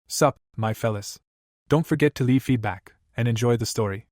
Sup, my fellas. Don't forget to leave feedback, and enjoy the story.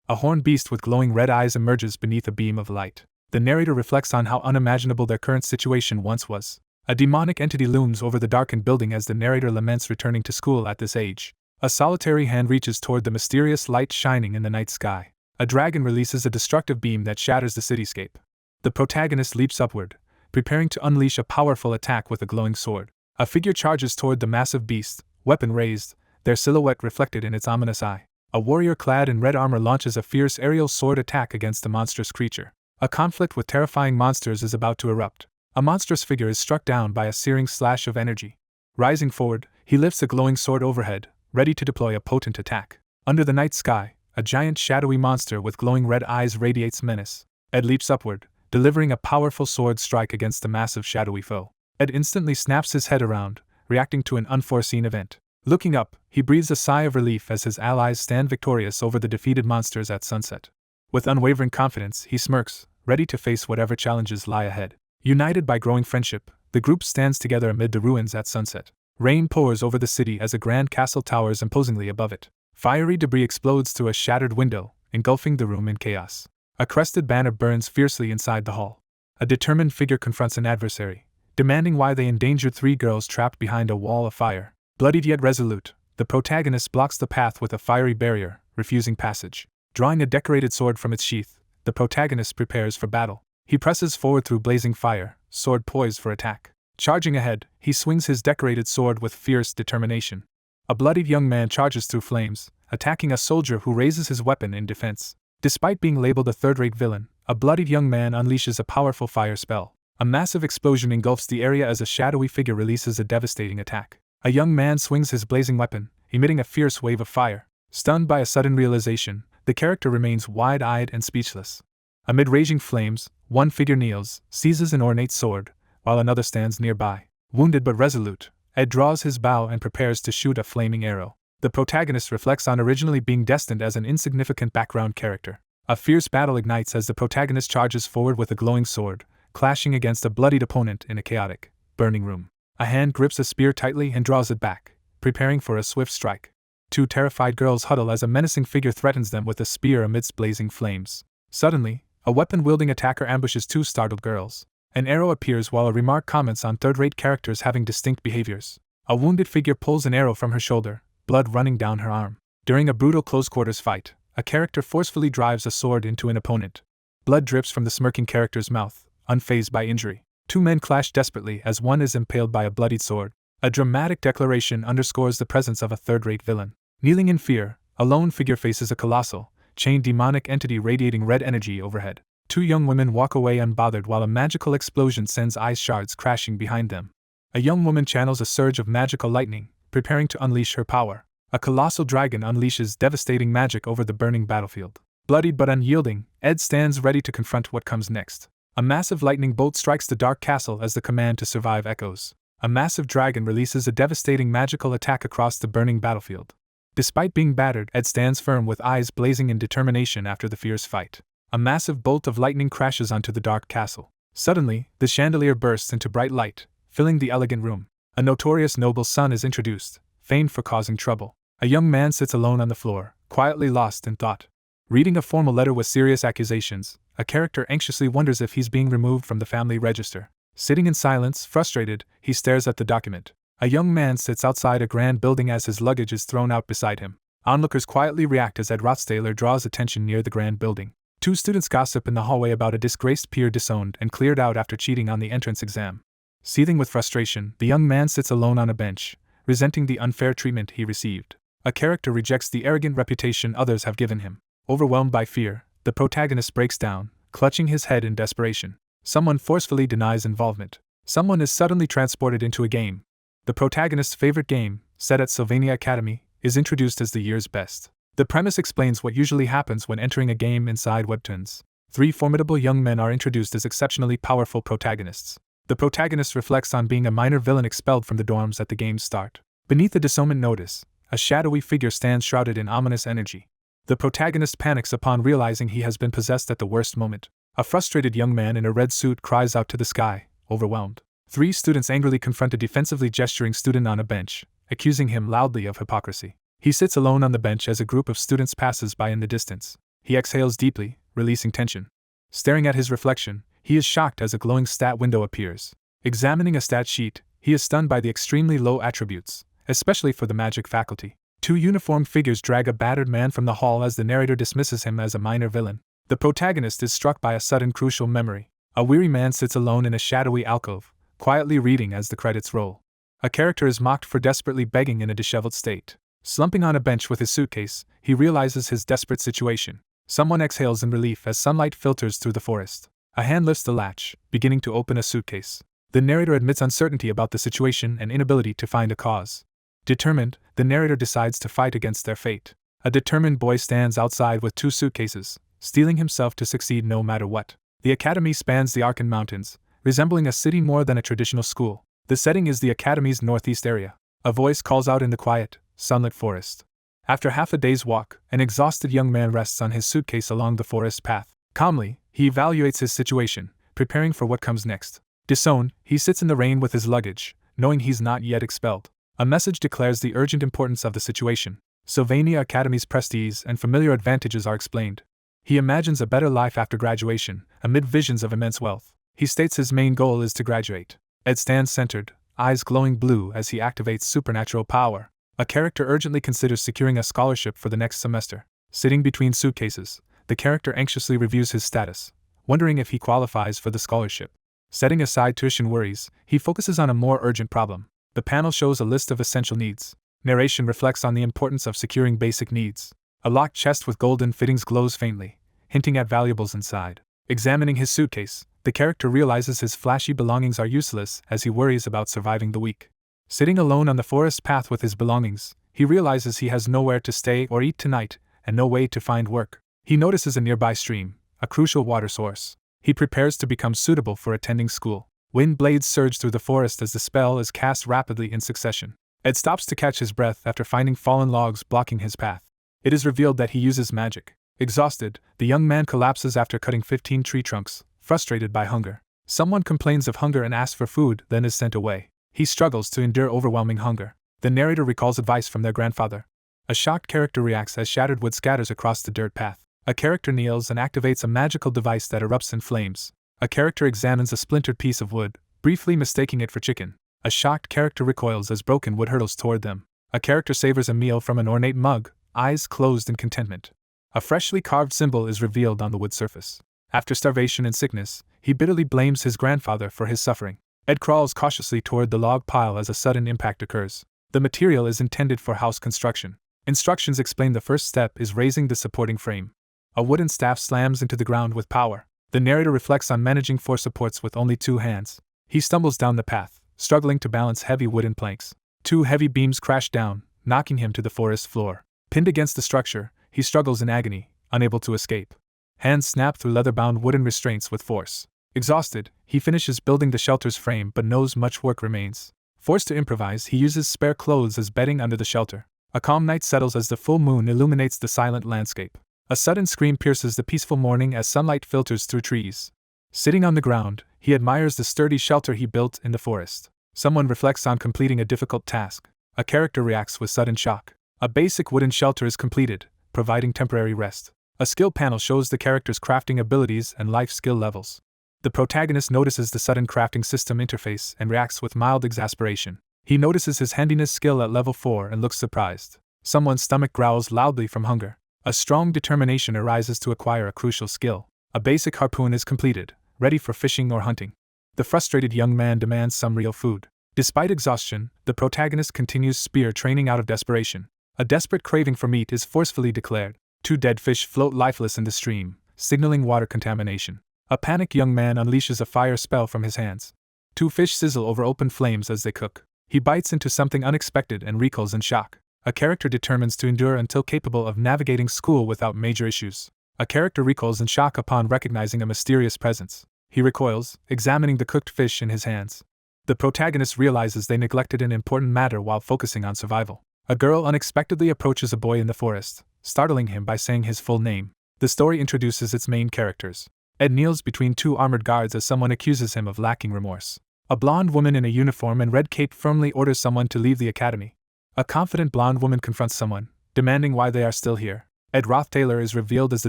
A horned beast with glowing red eyes emerges beneath a beam of light. The narrator reflects on how unimaginable their current situation once was. A demonic entity looms over the darkened building as the narrator laments returning to school at this age. A solitary hand reaches toward the mysterious light shining in the night sky. A dragon releases a destructive beam that shatters the cityscape. The protagonist leaps upward, preparing to unleash a powerful attack with a glowing sword. A figure charges toward the massive beast, weapon raised, their silhouette reflected in its ominous eye. A warrior clad in red armor launches a fierce aerial sword attack against the monstrous creature. A conflict with terrifying monsters is about to erupt. A monstrous figure is struck down by a searing slash of energy. Rising forward, he lifts a glowing sword overhead, ready to deploy a potent attack. Under the night sky, a giant shadowy monster with glowing red eyes radiates menace. Ed leaps upward, delivering a powerful sword strike against the massive shadowy foe. Ed instantly snaps his head around, reacting to an unforeseen event. Looking up, he breathes a sigh of relief as his allies stand victorious over the defeated monsters at sunset. With unwavering confidence, he smirks, ready to face whatever challenges lie ahead. United by growing friendship, the group stands together amid the ruins at sunset. Rain pours over the city as a grand castle towers imposingly above it. Fiery debris explodes through a shattered window, engulfing the room in chaos. A crested banner burns fiercely inside the hall. A determined figure confronts an adversary, demanding why they endangered 3 girls trapped behind a wall of fire. Bloodied yet resolute, the protagonist blocks the path with a fiery barrier, refusing passage. Drawing a decorated sword from its sheath, the protagonist prepares for battle. He presses forward through blazing fire, sword poised for attack. Charging ahead, he swings his decorated sword with fierce determination. A bloodied young man charges through flames, attacking a soldier who raises his weapon in defense. Despite being labeled a third-rate villain, a bloodied young man unleashes a powerful fire spell. A massive explosion engulfs the area as a shadowy figure releases a devastating attack. A young man swings his blazing weapon, emitting a fierce wave of fire. Stunned by a sudden realization, the character remains wide-eyed and speechless. Amid raging flames, one figure kneels, seizes an ornate sword, while another stands nearby. Wounded but resolute, Ed draws his bow and prepares to shoot a flaming arrow. The protagonist reflects on originally being destined as an insignificant background character. A fierce battle ignites as the protagonist charges forward with a glowing sword, clashing against a bloodied opponent in a chaotic, burning room. A hand grips a spear tightly and draws it back, preparing for a swift strike. 2 terrified girls huddle as a menacing figure threatens them with a spear amidst blazing flames. Suddenly, a weapon-wielding attacker ambushes 2 startled girls. An arrow appears while a remark comments on third-rate characters having distinct behaviors. A wounded figure pulls an arrow from her shoulder, blood running down her arm. During a brutal close-quarters fight, a character forcefully drives a sword into an opponent. Blood drips from the smirking character's mouth, unfazed by injury. 2 men clash desperately as one is impaled by a bloodied sword. A dramatic declaration underscores the presence of a third-rate villain. Kneeling in fear, a lone figure faces a colossal, chained demonic entity radiating red energy overhead. 2 young women walk away unbothered while a magical explosion sends ice shards crashing behind them. A young woman channels a surge of magical lightning, preparing to unleash her power. A colossal dragon unleashes devastating magic over the burning battlefield. Bloodied but unyielding, Ed stands ready to confront what comes next. A massive lightning bolt strikes the dark castle as the command to survive echoes. A massive dragon releases a devastating magical attack across the burning battlefield. Despite being battered, Ed stands firm with eyes blazing in determination after the fierce fight. A massive bolt of lightning crashes onto the dark castle. Suddenly, the chandelier bursts into bright light, filling the elegant room. A notorious noble's son is introduced, famed for causing trouble. A young man sits alone on the floor, quietly lost in thought. Reading a formal letter with serious accusations, a character anxiously wonders if he's being removed from the family register. Sitting in silence, frustrated, he stares at the document. A young man sits outside a grand building as his luggage is thrown out beside him. Onlookers quietly react as Ed Rothstaler draws attention near the grand building. 2 students gossip in the hallway about a disgraced peer disowned and cleared out after cheating on the entrance exam. Seething with frustration, the young man sits alone on a bench, resenting the unfair treatment he received. A character rejects the arrogant reputation others have given him. Overwhelmed by fear, the protagonist breaks down, clutching his head in desperation. Someone forcefully denies involvement. Someone is suddenly transported into a game. The protagonist's favorite game, set at Sylvania Academy, is introduced as the year's best. The premise explains what usually happens when entering a game inside webtoons. 3 formidable young men are introduced as exceptionally powerful protagonists. The protagonist reflects on being a minor villain expelled from the dorms at the game's start. Beneath the disownment notice, a shadowy figure stands shrouded in ominous energy. The protagonist panics upon realizing he has been possessed at the worst moment. A frustrated young man in a red suit cries out to the sky, overwhelmed. 3 students angrily confront a defensively gesturing student on a bench, accusing him loudly of hypocrisy. He sits alone on the bench as a group of students passes by in the distance. He exhales deeply, releasing tension. Staring at his reflection, he is shocked as a glowing stat window appears. Examining a stat sheet, he is stunned by the extremely low attributes, especially for the magic faculty. Two uniformed figures drag a battered man from the hall as the narrator dismisses him as a minor villain. The protagonist is struck by a sudden crucial memory. A weary man sits alone in a shadowy alcove, quietly reading as the credits roll. A character is mocked for desperately begging in a disheveled state. Slumping on a bench with his suitcase, he realizes his desperate situation. Someone exhales in relief as sunlight filters through the forest. A hand lifts the latch, beginning to open a suitcase. The narrator admits uncertainty about the situation and inability to find a cause. Determined, the narrator decides to fight against their fate. A determined boy stands outside with two suitcases, steeling himself to succeed no matter what. The academy spans the Arkan Mountains, resembling a city more than a traditional school. The setting is the academy's northeast area. A voice calls out in the quiet, sunlit forest. After half a day's walk, an exhausted young man rests on his suitcase along the forest path. Calmly, he evaluates his situation, preparing for what comes next. Disowned, he sits in the rain with his luggage, knowing he's not yet expelled. A message declares the urgent importance of the situation. Sylvania Academy's prestige and familiar advantages are explained. He imagines a better life after graduation, amid visions of immense wealth. He states his main goal is to graduate. Ed stands centered, eyes glowing blue as he activates supernatural power. A character urgently considers securing a scholarship for the next semester. Sitting between suitcases, the character anxiously reviews his status, wondering if he qualifies for the scholarship. Setting aside tuition worries, he focuses on a more urgent problem. The panel shows a list of essential needs. Narration reflects on the importance of securing basic needs. A locked chest with golden fittings glows faintly, hinting at valuables inside. Examining his suitcase, the character realizes his flashy belongings are useless as he worries about surviving the week. Sitting alone on the forest path with his belongings, he realizes he has nowhere to stay or eat tonight, and no way to find work. He notices a nearby stream, a crucial water source. He prepares to become suitable for attending school. Wind blades surge through the forest as the spell is cast rapidly in succession. Ed stops to catch his breath after finding fallen logs blocking his path. It is revealed that he uses magic. Exhausted, the young man collapses after cutting 15 tree trunks, frustrated by hunger. Someone complains of hunger and asks for food, then is sent away. He struggles to endure overwhelming hunger. The narrator recalls advice from their grandfather. A shocked character reacts as shattered wood scatters across the dirt path. A character kneels and activates a magical device that erupts in flames. A character examines a splintered piece of wood, briefly mistaking it for chicken. A shocked character recoils as broken wood hurtles toward them. A character savors a meal from an ornate mug, eyes closed in contentment. A freshly carved symbol is revealed on the wood surface. After starvation and sickness, he bitterly blames his grandfather for his suffering. Ed crawls cautiously toward the log pile as a sudden impact occurs. The material is intended for house construction. Instructions explain the first step is raising the supporting frame. A wooden staff slams into the ground with power. The narrator reflects on managing 4 supports with only 2 hands. He stumbles down the path, struggling to balance heavy wooden planks. 2 heavy beams crash down, knocking him to the forest floor. Pinned against the structure, he struggles in agony, unable to escape. Hands snap through leather-bound wooden restraints with force. Exhausted, he finishes building the shelter's frame but knows much work remains. Forced to improvise, he uses spare clothes as bedding under the shelter. A calm night settles as the full moon illuminates the silent landscape. A sudden scream pierces the peaceful morning as sunlight filters through trees. Sitting on the ground, he admires the sturdy shelter he built in the forest. Someone reflects on completing a difficult task. A character reacts with sudden shock. A basic wooden shelter is completed, providing temporary rest. A skill panel shows the character's crafting abilities and life skill levels. The protagonist notices the sudden crafting system interface and reacts with mild exasperation. He notices his handiness skill at level 4 and looks surprised. Someone's stomach growls loudly from hunger. A strong determination arises to acquire a crucial skill. A basic harpoon is completed, ready for fishing or hunting. The frustrated young man demands some real food. Despite exhaustion, the protagonist continues spear training out of desperation. A desperate craving for meat is forcefully declared. 2 dead fish float lifeless in the stream, signaling water contamination. A panicked young man unleashes a fire spell from his hands. 2 fish sizzle over open flames as they cook. He bites into something unexpected and recoils in shock. A character determines to endure until capable of navigating school without major issues. A character recoils in shock upon recognizing a mysterious presence. He recoils, examining the cooked fish in his hands. The protagonist realizes they neglected an important matter while focusing on survival. A girl unexpectedly approaches a boy in the forest, startling him by saying his full name. The story introduces its main characters. Ed kneels between 2 armored guards as someone accuses him of lacking remorse. A blonde woman in a uniform and red cape firmly orders someone to leave the academy. A confident blonde woman confronts someone, demanding why they are still here. Ed Roth Taylor is revealed as the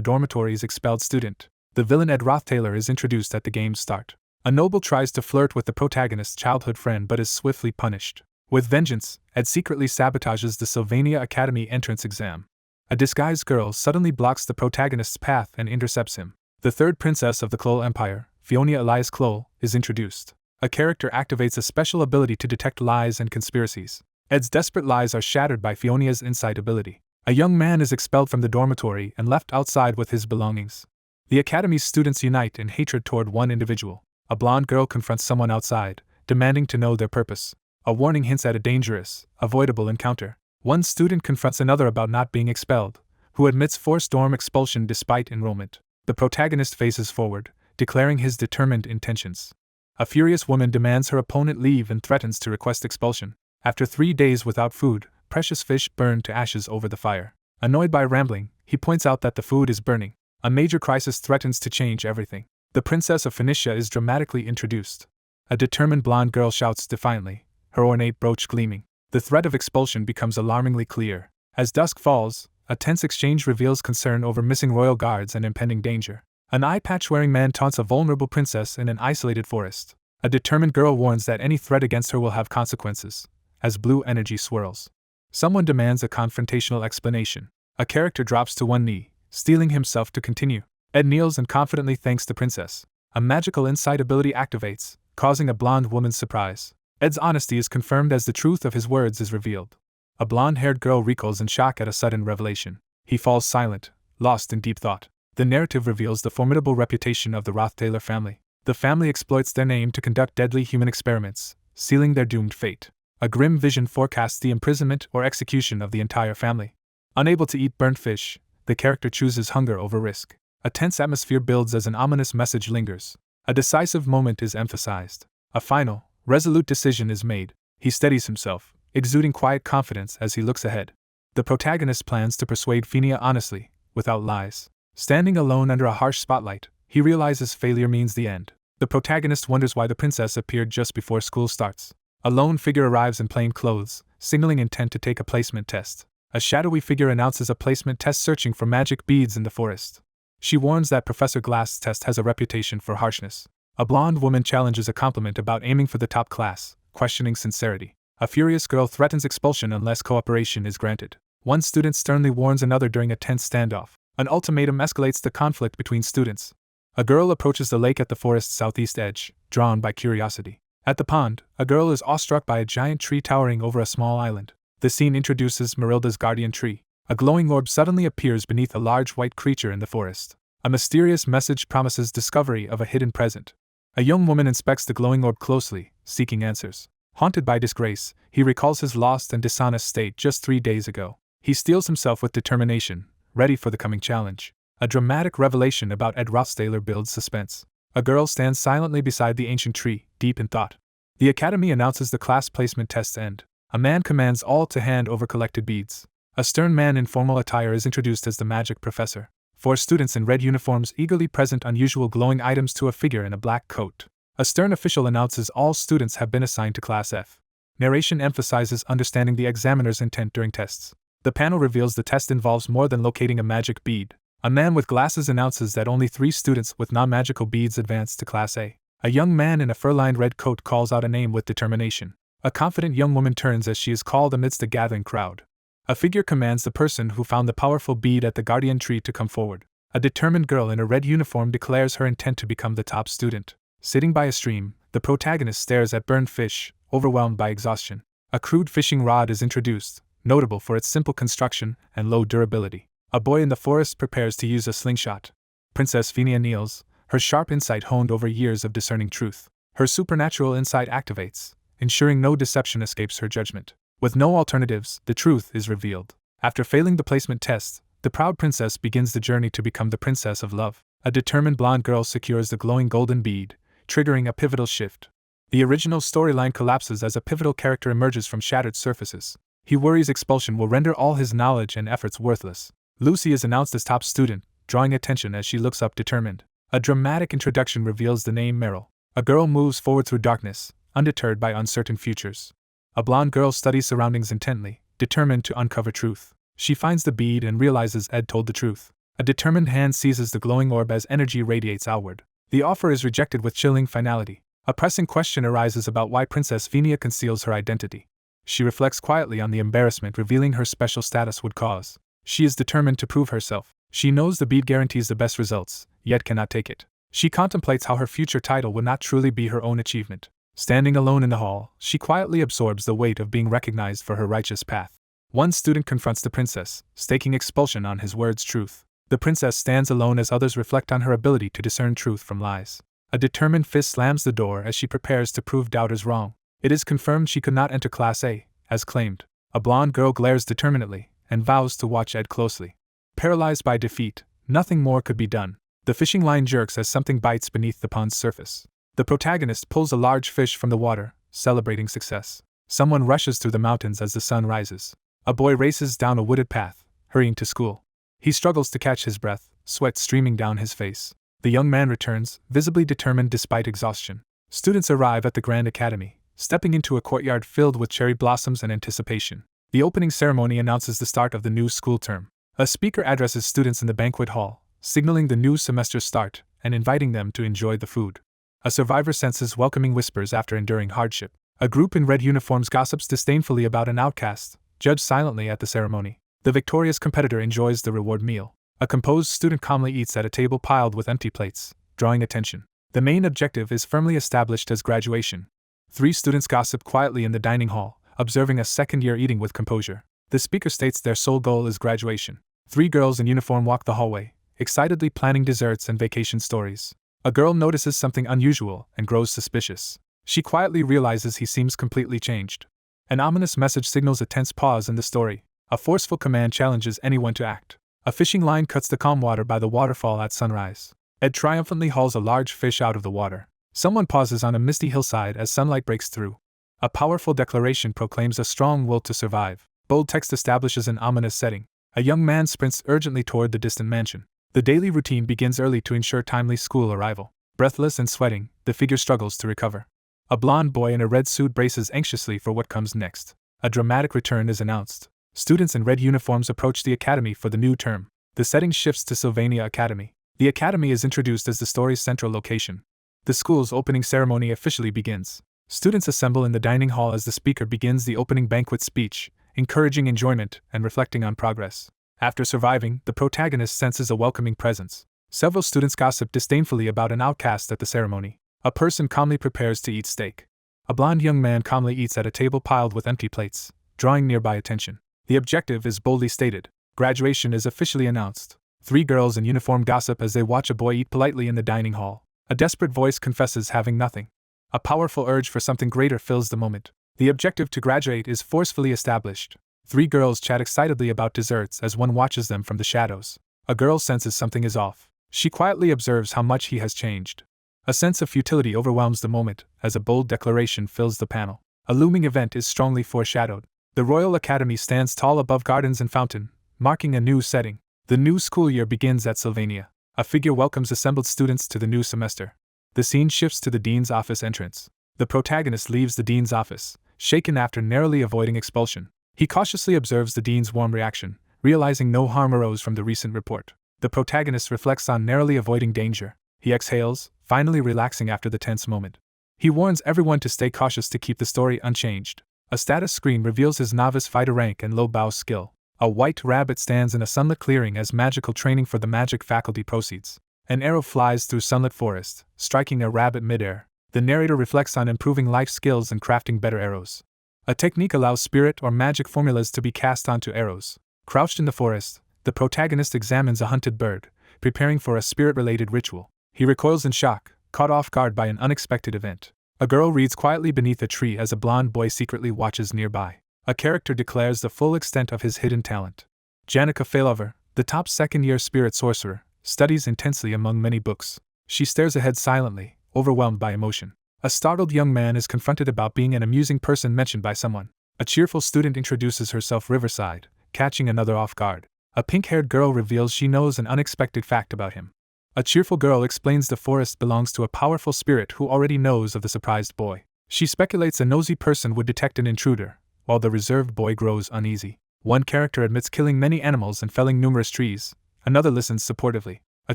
dormitory's expelled student. The villain Ed Roth Taylor is introduced at the game's start. A noble tries to flirt with the protagonist's childhood friend but is swiftly punished. With vengeance, Ed secretly sabotages the Sylvania Academy entrance exam. A disguised girl suddenly blocks the protagonist's path and intercepts him. The third princess of the Klol Empire, Fiona Elias Klol, is introduced. A character activates a special ability to detect lies and conspiracies. Ed's desperate lies are shattered by Fiona's insight ability. A young man is expelled from the dormitory and left outside with his belongings. The Academy's students unite in hatred toward one individual. A blonde girl confronts someone outside, demanding to know their purpose. A warning hints at a dangerous, avoidable encounter. One student confronts another about not being expelled, who admits forced dorm expulsion despite enrollment. The protagonist faces forward, declaring his determined intentions. A furious woman demands her opponent leave and threatens to request expulsion. After 3 days without food, precious fish burn to ashes over the fire. Annoyed by rambling, he points out that the food is burning. A major crisis threatens to change everything. The Princess of Phoenicia is dramatically introduced. A determined blonde girl shouts defiantly, her ornate brooch gleaming. The threat of expulsion becomes alarmingly clear. As dusk falls, a tense exchange reveals concern over missing royal guards and impending danger. An eye patch-wearing man taunts a vulnerable princess in an isolated forest. A determined girl warns that any threat against her will have consequences, as blue energy swirls. Someone demands a confrontational explanation. A character drops to one knee, steeling himself to continue. Ed kneels and confidently thanks the princess. A magical insight ability activates, causing a blonde woman's surprise. Ed's honesty is confirmed as the truth of his words is revealed. A blonde-haired girl recoils in shock at a sudden revelation. He falls silent, lost in deep thought. The narrative reveals the formidable reputation of the Roth Taylor family. The family exploits their name to conduct deadly human experiments, sealing their doomed fate. A grim vision forecasts the imprisonment or execution of the entire family. Unable to eat burnt fish, the character chooses hunger over risk. A tense atmosphere builds as an ominous message lingers. A decisive moment is emphasized. A final, resolute decision is made. He steadies himself, exuding quiet confidence as he looks ahead. The protagonist plans to persuade Phineas honestly, without lies. Standing alone under a harsh spotlight, he realizes failure means the end. The protagonist wonders why the princess appeared just before school starts. A lone figure arrives in plain clothes, signaling intent to take a placement test. A shadowy figure announces a placement test searching for magic beads in the forest. She warns that Professor Glass's test has a reputation for harshness. A blonde woman challenges a compliment about aiming for the top class, questioning sincerity. A furious girl threatens expulsion unless cooperation is granted. One student sternly warns another during a tense standoff. An ultimatum escalates the conflict between students. A girl approaches the lake at the forest's southeast edge, drawn by curiosity. At the pond, a girl is awestruck by a giant tree towering over a small island. The scene introduces Marilda's guardian tree. A glowing orb suddenly appears beneath a large white creature in the forest. A mysterious message promises discovery of a hidden present. A young woman inspects the glowing orb closely, seeking answers. Haunted by disgrace, he recalls his lost and dishonest state just 3 days ago. He steels himself with determination, ready for the coming challenge. A dramatic revelation about Ed Roth Taylor builds suspense. A girl stands silently beside the ancient tree, deep in thought. The academy announces the class placement test's end. A man commands all to hand over collected beads. A stern man in formal attire is introduced as the magic professor. 4 students in red uniforms eagerly present unusual glowing items to a figure in a black coat. A stern official announces all students have been assigned to Class F. Narration emphasizes understanding the examiner's intent during tests. The panel reveals the test involves more than locating a magic bead. A man with glasses announces that only 3 students with non-magical beads advance to Class A. A young man in a fur-lined red coat calls out a name with determination. A confident young woman turns as she is called amidst a gathering crowd. A figure commands the person who found the powerful bead at the guardian tree to come forward. A determined girl in a red uniform declares her intent to become the top student. Sitting by a stream, the protagonist stares at burned fish, overwhelmed by exhaustion. A crude fishing rod is introduced, notable for its simple construction and low durability. A boy in the forest prepares to use a slingshot. Princess Phineas kneels, her sharp insight honed over years of discerning truth. Her supernatural insight activates, ensuring no deception escapes her judgment. With no alternatives, the truth is revealed. After failing the placement test, the proud princess begins the journey to become the princess of love. A determined blonde girl secures the glowing golden bead, triggering a pivotal shift. The original storyline collapses as a pivotal character emerges from shattered surfaces. He worries expulsion will render all his knowledge and efforts worthless. Lucy is announced as top student, drawing attention as she looks up determined. A dramatic introduction reveals the name Meryl. A girl moves forward through darkness, undeterred by uncertain futures. A blonde girl studies surroundings intently, determined to uncover truth. She finds the bead and realizes Ed told the truth. A determined hand seizes the glowing orb as energy radiates outward. The offer is rejected with chilling finality. A pressing question arises about why Princess Venia conceals her identity. She reflects quietly on the embarrassment revealing her special status would cause. She is determined to prove herself. She knows the bead guarantees the best results, yet cannot take it. She contemplates how her future title would not truly be her own achievement. Standing alone in the hall, she quietly absorbs the weight of being recognized for her righteous path. One student confronts the princess, staking expulsion on his word's truth. The princess stands alone as others reflect on her ability to discern truth from lies. A determined fist slams the door as she prepares to prove doubters wrong. It is confirmed she could not enter Class A, as claimed. A blonde girl glares determinedly, and vows to watch Ed closely. Paralyzed by defeat, nothing more could be done. The fishing line jerks as something bites beneath the pond's surface. The protagonist pulls a large fish from the water, celebrating success. Someone rushes through the mountains as the sun rises. A boy races down a wooded path, hurrying to school. He struggles to catch his breath, sweat streaming down his face. The young man returns, visibly determined despite exhaustion. Students arrive at the Grand Academy, stepping into a courtyard filled with cherry blossoms and anticipation. The opening ceremony announces the start of the new school term. A speaker addresses students in the banquet hall, signaling the new semester's start and inviting them to enjoy the food. A survivor senses welcoming whispers after enduring hardship. A group in red uniforms gossips disdainfully about an outcast, judged silently at the ceremony. The victorious competitor enjoys the reward meal. A composed student calmly eats at a table piled with empty plates, drawing attention. The main objective is firmly established as graduation. 3 students gossip quietly in the dining hall, observing a second-year eating with composure. The speaker states their sole goal is graduation. 3 girls in uniform walk the hallway, excitedly planning desserts and vacation stories. A girl notices something unusual and grows suspicious. She quietly realizes he seems completely changed. An ominous message signals a tense pause in the story. A forceful command challenges anyone to act. A fishing line cuts the calm water by the waterfall at sunrise. Ed triumphantly hauls a large fish out of the water. Someone pauses on a misty hillside as sunlight breaks through. A powerful declaration proclaims a strong will to survive. Bold text establishes an ominous setting. A young man sprints urgently toward the distant mansion. The daily routine begins early to ensure timely school arrival. Breathless and sweating, the figure struggles to recover. A blond boy in a red suit braces anxiously for what comes next. A dramatic return is announced. Students in red uniforms approach the academy for the new term. The setting shifts to Sylvania Academy. The academy is introduced as the story's central location. The school's opening ceremony officially begins. Students assemble in the dining hall as the speaker begins the opening banquet speech, encouraging enjoyment and reflecting on progress. After surviving, the protagonist senses a welcoming presence. Several students gossip disdainfully about an outcast at the ceremony. A person calmly prepares to eat steak. A blond young man calmly eats at a table piled with empty plates, drawing nearby attention. The objective is boldly stated. Graduation is officially announced. 3 girls in uniform gossip as they watch a boy eat politely in the dining hall. A desperate voice confesses having nothing. A powerful urge for something greater fills the moment. The objective to graduate is forcefully established. 3 girls chat excitedly about desserts as one watches them from the shadows. A girl senses something is off. She quietly observes how much he has changed. A sense of futility overwhelms the moment as a bold declaration fills the panel. A looming event is strongly foreshadowed. The Royal Academy stands tall above gardens and fountain, marking a new setting. The new school year begins at Sylvania. A figure welcomes assembled students to the new semester. The scene shifts to the dean's office entrance. The protagonist leaves the dean's office, shaken after narrowly avoiding expulsion. He cautiously observes the dean's warm reaction, realizing no harm arose from the recent report. The protagonist reflects on narrowly avoiding danger. He exhales, finally relaxing after the tense moment. He warns everyone to stay cautious to keep the story unchanged. A status screen reveals his novice fighter rank and low bow skill. A white rabbit stands in a sunlit clearing as magical training for the magic faculty proceeds. An arrow flies through sunlit forest, striking a rabbit midair. The narrator reflects on improving life skills and crafting better arrows. A technique allows spirit or magic formulas to be cast onto arrows. Crouched in the forest, the protagonist examines a hunted bird, preparing for a spirit-related ritual. He recoils in shock, caught off guard by an unexpected event. A girl reads quietly beneath a tree as a blond boy secretly watches nearby. A character declares the full extent of his hidden talent. Janica Failover, the top second-year spirit sorcerer, studies intensely among many books. She stares ahead silently, overwhelmed by emotion. A startled young man is confronted about being an amusing person mentioned by someone. A cheerful student introduces herself Riverside, catching another off guard. A pink-haired girl reveals she knows an unexpected fact about him. A cheerful girl explains the forest belongs to a powerful spirit who already knows of the surprised boy. She speculates a nosy person would detect an intruder, while the reserved boy grows uneasy. One character admits killing many animals and felling numerous trees, another listens supportively. A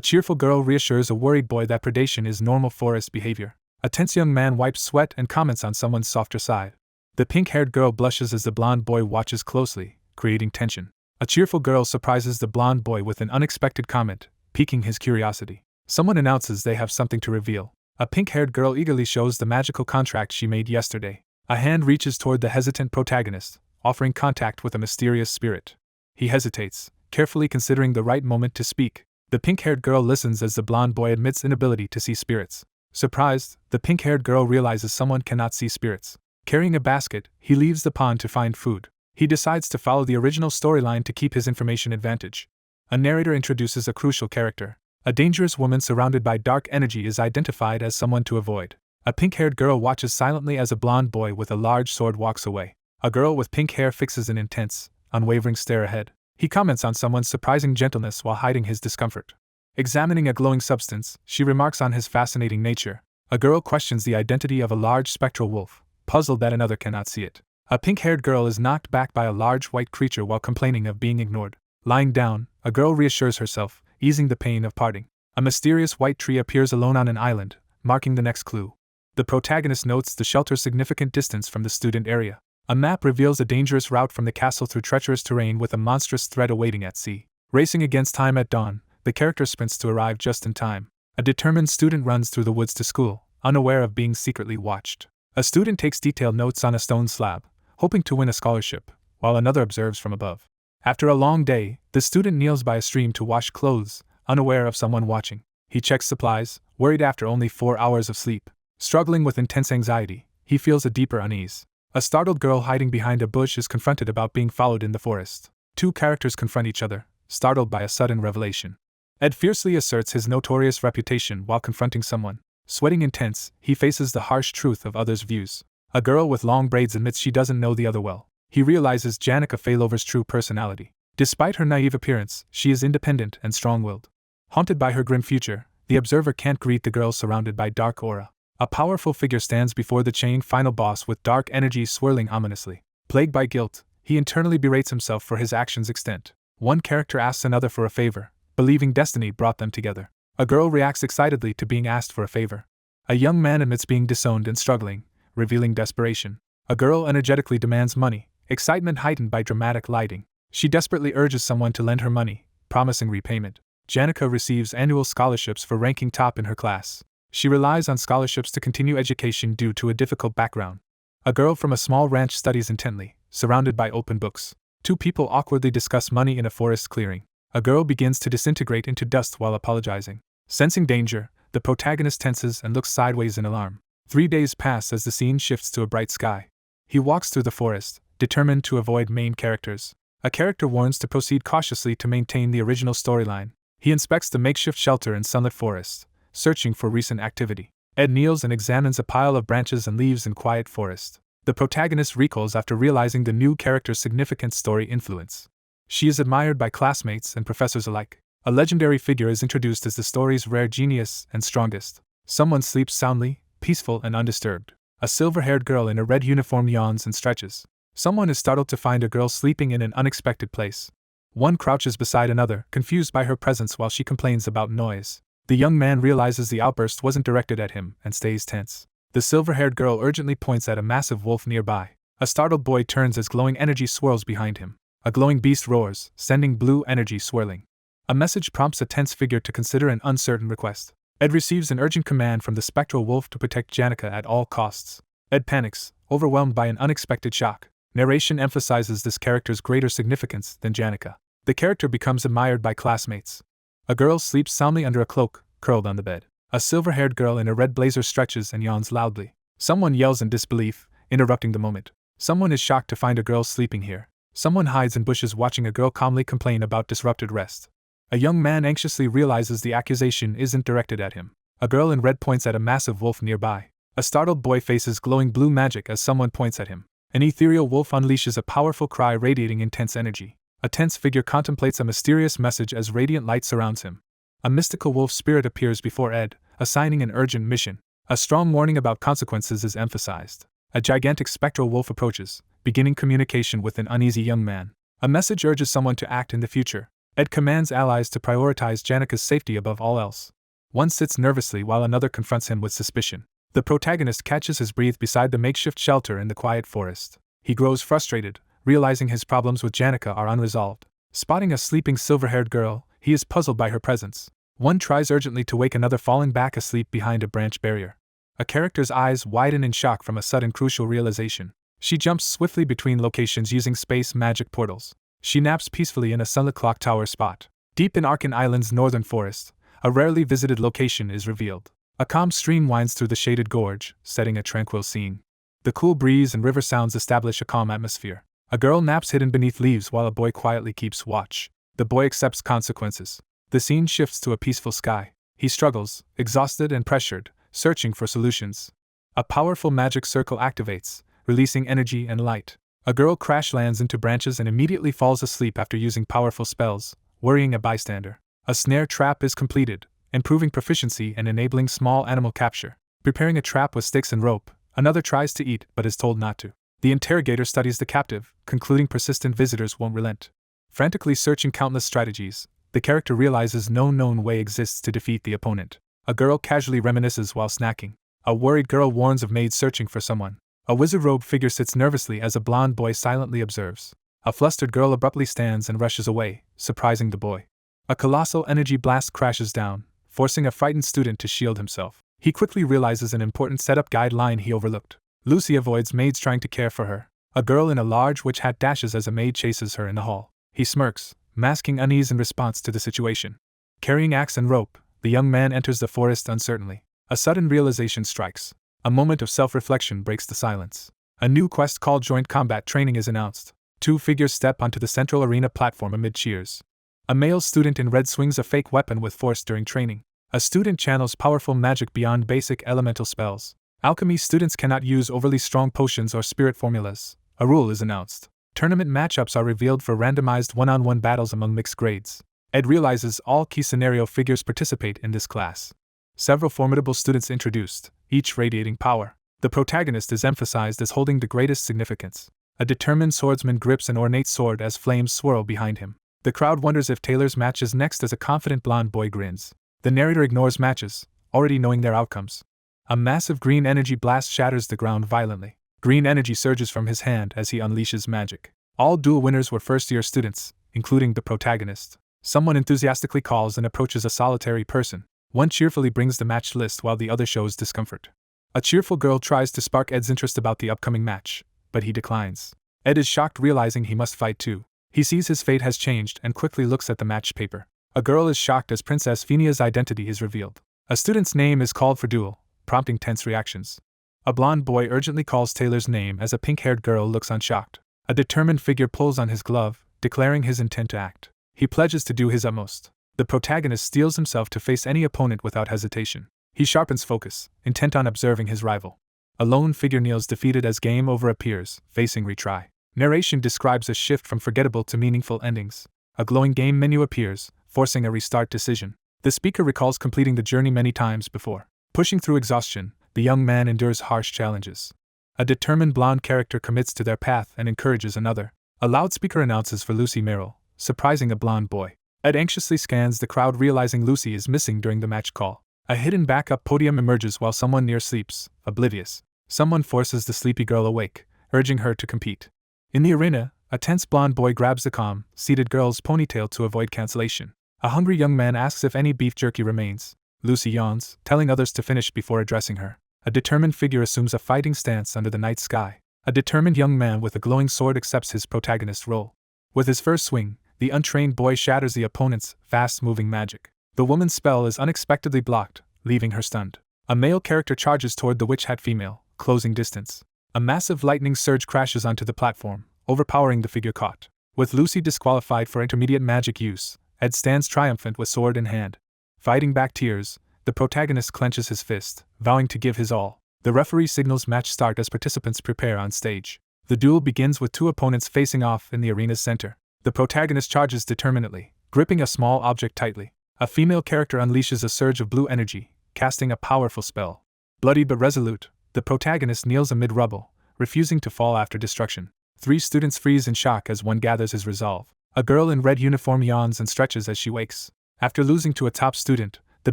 cheerful girl reassures a worried boy that predation is normal forest behavior. A tense young man wipes sweat and comments on someone's softer side. The pink-haired girl blushes as the blonde boy watches closely, creating tension. A cheerful girl surprises the blonde boy with an unexpected comment, piquing his curiosity. Someone announces they have something to reveal. A pink-haired girl eagerly shows the magical contract she made yesterday. A hand reaches toward the hesitant protagonist, offering contact with a mysterious spirit. He hesitates, carefully considering the right moment to speak. The pink-haired girl listens as the blonde boy admits inability to see spirits. Surprised, the pink-haired girl realizes someone cannot see spirits. Carrying a basket, he leaves the pond to find food. He decides to follow the original storyline to keep his information advantage. A narrator introduces a crucial character. A dangerous woman surrounded by dark energy is identified as someone to avoid. A pink-haired girl watches silently as a blonde boy with a large sword walks away. A girl with pink hair fixes an intense, unwavering stare ahead. He comments on someone's surprising gentleness while hiding his discomfort. Examining a glowing substance, she remarks on his fascinating nature. A girl questions the identity of a large spectral wolf, puzzled that another cannot see it. A pink-haired girl is knocked back by a large white creature while complaining of being ignored. Lying down, a girl reassures herself, easing the pain of parting. A mysterious white tree appears alone on an island, marking the next clue. The protagonist notes the shelter's significant distance from the student area. A map reveals a dangerous route from the castle through treacherous terrain with a monstrous threat awaiting at sea. Racing against time at dawn, the character sprints to arrive just in time. A determined student runs through the woods to school, unaware of being secretly watched. A student takes detailed notes on a stone slab, hoping to win a scholarship, while another observes from above. After a long day, the student kneels by a stream to wash clothes, unaware of someone watching. He checks supplies, worried after only 4 hours of sleep. Struggling with intense anxiety, he feels a deeper unease. A startled girl hiding behind a bush is confronted about being followed in the forest. Two characters confront each other, startled by a sudden revelation. Ed fiercely asserts his notorious reputation while confronting someone. Sweating intense, he faces the harsh truth of others' views. A girl with long braids admits she doesn't know the other well. He realizes Janica Failover's true personality. Despite her naive appearance, she is independent and strong-willed. Haunted by her grim future, the observer can't greet the girl surrounded by dark aura. A powerful figure stands before the chain final boss with dark energy swirling ominously. Plagued by guilt, he internally berates himself for his actions' extent. One character asks another for a favor, believing destiny brought them together. A girl reacts excitedly to being asked for a favor. A young man admits being disowned and struggling, revealing desperation. A girl energetically demands money, excitement heightened by dramatic lighting. She desperately urges someone to lend her money, promising repayment. Janica receives annual scholarships for ranking top in her class. She relies on scholarships to continue education due to a difficult background. A girl from a small ranch studies intently, surrounded by open books. Two people awkwardly discuss money in a forest clearing. A girl begins to disintegrate into dust while apologizing. Sensing danger, the protagonist tenses and looks sideways in alarm. 3 days pass as the scene shifts to a bright sky. He walks through the forest, determined to avoid main characters. A character warns to proceed cautiously to maintain the original storyline. He inspects the makeshift shelter in sunlit forest, searching for recent activity. Ed kneels and examines a pile of branches and leaves in quiet forest. The protagonist recoils after realizing the new character's significant story influence. She is admired by classmates and professors alike. A legendary figure is introduced as the story's rare genius and strongest. Someone sleeps soundly, peaceful and undisturbed. A silver-haired girl in a red uniform yawns and stretches. Someone is startled to find a girl sleeping in an unexpected place. One crouches beside another, confused by her presence while she complains about noise. The young man realizes the outburst wasn't directed at him and stays tense. The silver-haired girl urgently points at a massive wolf nearby. A startled boy turns as glowing energy swirls behind him. A glowing beast roars, sending blue energy swirling. A message prompts a tense figure to consider an uncertain request. Ed receives an urgent command from the spectral wolf to protect Janica at all costs. Ed panics, overwhelmed by an unexpected shock. Narration emphasizes this character's greater significance than Janica. The character becomes admired by classmates. A girl sleeps soundly under a cloak, curled on the bed. A silver-haired girl in a red blazer stretches and yawns loudly. Someone yells in disbelief, interrupting the moment. Someone is shocked to find a girl sleeping here. Someone hides in bushes watching a girl calmly complain about disrupted rest. A young man anxiously realizes the accusation isn't directed at him. A girl in red points at a massive wolf nearby. A startled boy faces glowing blue magic as someone points at him. An ethereal wolf unleashes a powerful cry radiating intense energy. A tense figure contemplates a mysterious message as radiant light surrounds him. A mystical wolf spirit appears before Ed, assigning an urgent mission. A strong warning about consequences is emphasized. A gigantic spectral wolf approaches, beginning communication with an uneasy young man. A message urges someone to act in the future. Ed commands allies to prioritize Janika's safety above all else. One sits nervously while another confronts him with suspicion. The protagonist catches his breath beside the makeshift shelter in the quiet forest. He grows frustrated, realizing his problems with Janika are unresolved. Spotting a sleeping silver-haired girl, he is puzzled by her presence. One tries urgently to wake another falling back asleep behind a branch barrier. A character's eyes widen in shock from a sudden crucial realization. She jumps swiftly between locations using space magic portals. She naps peacefully in a sunlit clock tower spot. Deep in Arkan Island's northern forest, a rarely visited location is revealed. A calm stream winds through the shaded gorge, setting a tranquil scene. The cool breeze and river sounds establish a calm atmosphere. A girl naps hidden beneath leaves while a boy quietly keeps watch. The boy accepts consequences. The scene shifts to a peaceful sky. He struggles, exhausted and pressured, searching for solutions. A powerful magic circle activates, releasing energy and light. A girl crash lands into branches and immediately falls asleep after using powerful spells, worrying a bystander. A snare trap is completed, improving proficiency and enabling small animal capture. Preparing a trap with sticks and rope, another tries to eat but is told not to. The interrogator studies the captive, concluding persistent visitors won't relent. Frantically searching countless strategies, the character realizes no known way exists to defeat the opponent. A girl casually reminisces while snacking. A worried girl warns of maids searching for someone. A wizard-robed figure sits nervously as a blonde boy silently observes. A flustered girl abruptly stands and rushes away, surprising the boy. A colossal energy blast crashes down, forcing a frightened student to shield himself. He quickly realizes an important setup guideline he overlooked. Lucy avoids maids trying to care for her. A girl in a large witch hat dashes as a maid chases her in the hall. He smirks, masking unease in response to the situation. Carrying axe and rope, the young man enters the forest uncertainly. A sudden realization strikes. A moment of self-reflection breaks the silence. A new quest called Joint Combat Training is announced. Two figures step onto the central arena platform amid cheers. A male student in red swings a fake weapon with force during training. A student channels powerful magic beyond basic elemental spells. Alchemy students cannot use overly strong potions or spirit formulas. A rule is announced. Tournament matchups are revealed for randomized one-on-one battles among mixed grades. Ed realizes all key scenario figures participate in this class. Several formidable students introduced, each radiating power. The protagonist is emphasized as holding the greatest significance. A determined swordsman grips an ornate sword as flames swirl behind him. The crowd wonders if Taylor's match is next as a confident blonde boy grins. The narrator ignores matches, already knowing their outcomes. A massive green energy blast shatters the ground violently. Green energy surges from his hand as he unleashes magic. All duel winners were first-year students, including the protagonist. Someone enthusiastically calls and approaches a solitary person. One cheerfully brings the match list while the other shows discomfort. A cheerful girl tries to spark Ed's interest about the upcoming match, but he declines. Ed is shocked realizing he must fight too. He sees his fate has changed and quickly looks at the match paper. A girl is shocked as Princess Phenia's identity is revealed. A student's name is called for duel, prompting tense reactions. A blonde boy urgently calls Taylor's name as a pink-haired girl looks unshocked. A determined figure pulls on his glove, declaring his intent to act. He pledges to do his utmost. The protagonist steels himself to face any opponent without hesitation. He sharpens focus, intent on observing his rival. A lone figure kneels defeated as game over appears, facing retry. Narration describes a shift from forgettable to meaningful endings. A glowing game menu appears, forcing a restart decision. The speaker recalls completing the journey many times before. Pushing through exhaustion, the young man endures harsh challenges. A determined blonde character commits to their path and encourages another. A loudspeaker announces for Lucy Merrill, surprising a blonde boy. Ed anxiously scans the crowd realizing Lucy is missing during the match call. A hidden backup podium emerges while someone near sleeps, oblivious. Someone forces the sleepy girl awake, urging her to compete. In the arena, a tense blonde boy grabs the calm, seated girl's ponytail to avoid cancellation. A hungry young man asks if any beef jerky remains. Lucy yawns, telling others to finish before addressing her. A determined figure assumes a fighting stance under the night sky. A determined young man with a glowing sword accepts his protagonist's role. With his first swing, the untrained boy shatters the opponent's fast-moving magic. The woman's spell is unexpectedly blocked, leaving her stunned. A male character charges toward the witch hat female, closing distance. A massive lightning surge crashes onto the platform, overpowering the figure caught. With Lucy disqualified for intermediate magic use, Ed stands triumphant with sword in hand. Fighting back tears, the protagonist clenches his fist, vowing to give his all. The referee signals match start as participants prepare on stage. The duel begins with two opponents facing off in the arena's center. The protagonist charges determinedly, gripping a small object tightly. A female character unleashes a surge of blue energy, casting a powerful spell. Bloodied but resolute, the protagonist kneels amid rubble, refusing to fall after destruction. Three students freeze in shock as one gathers his resolve. A girl in red uniform yawns and stretches as she wakes. After losing to a top student, the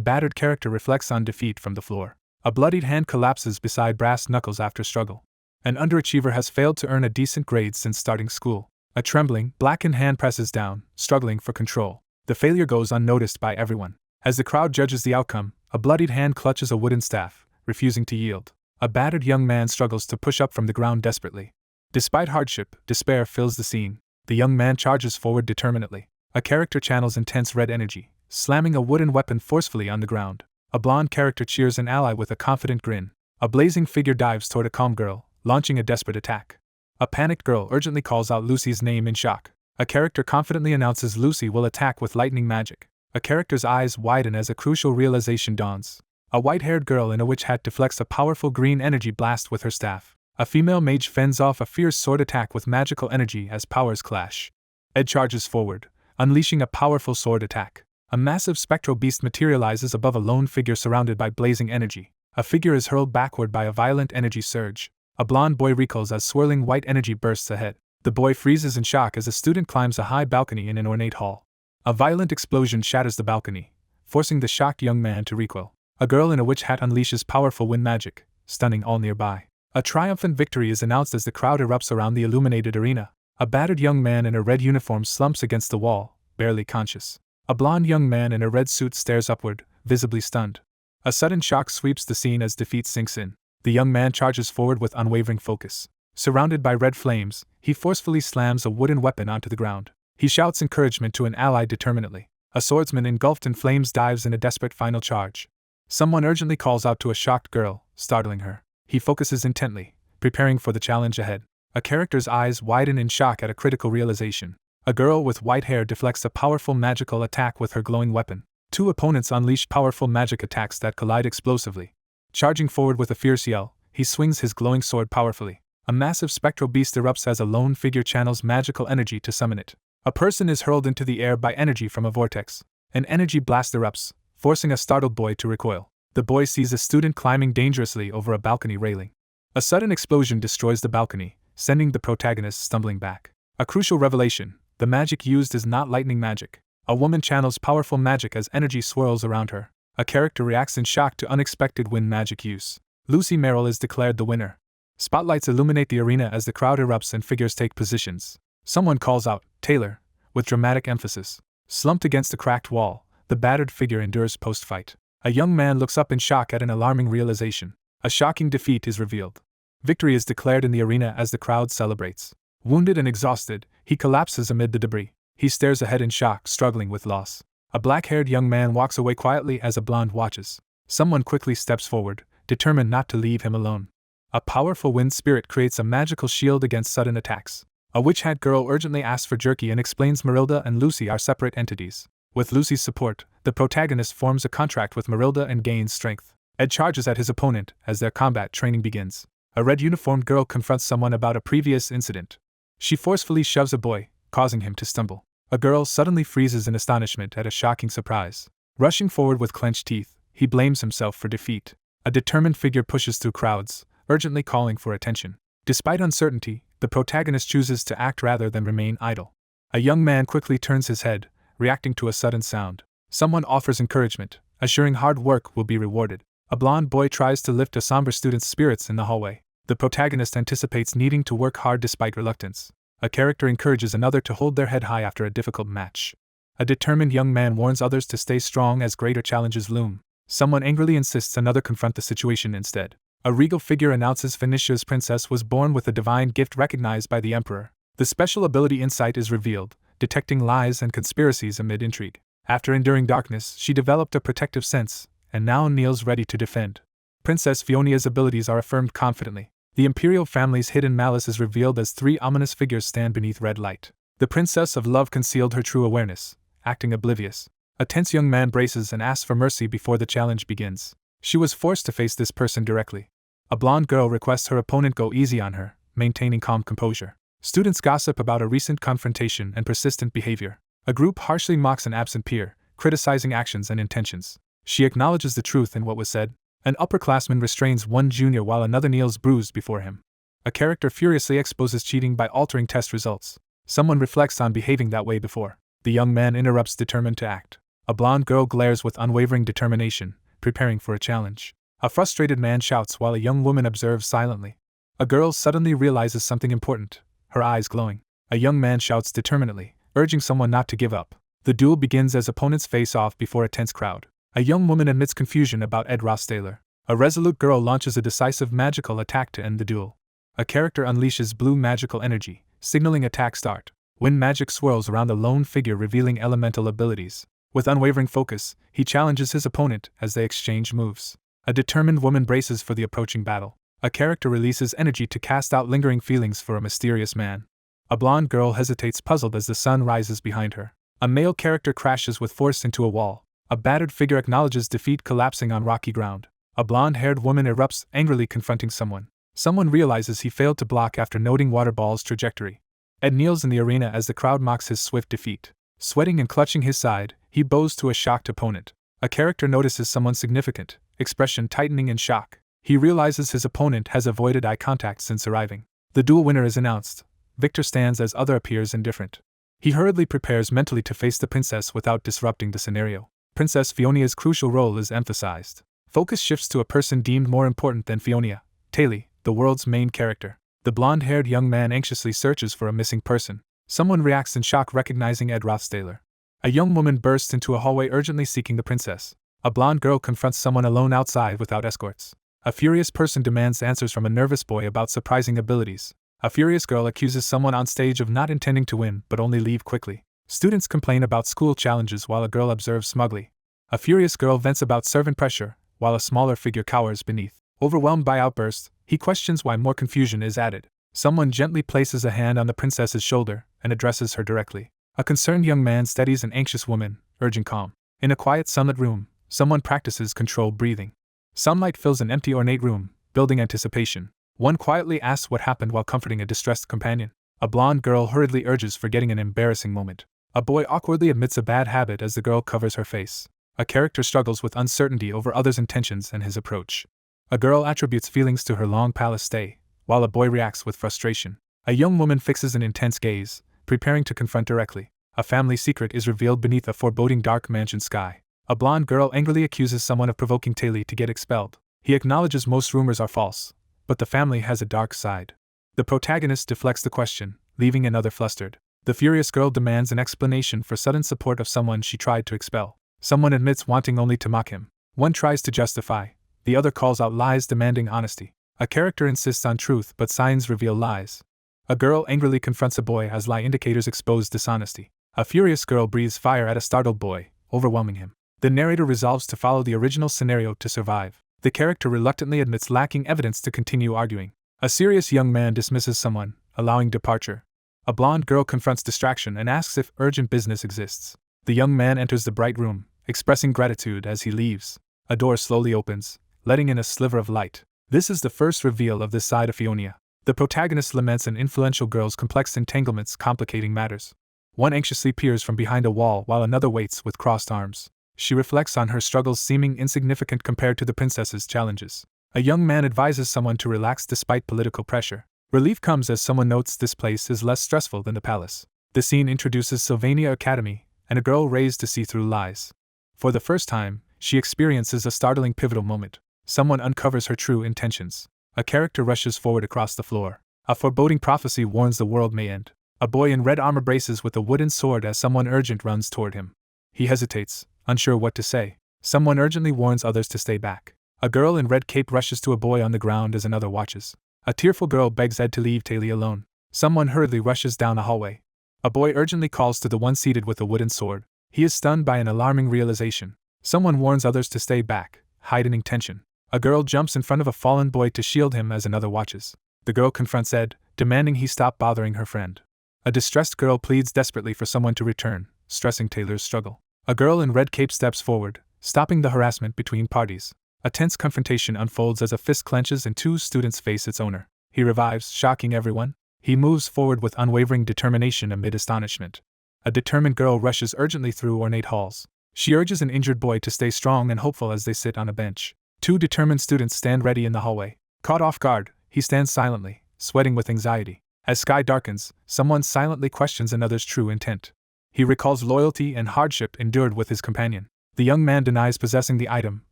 battered character reflects on defeat from the floor. A bloodied hand collapses beside brass knuckles after struggle. An underachiever has failed to earn a decent grade since starting school. A trembling, blackened hand presses down, struggling for control. The failure goes unnoticed by everyone. As the crowd judges the outcome, a bloodied hand clutches a wooden staff, refusing to yield. A battered young man struggles to push up from the ground desperately. Despite hardship, despair fills the scene. The young man charges forward determinedly. A character channels intense red energy, slamming a wooden weapon forcefully on the ground. A blonde character cheers an ally with a confident grin. A blazing figure dives toward a calm girl, launching a desperate attack. A panicked girl urgently calls out Lucy's name in shock. A character confidently announces Lucy will attack with lightning magic. A character's eyes widen as a crucial realization dawns. A white-haired girl in a witch hat deflects a powerful green energy blast with her staff. A female mage fends off a fierce sword attack with magical energy as powers clash. Ed charges forward, unleashing a powerful sword attack. A massive spectral beast materializes above a lone figure surrounded by blazing energy. A figure is hurled backward by a violent energy surge. A blonde boy recoils as swirling white energy bursts ahead. The boy freezes in shock as a student climbs a high balcony in an ornate hall. A violent explosion shatters the balcony, forcing the shocked young man to recoil. A girl in a witch hat unleashes powerful wind magic, stunning all nearby. A triumphant victory is announced as the crowd erupts around the illuminated arena. A battered young man in a red uniform slumps against the wall, barely conscious. A blonde young man in a red suit stares upward, visibly stunned. A sudden shock sweeps the scene as defeat sinks in. The young man charges forward with unwavering focus. Surrounded by red flames, he forcefully slams a wooden weapon onto the ground. He shouts encouragement to an ally determinedly. A swordsman engulfed in flames dives in a desperate final charge. Someone urgently calls out to a shocked girl, startling her. He focuses intently, preparing for the challenge ahead. A character's eyes widen in shock at a critical realization. A girl with white hair deflects a powerful magical attack with her glowing weapon. Two opponents unleash powerful magic attacks that collide explosively. Charging forward with a fierce yell, he swings his glowing sword powerfully. A massive spectral beast erupts as a lone figure channels magical energy to summon it. A person is hurled into the air by energy from a vortex. An energy blast erupts, forcing a startled boy to recoil. The boy sees a student climbing dangerously over a balcony railing. A sudden explosion destroys the balcony, sending the protagonist stumbling back. A crucial revelation: the magic used is not lightning magic. A woman channels powerful magic as energy swirls around her. A character reacts in shock to unexpected wind magic use. Lucy Merrill is declared the winner. Spotlights illuminate the arena as the crowd erupts and figures take positions. Someone calls out, "Taylor," with dramatic emphasis. Slumped against a cracked wall, the battered figure endures post-fight. A young man looks up in shock at an alarming realization. A shocking defeat is revealed. Victory is declared in the arena as the crowd celebrates. Wounded and exhausted, he collapses amid the debris. He stares ahead in shock, struggling with loss. A black-haired young man walks away quietly as a blonde watches. Someone quickly steps forward, determined not to leave him alone. A powerful wind spirit creates a magical shield against sudden attacks. A witch hat girl urgently asks for jerky and explains Marilda and Lucy are separate entities. With Lucy's support, the protagonist forms a contract with Marilda and gains strength. Ed charges at his opponent as their combat training begins. A red-uniformed girl confronts someone about a previous incident. She forcefully shoves a boy, causing him to stumble. A girl suddenly freezes in astonishment at a shocking surprise. Rushing forward with clenched teeth, he blames himself for defeat. A determined figure pushes through crowds, urgently calling for attention. Despite uncertainty, the protagonist chooses to act rather than remain idle. A young man quickly turns his head, reacting to a sudden sound. Someone offers encouragement, assuring hard work will be rewarded. A blonde boy tries to lift a somber student's spirits in the hallway. The protagonist anticipates needing to work hard despite reluctance. A character encourages another to hold their head high after a difficult match. A determined young man warns others to stay strong as greater challenges loom. Someone angrily insists another confront the situation instead. A regal figure announces Phoenicia's princess was born with a divine gift recognized by the emperor. The special ability Insight is revealed, detecting lies and conspiracies amid intrigue. After enduring darkness, she developed a protective sense, and now kneels ready to defend. Princess Fionia's abilities are affirmed confidently. The imperial family's hidden malice is revealed as three ominous figures stand beneath red light. The Princess of Love concealed her true awareness, acting oblivious. A tense young man braces and asks for mercy before the challenge begins. She was forced to face this person directly. A blonde girl requests her opponent go easy on her, maintaining calm composure. Students gossip about a recent confrontation and persistent behavior. A group harshly mocks an absent peer, criticizing actions and intentions. She acknowledges the truth in what was said. An upperclassman restrains one junior while another kneels bruised before him. A character furiously exposes cheating by altering test results. Someone reflects on behaving that way before. The young man interrupts, determined to act. A blonde girl glares with unwavering determination, preparing for a challenge. A frustrated man shouts while a young woman observes silently. A girl suddenly realizes something important, her eyes glowing. A young man shouts determinedly, urging someone not to give up. The duel begins as opponents face off before a tense crowd. A young woman admits confusion about Ed Rossdaler. A resolute girl launches a decisive magical attack to end the duel. A character unleashes blue magical energy, signaling attack start. Wind magic swirls around the lone figure, revealing elemental abilities. With unwavering focus, he challenges his opponent as they exchange moves. A determined woman braces for the approaching battle. A character releases energy to cast out lingering feelings for a mysterious man. A blonde girl hesitates, puzzled as the sun rises behind her. A male character crashes with force into a wall. A battered figure acknowledges defeat, collapsing on rocky ground. A blonde-haired woman erupts, angrily confronting someone. Someone realizes he failed to block after noting water ball's trajectory. Ed kneels in the arena as the crowd mocks his swift defeat. Sweating and clutching his side, he bows to a shocked opponent. A character notices someone significant, expression tightening in shock. He realizes his opponent has avoided eye contact since arriving. The duel winner is announced. Victor stands as other appears indifferent. He hurriedly prepares mentally to face the princess without disrupting the scenario. Princess Fionia's crucial role is emphasized. Focus shifts to a person deemed more important than Fionia, Taylor, the world's main character. The blonde-haired young man anxiously searches for a missing person. Someone reacts in shock, recognizing Ed Rossdaler. A young woman bursts into a hallway, urgently seeking the princess. A blonde girl confronts someone alone outside without escorts. A furious person demands answers from a nervous boy about surprising abilities. A furious girl accuses someone on stage of not intending to win but only leave quickly. Students complain about school challenges while a girl observes smugly. A furious girl vents about servant pressure, while a smaller figure cowers beneath. Overwhelmed by outbursts, he questions why more confusion is added. Someone gently places a hand on the princess's shoulder and addresses her directly. A concerned young man steadies an anxious woman, urging calm. In a quiet sunlit room, someone practices controlled breathing. Sunlight fills an empty, ornate room, building anticipation. One quietly asks what happened while comforting a distressed companion. A blonde girl hurriedly urges, forgetting an embarrassing moment. A boy awkwardly admits a bad habit as the girl covers her face. A character struggles with uncertainty over others' intentions and his approach. A girl attributes feelings to her long palace stay, while a boy reacts with frustration. A young woman fixes an intense gaze, preparing to confront directly. A family secret is revealed beneath a foreboding dark mansion sky. A blonde girl angrily accuses someone of provoking Taylor to get expelled. He acknowledges most rumors are false, but the family has a dark side. The protagonist deflects the question, leaving another flustered. The furious girl demands an explanation for sudden support of someone she tried to expel. Someone admits wanting only to mock him. One tries to justify. The other calls out lies, demanding honesty. A character insists on truth, but signs reveal lies. A girl angrily confronts a boy as lie indicators expose dishonesty. A furious girl breathes fire at a startled boy, overwhelming him. The narrator resolves to follow the original scenario to survive. The character reluctantly admits lacking evidence to continue arguing. A serious young man dismisses someone, allowing departure. A blonde girl confronts distraction and asks if urgent business exists. The young man enters the bright room, expressing gratitude as he leaves. A door slowly opens, letting in a sliver of light. This is the first reveal of this side of Fionia. The protagonist laments an influential girl's complex entanglements, complicating matters. One anxiously peers from behind a wall while another waits with crossed arms. She reflects on her struggles, seeming insignificant compared to the princess's challenges. A young man advises someone to relax despite political pressure. Relief comes as someone notes this place is less stressful than the palace. The scene introduces Sylvania Academy, and a girl raised to see through lies. For the first time, she experiences a startling pivotal moment. Someone uncovers her true intentions. A character rushes forward across the floor. A foreboding prophecy warns the world may end. A boy in red armor braces with a wooden sword as someone urgent runs toward him. He hesitates, unsure what to say. Someone urgently warns others to stay back. A girl in red cape rushes to a boy on the ground as another watches. A tearful girl begs Ed to leave Taylor alone. Someone hurriedly rushes down a hallway. A boy urgently calls to the one seated with a wooden sword. He is stunned by an alarming realization. Someone warns others to stay back, heightening tension. A girl jumps in front of a fallen boy to shield him as another watches. The girl confronts Ed, demanding he stop bothering her friend. A distressed girl pleads desperately for someone to return, stressing Taylor's struggle. A girl in red cape steps forward, stopping the harassment between parties. A tense confrontation unfolds as a fist clenches and two students face its owner. He revives, shocking everyone. He moves forward with unwavering determination amid astonishment. A determined girl rushes urgently through ornate halls. She urges an injured boy to stay strong and hopeful as they sit on a bench. Two determined students stand ready in the hallway. Caught off guard, he stands silently, sweating with anxiety. As sky darkens, someone silently questions another's true intent. He recalls loyalty and hardship endured with his companion. The young man denies possessing the item,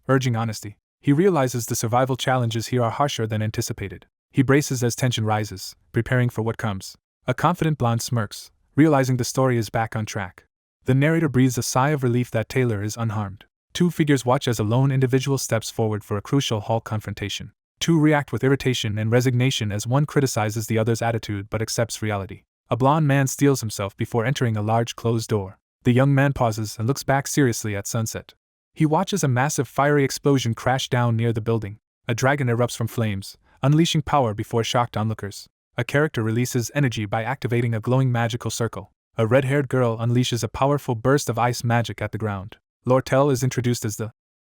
urging honesty. He realizes the survival challenges here are harsher than anticipated. He braces as tension rises, preparing for what comes. A confident blonde smirks, realizing the story is back on track. The narrator breathes a sigh of relief that Taylor is unharmed. Two figures watch as a lone individual steps forward for a crucial hall confrontation. Two react with irritation and resignation as one criticizes the other's attitude but accepts reality. A blond man steels himself before entering a large closed door. The young man pauses and looks back seriously at sunset. He watches a massive fiery explosion crash down near the building. A dragon erupts from flames, unleashing power before shocked onlookers. A character releases energy by activating a glowing magical circle. A red-haired girl unleashes a powerful burst of ice magic at the ground. Lortel is introduced as the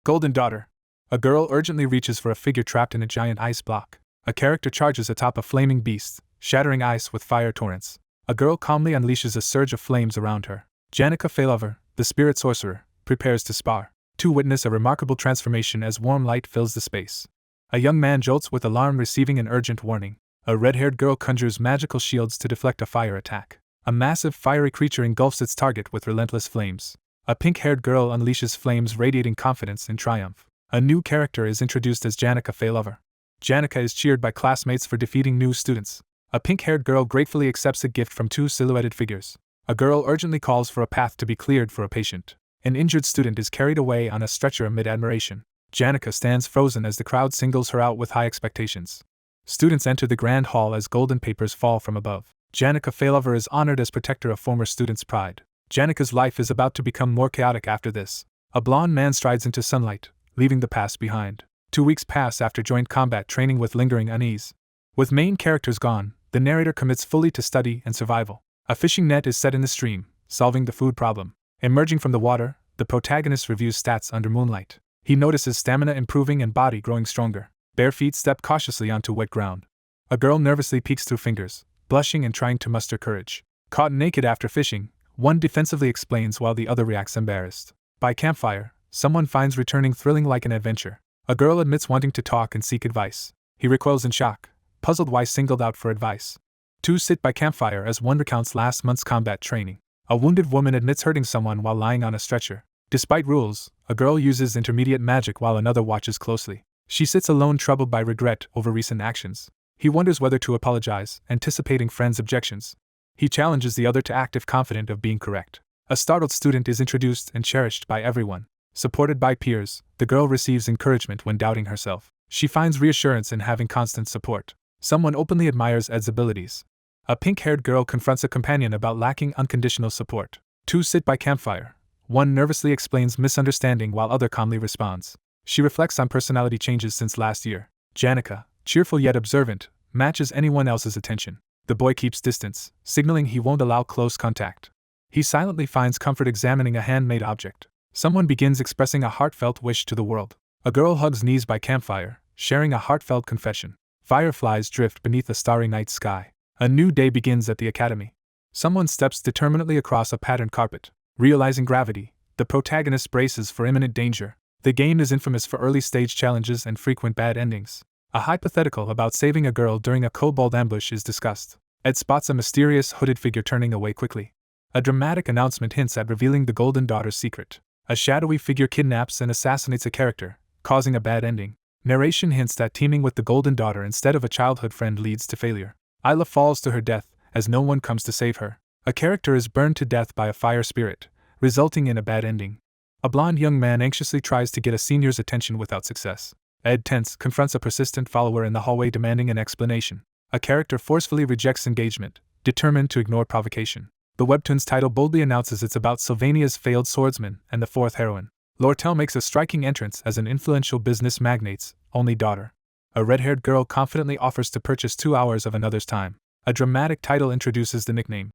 Golden Daughter. A girl urgently reaches for a figure trapped in a giant ice block. A character charges atop a flaming beast, shattering ice with fire torrents. A girl calmly unleashes a surge of flames around her. Janica Failover, the spirit sorcerer, prepares to spar. Two witness a remarkable transformation as warm light fills the space. A young man jolts with alarm, receiving an urgent warning. A red-haired girl conjures magical shields to deflect a fire attack. A massive fiery creature engulfs its target with relentless flames. A pink-haired girl unleashes flames radiating confidence and triumph. A new character is introduced as Janica Failover. Janica is cheered by classmates for defeating new students. A pink-haired girl gratefully accepts a gift from two silhouetted figures. A girl urgently calls for a path to be cleared for a patient. An injured student is carried away on a stretcher amid admiration. Janica stands frozen as the crowd singles her out with high expectations. Students enter the grand hall as golden papers fall from above. Janica Failover is honored as protector of former students' pride. Janica's life is about to become more chaotic after this. A blond man strides into sunlight, leaving the past behind. 2 weeks pass after joint combat training with lingering unease. With main characters gone, the narrator commits fully to study and survival. A fishing net is set in the stream, solving the food problem. Emerging from the water, the protagonist reviews stats under moonlight. He notices stamina improving and body growing stronger. Bare feet step cautiously onto wet ground. A girl nervously peeks through fingers, blushing and trying to muster courage. Caught naked after fishing, one defensively explains while the other reacts embarrassed. By campfire, someone finds returning thrilling like an adventure. A girl admits wanting to talk and seek advice. He recoils in shock, puzzled why singled out for advice. Two sit by campfire as one recounts last month's combat training. A wounded woman admits hurting someone while lying on a stretcher. Despite rules, a girl uses intermediate magic while another watches closely. She sits alone, troubled by regret over recent actions. He wonders whether to apologize, anticipating friends' objections. He challenges the other to act if confident of being correct. A startled student is introduced and cherished by everyone. Supported by peers, the girl receives encouragement when doubting herself. She finds reassurance in having constant support. Someone openly admires Ed's abilities. A pink-haired girl confronts a companion about lacking unconditional support. Two sit by campfire. One nervously explains misunderstanding while other calmly responds. She reflects on personality changes since last year. Janica, cheerful yet observant, matches anyone else's attention. The boy keeps distance, signaling he won't allow close contact. He silently finds comfort examining a handmade object. Someone begins expressing a heartfelt wish to the world. A girl hugs knees by campfire, sharing a heartfelt confession. Fireflies drift beneath a starry night sky. A new day begins at the academy. Someone steps determinedly across a patterned carpet. Realizing gravity, the protagonist braces for imminent danger. The game is infamous for early-stage challenges and frequent bad endings. A hypothetical about saving a girl during a kobold ambush is discussed. Ed spots a mysterious hooded figure turning away quickly. A dramatic announcement hints at revealing the Golden Daughter's secret. A shadowy figure kidnaps and assassinates a character, causing a bad ending. Narration hints that teaming with the Golden Daughter instead of a childhood friend leads to failure. Isla falls to her death, as no one comes to save her. A character is burned to death by a fire spirit, resulting in a bad ending. A blond young man anxiously tries to get a senior's attention without success. Ed, tense, confronts a persistent follower in the hallway demanding an explanation. A character forcefully rejects engagement, determined to ignore provocation. The webtoon's title boldly announces it's about Sylvania's failed swordsman and the fourth heroine. Lortel makes a striking entrance as an influential business magnate's only daughter. A red-haired girl confidently offers to purchase 2 hours of another's time. A dramatic title introduces the nickname.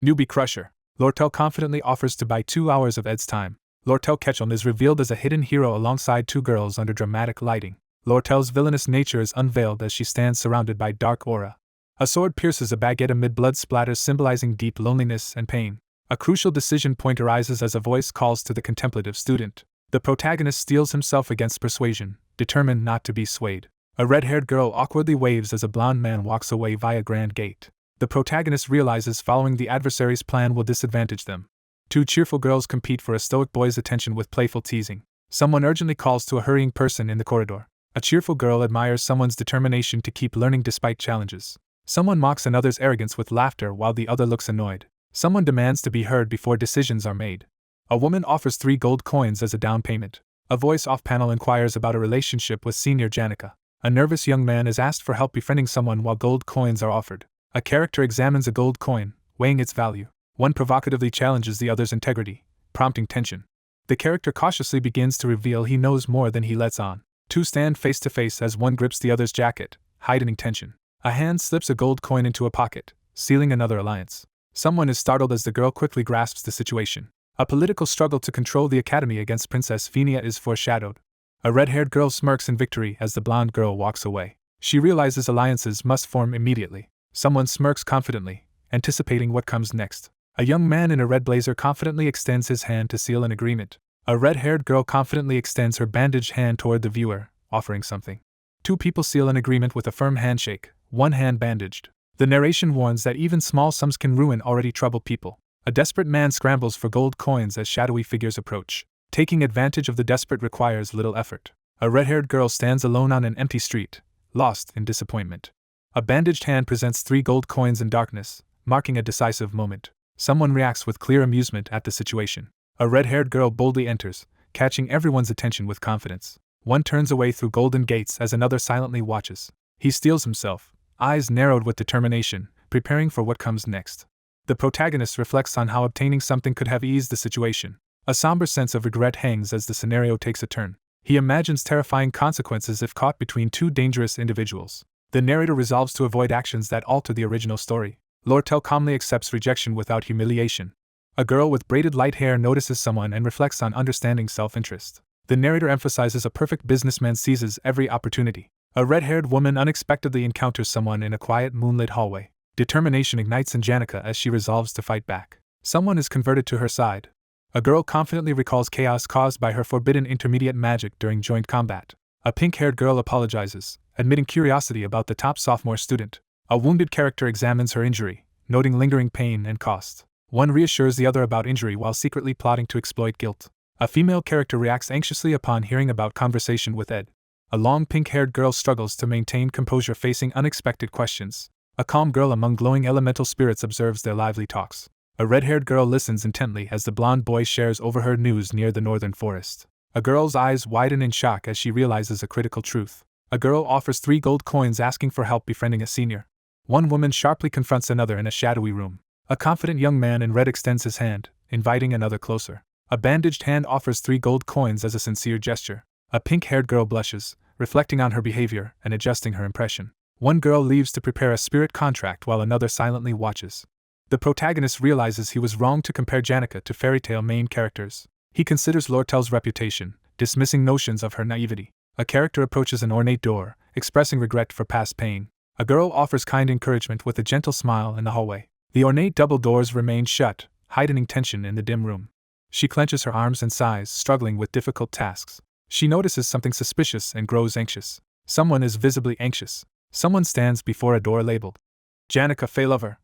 Newbie Crusher. Lortel confidently offers to buy 2 hours of Ed's time. Lortel Ketchum is revealed as a hidden hero alongside 2 girls under dramatic lighting. Lortel's villainous nature is unveiled as she stands surrounded by dark aura. A sword pierces a baguette amid blood splatters, symbolizing deep loneliness and pain. A crucial decision point arises as a voice calls to the contemplative student. The protagonist steels himself against persuasion, determined not to be swayed. A red-haired girl awkwardly waves as a blonde man walks away via grand gate. The protagonist realizes following the adversary's plan will disadvantage them. Two cheerful girls compete for a stoic boy's attention with playful teasing. Someone urgently calls to a hurrying person in the corridor. A cheerful girl admires someone's determination to keep learning despite challenges. Someone mocks another's arrogance with laughter while the other looks annoyed. Someone demands to be heard before decisions are made. A woman offers 3 gold coins as a down payment. A voice off-panel inquires about a relationship with senior Janica. A nervous young man is asked for help befriending someone while gold coins are offered. A character examines a gold coin, weighing its value. One provocatively challenges the other's integrity, prompting tension. The character cautiously begins to reveal he knows more than he lets on. Two stand face to face as one grips the other's jacket, heightening tension. A hand slips a gold coin into a pocket, sealing another alliance. Someone is startled as the girl quickly grasps the situation. A political struggle to control the academy against Princess Venia is foreshadowed. A red-haired girl smirks in victory as the blonde girl walks away. She realizes alliances must form immediately. Someone smirks confidently, anticipating what comes next. A young man in a red blazer confidently extends his hand to seal an agreement. A red-haired girl confidently extends her bandaged hand toward the viewer, offering something. Two people seal an agreement with a firm handshake, one hand bandaged. The narration warns that even small sums can ruin already troubled people. A desperate man scrambles for gold coins as shadowy figures approach. Taking advantage of the desperate requires little effort. A red-haired girl stands alone on an empty street, lost in disappointment. A bandaged hand presents 3 gold coins in darkness, marking a decisive moment. Someone reacts with clear amusement at the situation. A red-haired girl boldly enters, catching everyone's attention with confidence. One turns away through golden gates as another silently watches. He steels himself, eyes narrowed with determination, preparing for what comes next. The protagonist reflects on how obtaining something could have eased the situation. A somber sense of regret hangs as the scenario takes a turn. He imagines terrifying consequences if caught between 2 dangerous individuals. The narrator resolves to avoid actions that alter the original story. Lortel calmly accepts rejection without humiliation. A girl with braided light hair notices someone and reflects on understanding self-interest. The narrator emphasizes a perfect businessman seizes every opportunity. A red-haired woman unexpectedly encounters someone in a quiet moonlit hallway. Determination ignites in Janica as she resolves to fight back. Someone is converted to her side. A girl confidently recalls chaos caused by her forbidden intermediate magic during joint combat. A pink-haired girl apologizes, admitting curiosity about the top sophomore student. A wounded character examines her injury, noting lingering pain and cost. One reassures the other about injury while secretly plotting to exploit guilt. A female character reacts anxiously upon hearing about conversation with Ed. A long pink-haired girl struggles to maintain composure facing unexpected questions. A calm girl among glowing elemental spirits observes their lively talks. A red-haired girl listens intently as the blonde boy shares overheard news near the northern forest. A girl's eyes widen in shock as she realizes a critical truth. A girl offers 3 gold coins asking for help befriending a senior. One woman sharply confronts another in a shadowy room. A confident young man in red extends his hand, inviting another closer. A bandaged hand offers 3 gold coins as a sincere gesture. A pink-haired girl blushes, reflecting on her behavior and adjusting her impression. One girl leaves to prepare a spirit contract while another silently watches. The protagonist realizes he was wrong to compare Janica to fairy tale main characters. He considers Lortel's reputation, dismissing notions of her naivety. A character approaches an ornate door, expressing regret for past pain. A girl offers kind encouragement with a gentle smile in the hallway. The ornate double doors remain shut, heightening tension in the dim room. She clenches her arms and sighs, struggling with difficult tasks. She notices something suspicious and grows anxious. Someone is visibly anxious. Someone stands before a door labeled Janica Faylover,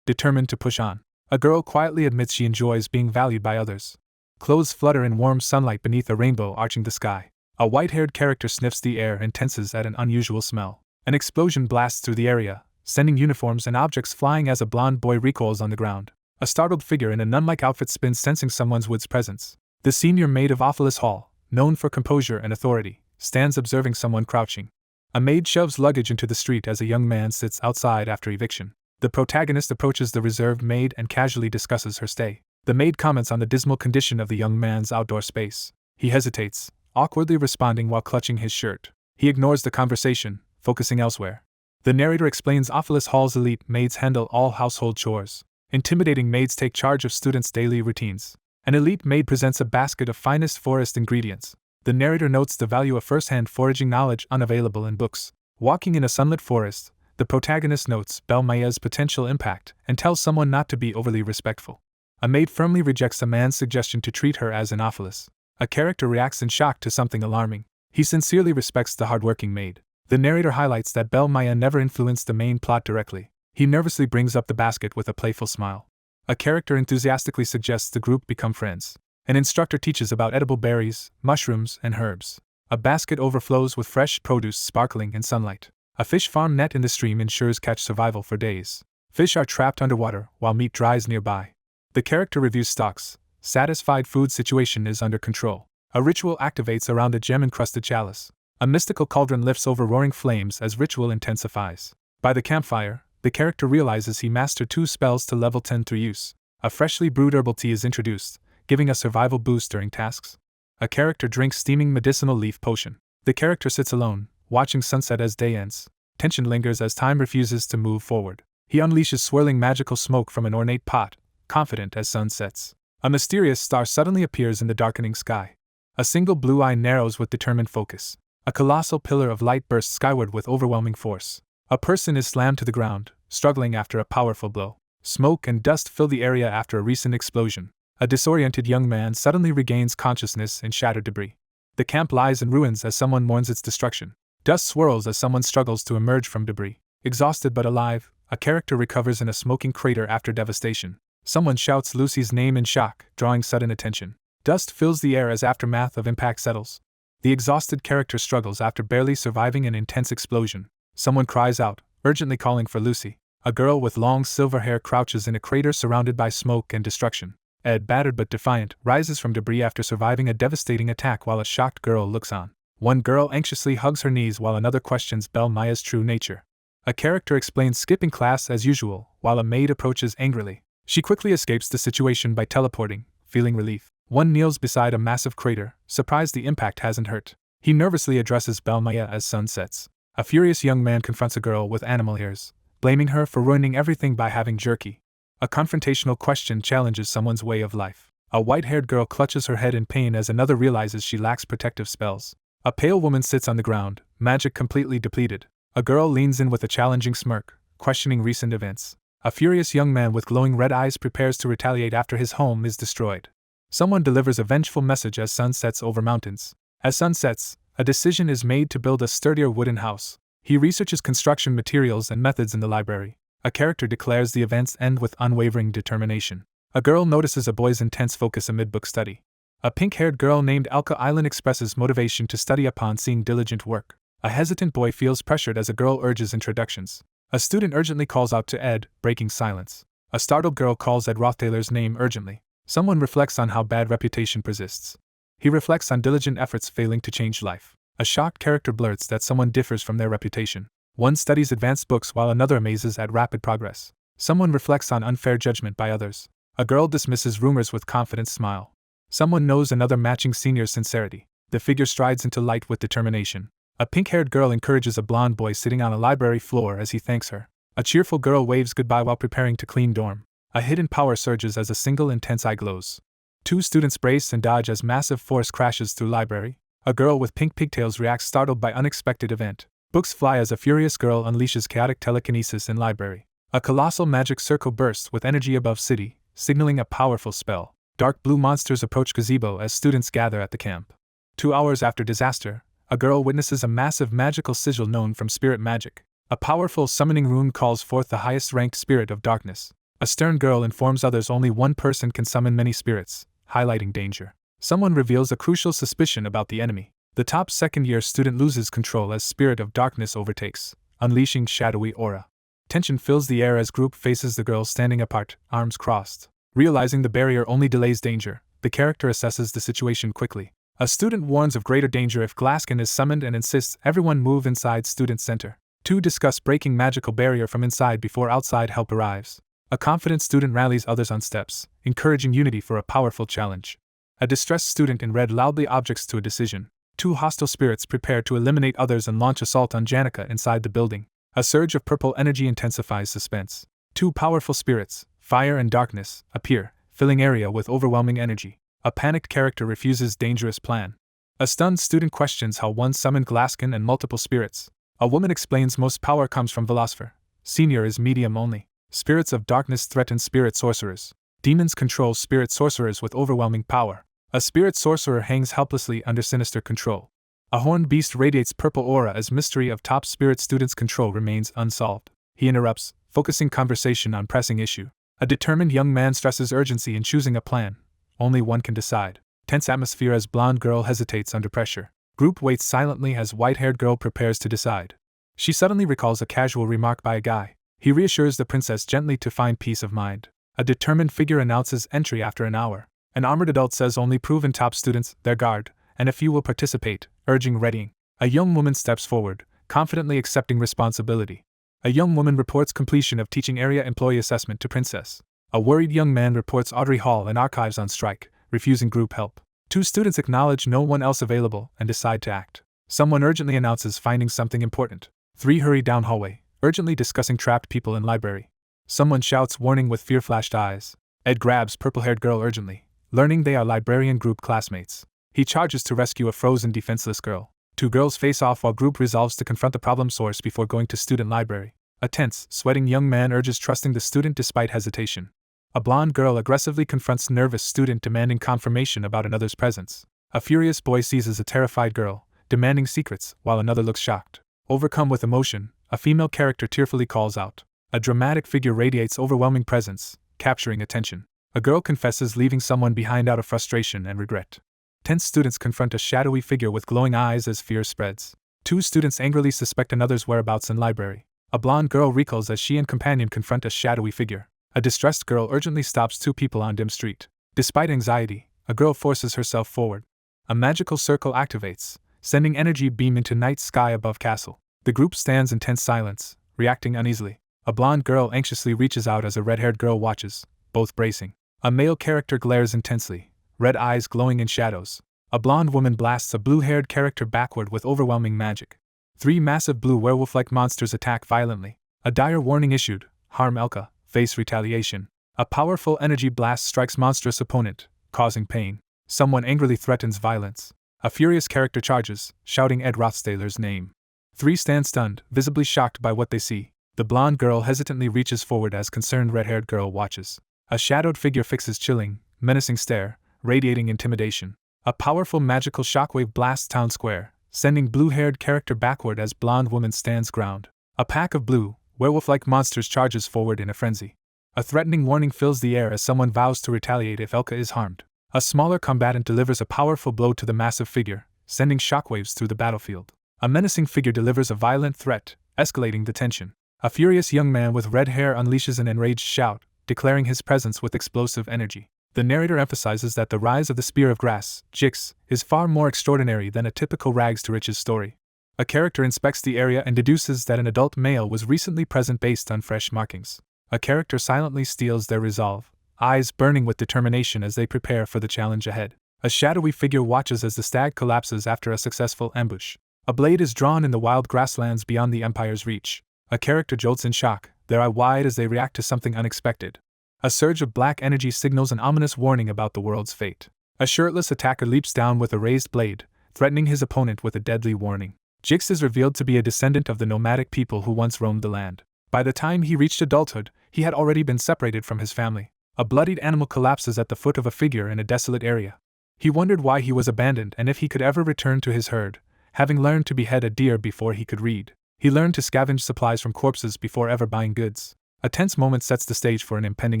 determined to push on. A girl quietly admits she enjoys being valued by others. Clothes flutter in warm sunlight beneath a rainbow arching the sky. A white-haired character sniffs the air and tenses at an unusual smell. An explosion blasts through the area, sending uniforms and objects flying as a blonde boy recoils on the ground. A startled figure in a nun-like outfit spins, sensing someone's woods presence. The senior maid of Ophelis Hall, known for composure and authority, stands observing someone crouching. A maid shoves luggage into the street as a young man sits outside after eviction. The protagonist approaches the reserved maid and casually discusses her stay. The maid comments on the dismal condition of the young man's outdoor space. He hesitates, awkwardly responding while clutching his shirt. He ignores the conversation, focusing elsewhere. The narrator explains Ophelis Hall's elite maids handle all household chores. Intimidating maids take charge of students' daily routines. An elite maid presents a basket of finest forest ingredients. The narrator notes the value of first-hand foraging knowledge unavailable in books. Walking in a sunlit forest, the protagonist notes Belle Maya's potential impact and tells someone not to be overly respectful. A maid firmly rejects a man's suggestion to treat her as an Ophelis. A character reacts in shock to something alarming. He sincerely respects the hardworking maid. The narrator highlights that Bell Maya never influenced the main plot directly. He nervously brings up the basket with a playful smile. A character enthusiastically suggests the group become friends. An instructor teaches about edible berries, mushrooms, and herbs. A basket overflows with fresh produce sparkling in sunlight. A fish farm net in the stream ensures catch survival for days. Fish are trapped underwater while meat dries nearby. The character reviews stocks. Satisfied food situation is under control. A ritual activates around a gem-encrusted chalice. A mystical cauldron lifts over roaring flames as ritual intensifies. By the campfire, the character realizes he mastered 2 spells to level 10 through use. A freshly brewed herbal tea is introduced, giving a survival boost during tasks. A character drinks steaming medicinal leaf potion. The character sits alone, watching sunset as day ends. Tension lingers as time refuses to move forward. He unleashes swirling magical smoke from an ornate pot, confident as sun sets. A mysterious star suddenly appears in the darkening sky. A single blue eye narrows with determined focus. A colossal pillar of light bursts skyward with overwhelming force. A person is slammed to the ground, struggling after a powerful blow. Smoke and dust fill the area after a recent explosion. A disoriented young man suddenly regains consciousness in shattered debris. The camp lies in ruins as someone mourns its destruction. Dust swirls as someone struggles to emerge from debris. Exhausted but alive, a character recovers in a smoking crater after devastation. Someone shouts Lucy's name in shock, drawing sudden attention. Dust fills the air as aftermath of impact settles. The exhausted character struggles after barely surviving an intense explosion. Someone cries out, urgently calling for Lucy. A girl with long silver hair crouches in a crater surrounded by smoke and destruction. Ed, battered but defiant, rises from debris after surviving a devastating attack while a shocked girl looks on. One girl anxiously hugs her knees while another questions Bell Maya's true nature. A character explains skipping class as usual, while a maid approaches angrily. She quickly escapes the situation by teleporting, feeling relief. One kneels beside a massive crater, surprised the impact hasn't hurt. He nervously addresses Bell Maya as sun sets. A furious young man confronts a girl with animal ears, blaming her for ruining everything by having jerky. A confrontational question challenges someone's way of life. A white-haired girl clutches her head in pain as another realizes she lacks protective spells. A pale woman sits on the ground, magic completely depleted. A girl leans in with a challenging smirk, questioning recent events. A furious young man with glowing red eyes prepares to retaliate after his home is destroyed. Someone delivers a vengeful message as sun sets over mountains. As sun sets, a decision is made to build a sturdier wooden house. He researches construction materials and methods in the library. A character declares the events end with unwavering determination. A girl notices a boy's intense focus amid book study. A pink-haired girl named Alka Island expresses motivation to study upon seeing diligent work. A hesitant boy feels pressured as a girl urges introductions. A student urgently calls out to Ed, breaking silence. A startled girl calls Ed Roththaler's name urgently. Someone reflects on how bad reputation persists. He reflects on diligent efforts failing to change life. A shocked character blurts that someone differs from their reputation. One studies advanced books while another amazes at rapid progress. Someone reflects on unfair judgment by others. A girl dismisses rumors with confident smile. Someone knows another matching senior's sincerity. The figure strides into light with determination. A pink-haired girl encourages a blonde boy sitting on a library floor as he thanks her. A cheerful girl waves goodbye while preparing to clean dorm. A hidden power surges as a single intense eye glows. 2 students brace and dodge as massive force crashes through library. A girl with pink pigtails reacts startled by unexpected event. Books fly as a furious girl unleashes chaotic telekinesis in library. A colossal magic circle bursts with energy above city, signaling a powerful spell. Dark blue monsters approach gazebo as students gather at the camp. 2 hours after disaster, a girl witnesses a massive magical sigil known from spirit magic. A powerful summoning rune calls forth the highest-ranked spirit of darkness. A stern girl informs others only one person can summon many spirits, highlighting danger. Someone reveals a crucial suspicion about the enemy. The top second-year student loses control as Spirit of Darkness overtakes, unleashing shadowy aura. Tension fills the air as group faces the girl standing apart, arms crossed. Realizing the barrier only delays danger, the character assesses the situation quickly. A student warns of greater danger if Glaskin is summoned and insists everyone move inside student center. 2 discuss breaking magical barrier from inside before outside help arrives. A confident student rallies others on steps, encouraging unity for a powerful challenge. A distressed student in red loudly objects to a decision. 2 hostile spirits prepare to eliminate others and launch assault on Janica inside the building. A surge of purple energy intensifies suspense. 2 powerful spirits, fire and darkness, appear, filling area with overwhelming energy. A panicked character refuses dangerous plan. A stunned student questions how one summoned Glaskin and multiple spirits. A woman explains most power comes from Philosopher. Senior is medium only. Spirits of darkness threaten spirit sorcerers. Demons control spirit sorcerers with overwhelming power. A spirit sorcerer hangs helplessly under sinister control. A horned beast radiates purple aura as mystery of top spirit student's control remains unsolved. He interrupts, focusing conversation on pressing issue. A determined young man stresses urgency in choosing a plan. Only one can decide. Tense atmosphere as blonde girl hesitates under pressure. Group waits silently as white-haired girl prepares to decide. She suddenly recalls a casual remark by a guy. He reassures the princess gently to find peace of mind. A determined figure announces entry after an hour. An armored adult says only proven top students, their guard, and a few will participate, urging readying. A young woman steps forward, confidently accepting responsibility. A young woman reports completion of teaching area employee assessment to princess. A worried young man reports Audrey Hall and archives on strike, refusing group help. 2 students acknowledge no one else available and decide to act. Someone urgently announces finding something important. 3 hurry down hallway, urgently discussing trapped people in library. Someone shouts warning with fear-flashed eyes. Ed grabs purple-haired girl urgently, learning they are librarian group classmates. He charges to rescue a frozen defenseless girl. 2 girls face off while group resolves to confront the problem source before going to student library. A tense, sweating young man urges trusting the student despite hesitation. A blonde girl aggressively confronts nervous student demanding confirmation about another's presence. A furious boy seizes a terrified girl, demanding secrets, while another looks shocked. Overcome with emotion, a female character tearfully calls out. A dramatic figure radiates overwhelming presence, capturing attention. A girl confesses leaving someone behind out of frustration and regret. Tense students confront a shadowy figure with glowing eyes as fear spreads. 2 students angrily suspect another's whereabouts in library. A blonde girl recoils as she and companion confront a shadowy figure. A distressed girl urgently stops 2 people on dim street. Despite anxiety, a girl forces herself forward. A magical circle activates, sending energy beam into night sky above castle. The group stands in tense silence, reacting uneasily. A blonde girl anxiously reaches out as a red-haired girl watches, both bracing. A male character glares intensely, red eyes glowing in shadows. A blonde woman blasts a blue-haired character backward with overwhelming magic. 3 massive blue werewolf-like monsters attack violently. A dire warning issued, harm Elka, face retaliation. A powerful energy blast strikes monstrous opponent, causing pain. Someone angrily threatens violence. A furious character charges, shouting Ed Rothstaller's name. 3 stand stunned, visibly shocked by what they see. The blonde girl hesitantly reaches forward as concerned red-haired girl watches. A shadowed figure fixes chilling, menacing stare, radiating intimidation. A powerful magical shockwave blasts town square, sending blue-haired character backward as blonde woman stands ground. A pack of blue, werewolf-like monsters charges forward in a frenzy. A threatening warning fills the air as someone vows to retaliate if Elka is harmed. A smaller combatant delivers a powerful blow to the massive figure, sending shockwaves through the battlefield. A menacing figure delivers a violent threat, escalating the tension. A furious young man with red hair unleashes an enraged shout, declaring his presence with explosive energy. The narrator emphasizes that the rise of the Spear of Grass, Jix, is far more extraordinary than a typical rags to riches story. A character inspects the area and deduces that an adult male was recently present based on fresh markings. A character silently steals their resolve, eyes burning with determination as they prepare for the challenge ahead. A shadowy figure watches as the stag collapses after a successful ambush. A blade is drawn in the wild grasslands beyond the Empire's reach. A character jolts in shock, their eye wide as they react to something unexpected. A surge of black energy signals an ominous warning about the world's fate. A shirtless attacker leaps down with a raised blade, threatening his opponent with a deadly warning. Jix is revealed to be a descendant of the nomadic people who once roamed the land. By the time he reached adulthood, he had already been separated from his family. A bloodied animal collapses at the foot of a figure in a desolate area. He wondered why he was abandoned and if he could ever return to his herd, having learned to behead a deer before he could read. He learned to scavenge supplies from corpses before ever buying goods. A tense moment sets the stage for an impending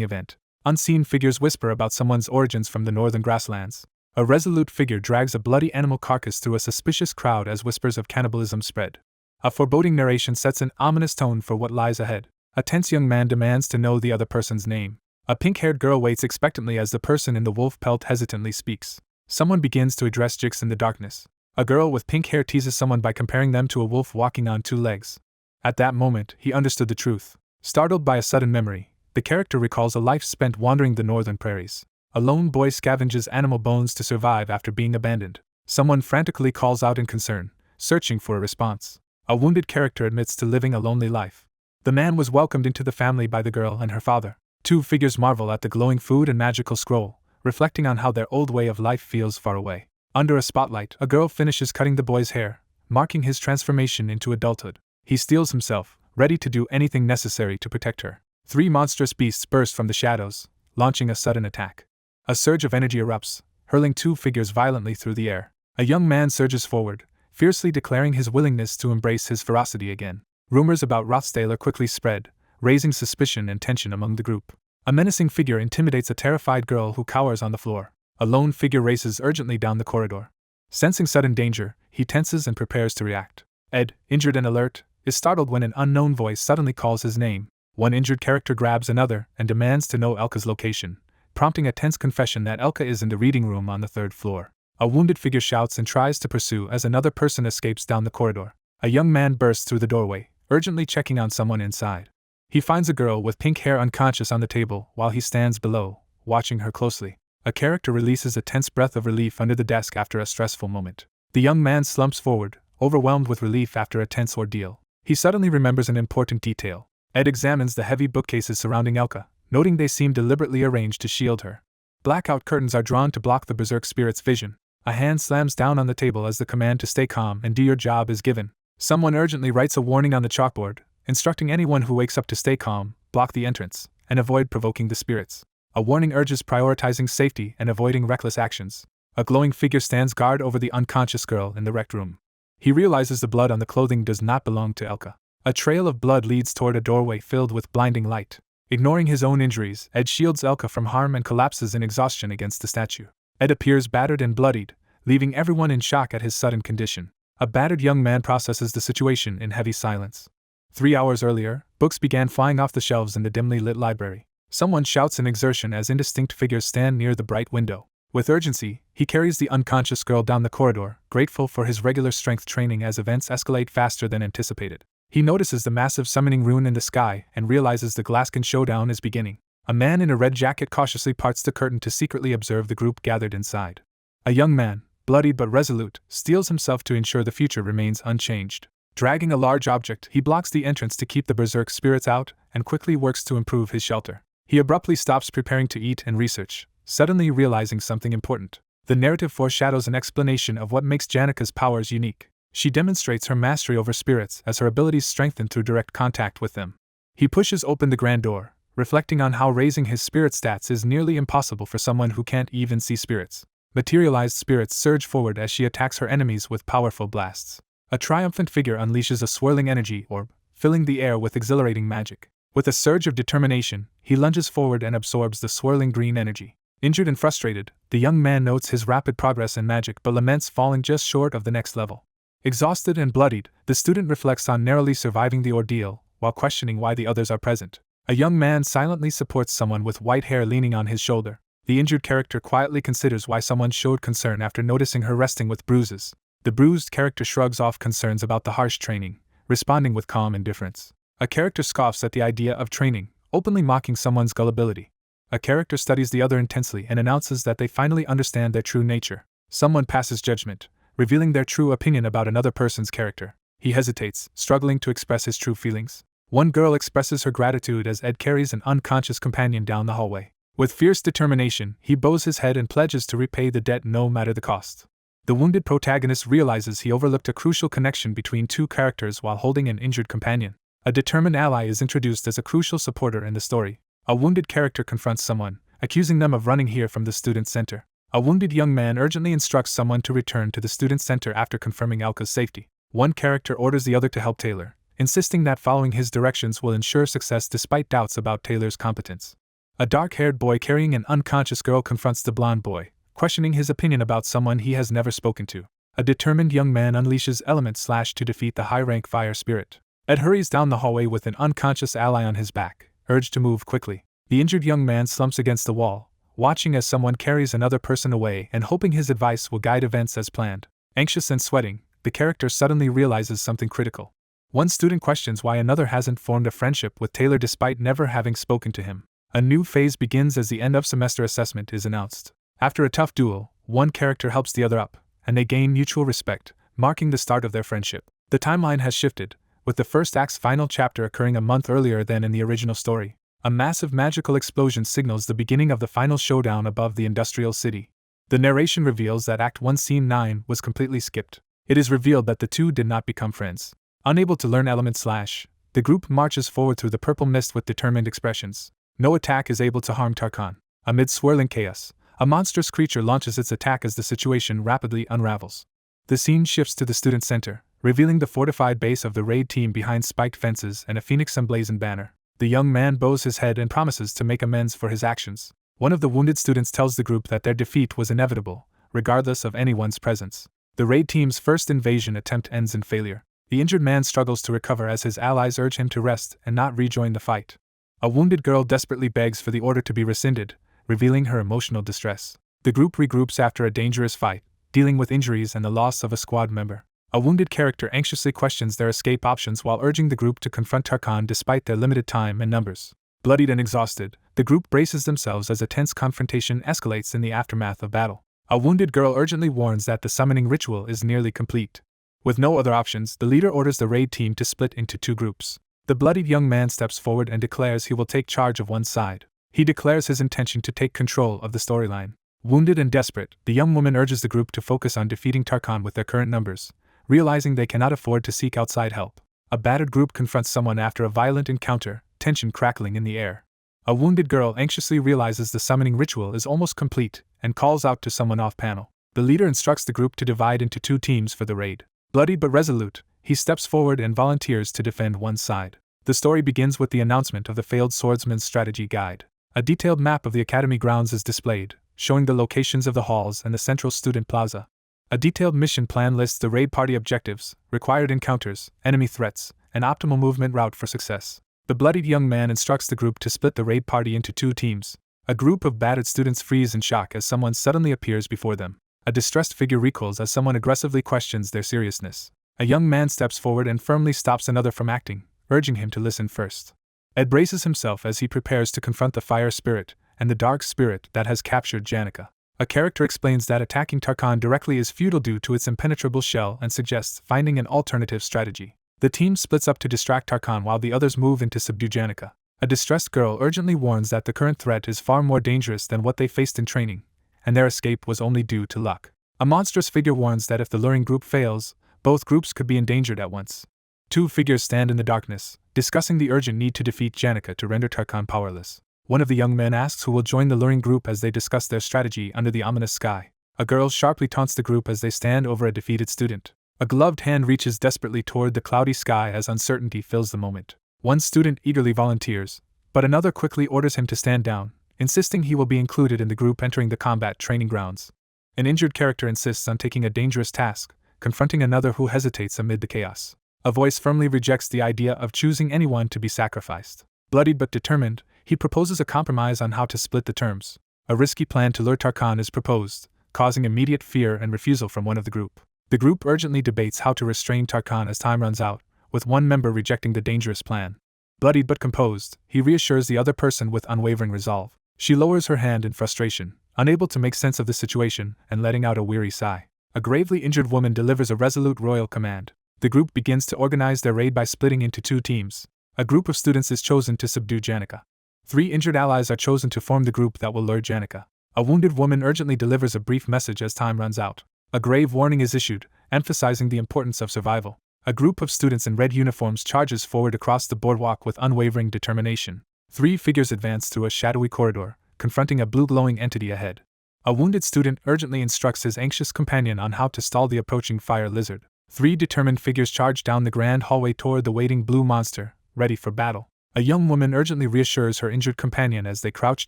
event. Unseen figures whisper about someone's origins from the northern grasslands. A resolute figure drags a bloody animal carcass through a suspicious crowd as whispers of cannibalism spread. A foreboding narration sets an ominous tone for what lies ahead. A tense young man demands to know the other person's name. A pink-haired girl waits expectantly as the person in the wolf pelt hesitantly speaks. Someone begins to address Jix in the darkness. A girl with pink hair teases someone by comparing them to a wolf walking on 2 legs. At that moment, he understood the truth. Startled by a sudden memory, the character recalls a life spent wandering the northern prairies. A lone boy scavenges animal bones to survive after being abandoned. Someone frantically calls out in concern, searching for a response. A wounded character admits to living a lonely life. The man was welcomed into the family by the girl and her father. 2 figures marvel at the glowing food and magical scroll, reflecting on how their old way of life feels far away. Under a spotlight, a girl finishes cutting the boy's hair, marking his transformation into adulthood. He steels himself, ready to do anything necessary to protect her. 3 monstrous beasts burst from the shadows, launching a sudden attack. A surge of energy erupts, hurling 2 figures violently through the air. A young man surges forward, fiercely declaring his willingness to embrace his ferocity again. Rumors about Rothstaler quickly spread, raising suspicion and tension among the group. A menacing figure intimidates a terrified girl who cowers on the floor. A lone figure races urgently down the corridor. Sensing sudden danger, he tenses and prepares to react. Ed, injured and alert, is startled when an unknown voice suddenly calls his name. One injured character grabs another and demands to know Elka's location, prompting a tense confession that Elka is in the reading room on the 3rd floor. A wounded figure shouts and tries to pursue as another person escapes down the corridor. A young man bursts through the doorway, urgently checking on someone inside. He finds a girl with pink hair unconscious on the table while he stands below, watching her closely. A character releases a tense breath of relief under the desk after a stressful moment. The young man slumps forward, overwhelmed with relief after a tense ordeal. He suddenly remembers an important detail. Ed examines the heavy bookcases surrounding Elka, noting they seem deliberately arranged to shield her. Blackout curtains are drawn to block the berserk spirit's vision. A hand slams down on the table as the command to stay calm and do your job is given. Someone urgently writes a warning on the chalkboard, instructing anyone who wakes up to stay calm, block the entrance, and avoid provoking the spirits. A warning urges prioritizing safety and avoiding reckless actions. A glowing figure stands guard over the unconscious girl in the rec room. He realizes the blood on the clothing does not belong to Elka. A trail of blood leads toward a doorway filled with blinding light. Ignoring his own injuries, Ed shields Elka from harm and collapses in exhaustion against the statue. Ed appears battered and bloodied, leaving everyone in shock at his sudden condition. A battered young man processes the situation in heavy silence. 3 hours earlier, books began flying off the shelves in the dimly lit library. Someone shouts in exertion as indistinct figures stand near the bright window. With urgency, he carries the unconscious girl down the corridor, grateful for his regular strength training as events escalate faster than anticipated. He notices the massive summoning rune in the sky and realizes the Glaskin showdown is beginning. A man in a red jacket cautiously parts the curtain to secretly observe the group gathered inside. A young man, bloodied but resolute, steels himself to ensure the future remains unchanged. Dragging a large object, he blocks the entrance to keep the berserk spirits out and quickly works to improve his shelter. He abruptly stops preparing to eat and research, suddenly realizing something important. The narrative foreshadows an explanation of what makes Janika's powers unique. She demonstrates her mastery over spirits as her abilities strengthen through direct contact with them. He pushes open the grand door, reflecting on how raising his spirit stats is nearly impossible for someone who can't even see spirits. Materialized spirits surge forward as she attacks her enemies with powerful blasts. A triumphant figure unleashes a swirling energy orb, filling the air with exhilarating magic. With a surge of determination, he lunges forward and absorbs the swirling green energy. Injured and frustrated, the young man notes his rapid progress in magic but laments falling just short of the next level. Exhausted and bloodied, the student reflects on narrowly surviving the ordeal, while questioning why the others are present. A young man silently supports someone with white hair leaning on his shoulder. The injured character quietly considers why someone showed concern after noticing her resting with bruises. The bruised character shrugs off concerns about the harsh training, responding with calm indifference. A character scoffs at the idea of training, openly mocking someone's gullibility. A character studies the other intensely and announces that they finally understand their true nature. Someone passes judgment, revealing their true opinion about another person's character. He hesitates, struggling to express his true feelings. One girl expresses her gratitude as Ed carries an unconscious companion down the hallway. With fierce determination, he bows his head and pledges to repay the debt no matter the cost. The wounded protagonist realizes he overlooked a crucial connection between two characters while holding an injured companion. A determined ally is introduced as a crucial supporter in the story. A wounded character confronts someone, accusing them of running here from the student center. A wounded young man urgently instructs someone to return to the student center after confirming Elka's safety. One character orders the other to help Taylor, insisting that following his directions will ensure success despite doubts about Taylor's competence. A dark-haired boy carrying an unconscious girl confronts the blonde boy, questioning his opinion about someone he has never spoken to. A determined young man unleashes Element Slash to defeat the high-rank fire spirit. Ed hurries down the hallway with an unconscious ally on his back, urged to move quickly. The injured young man slumps against the wall, watching as someone carries another person away and hoping his advice will guide events as planned. Anxious and sweating, the character suddenly realizes something critical. One student questions why another hasn't formed a friendship with Taylor despite never having spoken to him. A new phase begins as the end-of-semester assessment is announced. After a tough duel, one character helps the other up, and they gain mutual respect, marking the start of their friendship. The timeline has shifted, with the first act's final chapter occurring a month earlier than in the original story. A massive magical explosion signals the beginning of the final showdown above the industrial city. The narration reveals that Act 1 Scene 9 was completely skipped. It is revealed that the two did not become friends. Unable to learn Element Slash, the group marches forward through the purple mist with determined expressions. No attack is able to harm Tarkan. Amid swirling chaos, a monstrous creature launches its attack as the situation rapidly unravels. The scene shifts to the student center, revealing the fortified base of the raid team behind spiked fences and a phoenix emblazoned banner. The young man bows his head and promises to make amends for his actions. One of the wounded students tells the group that their defeat was inevitable, regardless of anyone's presence. The raid team's first invasion attempt ends in failure. The injured man struggles to recover as his allies urge him to rest and not rejoin the fight. A wounded girl desperately begs for the order to be rescinded, revealing her emotional distress. The group regroups after a dangerous fight, dealing with injuries and the loss of a squad member. A wounded character anxiously questions their escape options while urging the group to confront Tarkan despite their limited time and numbers. Bloodied and exhausted, the group braces themselves as a tense confrontation escalates in the aftermath of battle. A wounded girl urgently warns that the summoning ritual is nearly complete. With no other options, the leader orders the raid team to split into two groups. The bloodied young man steps forward and declares he will take charge of one side. He declares his intention to take control of the storyline. Wounded and desperate, the young woman urges the group to focus on defeating Tarkan with their current numbers, realizing they cannot afford to seek outside help. A battered group confronts someone after a violent encounter, tension crackling in the air. A wounded girl anxiously realizes the summoning ritual is almost complete and calls out to someone off-panel. The leader instructs the group to divide into two teams for the raid. Bloodied but resolute, he steps forward and volunteers to defend one side. The story begins with the announcement of the failed swordsman's strategy guide. A detailed map of the academy grounds is displayed, showing the locations of the halls and the central student plaza. A detailed mission plan lists the raid party objectives, required encounters, enemy threats, and optimal movement route for success. The bloodied young man instructs the group to split the raid party into two teams. A group of battered students freeze in shock as someone suddenly appears before them. A distressed figure recoils as someone aggressively questions their seriousness. A young man steps forward and firmly stops another from acting, urging him to listen first. Ed braces himself as he prepares to confront the fire spirit and the dark spirit that has captured Janica. A character explains that attacking Tarkan directly is futile due to its impenetrable shell and suggests finding an alternative strategy. The team splits up to distract Tarkan while the others move in to subdue Janica. A distressed girl urgently warns that the current threat is far more dangerous than what they faced in training, and their escape was only due to luck. A monstrous figure warns that if the luring group fails, both groups could be endangered at once. Two figures stand in the darkness, discussing the urgent need to defeat Janica to render Tarkan powerless. One of the young men asks who will join the luring group as they discuss their strategy under the ominous sky. A girl sharply taunts the group as they stand over a defeated student. A gloved hand reaches desperately toward the cloudy sky as uncertainty fills the moment. One student eagerly volunteers, but another quickly orders him to stand down, insisting he will be included in the group entering the combat training grounds. An injured character insists on taking a dangerous task, confronting another who hesitates amid the chaos. A voice firmly rejects the idea of choosing anyone to be sacrificed. Bloodied but determined, he proposes a compromise on how to split the terms. A risky plan to lure Tarkan is proposed, causing immediate fear and refusal from one of the group. The group urgently debates how to restrain Tarkan as time runs out, with one member rejecting the dangerous plan. Bloodied but composed, he reassures the other person with unwavering resolve. She lowers her hand in frustration, unable to make sense of the situation and letting out a weary sigh. A gravely injured woman delivers a resolute royal command. The group begins to organize their raid by splitting into two teams. A group of students is chosen to subdue Janica. 3 injured allies are chosen to form the group that will lure Janica. A wounded woman urgently delivers a brief message as time runs out. A grave warning is issued, emphasizing the importance of survival. A group of students in red uniforms charges forward across the boardwalk with unwavering determination. 3 figures advance through a shadowy corridor, confronting a blue glowing entity ahead. A wounded student urgently instructs his anxious companion on how to stall the approaching fire lizard. 3 determined figures charge down the grand hallway toward the waiting blue monster, ready for battle. A young woman urgently reassures her injured companion as they crouch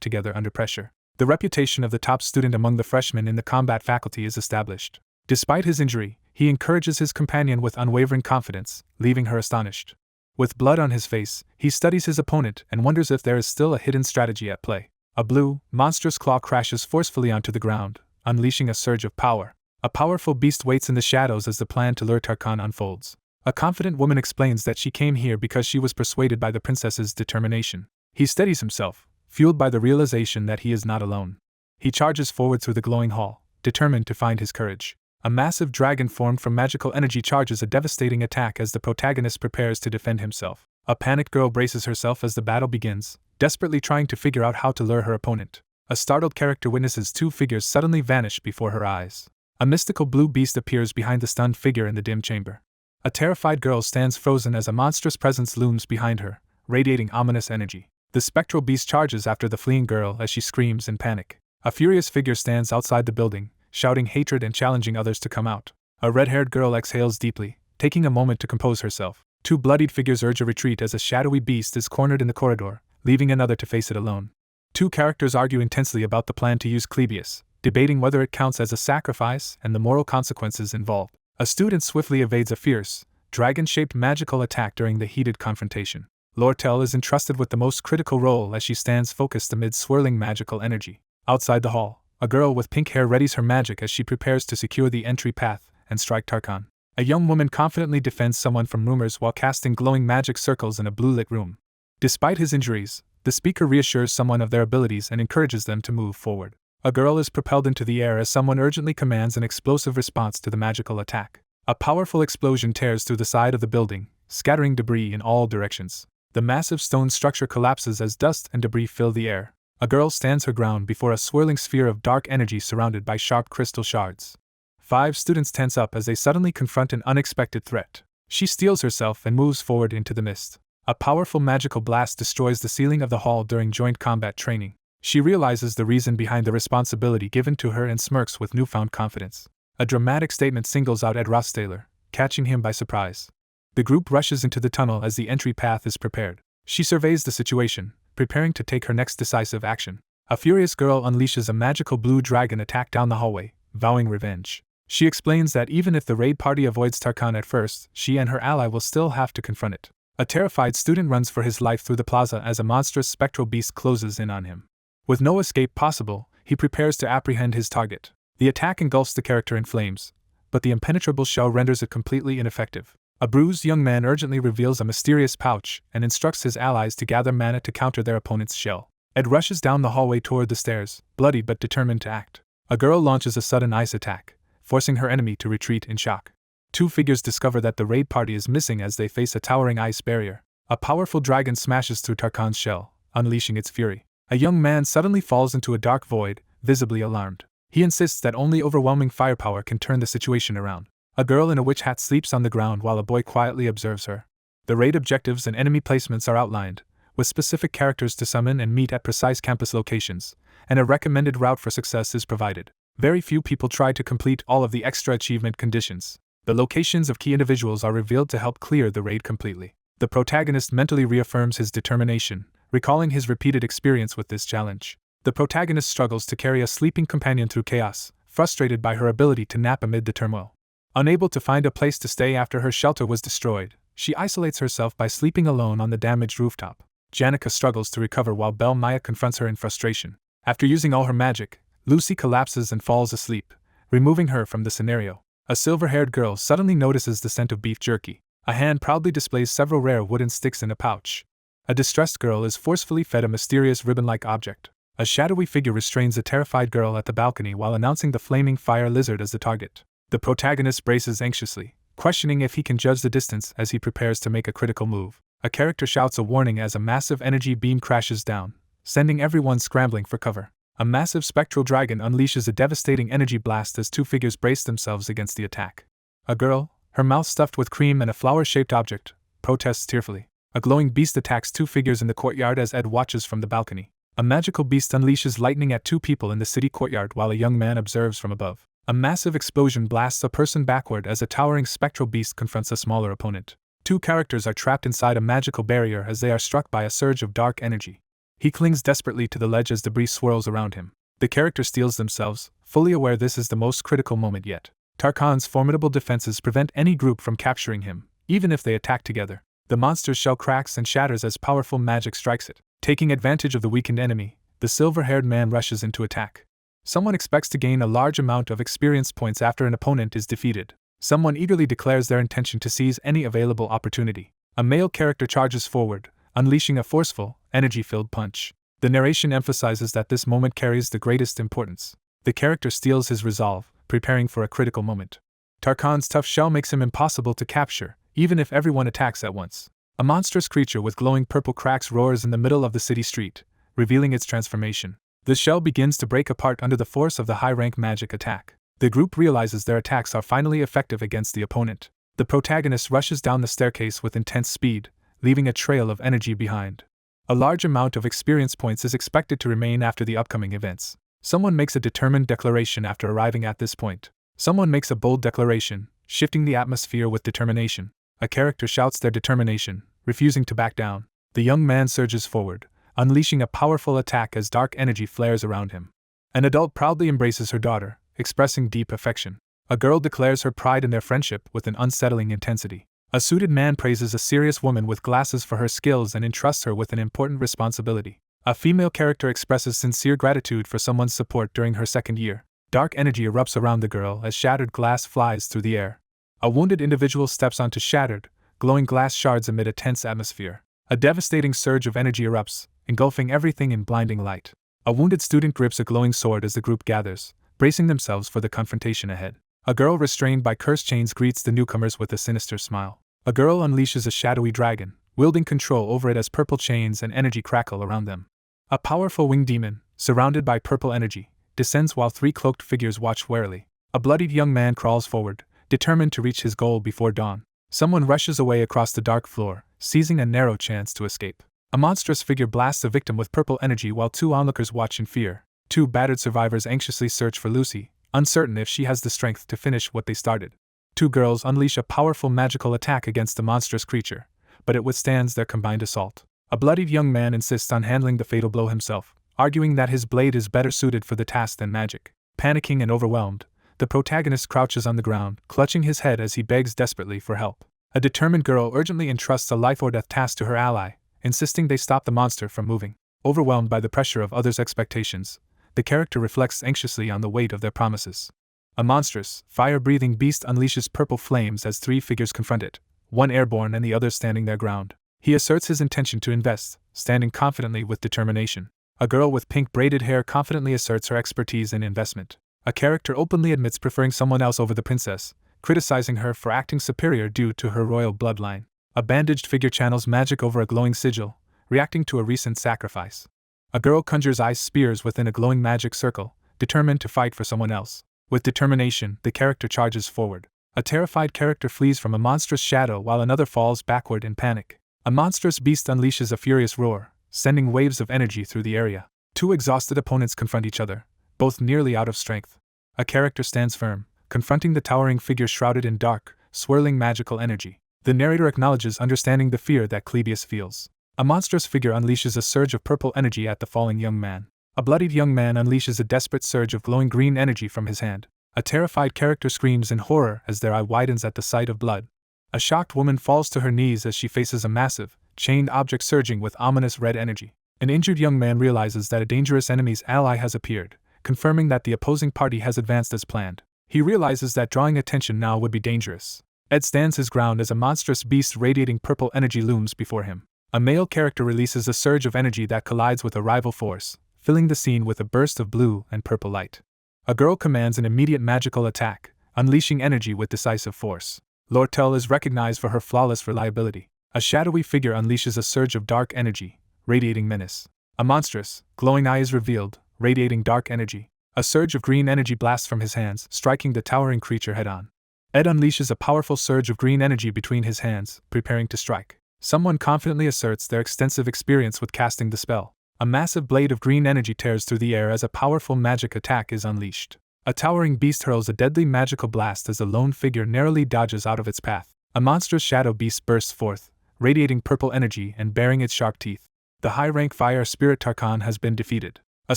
together under pressure. The reputation of the top student among the freshmen in the combat faculty is established. Despite his injury, he encourages his companion with unwavering confidence, leaving her astonished. With blood on his face, he studies his opponent and wonders if there is still a hidden strategy at play. A blue, monstrous claw crashes forcefully onto the ground, unleashing a surge of power. A powerful beast waits in the shadows as the plan to lure Tarkan unfolds. A confident woman explains that she came here because she was persuaded by the princess's determination. He steadies himself, fueled by the realization that he is not alone. He charges forward through the glowing hall, determined to find his courage. A massive dragon formed from magical energy charges a devastating attack as the protagonist prepares to defend himself. A panicked girl braces herself as the battle begins, desperately trying to figure out how to lure her opponent. A startled character witnesses 2 figures suddenly vanish before her eyes. A mystical blue beast appears behind the stunned figure in the dim chamber. A terrified girl stands frozen as a monstrous presence looms behind her, radiating ominous energy. The spectral beast charges after the fleeing girl as she screams in panic. A furious figure stands outside the building, shouting hatred and challenging others to come out. A red-haired girl exhales deeply, taking a moment to compose herself. Two bloodied figures urge a retreat as a shadowy beast is cornered in the corridor, leaving another to face it alone. Two characters argue intensely about the plan to use Clebius, debating whether it counts as a sacrifice and the moral consequences involved. A student swiftly evades a fierce, dragon-shaped magical attack during the heated confrontation. Lortel is entrusted with the most critical role as she stands focused amid swirling magical energy. Outside the hall, a girl with pink hair readies her magic as she prepares to secure the entry path and strike Tarkan. A young woman confidently defends someone from rumors while casting glowing magic circles in a blue-lit room. Despite his injuries, the speaker reassures someone of their abilities and encourages them to move forward. A girl is propelled into the air as someone urgently commands an explosive response to the magical attack. A powerful explosion tears through the side of the building, scattering debris in all directions. The massive stone structure collapses as dust and debris fill the air. A girl stands her ground before a swirling sphere of dark energy surrounded by sharp crystal shards. 5 students tense up as they suddenly confront an unexpected threat. She steels herself and moves forward into the mist. A powerful magical blast destroys the ceiling of the hall during joint combat training. She realizes the reason behind the responsibility given to her and smirks with newfound confidence. A dramatic statement singles out Ed Rostaler, catching him by surprise. The group rushes into the tunnel as the entry path is prepared. She surveys the situation, preparing to take her next decisive action. A furious girl unleashes a magical blue dragon attack down the hallway, vowing revenge. She explains that even if the raid party avoids Tarkan at first, she and her ally will still have to confront it. A terrified student runs for his life through the plaza as a monstrous spectral beast closes in on him. With no escape possible, he prepares to apprehend his target. The attack engulfs the character in flames, but the impenetrable shell renders it completely ineffective. A bruised young man urgently reveals a mysterious pouch and instructs his allies to gather mana to counter their opponent's shell. Ed rushes down the hallway toward the stairs, bloody but determined to act. A girl launches a sudden ice attack, forcing her enemy to retreat in shock. 2 figures discover that the raid party is missing as they face a towering ice barrier. A powerful dragon smashes through Tarkan's shell, unleashing its fury. A young man suddenly falls into a dark void, visibly alarmed. He insists that only overwhelming firepower can turn the situation around. A girl in a witch hat sleeps on the ground while a boy quietly observes her. The raid objectives and enemy placements are outlined, with specific characters to summon and meet at precise campus locations, and a recommended route for success is provided. Very few people try to complete all of the extra achievement conditions. The locations of key individuals are revealed to help clear the raid completely. The protagonist mentally reaffirms his determination, recalling his repeated experience with this challenge. The protagonist struggles to carry a sleeping companion through chaos, frustrated by her ability to nap amid the turmoil. Unable to find a place to stay after her shelter was destroyed, she isolates herself by sleeping alone on the damaged rooftop. Janica struggles to recover while Belle Maya confronts her in frustration. After using all her magic, Lucy collapses and falls asleep, removing her from the scenario. A silver-haired girl suddenly notices the scent of beef jerky. A hand proudly displays several rare wooden sticks in a pouch. A distressed girl is forcefully fed a mysterious ribbon-like object. A shadowy figure restrains a terrified girl at the balcony while announcing the flaming fire lizard as the target. The protagonist braces anxiously, questioning if he can judge the distance as he prepares to make a critical move. A character shouts a warning as a massive energy beam crashes down, sending everyone scrambling for cover. A massive spectral dragon unleashes a devastating energy blast as 2 figures brace themselves against the attack. A girl, her mouth stuffed with cream and a flower-shaped object, protests tearfully. A glowing beast attacks 2 figures in the courtyard as Ed watches from the balcony. A magical beast unleashes lightning at 2 people in the city courtyard while a young man observes from above. A massive explosion blasts a person backward as a towering spectral beast confronts a smaller opponent. 2 characters are trapped inside a magical barrier as they are struck by a surge of dark energy. He clings desperately to the ledge as debris swirls around him. The characters steels themselves, fully aware this is the most critical moment yet. Tarkan's formidable defenses prevent any group from capturing him, even if they attack together. The monster's shell cracks and shatters as powerful magic strikes it. Taking advantage of the weakened enemy, the silver-haired man rushes into attack. Someone expects to gain a large amount of experience points after an opponent is defeated. Someone eagerly declares their intention to seize any available opportunity. A male character charges forward, unleashing a forceful, energy-filled punch. The narration emphasizes that this moment carries the greatest importance. The character steels his resolve, preparing for a critical moment. Tarkan's tough shell makes him impossible to capture, even if everyone attacks at once. A monstrous creature with glowing purple cracks roars in the middle of the city street, revealing its transformation. The shell begins to break apart under the force of the high-rank magic attack. The group realizes their attacks are finally effective against the opponent. The protagonist rushes down the staircase with intense speed, leaving a trail of energy behind. A large amount of experience points is expected to remain after the upcoming events. Someone makes a determined declaration after arriving at this point. Someone makes a bold declaration, shifting the atmosphere with determination. A character shouts their determination, refusing to back down. The young man surges forward, unleashing a powerful attack as dark energy flares around him. An adult proudly embraces her daughter, expressing deep affection. A girl declares her pride in their friendship with an unsettling intensity. A suited man praises a serious woman with glasses for her skills and entrusts her with an important responsibility. A female character expresses sincere gratitude for someone's support during her second year. Dark energy erupts around the girl as shattered glass flies through the air. A wounded individual steps onto shattered, glowing glass shards amid a tense atmosphere. A devastating surge of energy erupts, engulfing everything in blinding light. A wounded student grips a glowing sword as the group gathers, bracing themselves for the confrontation ahead. A girl restrained by curse chains greets the newcomers with a sinister smile. A girl unleashes a shadowy dragon, wielding control over it as purple chains and energy crackle around them. A powerful winged demon, surrounded by purple energy, descends while three cloaked figures watch warily. A bloodied young man crawls forward, determined to reach his goal before dawn. Someone rushes away across the dark floor, seizing a narrow chance to escape. A monstrous figure blasts a victim with purple energy while two onlookers watch in fear. Two battered survivors anxiously search for Lucy, uncertain if she has the strength to finish what they started. Two girls unleash a powerful magical attack against the monstrous creature, but it withstands their combined assault. A bloodied young man insists on handling the fatal blow himself, arguing that his blade is better suited for the task than magic. Panicking and overwhelmed, the protagonist crouches on the ground, clutching his head as he begs desperately for help. A determined girl urgently entrusts a life-or-death task to her ally, insisting they stop the monster from moving. Overwhelmed by the pressure of others' expectations, the character reflects anxiously on the weight of their promises. A monstrous, fire-breathing beast unleashes purple flames as three figures confront it, one airborne and the other standing their ground. He asserts his intention to invest, standing confidently with determination. A girl with pink braided hair confidently asserts her expertise in investment. A character openly admits preferring someone else over the princess, criticizing her for acting superior due to her royal bloodline. A bandaged figure channels magic over a glowing sigil, reacting to a recent sacrifice. A girl conjures ice spears within a glowing magic circle, determined to fight for someone else. With determination, the character charges forward. A terrified character flees from a monstrous shadow while another falls backward in panic. A monstrous beast unleashes a furious roar, sending waves of energy through the area. Two exhausted opponents confront each other, both nearly out of strength. A character stands firm, confronting the towering figure shrouded in dark, swirling magical energy. The narrator acknowledges understanding the fear that Clebius feels. A monstrous figure unleashes a surge of purple energy at the falling young man. A bloodied young man unleashes a desperate surge of glowing green energy from his hand. A terrified character screams in horror as their eye widens at the sight of blood. A shocked woman falls to her knees as she faces a massive, chained object surging with ominous red energy. An injured young man realizes that a dangerous enemy's ally has appeared, confirming that the opposing party has advanced as planned. He realizes that drawing attention now would be dangerous. Ed stands his ground as a monstrous beast radiating purple energy looms before him. A male character releases a surge of energy that collides with a rival force, filling the scene with a burst of blue and purple light. A girl commands an immediate magical attack, unleashing energy with decisive force. Lortel is recognized for her flawless reliability. A shadowy figure unleashes a surge of dark energy, radiating menace. A monstrous, glowing eye is revealed, radiating dark energy. A surge of green energy blasts from his hands, striking the towering creature head-on. Ed unleashes a powerful surge of green energy between his hands, preparing to strike. Someone confidently asserts their extensive experience with casting the spell. A massive blade of green energy tears through the air as a powerful magic attack is unleashed. A towering beast hurls a deadly magical blast as the lone figure narrowly dodges out of its path. A monstrous shadow beast bursts forth, radiating purple energy and baring its sharp teeth. The high-rank fire spirit Tarkan has been defeated. A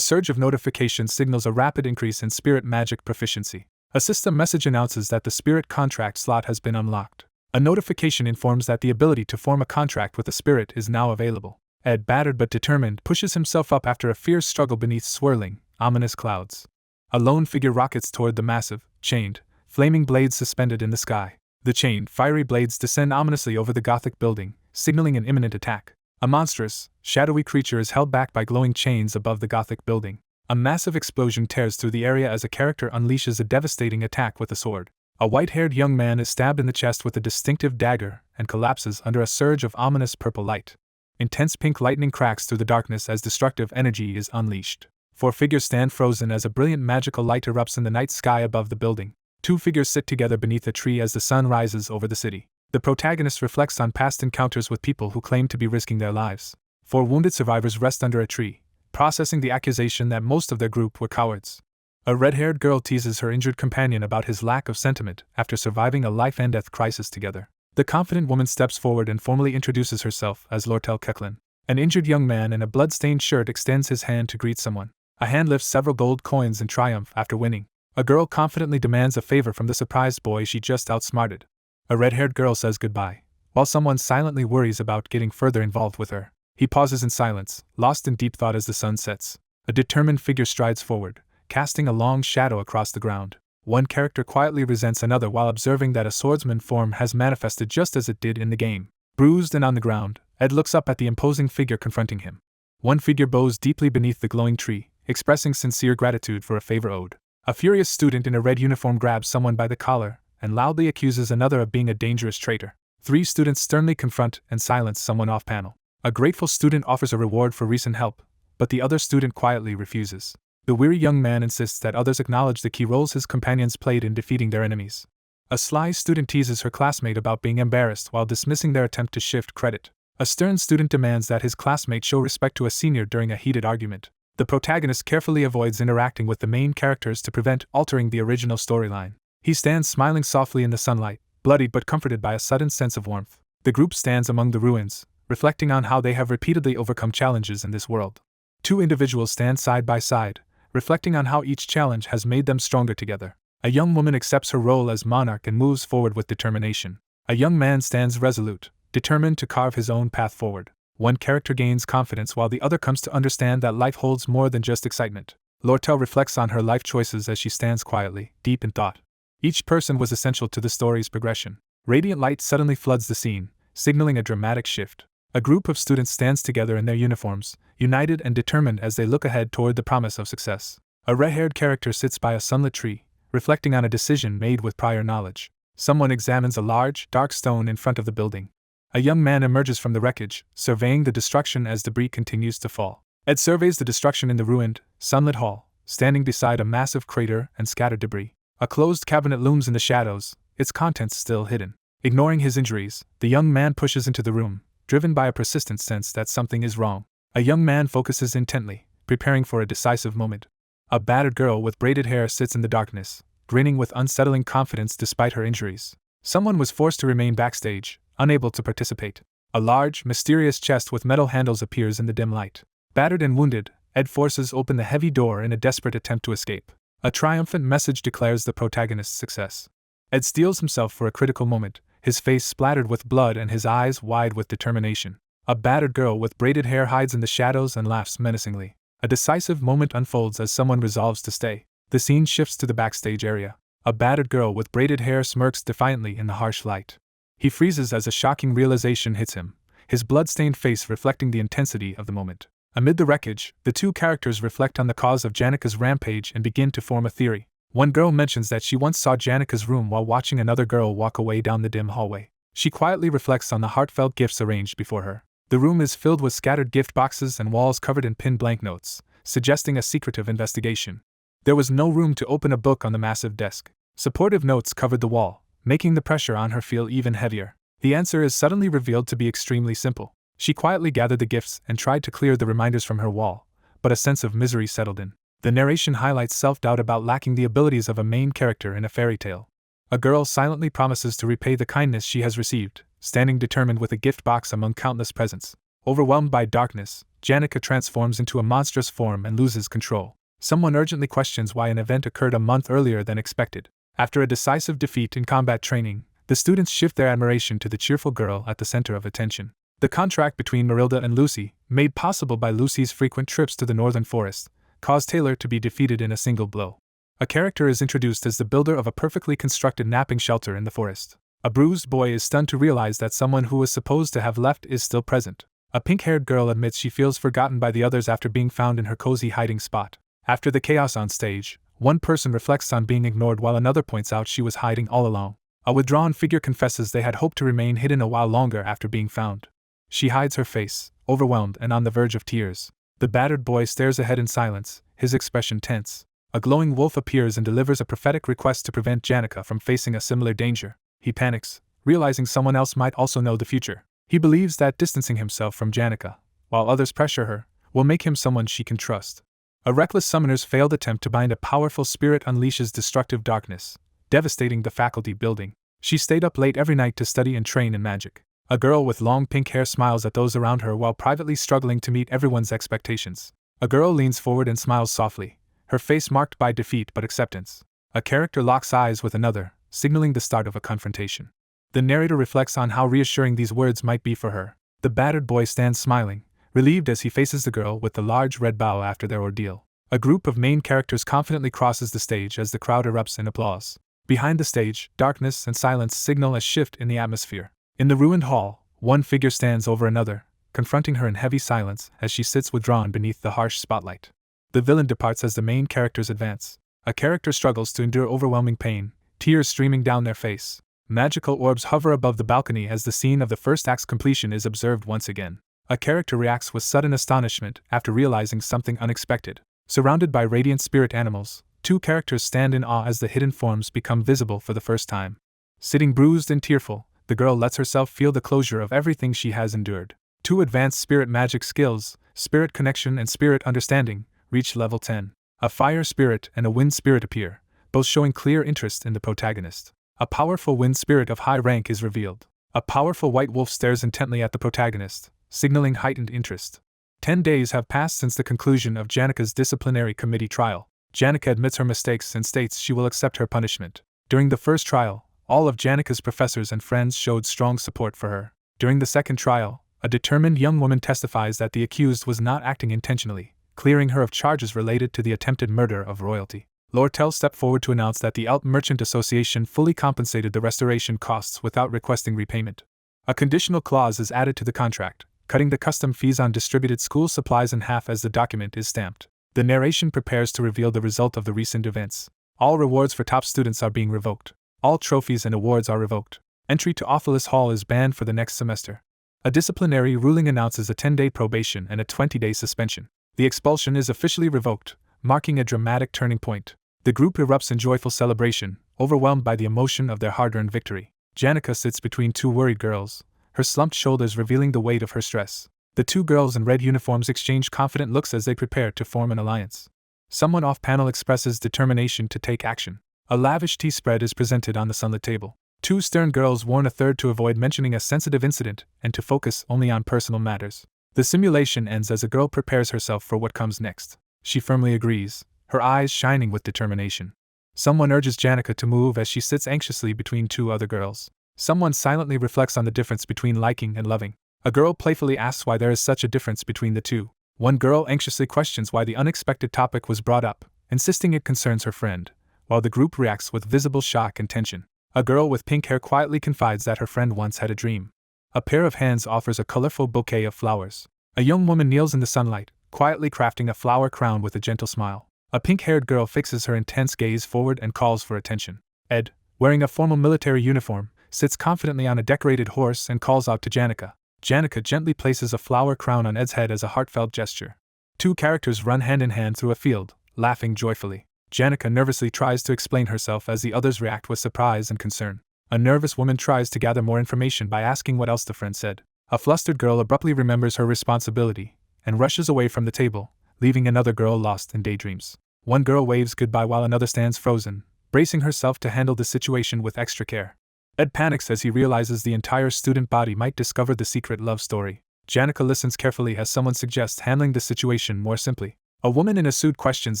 surge of notifications signals a rapid increase in spirit magic proficiency. A system message announces that the spirit contract slot has been unlocked. A notification informs that the ability to form a contract with a spirit is now available. Ed, battered but determined, pushes himself up after a fierce struggle beneath swirling, ominous clouds. A lone figure rockets toward the massive, chained, flaming blades suspended in the sky. The chained, fiery blades descend ominously over the Gothic building, signaling an imminent attack. A monstrous, shadowy creature is held back by glowing chains above the Gothic building. A massive explosion tears through the area as a character unleashes a devastating attack with a sword. A white-haired young man is stabbed in the chest with a distinctive dagger and collapses under a surge of ominous purple light. Intense pink lightning cracks through the darkness as destructive energy is unleashed. Four figures stand frozen as a brilliant magical light erupts in the night sky above the building. Two figures sit together beneath a tree as the sun rises over the city. The protagonist reflects on past encounters with people who claim to be risking their lives. Four wounded survivors rest under a tree, processing the accusation that most of their group were cowards. A red-haired girl teases her injured companion about his lack of sentiment after surviving a life-and-death crisis together. The confident woman steps forward and formally introduces herself as Lortel Kecklin. An injured young man in a blood-stained shirt extends his hand to greet someone. A hand lifts several gold coins in triumph after winning. A girl confidently demands a favor from the surprised boy she just outsmarted. A red-haired girl says goodbye, while someone silently worries about getting further involved with her. He pauses in silence, lost in deep thought as the sun sets. A determined figure strides forward, casting a long shadow across the ground. One character quietly resents another while observing that a swordsman form has manifested just as it did in the game. Bruised and on the ground, Ed looks up at the imposing figure confronting him. One figure bows deeply beneath the glowing tree, expressing sincere gratitude for a favor owed. A furious student in a red uniform grabs someone by the collar and loudly accuses another of being a dangerous traitor. 3 students sternly confront and silence someone off-panel. A grateful student offers a reward for recent help, but the other student quietly refuses. The weary young man insists that others acknowledge the key roles his companions played in defeating their enemies. A sly student teases her classmate about being embarrassed while dismissing their attempt to shift credit. A stern student demands that his classmate show respect to a senior during a heated argument. The protagonist carefully avoids interacting with the main characters to prevent altering the original storyline. He stands smiling softly in the sunlight, bloodied but comforted by a sudden sense of warmth. The group stands among the ruins, reflecting on how they have repeatedly overcome challenges in this world. 2 individuals stand side by side, reflecting on how each challenge has made them stronger together. A young woman accepts her role as monarch and moves forward with determination. A young man stands resolute, determined to carve his own path forward. One character gains confidence while the other comes to understand that life holds more than just excitement. Lortel reflects on her life choices as she stands quietly, deep in thought. Each person was essential to the story's progression. Radiant light suddenly floods the scene, signaling a dramatic shift. A group of students stands together in their uniforms, united and determined as they look ahead toward the promise of success. A red-haired character sits by a sunlit tree, reflecting on a decision made with prior knowledge. Someone examines a large, dark stone in front of the building. A young man emerges from the wreckage, surveying the destruction as debris continues to fall. Ed surveys the destruction in the ruined, sunlit hall, standing beside a massive crater and scattered debris. A closed cabinet looms in the shadows, its contents still hidden. Ignoring his injuries, the young man pushes into the room, driven by a persistent sense that something is wrong. A young man focuses intently, preparing for a decisive moment. A battered girl with braided hair sits in the darkness, grinning with unsettling confidence despite her injuries. Someone was forced to remain backstage, unable to participate. A large, mysterious chest with metal handles appears in the dim light. Battered and wounded, Ed forces open the heavy door in a desperate attempt to escape. A triumphant message declares the protagonist's success. Ed steels himself for a critical moment, his face splattered with blood and his eyes wide with determination. A battered girl with braided hair hides in the shadows and laughs menacingly. A decisive moment unfolds as someone resolves to stay. The scene shifts to the backstage area. A battered girl with braided hair smirks defiantly in the harsh light. He freezes as a shocking realization hits him, his blood-stained face reflecting the intensity of the moment. Amid the wreckage, the 2 characters reflect on the cause of Janika's rampage and begin to form a theory. One girl mentions that she once saw Janika's room while watching another girl walk away down the dim hallway. She quietly reflects on the heartfelt gifts arranged before her. The room is filled with scattered gift boxes and walls covered in pinned blank notes, suggesting a secretive investigation. There was no room to open a book on the massive desk. Supportive notes covered the wall, making the pressure on her feel even heavier. The answer is suddenly revealed to be extremely simple. She quietly gathered the gifts and tried to clear the reminders from her wall, but a sense of misery settled in. The narration highlights self-doubt about lacking the abilities of a main character in a fairy tale. A girl silently promises to repay the kindness she has received, standing determined with a gift box among countless presents. Overwhelmed by darkness, Janika transforms into a monstrous form and loses control. Someone urgently questions why an event occurred a month earlier than expected. After a decisive defeat in combat training, the students shift their admiration to the cheerful girl at the center of attention. The contract between Marilda and Lucy, made possible by Lucy's frequent trips to the northern forest, caused Taylor to be defeated in a single blow. A character is introduced as the builder of a perfectly constructed napping shelter in the forest. A bruised boy is stunned to realize that someone who was supposed to have left is still present. A pink-haired girl admits she feels forgotten by the others after being found in her cozy hiding spot. After the chaos on stage, one person reflects on being ignored while another points out she was hiding all along. A withdrawn figure confesses they had hoped to remain hidden a while longer after being found. She hides her face, overwhelmed and on the verge of tears. The battered boy stares ahead in silence, his expression tense. A glowing wolf appears and delivers a prophetic request to prevent Janika from facing a similar danger. He panics, realizing someone else might also know the future. He believes that distancing himself from Janika, while others pressure her, will make him someone she can trust. A reckless summoner's failed attempt to bind a powerful spirit unleashes destructive darkness, devastating the faculty building. She stayed up late every night to study and train in magic. A girl with long pink hair smiles at those around her while privately struggling to meet everyone's expectations. A girl leans forward and smiles softly, her face marked by defeat but acceptance. A character locks eyes with another, signaling the start of a confrontation. The narrator reflects on how reassuring these words might be for her. The battered boy stands smiling, relieved as he faces the girl with the large red bow after their ordeal. A group of main characters confidently crosses the stage as the crowd erupts in applause. Behind the stage, darkness and silence signal a shift in the atmosphere. In the ruined hall, one figure stands over another, confronting her in heavy silence as she sits withdrawn beneath the harsh spotlight. The villain departs as the main characters advance. A character struggles to endure overwhelming pain, tears streaming down their face. Magical orbs hover above the balcony as the scene of the first act's completion is observed once again. A character reacts with sudden astonishment after realizing something unexpected. Surrounded by radiant spirit animals, two characters stand in awe as the hidden forms become visible for the first time. Sitting bruised and tearful, the girl lets herself feel the closure of everything she has endured. Two advanced spirit magic skills, Spirit Connection and Spirit Understanding, reach level 10. A fire spirit and a wind spirit appear, both showing clear interest in the protagonist. A powerful wind spirit of high rank is revealed. A powerful white wolf stares intently at the protagonist, signaling heightened interest. 10 days have passed since the conclusion of Janika's disciplinary committee trial. Janika admits her mistakes and states she will accept her punishment. During the first trial, all of Janika's professors and friends showed strong support for her. During the second trial, a determined young woman testifies that the accused was not acting intentionally, clearing her of charges related to the attempted murder of royalty. Lortel stepped forward to announce that the Alt Merchant Association fully compensated the restoration costs without requesting repayment. A conditional clause is added to the contract, cutting the custom fees on distributed school supplies in half as the document is stamped. The narration prepares to reveal the result of the recent events. All rewards for top students are being revoked. All trophies and awards are revoked. Entry to Ophilus Hall is banned for the next semester. A disciplinary ruling announces a 10-day probation and a 20-day suspension. The expulsion is officially revoked, marking a dramatic turning point. The group erupts in joyful celebration, overwhelmed by the emotion of their hard-earned victory. Janika sits between two worried girls, her slumped shoulders revealing the weight of her stress. The two girls in red uniforms exchange confident looks as they prepare to form an alliance. Someone off-panel expresses determination to take action. A lavish tea spread is presented on the sunlit table. Two stern girls warn a third to avoid mentioning a sensitive incident and to focus only on personal matters. The simulation ends as a girl prepares herself for what comes next. She firmly agrees, her eyes shining with determination. Someone urges Janika to move as she sits anxiously between two other girls. Someone silently reflects on the difference between liking and loving. A girl playfully asks why there is such a difference between the two. One girl anxiously questions why the unexpected topic was brought up, insisting it concerns her friend, while the group reacts with visible shock and tension. A girl with pink hair quietly confides that her friend once had a dream. A pair of hands offers a colorful bouquet of flowers. A young woman kneels in the sunlight, quietly crafting a flower crown with a gentle smile. A pink-haired girl fixes her intense gaze forward and calls for attention. Ed, wearing a formal military uniform, sits confidently on a decorated horse and calls out to Janika. Janika gently places a flower crown on Ed's head as a heartfelt gesture. Two characters run hand in hand through a field, laughing joyfully. Janika nervously tries to explain herself as the others react with surprise and concern. A nervous woman tries to gather more information by asking what else the friend said. A flustered girl abruptly remembers her responsibility and rushes away from the table, leaving another girl lost in daydreams. One girl waves goodbye while another stands frozen, bracing herself to handle the situation with extra care. Ed panics as he realizes the entire student body might discover the secret love story. Janika listens carefully as someone suggests handling the situation more simply. A woman in a suit questions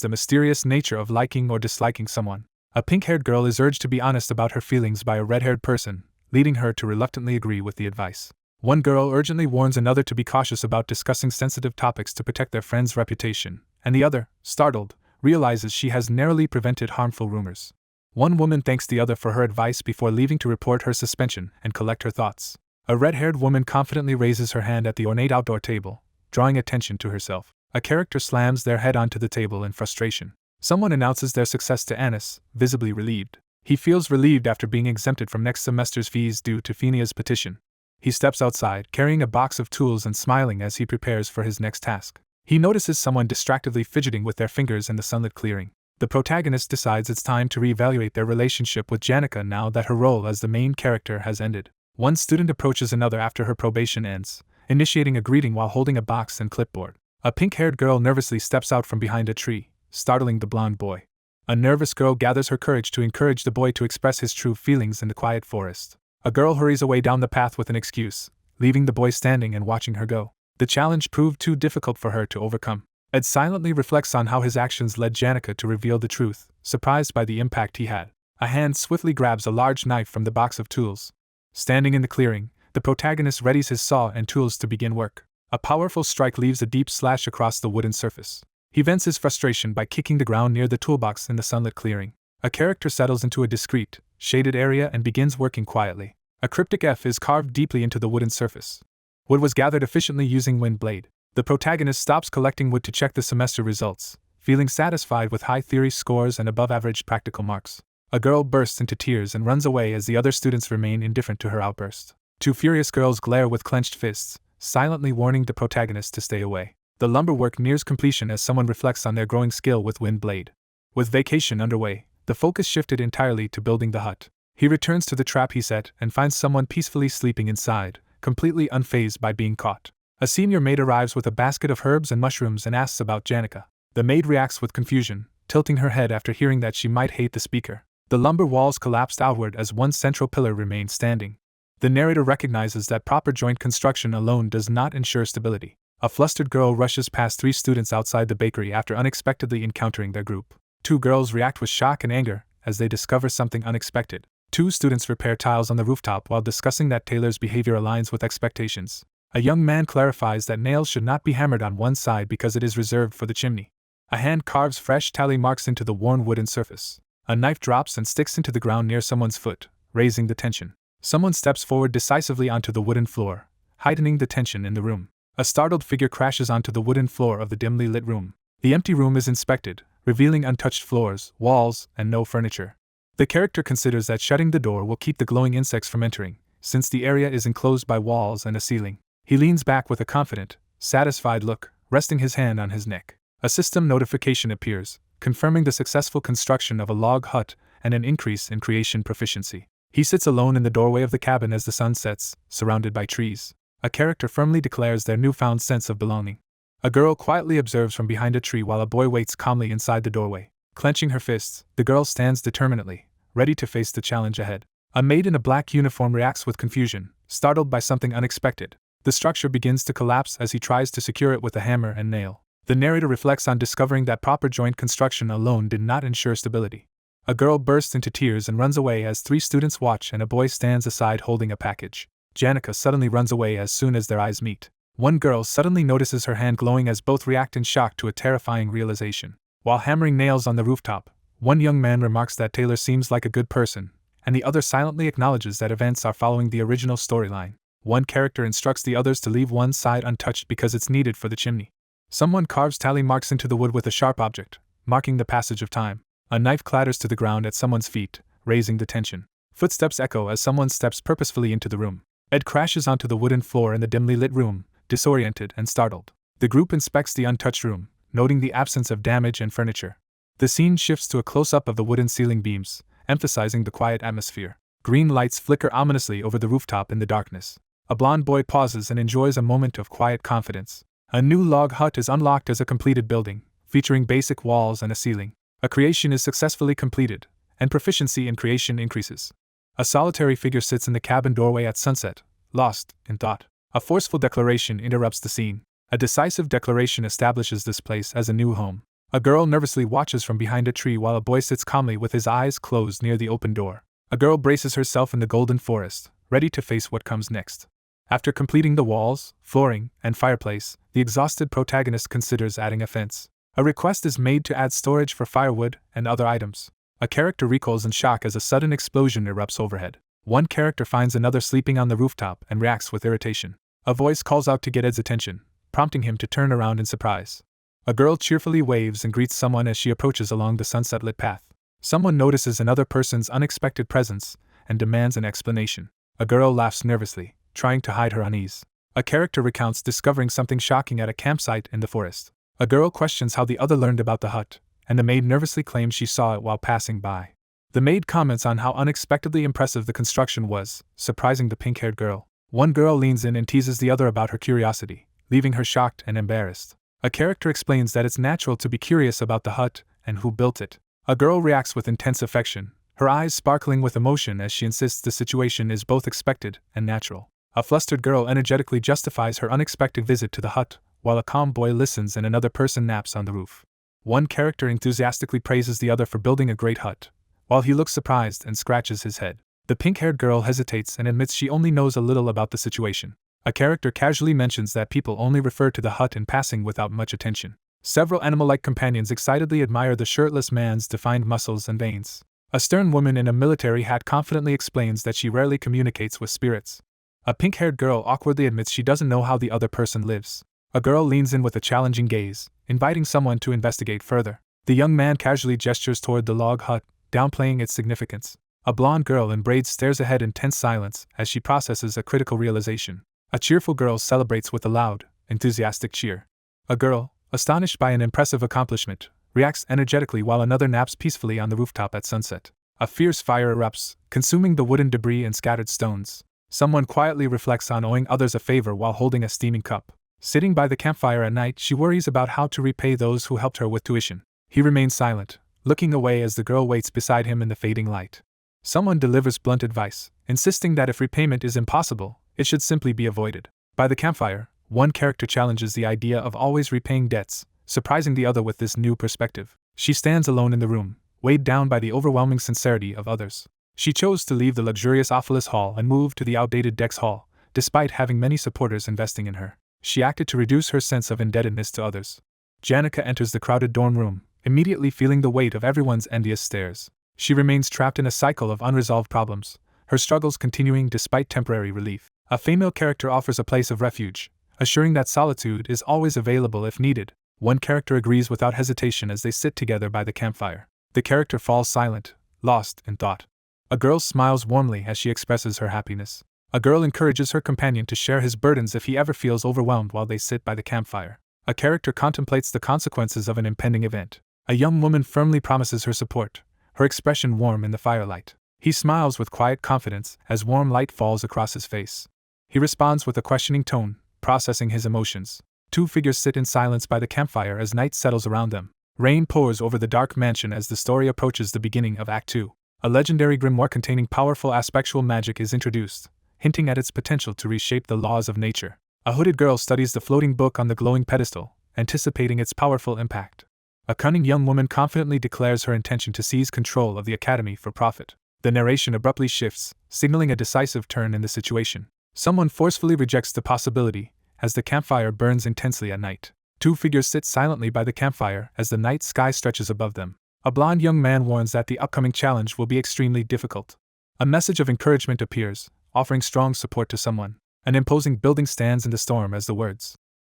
the mysterious nature of liking or disliking someone. A pink-haired girl is urged to be honest about her feelings by a red-haired person, leading her to reluctantly agree with the advice. One girl urgently warns another to be cautious about discussing sensitive topics to protect their friend's reputation, and the other, startled, realizes she has narrowly prevented harmful rumors. One woman thanks the other for her advice before leaving to report her suspension and collect her thoughts. A red-haired woman confidently raises her hand at the ornate outdoor table, drawing attention to herself. A character slams their head onto the table in frustration. Someone announces their success to Anis, visibly relieved. He feels relieved after being exempted from next semester's fees due to Phenia's petition. He steps outside, carrying a box of tools and smiling as he prepares for his next task. He notices someone distractedly fidgeting with their fingers in the sunlit clearing. The protagonist decides it's time to reevaluate their relationship with Janika now that her role as the main character has ended. One student approaches another after her probation ends, initiating a greeting while holding a box and clipboard. A pink-haired girl nervously steps out from behind a tree, startling the blonde boy. A nervous girl gathers her courage to encourage the boy to express his true feelings in the quiet forest. A girl hurries away down the path with an excuse, leaving the boy standing and watching her go. The challenge proved too difficult for her to overcome. Ed silently reflects on how his actions led Janica to reveal the truth, surprised by the impact he had. A hand swiftly grabs a large knife from the box of tools. Standing in the clearing, the protagonist readies his saw and tools to begin work. A powerful strike leaves a deep slash across the wooden surface. He vents his frustration by kicking the ground near the toolbox in the sunlit clearing. A character settles into a discreet, shaded area and begins working quietly. A cryptic F is carved deeply into the wooden surface. Wood was gathered efficiently using wind blade. The protagonist stops collecting wood to check the semester results, feeling satisfied with high theory scores and above-average practical marks. A girl bursts into tears and runs away as the other students remain indifferent to her outburst. Two furious girls glare with clenched fists, silently warning the protagonist to stay away. The lumber work nears completion as someone reflects on their growing skill with wind blade. With vacation underway, the focus shifted entirely to building the hut. He returns to the trap he set and finds someone peacefully sleeping inside, completely unfazed by being caught. A senior maid arrives with a basket of herbs and mushrooms and asks about Janica. The maid reacts with confusion, tilting her head after hearing that she might hate the speaker. The lumber walls collapsed outward as one central pillar remained standing. The narrator recognizes that proper joint construction alone does not ensure stability. A flustered girl rushes past 3 students outside the bakery after unexpectedly encountering their group. 2 girls react with shock and anger as they discover something unexpected. 2 students repair tiles on the rooftop while discussing that Taylor's behavior aligns with expectations. A young man clarifies that nails should not be hammered on one side because it is reserved for the chimney. A hand carves fresh tally marks into the worn wooden surface. A knife drops and sticks into the ground near someone's foot, raising the tension. Someone steps forward decisively onto the wooden floor, heightening the tension in the room. A startled figure crashes onto the wooden floor of the dimly lit room. The empty room is inspected, revealing untouched floors, walls, and no furniture. The character considers that shutting the door will keep the glowing insects from entering, since the area is enclosed by walls and a ceiling. He leans back with a confident, satisfied look, resting his hand on his neck. A system notification appears, confirming the successful construction of a log hut and an increase in creation proficiency. He sits alone in the doorway of the cabin as the sun sets, surrounded by trees. A character firmly declares their newfound sense of belonging. A girl quietly observes from behind a tree while a boy waits calmly inside the doorway. Clenching her fists, the girl stands determinedly, ready to face the challenge ahead. A maid in a black uniform reacts with confusion, startled by something unexpected. The structure begins to collapse as he tries to secure it with a hammer and nail. The narrator reflects on discovering that proper joint construction alone did not ensure stability. A girl bursts into tears and runs away as 3 students watch and a boy stands aside holding a package. Janica suddenly runs away as soon as their eyes meet. One girl suddenly notices her hand glowing as both react in shock to a terrifying realization. While hammering nails on the rooftop, one young man remarks that Taylor seems like a good person, and the other silently acknowledges that events are following the original storyline. One character instructs the others to leave one side untouched because it's needed for the chimney. Someone carves tally marks into the wood with a sharp object, marking the passage of time. A knife clatters to the ground at someone's feet, raising the tension. Footsteps echo as someone steps purposefully into the room. Ed crashes onto the wooden floor in the dimly lit room, disoriented and startled. The group inspects the untouched room, noting the absence of damage and furniture. The scene shifts to a close-up of the wooden ceiling beams, emphasizing the quiet atmosphere. Green lights flicker ominously over the rooftop in the darkness. A blond boy pauses and enjoys a moment of quiet confidence. A new log hut is unlocked as a completed building, featuring basic walls and a ceiling. A creation is successfully completed, and proficiency in creation increases. A solitary figure sits in the cabin doorway at sunset, lost in thought. A forceful declaration interrupts the scene. A decisive declaration establishes this place as a new home. A girl nervously watches from behind a tree while a boy sits calmly with his eyes closed near the open door. A girl braces herself in the golden forest, ready to face what comes next. After completing the walls, flooring, and fireplace, the exhausted protagonist considers adding a fence. A request is made to add storage for firewood and other items. A character recoils in shock as a sudden explosion erupts overhead. One character finds another sleeping on the rooftop and reacts with irritation. A voice calls out to get Ed's attention, prompting him to turn around in surprise. A girl cheerfully waves and greets someone as she approaches along the sunset-lit path. Someone notices another person's unexpected presence and demands an explanation. A girl laughs nervously, trying to hide her unease. A character recounts discovering something shocking at a campsite in the forest. A girl questions how the other learned about the hut, and the maid nervously claims she saw it while passing by. The maid comments on how unexpectedly impressive the construction was, surprising the pink-haired girl. One girl leans in and teases the other about her curiosity, leaving her shocked and embarrassed. A character explains that it's natural to be curious about the hut and who built it. A girl reacts with intense affection, her eyes sparkling with emotion as she insists the situation is both expected and natural. A flustered girl energetically justifies her unexpected visit to the hut, while a calm boy listens and another person naps on the roof. One character enthusiastically praises the other for building a great hut, while he looks surprised and scratches his head. The pink-haired girl hesitates and admits she only knows a little about the situation. A character casually mentions that people only refer to the hut in passing without much attention. Several animal-like companions excitedly admire the shirtless man's defined muscles and veins. A stern woman in a military hat confidently explains that she rarely communicates with spirits. A pink-haired girl awkwardly admits she doesn't know how the other person lives. A girl leans in with a challenging gaze, inviting someone to investigate further. The young man casually gestures toward the log hut, downplaying its significance. A blonde girl in braids stares ahead in tense silence as she processes a critical realization. A cheerful girl celebrates with a loud, enthusiastic cheer. A girl, astonished by an impressive accomplishment, reacts energetically while another naps peacefully on the rooftop at sunset. A fierce fire erupts, consuming the wooden debris and scattered stones. Someone quietly reflects on owing others a favor while holding a steaming cup. Sitting by the campfire at night, she worries about how to repay those who helped her with tuition. He remains silent, looking away as the girl waits beside him in the fading light. Someone delivers blunt advice, insisting that if repayment is impossible, it should simply be avoided. By the campfire, one character challenges the idea of always repaying debts, surprising the other with this new perspective. She stands alone in the room, weighed down by the overwhelming sincerity of others. She chose to leave the luxurious Ophilus Hall and move to the outdated Dex Hall, despite having many supporters investing in her. She acted to reduce her sense of indebtedness to others. Janica enters the crowded dorm room, immediately feeling the weight of everyone's envious stares. She remains trapped in a cycle of unresolved problems, her struggles continuing despite temporary relief. A female character offers a place of refuge, assuring that solitude is always available if needed. One character agrees without hesitation as they sit together by the campfire. The character falls silent, lost in thought. A girl smiles warmly as she expresses her happiness. A girl encourages her companion to share his burdens if he ever feels overwhelmed while they sit by the campfire. A character contemplates the consequences of an impending event. A young woman firmly promises her support, her expression warm in the firelight. He smiles with quiet confidence as warm light falls across his face. He responds with a questioning tone, processing his emotions. Two figures sit in silence by the campfire as night settles around them. Rain pours over the dark mansion as the story approaches the beginning of Act 2. A legendary grimoire containing powerful aspectual magic is introduced, hinting at its potential to reshape the laws of nature. A hooded girl studies the floating book on the glowing pedestal, anticipating its powerful impact. A cunning young woman confidently declares her intention to seize control of the academy for profit. The narration abruptly shifts, signaling a decisive turn in the situation. Someone forcefully rejects the possibility, as the campfire burns intensely at night. Two figures sit silently by the campfire as the night sky stretches above them. A blond young man warns that the upcoming challenge will be extremely difficult. A message of encouragement appears, offering strong support to someone. An imposing building stands in the storm as the words,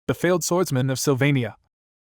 "The failed swordsman of Sylvania,"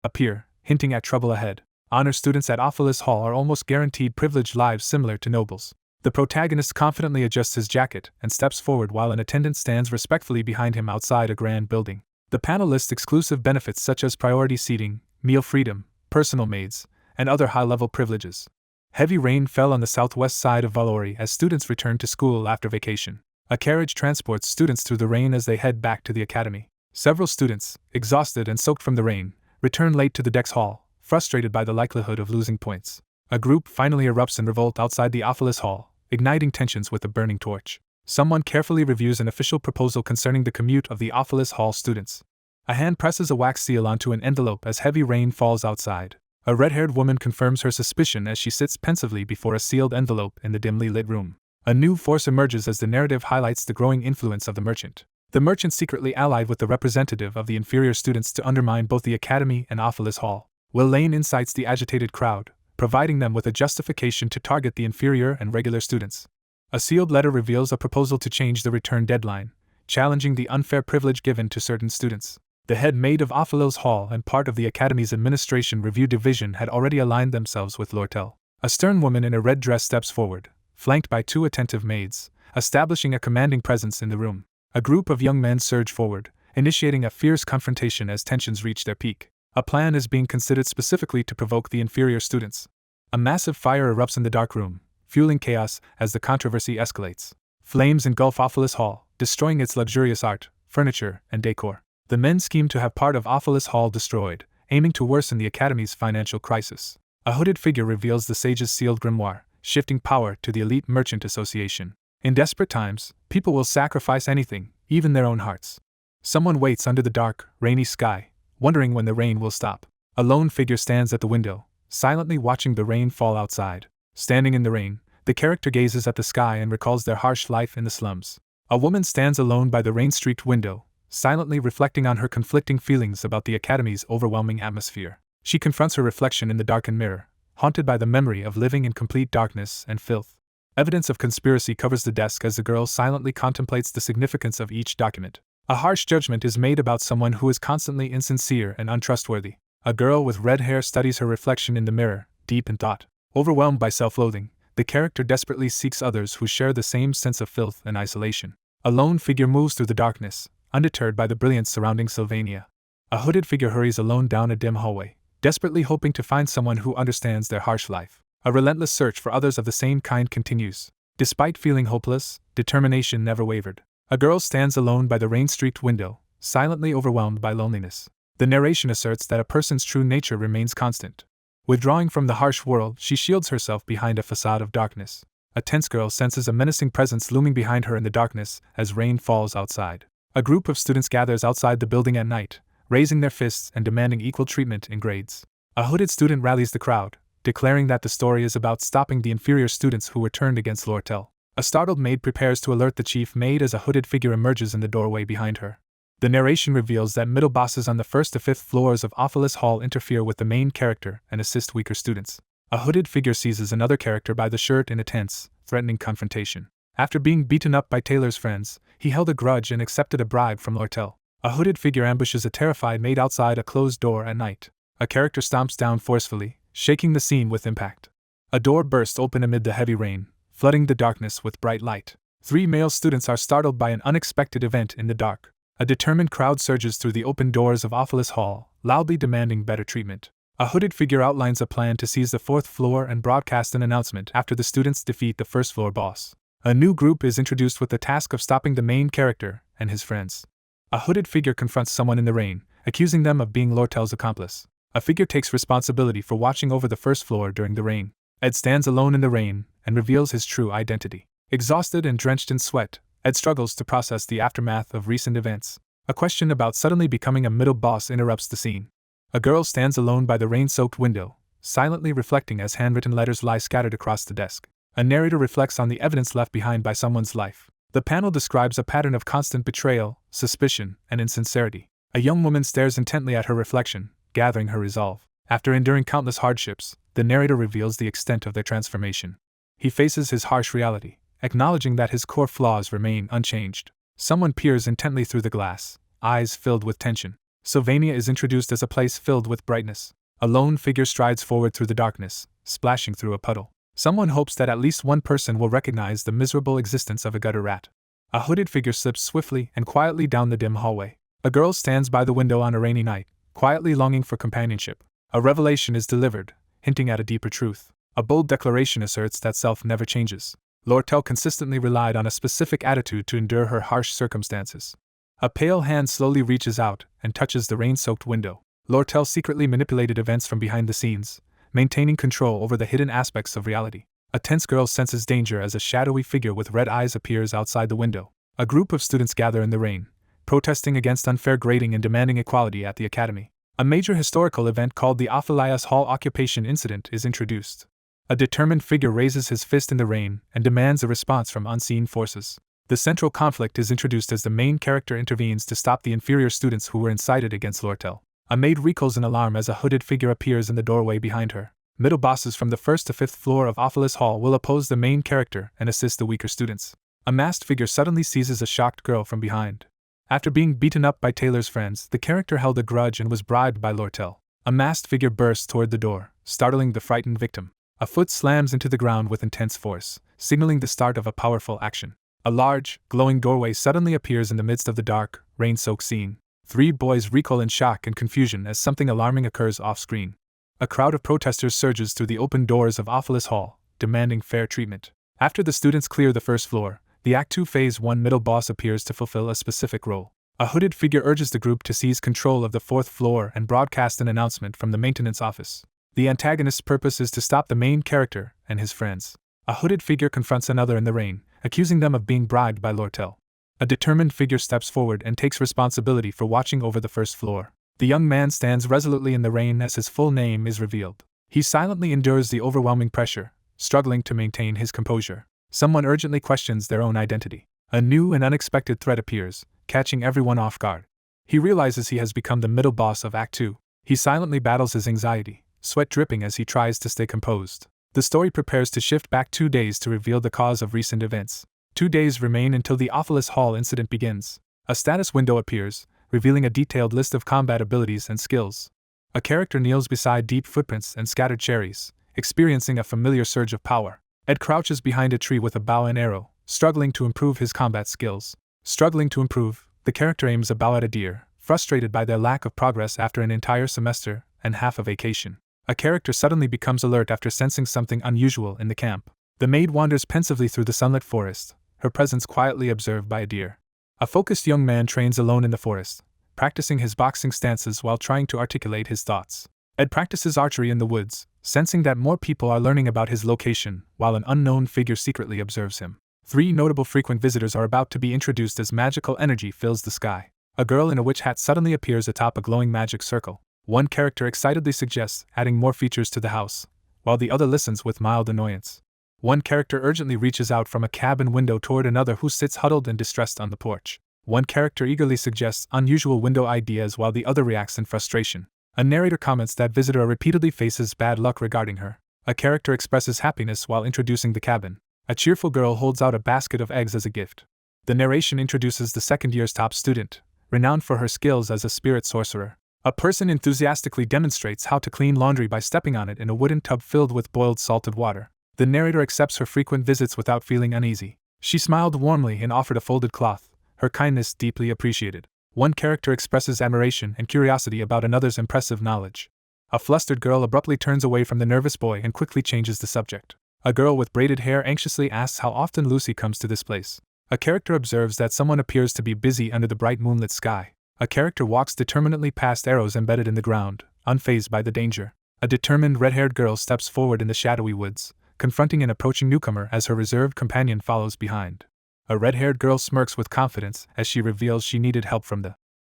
appear, hinting at trouble ahead. Honor students at Ophilus Hall are almost guaranteed privileged lives similar to nobles. The protagonist confidently adjusts his jacket and steps forward while an attendant stands respectfully behind him outside a grand building. The panel lists exclusive benefits such as priority seating, meal freedom, personal maids, and other high-level privileges. Heavy rain fell on the southwest side of Valori as students returned to school after vacation. A carriage transports students through the rain as they head back to the academy. Several students, exhausted and soaked from the rain, return late to the Dex Hall, frustrated by the likelihood of losing points. A group finally erupts in revolt outside the Ophilus Hall, igniting tensions with a burning torch. Someone carefully reviews an official proposal concerning the commute of the Ophilus Hall students. A hand presses a wax seal onto an envelope as heavy rain falls outside. A red-haired woman confirms her suspicion as she sits pensively before a sealed envelope in the dimly lit room. A new force emerges as the narrative highlights the growing influence of the merchant. The merchant secretly allied with the representative of the inferior students to undermine both the academy and Ophilus Hall. Will Lane incites the agitated crowd, providing them with a justification to target the inferior and regular students. A sealed letter reveals a proposal to change the return deadline, challenging the unfair privilege given to certain students. The head maid of Ophilus Hall and part of the academy's administration review division had already aligned themselves with Lortel. A stern woman in a red dress steps forward, flanked by two attentive maids, establishing a commanding presence in the room. A group of young men surge forward, initiating a fierce confrontation as tensions reach their peak. A plan is being considered specifically to provoke the inferior students. A massive fire erupts in the dark room, fueling chaos as the controversy escalates. Flames engulf Ophilus Hall, destroying its luxurious art, furniture, and decor. The men scheme to have part of Ophelis Hall destroyed, aiming to worsen the Academy's financial crisis. A hooded figure reveals the sage's sealed grimoire, shifting power to the elite merchant association. In desperate times, people will sacrifice anything, even their own hearts. Someone waits under the dark, rainy sky, wondering when the rain will stop. A lone figure stands at the window, silently watching the rain fall outside. Standing in the rain, the character gazes at the sky and recalls their harsh life in the slums. A woman stands alone by the rain-streaked window, silently reflecting on her conflicting feelings about the Academy's overwhelming atmosphere. She confronts her reflection in the darkened mirror, haunted by the memory of living in complete darkness and filth. Evidence of conspiracy covers the desk as the girl silently contemplates the significance of each document. A harsh judgment is made about someone who is constantly insincere and untrustworthy. A girl with red hair studies her reflection in the mirror, deep in thought. Overwhelmed by self-loathing, the character desperately seeks others who share the same sense of filth and isolation. A lone figure moves through the darkness, undeterred by the brilliance surrounding Sylvania. A hooded figure hurries alone down a dim hallway, desperately hoping to find someone who understands their harsh life. A relentless search for others of the same kind continues. Despite feeling hopeless, determination never wavered. A girl stands alone by the rain-streaked window, silently overwhelmed by loneliness. The narration asserts that a person's true nature remains constant. Withdrawing from the harsh world, she shields herself behind a facade of darkness. A tense girl senses a menacing presence looming behind her in the darkness as rain falls outside. A group of students gathers outside the building at night, raising their fists and demanding equal treatment in grades. A hooded student rallies the crowd, declaring that the story is about stopping the inferior students who were turned against Lortel. A startled maid prepares to alert the chief maid as a hooded figure emerges in the doorway behind her. The narration reveals that middle bosses on the 1st to 5th floors of Ophelis Hall interfere with the main character and assist weaker students. A hooded figure seizes another character by the shirt in a tense, threatening confrontation. After being beaten up by Taylor's friends, he held a grudge and accepted a bribe from Lortel. A hooded figure ambushes a terrified maid outside a closed door at night. A character stomps down forcefully, shaking the scene with impact. A door bursts open amid the heavy rain, flooding the darkness with bright light. 3 male students are startled by an unexpected event in the dark. A determined crowd surges through the open doors of Ophelis Hall, loudly demanding better treatment. A hooded figure outlines a plan to seize the 4th floor and broadcast an announcement after the students defeat the 1st floor boss. A new group is introduced with the task of stopping the main character and his friends. A hooded figure confronts someone in the rain, accusing them of being Lortel's accomplice. A figure takes responsibility for watching over the 1st floor during the rain. Ed stands alone in the rain and reveals his true identity. Exhausted and drenched in sweat, Ed struggles to process the aftermath of recent events. A question about suddenly becoming a middle boss interrupts the scene. A girl stands alone by the rain-soaked window, silently reflecting as handwritten letters lie scattered across the desk. A narrator reflects on the evidence left behind by someone's life. The panel describes a pattern of constant betrayal, suspicion, and insincerity. A young woman stares intently at her reflection, gathering her resolve. After enduring countless hardships, the narrator reveals the extent of their transformation. He faces his harsh reality, acknowledging that his core flaws remain unchanged. Someone peers intently through the glass, eyes filled with tension. Sylvania is introduced as a place filled with brightness. A lone figure strides forward through the darkness, splashing through a puddle. Someone hopes that at least one person will recognize the miserable existence of a gutter rat. A hooded figure slips swiftly and quietly down the dim hallway. A girl stands by the window on a rainy night, quietly longing for companionship. A revelation is delivered, hinting at a deeper truth. A bold declaration asserts that self never changes. Lortel consistently relied on a specific attitude to endure her harsh circumstances. A pale hand slowly reaches out and touches the rain-soaked window. Lortel secretly manipulated events from behind the scenes, maintaining control over the hidden aspects of reality. A tense girl senses danger as a shadowy figure with red eyes appears outside the window. A group of students gather in the rain, protesting against unfair grading and demanding equality at the academy. A major historical event called the Ophelis Hall Occupation Incident is introduced. A determined figure raises his fist in the rain and demands a response from unseen forces. The central conflict is introduced as the main character intervenes to stop the inferior students who were incited against Lortel. A maid recoils in alarm as a hooded figure appears in the doorway behind her. Middle bosses from the 1st to 5th floor of Ophelis Hall will oppose the main character and assist the weaker students. A masked figure suddenly seizes a shocked girl from behind. After being beaten up by Taylor's friends, the character held a grudge and was bribed by Lortel. A masked figure bursts toward the door, startling the frightened victim. A foot slams into the ground with intense force, signaling the start of a powerful action. A large, glowing doorway suddenly appears in the midst of the dark, rain-soaked scene. 3 boys recoil in shock and confusion as something alarming occurs off-screen. A crowd of protesters surges through the open doors of Ophelis Hall, demanding fair treatment. After the students clear the 1st floor, the Act 2 Phase 1 middle boss appears to fulfill a specific role. A hooded figure urges the group to seize control of the fourth floor and broadcast an announcement from the maintenance office. The antagonist's purpose is to stop the main character and his friends. A hooded figure confronts another in the rain, accusing them of being bribed by Lortel. A determined figure steps forward and takes responsibility for watching over the first floor. The young man stands resolutely in the rain as his full name is revealed. He silently endures the overwhelming pressure, struggling to maintain his composure. Someone urgently questions their own identity. A new and unexpected threat appears, catching everyone off guard. He realizes he has become the middle boss of Act 2. He silently battles his anxiety, sweat dripping as he tries to stay composed. The story prepares to shift back 2 days to reveal the cause of recent events. 2 days remain until the Ophelis Hall incident begins. A status window appears, revealing a detailed list of combat abilities and skills. A character kneels beside deep footprints and scattered cherries, experiencing a familiar surge of power. Ed crouches behind a tree with a bow and arrow, struggling to improve his combat skills. Struggling to improve, the character aims a bow at a deer, frustrated by their lack of progress after an entire semester and half a vacation. A character suddenly becomes alert after sensing something unusual in the camp. The maid wanders pensively through the sunlit forest, her presence quietly observed by a deer. A focused young man trains alone in the forest, practicing his boxing stances while trying to articulate his thoughts. Ed practices archery in the woods, sensing that more people are learning about his location, while an unknown figure secretly observes him. 3 notable frequent visitors are about to be introduced as magical energy fills the sky. A girl in a witch hat suddenly appears atop a glowing magic circle. One character excitedly suggests adding more features to the house, while the other listens with mild annoyance. One character urgently reaches out from a cabin window toward another who sits huddled and distressed on the porch. One character eagerly suggests unusual window ideas while the other reacts in frustration. A narrator comments that visitor repeatedly faces bad luck regarding her. A character expresses happiness while introducing the cabin. A cheerful girl holds out a basket of eggs as a gift. The narration introduces the second year's top student, renowned for her skills as a spirit sorcerer. A person enthusiastically demonstrates how to clean laundry by stepping on it in a wooden tub filled with boiled salted water. The narrator accepts her frequent visits without feeling uneasy. She smiled warmly and offered a folded cloth, her kindness deeply appreciated. One character expresses admiration and curiosity about another's impressive knowledge. A flustered girl abruptly turns away from the nervous boy and quickly changes the subject. A girl with braided hair anxiously asks how often Lucy comes to this place. A character observes that someone appears to be busy under the bright moonlit sky. A character walks determinedly past arrows embedded in the ground, unfazed by the danger. A determined red-haired girl steps forward in the shadowy woods, confronting an approaching newcomer as her reserved companion follows behind. A red-haired girl smirks with confidence as she reveals she needed help from the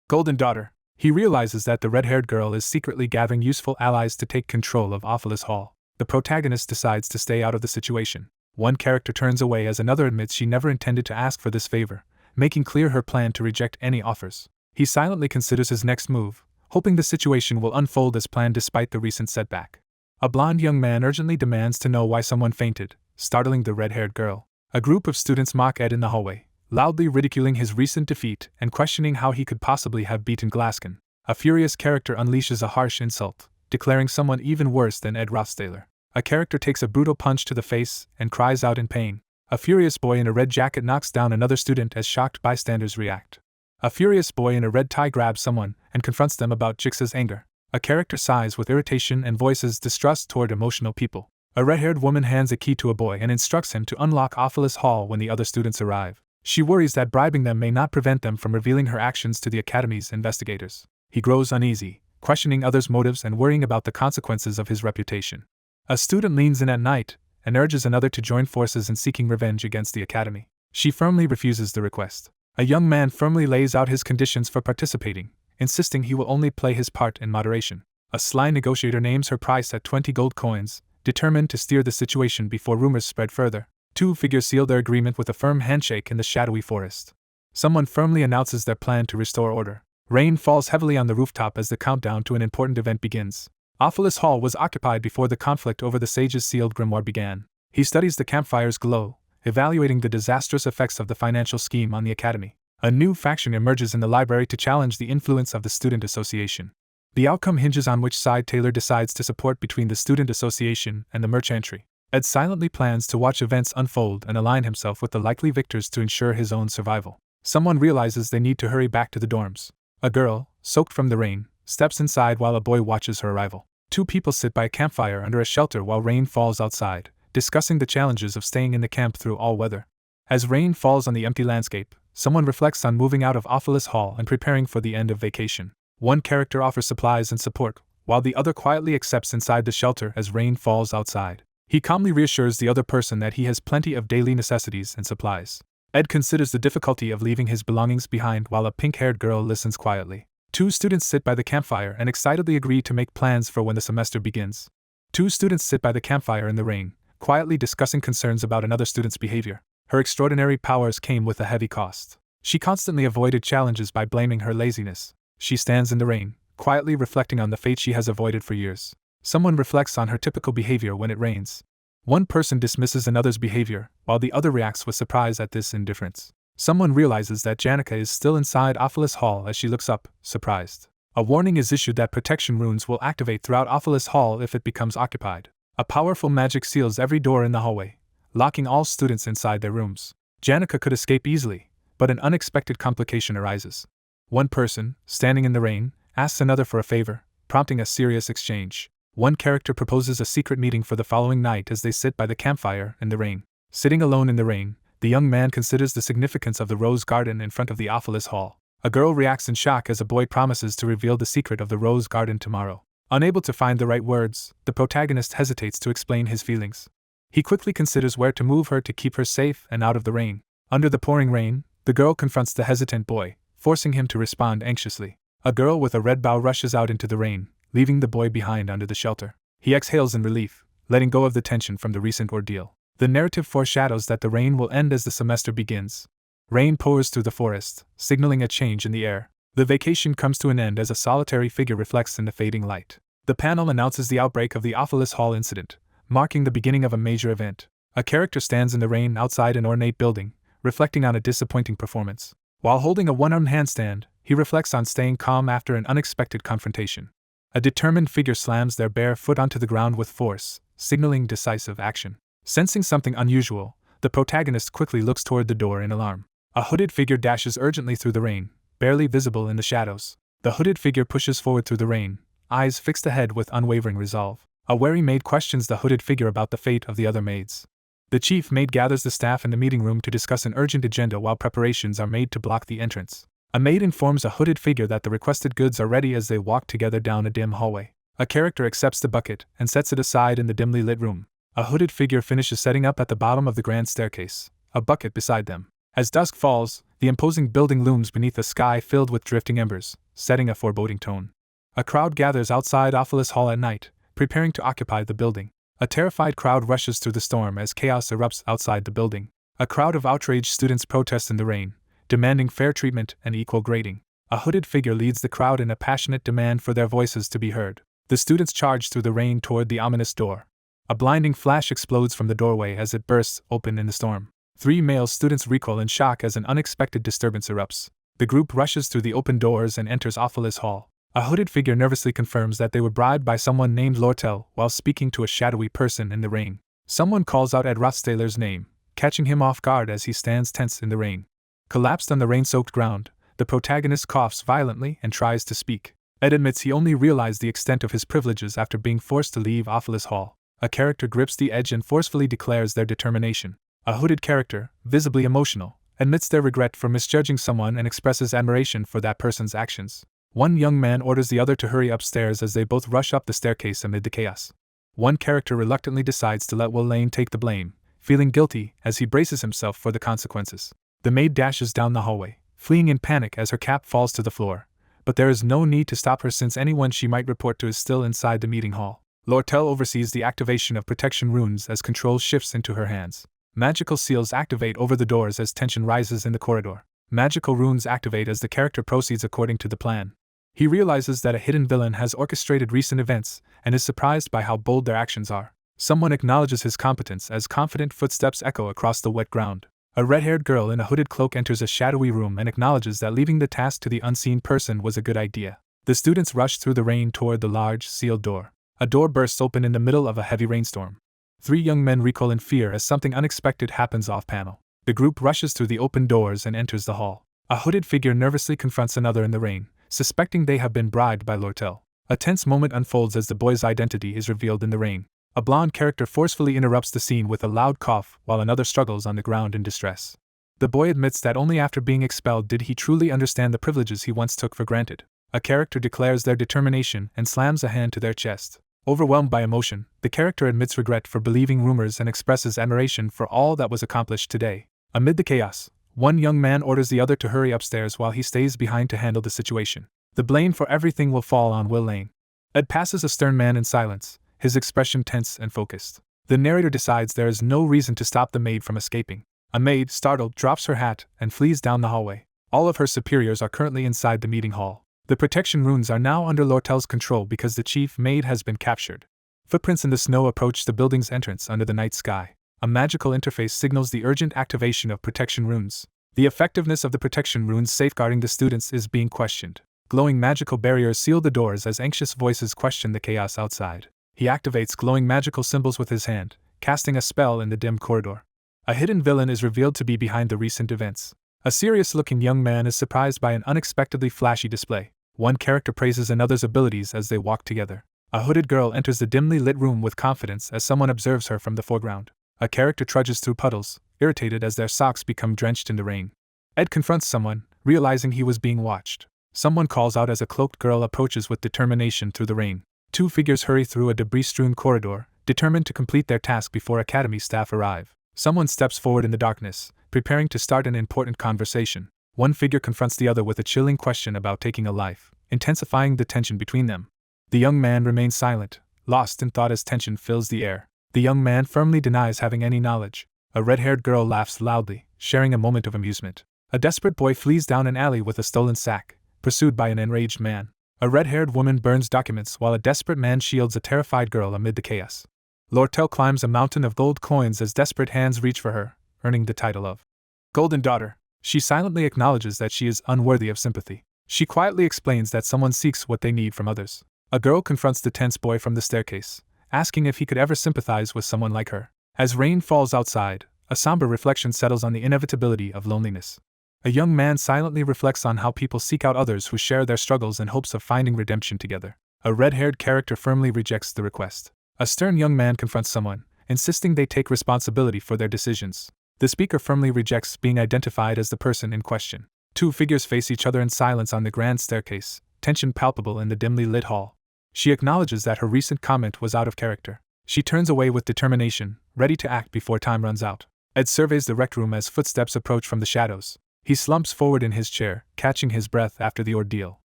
Golden Daughter. He realizes that the red-haired girl is secretly gathering useful allies to take control of Ophelis Hall. The protagonist decides to stay out of the situation. One character turns away as another admits she never intended to ask for this favor, making clear her plan to reject any offers. He silently considers his next move, hoping the situation will unfold as planned despite the recent setback. A blonde young man urgently demands to know why someone fainted, startling the red-haired girl. A group of students mock Ed in the hallway, loudly ridiculing his recent defeat and questioning how he could possibly have beaten Glaskin. A furious character unleashes a harsh insult, declaring someone even worse than Ed Rothstaler. A character takes a brutal punch to the face and cries out in pain. A furious boy in a red jacket knocks down another student as shocked bystanders react. A furious boy in a red tie grabs someone and confronts them about Jixa's anger. A character sighs with irritation and voices distrust toward emotional people. A red-haired woman hands a key to a boy and instructs him to unlock Ophelis Hall when the other students arrive. She worries that bribing them may not prevent them from revealing her actions to the Academy's investigators. He grows uneasy, questioning others' motives and worrying about the consequences of his reputation. A student leans in at night and urges another to join forces in seeking revenge against the Academy. She firmly refuses the request. A young man firmly lays out his conditions for participating, insisting he will only play his part in moderation. A sly negotiator names her price at 20 gold coins, determined to steer the situation before rumors spread further. 2 figures seal their agreement with a firm handshake in the shadowy forest. Someone firmly announces their plan to restore order. Rain falls heavily on the rooftop as the countdown to an important event begins. Ophelis Hall was occupied before the conflict over the sage's sealed grimoire began. He studies the campfire's glow, evaluating the disastrous effects of the financial scheme on the Academy. A new faction emerges in the library to challenge the influence of the Student Association. The outcome hinges on which side Taylor decides to support between the Student Association and the Merchantry. Ed silently plans to watch events unfold and align himself with the likely victors to ensure his own survival. Someone realizes they need to hurry back to the dorms. A girl, soaked from the rain, steps inside while a boy watches her arrival. 2 people sit by a campfire under a shelter while rain falls outside, discussing the challenges of staying in the camp through all weather. As rain falls on the empty landscape, someone reflects on moving out of Office Hall and preparing for the end of vacation. One character offers supplies and support, while the other quietly accepts inside the shelter as rain falls outside. He calmly reassures the other person that he has plenty of daily necessities and supplies. Ed considers the difficulty of leaving his belongings behind while a pink-haired girl listens quietly. Two students sit by the campfire and excitedly agree to make plans for when the semester begins. Two students sit by the campfire in the rain, quietly discussing concerns about another student's behavior. Her extraordinary powers came with a heavy cost. She constantly avoided challenges by blaming her laziness. She stands in the rain, quietly reflecting on the fate she has avoided for years. Someone reflects on her typical behavior when it rains. One person dismisses another's behavior, while the other reacts with surprise at this indifference. Someone realizes that Janica is still inside Office Hall as she looks up, surprised. A warning is issued that protection runes will activate throughout Office Hall if it becomes occupied. A powerful magic seals every door in the hallway, locking all students inside their rooms. Janica could escape easily, but an unexpected complication arises. One person, standing in the rain, asks another for a favor, prompting a serious exchange. One character proposes a secret meeting for the following night as they sit by the campfire in the rain. Sitting alone in the rain, the young man considers the significance of the rose garden in front of the Office Hall. A girl reacts in shock as a boy promises to reveal the secret of the rose garden tomorrow. Unable to find the right words, the protagonist hesitates to explain his feelings. He quickly considers where to move her to keep her safe and out of the rain. Under the pouring rain, the girl confronts the hesitant boy, forcing him to respond anxiously. A girl with a red bow rushes out into the rain, leaving the boy behind under the shelter. He exhales in relief, letting go of the tension from the recent ordeal. The narrative foreshadows that the rain will end as the semester begins. Rain pours through the forest, signaling a change in the air. The vacation comes to an end as a solitary figure reflects in the fading light. The panel announces the outbreak of the Office Hall incident, marking the beginning of a major event. A character stands in the rain outside an ornate building, reflecting on a disappointing performance. While holding a one-armed handstand, he reflects on staying calm after an unexpected confrontation. A determined figure slams their bare foot onto the ground with force, signaling decisive action. Sensing something unusual, the protagonist quickly looks toward the door in alarm. A hooded figure dashes urgently through the rain, barely visible in the shadows. The hooded figure pushes forward through the rain, eyes fixed ahead with unwavering resolve. A wary maid questions the hooded figure about the fate of the other maids. The chief maid gathers the staff in the meeting room to discuss an urgent agenda while preparations are made to block the entrance. A maid informs a hooded figure that the requested goods are ready as they walk together down a dim hallway. A character accepts the bucket and sets it aside in the dimly lit room. A hooded figure finishes setting up at the bottom of the grand staircase, a bucket beside them. As dusk falls, the imposing building looms beneath a sky filled with drifting embers, setting a foreboding tone. A crowd gathers outside Office Hall at night, preparing to occupy the building. A terrified crowd rushes through the storm as chaos erupts outside the building. A crowd of outraged students protests in the rain, demanding fair treatment and equal grading. A hooded figure leads the crowd in a passionate demand for their voices to be heard. The students charge through the rain toward the ominous door. A blinding flash explodes from the doorway as it bursts open in the storm. 3 male students recoil in shock as an unexpected disturbance erupts. The group rushes through the open doors and enters Office Hall. A hooded figure nervously confirms that they were bribed by someone named Lortel while speaking to a shadowy person in the rain. Someone calls out Ed Rothstaler's name, catching him off guard as he stands tense in the rain. Collapsed on the rain-soaked ground, the protagonist coughs violently and tries to speak. Ed admits he only realized the extent of his privileges after being forced to leave Office Hall. A character grips the edge and forcefully declares their determination. A hooded character, visibly emotional, admits their regret for misjudging someone and expresses admiration for that person's actions. One young man orders the other to hurry upstairs as they both rush up the staircase amid the chaos. One character reluctantly decides to let Will Lane take the blame, feeling guilty as he braces himself for the consequences. The maid dashes down the hallway, fleeing in panic as her cap falls to the floor, but there is no need to stop her since anyone she might report to is still inside the meeting hall. Lortel oversees the activation of protection runes as control shifts into her hands. Magical seals activate over the doors as tension rises in the corridor. Magical runes activate as the character proceeds according to the plan. He realizes that a hidden villain has orchestrated recent events and is surprised by how bold their actions are. Someone acknowledges his competence as confident footsteps echo across the wet ground. A red-haired girl in a hooded cloak enters a shadowy room and acknowledges that leaving the task to the unseen person was a good idea. The students rush through the rain toward the large, sealed door. A door bursts open in the middle of a heavy rainstorm. 3 young men recoil in fear as something unexpected happens off-panel. The group rushes through the open doors and enters the hall. A hooded figure nervously confronts another in the rain, suspecting they have been bribed by Lortel. A tense moment unfolds as the boy's identity is revealed in the rain. A blonde character forcefully interrupts the scene with a loud cough while another struggles on the ground in distress. The boy admits that only after being expelled did he truly understand the privileges he once took for granted. A character declares their determination and slams a hand to their chest. Overwhelmed by emotion, the character admits regret for believing rumors and expresses admiration for all that was accomplished today. Amid the chaos, one young man orders the other to hurry upstairs while he stays behind to handle the situation. The blame for everything will fall on Will Lane. Ed passes a stern man in silence, his expression tense and focused. The narrator decides there is no reason to stop the maid from escaping. A maid, startled, drops her hat and flees down the hallway. All of her superiors are currently inside the meeting hall. The protection runes are now under Lortel's control because the chief maid has been captured. Footprints in the snow approach the building's entrance under the night sky. A magical interface signals the urgent activation of protection runes. The effectiveness of the protection runes safeguarding the students is being questioned. Glowing magical barriers seal the doors as anxious voices question the chaos outside. He activates glowing magical symbols with his hand, casting a spell in the dim corridor. A hidden villain is revealed to be behind the recent events. A serious-looking young man is surprised by an unexpectedly flashy display. One character praises another's abilities as they walk together. A hooded girl enters the dimly lit room with confidence as someone observes her from the foreground. A character trudges through puddles, irritated as their socks become drenched in the rain. Ed confronts someone, realizing he was being watched. Someone calls out as a cloaked girl approaches with determination through the rain. Two figures hurry through a debris-strewn corridor, determined to complete their task before academy staff arrive. Someone steps forward in the darkness, preparing to start an important conversation. One figure confronts the other with a chilling question about taking a life, intensifying the tension between them. The young man remains silent, lost in thought as tension fills the air. The young man firmly denies having any knowledge. A red-haired girl laughs loudly, sharing a moment of amusement. A desperate boy flees down an alley with a stolen sack, pursued by an enraged man. A red-haired woman burns documents while a desperate man shields a terrified girl amid the chaos. Lortel climbs a mountain of gold coins as desperate hands reach for her, earning the title of Golden Daughter. She silently acknowledges that she is unworthy of sympathy. She quietly explains that someone seeks what they need from others. A girl confronts the tense boy from the staircase, asking if he could ever sympathize with someone like her. As rain falls outside, a somber reflection settles on the inevitability of loneliness. A young man silently reflects on how people seek out others who share their struggles in hopes of finding redemption together. A red-haired character firmly rejects the request. A stern young man confronts someone, insisting they take responsibility for their decisions. The speaker firmly rejects being identified as the person in question. Two figures face each other in silence on the grand staircase, tension palpable in the dimly lit hall. She acknowledges that her recent comment was out of character. She turns away with determination, ready to act before time runs out. Ed surveys the rec room as footsteps approach from the shadows. He slumps forward in his chair, catching his breath after the ordeal.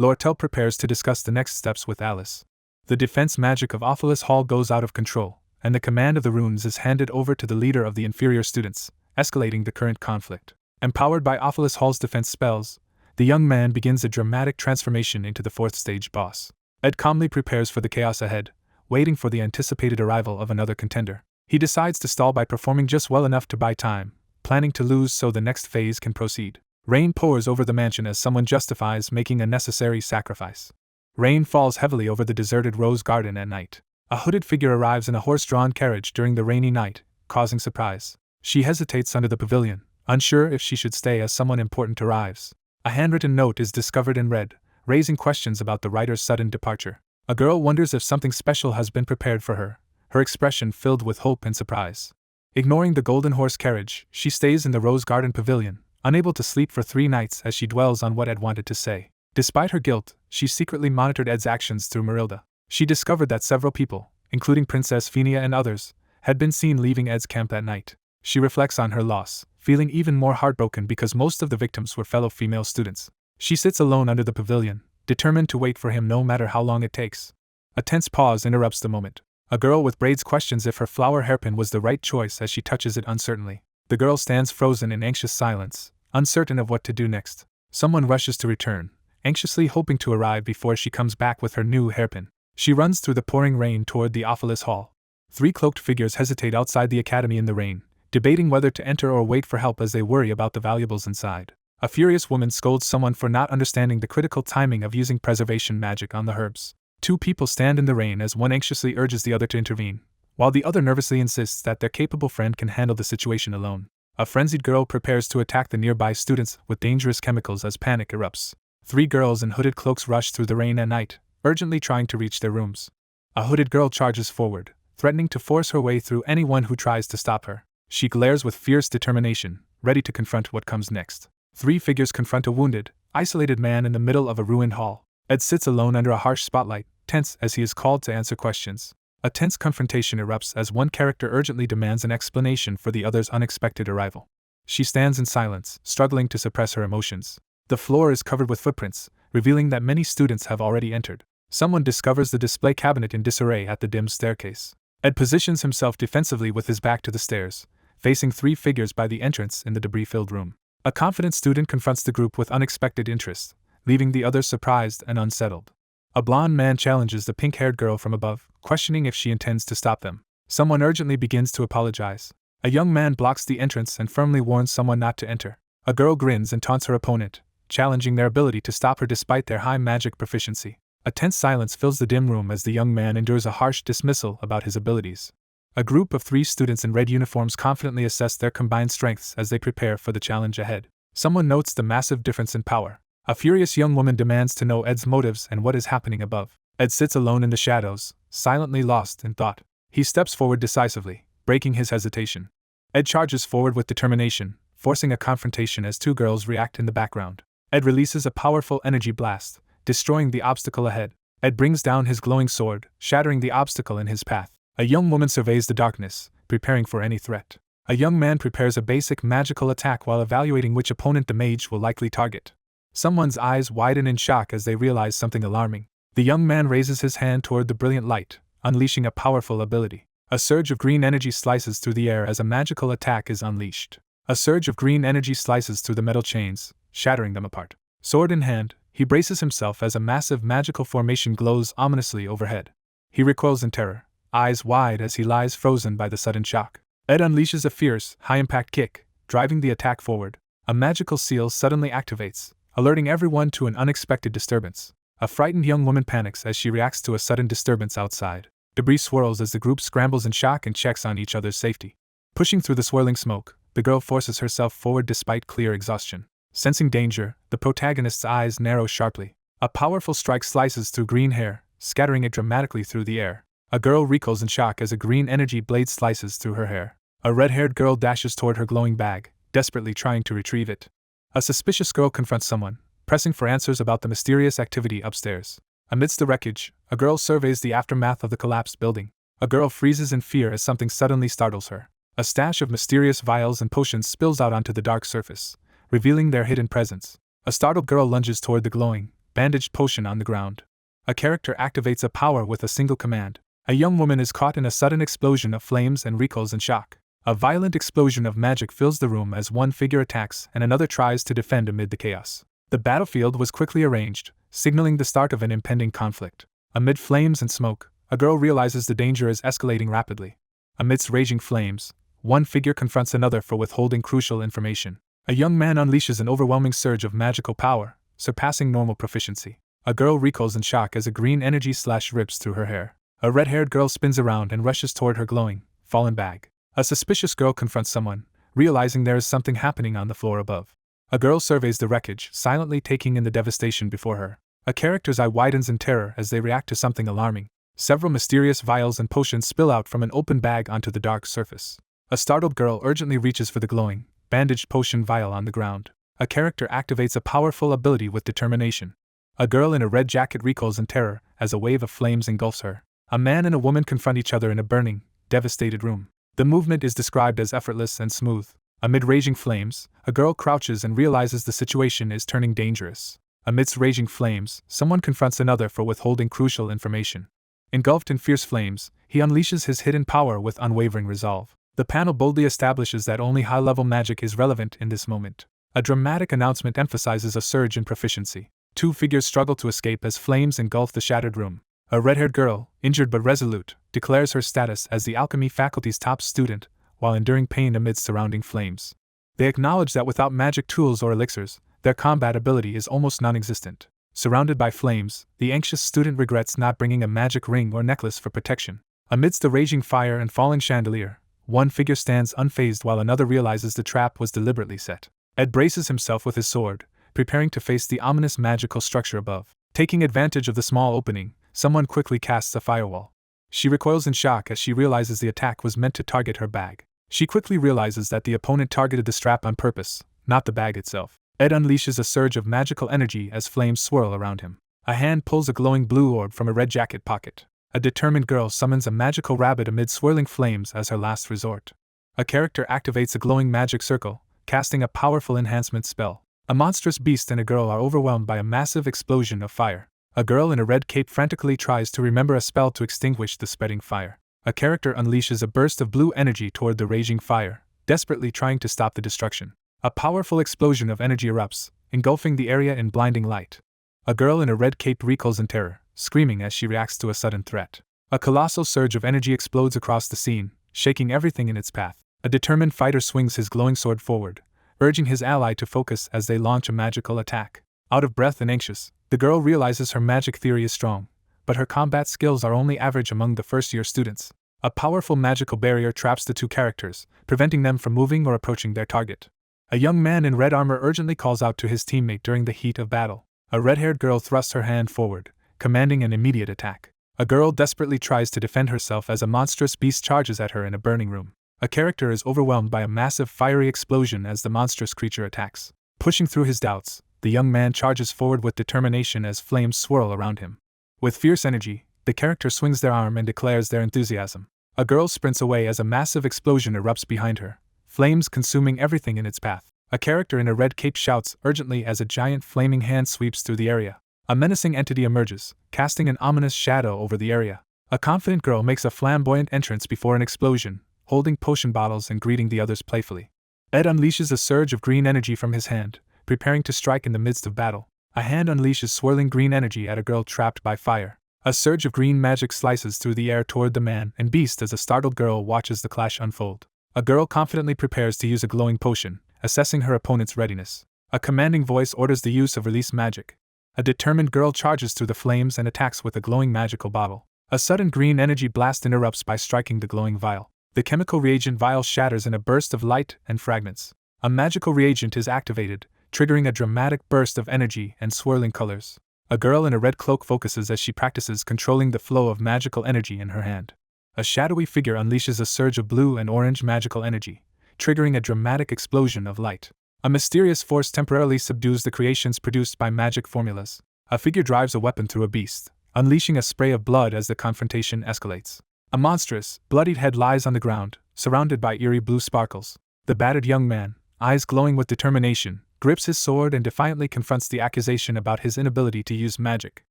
Lortel prepares to discuss the next steps with Alice. The defense magic of Ophelis Hall goes out of control, and the command of the runes is handed over to the leader of the inferior students, escalating the current conflict. Empowered by Ophelis Hall's defense spells, the young man begins a dramatic transformation into the fourth stage boss. Ed calmly prepares for the chaos ahead, waiting for the anticipated arrival of another contender. He decides to stall by performing just well enough to buy time, planning to lose so the next phase can proceed. Rain pours over the mansion as someone justifies making a necessary sacrifice. Rain falls heavily over the deserted rose garden at night. A hooded figure arrives in a horse-drawn carriage during the rainy night, causing surprise. She hesitates under the pavilion, unsure if she should stay as someone important arrives. A handwritten note is discovered and read, raising questions about the writer's sudden departure. A girl wonders if something special has been prepared for her, her expression filled with hope and surprise. Ignoring the golden horse carriage, she stays in the rose garden pavilion, unable to sleep for 3 nights as she dwells on what Ed wanted to say. Despite her guilt, she secretly monitored Ed's actions through Marilda. She discovered that several people, including Princess Phenia and others, had been seen leaving Ed's camp that night. She reflects on her loss, feeling even more heartbroken because most of the victims were fellow female students. She sits alone under the pavilion, determined to wait for him no matter how long it takes. A tense pause interrupts the moment. A girl with braids questions if her flower hairpin was the right choice as she touches it uncertainly. The girl stands frozen in anxious silence, uncertain of what to do next. Someone rushes to return, anxiously hoping to arrive before she comes back with her new hairpin. She runs through the pouring rain toward the Ophelis Hall. 3 cloaked figures hesitate outside the academy in the rain, debating whether to enter or wait for help as they worry about the valuables inside. A furious woman scolds someone for not understanding the critical timing of using preservation magic on the herbs. 2 people stand in the rain as one anxiously urges the other to intervene, while the other nervously insists that their capable friend can handle the situation alone. A frenzied girl prepares to attack the nearby students with dangerous chemicals as panic erupts. 3 girls in hooded cloaks rush through the rain at night, urgently trying to reach their rooms. A hooded girl charges forward, threatening to force her way through anyone who tries to stop her. She glares with fierce determination, ready to confront what comes next. 3 figures confront a wounded, isolated man in the middle of a ruined hall. Ed sits alone under a harsh spotlight, tense as he is called to answer questions. A tense confrontation erupts as one character urgently demands an explanation for the other's unexpected arrival. She stands in silence, struggling to suppress her emotions. The floor is covered with footprints, revealing that many students have already entered. Someone discovers the display cabinet in disarray at the dim staircase. Ed positions himself defensively with his back to the stairs, facing 3 figures by the entrance in the debris-filled room. A confident student confronts the group with unexpected interest, leaving the others surprised and unsettled. A blonde man challenges the pink-haired girl from above, questioning if she intends to stop them. Someone urgently begins to apologize. A young man blocks the entrance and firmly warns someone not to enter. A girl grins and taunts her opponent, challenging their ability to stop her despite their high magic proficiency. A tense silence fills the dim room as the young man endures a harsh dismissal about his abilities. A group of 3 students in red uniforms confidently assess their combined strengths as they prepare for the challenge ahead. Someone notes the massive difference in power. A furious young woman demands to know Ed's motives and what is happening above. Ed sits alone in the shadows, silently lost in thought. He steps forward decisively, breaking his hesitation. Ed charges forward with determination, forcing a confrontation as 2 girls react in the background. Ed releases a powerful energy blast, destroying the obstacle ahead. Ed brings down his glowing sword, shattering the obstacle in his path. A young woman surveys the darkness, preparing for any threat. A young man prepares a basic magical attack while evaluating which opponent the mage will likely target. Someone's eyes widen in shock as they realize something alarming. The young man raises his hand toward the brilliant light, unleashing a powerful ability. A surge of green energy slices through the air as a magical attack is unleashed. A surge of green energy slices through the metal chains, shattering them apart. Sword in hand, he braces himself as a massive magical formation glows ominously overhead. He recoils in terror, eyes wide as he lies frozen by the sudden shock. Ed unleashes a fierce, high-impact kick, driving the attack forward. A magical seal suddenly activates, alerting everyone to an unexpected disturbance. A frightened young woman panics as she reacts to a sudden disturbance outside. Debris swirls as the group scrambles in shock and checks on each other's safety. Pushing through the swirling smoke, the girl forces herself forward despite clear exhaustion. Sensing danger, the protagonist's eyes narrow sharply. A powerful strike slices through green hair, scattering it dramatically through the air. A girl recoils in shock as a green energy blade slices through her hair. A red-haired girl dashes toward her glowing bag, desperately trying to retrieve it. A suspicious girl confronts someone, pressing for answers about the mysterious activity upstairs. Amidst the wreckage, a girl surveys the aftermath of the collapsed building. A girl freezes in fear as something suddenly startles her. A stash of mysterious vials and potions spills out onto the dark surface, revealing their hidden presence. A startled girl lunges toward the glowing, bandaged potion on the ground. A character activates a power with a single command. A young woman is caught in a sudden explosion of flames and recoils in shock. A violent explosion of magic fills the room as one figure attacks and another tries to defend amid the chaos. The battlefield was quickly arranged, signaling the start of an impending conflict. Amid flames and smoke, a girl realizes the danger is escalating rapidly. Amidst raging flames, one figure confronts another for withholding crucial information. A young man unleashes an overwhelming surge of magical power, surpassing normal proficiency. A girl recoils in shock as a green energy slash rips through her hair. A red-haired girl spins around and rushes toward her glowing, fallen bag. A suspicious girl confronts someone, realizing there is something happening on the floor above. A girl surveys the wreckage, silently taking in the devastation before her. A character's eye widens in terror as they react to something alarming. Several mysterious vials and potions spill out from an open bag onto the dark surface. A startled girl urgently reaches for the glowing, bandaged potion vial on the ground. A character activates a powerful ability with determination. A girl in a red jacket recoils in terror as a wave of flames engulfs her. A man and a woman confront each other in a burning, devastated room. The movement is described as effortless and smooth. Amid raging flames, a girl crouches and realizes the situation is turning dangerous. Amidst raging flames, someone confronts another for withholding crucial information. Engulfed in fierce flames, he unleashes his hidden power with unwavering resolve. The panel boldly establishes that only high-level magic is relevant in this moment. A dramatic announcement emphasizes a surge in proficiency. 2 figures struggle to escape as flames engulf the shattered room. A red-haired girl, injured but resolute, declares her status as the alchemy faculty's top student, while enduring pain amidst surrounding flames. They acknowledge that without magic tools or elixirs, their combat ability is almost non-existent. Surrounded by flames, the anxious student regrets not bringing a magic ring or necklace for protection. Amidst the raging fire and falling chandelier, one figure stands unfazed while another realizes the trap was deliberately set. Ed braces himself with his sword, preparing to face the ominous magical structure above. Taking advantage of the small opening, someone quickly casts a firewall. She recoils in shock as she realizes the attack was meant to target her bag. She quickly realizes that the opponent targeted the strap on purpose, not the bag itself. Ed unleashes a surge of magical energy as flames swirl around him. A hand pulls a glowing blue orb from a red jacket pocket. A determined girl summons a magical rabbit amid swirling flames as her last resort. A character activates a glowing magic circle, casting a powerful enhancement spell. A monstrous beast and a girl are overwhelmed by a massive explosion of fire. A girl in a red cape frantically tries to remember a spell to extinguish the spreading fire. A character unleashes a burst of blue energy toward the raging fire, desperately trying to stop the destruction. A powerful explosion of energy erupts, engulfing the area in blinding light. A girl in a red cape recoils in terror, screaming as she reacts to a sudden threat. A colossal surge of energy explodes across the scene, shaking everything in its path. A determined fighter swings his glowing sword forward, urging his ally to focus as they launch a magical attack. Out of breath and anxious, the girl realizes her magic theory is strong, but her combat skills are only average among the first-year students. A powerful magical barrier traps the two characters, preventing them from moving or approaching their target. A young man in red armor urgently calls out to his teammate during the heat of battle. A red-haired girl thrusts her hand forward, commanding an immediate attack. A girl desperately tries to defend herself as a monstrous beast charges at her in a burning room. A character is overwhelmed by a massive fiery explosion as the monstrous creature attacks. Pushing through his doubts, the young man charges forward with determination as flames swirl around him. With fierce energy, the character swings their arm and declares their enthusiasm. A girl sprints away as a massive explosion erupts behind her, flames consuming everything in its path. A character in a red cape shouts urgently as a giant flaming hand sweeps through the area. A menacing entity emerges, casting an ominous shadow over the area. A confident girl makes a flamboyant entrance before an explosion, holding potion bottles and greeting the others playfully. Ed unleashes a surge of green energy from his hand, preparing to strike in the midst of battle. A hand unleashes swirling green energy at a girl trapped by fire. A surge of green magic slices through the air toward the man and beast as a startled girl watches the clash unfold. A girl confidently prepares to use a glowing potion, assessing her opponent's readiness. A commanding voice orders the use of release magic. A determined girl charges through the flames and attacks with a glowing magical bottle. A sudden green energy blast interrupts by striking the glowing vial. The chemical reagent vial shatters in a burst of light and fragments. A magical reagent is activated, triggering a dramatic burst of energy and swirling colors. A girl in a red cloak focuses as she practices controlling the flow of magical energy in her hand. A shadowy figure unleashes a surge of blue and orange magical energy, triggering a dramatic explosion of light. A mysterious force temporarily subdues the creations produced by magic formulas. A figure drives a weapon through a beast, unleashing a spray of blood as the confrontation escalates. A monstrous, bloodied head lies on the ground, surrounded by eerie blue sparkles. The battered young man, eyes glowing with determination, grips his sword and defiantly confronts the accusation about his inability to use magic.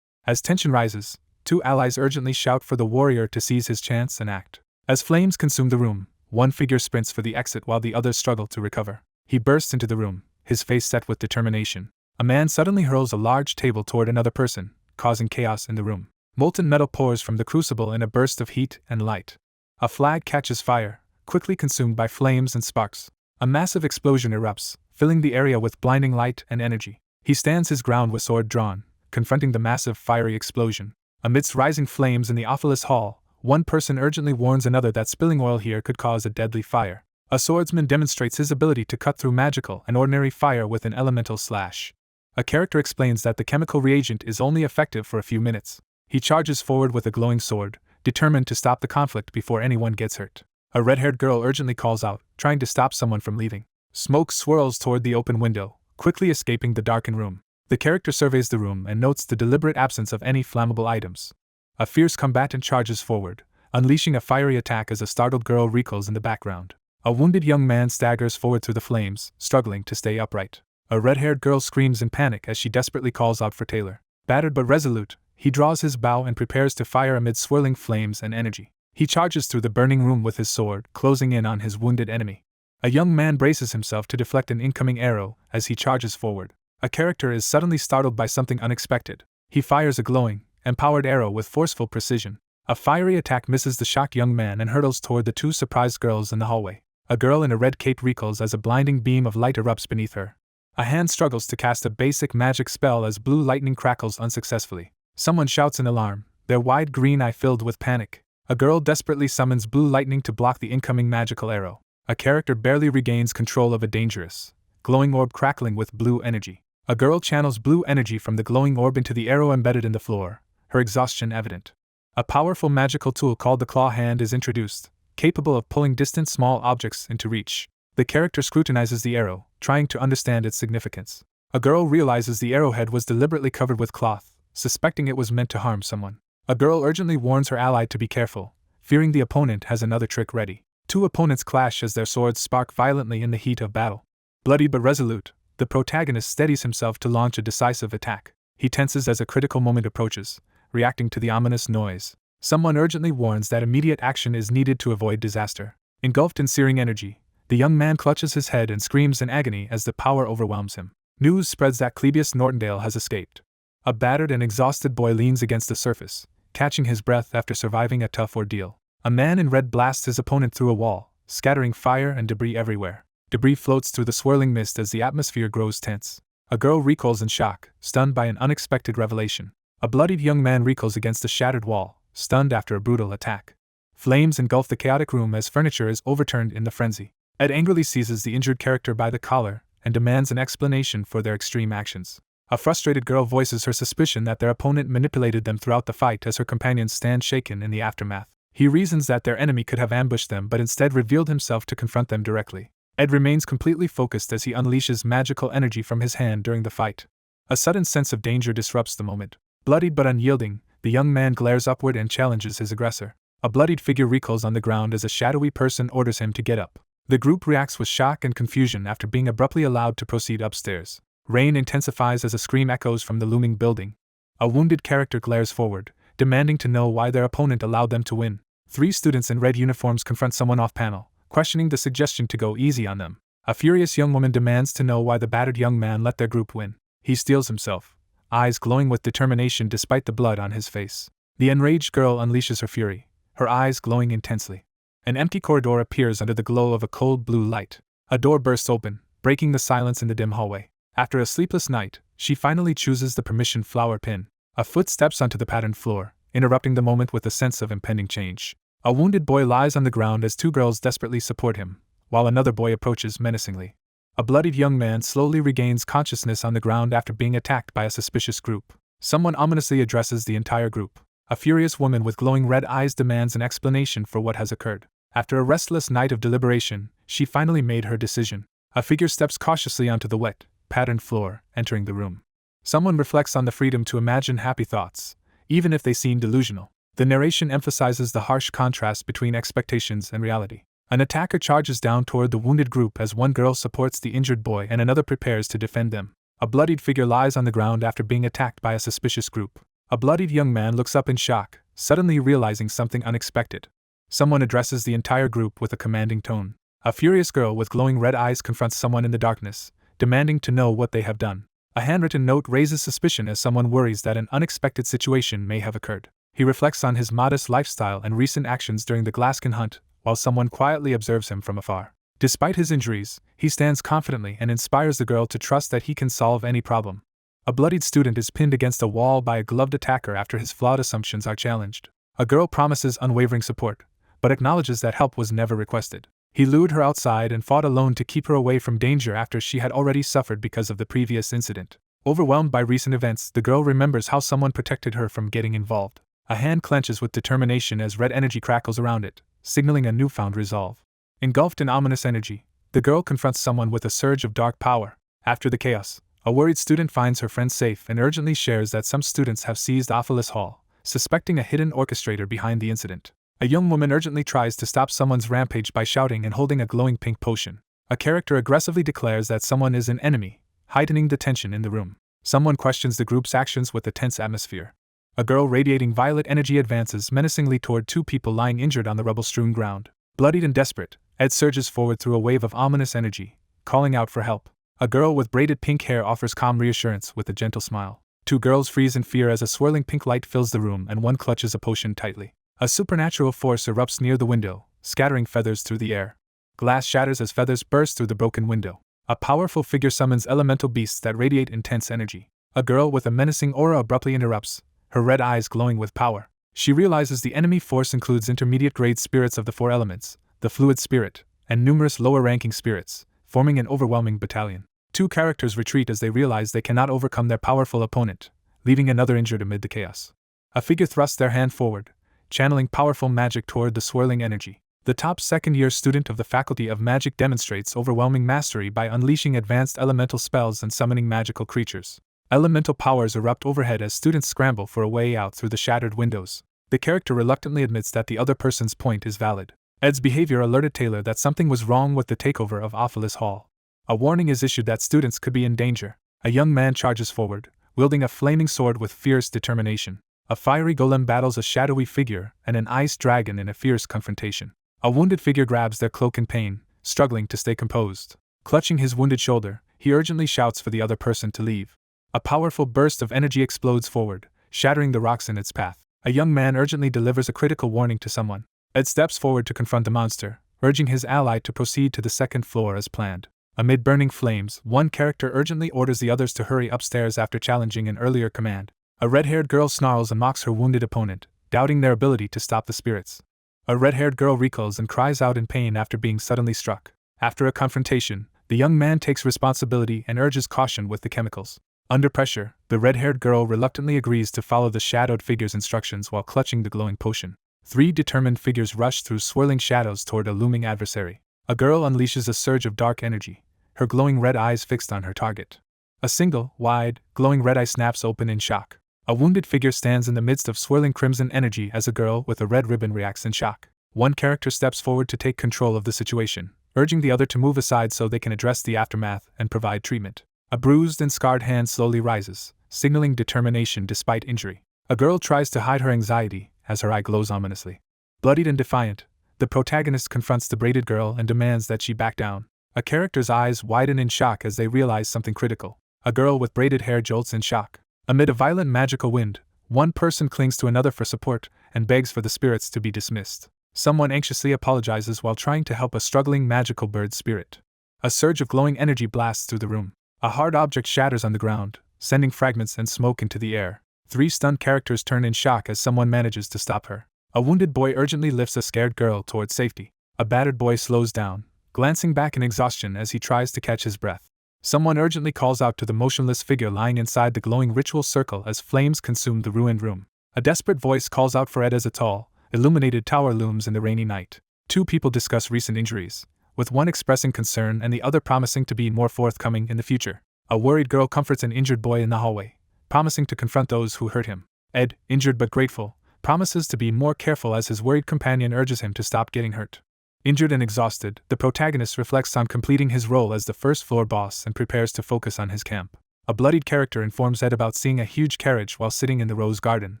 As tension rises, two allies urgently shout for the warrior to seize his chance and act. As flames consume the room, one figure sprints for the exit while the others struggle to recover. He bursts into the room, his face set with determination. A man suddenly hurls a large table toward another person, causing chaos in the room. Molten metal pours from the crucible in a burst of heat and light. A flag catches fire, quickly consumed by flames and sparks. A massive explosion erupts, filling the area with blinding light and energy. He stands his ground with sword drawn, confronting the massive fiery explosion. Amidst rising flames in the Ophilis Hall, one person urgently warns another that spilling oil here could cause a deadly fire. A swordsman demonstrates his ability to cut through magical and ordinary fire with an elemental slash. A character explains that the chemical reagent is only effective for a few minutes. He charges forward with a glowing sword, determined to stop the conflict before anyone gets hurt. A red-haired girl urgently calls out, trying to stop someone from leaving. Smoke swirls toward the open window, quickly escaping the darkened room. The character surveys the room and notes the deliberate absence of any flammable items. A fierce combatant charges forward, unleashing a fiery attack as a startled girl recoils in the background. A wounded young man staggers forward through the flames, struggling to stay upright. A red-haired girl screams in panic as she desperately calls out for Taylor. Battered but resolute, he draws his bow and prepares to fire amid swirling flames and energy. He charges through the burning room with his sword, closing in on his wounded enemy. A young man braces himself to deflect an incoming arrow as he charges forward. A character is suddenly startled by something unexpected. He fires a glowing, empowered arrow with forceful precision. A fiery attack misses the shocked young man and hurtles toward the two surprised girls in the hallway. A girl in a red cape recoils as a blinding beam of light erupts beneath her. A hand struggles to cast a basic magic spell as blue lightning crackles unsuccessfully. Someone shouts in alarm, their wide green eye filled with panic. A girl desperately summons blue lightning to block the incoming magical arrow. A character barely regains control of a dangerous, glowing orb crackling with blue energy. A girl channels blue energy from the glowing orb into the arrow embedded in the floor, her exhaustion evident. A powerful magical tool called the Claw Hand is introduced, capable of pulling distant small objects into reach. The character scrutinizes the arrow, trying to understand its significance. A girl realizes the arrowhead was deliberately covered with cloth, suspecting it was meant to harm someone. A girl urgently warns her ally to be careful, fearing the opponent has another trick ready. Two opponents clash as their swords spark violently in the heat of battle. Bloodied but resolute, the protagonist steadies himself to launch a decisive attack. He tenses as a critical moment approaches, reacting to the ominous noise. Someone urgently warns that immediate action is needed to avoid disaster. Engulfed in searing energy, the young man clutches his head and screams in agony as the power overwhelms him. News spreads that Clebius Nortondale has escaped. A battered and exhausted boy leans against the surface, catching his breath after surviving a tough ordeal. A man in red blasts his opponent through a wall, scattering fire and debris everywhere. Debris floats through the swirling mist as the atmosphere grows tense. A girl recoils in shock, stunned by an unexpected revelation. A bloodied young man recoils against a shattered wall, stunned after a brutal attack. Flames engulf the chaotic room as furniture is overturned in the frenzy. Ed angrily seizes the injured character by the collar and demands an explanation for their extreme actions. A frustrated girl voices her suspicion that their opponent manipulated them throughout the fight as her companions stand shaken in the aftermath. He reasons that their enemy could have ambushed them but instead revealed himself to confront them directly. Ed remains completely focused as he unleashes magical energy from his hand during the fight. A sudden sense of danger disrupts the moment. Bloodied but unyielding, the young man glares upward and challenges his aggressor. A bloodied figure recoils on the ground as a shadowy person orders him to get up. The group reacts with shock and confusion after being abruptly allowed to proceed upstairs. Rain intensifies as a scream echoes from the looming building. A wounded character glares forward, demanding to know why their opponent allowed them to win. 3 students in red uniforms confront someone off-panel, questioning the suggestion to go easy on them. A furious young woman demands to know why the battered young man let their group win. He steels himself, eyes glowing with determination despite the blood on his face. The enraged girl unleashes her fury, her eyes glowing intensely. An empty corridor appears under the glow of a cold blue light. A door bursts open, breaking the silence in the dim hallway. After a sleepless night, she finally chooses the permission flower pin. A foot steps onto the patterned floor, interrupting the moment with a sense of impending change. A wounded boy lies on the ground as 2 girls desperately support him, while another boy approaches menacingly. A bloodied young man slowly regains consciousness on the ground after being attacked by a suspicious group. Someone ominously addresses the entire group. A furious woman with glowing red eyes demands an explanation for what has occurred. After a restless night of deliberation, she finally made her decision. A figure steps cautiously onto the wet, patterned floor, entering the room. Someone reflects on the freedom to imagine happy thoughts, even if they seem delusional. The narration emphasizes the harsh contrast between expectations and reality. An attacker charges down toward the wounded group as one girl supports the injured boy and another prepares to defend them. A bloodied figure lies on the ground after being attacked by a suspicious group. A bloodied young man looks up in shock, suddenly realizing something unexpected. Someone addresses the entire group with a commanding tone. A furious girl with glowing red eyes confronts someone in the darkness, demanding to know what they have done. A handwritten note raises suspicion as someone worries that an unexpected situation may have occurred. He reflects on his modest lifestyle and recent actions during the Glaskin hunt, while someone quietly observes him from afar. Despite his injuries, he stands confidently and inspires the girl to trust that he can solve any problem. A bloodied student is pinned against a wall by a gloved attacker after his flawed assumptions are challenged. A girl promises unwavering support, but acknowledges that help was never requested. He lured her outside and fought alone to keep her away from danger after she had already suffered because of the previous incident. Overwhelmed by recent events, the girl remembers how someone protected her from getting involved. A hand clenches with determination as red energy crackles around it, signaling a newfound resolve. Engulfed in ominous energy, the girl confronts someone with a surge of dark power. After the chaos, a worried student finds her friend safe and urgently shares that some students have seized Ophelis Hall, suspecting a hidden orchestrator behind the incident. A young woman urgently tries to stop someone's rampage by shouting and holding a glowing pink potion. A character aggressively declares that someone is an enemy, heightening the tension in the room. Someone questions the group's actions with a tense atmosphere. A girl radiating violet energy advances menacingly toward 2 people lying injured on the rubble-strewn ground. Bloodied and desperate, Ed surges forward through a wave of ominous energy, calling out for help. A girl with braided pink hair offers calm reassurance with a gentle smile. 2 girls freeze in fear as a swirling pink light fills the room and one clutches a potion tightly. A supernatural force erupts near the window, scattering feathers through the air. Glass shatters as feathers burst through the broken window. A powerful figure summons elemental beasts that radiate intense energy. A girl with a menacing aura abruptly interrupts, her red eyes glowing with power. She realizes the enemy force includes intermediate-grade spirits of the 4 elements, the fluid spirit, and numerous lower-ranking spirits, forming an overwhelming battalion. 2 characters retreat as they realize they cannot overcome their powerful opponent, leaving another injured amid the chaos. A figure thrusts their hand forward, channeling powerful magic toward the swirling energy. The top second-year student of the Faculty of Magic demonstrates overwhelming mastery by unleashing advanced elemental spells and summoning magical creatures. Elemental powers erupt overhead as students scramble for a way out through the shattered windows. The character reluctantly admits that the other person's point is valid. Ed's behavior alerted Taylor that something was wrong with the takeover of Ophelis Hall. A warning is issued that students could be in danger. A young man charges forward, wielding a flaming sword with fierce determination. A fiery golem battles a shadowy figure and an ice dragon in a fierce confrontation. A wounded figure grabs their cloak in pain, struggling to stay composed. Clutching his wounded shoulder, he urgently shouts for the other person to leave. A powerful burst of energy explodes forward, shattering the rocks in its path. A young man urgently delivers a critical warning to someone. Ed steps forward to confront the monster, urging his ally to proceed to the second floor as planned. Amid burning flames, one character urgently orders the others to hurry upstairs after challenging an earlier command. A red-haired girl snarls and mocks her wounded opponent, doubting their ability to stop the spirits. A red-haired girl recoils and cries out in pain after being suddenly struck. After a confrontation, the young man takes responsibility and urges caution with the chemicals. Under pressure, the red-haired girl reluctantly agrees to follow the shadowed figure's instructions while clutching the glowing potion. 3 determined figures rush through swirling shadows toward a looming adversary. A girl unleashes a surge of dark energy, her glowing red eyes fixed on her target. A single, wide, glowing red eye snaps open in shock. A wounded figure stands in the midst of swirling crimson energy as a girl with a red ribbon reacts in shock. One character steps forward to take control of the situation, urging the other to move aside so they can address the aftermath and provide treatment. A bruised and scarred hand slowly rises, signaling determination despite injury. A girl tries to hide her anxiety as her eye glows ominously. Bloodied and defiant, the protagonist confronts the braided girl and demands that she back down. A character's eyes widen in shock as they realize something critical. A girl with braided hair jolts in shock. Amid a violent magical wind, one person clings to another for support and begs for the spirits to be dismissed. Someone anxiously apologizes while trying to help a struggling magical bird spirit. A surge of glowing energy blasts through the room. A hard object shatters on the ground, sending fragments and smoke into the air. 3 stunned characters turn in shock as someone manages to stop her. A wounded boy urgently lifts a scared girl towards safety. A battered boy slows down, glancing back in exhaustion as he tries to catch his breath. Someone urgently calls out to the motionless figure lying inside the glowing ritual circle as flames consume the ruined room. A desperate voice calls out for Ed as a tall, illuminated tower looms in the rainy night. 2 people discuss recent injuries, with one expressing concern and the other promising to be more forthcoming in the future. A worried girl comforts an injured boy in the hallway, promising to confront those who hurt him. Ed, injured but grateful, promises to be more careful as his worried companion urges him to stop getting hurt. Injured and exhausted, the protagonist reflects on completing his role as the first-floor boss and prepares to focus on his camp. A bloodied character informs Ed about seeing a huge carriage while sitting in the rose garden.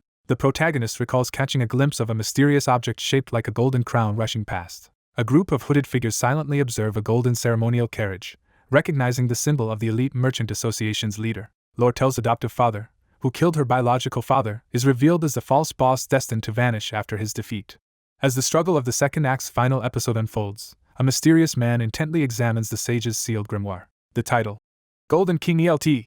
The protagonist recalls catching a glimpse of a mysterious object shaped like a golden crown rushing past. A group of hooded figures silently observe a golden ceremonial carriage, recognizing the symbol of the Elite Merchant Association's leader. Lortel's adoptive father, who killed her biological father, is revealed as the false boss destined to vanish after his defeat. As the struggle of the second act's final episode unfolds, a mysterious man intently examines the sage's sealed grimoire. The title, Golden King ELT,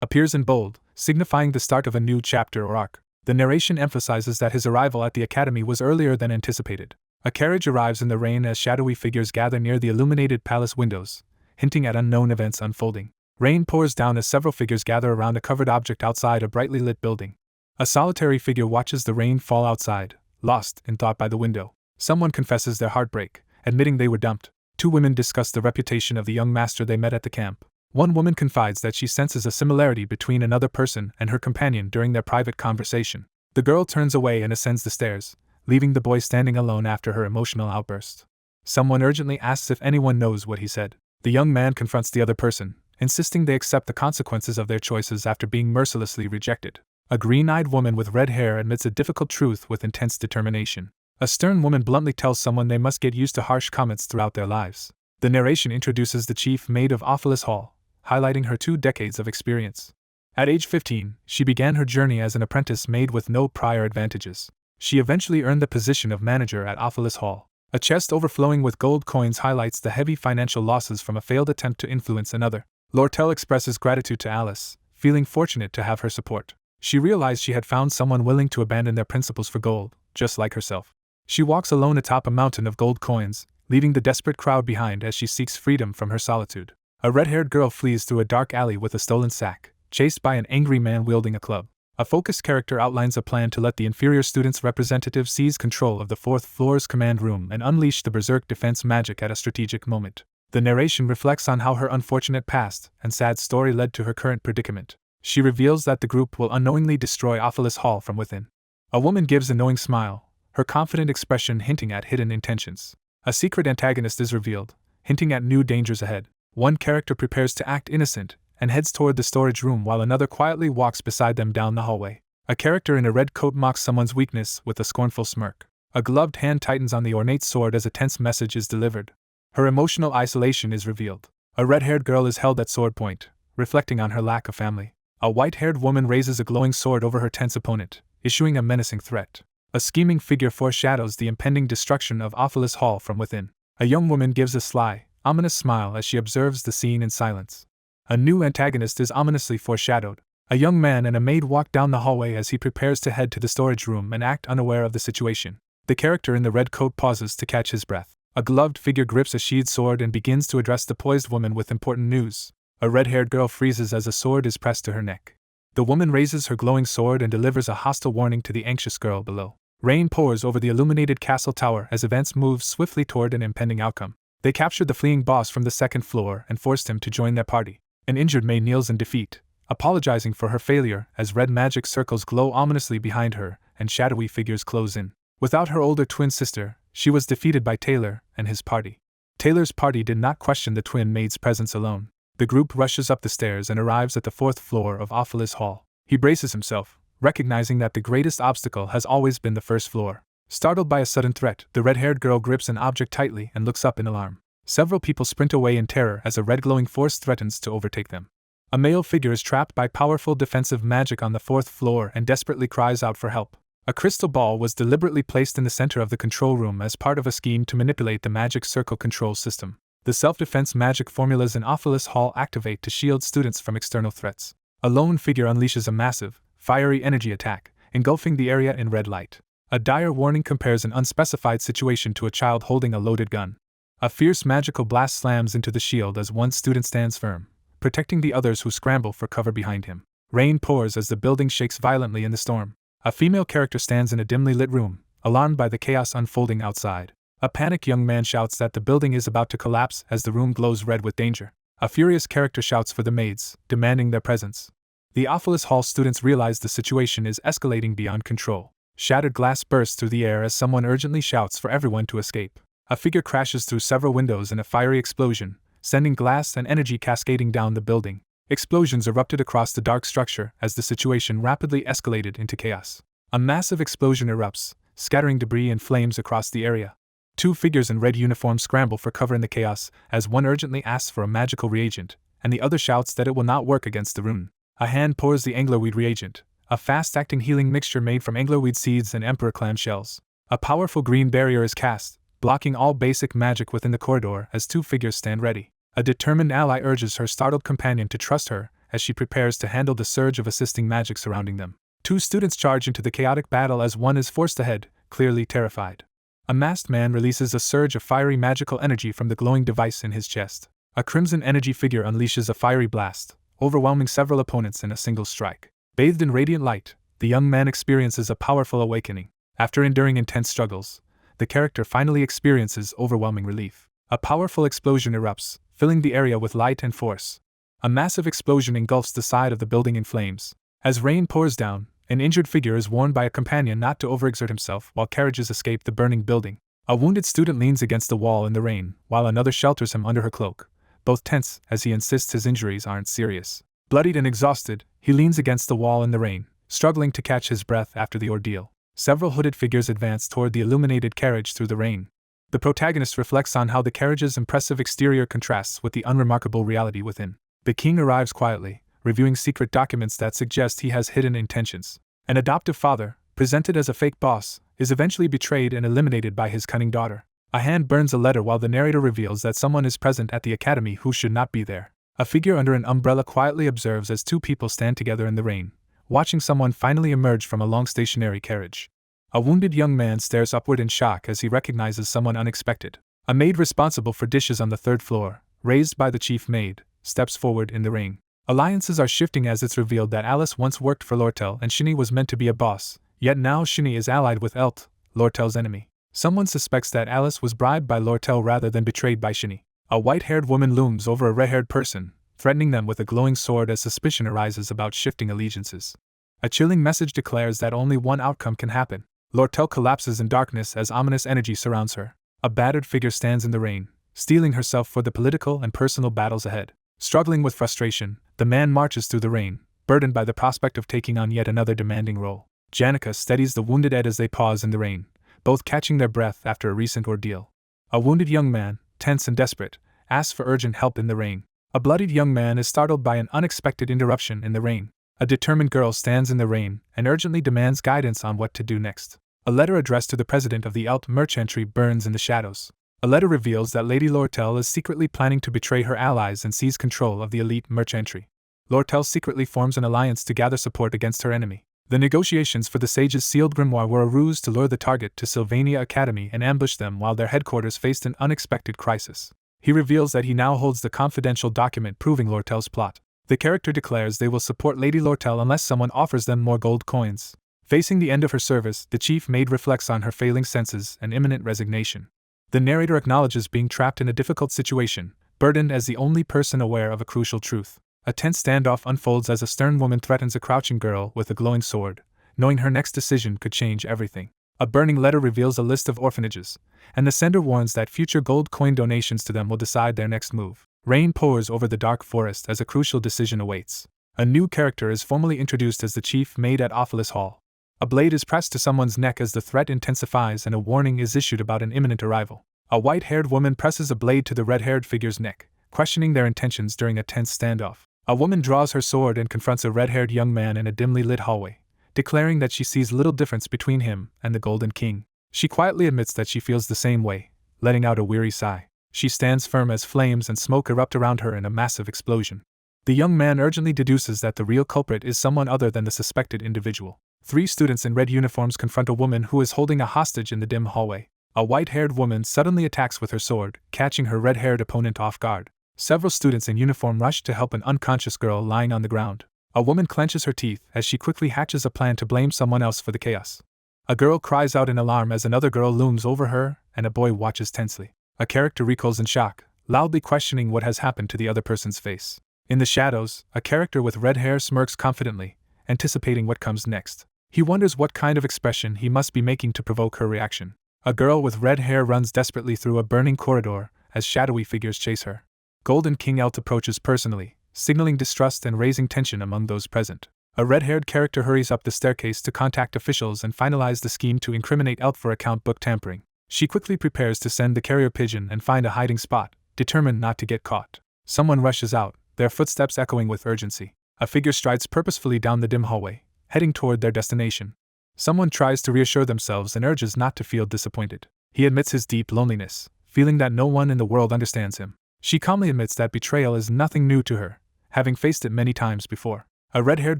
appears in bold, signifying the start of a new chapter or arc. The narration emphasizes that his arrival at the academy was earlier than anticipated. A carriage arrives in the rain as shadowy figures gather near the illuminated palace windows, hinting at unknown events unfolding. Rain pours down as several figures gather around a covered object outside a brightly lit building. A solitary figure watches the rain fall outside, lost in thought by the window. Someone confesses their heartbreak, admitting they were dumped. 2 women discuss the reputation of the young master they met at the camp. One woman confides that she senses a similarity between another person and her companion during their private conversation. The girl turns away and ascends the stairs, leaving the boy standing alone after her emotional outburst. Someone urgently asks if anyone knows what he said. The young man confronts the other person, insisting they accept the consequences of their choices after being mercilessly rejected. A green-eyed woman with red hair admits a difficult truth with intense determination. A stern woman bluntly tells someone they must get used to harsh comments throughout their lives. The narration introduces the chief maid of Ophelis Hall, highlighting her 2 decades of experience. At age 15, she began her journey as an apprentice maid with no prior advantages. She eventually earned the position of manager at Ophelis Hall. A chest overflowing with gold coins highlights the heavy financial losses from a failed attempt to influence another. Lortel expresses gratitude to Alice, feeling fortunate to have her support. She realized she had found someone willing to abandon their principles for gold, just like herself. She walks alone atop a mountain of gold coins, leaving the desperate crowd behind as she seeks freedom from her solitude. A red-haired girl flees through a dark alley with a stolen sack, chased by an angry man wielding a club. A focused character outlines a plan to let the inferior student's representative seize control of the fourth floor's command room and unleash the berserk defense magic at a strategic moment. The narration reflects on how her unfortunate past and sad story led to her current predicament. She reveals that the group will unknowingly destroy Ophelis Hall from within. A woman gives a knowing smile, her confident expression hinting at hidden intentions. A secret antagonist is revealed, hinting at new dangers ahead. One character prepares to act innocent and heads toward the storage room while another quietly walks beside them down the hallway. A character in a red coat mocks someone's weakness with a scornful smirk. A gloved hand tightens on the ornate sword as a tense message is delivered. Her emotional isolation is revealed. A red-haired girl is held at sword point, reflecting on her lack of family. A white-haired woman raises a glowing sword over her tense opponent, issuing a menacing threat. A scheming figure foreshadows the impending destruction of Ophelis Hall from within. A young woman gives a sly, ominous smile as she observes the scene in silence. A new antagonist is ominously foreshadowed. A young man and a maid walk down the hallway as he prepares to head to the storage room and act unaware of the situation. The character in the red coat pauses to catch his breath. A gloved figure grips a sheathed sword and begins to address the poised woman with important news. A red-haired girl freezes as a sword is pressed to her neck. The woman raises her glowing sword and delivers a hostile warning to the anxious girl below. Rain pours over the illuminated castle tower as events move swiftly toward an impending outcome. They captured the fleeing boss from the second floor and forced him to join their party. An injured maid kneels in defeat, apologizing for her failure as red magic circles glow ominously behind her and shadowy figures close in. Without her older twin sister, she was defeated by Taylor and his party. Taylor's party did not question the twin maid's presence alone. The group rushes up the stairs and arrives at the fourth floor of Ophelis Hall. He braces himself, recognizing that the greatest obstacle has always been the first floor. Startled by a sudden threat, the red-haired girl grips an object tightly and looks up in alarm. Several people sprint away in terror as a red glowing force threatens to overtake them. A male figure is trapped by powerful defensive magic on the fourth floor and desperately cries out for help. A crystal ball was deliberately placed in the center of the control room as part of a scheme to manipulate the magic circle control system. The self-defense magic formulas in Ophelis Hall activate to shield students from external threats. A lone figure unleashes a massive, fiery energy attack, engulfing the area in red light. A dire warning compares an unspecified situation to a child holding a loaded gun. A fierce magical blast slams into the shield as one student stands firm, protecting the others who scramble for cover behind him. Rain pours as the building shakes violently in the storm. A female character stands in a dimly lit room, alarmed by the chaos unfolding outside. A panicked young man shouts that the building is about to collapse as the room glows red with danger. A furious character shouts for the maids, demanding their presence. The Ophelis Hall students realize the situation is escalating beyond control. Shattered glass bursts through the air as someone urgently shouts for everyone to escape. A figure crashes through several windows in a fiery explosion, sending glass and energy cascading down the building. Explosions erupted across the dark structure as the situation rapidly escalated into chaos. A massive explosion erupts, scattering debris and flames across the area. Two figures in red uniforms scramble for cover in the chaos as one urgently asks for a magical reagent, and the other shouts that it will not work against the rune. A hand pours the anglerweed reagent, a fast-acting healing mixture made from anglerweed seeds and emperor clam shells. A powerful green barrier is cast, blocking all basic magic within the corridor as two figures stand ready. A determined ally urges her startled companion to trust her as she prepares to handle the surge of assisting magic surrounding them. Two students charge into the chaotic battle as one is forced ahead, clearly terrified. A masked man releases a surge of fiery magical energy from the glowing device in his chest. A crimson energy figure unleashes a fiery blast, overwhelming several opponents in a single strike. Bathed in radiant light, the young man experiences a powerful awakening. After enduring intense struggles, the character finally experiences overwhelming relief. A powerful explosion erupts, filling the area with light and force. A massive explosion engulfs the side of the building in flames. As rain pours down, an injured figure is warned by a companion not to overexert himself while carriages escape the burning building. A wounded student leans against the wall in the rain, while another shelters him under her cloak, both tense as he insists his injuries aren't serious. Bloodied and exhausted, he leans against the wall in the rain, struggling to catch his breath after the ordeal. Several hooded figures advance toward the illuminated carriage through the rain. The protagonist reflects on how the carriage's impressive exterior contrasts with the unremarkable reality within. The king arrives quietly, reviewing secret documents that suggest he has hidden intentions. An adoptive father, presented as a fake boss, is eventually betrayed and eliminated by his cunning daughter. A hand burns a letter while the narrator reveals that someone is present at the academy who should not be there. A figure under an umbrella quietly observes as two people stand together in the rain, watching someone finally emerge from a long stationary carriage. A wounded young man stares upward in shock as he recognizes someone unexpected. A maid responsible for dishes on the third floor, raised by the chief maid, steps forward in the rain. Alliances are shifting as it's revealed that Alice once worked for Lortel and Shinny was meant to be a boss, yet now Shinny is allied with Elt, Lortel's enemy. Someone suspects that Alice was bribed by Lortel rather than betrayed by Shinny. A white-haired woman looms over a red-haired person, threatening them with a glowing sword as suspicion arises about shifting allegiances. A chilling message declares that only one outcome can happen. Lortel collapses in darkness as ominous energy surrounds her. A battered figure stands in the rain, steeling herself for the political and personal battles ahead. Struggling with frustration, the man marches through the rain, burdened by the prospect of taking on yet another demanding role. Janica steadies the wounded Ed as they pause in the rain, both catching their breath after a recent ordeal. A wounded young man, tense and desperate, asks for urgent help in the rain. A bloodied young man is startled by an unexpected interruption in the rain. A determined girl stands in the rain and urgently demands guidance on what to do next. A letter addressed to the president of the Elt Merchantry burns in the shadows. A letter reveals that Lady Lortel is secretly planning to betray her allies and seize control of the elite merchantry. Lortel secretly forms an alliance to gather support against her enemy. The negotiations for the sage's sealed grimoire were a ruse to lure the target to Sylvania Academy and ambush them while their headquarters faced an unexpected crisis. He reveals that he now holds the confidential document proving Lortel's plot. The character declares they will support Lady Lortel unless someone offers them more gold coins. Facing the end of her service, the chief maid reflects on her failing senses and imminent resignation. The narrator acknowledges being trapped in a difficult situation, burdened as the only person aware of a crucial truth. A tense standoff unfolds as a stern woman threatens a crouching girl with a glowing sword, knowing her next decision could change everything. A burning letter reveals a list of orphanages, and the sender warns that future gold coin donations to them will decide their next move. Rain pours over the dark forest as a crucial decision awaits. A new character is formally introduced as the chief maid at Ophelis Hall. A blade is pressed to someone's neck as the threat intensifies and a warning is issued about an imminent arrival. A white-haired woman presses a blade to the red-haired figure's neck, questioning their intentions during a tense standoff. A woman draws her sword and confronts a red-haired young man in a dimly lit hallway, declaring that she sees little difference between him and the Golden King. She quietly admits that she feels the same way, letting out a weary sigh. She stands firm as flames and smoke erupt around her in a massive explosion. The young man urgently deduces that the real culprit is someone other than the suspected individual. 3 students in red uniforms confront a woman who is holding a hostage in the dim hallway. A white-haired woman suddenly attacks with her sword, catching her red-haired opponent off guard. Several students in uniform rush to help an unconscious girl lying on the ground. A woman clenches her teeth as she quickly hatches a plan to blame someone else for the chaos. A girl cries out in alarm as another girl looms over her, and a boy watches tensely. A character recoils in shock, loudly questioning what has happened to the other person's face. In the shadows, a character with red hair smirks confidently, anticipating what comes next. He wonders what kind of expression he must be making to provoke her reaction. A girl with red hair runs desperately through a burning corridor as shadowy figures chase her. Golden King Elt approaches personally, signaling distrust and raising tension among those present. A red-haired character hurries up the staircase to contact officials and finalize the scheme to incriminate Elt for account book tampering. She quickly prepares to send the carrier pigeon and find a hiding spot, determined not to get caught. Someone rushes out, their footsteps echoing with urgency. A figure strides purposefully down the dim hallway, heading toward their destination. Someone tries to reassure themselves and urges not to feel disappointed. He admits his deep loneliness, feeling that no one in the world understands him. She calmly admits that betrayal is nothing new to her, having faced it many times before. A red-haired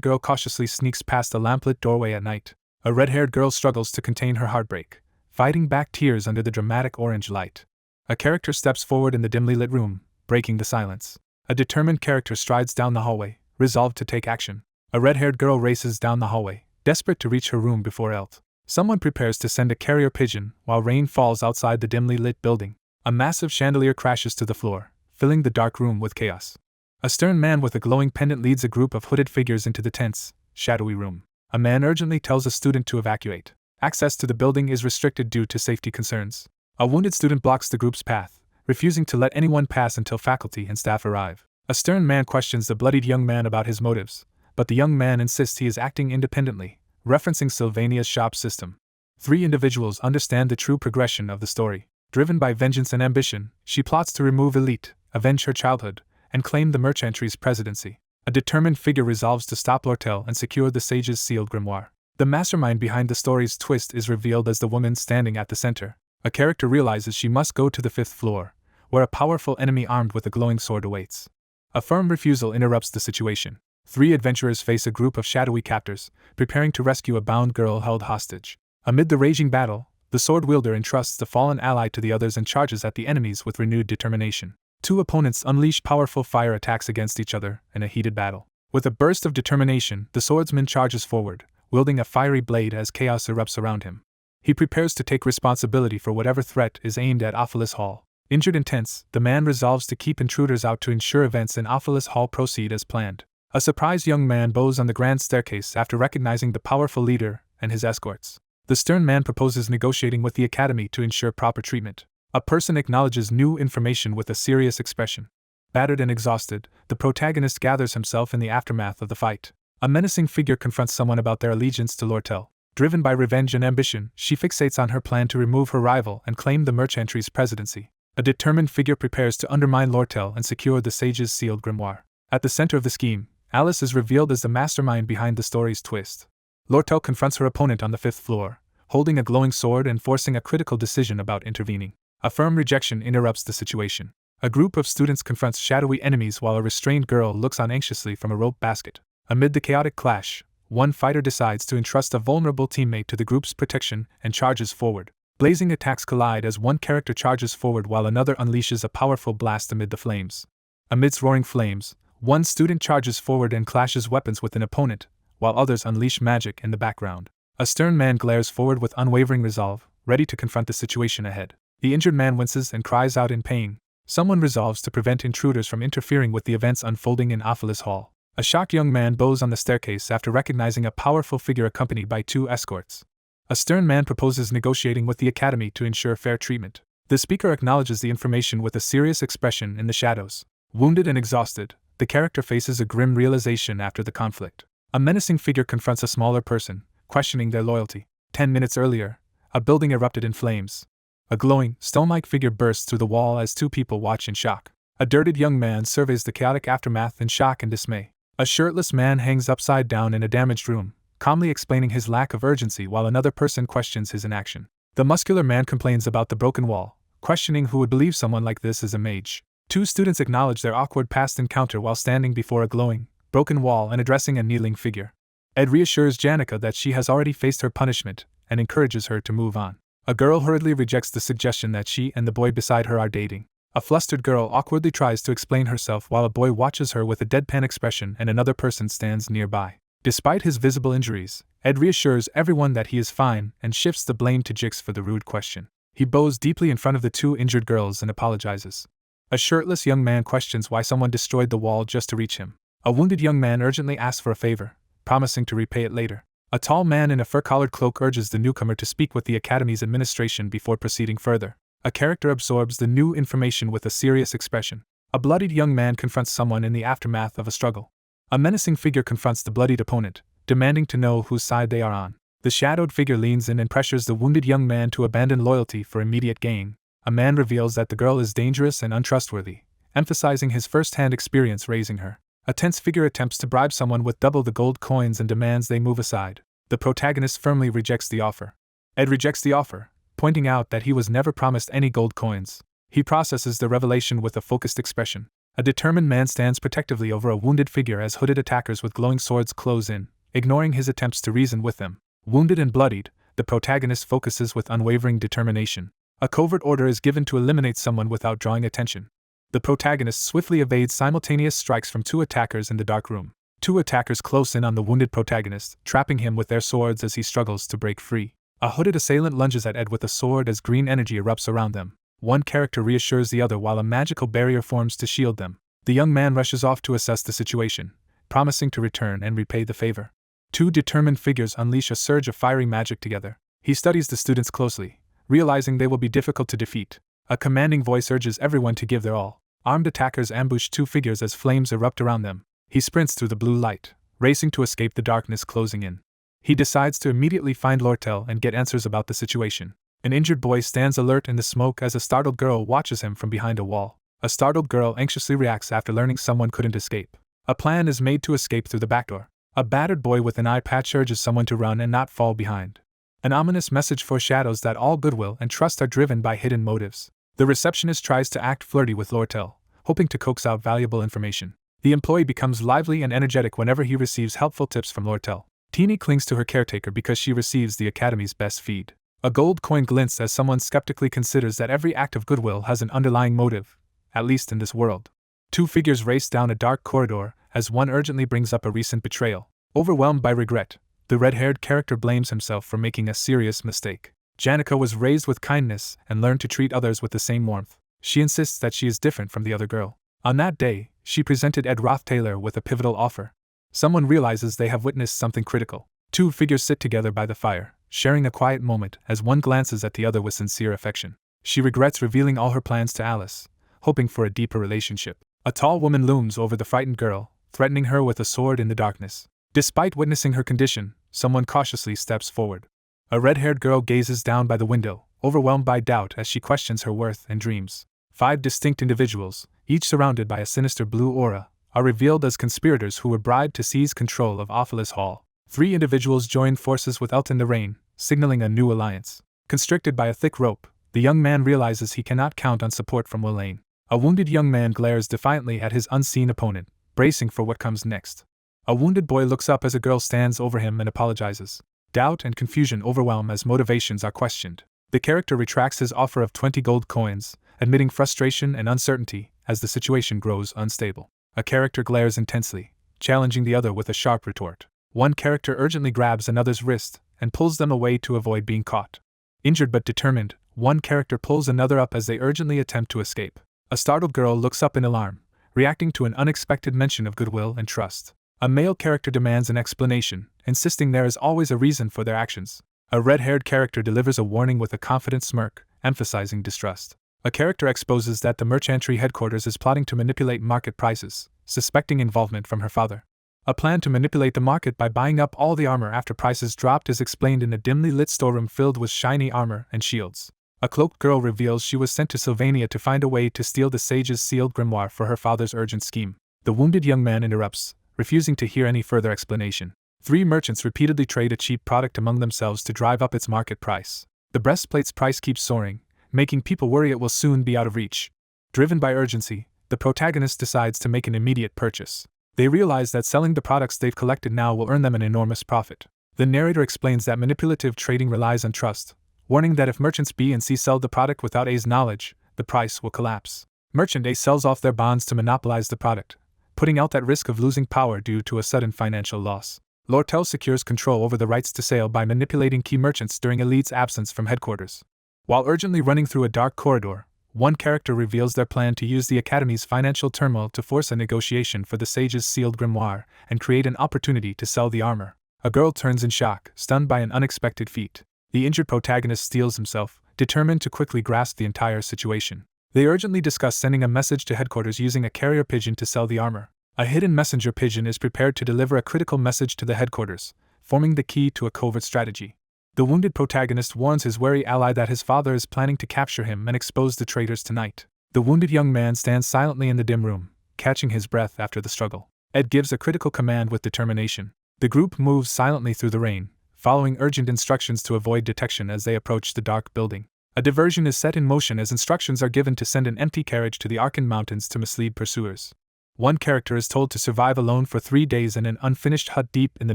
girl cautiously sneaks past a lamplit doorway at night. A red-haired girl struggles to contain her heartbreak, fighting back tears under the dramatic orange light. A character steps forward in the dimly lit room, breaking the silence. A determined character strides down the hallway, resolved to take action. A red-haired girl races down the hallway, desperate to reach her room before Elt. Someone prepares to send a carrier pigeon while rain falls outside the dimly lit building. A massive chandelier crashes to the floor, filling the dark room with chaos. A stern man with a glowing pendant leads a group of hooded figures into the tense, shadowy room. A man urgently tells a student to evacuate. Access to the building is restricted due to safety concerns. A wounded student blocks the group's path, refusing to let anyone pass until faculty and staff arrive. A stern man questions the bloodied young man about his motives, but the young man insists he is acting independently, referencing Sylvania's shop system. 3 individuals understand the true progression of the story. Driven by vengeance and ambition, she plots to remove Elite, avenge her childhood, and claim the merchantry's presidency. A determined figure resolves to stop Lortel and secure the sage's sealed grimoire. The mastermind behind the story's twist is revealed as the woman standing at the center. A character realizes she must go to the 5th floor, where a powerful enemy armed with a glowing sword awaits. A firm refusal interrupts the situation. 3 adventurers face a group of shadowy captors, preparing to rescue a bound girl held hostage. Amid the raging battle, the sword wielder entrusts the fallen ally to the others and charges at the enemies with renewed determination. Two opponents unleash powerful fire attacks against each other in a heated battle. With a burst of determination, the swordsman charges forward, wielding a fiery blade as chaos erupts around him. He prepares to take responsibility for whatever threat is aimed at Ophelis Hall. Injured and tense, the man resolves to keep intruders out to ensure events in Ophelis Hall proceed as planned. A surprised young man bows on the grand staircase after recognizing the powerful leader and his escorts. The stern man proposes negotiating with the academy to ensure proper treatment. A person acknowledges new information with a serious expression. Battered and exhausted, the protagonist gathers himself in the aftermath of the fight. A menacing figure confronts someone about their allegiance to Lortel. Driven by revenge and ambition, she fixates on her plan to remove her rival and claim the merchantry's presidency. A determined figure prepares to undermine Lortel and secure the sage's sealed grimoire. At the center of the scheme, Alice is revealed as the mastermind behind the story's twist. Lortel confronts her opponent on the 5th floor, holding a glowing sword and forcing a critical decision about intervening. A firm rejection interrupts the situation. A group of students confronts shadowy enemies while a restrained girl looks on anxiously from a rope basket. Amid the chaotic clash, one fighter decides to entrust a vulnerable teammate to the group's protection and charges forward. Blazing attacks collide as one character charges forward while another unleashes a powerful blast amid the flames. Amidst roaring flames, one student charges forward and clashes weapons with an opponent, while others unleash magic in the background. A stern man glares forward with unwavering resolve, ready to confront the situation ahead. The injured man winces and cries out in pain. Someone resolves to prevent intruders from interfering with the events unfolding in Ophelis Hall. A shocked young man bows on the staircase after recognizing a powerful figure accompanied by 2 escorts. A stern man proposes negotiating with the academy to ensure fair treatment. The speaker acknowledges the information with a serious expression in the shadows. Wounded and exhausted, the character faces a grim realization after the conflict. A menacing figure confronts a smaller person, questioning their loyalty. 10 minutes earlier, a building erupted in flames. A glowing, stone-like figure bursts through the wall as 2 people watch in shock. A dirted young man surveys the chaotic aftermath in shock and dismay. A shirtless man hangs upside down in a damaged room, calmly explaining his lack of urgency while another person questions his inaction. The muscular man complains about the broken wall, questioning who would believe someone like this is a mage. 2 students acknowledge their awkward past encounter while standing before a glowing, broken wall and addressing a kneeling figure. Ed reassures Janica that she has already faced her punishment and encourages her to move on. A girl hurriedly rejects the suggestion that she and the boy beside her are dating. A flustered girl awkwardly tries to explain herself while a boy watches her with a deadpan expression and another person stands nearby. Despite his visible injuries, Ed reassures everyone that he is fine and shifts the blame to Jix for the rude question. He bows deeply in front of the 2 injured girls and apologizes. A shirtless young man questions why someone destroyed the wall just to reach him. A wounded young man urgently asks for a favor, promising to repay it later. A tall man in a fur-collared cloak urges the newcomer to speak with the academy's administration before proceeding further. A character absorbs the new information with a serious expression. A bloodied young man confronts someone in the aftermath of a struggle. A menacing figure confronts the bloodied opponent, demanding to know whose side they are on. The shadowed figure leans in and pressures the wounded young man to abandon loyalty for immediate gain. A man reveals that the girl is dangerous and untrustworthy, emphasizing his first-hand experience raising her. A tense figure attempts to bribe someone with double the gold coins and demands they move aside. The protagonist firmly rejects the offer. Ed rejects the offer, pointing out that he was never promised any gold coins. He processes the revelation with a focused expression. A determined man stands protectively over a wounded figure as hooded attackers with glowing swords close in, ignoring his attempts to reason with them. Wounded and bloodied, the protagonist focuses with unwavering determination. A covert order is given to eliminate someone without drawing attention. The protagonist swiftly evades simultaneous strikes from 2 attackers in the dark room. 2 attackers close in on the wounded protagonist, trapping him with their swords as he struggles to break free. A hooded assailant lunges at Ed with a sword as green energy erupts around them. One character reassures the other while a magical barrier forms to shield them. The young man rushes off to assess the situation, promising to return and repay the favor. 2 determined figures unleash a surge of fiery magic together. He studies the students closely, realizing they will be difficult to defeat. A commanding voice urges everyone to give their all. Armed attackers ambush 2 figures as flames erupt around them. He sprints through the blue light, racing to escape the darkness closing in. He decides to immediately find Lortel and get answers about the situation. An injured boy stands alert in the smoke as a startled girl watches him from behind a wall. A startled girl anxiously reacts after learning someone couldn't escape. A plan is made to escape through the back door. A battered boy with an eye patch urges someone to run and not fall behind. An ominous message foreshadows that all goodwill and trust are driven by hidden motives. The receptionist tries to act flirty with Lortel, hoping to coax out valuable information. The employee becomes lively and energetic whenever he receives helpful tips from Lortel. Teeny clings to her caretaker because she receives the academy's best feed. A gold coin glints as someone skeptically considers that every act of goodwill has an underlying motive, at least in this world. Two figures race down a dark corridor as one urgently brings up a recent betrayal. Overwhelmed by regret, the red-haired character blames himself for making a serious mistake. Janica was raised with kindness and learned to treat others with the same warmth. She insists that she is different from the other girl. On that day, she presented Ed Roth-Taylor with a pivotal offer. Someone realizes they have witnessed something critical. Two figures sit together by the fire, sharing a quiet moment as one glances at the other with sincere affection. She regrets revealing all her plans to Alice, hoping for a deeper relationship. A tall woman looms over the frightened girl, threatening her with a sword in the darkness. Despite witnessing her condition, someone cautiously steps forward. A red-haired girl gazes down by the window, overwhelmed by doubt as she questions her worth and dreams. 5 distinct individuals, each surrounded by a sinister blue aura, are revealed as conspirators who were bribed to seize control of Ophelis Hall. 3 individuals join forces with Elton the Rain, signaling a new alliance. Constricted by a thick rope, the young man realizes he cannot count on support from Wayne. A wounded young man glares defiantly at his unseen opponent, bracing for what comes next. A wounded boy looks up as a girl stands over him and apologizes. Doubt and confusion overwhelm as motivations are questioned. The character retracts his offer of 20 gold coins, admitting frustration and uncertainty as the situation grows unstable. A character glares intensely, challenging the other with a sharp retort. One character urgently grabs another's wrist and pulls them away to avoid being caught. Injured but determined, one character pulls another up as they urgently attempt to escape. A startled girl looks up in alarm, reacting to an unexpected mention of goodwill and trust. A male character demands an explanation, insisting there is always a reason for their actions. A red-haired character delivers a warning with a confident smirk, emphasizing distrust. A character exposes that the merchantry headquarters is plotting to manipulate market prices, suspecting involvement from her father. A plan to manipulate the market by buying up all the armor after prices dropped is explained in a dimly lit storeroom filled with shiny armor and shields. A cloaked girl reveals she was sent to Sylvania to find a way to steal the sage's sealed grimoire for her father's urgent scheme. The wounded young man interrupts, refusing to hear any further explanation. 3 merchants repeatedly trade a cheap product among themselves to drive up its market price. The breastplate's price keeps soaring, making people worry it will soon be out of reach. Driven by urgency, the protagonist decides to make an immediate purchase. They realize that selling the products they've collected now will earn them an enormous profit. The narrator explains that manipulative trading relies on trust, warning that if merchants B and C sell the product without A's knowledge, the price will collapse. Merchant A sells off their bonds to monopolize the product, putting out at risk of losing power due to a sudden financial loss. Lortel secures control over the rights to sale by manipulating key merchants during Elite's absence from headquarters. While urgently running through a dark corridor, one character reveals their plan to use the Academy's financial turmoil to force a negotiation for the sage's sealed grimoire and create an opportunity to sell the armor. A girl turns in shock, stunned by an unexpected feat. The injured protagonist steels himself, determined to quickly grasp the entire situation. They urgently discuss sending a message to headquarters using a carrier pigeon to sell the armor. A hidden messenger pigeon is prepared to deliver a critical message to the headquarters, forming the key to a covert strategy. The wounded protagonist warns his wary ally that his father is planning to capture him and expose the traitors tonight. The wounded young man stands silently in the dim room, catching his breath after the struggle. Ed gives a critical command with determination. The group moves silently through the rain, following urgent instructions to avoid detection as they approach the dark building. A diversion is set in motion as instructions are given to send an empty carriage to the Arkan Mountains to mislead pursuers. One character is told to survive alone for 3 days in an unfinished hut deep in the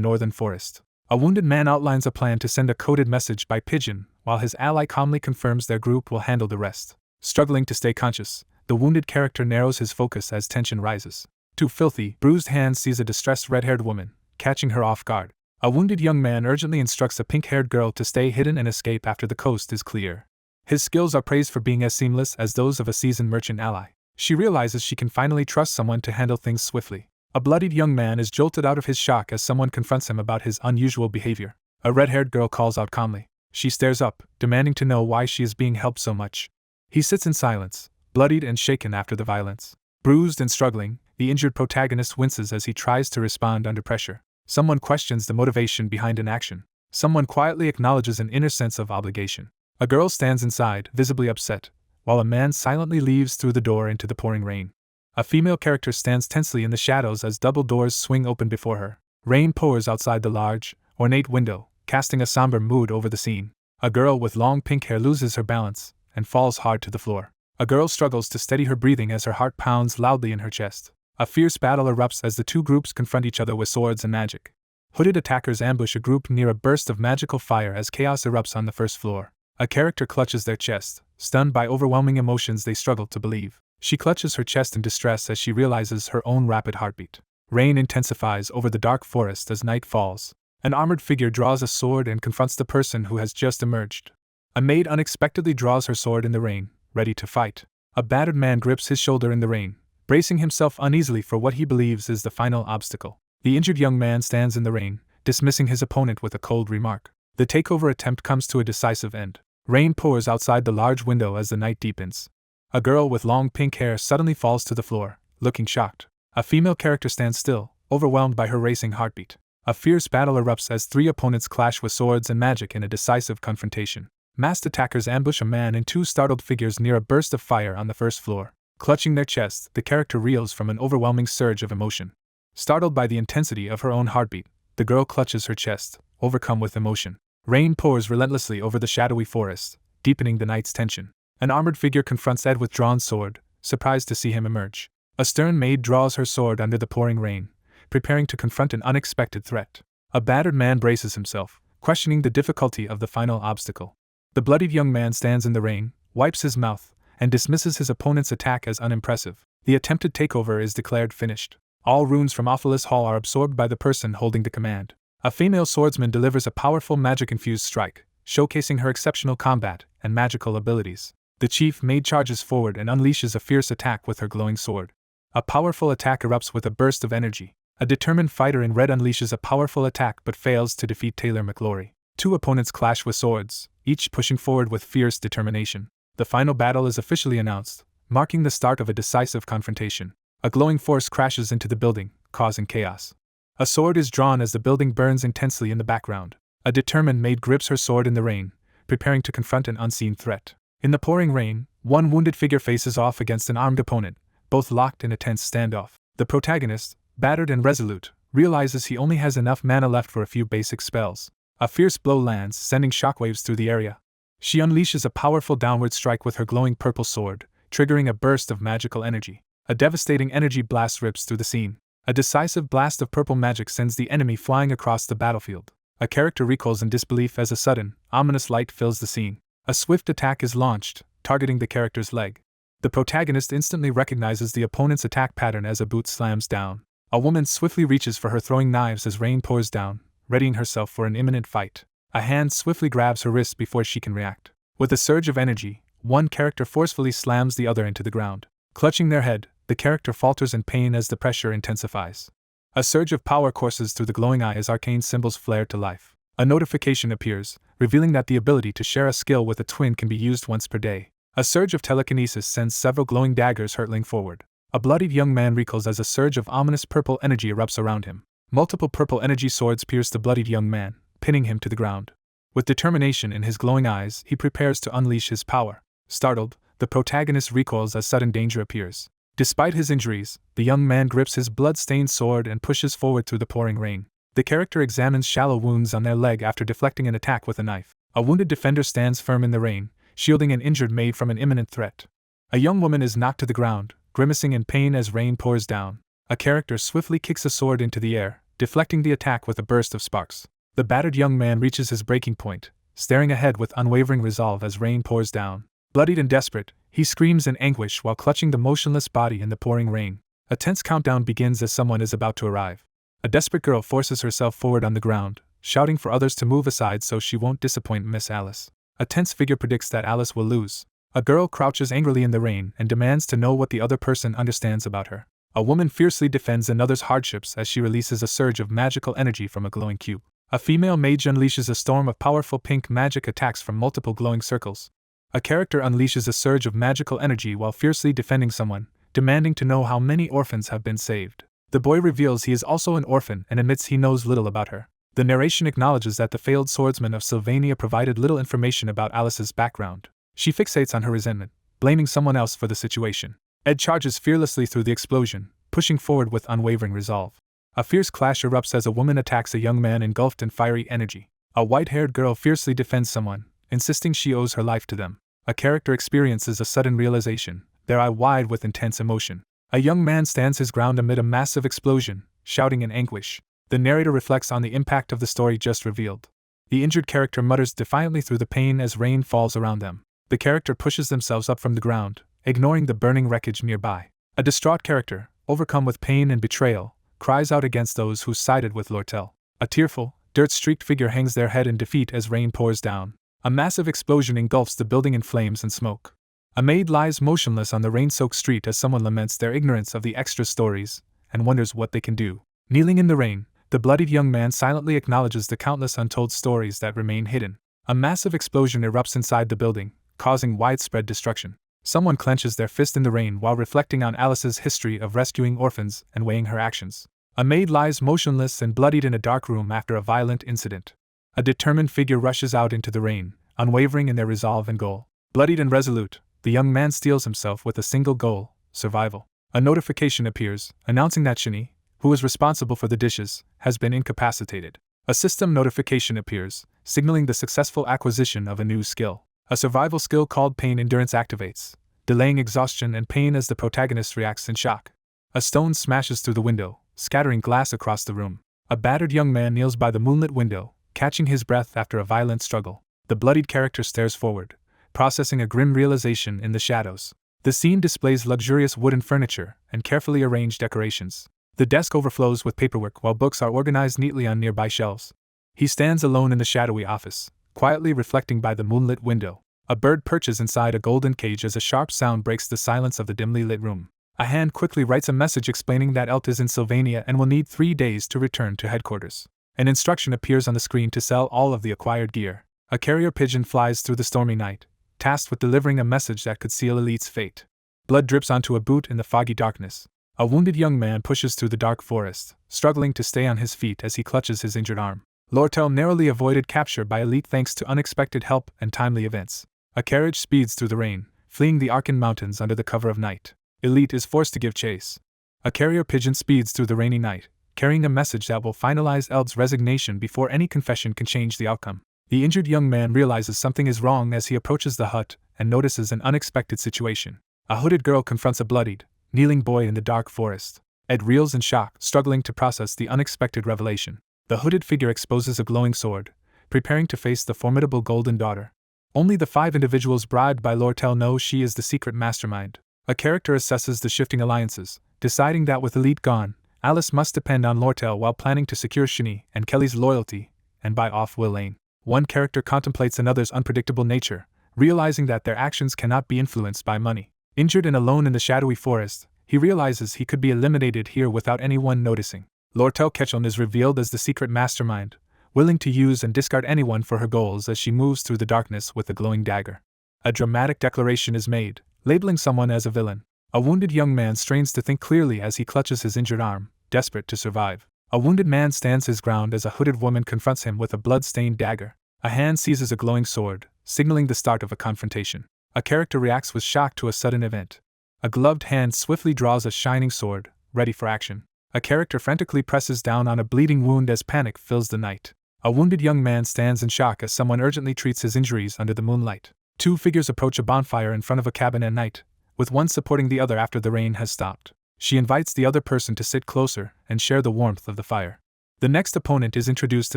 northern forest. A wounded man outlines a plan to send a coded message by pigeon, while his ally calmly confirms their group will handle the rest. Struggling to stay conscious, the wounded character narrows his focus as tension rises. 2 filthy, bruised hands seize a distressed red-haired woman, catching her off guard. A wounded young man urgently instructs a pink-haired girl to stay hidden and escape after the coast is clear. His skills are praised for being as seamless as those of a seasoned merchant ally. She realizes she can finally trust someone to handle things swiftly. A bloodied young man is jolted out of his shock as someone confronts him about his unusual behavior. A red-haired girl calls out calmly. She stares up, demanding to know why she is being helped so much. He sits in silence, bloodied and shaken after the violence. Bruised and struggling, the injured protagonist winces as he tries to respond under pressure. Someone questions the motivation behind an action. Someone quietly acknowledges an inner sense of obligation. A girl stands inside, visibly upset, while a man silently leaves through the door into the pouring rain. A female character stands tensely in the shadows as double doors swing open before her. Rain pours outside the large, ornate window, casting a somber mood over the scene. A girl with long pink hair loses her balance and falls hard to the floor. A girl struggles to steady her breathing as her heart pounds loudly in her chest. A fierce battle erupts as the 2 groups confront each other with swords and magic. Hooded attackers ambush a group near a burst of magical fire as chaos erupts on the first floor. A character clutches their chest, stunned by overwhelming emotions they struggle to believe. She clutches her chest in distress as she realizes her own rapid heartbeat. Rain intensifies over the dark forest as night falls. An armored figure draws a sword and confronts the person who has just emerged. A maid unexpectedly draws her sword in the rain, ready to fight. A battered man grips his shoulder in the rain, bracing himself uneasily for what he believes is the final obstacle. The injured young man stands in the rain, dismissing his opponent with a cold remark. The takeover attempt comes to a decisive end. Rain pours outside the large window as the night deepens. A girl with long pink hair suddenly falls to the floor, looking shocked. A female character stands still, overwhelmed by her racing heartbeat. A fierce battle erupts as three opponents clash with swords and magic in a decisive confrontation. Masked attackers ambush a man and two startled figures near a burst of fire on the first floor. Clutching their chests, the character reels from an overwhelming surge of emotion. Startled by the intensity of her own heartbeat, the girl clutches her chest, overcome with emotion. Rain pours relentlessly over the shadowy forest, deepening the night's tension. An armored figure confronts Ed with drawn sword, surprised to see him emerge. A stern maid draws her sword under the pouring rain, preparing to confront an unexpected threat. A battered man braces himself, questioning the difficulty of the final obstacle. The bloodied young man stands in the rain, wipes his mouth, and dismisses his opponent's attack as unimpressive. The attempted takeover is declared finished. All runes from Ophelis Hall are absorbed by the person holding the command. A female swordsman delivers a powerful magic-infused strike, showcasing her exceptional combat and magical abilities. The chief maid charges forward and unleashes a fierce attack with her glowing sword. A powerful attack erupts with a burst of energy. A determined fighter in red unleashes a powerful attack but fails to defeat Taylor McLaury. Two opponents clash with swords, each pushing forward with fierce determination. The final battle is officially announced, marking the start of a decisive confrontation. A glowing force crashes into the building, causing chaos. A sword is drawn as the building burns intensely in the background. A determined maid grips her sword in the rain, preparing to confront an unseen threat. In the pouring rain, one wounded figure faces off against an armed opponent, both locked in a tense standoff. The protagonist, battered and resolute, realizes he only has enough mana left for a few basic spells. A fierce blow lands, sending shockwaves through the area. She unleashes a powerful downward strike with her glowing purple sword, triggering a burst of magical energy. A devastating energy blast rips through the scene. A decisive blast of purple magic sends the enemy flying across the battlefield. A character recoils in disbelief as a sudden, ominous light fills the scene. A swift attack is launched, targeting the character's leg. The protagonist instantly recognizes the opponent's attack pattern as a boot slams down. A woman swiftly reaches for her throwing knives as rain pours down, readying herself for an imminent fight. A hand swiftly grabs her wrist before she can react. With a surge of energy, one character forcefully slams the other into the ground. Clutching their head, the character falters in pain as the pressure intensifies. A surge of power courses through the glowing eye as arcane symbols flare to life. A notification appears, revealing that the ability to share a skill with a twin can be used once per day. A surge of telekinesis sends several glowing daggers hurtling forward. A bloodied young man recoils as a surge of ominous purple energy erupts around him. Multiple purple energy swords pierce the bloodied young man, pinning him to the ground. With determination in his glowing eyes, he prepares to unleash his power. Startled, the protagonist recoils as sudden danger appears. Despite his injuries, the young man grips his blood-stained sword and pushes forward through the pouring rain. The character examines shallow wounds on their leg after deflecting an attack with a knife. A wounded defender stands firm in the rain, shielding an injured maid from an imminent threat. A young woman is knocked to the ground, grimacing in pain as rain pours down. A character swiftly kicks a sword into the air, deflecting the attack with a burst of sparks. The battered young man reaches his breaking point, staring ahead with unwavering resolve as rain pours down. Bloodied and desperate, he screams in anguish while clutching the motionless body in the pouring rain. A tense countdown begins as someone is about to arrive. A desperate girl forces herself forward on the ground, shouting for others to move aside so she won't disappoint Miss Alice. A tense figure predicts that Alice will lose. A girl crouches angrily in the rain and demands to know what the other person understands about her. A woman fiercely defends another's hardships as she releases a surge of magical energy from a glowing cube. A female mage unleashes a storm of powerful pink magic attacks from multiple glowing circles. A character unleashes a surge of magical energy while fiercely defending someone, demanding to know how many orphans have been saved. The boy reveals he is also an orphan and admits he knows little about her. The narration acknowledges that the failed swordsman of Sylvania provided little information about Alice's background. She fixates on her resentment, blaming someone else for the situation. Ed charges fearlessly through the explosion, pushing forward with unwavering resolve. A fierce clash erupts as a woman attacks a young man engulfed in fiery energy. A white-haired girl fiercely defends someone, insisting she owes her life to them. A character experiences a sudden realization, their eye wide with intense emotion. A young man stands his ground amid a massive explosion, shouting in anguish. The narrator reflects on the impact of the story just revealed. The injured character mutters defiantly through the pain as rain falls around them. The character pushes themselves up from the ground, ignoring the burning wreckage nearby. A distraught character, overcome with pain and betrayal, cries out against those who sided with Lortel. A tearful, dirt-streaked figure hangs their head in defeat as rain pours down. A massive explosion engulfs the building in flames and smoke. A maid lies motionless on the rain-soaked street as someone laments their ignorance of the extra stories and wonders what they can do. Kneeling in the rain, the bloodied young man silently acknowledges the countless untold stories that remain hidden. A massive explosion erupts inside the building, causing widespread destruction. Someone clenches their fist in the rain while reflecting on Alice's history of rescuing orphans and weighing her actions. A maid lies motionless and bloodied in a dark room after a violent incident. A determined figure rushes out into the rain, unwavering in their resolve and goal. Bloodied and resolute, the young man steels himself with a single goal: survival. A notification appears, announcing that Shani, who is responsible for the dishes, has been incapacitated. A system notification appears, signaling the successful acquisition of a new skill. A survival skill called Pain Endurance activates, delaying exhaustion and pain as the protagonist reacts in shock. A stone smashes through the window, scattering glass across the room. A battered young man kneels by the moonlit window, catching his breath after a violent struggle. The bloodied character stares forward, processing a grim realization in the shadows. The scene displays luxurious wooden furniture and carefully arranged decorations. The desk overflows with paperwork while books are organized neatly on nearby shelves. He stands alone in the shadowy office, quietly reflecting by the moonlit window. A bird perches inside a golden cage as a sharp sound breaks the silence of the dimly lit room. A hand quickly writes a message explaining that Elt is in Sylvania and will need 3 days to return to headquarters. An instruction appears on the screen to sell all of the acquired gear. A carrier pigeon flies through the stormy night, tasked with delivering a message that could seal Elite's fate. Blood drips onto a boot in the foggy darkness. A wounded young man pushes through the dark forest, struggling to stay on his feet as he clutches his injured arm. Lortel narrowly avoided capture by Elite thanks to unexpected help and timely events. A carriage speeds through the rain, fleeing the Arkan Mountains under the cover of night. Elite is forced to give chase. A carrier pigeon speeds through the rainy night, carrying a message that will finalize Eld's resignation before any confession can change the outcome. The injured young man realizes something is wrong as he approaches the hut and notices an unexpected situation. A hooded girl confronts a bloodied, kneeling boy in the dark forest. Ed reels in shock, struggling to process the unexpected revelation. The hooded figure exposes a glowing sword, preparing to face the formidable Golden Daughter. Only the 5 individuals bribed by Lortel know she is the secret mastermind. A character assesses the shifting alliances, deciding that with Elite gone, Alice must depend on Lortel while planning to secure Shani and Kelly's loyalty and buy off Will Lane. One character contemplates another's unpredictable nature, realizing that their actions cannot be influenced by money. Injured and alone in the shadowy forest, he realizes he could be eliminated here without anyone noticing. Lortel Ketchum is revealed as the secret mastermind, willing to use and discard anyone for her goals as she moves through the darkness with a glowing dagger. A dramatic declaration is made, labeling someone as a villain. A wounded young man strains to think clearly as he clutches his injured arm, desperate to survive. A wounded man stands his ground as a hooded woman confronts him with a blood-stained dagger. A hand seizes a glowing sword, signaling the start of a confrontation. A character reacts with shock to a sudden event. A gloved hand swiftly draws a shining sword, ready for action. A character frantically presses down on a bleeding wound as panic fills the night. A wounded young man stands in shock as someone urgently treats his injuries under the moonlight. 2 figures approach a bonfire in front of a cabin at night, with one supporting the other after the rain has stopped. She invites the other person to sit closer and share the warmth of the fire. The next opponent is introduced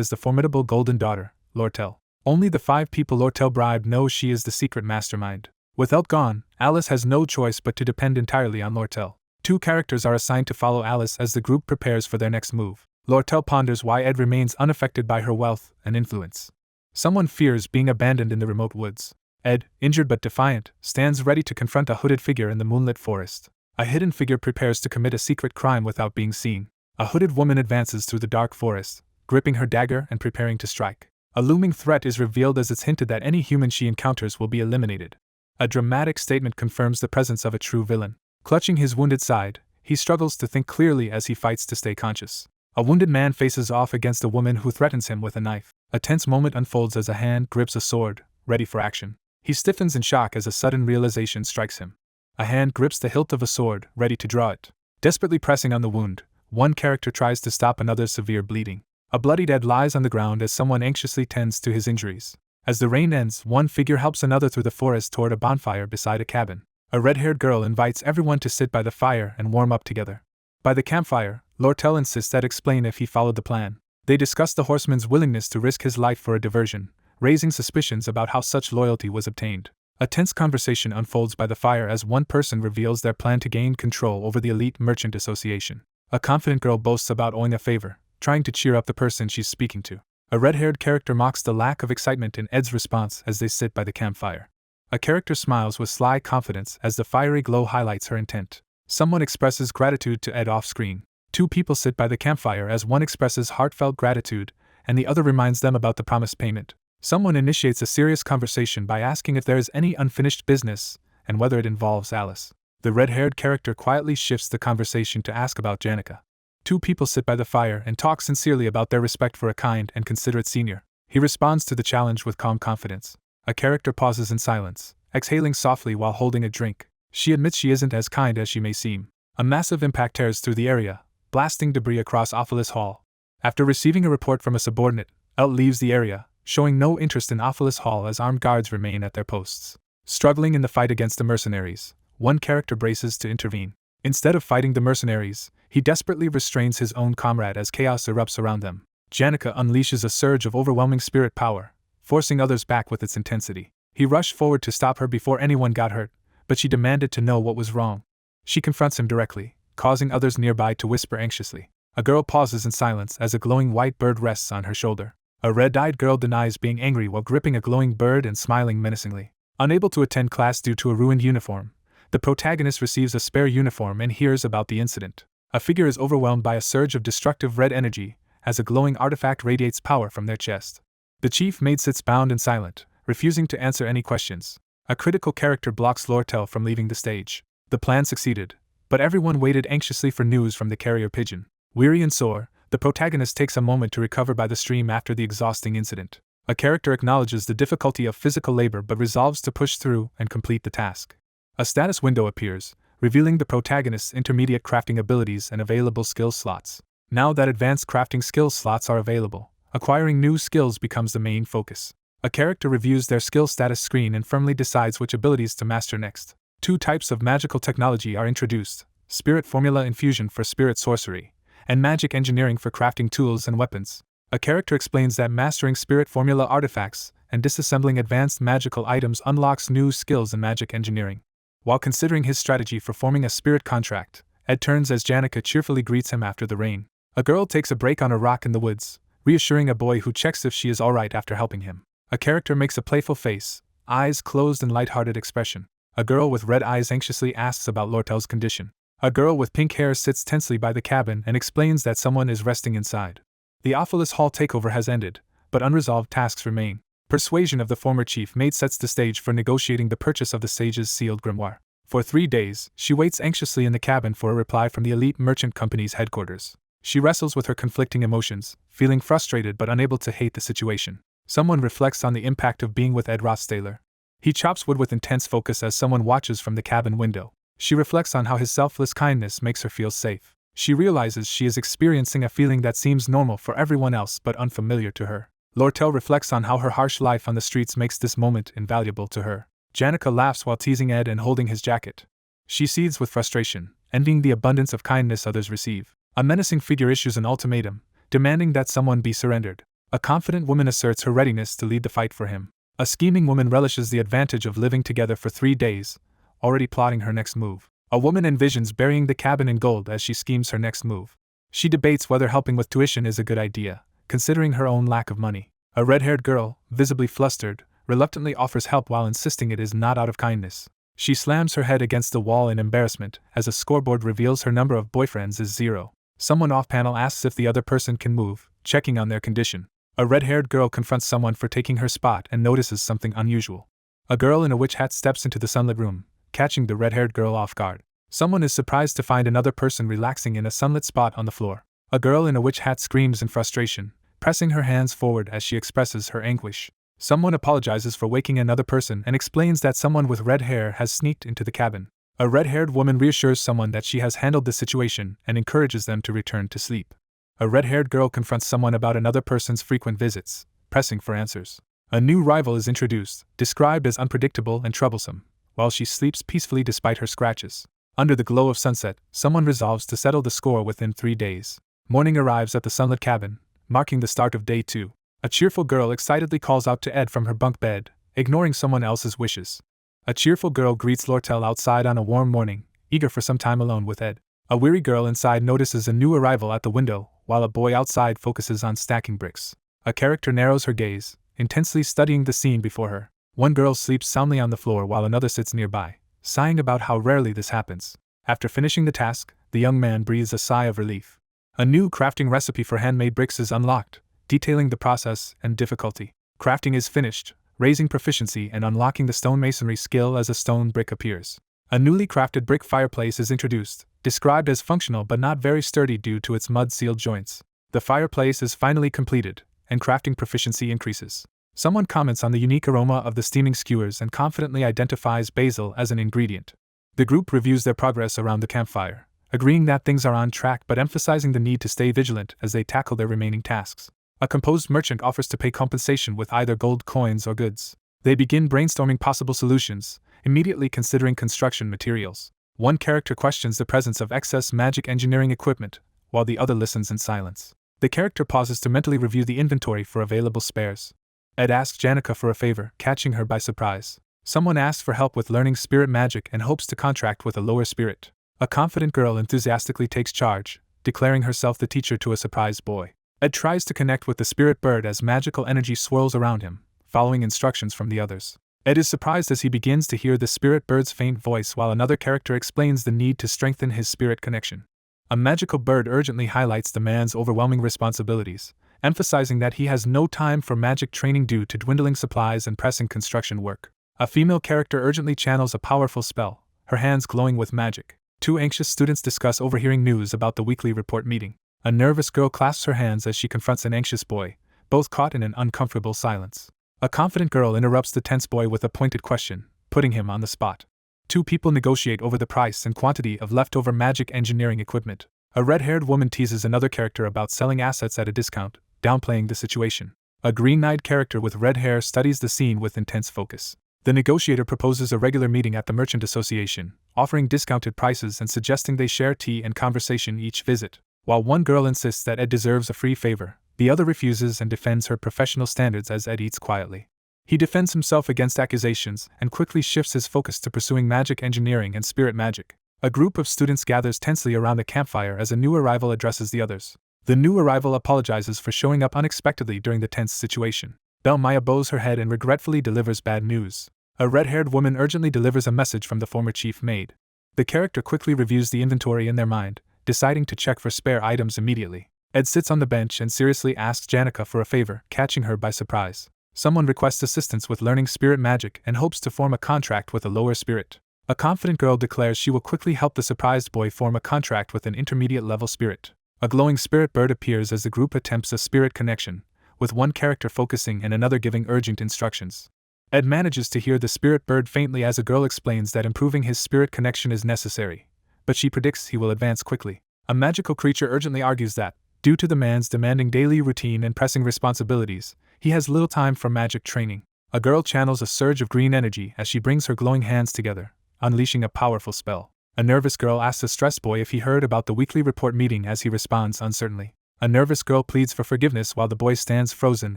as the formidable Golden Daughter, Lortel. Only the 5 people Lortel bribed know she is the secret mastermind. With Elt gone, Alice has no choice but to depend entirely on Lortel. 2 characters are assigned to follow Alice as the group prepares for their next move. Lortel ponders why Ed remains unaffected by her wealth and influence. Someone fears being abandoned in the remote woods. Ed, injured but defiant, stands ready to confront a hooded figure in the moonlit forest. A hidden figure prepares to commit a secret crime without being seen. A hooded woman advances through the dark forest, gripping her dagger and preparing to strike. A looming threat is revealed as it's hinted that any human she encounters will be eliminated. A dramatic statement confirms the presence of a true villain. Clutching his wounded side, he struggles to think clearly as he fights to stay conscious. A wounded man faces off against a woman who threatens him with a knife. A tense moment unfolds as a hand grips a sword, ready for action. He stiffens in shock as a sudden realization strikes him. A hand grips the hilt of a sword, ready to draw it. Desperately pressing on the wound, one character tries to stop another's severe bleeding. A bloodied Ed lies on the ground as someone anxiously tends to his injuries. As the rain ends, one figure helps another through the forest toward a bonfire beside a cabin. A red-haired girl invites everyone to sit by the fire and warm up together. By the campfire, Lortel insists that explain if he followed the plan. They discuss the horseman's willingness to risk his life for a diversion, raising suspicions about how such loyalty was obtained. A tense conversation unfolds by the fire as one person reveals their plan to gain control over the elite merchant association. A confident girl boasts about owing a favor, trying to cheer up the person she's speaking to. A red-haired character mocks the lack of excitement in Ed's response as they sit by the campfire. A character smiles with sly confidence as the fiery glow highlights her intent. Someone expresses gratitude to Ed off-screen. Two people sit by the campfire as one expresses heartfelt gratitude, and the other reminds them about the promised payment. Someone initiates a serious conversation by asking if there is any unfinished business, and whether it involves Alice. The red-haired character quietly shifts the conversation to ask about Janica. Two people sit by the fire and talk sincerely about their respect for a kind and considerate senior. He responds to the challenge with calm confidence. A character pauses in silence, exhaling softly while holding a drink. She admits she isn't as kind as she may seem. A massive impact tears through the area, blasting debris across Ophelis Hall. After receiving a report from a subordinate, El leaves the area, showing no interest in Ophelis Hall as armed guards remain at their posts. Struggling in the fight against the mercenaries, one character braces to intervene. Instead of fighting the mercenaries, he desperately restrains his own comrade as chaos erupts around them. Janica unleashes a surge of overwhelming spirit power, forcing others back with its intensity. He rushed forward to stop her before anyone got hurt, but she demanded to know what was wrong. She confronts him directly, causing others nearby to whisper anxiously. A girl pauses in silence as a glowing white bird rests on her shoulder. A red-eyed girl denies being angry while gripping a glowing bird and smiling menacingly. Unable to attend class due to a ruined uniform, the protagonist receives a spare uniform and hears about the incident. A figure is overwhelmed by a surge of destructive red energy as a glowing artifact radiates power from their chest. The chief maid sits bound and silent, refusing to answer any questions. A critical character blocks Lortel from leaving the stage. The plan succeeded, but everyone waited anxiously for news from the carrier pigeon. Weary and sore, the protagonist takes a moment to recover by the stream after the exhausting incident. A character acknowledges the difficulty of physical labor but resolves to push through and complete the task. A status window appears, revealing the protagonist's intermediate crafting abilities and available skill slots. Now that advanced crafting skill slots are available, acquiring new skills becomes the main focus. A character reviews their skill status screen and firmly decides which abilities to master next. Two types of magical technology are introduced: Spirit Formula Infusion for spirit sorcery, and Magic Engineering for crafting tools and weapons. A character explains that mastering Spirit Formula artifacts and disassembling advanced magical items unlocks new skills in magic engineering. While considering his strategy for forming a spirit contract, Ed turns as Janica cheerfully greets him after the rain. A girl takes a break on a rock in the woods, reassuring a boy who checks if she is alright after helping him. A character makes a playful face, eyes closed and lighthearted expression. A girl with red eyes anxiously asks about Lortel's condition. A girl with pink hair sits tensely by the cabin and explains that someone is resting inside. The Ophelis Hall takeover has ended, but unresolved tasks remain. Persuasion of the former chief maid sets the stage for negotiating the purchase of the sage's sealed grimoire. For 3 days, she waits anxiously in the cabin for a reply from the elite merchant company's headquarters. She wrestles with her conflicting emotions, feeling frustrated but unable to hate the situation. Someone reflects on the impact of being with Ed Rothstaler. He chops wood with intense focus as someone watches from the cabin window. She reflects on how his selfless kindness makes her feel safe. She realizes she is experiencing a feeling that seems normal for everyone else but unfamiliar to her. Lortel reflects on how her harsh life on the streets makes this moment invaluable to her. Janica laughs while teasing Ed and holding his jacket. She seethes with frustration, envying the abundance of kindness others receive. A menacing figure issues an ultimatum, demanding that someone be surrendered. A confident woman asserts her readiness to lead the fight for him. A scheming woman relishes the advantage of living together for 3 days, already plotting her next move. A woman envisions burying the cabin in gold as she schemes her next move. She debates whether helping with tuition is a good idea, considering her own lack of money. A red-haired girl, visibly flustered, reluctantly offers help while insisting it is not out of kindness. She slams her head against the wall in embarrassment as a scoreboard reveals her number of boyfriends is 0. Someone off-panel asks if the other person can move, checking on their condition. A red-haired girl confronts someone for taking her spot and notices something unusual. A girl in a witch hat steps into the sunlit room, catching the red-haired girl off guard. Someone is surprised to find another person relaxing in a sunlit spot on the floor. A girl in a witch hat screams in frustration, pressing her hands forward as she expresses her anguish. Someone apologizes for waking another person and explains that someone with red hair has sneaked into the cabin. A red-haired woman reassures someone that she has handled the situation and encourages them to return to sleep. A red-haired girl confronts someone about another person's frequent visits, pressing for answers. A new rival is introduced, described as unpredictable and troublesome, while she sleeps peacefully despite her scratches. Under the glow of sunset, someone resolves to settle the score within 3 days. Morning arrives at the sunlit cabin, marking the start of day 2. A cheerful girl excitedly calls out to Ed from her bunk bed, ignoring someone else's wishes. A cheerful girl greets Lortel outside on a warm morning, eager for some time alone with Ed. A weary girl inside notices a new arrival at the window, while a boy outside focuses on stacking bricks. A character narrows her gaze, intensely studying the scene before her. One girl sleeps soundly on the floor while another sits nearby, sighing about how rarely this happens. After finishing the task, the young man breathes a sigh of relief. A new crafting recipe for handmade bricks is unlocked, detailing the process and difficulty. Crafting is finished, raising proficiency and unlocking the stonemasonry skill as a stone brick appears. A newly crafted brick fireplace is introduced, described as functional but not very sturdy due to its mud-sealed joints. The fireplace is finally completed, and crafting proficiency increases. Someone comments on the unique aroma of the steaming skewers and confidently identifies basil as an ingredient. The group reviews their progress around the campfire, agreeing that things are on track but emphasizing the need to stay vigilant as they tackle their remaining tasks. A composed merchant offers to pay compensation with either gold coins or goods. They begin brainstorming possible solutions, immediately considering construction materials. One character questions the presence of excess magic engineering equipment, while the other listens in silence. The character pauses to mentally review the inventory for available spares. Ed asks Janica for a favor, catching her by surprise. Someone asks for help with learning spirit magic and hopes to contract with a lower spirit. A confident girl enthusiastically takes charge, declaring herself the teacher to a surprised boy. Ed tries to connect with the spirit bird as magical energy swirls around him, following instructions from the others. Ed is surprised as he begins to hear the spirit bird's faint voice while another character explains the need to strengthen his spirit connection. A magical bird urgently highlights the man's overwhelming responsibilities, emphasizing that he has no time for magic training due to dwindling supplies and pressing construction work. A female character urgently channels a powerful spell, her hands glowing with magic. Two anxious students discuss overhearing news about the weekly report meeting. A nervous girl clasps her hands as she confronts an anxious boy, both caught in an uncomfortable silence. A confident girl interrupts the tense boy with a pointed question, putting him on the spot. Two people negotiate over the price and quantity of leftover magic engineering equipment. A red-haired woman teases another character about selling assets at a discount, downplaying the situation. A green-eyed character with red hair studies the scene with intense focus. The negotiator proposes a regular meeting at the Merchant Association, offering discounted prices and suggesting they share tea and conversation each visit. While one girl insists that Ed deserves a free favor, the other refuses and defends her professional standards as Ed eats quietly. He defends himself against accusations and quickly shifts his focus to pursuing magic engineering and spirit magic. A group of students gathers tensely around the campfire as a new arrival addresses the others. The new arrival apologizes for showing up unexpectedly during the tense situation. Maya bows her head and regretfully delivers bad news. A red-haired woman urgently delivers a message from the former chief maid. The character quickly reviews the inventory in their mind, deciding to check for spare items immediately. Ed sits on the bench and seriously asks Janica for a favor, catching her by surprise. Someone requests assistance with learning spirit magic and hopes to form a contract with a lower spirit. A confident girl declares she will quickly help the surprised boy form a contract with an intermediate-level spirit. A glowing spirit bird appears as the group attempts a spirit connection, with one character focusing and another giving urgent instructions. Ed manages to hear the spirit bird faintly as a girl explains that improving his spirit connection is necessary, but she predicts he will advance quickly. A magical creature urgently argues that, due to the man's demanding daily routine and pressing responsibilities, he has little time for magic training. A girl channels a surge of green energy as she brings her glowing hands together, unleashing a powerful spell. A nervous girl asks a stressed boy if he heard about the weekly report meeting as he responds uncertainly. A nervous girl pleads for forgiveness while the boy stands frozen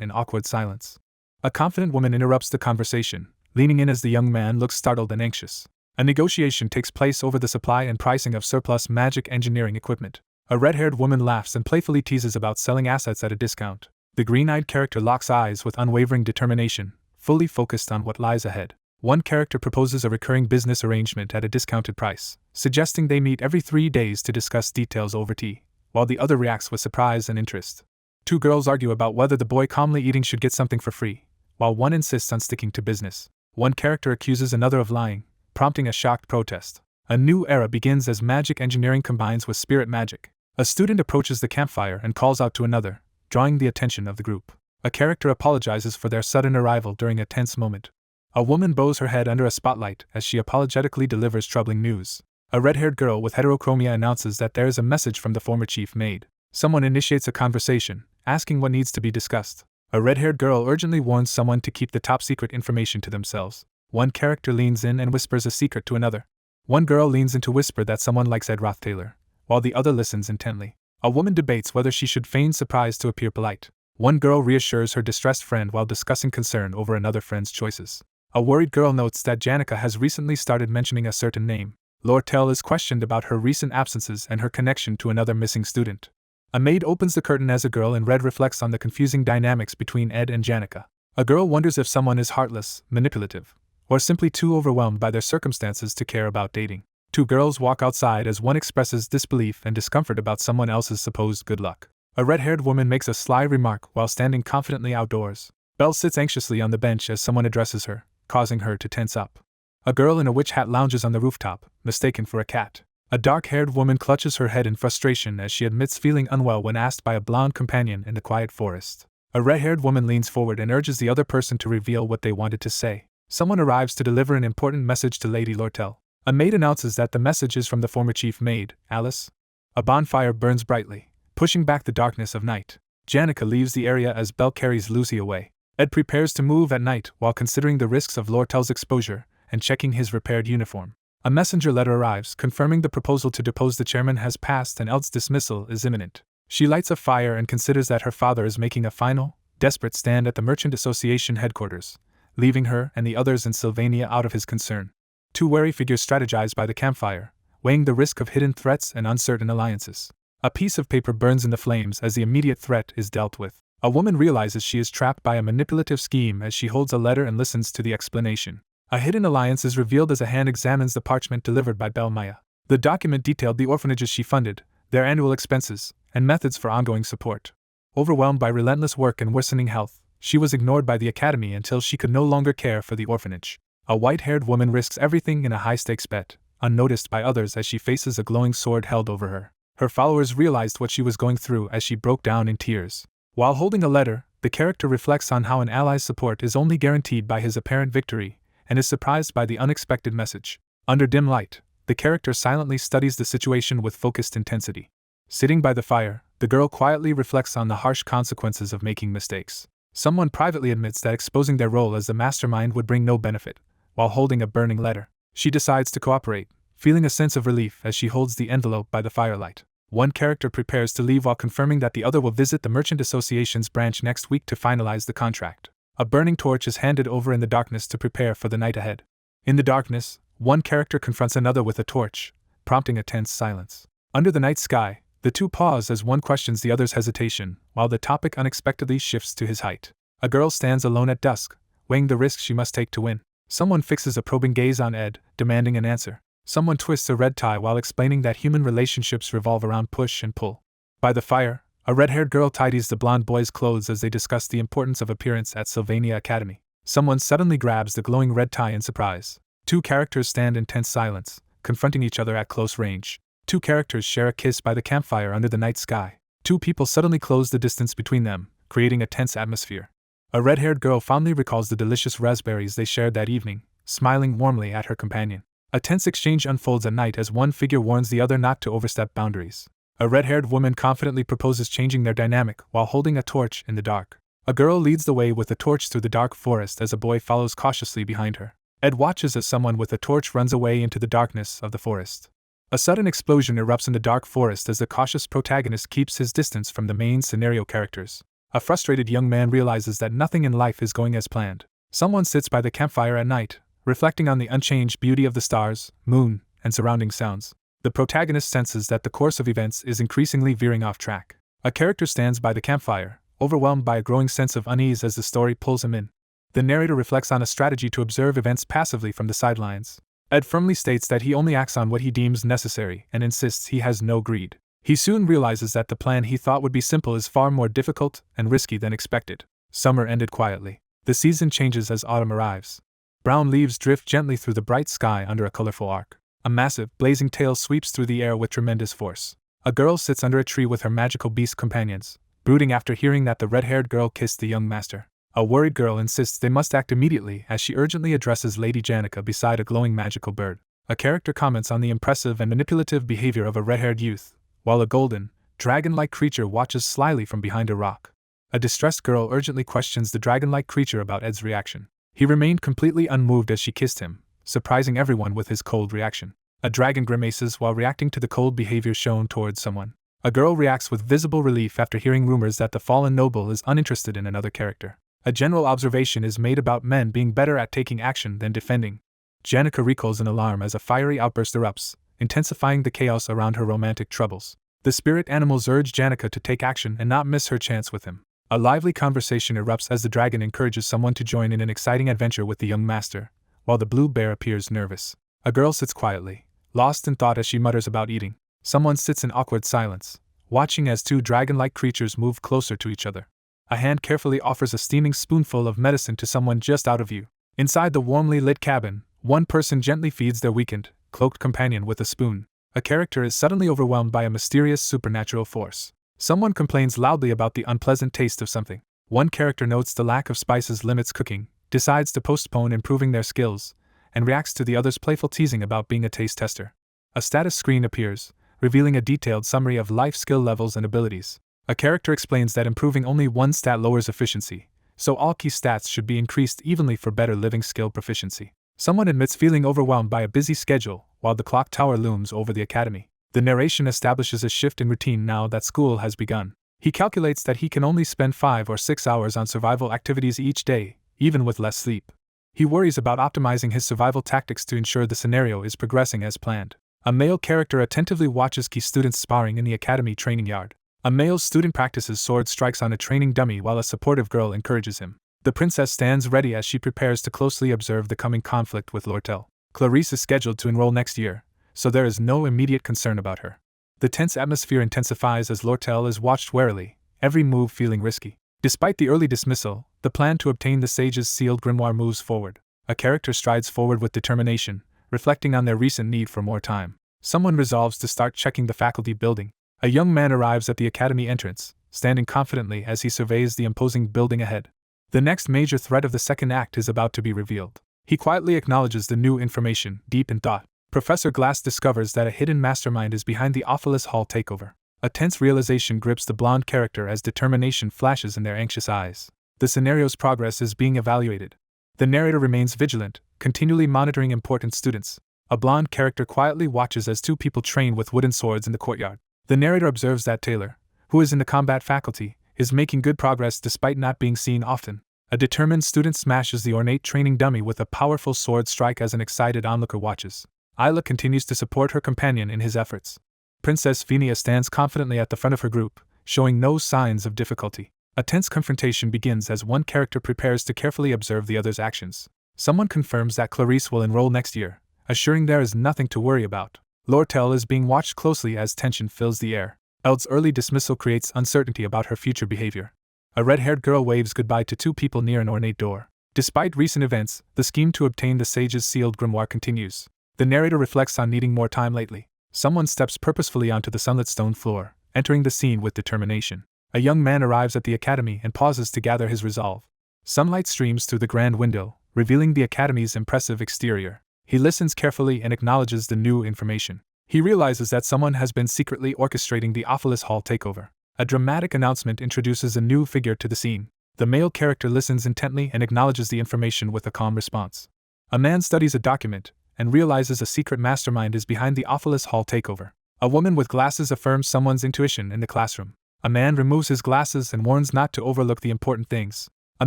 in awkward silence. A confident woman interrupts the conversation, leaning in as the young man looks startled and anxious. A negotiation takes place over the supply and pricing of surplus magic engineering equipment. A red-haired woman laughs and playfully teases about selling assets at a discount. The green-eyed character locks eyes with unwavering determination, fully focused on what lies ahead. One character proposes a recurring business arrangement at a discounted price, suggesting they meet every 3 days to discuss details over tea, while the other reacts with surprise and interest. Two girls argue about whether the boy calmly eating should get something for free, while one insists on sticking to business. One character accuses another of lying, prompting a shocked protest. A new era begins as magic engineering combines with spirit magic. A student approaches the campfire and calls out to another, drawing the attention of the group. A character apologizes for their sudden arrival during a tense moment. A woman bows her head under a spotlight as she apologetically delivers troubling news. A red-haired girl with heterochromia announces that there is a message from the former chief maid. Someone initiates a conversation, asking what needs to be discussed. A red-haired girl urgently warns someone to keep the top-secret information to themselves. One character leans in and whispers a secret to another. One girl leans in to whisper that someone likes Ed Roth-Taylor, while the other listens intently. A woman debates whether she should feign surprise to appear polite. One girl reassures her distressed friend while discussing concern over another friend's choices. A worried girl notes that Janica has recently started mentioning a certain name. Lortel is questioned about her recent absences and her connection to another missing student. A maid opens the curtain as a girl in red reflects on the confusing dynamics between Ed and Janica. A girl wonders if someone is heartless, manipulative, or simply too overwhelmed by their circumstances to care about dating. Two girls walk outside as one expresses disbelief and discomfort about someone else's supposed good luck. A red-haired woman makes a sly remark while standing confidently outdoors. Belle sits anxiously on the bench as someone addresses her, causing her to tense up. A girl in a witch hat lounges on the rooftop, mistaken for a cat. A dark-haired woman clutches her head in frustration as she admits feeling unwell when asked by a blonde companion in the quiet forest. A red-haired woman leans forward and urges the other person to reveal what they wanted to say. Someone arrives to deliver an important message to Lady Lortel. A maid announces that the message is from the former chief maid, Alice. A bonfire burns brightly, pushing back the darkness of night. Janica leaves the area as Belle carries Lucy away. Ed prepares to move at night while considering the risks of Lortel's exposure and checking his repaired uniform. A messenger letter arrives confirming the proposal to depose the chairman has passed and Eld's dismissal is imminent. She lights a fire and considers that her father is making a final, desperate stand at the Merchant Association headquarters, leaving her and the others in Sylvania out of his concern. Two wary figures strategize by the campfire, weighing the risk of hidden threats and uncertain alliances. A piece of paper burns in the flames as the immediate threat is dealt with. A woman realizes she is trapped by a manipulative scheme as she holds a letter and listens to the explanation. A hidden alliance is revealed as a hand examines the parchment delivered by Belle Maya. The document detailed the orphanages she funded, their annual expenses, and methods for ongoing support. Overwhelmed by relentless work and worsening health, she was ignored by the academy until she could no longer care for the orphanage. A white-haired woman risks everything in a high-stakes bet, unnoticed by others as she faces a glowing sword held over her. Her followers realized what she was going through as she broke down in tears. While holding a letter, the character reflects on how an ally's support is only guaranteed by his apparent victory, and is surprised by the unexpected message. Under dim light, the character silently studies the situation with focused intensity. Sitting by the fire, the girl quietly reflects on the harsh consequences of making mistakes. Someone privately admits that exposing their role as the mastermind would bring no benefit. While holding a burning letter, she decides to cooperate, feeling a sense of relief as she holds the envelope by the firelight. One character prepares to leave while confirming that the other will visit the Merchant Association's branch next week to finalize the contract. A burning torch is handed over in the darkness to prepare for the night ahead. In the darkness, one character confronts another with a torch, prompting a tense silence. Under the night sky, the two pause as one questions the other's hesitation, while the topic unexpectedly shifts to his height. A girl stands alone at dusk, weighing the risk she must take to win. Someone fixes a probing gaze on Ed, demanding an answer. Someone twists a red tie while explaining that human relationships revolve around push and pull. By the fire, a red-haired girl tidies the blonde boy's clothes as they discuss the importance of appearance at Sylvania Academy. Someone suddenly grabs the glowing red tie in surprise. Two characters stand in tense silence, confronting each other at close range. Two characters share a kiss by the campfire under the night sky. Two people suddenly close the distance between them, creating a tense atmosphere. A red-haired girl fondly recalls the delicious raspberries they shared that evening, smiling warmly at her companion. A tense exchange unfolds at night as one figure warns the other not to overstep boundaries. A red-haired woman confidently proposes changing their dynamic while holding a torch in the dark. A girl leads the way with a torch through the dark forest as a boy follows cautiously behind her. Ed watches as someone with a torch runs away into the darkness of the forest. A sudden explosion erupts in the dark forest as the cautious protagonist keeps his distance from the main scenario characters. A frustrated young man realizes that nothing in life is going as planned. Someone sits by the campfire at night, reflecting on the unchanged beauty of the stars, moon, and surrounding sounds. The protagonist senses that the course of events is increasingly veering off track. A character stands by the campfire, overwhelmed by a growing sense of unease as the story pulls him in. The narrator reflects on a strategy to observe events passively from the sidelines. Ed firmly states that he only acts on what he deems necessary and insists he has no greed. He soon realizes that the plan he thought would be simple is far more difficult and risky than expected. Summer ended quietly. The season changes as autumn arrives. Brown leaves drift gently through the bright sky under a colorful arc. A massive, blazing tail sweeps through the air with tremendous force. A girl sits under a tree with her magical beast companions, brooding after hearing that the red-haired girl kissed the young master. A worried girl insists they must act immediately as she urgently addresses Lady Janica beside a glowing magical bird. A character comments on the impressive and manipulative behavior of a red-haired youth, while a golden, dragon-like creature watches slyly from behind a rock. A distressed girl urgently questions the dragon-like creature about Ed's reaction. He remained completely unmoved as she kissed him, surprising everyone with his cold reaction. A dragon grimaces while reacting to the cold behavior shown towards someone. A girl reacts with visible relief after hearing rumors that the fallen noble is uninterested in another character. A general observation is made about men being better at taking action than defending. Janica recalls an alarm as a fiery outburst erupts, intensifying the chaos around her romantic troubles. The spirit animals urge Janica to take action and not miss her chance with him. A lively conversation erupts as the dragon encourages someone to join in an exciting adventure with the young master, while the blue bear appears nervous. A girl sits quietly, lost in thought as she mutters about eating. Someone sits in awkward silence, watching as two dragon-like creatures move closer to each other. A hand carefully offers a steaming spoonful of medicine to someone just out of view. Inside the warmly lit cabin, one person gently feeds their weakened, cloaked companion with a spoon. A character is suddenly overwhelmed by a mysterious supernatural force. Someone complains loudly about the unpleasant taste of something. One character notes the lack of spices limits cooking, decides to postpone improving their skills, and reacts to the other's playful teasing about being a taste tester. A status screen appears, revealing a detailed summary of life skill levels and abilities. A character explains that improving only one stat lowers efficiency, so all key stats should be increased evenly for better living skill proficiency. Someone admits feeling overwhelmed by a busy schedule while the clock tower looms over the academy. The narration establishes a shift in routine now that school has begun. He calculates that he can only spend 5 or 6 hours on survival activities each day, even with less sleep. He worries about optimizing his survival tactics to ensure the scenario is progressing as planned. A male character attentively watches key students sparring in the academy training yard. A male student practices sword strikes on a training dummy while a supportive girl encourages him. The princess stands ready as she prepares to closely observe the coming conflict with Lortel. Clarice is scheduled to enroll next year, so there is no immediate concern about her. The tense atmosphere intensifies as Lortel is watched warily, every move feeling risky. Despite the early dismissal, the plan to obtain the sage's sealed grimoire moves forward. A character strides forward with determination, reflecting on their recent need for more time. Someone resolves to start checking the faculty building. A young man arrives at the academy entrance, standing confidently as he surveys the imposing building ahead. The next major threat of the second act is about to be revealed. He quietly acknowledges the new information, deep in thought. Professor Glass discovers that a hidden mastermind is behind the Ophelis Hall takeover. A tense realization grips the blonde character as determination flashes in their anxious eyes. The scenario's progress is being evaluated. The narrator remains vigilant, continually monitoring important students. A blonde character quietly watches as two people train with wooden swords in the courtyard. The narrator observes that Taylor, who is in the combat faculty, is making good progress despite not being seen often. A determined student smashes the ornate training dummy with a powerful sword strike as an excited onlooker watches. Isla continues to support her companion in his efforts. Princess Phinia stands confidently at the front of her group, showing no signs of difficulty. A tense confrontation begins as one character prepares to carefully observe the other's actions. Someone confirms that Clarice will enroll next year, assuring there is nothing to worry about. Lortel is being watched closely as tension fills the air. Eld's early dismissal creates uncertainty about her future behavior. A red-haired girl waves goodbye to two people near an ornate door. Despite recent events, the scheme to obtain the sage's sealed grimoire continues. The narrator reflects on needing more time lately. Someone steps purposefully onto the sunlit stone floor, entering the scene with determination. A young man arrives at the academy and pauses to gather his resolve. Sunlight streams through the grand window, revealing the academy's impressive exterior. He listens carefully and acknowledges the new information. He realizes that someone has been secretly orchestrating the Ophelis Hall takeover. A dramatic announcement introduces a new figure to the scene. The male character listens intently and acknowledges the information with a calm response. A man studies a document and realizes a secret mastermind is behind the Ophelis Hall takeover. A woman with glasses affirms someone's intuition in the classroom. A man removes his glasses and warns not to overlook the important things. A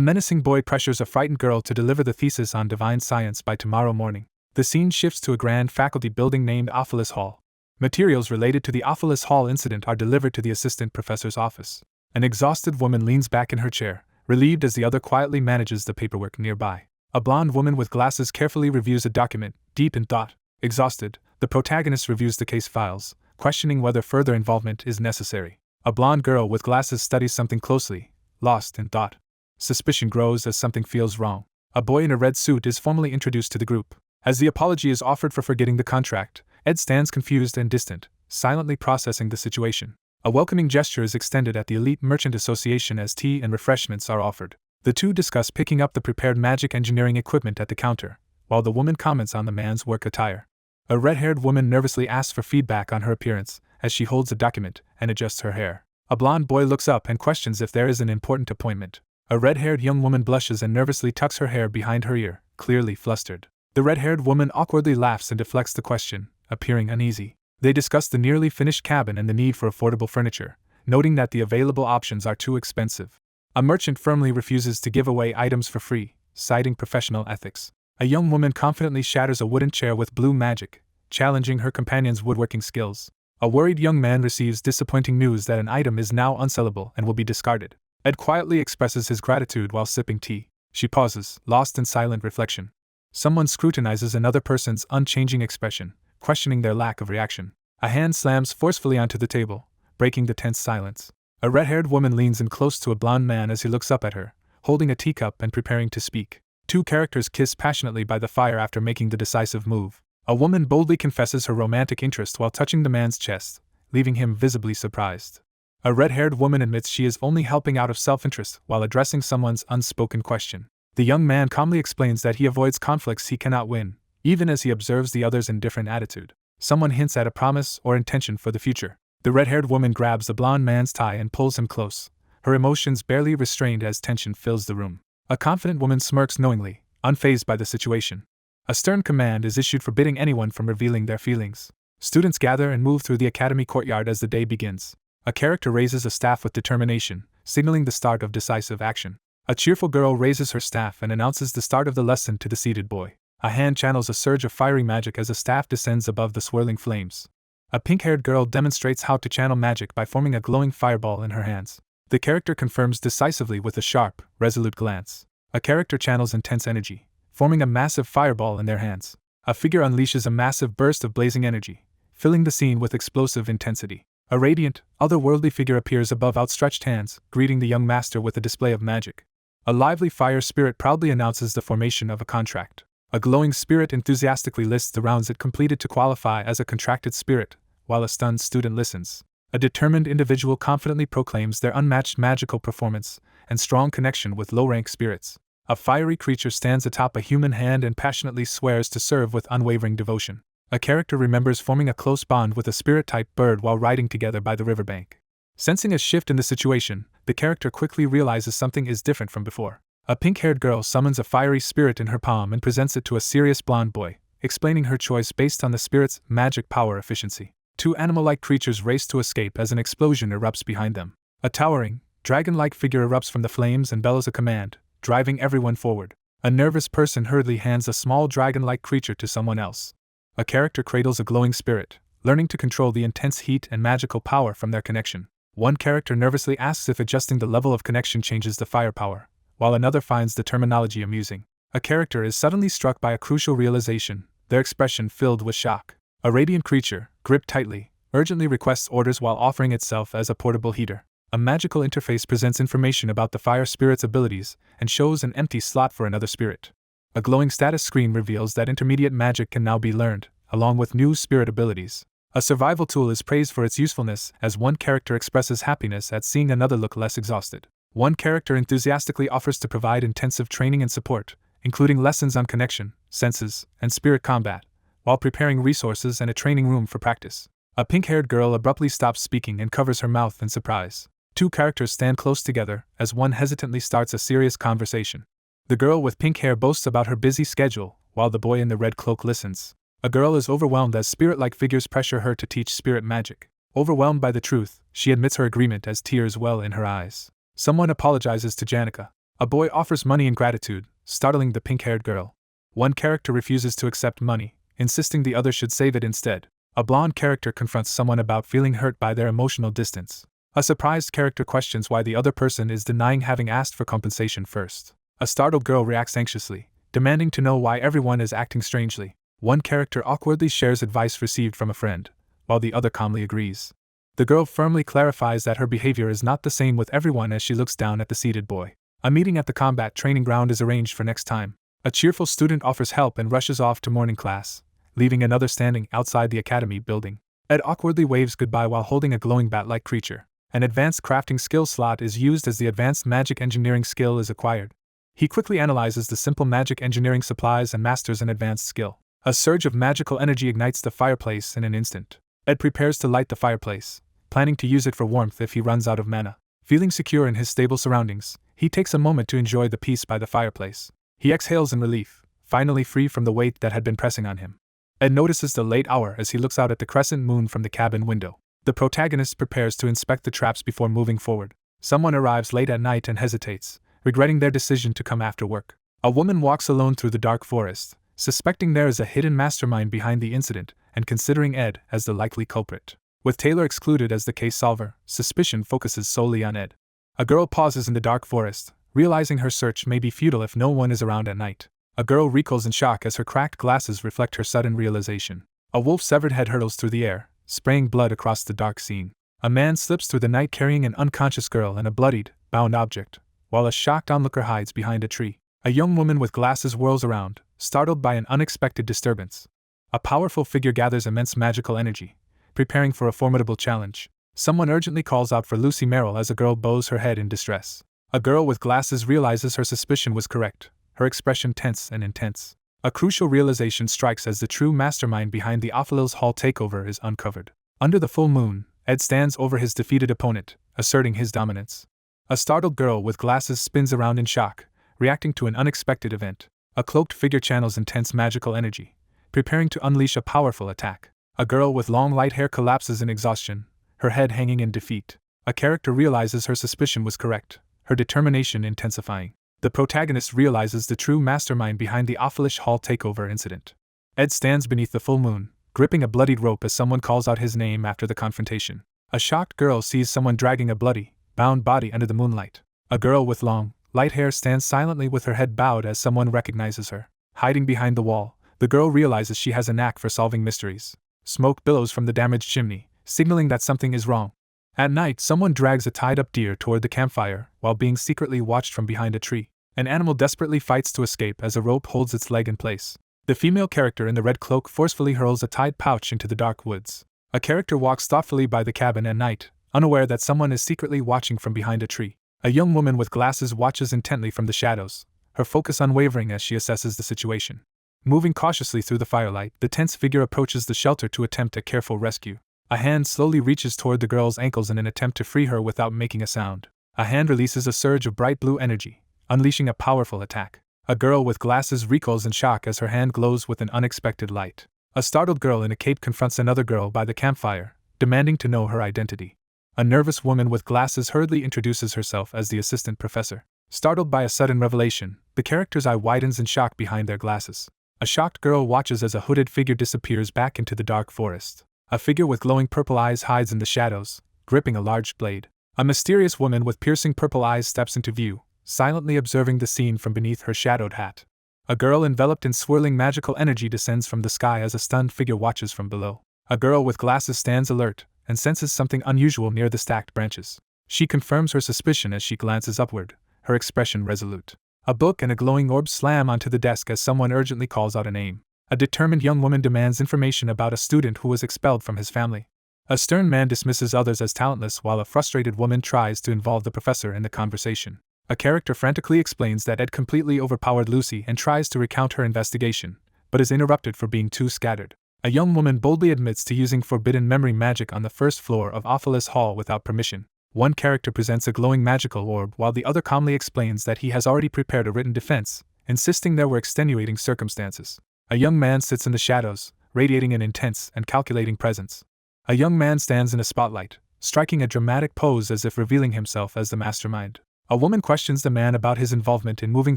menacing boy pressures a frightened girl to deliver the thesis on divine science by tomorrow morning. The scene shifts to a grand faculty building named Ophelis Hall. Materials related to the Ophelis Hall incident are delivered to the assistant professor's office. An exhausted woman leans back in her chair, relieved as the other quietly manages the paperwork nearby. A blonde woman with glasses carefully reviews a document, deep in thought. Exhausted, the protagonist reviews the case files, questioning whether further involvement is necessary. A blonde girl with glasses studies something closely, lost in thought. Suspicion grows as something feels wrong. A boy in a red suit is formally introduced to the group. As the apology is offered for forgetting the contract, Ed stands confused and distant, silently processing the situation. A welcoming gesture is extended at the Elite Merchant Association as tea and refreshments are offered. The two discuss picking up the prepared magic engineering equipment at the counter, while the woman comments on the man's work attire. A red-haired woman nervously asks for feedback on her appearance as she holds a document and adjusts her hair. A blonde boy looks up and questions if there is an important appointment. A red-haired young woman blushes and nervously tucks her hair behind her ear, clearly flustered. The red-haired woman awkwardly laughs and deflects the question, appearing uneasy. They discuss the nearly finished cabin and the need for affordable furniture, noting that the available options are too expensive. A merchant firmly refuses to give away items for free, citing professional ethics. A young woman confidently shatters a wooden chair with blue magic, challenging her companion's woodworking skills. A worried young man receives disappointing news that an item is now unsellable and will be discarded. Ed quietly expresses his gratitude while sipping tea. She pauses, lost in silent reflection. Someone scrutinizes another person's unchanging expression, questioning their lack of reaction. A hand slams forcefully onto the table, breaking the tense silence. A red-haired woman leans in close to a blond man as he looks up at her, holding a teacup and preparing to speak. Two characters kiss passionately by the fire after making the decisive move. A woman boldly confesses her romantic interest while touching the man's chest, leaving him visibly surprised. A red-haired woman admits she is only helping out of self-interest while addressing someone's unspoken question. The young man calmly explains that he avoids conflicts he cannot win, even as he observes the other's indifferent attitude. Someone hints at a promise or intention for the future. The red-haired woman grabs the blond man's tie and pulls him close, her emotions barely restrained as tension fills the room. A confident woman smirks knowingly, unfazed by the situation. A stern command is issued forbidding anyone from revealing their feelings. Students gather and move through the academy courtyard as the day begins. A character raises a staff with determination, signaling the start of decisive action. A cheerful girl raises her staff and announces the start of the lesson to the seated boy. A hand channels a surge of fiery magic as a staff descends above the swirling flames. A pink-haired girl demonstrates how to channel magic by forming a glowing fireball in her hands. The character confirms decisively with a sharp, resolute glance. A character channels intense energy, forming a massive fireball in their hands. A figure unleashes a massive burst of blazing energy, filling the scene with explosive intensity. A radiant, otherworldly figure appears above outstretched hands, greeting the young master with a display of magic. A lively fire spirit proudly announces the formation of a contract. A glowing spirit enthusiastically lists the rounds it completed to qualify as a contracted spirit, while a stunned student listens. A determined individual confidently proclaims their unmatched magical performance and strong connection with low-rank spirits. A fiery creature stands atop a human hand and passionately swears to serve with unwavering devotion. A character remembers forming a close bond with a spirit-type bird while riding together by the riverbank. Sensing a shift in the situation, the character quickly realizes something is different from before. A pink-haired girl summons a fiery spirit in her palm and presents it to a serious blonde boy, explaining her choice based on the spirit's magic power efficiency. Two animal-like creatures race to escape as an explosion erupts behind them. A towering, dragon-like figure erupts from the flames and bellows a command, driving everyone forward. A nervous person hurriedly hands a small dragon-like creature to someone else. A character cradles a glowing spirit, learning to control the intense heat and magical power from their connection. One character nervously asks if adjusting the level of connection changes the firepower, while another finds the terminology amusing. A character is suddenly struck by a crucial realization, their expression filled with shock. A radiant creature, gripped tightly, urgently requests orders while offering itself as a portable heater. A magical interface presents information about the fire spirit's abilities and shows an empty slot for another spirit. A glowing status screen reveals that intermediate magic can now be learned, along with new spirit abilities. A survival tool is praised for its usefulness as one character expresses happiness at seeing another look less exhausted. One character enthusiastically offers to provide intensive training and support, including lessons on connection, senses, and spirit combat, while preparing resources and a training room for practice. A pink-haired girl abruptly stops speaking and covers her mouth in surprise. Two characters stand close together as one hesitantly starts a serious conversation. The girl with pink hair boasts about her busy schedule, while the boy in the red cloak listens. A girl is overwhelmed as spirit-like figures pressure her to teach spirit magic. Overwhelmed by the truth, she admits her agreement as tears well in her eyes. Someone apologizes to Janica. A boy offers money in gratitude, startling the pink-haired girl. One character refuses to accept money, insisting the other should save it instead. A blonde character confronts someone about feeling hurt by their emotional distance. A surprised character questions why the other person is denying having asked for compensation first. A startled girl reacts anxiously, demanding to know why everyone is acting strangely. One character awkwardly shares advice received from a friend, while the other calmly agrees. The girl firmly clarifies that her behavior is not the same with everyone as she looks down at the seated boy. A meeting at the combat training ground is arranged for next time. A cheerful student offers help and rushes off to morning class, leaving another standing outside the academy building. Ed awkwardly waves goodbye while holding a glowing bat-like creature. An advanced crafting skill slot is used as the advanced magic engineering skill is acquired. He quickly analyzes the simple magic engineering supplies and masters an advanced skill. A surge of magical energy ignites the fireplace in an instant. Ed prepares to light the fireplace, planning to use it for warmth if he runs out of mana. Feeling secure in his stable surroundings, he takes a moment to enjoy the peace by the fireplace. He exhales in relief, finally free from the weight that had been pressing on him. Ed notices the late hour as he looks out at the crescent moon from the cabin window. The protagonist prepares to inspect the traps before moving forward. Someone arrives late at night and hesitates, regretting their decision to come after work. A woman walks alone through the dark forest, suspecting there is a hidden mastermind behind the incident and considering Ed as the likely culprit. With Taylor excluded as the case solver, suspicion focuses solely on Ed. A girl pauses in the dark forest, realizing her search may be futile if no one is around at night. A girl recoils in shock as her cracked glasses reflect her sudden realization. A wolf's severed head hurtles through the air, spraying blood across the dark scene. A man slips through the night carrying an unconscious girl and a bloodied, bound object, while a shocked onlooker hides behind a tree. A young woman with glasses whirls around, startled by an unexpected disturbance. A powerful figure gathers immense magical energy, preparing for a formidable challenge. Someone urgently calls out for Lucy Merrill as a girl bows her head in distress. A girl with glasses realizes her suspicion was correct, her expression tense and intense. A crucial realization strikes as the true mastermind behind the Ophalil's Hall takeover is uncovered. Under the full moon, Ed stands over his defeated opponent, asserting his dominance. A startled girl with glasses spins around in shock, reacting to an unexpected event. A cloaked figure channels intense magical energy, preparing to unleash a powerful attack. A girl with long light hair collapses in exhaustion, her head hanging in defeat. A character realizes her suspicion was correct, her determination intensifying. The protagonist realizes the true mastermind behind the Ophalish Hall takeover incident. Ed stands beneath the full moon, gripping a bloodied rope as someone calls out his name after the confrontation. A shocked girl sees someone dragging a bloody, bound body under the moonlight. A girl with long, light hair stands silently with her head bowed as someone recognizes her. Hiding behind the wall, the girl realizes she has a knack for solving mysteries. Smoke billows from the damaged chimney, signaling that something is wrong. At night, someone drags a tied-up deer toward the campfire while being secretly watched from behind a tree. An animal desperately fights to escape as a rope holds its leg in place. The female character in the red cloak forcefully hurls a tied pouch into the dark woods. A character walks thoughtfully by the cabin at night, unaware that someone is secretly watching from behind a tree. A young woman with glasses watches intently from the shadows, her focus unwavering as she assesses the situation. Moving cautiously through the firelight, the tense figure approaches the shelter to attempt a careful rescue. A hand slowly reaches toward the girl's ankles in an attempt to free her without making a sound. A hand releases a surge of bright blue energy, unleashing a powerful attack. A girl with glasses recoils in shock as her hand glows with an unexpected light. A startled girl in a cape confronts another girl by the campfire, demanding to know her identity. A nervous woman with glasses hurriedly introduces herself as the assistant professor. Startled by a sudden revelation, the character's eye widens in shock behind their glasses. A shocked girl watches as a hooded figure disappears back into the dark forest. A figure with glowing purple eyes hides in the shadows, gripping a large blade. A mysterious woman with piercing purple eyes steps into view, silently observing the scene from beneath her shadowed hat. A girl enveloped in swirling magical energy descends from the sky as a stunned figure watches from below. A girl with glasses stands alert and senses something unusual near the stacked branches. She confirms her suspicion as she glances upward, her expression resolute. A book and a glowing orb slam onto the desk as someone urgently calls out a name. A determined young woman demands information about a student who was expelled from his family. A stern man dismisses others as talentless while a frustrated woman tries to involve the professor in the conversation. A character frantically explains that Ed completely overpowered Lucy and tries to recount her investigation, but is interrupted for being too scattered. A young woman boldly admits to using forbidden memory magic on the first floor of Ophalis Hall without permission. One character presents a glowing magical orb while the other calmly explains that he has already prepared a written defense, insisting there were extenuating circumstances. A young man sits in the shadows, radiating an intense and calculating presence. A young man stands in a spotlight, striking a dramatic pose as if revealing himself as the mastermind. A woman questions the man about his involvement in moving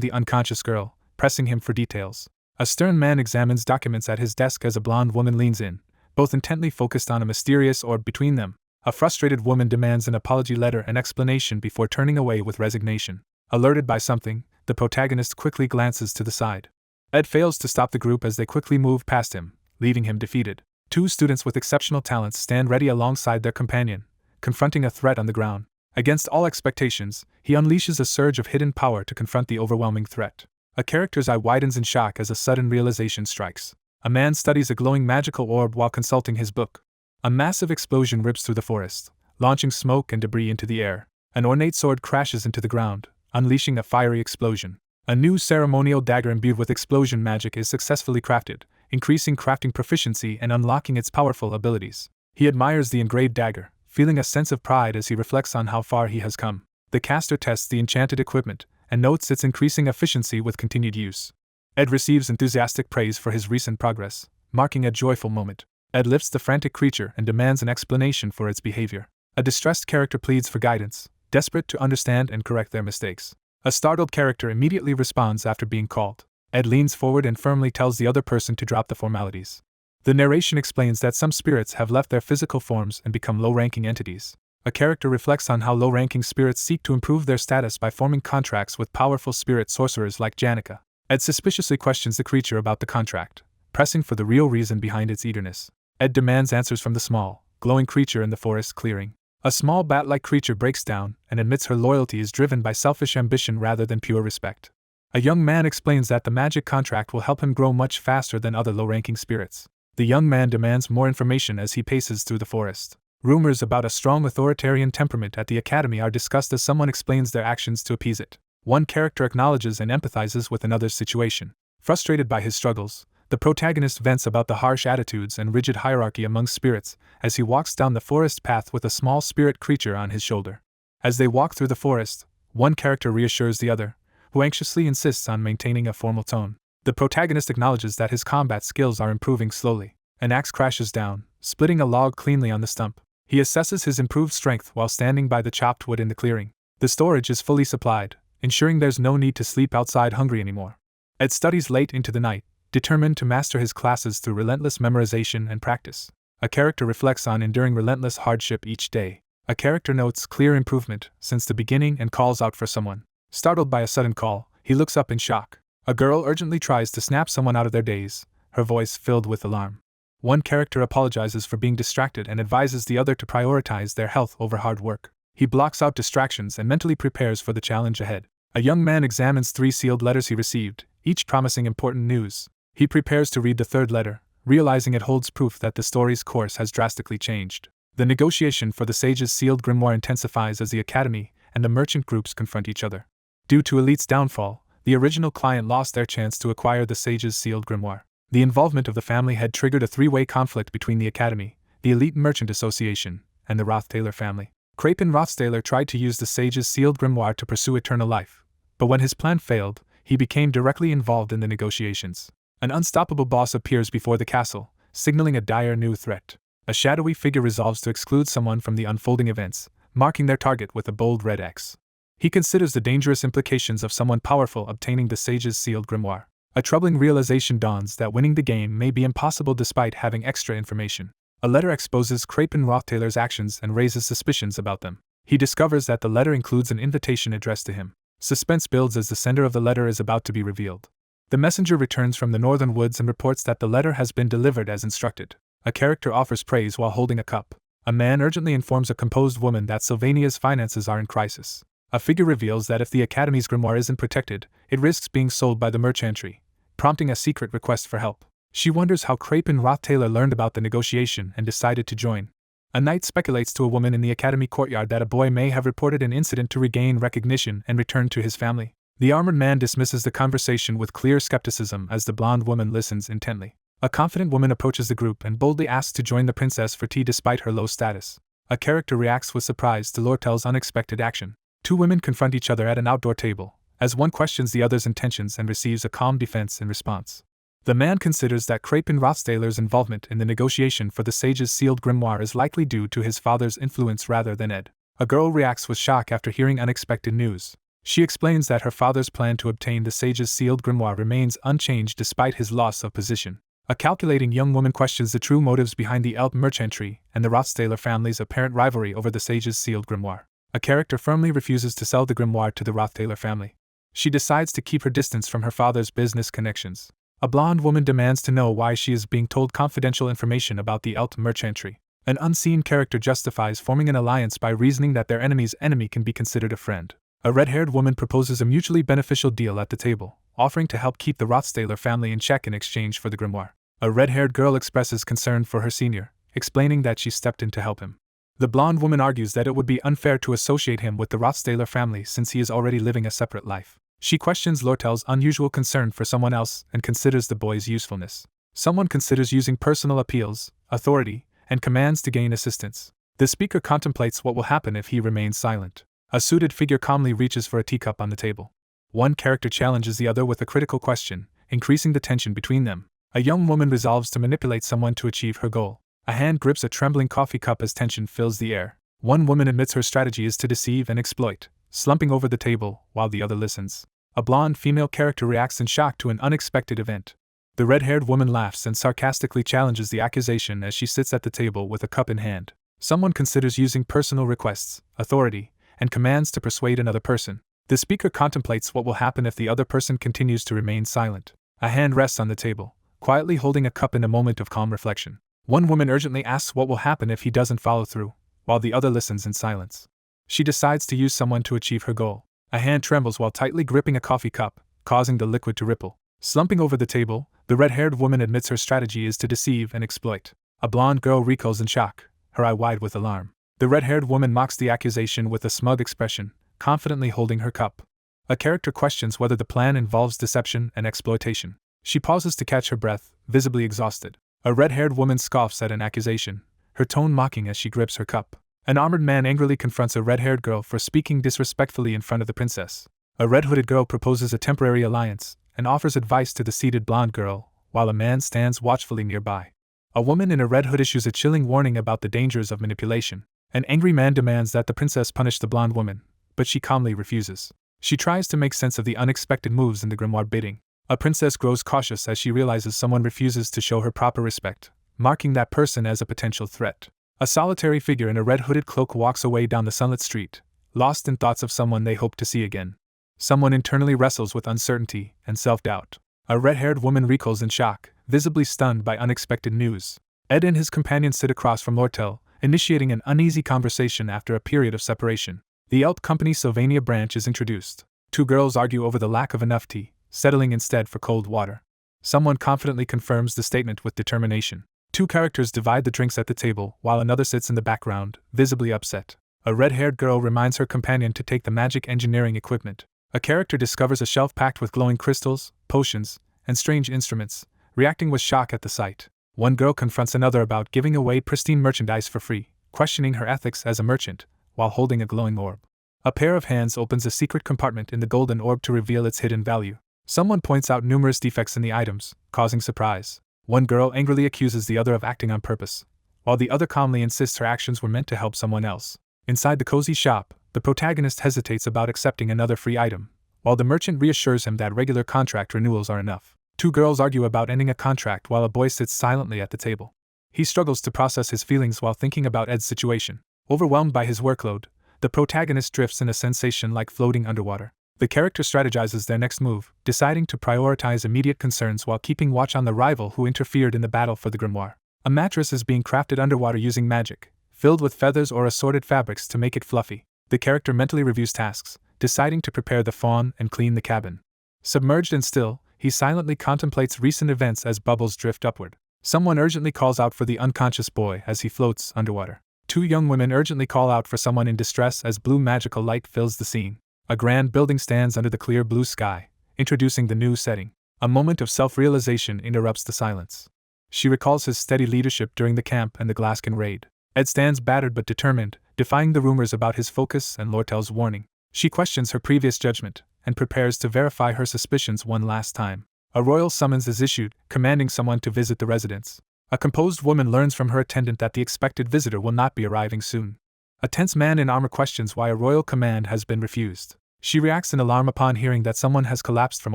the unconscious girl, pressing him for details. A stern man examines documents at his desk as a blonde woman leans in, both intently focused on a mysterious orb between them. A frustrated woman demands an apology letter and explanation before turning away with resignation. Alerted by something, the protagonist quickly glances to the side. Ed fails to stop the group as they quickly move past him, leaving him defeated. Two students with exceptional talents stand ready alongside their companion, confronting a threat on the ground. Against all expectations, he unleashes a surge of hidden power to confront the overwhelming threat. A character's eye widens in shock as a sudden realization strikes. A man studies a glowing magical orb while consulting his book. A massive explosion rips through the forest, launching smoke and debris into the air. An ornate sword crashes into the ground, unleashing a fiery explosion. A new ceremonial dagger imbued with explosion magic is successfully crafted, increasing crafting proficiency and unlocking its powerful abilities. He admires the engraved dagger, feeling a sense of pride as he reflects on how far he has come. The caster tests the enchanted equipment and notes its increasing efficiency with continued use. Ed receives enthusiastic praise for his recent progress, marking a joyful moment. Ed lifts the frantic creature and demands an explanation for its behavior. A distressed character pleads for guidance, desperate to understand and correct their mistakes. A startled character immediately responds after being called. Ed leans forward and firmly tells the other person to drop the formalities. The narration explains that some spirits have left their physical forms and become low-ranking entities. A character reflects on how low-ranking spirits seek to improve their status by forming contracts with powerful spirit sorcerers like Janica. Ed suspiciously questions the creature about the contract, pressing for the real reason behind its eagerness. Ed demands answers from the small, glowing creature in the forest clearing. A small bat-like creature breaks down and admits her loyalty is driven by selfish ambition rather than pure respect. A young man explains that the magic contract will help him grow much faster than other low-ranking spirits. The young man demands more information as he paces through the forest. Rumors about a strong authoritarian temperament at the academy are discussed as someone explains their actions to appease it. One character acknowledges and empathizes with another's situation. Frustrated by his struggles, the protagonist vents about the harsh attitudes and rigid hierarchy among spirits as he walks down the forest path with a small spirit creature on his shoulder. As they walk through the forest, one character reassures the other, who anxiously insists on maintaining a formal tone. The protagonist acknowledges that his combat skills are improving slowly. An axe crashes down, splitting a log cleanly on the stump. He assesses his improved strength while standing by the chopped wood in the clearing. The storage is fully supplied, ensuring there's no need to sleep outside hungry anymore. Ed studies late into the night, determined to master his classes through relentless memorization and practice. A character reflects on enduring relentless hardship each day. A character notes clear improvement since the beginning and calls out for someone. Startled by a sudden call, he looks up in shock. A girl urgently tries to snap someone out of their daze, her voice filled with alarm. One character apologizes for being distracted and advises the other to prioritize their health over hard work. He blocks out distractions and mentally prepares for the challenge ahead. A young man examines 3 sealed letters he received, each promising important news. He prepares to read the 3rd letter, realizing it holds proof that the story's course has drastically changed. The negotiation for the sage's sealed grimoire intensifies as the academy and the merchant groups confront each other. Due to Elite's downfall, the original client lost their chance to acquire the sage's sealed grimoire. The involvement of the family had triggered a 3-way conflict between the academy, the Elite Merchant Association, and the Rothtaler family. Krapen Rothtaler tried to use the sage's sealed grimoire to pursue eternal life, but when his plan failed, he became directly involved in the negotiations. An unstoppable boss appears before the castle, signaling a dire new threat. A shadowy figure resolves to exclude someone from the unfolding events, marking their target with a bold red X. He considers the dangerous implications of someone powerful obtaining the sage's sealed grimoire. A troubling realization dawns that winning the game may be impossible despite having extra information. A letter exposes Krapen Rothtaler's actions and raises suspicions about them. He discovers that the letter includes an invitation addressed to him. Suspense builds as the sender of the letter is about to be revealed. The messenger returns from the northern woods and reports that the letter has been delivered as instructed. A character offers praise while holding a cup. A man urgently informs a composed woman that Sylvania's finances are in crisis. A figure reveals that if the Academy's grimoire isn't protected, it risks being sold by the merchantry, prompting a secret request for help. She wonders how Krapen Rothtaler learned about the negotiation and decided to join. A knight speculates to a woman in the Academy courtyard that a boy may have reported an incident to regain recognition and return to his family. The armored man dismisses the conversation with clear skepticism as the blonde woman listens intently. A confident woman approaches the group and boldly asks to join the princess for tea despite her low status. A character reacts with surprise to Lortel's unexpected action. 2 women confront each other at an outdoor table, as one questions the other's intentions and receives a calm defense in response. The man considers that Krapen Rothtaler's involvement in the negotiation for the sage's sealed grimoire is likely due to his father's influence rather than Ed. A girl reacts with shock after hearing unexpected news. She explains that her father's plan to obtain the sage's sealed grimoire remains unchanged despite his loss of position. A calculating young woman questions the true motives behind the Elp merchantry and the Rothtaler family's apparent rivalry over the sage's sealed grimoire. A character firmly refuses to sell the grimoire to the Rothtaler family. She decides to keep her distance from her father's business connections. A blonde woman demands to know why she is being told confidential information about the Elp merchantry. An unseen character justifies forming an alliance by reasoning that their enemy's enemy can be considered a friend. A red-haired woman proposes a mutually beneficial deal at the table, offering to help keep the Rothtaler family in check in exchange for the grimoire. A red-haired girl expresses concern for her senior, explaining that she stepped in to help him. The blonde woman argues that it would be unfair to associate him with the Rothtaler family since he is already living a separate life. She questions Lortel's unusual concern for someone else and considers the boy's usefulness. Someone considers using personal appeals, authority, and commands to gain assistance. The speaker contemplates what will happen if he remains silent. A suited figure calmly reaches for a teacup on the table. One character challenges the other with a critical question, increasing the tension between them. A young woman resolves to manipulate someone to achieve her goal. A hand grips a trembling coffee cup as tension fills the air. One woman admits her strategy is to deceive and exploit, slumping over the table while the other listens. A blonde female character reacts in shock to an unexpected event. The red-haired woman laughs and sarcastically challenges the accusation as she sits at the table with a cup in hand. Someone considers using personal requests, authority, and commands to persuade another person. The speaker contemplates what will happen if the other person continues to remain silent. A hand rests on the table, quietly holding a cup in a moment of calm reflection. One woman urgently asks what will happen if he doesn't follow through, while the other listens in silence. She decides to use someone to achieve her goal. A hand trembles while tightly gripping a coffee cup, causing the liquid to ripple. Slumping over the table, the red-haired woman admits her strategy is to deceive and exploit. A blonde girl recoils in shock, her eye wide with alarm. The red-haired woman mocks the accusation with a smug expression, confidently holding her cup. A character questions whether the plan involves deception and exploitation. She pauses to catch her breath, visibly exhausted. A red-haired woman scoffs at an accusation, her tone mocking as she grips her cup. An armored man angrily confronts a red-haired girl for speaking disrespectfully in front of the princess. A red-hooded girl proposes a temporary alliance and offers advice to the seated blonde girl, while a man stands watchfully nearby. A woman in a red hood issues a chilling warning about the dangers of manipulation. An angry man demands that the princess punish the blonde woman, but she calmly refuses. She tries to make sense of the unexpected moves in the grimoire bidding. A princess grows cautious as she realizes someone refuses to show her proper respect, marking that person as a potential threat. A solitary figure in a red hooded cloak walks away down the sunlit street, lost in thoughts of someone they hope to see again. Someone internally wrestles with uncertainty and self-doubt. A red-haired woman recoils in shock, visibly stunned by unexpected news. Ed and his companion sit across from Lortel, initiating an uneasy conversation after a period of separation. The Elp Company Sylvania branch is introduced. Two girls argue over the lack of enough tea, settling instead for cold water. Someone confidently confirms the statement with determination. Two characters divide the drinks at the table, while another sits in the background, visibly upset. A red-haired girl reminds her companion to take the magic engineering equipment. A character discovers a shelf packed with glowing crystals, potions, and strange instruments, reacting with shock at the sight. One girl confronts another about giving away pristine merchandise for free, questioning her ethics as a merchant, while holding a glowing orb. A pair of hands opens a secret compartment in the golden orb to reveal its hidden value. Someone points out numerous defects in the items, causing surprise. One girl angrily accuses the other of acting on purpose, while the other calmly insists her actions were meant to help someone else. Inside the cozy shop, the protagonist hesitates about accepting another free item, while the merchant reassures him that regular contract renewals are enough. Two girls argue about ending a contract while a boy sits silently at the table. He struggles to process his feelings while thinking about Ed's situation. Overwhelmed by his workload, the protagonist drifts in a sensation like floating underwater. The character strategizes their next move, deciding to prioritize immediate concerns while keeping watch on the rival who interfered in the battle for the grimoire. A mattress is being crafted underwater using magic, filled with feathers or assorted fabrics to make it fluffy. The character mentally reviews tasks, deciding to prepare the fawn and clean the cabin. Submerged and still, he silently contemplates recent events as bubbles drift upward. Someone urgently calls out for the unconscious boy as he floats underwater. Two young women urgently call out for someone in distress as blue magical light fills the scene. A grand building stands under the clear blue sky, introducing the new setting. A moment of self-realization interrupts the silence. She recalls his steady leadership during the camp and the Glaskin raid. Ed stands battered but determined, defying the rumors about his focus and Lortel's warning. She questions her previous judgment, and prepares to verify her suspicions one last time. A royal summons is issued, commanding someone to visit the residence. A composed woman learns from her attendant that the expected visitor will not be arriving soon. A tense man in armor questions why a royal command has been refused. She reacts in alarm upon hearing that someone has collapsed from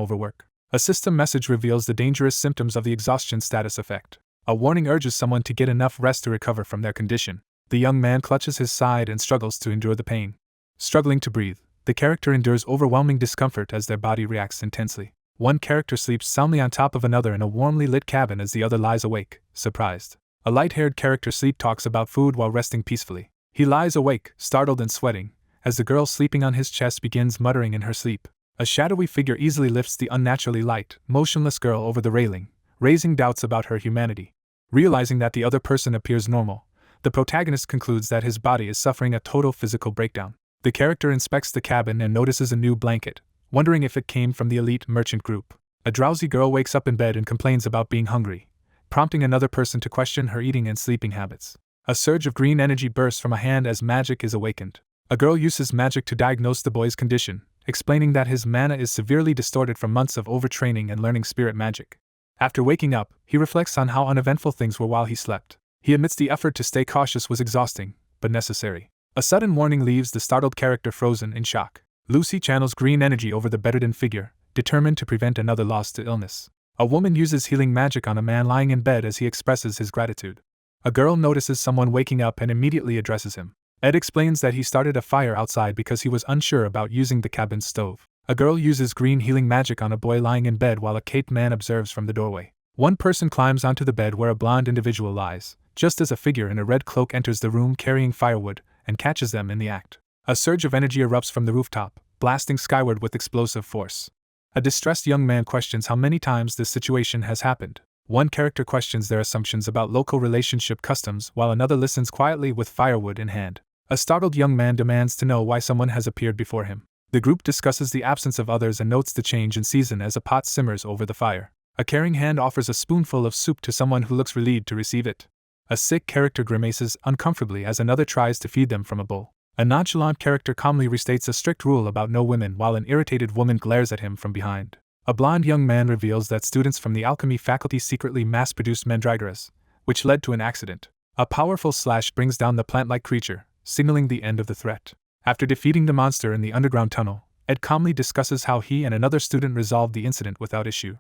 overwork. A system message reveals the dangerous symptoms of the exhaustion status effect. A warning urges someone to get enough rest to recover from their condition. The young man clutches his side and struggles to endure the pain. Struggling to breathe, the character endures overwhelming discomfort as their body reacts intensely. One character sleeps soundly on top of another in a warmly lit cabin as the other lies awake, surprised. A light-haired character sleep talks about food while resting peacefully. He lies awake, startled and sweating, as the girl sleeping on his chest begins muttering in her sleep. A shadowy figure easily lifts the unnaturally light, motionless girl over the railing, raising doubts about her humanity. Realizing that the other person appears normal, the protagonist concludes that his body is suffering a total physical breakdown. The character inspects the cabin and notices a new blanket, wondering if it came from the elite merchant group. A drowsy girl wakes up in bed and complains about being hungry, prompting another person to question her eating and sleeping habits. A surge of green energy bursts from a hand as magic is awakened. A girl uses magic to diagnose the boy's condition, explaining that his mana is severely distorted from months of overtraining and learning spirit magic. After waking up, he reflects on how uneventful things were while he slept. He admits the effort to stay cautious was exhausting, but necessary. A sudden warning leaves the startled character frozen in shock. Lucy channels green energy over the bedridden figure, determined to prevent another loss to illness. A woman uses healing magic on a man lying in bed as he expresses his gratitude. A girl notices someone waking up and immediately addresses him. Ed explains that he started a fire outside because he was unsure about using the cabin stove. A girl uses green healing magic on a boy lying in bed while a caped man observes from the doorway. One person climbs onto the bed where a blonde individual lies, just as a figure in a red cloak enters the room carrying firewood and catches them in the act. A surge of energy erupts from the rooftop, blasting skyward with explosive force. A distressed young man questions how many times this situation has happened. One character questions their assumptions about local relationship customs while another listens quietly with firewood in hand. A startled young man demands to know why someone has appeared before him. The group discusses the absence of others and notes the change in season as a pot simmers over the fire. A caring hand offers a spoonful of soup to someone who looks relieved to receive it. A sick character grimaces uncomfortably as another tries to feed them from a bowl. A nonchalant character calmly restates a strict rule about no women while an irritated woman glares at him from behind. A blond young man reveals that students from the alchemy faculty secretly mass-produced mandragoras, which led to an accident. A powerful slash brings down the plant-like creature, signaling the end of the threat. After defeating the monster in the underground tunnel, Ed calmly discusses how he and another student resolved the incident without issue.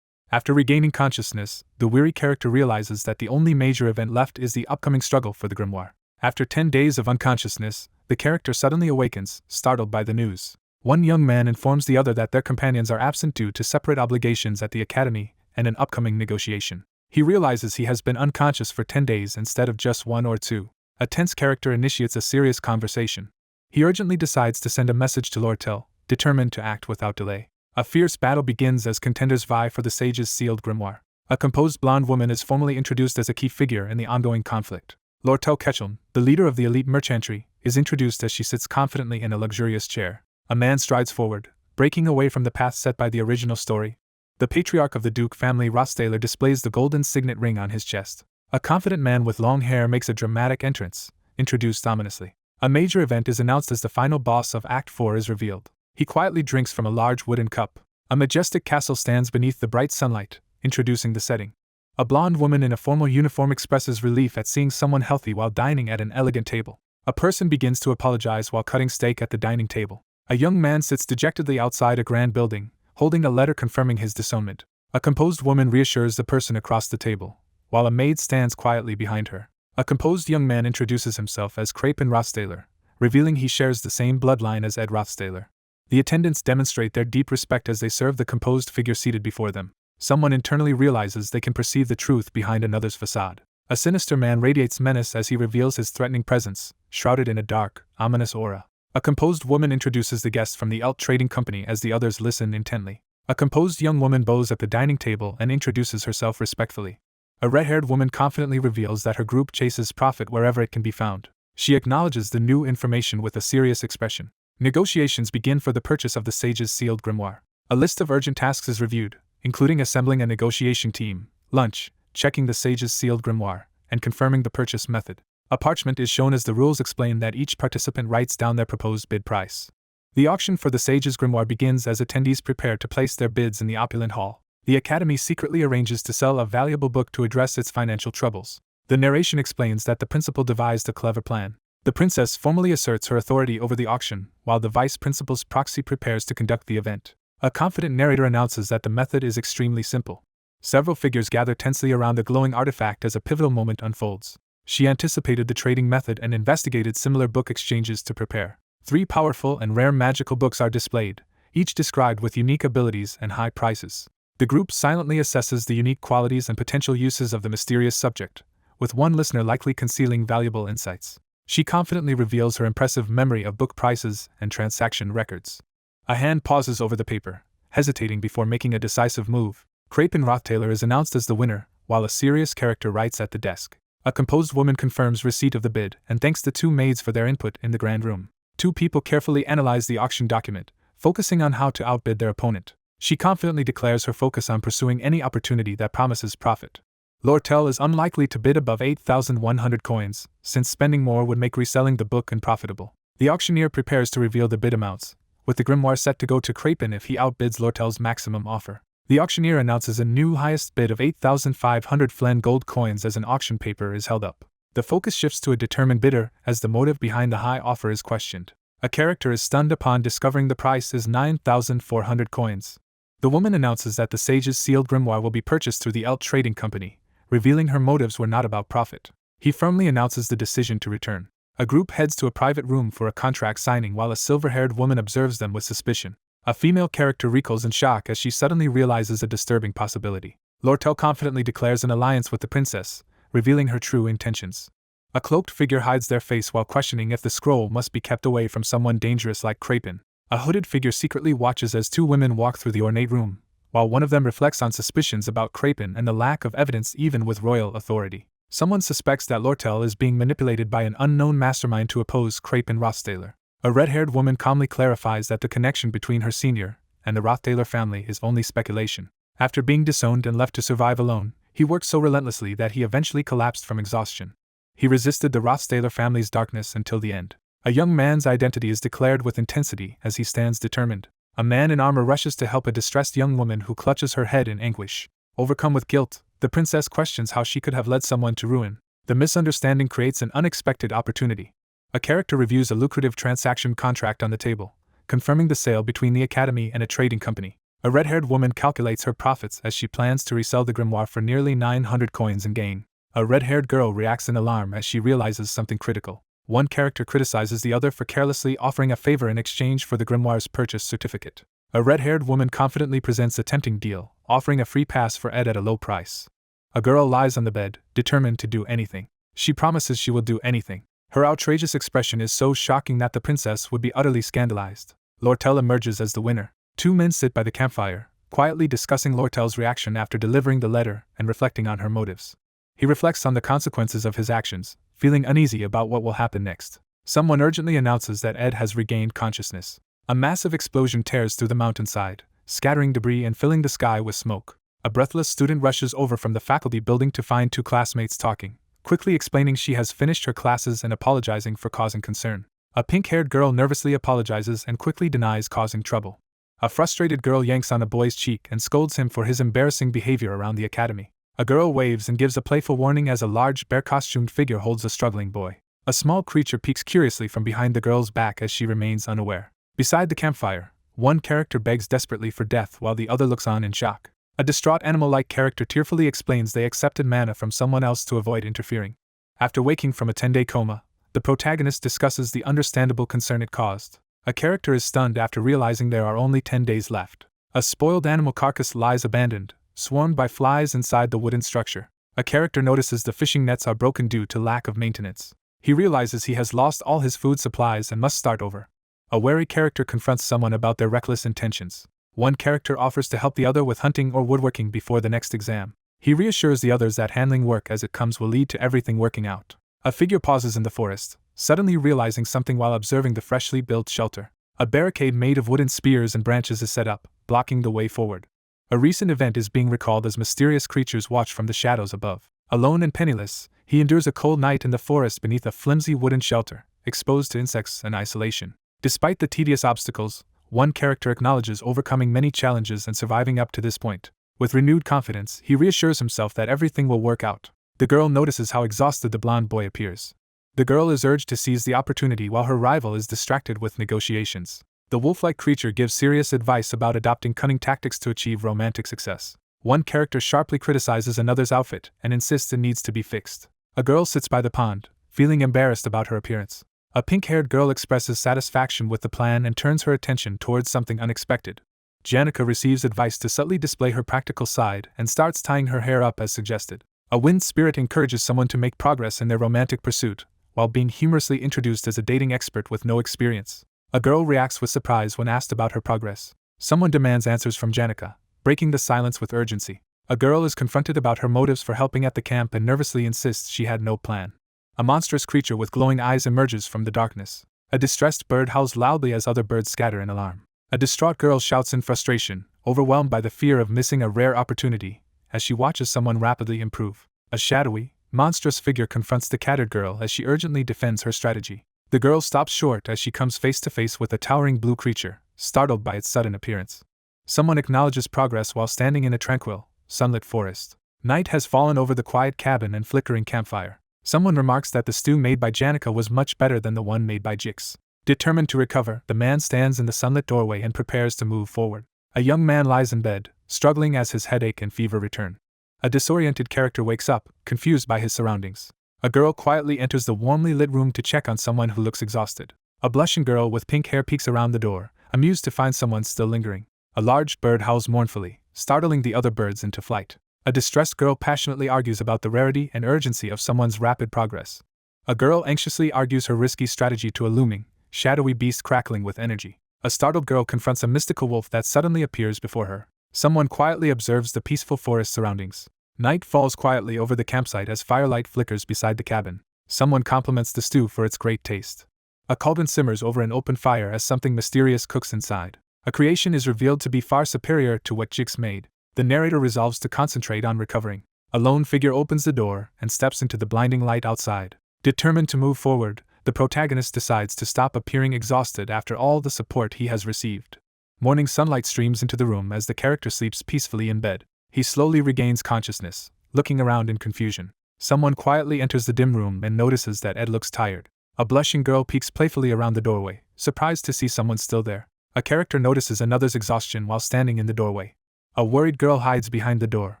After regaining consciousness, the weary character realizes that the only major event left is the upcoming struggle for the grimoire. After 10 days of unconsciousness, the character suddenly awakens, startled by the news. One young man informs the other that their companions are absent due to separate obligations at the academy and an upcoming negotiation. He realizes he has been unconscious for 10 days instead of just 1 or 2. A tense character initiates a serious conversation. He urgently decides to send a message to Lord Tell, determined to act without delay. A fierce battle begins as contenders vie for the sage's sealed grimoire. A composed blonde woman is formally introduced as a key figure in the ongoing conflict. Lord Tell Ketchum, the leader of the elite merchantry, is introduced as she sits confidently in a luxurious chair. A man strides forward, breaking away from the path set by the original story. The patriarch of the Duke family Rostaler displays the golden signet ring on his chest. A confident man with long hair makes a dramatic entrance, introduced ominously. A major event is announced as the final boss of Act 4 is revealed. He quietly drinks from a large wooden cup. A majestic castle stands beneath the bright sunlight, introducing the setting. A blonde woman in a formal uniform expresses relief at seeing someone healthy while dining at an elegant table. A person begins to apologize while cutting steak at the dining table. A young man sits dejectedly outside a grand building, holding a letter confirming his disownment. A composed woman reassures the person across the table, while a maid stands quietly behind her. A composed young man introduces himself as Krapen Rothstaler, revealing he shares the same bloodline as Ed Rothstaler. The attendants demonstrate their deep respect as they serve the composed figure seated before them. Someone internally realizes they can perceive the truth behind another's facade. A sinister man radiates menace as he reveals his threatening presence, shrouded in a dark, ominous aura. A composed woman introduces the guests from the Alt Trading Company as the others listen intently. A composed young woman bows at the dining table and introduces herself respectfully. A red-haired woman confidently reveals that her group chases profit wherever it can be found. She acknowledges the new information with a serious expression. Negotiations begin for the purchase of the sage's sealed grimoire. A list of urgent tasks is reviewed, including assembling a negotiation team, lunch, checking the sage's sealed grimoire, and confirming the purchase method. A parchment is shown as the rules explain that each participant writes down their proposed bid price. The auction for the sage's grimoire begins as attendees prepare to place their bids in the opulent hall. The academy secretly arranges to sell a valuable book to address its financial troubles. The narration explains that the principal devised a clever plan. The princess formally asserts her authority over the auction, while the vice principal's proxy prepares to conduct the event. A confident narrator announces that the method is extremely simple. Several figures gather tensely around the glowing artifact as a pivotal moment unfolds. She anticipated the trading method and investigated similar book exchanges to prepare. 3 powerful and rare magical books are displayed, each described with unique abilities and high prices. The group silently assesses the unique qualities and potential uses of the mysterious subject, with one listener likely concealing valuable insights. She confidently reveals her impressive memory of book prices and transaction records. A hand pauses over the paper, hesitating before making a decisive move. Krapen Rothtaler is announced as the winner, while a serious character writes at the desk. A composed woman confirms receipt of the bid and thanks the 2 maids for their input in the grand room. 2 people carefully analyze the auction document, focusing on how to outbid their opponent. She confidently declares her focus on pursuing any opportunity that promises profit. Lord Tell is unlikely to bid above 8,100 coins, since spending more would make reselling the book unprofitable. The auctioneer prepares to reveal the bid amounts, with the grimoire set to go to Krapen if he outbids Lord Tell's maximum offer. The auctioneer announces a new highest bid of 8,500 Flen gold coins as an auction paper is held up. The focus shifts to a determined bidder as the motive behind the high offer is questioned. A character is stunned upon discovering the price is 9,400 coins. The woman announces that the sage's sealed grimoire will be purchased through the Elt Trading Company, revealing her motives were not about profit. He firmly announces the decision to return. A group heads to a private room for a contract signing while a silver-haired woman observes them with suspicion. A female character recoils in shock as she suddenly realizes a disturbing possibility. Lortel confidently declares an alliance with the princess, revealing her true intentions. A cloaked figure hides their face while questioning if the scroll must be kept away from someone dangerous like Crapin. A hooded figure secretly watches as two women walk through the ornate room, while one of them reflects on suspicions about Crapin and the lack of evidence even with royal authority. Someone suspects that Lortel is being manipulated by an unknown mastermind to oppose Crapin Roththaler. A red-haired woman calmly clarifies that the connection between her senior and the Roththaler family is only speculation. After being disowned and left to survive alone, he worked so relentlessly that he eventually collapsed from exhaustion. He resisted the Roththaler family's darkness until the end. A young man's identity is declared with intensity as he stands determined. A man in armor rushes to help a distressed young woman who clutches her head in anguish. Overcome with guilt, the princess questions how she could have led someone to ruin. The misunderstanding creates an unexpected opportunity. A character reviews a lucrative transaction contract on the table, confirming the sale between the academy and a trading company. A red-haired woman calculates her profits as she plans to resell the grimoire for nearly 900 coins and gain. A red-haired girl reacts in alarm as she realizes something critical. One character criticizes the other for carelessly offering a favor in exchange for the grimoire's purchase certificate. A red-haired woman confidently presents a tempting deal, offering a free pass for Ed at a low price. A girl lies on the bed, determined to do anything. She promises she will do anything. Her outrageous expression is so shocking that the princess would be utterly scandalized. Lortel emerges as the winner. Two men sit by the campfire, quietly discussing Lortel's reaction after delivering the letter and reflecting on her motives. He reflects on the consequences of his actions, feeling uneasy about what will happen next. Someone urgently announces that Ed has regained consciousness. A massive explosion tears through the mountainside, scattering debris and filling the sky with smoke. A breathless student rushes over from the faculty building to find two classmates talking, quickly explaining she has finished her classes and apologizing for causing concern. A pink-haired girl nervously apologizes and quickly denies causing trouble. A frustrated girl yanks on a boy's cheek and scolds him for his embarrassing behavior around the academy. A girl waves and gives a playful warning as a large bear-costumed figure holds a struggling boy. A small creature peeks curiously from behind the girl's back as she remains unaware. Beside the campfire, one character begs desperately for death while the other looks on in shock. A distraught animal-like character tearfully explains they accepted mana from someone else to avoid interfering. After waking from a 10-day coma, the protagonist discusses the understandable concern it caused. A character is stunned after realizing there are only 10 days left. A spoiled animal carcass lies abandoned, swarmed by flies inside the wooden structure. A character notices the fishing nets are broken due to lack of maintenance. He realizes he has lost all his food supplies and must start over. A wary character confronts someone about their reckless intentions. One character offers to help the other with hunting or woodworking before the next exam. He reassures the others that handling work as it comes will lead to everything working out. A figure pauses in the forest, suddenly realizing something while observing the freshly built shelter. A barricade made of wooden spears and branches is set up, blocking the way forward. A recent event is being recalled as mysterious creatures watch from the shadows above. Alone and penniless, he endures a cold night in the forest beneath a flimsy wooden shelter, exposed to insects and isolation. Despite the tedious obstacles, one character acknowledges overcoming many challenges and surviving up to this point. With renewed confidence, he reassures himself that everything will work out. The girl notices how exhausted the blonde boy appears. The girl is urged to seize the opportunity while her rival is distracted with negotiations. The wolf-like creature gives serious advice about adopting cunning tactics to achieve romantic success. One character sharply criticizes another's outfit and insists it needs to be fixed. A girl sits by the pond, feeling embarrassed about her appearance. A pink-haired girl expresses satisfaction with the plan and turns her attention towards something unexpected. Janica receives advice to subtly display her practical side and starts tying her hair up as suggested. A wind spirit encourages someone to make progress in their romantic pursuit, while being humorously introduced as a dating expert with no experience. A girl reacts with surprise when asked about her progress. Someone demands answers from Janica, breaking the silence with urgency. A girl is confronted about her motives for helping at the camp and nervously insists she had no plan. A monstrous creature with glowing eyes emerges from the darkness. A distressed bird howls loudly as other birds scatter in alarm. A distraught girl shouts in frustration, overwhelmed by the fear of missing a rare opportunity, as she watches someone rapidly improve. A shadowy, monstrous figure confronts the cattered girl as she urgently defends her strategy. The girl stops short as she comes face to face with a towering blue creature, startled by its sudden appearance. Someone acknowledges progress while standing in a tranquil, sunlit forest. Night has fallen over the quiet cabin and flickering campfire. Someone remarks that the stew made by Janica was much better than the one made by Jix. Determined to recover, the man stands in the sunlit doorway and prepares to move forward. A young man lies in bed, struggling as his headache and fever return. A disoriented character wakes up, confused by his surroundings. A girl quietly enters the warmly lit room to check on someone who looks exhausted. A blushing girl with pink hair peeks around the door, amused to find someone still lingering. A large bird howls mournfully, startling the other birds into flight. A distressed girl passionately argues about the rarity and urgency of someone's rapid progress. A girl anxiously argues her risky strategy to a looming, shadowy beast crackling with energy. A startled girl confronts a mystical wolf that suddenly appears before her. Someone quietly observes the peaceful forest surroundings. Night falls quietly over the campsite as firelight flickers beside the cabin. Someone compliments the stew for its great taste. A cauldron simmers over an open fire as something mysterious cooks inside. A creation is revealed to be far superior to what Jix made. The narrator resolves to concentrate on recovering. A lone figure opens the door and steps into the blinding light outside. Determined to move forward, the protagonist decides to stop appearing exhausted after all the support he has received. Morning sunlight streams into the room as the character sleeps peacefully in bed. He slowly regains consciousness, looking around in confusion. Someone quietly enters the dim room and notices that Ed looks tired. A blushing girl peeks playfully around the doorway, surprised to see someone still there. A character notices another's exhaustion while standing in the doorway. A worried girl hides behind the door,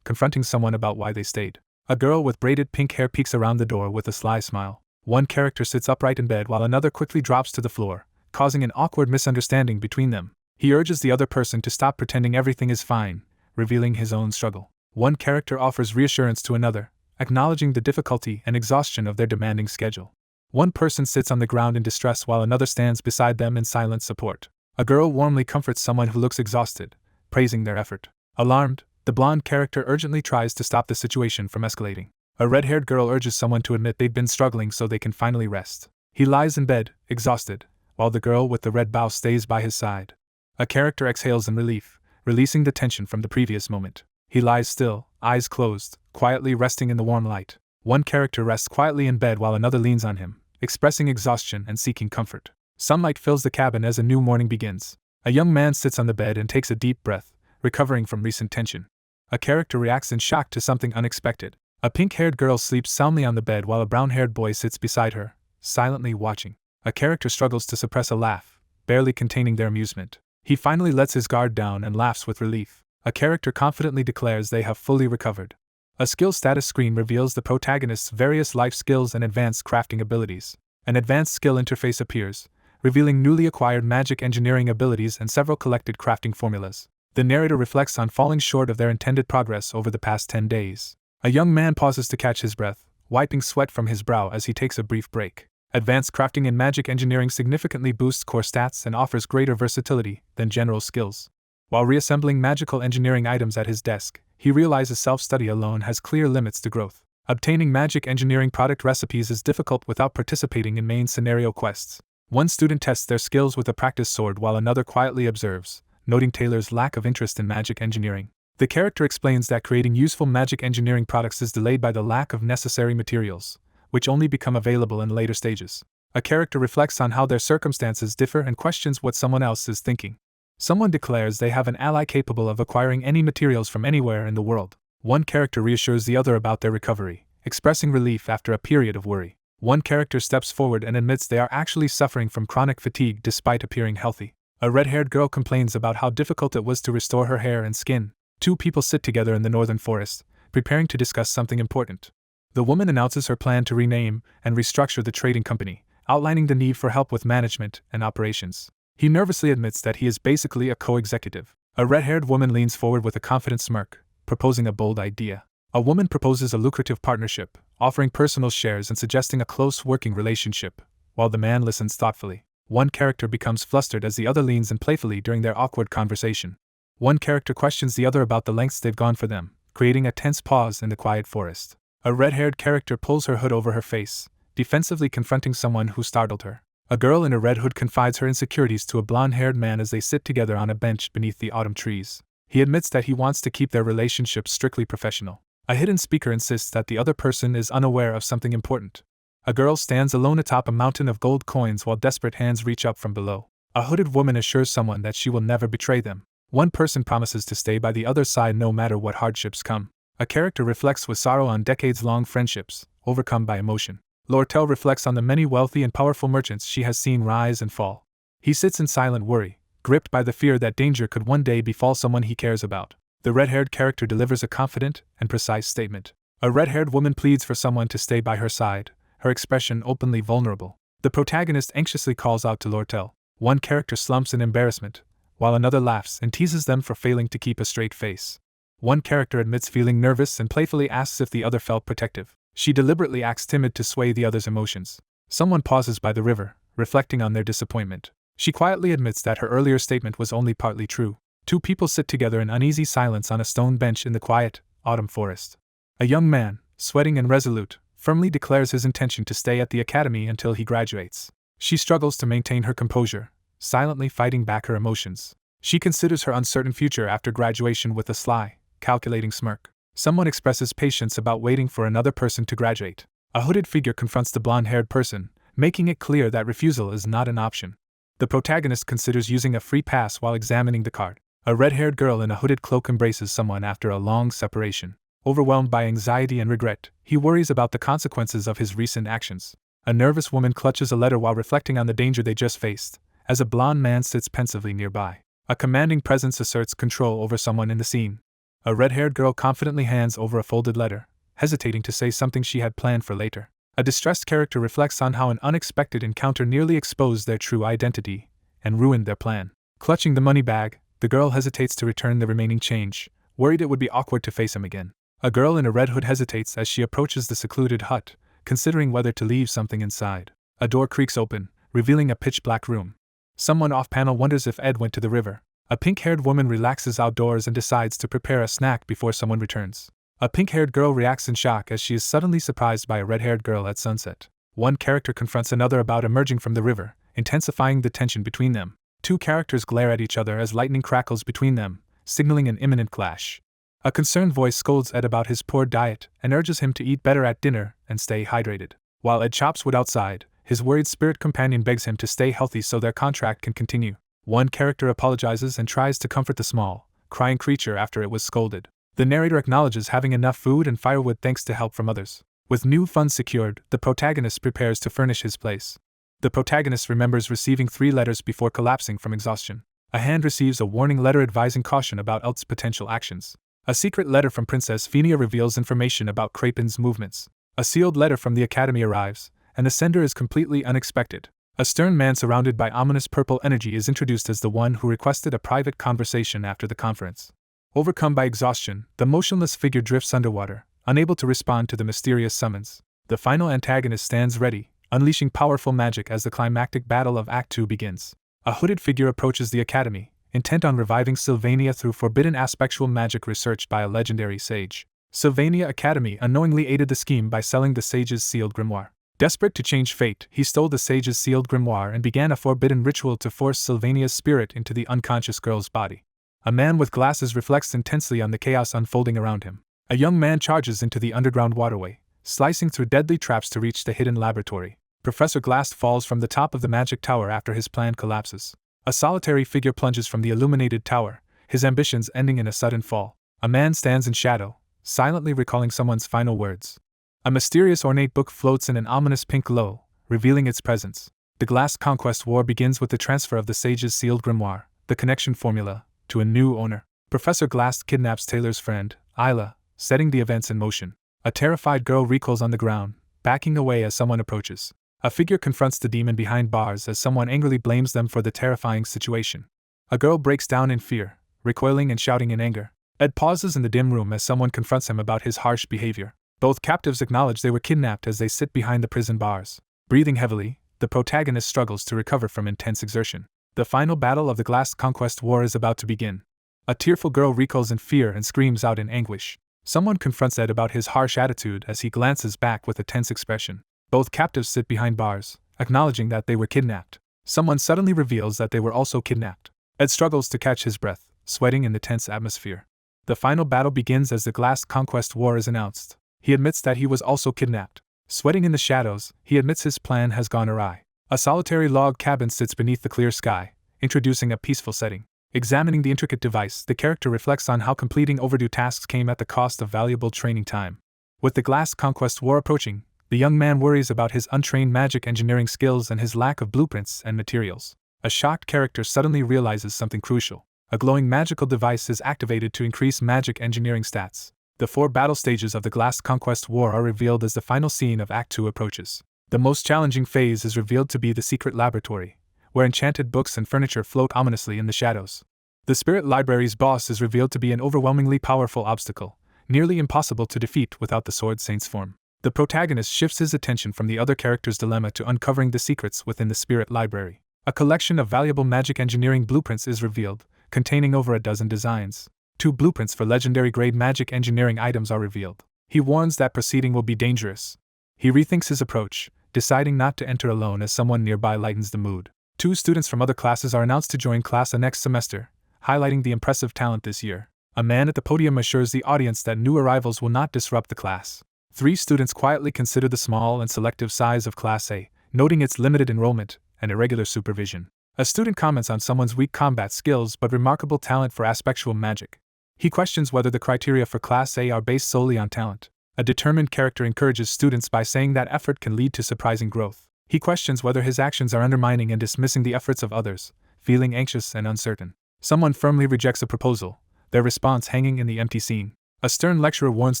confronting someone about why they stayed. A girl with braided pink hair peeks around the door with a sly smile. One character sits upright in bed while another quickly drops to the floor, causing an awkward misunderstanding between them. He urges the other person to stop pretending everything is fine, revealing his own struggle. One character offers reassurance to another, acknowledging the difficulty and exhaustion of their demanding schedule. One person sits on the ground in distress while another stands beside them in silent support. A girl warmly comforts someone who looks exhausted, praising their effort. Alarmed, the blonde character urgently tries to stop the situation from escalating. A red-haired girl urges someone to admit they've been struggling so they can finally rest. He lies in bed, exhausted, while the girl with the red bow stays by his side. A character exhales in relief, releasing the tension from the previous moment. He lies still, eyes closed, quietly resting in the warm light. One character rests quietly in bed while another leans on him, expressing exhaustion and seeking comfort. Sunlight fills the cabin as a new morning begins. A young man sits on the bed and takes a deep breath, recovering from recent tension. A character reacts in shock to something unexpected. A pink-haired girl sleeps soundly on the bed while a brown-haired boy sits beside her, silently watching. A character struggles to suppress a laugh, barely containing their amusement. He finally lets his guard down and laughs with relief. A character confidently declares they have fully recovered. A skill status screen reveals the protagonist's various life skills and advanced crafting abilities. An advanced skill interface appears, revealing newly acquired magic engineering abilities and several collected crafting formulas. The narrator reflects on falling short of their intended progress over the past 10 days. A young man pauses to catch his breath, wiping sweat from his brow as he takes a brief break. Advanced crafting in magic engineering significantly boosts core stats and offers greater versatility than general skills. While reassembling magical engineering items at his desk, he realizes self-study alone has clear limits to growth. Obtaining magic engineering product recipes is difficult without participating in main scenario quests. One student tests their skills with a practice sword while another quietly observes, noting Taylor's lack of interest in magic engineering. The character explains that creating useful magic engineering products is delayed by the lack of necessary materials, which only become available in later stages. A character reflects on how their circumstances differ and questions what someone else is thinking. Someone declares they have an ally capable of acquiring any materials from anywhere in the world. One character reassures the other about their recovery, expressing relief after a period of worry. One character steps forward and admits they are actually suffering from chronic fatigue despite appearing healthy. A red-haired girl complains about how difficult it was to restore her hair and skin. Two people sit together in the northern forest, preparing to discuss something important. The woman announces her plan to rename and restructure the trading company, outlining the need for help with management and operations. He nervously admits that he is basically a co-executive. A red-haired woman leans forward with a confident smirk, proposing a bold idea. A woman proposes a lucrative partnership, offering personal shares and suggesting a close working relationship, while the man listens thoughtfully. One character becomes flustered as the other leans in playfully during their awkward conversation. One character questions the other about the lengths they've gone for them, creating a tense pause in the quiet forest. A red-haired character pulls her hood over her face, defensively confronting someone who startled her. A girl in a red hood confides her insecurities to a blonde-haired man as they sit together on a bench beneath the autumn trees. He admits that he wants to keep their relationship strictly professional. A hidden speaker insists that the other person is unaware of something important. A girl stands alone atop a mountain of gold coins while desperate hands reach up from below. A hooded woman assures someone that she will never betray them. One person promises to stay by the other's side no matter what hardships come. A character reflects with sorrow on decades-long friendships, overcome by emotion. Lortel reflects on the many wealthy and powerful merchants she has seen rise and fall. He sits in silent worry, gripped by the fear that danger could one day befall someone he cares about. The red-haired character delivers a confident and precise statement. A red-haired woman pleads for someone to stay by her side, her expression openly vulnerable. The protagonist anxiously calls out to Lortel. One character slumps in embarrassment, while another laughs and teases them for failing to keep a straight face. One character admits feeling nervous and playfully asks if the other felt protective. She deliberately acts timid to sway the other's emotions. Someone pauses by the river, reflecting on their disappointment. She quietly admits that her earlier statement was only partly true. Two people sit together in uneasy silence on a stone bench in the quiet, autumn forest. A young man, sweating and resolute, firmly declares his intention to stay at the academy until he graduates. She struggles to maintain her composure, silently fighting back her emotions. She considers her uncertain future after graduation with a sly, calculating smirk. Someone expresses patience about waiting for another person to graduate. A hooded figure confronts the blonde-haired person, making it clear that refusal is not an option. The protagonist considers using a free pass while examining the card. A red-haired girl in a hooded cloak embraces someone after a long separation. Overwhelmed by anxiety and regret, he worries about the consequences of his recent actions. A nervous woman clutches a letter while reflecting on the danger they just faced, as a blonde man sits pensively nearby. A commanding presence asserts control over someone in the scene. A red-haired girl confidently hands over a folded letter, hesitating to say something she had planned for later. A distressed character reflects on how an unexpected encounter nearly exposed their true identity and ruined their plan. Clutching the money bag, the girl hesitates to return the remaining change, worried it would be awkward to face him again. A girl in a red hood hesitates as she approaches the secluded hut, considering whether to leave something inside. A door creaks open, revealing a pitch-black room. Someone off-panel wonders if Ed went to the river. A pink-haired woman relaxes outdoors and decides to prepare a snack before someone returns. A pink-haired girl reacts in shock as she is suddenly surprised by a red-haired girl at sunset. One character confronts another about emerging from the river, intensifying the tension between them. Two characters glare at each other as lightning crackles between them, signaling an imminent clash. A concerned voice scolds Ed about his poor diet and urges him to eat better at dinner and stay hydrated. While Ed chops wood outside, his worried spirit companion begs him to stay healthy so their contract can continue. One character apologizes and tries to comfort the small, crying creature after it was scolded. The narrator acknowledges having enough food and firewood thanks to help from others. With new funds secured, the protagonist prepares to furnish his place. The protagonist remembers receiving 3 letters before collapsing from exhaustion. A hand receives a warning letter advising caution about Elt's potential actions. A secret letter from Princess Phenia reveals information about Krapen's movements. A sealed letter from the academy arrives, and the sender is completely unexpected. A stern man surrounded by ominous purple energy is introduced as the one who requested a private conversation after the conference. Overcome by exhaustion, the motionless figure drifts underwater, unable to respond to the mysterious summons. The final antagonist stands ready, unleashing powerful magic as the climactic battle of Act 2 begins. A hooded figure approaches the academy, intent on reviving Sylvania through forbidden aspectual magic researched by a legendary sage. Sylvania Academy unknowingly aided the scheme by selling the sage's sealed grimoire. Desperate to change fate, he stole the sage's sealed grimoire and began a forbidden ritual to force Sylvania's spirit into the unconscious girl's body. A man with glasses reflects intensely on the chaos unfolding around him. A young man charges into the underground waterway, slicing through deadly traps to reach the hidden laboratory. Professor Glass falls from the top of the magic tower after his plan collapses. A solitary figure plunges from the illuminated tower, his ambitions ending in a sudden fall. A man stands in shadow, silently recalling someone's final words. A mysterious ornate book floats in an ominous pink glow, revealing its presence. The Glass Conquest War begins with the transfer of the sage's sealed grimoire, the connection formula, to a new owner. Professor Glass kidnaps Taylor's friend, Isla, setting the events in motion. A terrified girl recoils on the ground, backing away as someone approaches. A figure confronts the demon behind bars as someone angrily blames them for the terrifying situation. A girl breaks down in fear, recoiling and shouting in anger. Ed pauses in the dim room as someone confronts him about his harsh behavior. Both captives acknowledge they were kidnapped as they sit behind the prison bars. Breathing heavily, the protagonist struggles to recover from intense exertion. The final battle of the Glass Conquest War is about to begin. A tearful girl recoils in fear and screams out in anguish. Someone confronts Ed about his harsh attitude as he glances back with a tense expression. Both captives sit behind bars, acknowledging that they were kidnapped. Someone suddenly reveals that they were also kidnapped. Ed struggles to catch his breath, sweating in the tense atmosphere. The final battle begins as the Glass Conquest War is announced. He admits that he was also kidnapped. Sweating in the shadows, he admits his plan has gone awry. A solitary log cabin sits beneath the clear sky, introducing a peaceful setting. Examining the intricate device, the character reflects on how completing overdue tasks came at the cost of valuable training time. With the Glass Conquest War approaching, The young man worries about his untrained magic engineering skills and his lack of blueprints and materials. A shocked character suddenly realizes something crucial. A glowing magical device is activated to increase magic engineering stats. The 4 battle stages of the Glass Conquest War are revealed as the final scene of Act 2 approaches. The most challenging phase is revealed to be the secret laboratory, where enchanted books and furniture float ominously in the shadows. The Spirit Library's boss is revealed to be an overwhelmingly powerful obstacle, nearly impossible to defeat without the Sword Saint's form. The protagonist shifts his attention from the other character's dilemma to uncovering the secrets within the Spirit Library. A collection of valuable magic engineering blueprints is revealed, containing over a dozen designs. 2 blueprints for legendary-grade magic engineering items are revealed. He warns that proceeding will be dangerous. He rethinks his approach, deciding not to enter alone as someone nearby lightens the mood. 2 students from other classes are announced to join class next semester, highlighting the impressive talent this year. A man at the podium assures the audience that new arrivals will not disrupt the class. 3 students quietly consider the small and selective size of Class A, noting its limited enrollment and irregular supervision. A student comments on someone's weak combat skills but remarkable talent for aspectual magic. He questions whether the criteria for Class A are based solely on talent. A determined character encourages students by saying that effort can lead to surprising growth. He questions whether his actions are undermining and dismissing the efforts of others, feeling anxious and uncertain. Someone firmly rejects a proposal, their response hanging in the empty scene. A stern lecturer warns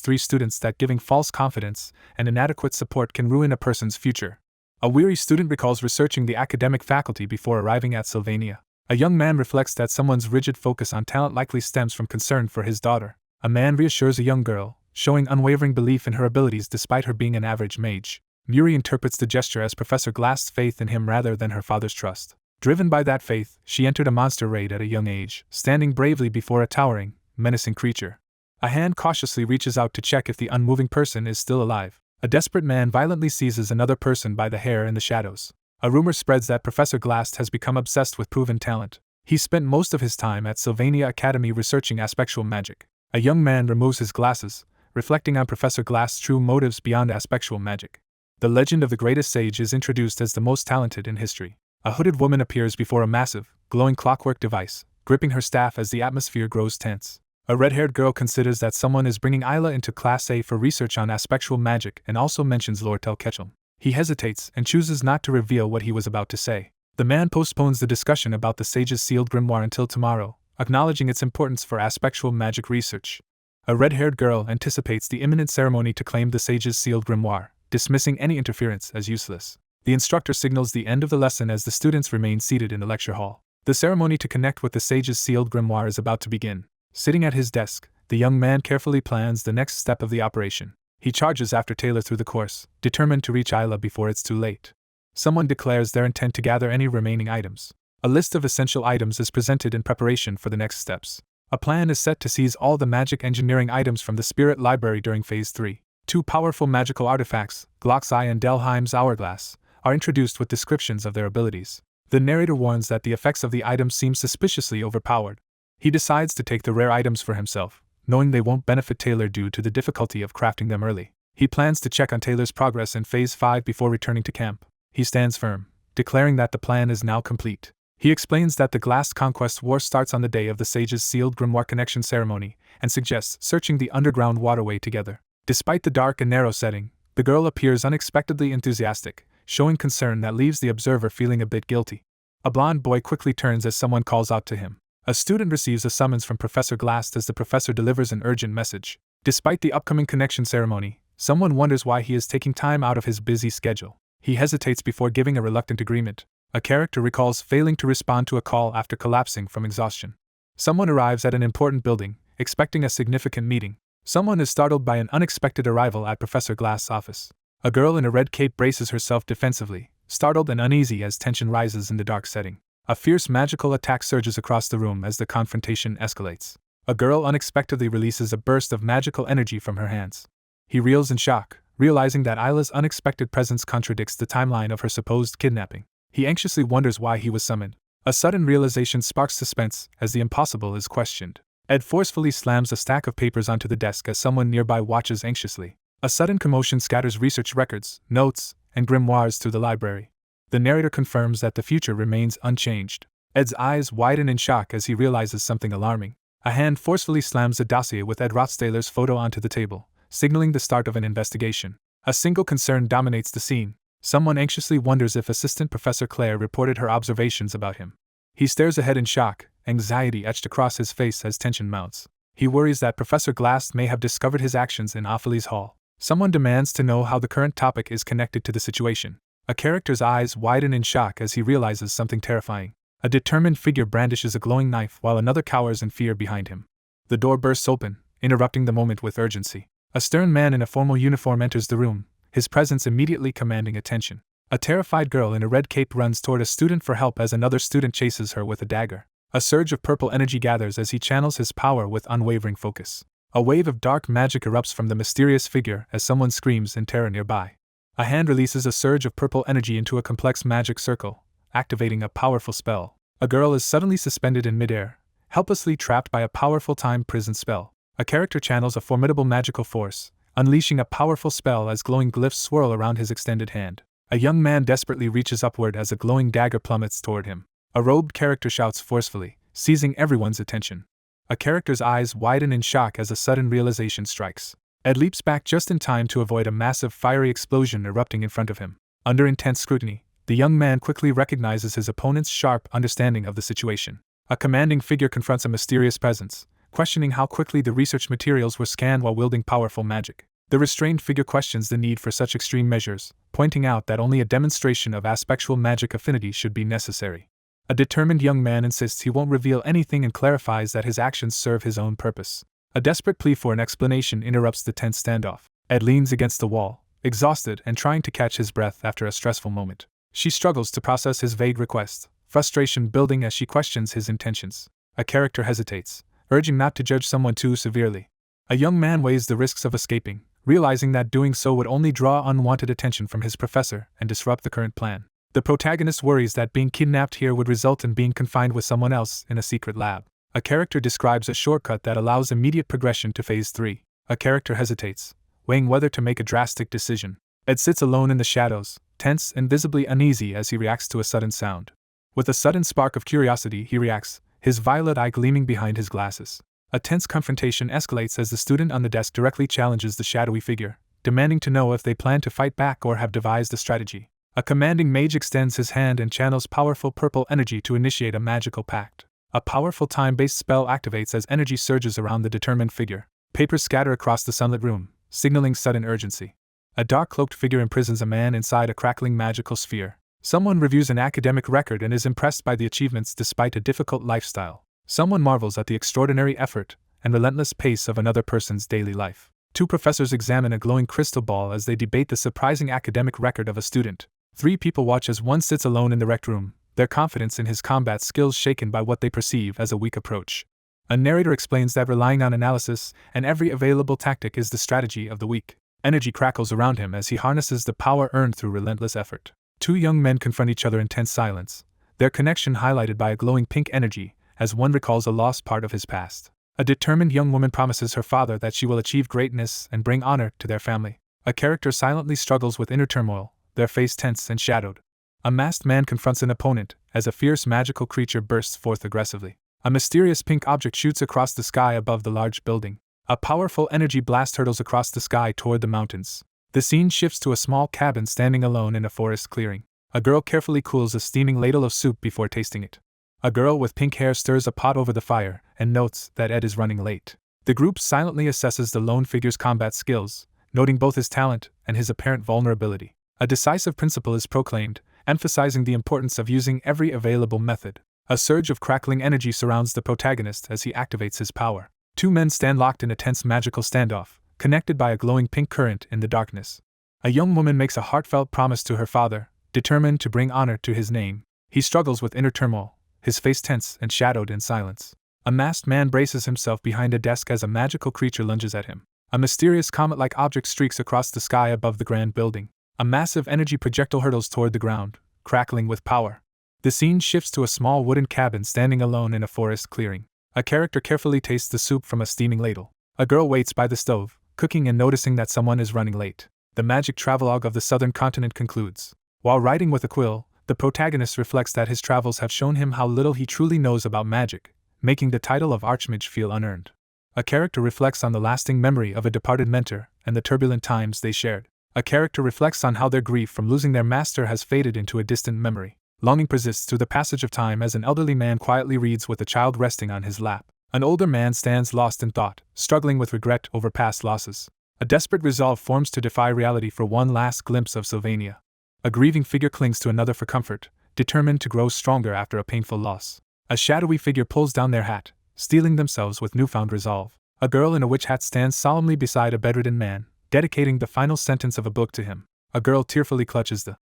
3 students that giving false confidence and inadequate support can ruin a person's future. A weary student recalls researching the academic faculty before arriving at Sylvania. A young man reflects that someone's rigid focus on talent likely stems from concern for his daughter. A man reassures a young girl, showing unwavering belief in her abilities despite her being an average mage. Muri interprets the gesture as Professor Glass's faith in him rather than her father's trust. Driven by that faith, she entered a monster raid at a young age, standing bravely before a towering, menacing creature. A hand cautiously reaches out to check if the unmoving person is still alive. A desperate man violently seizes another person by the hair in the shadows. A rumor spreads that Professor Glass has become obsessed with proven talent. He spent most of his time at Sylvania Academy researching aspectual magic. A young man removes his glasses, reflecting on Professor Glass's true motives beyond aspectual magic. The legend of the greatest sage is introduced as the most talented in history. A hooded woman appears before a massive, glowing clockwork device, gripping her staff as the atmosphere grows tense. A red-haired girl considers that someone is bringing Isla into Class A for research on aspectual magic and also mentions Lord Telketchum. He hesitates and chooses not to reveal what he was about to say. The man postpones the discussion about the sage's sealed grimoire until tomorrow, acknowledging its importance for aspectual magic research. A red-haired girl anticipates the imminent ceremony to claim the sage's sealed grimoire, dismissing any interference as useless. The instructor signals the end of the lesson as the students remain seated in the lecture hall. The ceremony to connect with the sage's sealed grimoire is about to begin. Sitting at his desk, the young man carefully plans the next step of the operation. He charges after Taylor through the course, determined to reach Isla before it's too late. Someone declares their intent to gather any remaining items. A list of essential items is presented in preparation for the next steps. A plan is set to seize all the magic engineering items from the Spirit Library during Phase 3. 2 powerful magical artifacts, Glock's Eye and Delheim's Hourglass, are introduced with descriptions of their abilities. The narrator warns that the effects of the items seem suspiciously overpowered. He decides to take the rare items for himself, knowing they won't benefit Taylor due to the difficulty of crafting them early. He plans to check on Taylor's progress in Phase 5 before returning to camp. He stands firm, declaring that the plan is now complete. He explains that the Glass Conquest War starts on the day of the sage's sealed grimoire connection ceremony, and suggests searching the underground waterway together. Despite the dark and narrow setting, the girl appears unexpectedly enthusiastic, showing concern that leaves the observer feeling a bit guilty. A blond boy quickly turns as someone calls out to him. A student receives a summons from Professor Glass as the professor delivers an urgent message. Despite the upcoming connection ceremony, someone wonders why he is taking time out of his busy schedule. He hesitates before giving a reluctant agreement. A character recalls failing to respond to a call after collapsing from exhaustion. Someone arrives at an important building, expecting a significant meeting. Someone is startled by an unexpected arrival at Professor Glass' office. A girl in a red cape braces herself defensively, startled and uneasy as tension rises in the dark setting. A fierce magical attack surges across the room as the confrontation escalates. A girl unexpectedly releases a burst of magical energy from her hands. He reels in shock, realizing that Isla's unexpected presence contradicts the timeline of her supposed kidnapping. He anxiously wonders why he was summoned. A sudden realization sparks suspense as the impossible is questioned. Ed forcefully slams a stack of papers onto the desk as someone nearby watches anxiously. A sudden commotion scatters research records, notes, and grimoires through the library. The narrator confirms that the future remains unchanged. Ed's eyes widen in shock as he realizes something alarming. A hand forcefully slams a dossier with Ed Rothstahler's photo onto the table, signaling the start of an investigation. A single concern dominates the scene. Someone anxiously wonders if Assistant Professor Claire reported her observations about him. He stares ahead in shock, anxiety etched across his face as tension mounts. He worries that Professor Glass may have discovered his actions in Ophelie's hall. Someone demands to know how the current topic is connected to the situation. A character's eyes widen in shock as he realizes something terrifying. A determined figure brandishes a glowing knife while another cowers in fear behind him. The door bursts open, interrupting the moment with urgency. A stern man in a formal uniform enters the room, his presence immediately commanding attention. A terrified girl in a red cape runs toward a student for help as another student chases her with a dagger. A surge of purple energy gathers as he channels his power with unwavering focus. A wave of dark magic erupts from the mysterious figure as someone screams in terror nearby. A hand releases a surge of purple energy into a complex magic circle, activating a powerful spell. A girl is suddenly suspended in midair, helplessly trapped by a powerful time prison spell. A character channels a formidable magical force, unleashing a powerful spell as glowing glyphs swirl around his extended hand. A young man desperately reaches upward as a glowing dagger plummets toward him. A robed character shouts forcefully, seizing everyone's attention. A character's eyes widen in shock as a sudden realization strikes. Ed leaps back just in time to avoid a massive fiery explosion erupting in front of him. Under intense scrutiny, the young man quickly recognizes his opponent's sharp understanding of the situation. A commanding figure confronts a mysterious presence, questioning how quickly the research materials were scanned while wielding powerful magic. The restrained figure questions the need for such extreme measures, pointing out that only a demonstration of aspectual magic affinity should be necessary. A determined young man insists he won't reveal anything and clarifies that his actions serve his own purpose. A desperate plea for an explanation interrupts the tense standoff. Ed leans against the wall, exhausted and trying to catch his breath after a stressful moment. She struggles to process his vague request, frustration building as she questions his intentions. A character hesitates, urging not to judge someone too severely. A young man weighs the risks of escaping, realizing that doing so would only draw unwanted attention from his professor and disrupt the current plan. The protagonist worries that being kidnapped here would result in being confined with someone else in a secret lab. A character describes a shortcut that allows immediate progression to Phase 3. A character hesitates, weighing whether to make a drastic decision. Ed sits alone in the shadows, tense and visibly uneasy as he reacts to a sudden sound. With a sudden spark of curiosity, he reacts, his violet eye gleaming behind his glasses. A tense confrontation escalates as the student on the desk directly challenges the shadowy figure, demanding to know if they plan to fight back or have devised a strategy. A commanding mage extends his hand and channels powerful purple energy to initiate a magical pact. A powerful time-based spell activates as energy surges around the determined figure. Papers scatter across the sunlit room, signaling sudden urgency. A dark-cloaked figure imprisons a man inside a crackling magical sphere. Someone reviews an academic record and is impressed by the achievements despite a difficult lifestyle. Someone marvels at the extraordinary effort and relentless pace of another person's daily life. Two professors examine a glowing crystal ball as they debate the surprising academic record of a student. Three people watch as one sits alone in the rec room, their confidence in his combat skills shaken by what they perceive as a weak approach. A narrator explains that relying on analysis and every available tactic is the strategy of the weak. Energy crackles around him as he harnesses the power earned through relentless effort. Two young men confront each other in tense silence, their connection highlighted by a glowing pink energy, as one recalls a lost part of his past. A determined young woman promises her father that she will achieve greatness and bring honor to their family. A character silently struggles with inner turmoil, their face tense and shadowed. A masked man confronts an opponent, as a fierce magical creature bursts forth aggressively. A mysterious pink object shoots across the sky above the large building. A powerful energy blast hurtles across the sky toward the mountains. The scene shifts to a small cabin standing alone in a forest clearing. A girl carefully cools a steaming ladle of soup before tasting it. A girl with pink hair stirs a pot over the fire and notes that Ed is running late. The group silently assesses the lone figure's combat skills, noting both his talent and his apparent vulnerability. A decisive principle is proclaimed, emphasizing the importance of using every available method. A surge of crackling energy surrounds the protagonist as he activates his power. Two men stand locked in a tense magical standoff, connected by a glowing pink current in the darkness. A young woman makes a heartfelt promise to her father, determined to bring honor to his name. He struggles with inner turmoil, his face tense and shadowed in silence. A masked man braces himself behind a desk as a magical creature lunges at him. A mysterious comet-like object streaks across the sky above the grand building. A massive energy projectile hurtles toward the ground, crackling with power. The scene shifts to a small wooden cabin standing alone in a forest clearing. A character carefully tastes the soup from a steaming ladle. A girl waits by the stove, cooking and noticing that someone is running late. The magic travelogue of the southern continent concludes. While writing with a quill, the protagonist reflects that his travels have shown him how little he truly knows about magic, making the title of Archmage feel unearned. A character reflects on the lasting memory of a departed mentor and the turbulent times they shared. A character reflects on how their grief from losing their master has faded into a distant memory. Longing persists through the passage of time as an elderly man quietly reads with a child resting on his lap. An older man stands lost in thought, struggling with regret over past losses. A desperate resolve forms to defy reality for one last glimpse of Sylvania. A grieving figure clings to another for comfort, determined to grow stronger after a painful loss. A shadowy figure pulls down their hat, steeling themselves with newfound resolve. A girl in a witch hat stands solemnly beside a bedridden man, dedicating the final sentence of a book to him. A girl tearfully clutches the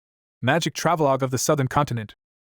magic travelogue of the southern continent.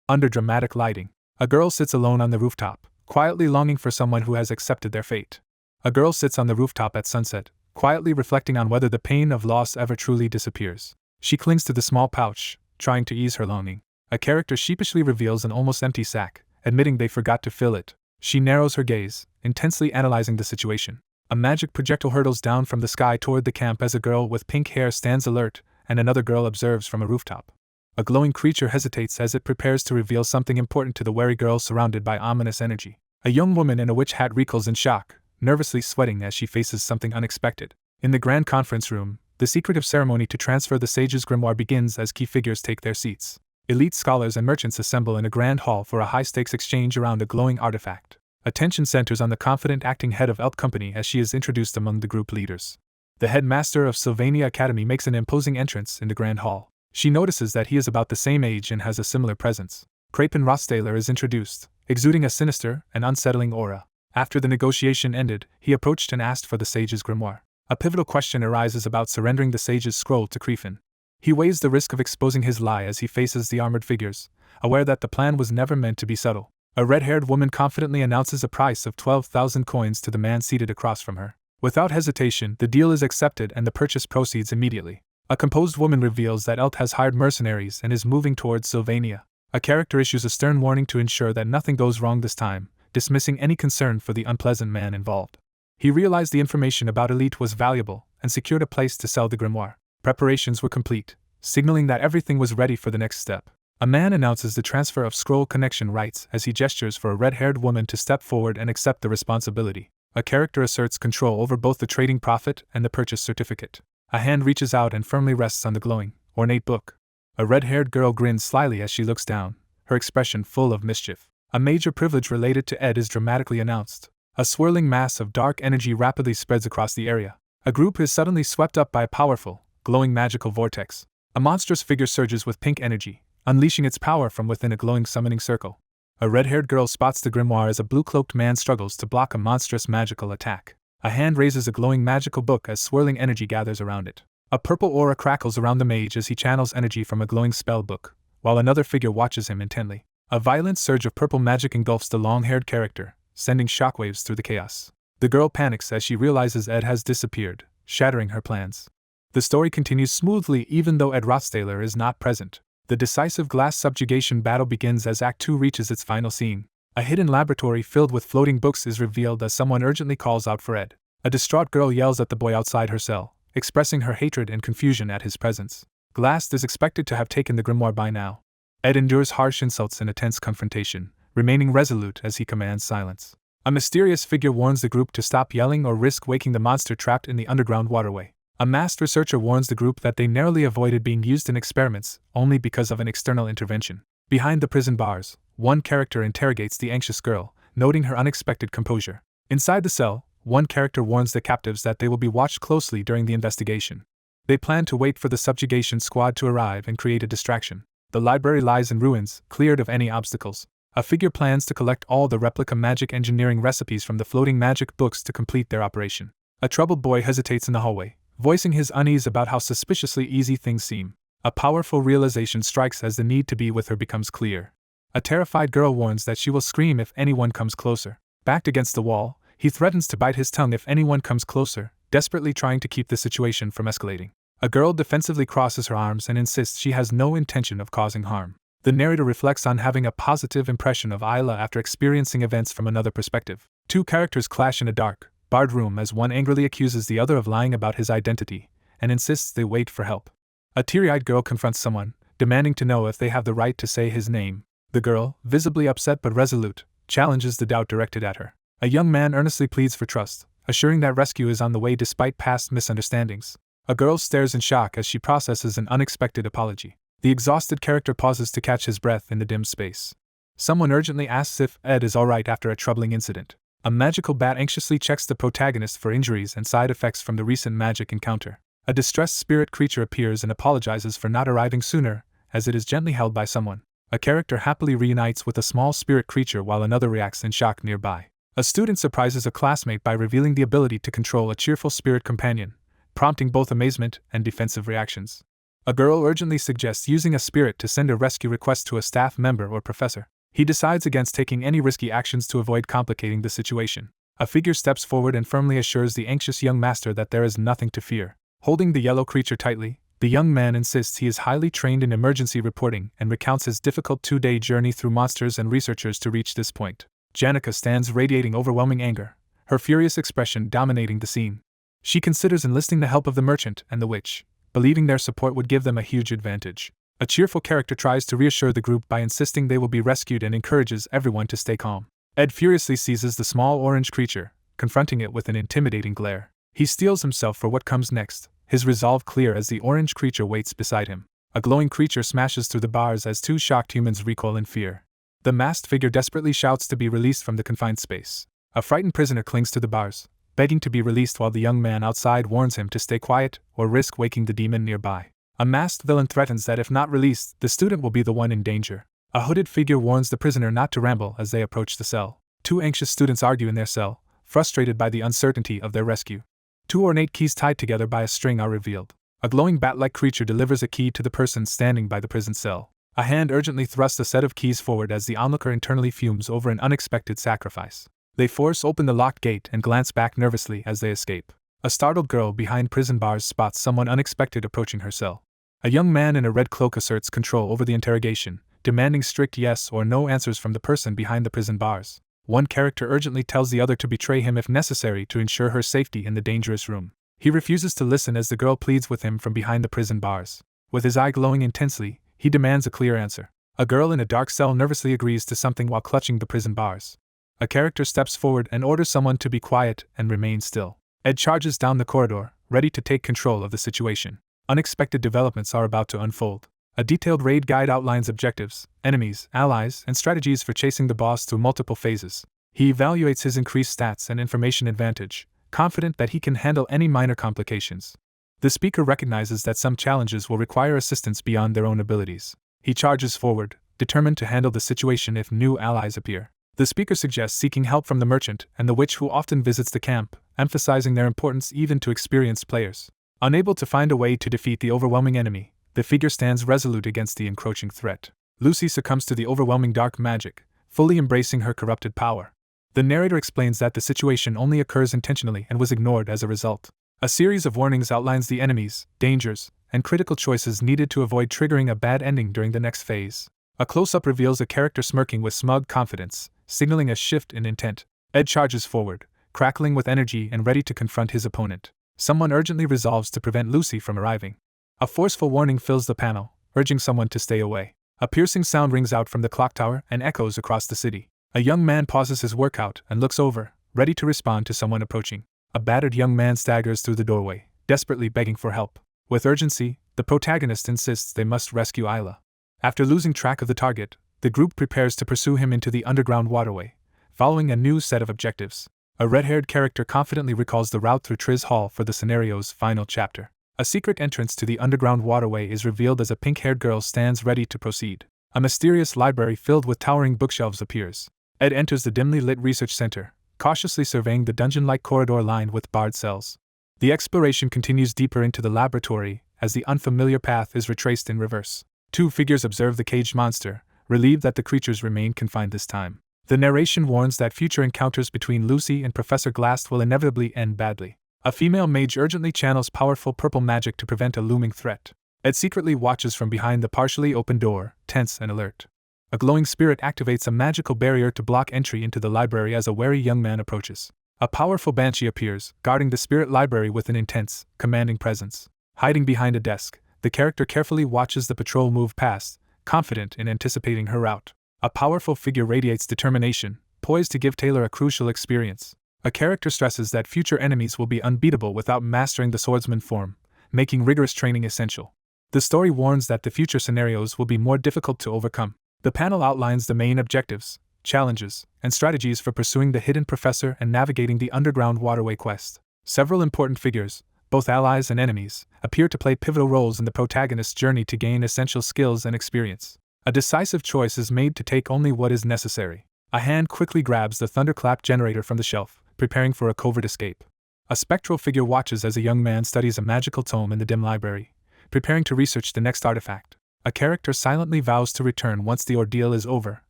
Under dramatic lighting, a girl sits alone on the rooftop, quietly longing for someone who has accepted their fate. A girl sits on the rooftop at sunset, quietly reflecting on whether the pain of loss ever truly disappears. She clings to the small pouch, trying to ease her longing. A character sheepishly reveals an almost empty sack, admitting they forgot to fill it. She narrows her gaze, intensely analyzing the situation. A magic projectile hurtles down from the sky toward the camp as a girl with pink hair stands alert, and another girl observes from a rooftop. A glowing creature hesitates as it prepares to reveal something important to the wary girl surrounded by ominous energy. A young woman in a witch hat recoils in shock, nervously sweating as she faces something unexpected. In the grand conference room, the secretive ceremony to transfer the sage's grimoire begins as key figures take their seats. Elite scholars and merchants assemble in a grand hall for a high-stakes exchange around a glowing artifact. Attention centers on the confident acting head of Elk Company as she is introduced among the group leaders. The headmaster of Sylvania Academy makes an imposing entrance in the grand hall. She notices that he is about the same age and has a similar presence. Krapen Rothstaler is introduced, exuding a sinister and unsettling aura. After the negotiation ended, he approached and asked for the sage's grimoire. A pivotal question arises about surrendering the sage's scroll to Krapen. He weighs the risk of exposing his lie as he faces the armored figures, aware that the plan was never meant to be subtle. A red-haired woman confidently announces a price of 12,000 coins to the man seated across from her. Without hesitation, the deal is accepted and the purchase proceeds immediately. A composed woman reveals that Elt has hired mercenaries and is moving towards Sylvania. A character issues a stern warning to ensure that nothing goes wrong this time, dismissing any concern for the unpleasant man involved. He realized the information about Elite was valuable and secured a place to sell the grimoire. Preparations were complete, signaling that everything was ready for the next step. A man announces the transfer of scroll connection rights as he gestures for a red-haired woman to step forward and accept the responsibility. A character asserts control over both the trading profit and the purchase certificate. A hand reaches out and firmly rests on the glowing, ornate book. A red-haired girl grins slyly as she looks down, her expression full of mischief. A major privilege related to Ed is dramatically announced. A swirling mass of dark energy rapidly spreads across the area. A group is suddenly swept up by a powerful, glowing magical vortex. A monstrous figure surges with pink energy, unleashing its power from within a glowing summoning circle. A red-haired girl spots the grimoire as a blue-cloaked man struggles to block a monstrous magical attack. A hand raises a glowing magical book as swirling energy gathers around it. A purple aura crackles around the mage as he channels energy from a glowing spell book, while another figure watches him intently. A violent surge of purple magic engulfs the long-haired character, sending shockwaves through the chaos. The girl panics as she realizes Ed has disappeared, shattering her plans. The story continues smoothly even though Ed Rothstaler is not present. The decisive glass subjugation battle begins as Act 2 reaches its final scene. A hidden laboratory filled with floating books is revealed as someone urgently calls out for Ed. A distraught girl yells at the boy outside her cell, expressing her hatred and confusion at his presence. Glast is expected to have taken the grimoire by now. Ed endures harsh insults in a tense confrontation, remaining resolute as he commands silence. A mysterious figure warns the group to stop yelling or risk waking the monster trapped in the underground waterway. A masked researcher warns the group that they narrowly avoided being used in experiments only because of an external intervention. Behind the prison bars, one character interrogates the anxious girl, noting her unexpected composure. Inside the cell, one character warns the captives that they will be watched closely during the investigation. They plan to wait for the subjugation squad to arrive and create a distraction. The library lies in ruins, cleared of any obstacles. A figure plans to collect all the replica magic engineering recipes from the floating magic books to complete their operation. A troubled boy hesitates in the hallway, voicing his unease about how suspiciously easy things seem. A powerful realization strikes as the need to be with her becomes clear. A terrified girl warns that she will scream if anyone comes closer. Backed against the wall, he threatens to bite his tongue if anyone comes closer, desperately trying to keep the situation from escalating. A girl defensively crosses her arms and insists she has no intention of causing harm. The narrator reflects on having a positive impression of Isla after experiencing events from another perspective. Two characters clash in a dark, barred room as one angrily accuses the other of lying about his identity, and insists they wait for help. A teary-eyed girl confronts someone, demanding to know if they have the right to say his name. The girl, visibly upset but resolute, challenges the doubt directed at her. A young man earnestly pleads for trust, assuring that rescue is on the way despite past misunderstandings. A girl stares in shock as she processes an unexpected apology. The exhausted character pauses to catch his breath in the dim space. Someone urgently asks if Ed is alright after a troubling incident. A magical bat anxiously checks the protagonist for injuries and side effects from the recent magic encounter. A distressed spirit creature appears and apologizes for not arriving sooner, as it is gently held by someone. A character happily reunites with a small spirit creature while another reacts in shock nearby. A student surprises a classmate by revealing the ability to control a cheerful spirit companion, prompting both amazement and defensive reactions. A girl urgently suggests using a spirit to send a rescue request to a staff member or professor. He decides against taking any risky actions to avoid complicating the situation. A figure steps forward and firmly assures the anxious young master that there is nothing to fear. Holding the yellow creature tightly, the young man insists he is highly trained in emergency reporting and recounts his difficult 2-day journey through monsters and researchers to reach this point. Janica stands radiating overwhelming anger, her furious expression dominating the scene. She considers enlisting the help of the merchant and the witch, believing their support would give them a huge advantage. A cheerful character tries to reassure the group by insisting they will be rescued and encourages everyone to stay calm. Ed furiously seizes the small orange creature, confronting it with an intimidating glare. He steels himself for what comes next, his resolve clear as the orange creature waits beside him. A glowing creature smashes through the bars as two shocked humans recoil in fear. The masked figure desperately shouts to be released from the confined space. A frightened prisoner clings to the bars, begging to be released while the young man outside warns him to stay quiet or risk waking the demon nearby. A masked villain threatens that if not released, the student will be the one in danger. A hooded figure warns the prisoner not to ramble as they approach the cell. Two anxious students argue in their cell, frustrated by the uncertainty of their rescue. Two ornate keys tied together by a string are revealed. A glowing bat-like creature delivers a key to the person standing by the prison cell. A hand urgently thrusts a set of keys forward as the onlooker internally fumes over an unexpected sacrifice. They force open the locked gate and glance back nervously as they escape. A startled girl behind prison bars spots someone unexpected approaching her cell. A young man in a red cloak asserts control over the interrogation, demanding strict yes or no answers from the person behind the prison bars. One character urgently tells the other to betray him if necessary to ensure her safety in the dangerous room. He refuses to listen as the girl pleads with him from behind the prison bars. With his eye glowing intensely, he demands a clear answer. A girl in a dark cell nervously agrees to something while clutching the prison bars. A character steps forward and orders someone to be quiet and remain still. Ed charges down the corridor, ready to take control of the situation. Unexpected developments are about to unfold. A detailed raid guide outlines objectives, enemies, allies, and strategies for chasing the boss through multiple phases. He evaluates his increased stats and information advantage, confident that he can handle any minor complications. The speaker recognizes that some challenges will require assistance beyond their own abilities. He charges forward, determined to handle the situation if new allies appear. The speaker suggests seeking help from the merchant and the witch who often visits the camp, emphasizing their importance even to experienced players. Unable to find a way to defeat the overwhelming enemy, the figure stands resolute against the encroaching threat. Lucy succumbs to the overwhelming dark magic, fully embracing her corrupted power. The narrator explains that the situation only occurs intentionally and was ignored as a result. A series of warnings outlines the enemies, dangers, and critical choices needed to avoid triggering a bad ending during the next phase. A close-up reveals a character smirking with smug confidence, signaling a shift in intent. Ed charges forward, crackling with energy and ready to confront his opponent. Someone urgently resolves to prevent Lucy from arriving. A forceful warning fills the panel, urging someone to stay away. A piercing sound rings out from the clock tower and echoes across the city. A young man pauses his workout and looks over, ready to respond to someone approaching. A battered young man staggers through the doorway, desperately begging for help. With urgency, the protagonist insists they must rescue Isla. After losing track of the target, the group prepares to pursue him into the underground waterway, following a new set of objectives. A red-haired character confidently recalls the route through Triz Hall for the scenario's final chapter. A secret entrance to the underground waterway is revealed as a pink-haired girl stands ready to proceed. A mysterious library filled with towering bookshelves appears. Ed enters the dimly lit research center, cautiously surveying the dungeon-like corridor lined with barred cells. The exploration continues deeper into the laboratory as the unfamiliar path is retraced in reverse. Two figures observe the caged monster, relieved that the creatures remain confined this time. The narration warns that future encounters between Lucy and Professor Glass will inevitably end badly. A female mage urgently channels powerful purple magic to prevent a looming threat. Ed secretly watches from behind the partially open door, tense and alert. A glowing spirit activates a magical barrier to block entry into the library as a wary young man approaches. A powerful banshee appears, guarding the spirit library with an intense, commanding presence. Hiding behind a desk, the character carefully watches the patrol move past, confident in anticipating her route. A powerful figure radiates determination, poised to give Taylor a crucial experience. A character stresses that future enemies will be unbeatable without mastering the swordsman form, making rigorous training essential. The story warns that the future scenarios will be more difficult to overcome. The panel outlines the main objectives, challenges, and strategies for pursuing the hidden professor and navigating the underground waterway quest. Several important figures, both allies and enemies, appear to play pivotal roles in the protagonist's journey to gain essential skills and experience. A decisive choice is made to take only what is necessary. A hand quickly grabs the thunderclap generator from the shelf, preparing for a covert escape. A spectral figure watches as a young man studies a magical tome in the dim library, preparing to research the next artifact. A character silently vows to return once the ordeal is over,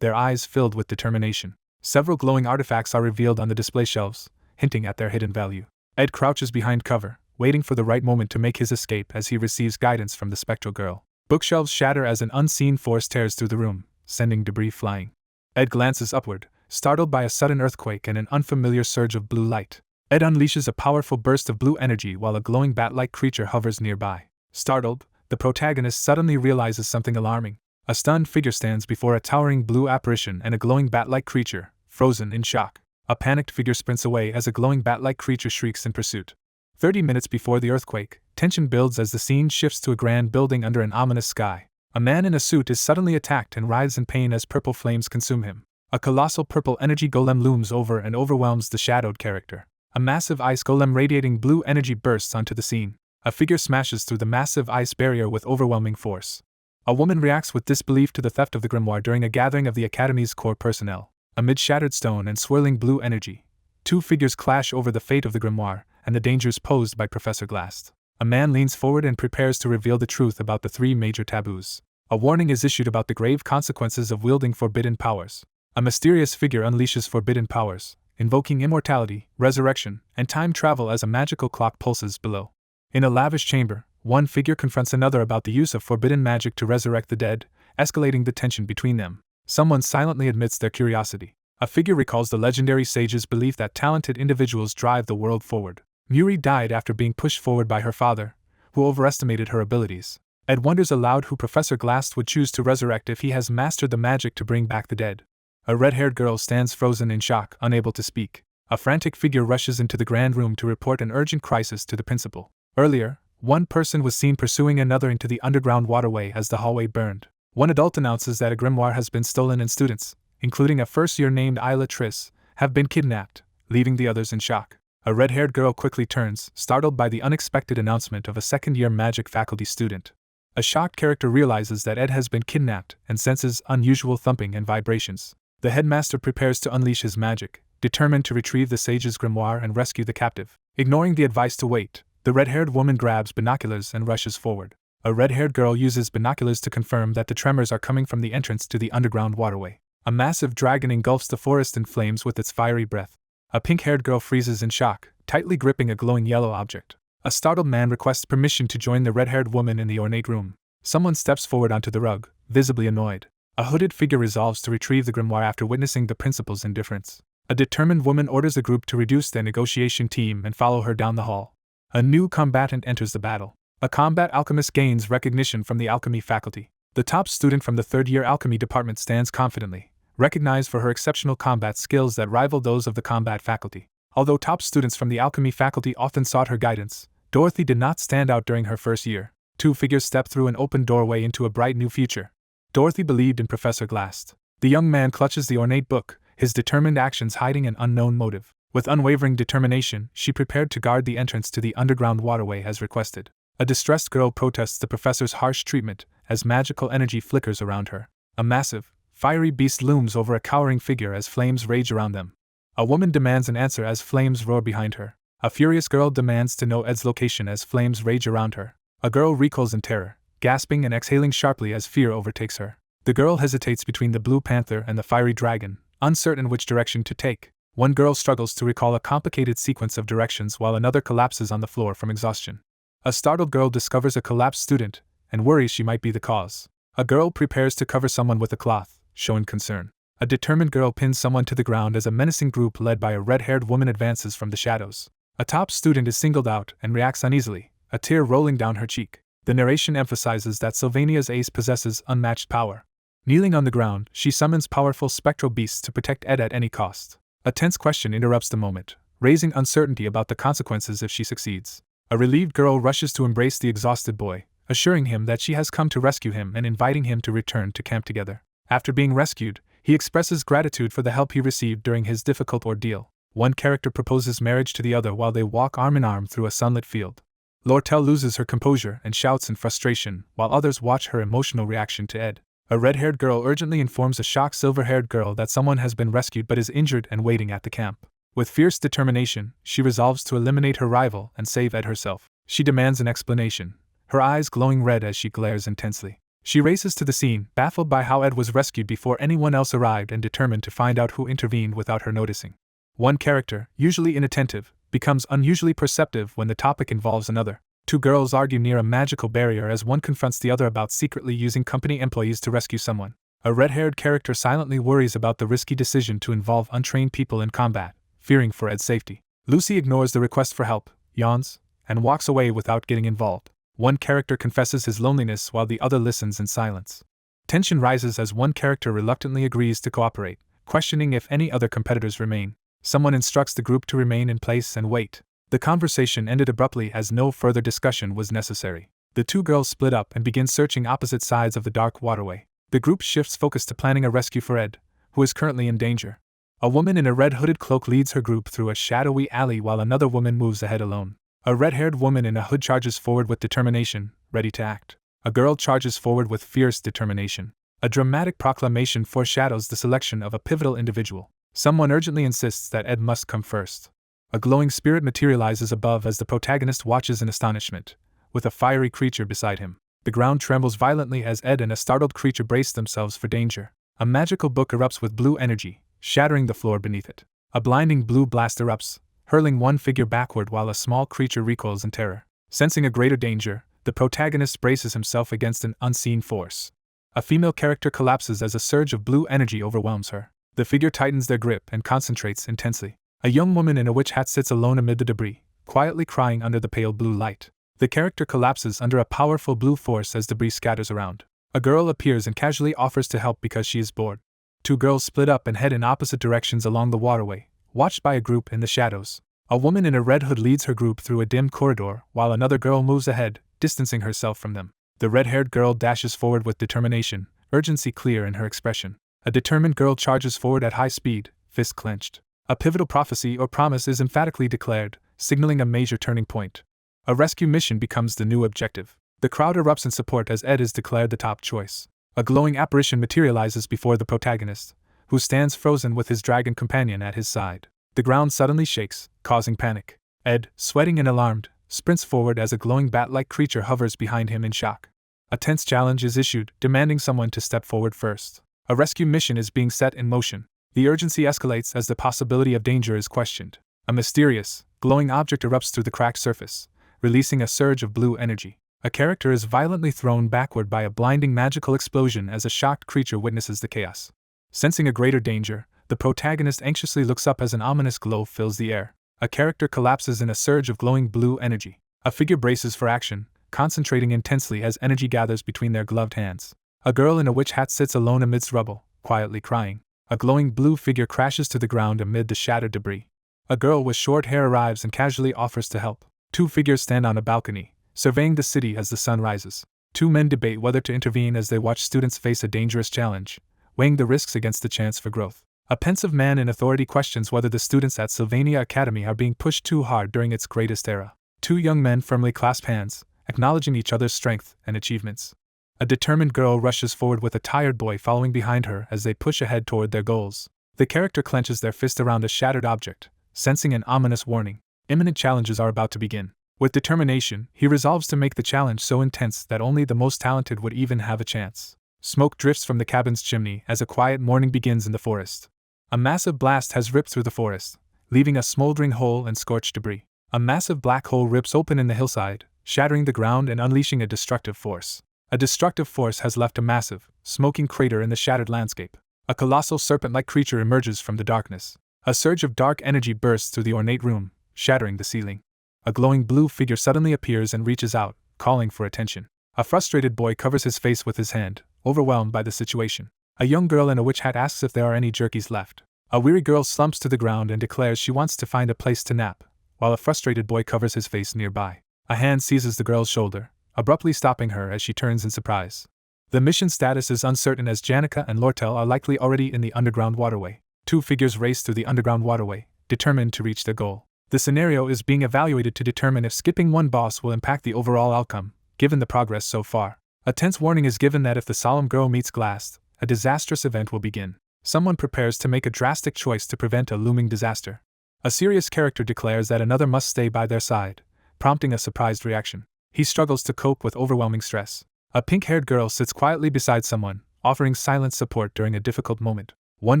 their eyes filled with determination. Several glowing artifacts are revealed on the display shelves, hinting at their hidden value. Ed crouches behind cover, waiting for the right moment to make his escape as he receives guidance from the spectral girl. Bookshelves shatter as an unseen force tears through the room, sending debris flying. Ed glances upward, startled by a sudden earthquake and an unfamiliar surge of blue light. Ed unleashes a powerful burst of blue energy while a glowing bat-like creature hovers nearby. Startled, the protagonist suddenly realizes something alarming. A stunned figure stands before a towering blue apparition and a glowing bat-like creature, frozen in shock. A panicked figure sprints away as a glowing bat-like creature shrieks in pursuit. 30 minutes before the earthquake, tension builds as the scene shifts to a grand building under an ominous sky. A man in a suit is suddenly attacked and writhes in pain as purple flames consume him. A colossal purple energy golem looms over and overwhelms the shadowed character. A massive ice golem radiating blue energy bursts onto the scene. A figure smashes through the massive ice barrier with overwhelming force. A woman reacts with disbelief to the theft of the grimoire during a gathering of the Academy's core personnel. Amid shattered stone and swirling blue energy, two figures clash over the fate of the grimoire and the dangers posed by Professor Glass. A man leans forward and prepares to reveal the truth about the three major taboos. A warning is issued about the grave consequences of wielding forbidden powers. A mysterious figure unleashes forbidden powers, invoking immortality, resurrection, and time travel as a magical clock pulses below. In a lavish chamber, one figure confronts another about the use of forbidden magic to resurrect the dead, escalating the tension between them. Someone silently admits their curiosity. A figure recalls the legendary sage's belief that talented individuals drive the world forward. Muri died after being pushed forward by her father, who overestimated her abilities. Ed wonders aloud who Professor Glass would choose to resurrect if he has mastered the magic to bring back the dead. A red-haired girl stands frozen in shock, unable to speak. A frantic figure rushes into the grand room to report an urgent crisis to the principal. Earlier, one person was seen pursuing another into the underground waterway as the hallway burned. One adult announces that a grimoire has been stolen and students, including a first-year named Isla Triss, have been kidnapped, leaving the others in shock. A red-haired girl quickly turns, startled by the unexpected announcement of a second-year magic faculty student. A shocked character realizes that Ed has been kidnapped and senses unusual thumping and vibrations. The headmaster prepares to unleash his magic, determined to retrieve the sage's grimoire and rescue the captive. Ignoring the advice to wait, the red-haired woman grabs binoculars and rushes forward. A red-haired girl uses binoculars to confirm that the tremors are coming from the entrance to the underground waterway. A massive dragon engulfs the forest in flames with its fiery breath. A pink-haired girl freezes in shock, tightly gripping a glowing yellow object. A startled man requests permission to join the red-haired woman in the ornate room. Someone steps forward onto the rug, visibly annoyed. A hooded figure resolves to retrieve the grimoire after witnessing the principal's indifference. A determined woman orders the group to reduce their negotiation team and follow her down the hall. A new combatant enters the battle. A combat alchemist gains recognition from the alchemy faculty. The top student from the third-year alchemy department stands confidently, recognized for her exceptional combat skills that rival those of the combat faculty. Although top students from the alchemy faculty often sought her guidance, Dorothy did not stand out during her first year. Two figures step through an open doorway into a bright new future. Dorothy believed in Professor Glass. The young man clutches the ornate book, his determined actions hiding an unknown motive. With unwavering determination, she prepared to guard the entrance to the underground waterway as requested. A distressed girl protests the professor's harsh treatment as magical energy flickers around her. A massive, fiery beast looms over a cowering figure as flames rage around them. A woman demands an answer as flames roar behind her. A furious girl demands to know Ed's location as flames rage around her. A girl recoils in terror, gasping and exhaling sharply as fear overtakes her. The girl hesitates between the blue panther and the fiery dragon, uncertain which direction to take. One girl struggles to recall a complicated sequence of directions while another collapses on the floor from exhaustion. A startled girl discovers a collapsed student and worries she might be the cause. A girl prepares to cover someone with a cloth, showing concern. A determined girl pins someone to the ground as a menacing group led by a red-haired woman advances from the shadows. A top student is singled out and reacts uneasily, a tear rolling down her cheek. The narration emphasizes that Sylvania's ace possesses unmatched power. Kneeling on the ground, she summons powerful spectral beasts to protect Ed at any cost. A tense question interrupts the moment, raising uncertainty about the consequences if she succeeds. A relieved girl rushes to embrace the exhausted boy, assuring him that she has come to rescue him and inviting him to return to camp together. After being rescued, he expresses gratitude for the help he received during his difficult ordeal. One character proposes marriage to the other while they walk arm in arm through a sunlit field. Lortel loses her composure and shouts in frustration, while others watch her emotional reaction to Ed. A red-haired girl urgently informs a shocked silver-haired girl that someone has been rescued but is injured and waiting at the camp. With fierce determination, she resolves to eliminate her rival and save Ed herself. She demands an explanation, her eyes glowing red as she glares intensely. She races to the scene, baffled by how Ed was rescued before anyone else arrived and determined to find out who intervened without her noticing. One character, usually inattentive, becomes unusually perceptive when the topic involves another. Two girls argue near a magical barrier as one confronts the other about secretly using company employees to rescue someone. A red-haired character silently worries about the risky decision to involve untrained people in combat, fearing for Ed's safety. Lucy ignores the request for help, yawns, and walks away without getting involved. One character confesses his loneliness while the other listens in silence. Tension rises as one character reluctantly agrees to cooperate, questioning if any other competitors remain. Someone instructs the group to remain in place and wait. The conversation ended abruptly as no further discussion was necessary. The two girls split up and begin searching opposite sides of the dark waterway. The group shifts focus to planning a rescue for Ed, who is currently in danger. A woman in a red hooded cloak leads her group through a shadowy alley while another woman moves ahead alone. A red-haired woman in a hood charges forward with determination, ready to act. A girl charges forward with fierce determination. A dramatic proclamation foreshadows the selection of a pivotal individual. Someone urgently insists that Ed must come first. A glowing spirit materializes above as the protagonist watches in astonishment, with a fiery creature beside him. The ground trembles violently as Ed and a startled creature brace themselves for danger. A magical book erupts with blue energy, shattering the floor beneath it. A blinding blue blast erupts, hurling one figure backward while a small creature recoils in terror. Sensing a greater danger, the protagonist braces himself against an unseen force. A female character collapses as a surge of blue energy overwhelms her. The figure tightens their grip and concentrates intensely. A young woman in a witch hat sits alone amid the debris, quietly crying under the pale blue light. The character collapses under a powerful blue force as debris scatters around. A girl appears and casually offers to help because she is bored. Two girls split up and head in opposite directions along the waterway, watched by a group in the shadows. A woman in a red hood leads her group through a dim corridor, while another girl moves ahead, distancing herself from them. The red-haired girl dashes forward with determination, urgency clear in her expression. A determined girl charges forward at high speed, fists clenched. A pivotal prophecy or promise is emphatically declared, signaling a major turning point. A rescue mission becomes the new objective. The crowd erupts in support as Ed is declared the top choice. A glowing apparition materializes before the protagonist, who stands frozen with his dragon companion at his side. The ground suddenly shakes, causing panic. Ed, sweating and alarmed, sprints forward as a glowing bat-like creature hovers behind him in shock. A tense challenge is issued, demanding someone to step forward first. A rescue mission is being set in motion. The urgency escalates as the possibility of danger is questioned. A mysterious, glowing object erupts through the cracked surface, releasing a surge of blue energy. A character is violently thrown backward by a blinding magical explosion as a shocked creature witnesses the chaos. Sensing a greater danger, the protagonist anxiously looks up as an ominous glow fills the air. A character collapses in a surge of glowing blue energy. A figure braces for action, concentrating intensely as energy gathers between their gloved hands. A girl in a witch hat sits alone amidst rubble, quietly crying. A glowing blue figure crashes to the ground amid the shattered debris. A girl with short hair arrives and casually offers to help. Two figures stand on a balcony, surveying the city as the sun rises. Two men debate whether to intervene as they watch students face a dangerous challenge, weighing the risks against the chance for growth. A pensive man in authority questions whether the students at Sylvania Academy are being pushed too hard during its greatest era. Two young men firmly clasp hands, acknowledging each other's strength and achievements. A determined girl rushes forward with a tired boy following behind her as they push ahead toward their goals. The character clenches their fist around a shattered object, sensing an ominous warning. Imminent challenges are about to begin. With determination, he resolves to make the challenge so intense that only the most talented would even have a chance. Smoke drifts from the cabin's chimney as a quiet morning begins in the forest. A massive blast has ripped through the forest, leaving a smoldering hole and scorched debris. A massive black hole rips open in the hillside, shattering the ground and unleashing a destructive force. A destructive force has left a massive, smoking crater in the shattered landscape. A colossal serpent-like creature emerges from the darkness. A surge of dark energy bursts through the ornate room, shattering the ceiling. A glowing blue figure suddenly appears and reaches out, calling for attention. A frustrated boy covers his face with his hand, overwhelmed by the situation. A young girl in a witch hat asks if there are any jerkies left. A weary girl slumps to the ground and declares she wants to find a place to nap, while a frustrated boy covers his face nearby. A hand seizes the girl's shoulder, abruptly stopping her as she turns in surprise. The mission status is uncertain as Janica and Lortel are likely already in the underground waterway. Two figures race through the underground waterway, determined to reach their goal. The scenario is being evaluated to determine if skipping one boss will impact the overall outcome, given the progress so far. A tense warning is given that if the solemn girl meets Glass, a disastrous event will begin. Someone prepares to make a drastic choice to prevent a looming disaster. A serious character declares that another must stay by their side, prompting a surprised reaction. He struggles to cope with overwhelming stress. A pink-haired girl sits quietly beside someone, offering silent support during a difficult moment. One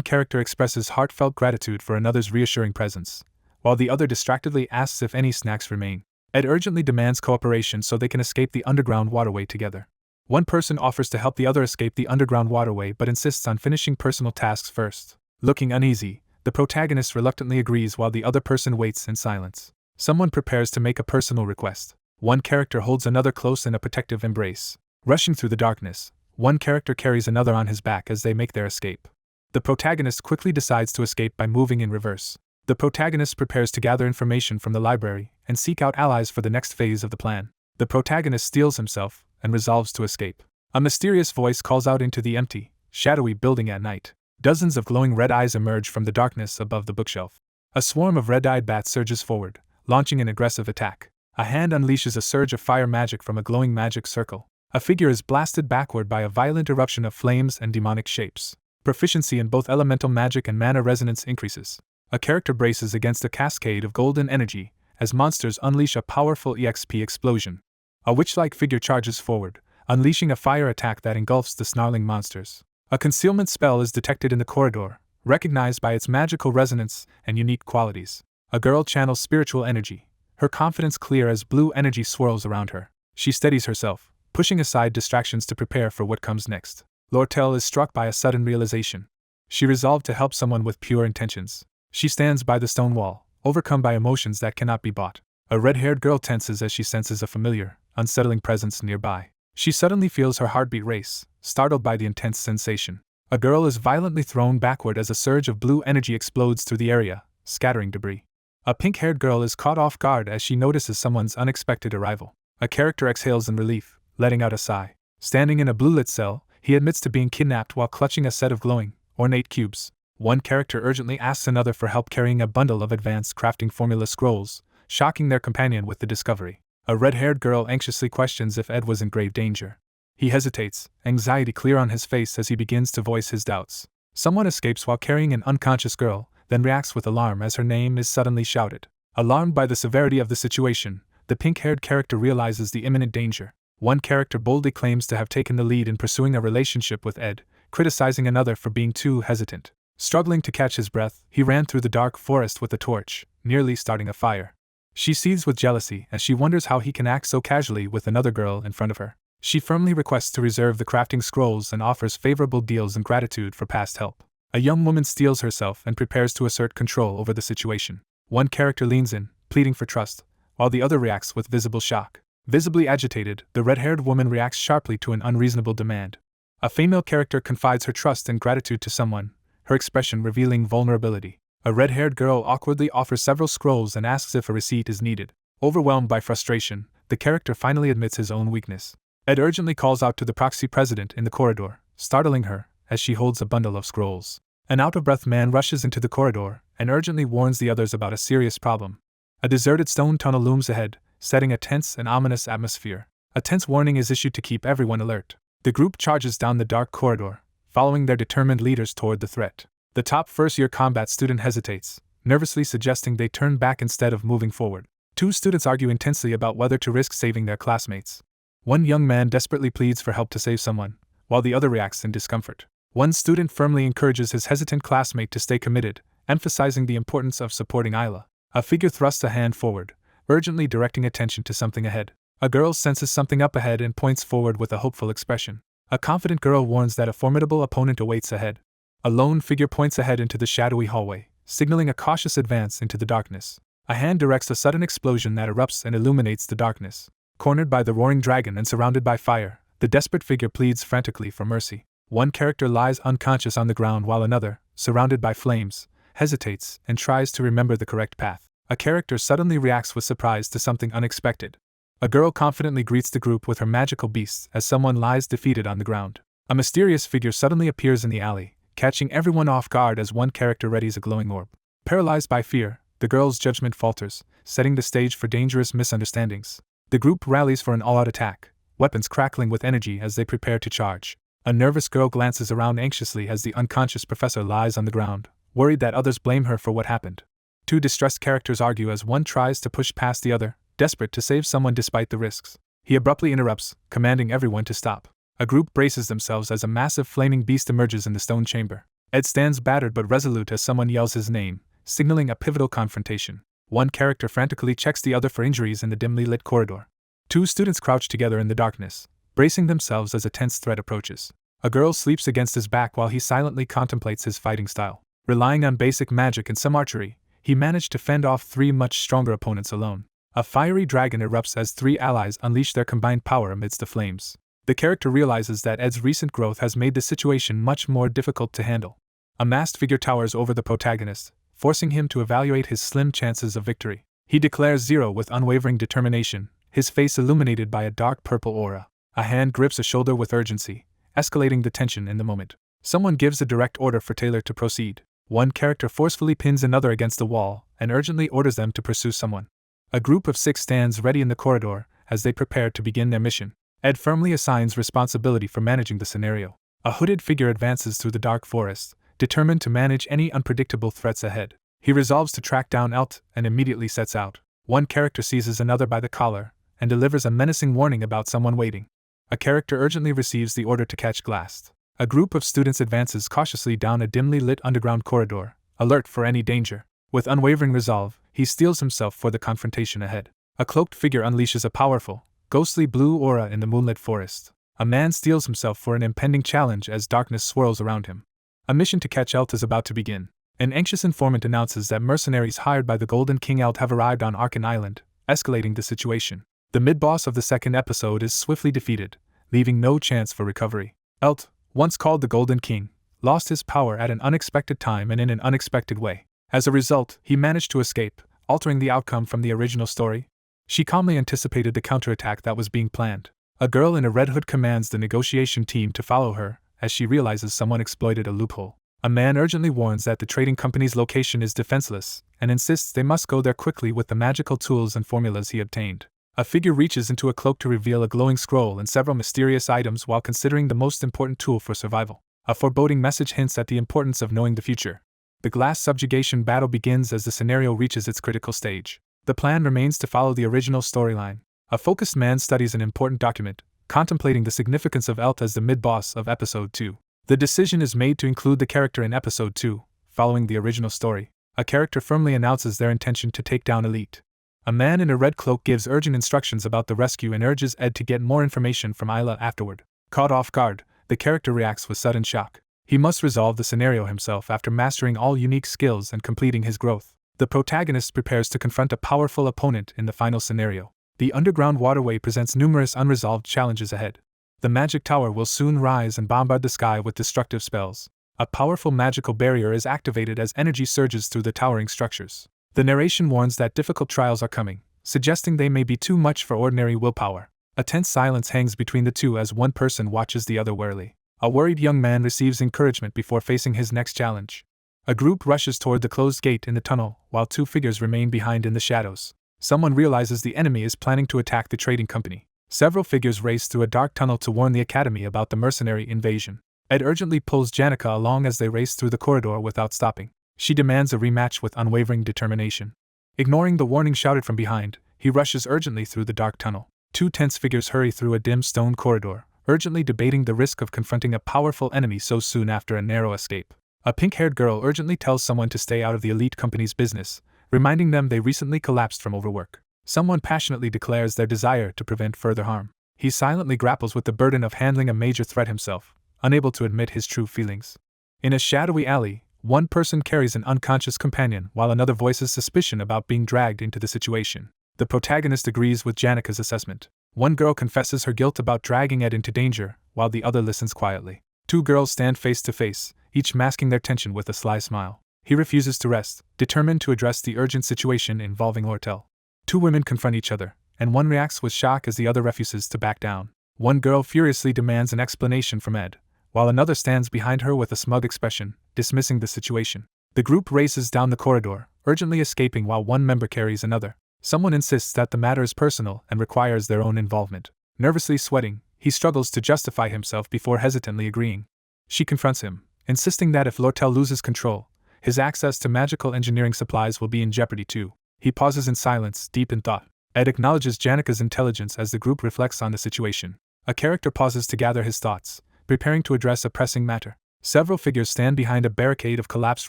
character expresses heartfelt gratitude for another's reassuring presence, while the other distractedly asks if any snacks remain. Ed urgently demands cooperation so they can escape the underground waterway together. One person offers to help the other escape the underground waterway but insists on finishing personal tasks first. Looking uneasy, the protagonist reluctantly agrees while the other person waits in silence. Someone prepares to make a personal request. One character holds another close in a protective embrace. Rushing through the darkness, one character carries another on his back as they make their escape. The protagonist quickly decides to escape by moving in reverse. The protagonist prepares to gather information from the library and seek out allies for the next phase of the plan. The protagonist steels himself and resolves to escape. A mysterious voice calls out into the empty, shadowy building at night. Dozens of glowing red eyes emerge from the darkness above the bookshelf. A swarm of red-eyed bats surges forward, launching an aggressive attack. A hand unleashes a surge of fire magic from a glowing magic circle. A figure is blasted backward by a violent eruption of flames and demonic shapes. Proficiency in both elemental magic and mana resonance increases. A character braces against a cascade of golden energy as monsters unleash a powerful EXP explosion. A witch-like figure charges forward, unleashing a fire attack that engulfs the snarling monsters. A concealment spell is detected in the corridor, recognized by its magical resonance and unique qualities. A girl channels spiritual energy, her confidence clear as blue energy swirls around her. She steadies herself, pushing aside distractions to prepare for what comes next. Lortel is struck by a sudden realization. She resolved to help someone with pure intentions. She stands by the stone wall, overcome by emotions that cannot be bought. A red-haired girl tenses as she senses a familiar, unsettling presence nearby. She suddenly feels her heartbeat race, startled by the intense sensation. A girl is violently thrown backward as a surge of blue energy explodes through the area, scattering debris. A pink-haired girl is caught off guard as she notices someone's unexpected arrival. A character exhales in relief, letting out a sigh. Standing in a blue-lit cell, he admits to being kidnapped while clutching a set of glowing, ornate cubes. One character urgently asks another for help carrying a bundle of advanced crafting formula scrolls, shocking their companion with the discovery. A red-haired girl anxiously questions if Ed was in grave danger. He hesitates, anxiety clear on his face as he begins to voice his doubts. Someone escapes while carrying an unconscious girl, then reacts with alarm as her name is suddenly shouted. Alarmed by the severity of the situation, the pink-haired character realizes the imminent danger. One character boldly claims to have taken the lead in pursuing a relationship with Ed, criticizing another for being too hesitant. Struggling to catch his breath, he ran through the dark forest with a torch, nearly starting a fire. She seethes with jealousy as she wonders how he can act so casually with another girl in front of her. She firmly requests to reserve the crafting scrolls and offers favorable deals in gratitude for past help. A young woman steels herself and prepares to assert control over the situation. One character leans in, pleading for trust, while the other reacts with visible shock. Visibly agitated, the red-haired woman reacts sharply to an unreasonable demand. A female character confides her trust and gratitude to someone, her expression revealing vulnerability. A red-haired girl awkwardly offers several scrolls and asks if a receipt is needed. Overwhelmed by frustration, the character finally admits his own weakness. Ed urgently calls out to the proxy president in the corridor, startling her as she holds a bundle of scrolls. An out-of-breath man rushes into the corridor and urgently warns the others about a serious problem. A deserted stone tunnel looms ahead, setting a tense and ominous atmosphere. A tense warning is issued to keep everyone alert. The group charges down the dark corridor, following their determined leaders toward the threat. The top first-year combat student hesitates, nervously suggesting they turn back instead of moving forward. Two students argue intensely about whether to risk saving their classmates. One young man desperately pleads for help to save someone, while the other reacts in discomfort. One student firmly encourages his hesitant classmate to stay committed, emphasizing the importance of supporting Isla. A figure thrusts a hand forward, urgently directing attention to something ahead. A girl senses something up ahead and points forward with a hopeful expression. A confident girl warns that a formidable opponent awaits ahead. A lone figure points ahead into the shadowy hallway, signaling a cautious advance into the darkness. A hand directs a sudden explosion that erupts and illuminates the darkness. Cornered by the roaring dragon and surrounded by fire, the desperate figure pleads frantically for mercy. One character lies unconscious on the ground while another, surrounded by flames, hesitates and tries to remember the correct path. A character suddenly reacts with surprise to something unexpected. A girl confidently greets the group with her magical beasts as someone lies defeated on the ground. A mysterious figure suddenly appears in the alley, catching everyone off guard as one character readies a glowing orb. Paralyzed by fear, the girl's judgment falters, setting the stage for dangerous misunderstandings. The group rallies for an all-out attack, weapons crackling with energy as they prepare to charge. A nervous girl glances around anxiously as the unconscious professor lies on the ground, worried that others blame her for what happened. Two distressed characters argue as one tries to push past the other, desperate to save someone despite the risks. He abruptly interrupts, commanding everyone to stop. A group braces themselves as a massive flaming beast emerges in the stone chamber. Ed stands battered but resolute as someone yells his name, signaling a pivotal confrontation. One character frantically checks the other for injuries in the dimly lit corridor. Two students crouch together in the darkness, bracing themselves as a tense threat approaches. A girl sleeps against his back while he silently contemplates his fighting style. Relying on basic magic and some archery, he managed to fend off three much stronger opponents alone. A fiery dragon erupts as three allies unleash their combined power amidst the flames. The character realizes that Ed's recent growth has made the situation much more difficult to handle. A masked figure towers over the protagonist, forcing him to evaluate his slim chances of victory. He declares zero with unwavering determination, his face illuminated by a dark purple aura. A hand grips a shoulder with urgency, escalating the tension in the moment. Someone gives a direct order for Taylor to proceed. One character forcefully pins another against the wall and urgently orders them to pursue someone. A group of 6 stands ready in the corridor as they prepare to begin their mission. Ed firmly assigns responsibility for managing the scenario. A hooded figure advances through the dark forest, determined to manage any unpredictable threats ahead. He resolves to track down Elt and immediately sets out. One character seizes another by the collar and delivers a menacing warning about someone waiting. A character urgently receives the order to catch Glass. A group of students advances cautiously down a dimly lit underground corridor, alert for any danger. With unwavering resolve, he steels himself for the confrontation ahead. A cloaked figure unleashes a powerful, ghostly blue aura in the moonlit forest. A man steels himself for an impending challenge as darkness swirls around him. A mission to catch Elt is about to begin. An anxious informant announces that mercenaries hired by the Golden King Elt have arrived on Arkan Island, escalating the situation. The mid-boss of the second episode is swiftly defeated, leaving no chance for recovery. Elt, once called the Golden King, lost his power at an unexpected time and in an unexpected way. As a result, he managed to escape, altering the outcome from the original story. She calmly anticipated the counterattack that was being planned. A girl in a red hood commands the negotiation team to follow her, as she realizes someone exploited a loophole. A man urgently warns that the trading company's location is defenseless, and insists they must go there quickly with the magical tools and formulas he obtained. A figure reaches into a cloak to reveal a glowing scroll and several mysterious items while considering the most important tool for survival. A foreboding message hints at the importance of knowing the future. The glass subjugation battle begins as the scenario reaches its critical stage. The plan remains to follow the original storyline. A focused man studies an important document, contemplating the significance of Elt as the mid-boss of Episode 2. The decision is made to include the character in Episode 2, following the original story. A character firmly announces their intention to take down Elite. A man in a red cloak gives urgent instructions about the rescue and urges Ed to get more information from Isla afterward. Caught off guard, the character reacts with sudden shock. He must resolve the scenario himself after mastering all unique skills and completing his growth. The protagonist prepares to confront a powerful opponent in the final scenario. The underground waterway presents numerous unresolved challenges ahead. The magic tower will soon rise and bombard the sky with destructive spells. A powerful magical barrier is activated as energy surges through the towering structures. The narration warns that difficult trials are coming, suggesting they may be too much for ordinary willpower. A tense silence hangs between the two as one person watches the other warily. A worried young man receives encouragement before facing his next challenge. A group rushes toward the closed gate in the tunnel, while 2 figures remain behind in the shadows. Someone realizes the enemy is planning to attack the trading company. Several figures race through a dark tunnel to warn the academy about the mercenary invasion. Ed urgently pulls Janica along as they race through the corridor without stopping. She demands a rematch with unwavering determination. Ignoring the warning shouted from behind, he rushes urgently through the dark tunnel. 2 tense figures hurry through a dim stone corridor, urgently debating the risk of confronting a powerful enemy so soon after a narrow escape. A pink-haired girl urgently tells someone to stay out of the elite company's business, reminding them they recently collapsed from overwork. Someone passionately declares their desire to prevent further harm. He silently grapples with the burden of handling a major threat himself, unable to admit his true feelings. In a shadowy alley, one person carries an unconscious companion while another voices suspicion about being dragged into the situation. The protagonist agrees with Janica's assessment. One girl confesses her guilt about dragging Ed into danger, while the other listens quietly. 2 girls stand face to face, each masking their tension with a sly smile. He refuses to rest, determined to address the urgent situation involving Ortel. 2 women confront each other, and one reacts with shock as the other refuses to back down. One girl furiously demands an explanation from Ed, while another stands behind her with a smug expression, dismissing the situation. The group races down the corridor, urgently escaping while one member carries another. Someone insists that the matter is personal and requires their own involvement. Nervously sweating, he struggles to justify himself before hesitantly agreeing. She confronts him, insisting that if Lortel loses control, his access to magical engineering supplies will be in jeopardy too. He pauses in silence, deep in thought. Ed acknowledges Janika's intelligence as the group reflects on the situation. A character pauses to gather his thoughts, preparing to address a pressing matter. Several figures stand behind a barricade of collapsed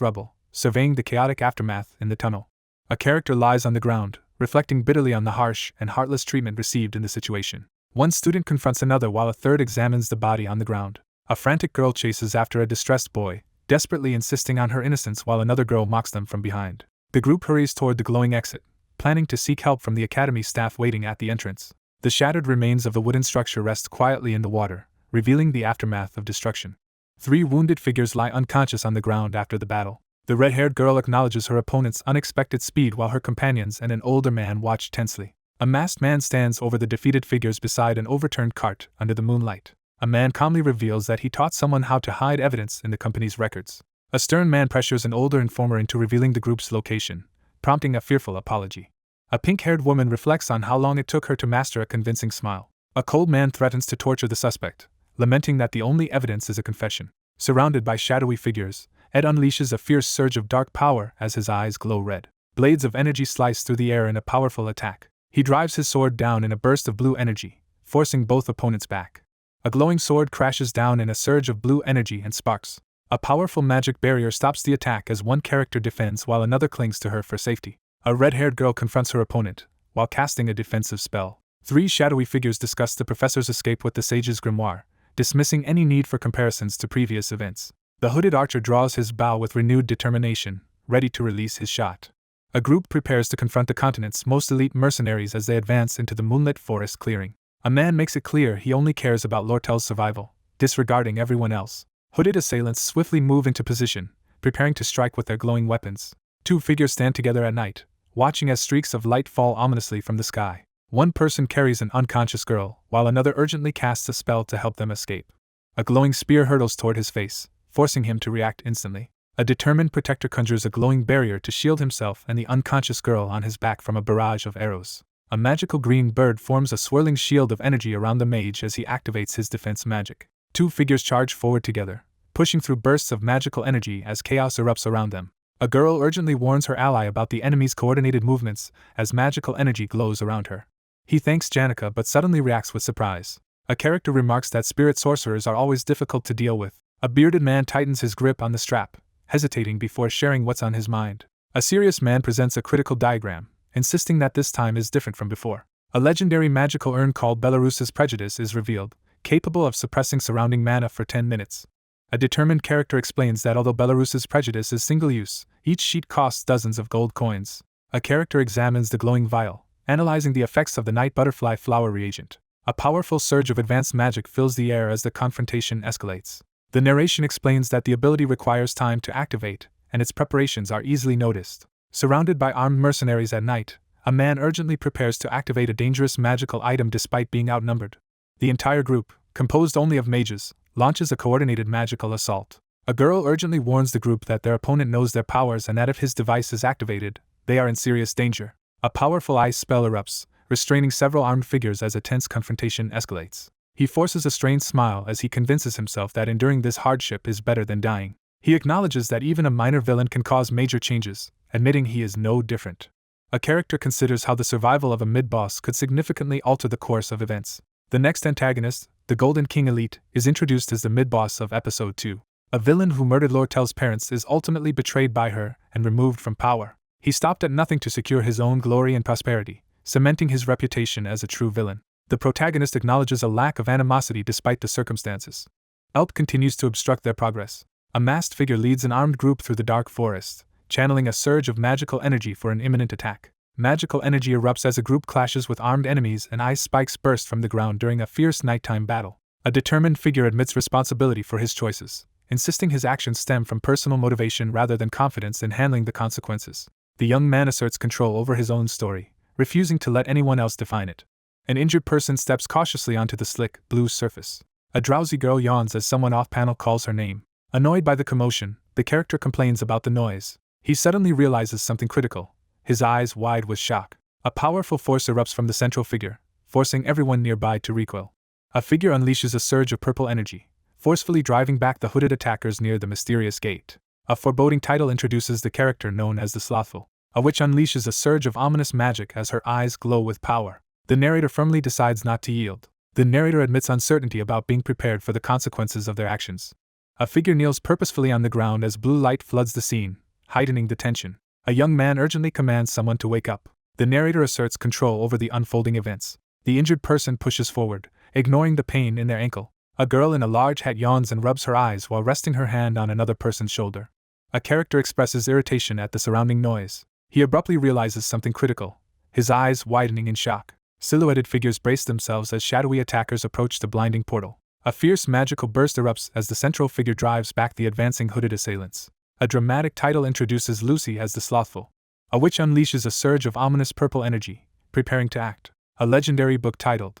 rubble, surveying the chaotic aftermath in the tunnel. A character lies on the ground, reflecting bitterly on the harsh and heartless treatment received in the situation. One student confronts another while a third examines the body on the ground. A frantic girl chases after a distressed boy, desperately insisting on her innocence while another girl mocks them from behind. The group hurries toward the glowing exit, planning to seek help from the academy staff waiting at the entrance. The shattered remains of the wooden structure rest quietly in the water, revealing the aftermath of destruction. 3 wounded figures lie unconscious on the ground after the battle. The red-haired girl acknowledges her opponent's unexpected speed while her companions and an older man watch tensely. A masked man stands over the defeated figures beside an overturned cart under the moonlight. A man calmly reveals that he taught someone how to hide evidence in the company's records. A stern man pressures an older informer into revealing the group's location, prompting a fearful apology. A pink-haired woman reflects on how long it took her to master a convincing smile. A cold man threatens to torture the suspect, lamenting that the only evidence is a confession. Surrounded by shadowy figures, Ed unleashes a fierce surge of dark power as his eyes glow red. Blades of energy slice through the air in a powerful attack. He drives his sword down in a burst of blue energy, forcing both opponents back. A glowing sword crashes down in a surge of blue energy and sparks. A powerful magic barrier stops the attack as one character defends while another clings to her for safety. A red-haired girl confronts her opponent, while casting a defensive spell. 3 shadowy figures discuss the professor's escape with the sage's grimoire, dismissing any need for comparisons to previous events. The hooded archer draws his bow with renewed determination, ready to release his shot. A group prepares to confront the continent's most elite mercenaries as they advance into the moonlit forest clearing. A man makes it clear he only cares about Lortel's survival, disregarding everyone else. Hooded assailants swiftly move into position, preparing to strike with their glowing weapons. 2 figures stand together at night, watching as streaks of light fall ominously from the sky. One person carries an unconscious girl, while another urgently casts a spell to help them escape. A glowing spear hurtles toward his face, forcing him to react instantly. A determined protector conjures a glowing barrier to shield himself and the unconscious girl on his back from a barrage of arrows. A magical green bird forms a swirling shield of energy around the mage as he activates his defense magic. 2 figures charge forward together, pushing through bursts of magical energy as chaos erupts around them. A girl urgently warns her ally about the enemy's coordinated movements as magical energy glows around her. He thanks Janika but suddenly reacts with surprise. A character remarks that spirit sorcerers are always difficult to deal with. A bearded man tightens his grip on the strap, hesitating before sharing what's on his mind. A serious man presents a critical diagram, insisting that this time is different from before. A legendary magical urn called Belarus's Prejudice is revealed, capable of suppressing surrounding mana for 10 minutes. A determined character explains that although Belarus's Prejudice is single-use, each sheet costs dozens of gold coins. A character examines the glowing vial, analyzing the effects of the night butterfly flower reagent. A powerful surge of advanced magic fills the air as the confrontation escalates. The narration explains that the ability requires time to activate, and its preparations are easily noticed. Surrounded by armed mercenaries at night, a man urgently prepares to activate a dangerous magical item despite being outnumbered. The entire group, composed only of mages, launches a coordinated magical assault. A girl urgently warns the group that their opponent knows their powers and that if his device is activated, they are in serious danger. A powerful ice spell erupts, restraining several armed figures as a tense confrontation escalates. He forces a strained smile as he convinces himself that enduring this hardship is better than dying. He acknowledges that even a minor villain can cause major changes, admitting he is no different. A character considers how the survival of a mid-boss could significantly alter the course of events. The next antagonist, the Golden King Elite, is introduced as the mid-boss of Episode 2. A villain who murdered Lortel's parents is ultimately betrayed by her and removed from power. He stopped at nothing to secure his own glory and prosperity, cementing his reputation as a true villain. The protagonist acknowledges a lack of animosity despite the circumstances. Elp continues to obstruct their progress. A masked figure leads an armed group through the dark forest, channeling a surge of magical energy for an imminent attack. Magical energy erupts as a group clashes with armed enemies and ice spikes burst from the ground during a fierce nighttime battle. A determined figure admits responsibility for his choices, insisting his actions stem from personal motivation rather than confidence in handling the consequences. The young man asserts control over his own story, refusing to let anyone else define it. An injured person steps cautiously onto the slick, blue surface. A drowsy girl yawns as someone off-panel calls her name. Annoyed by the commotion, the character complains about the noise. He suddenly realizes something critical, his eyes wide with shock. A powerful force erupts from the central figure, forcing everyone nearby to recoil. A figure unleashes a surge of purple energy, forcefully driving back the hooded attackers near the mysterious gate. A foreboding title introduces the character known as the Slothful, a witch unleashes a surge of ominous magic as her eyes glow with power. The narrator firmly decides not to yield. The narrator admits uncertainty about being prepared for the consequences of their actions. A figure kneels purposefully on the ground as blue light floods the scene, heightening the tension. A young man urgently commands someone to wake up. The narrator asserts control over the unfolding events. The injured person pushes forward, ignoring the pain in their ankle. A girl in a large hat yawns and rubs her eyes while resting her hand on another person's shoulder. A character expresses irritation at the surrounding noise. He abruptly realizes something critical, his eyes widening in shock. Silhouetted figures brace themselves as shadowy attackers approach the blinding portal. A fierce magical burst erupts as the central figure drives back the advancing hooded assailants. A dramatic title introduces Lucy as the Slothful. A witch unleashes a surge of ominous purple energy, preparing to act. A legendary book titled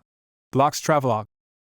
Glock's Travelogue,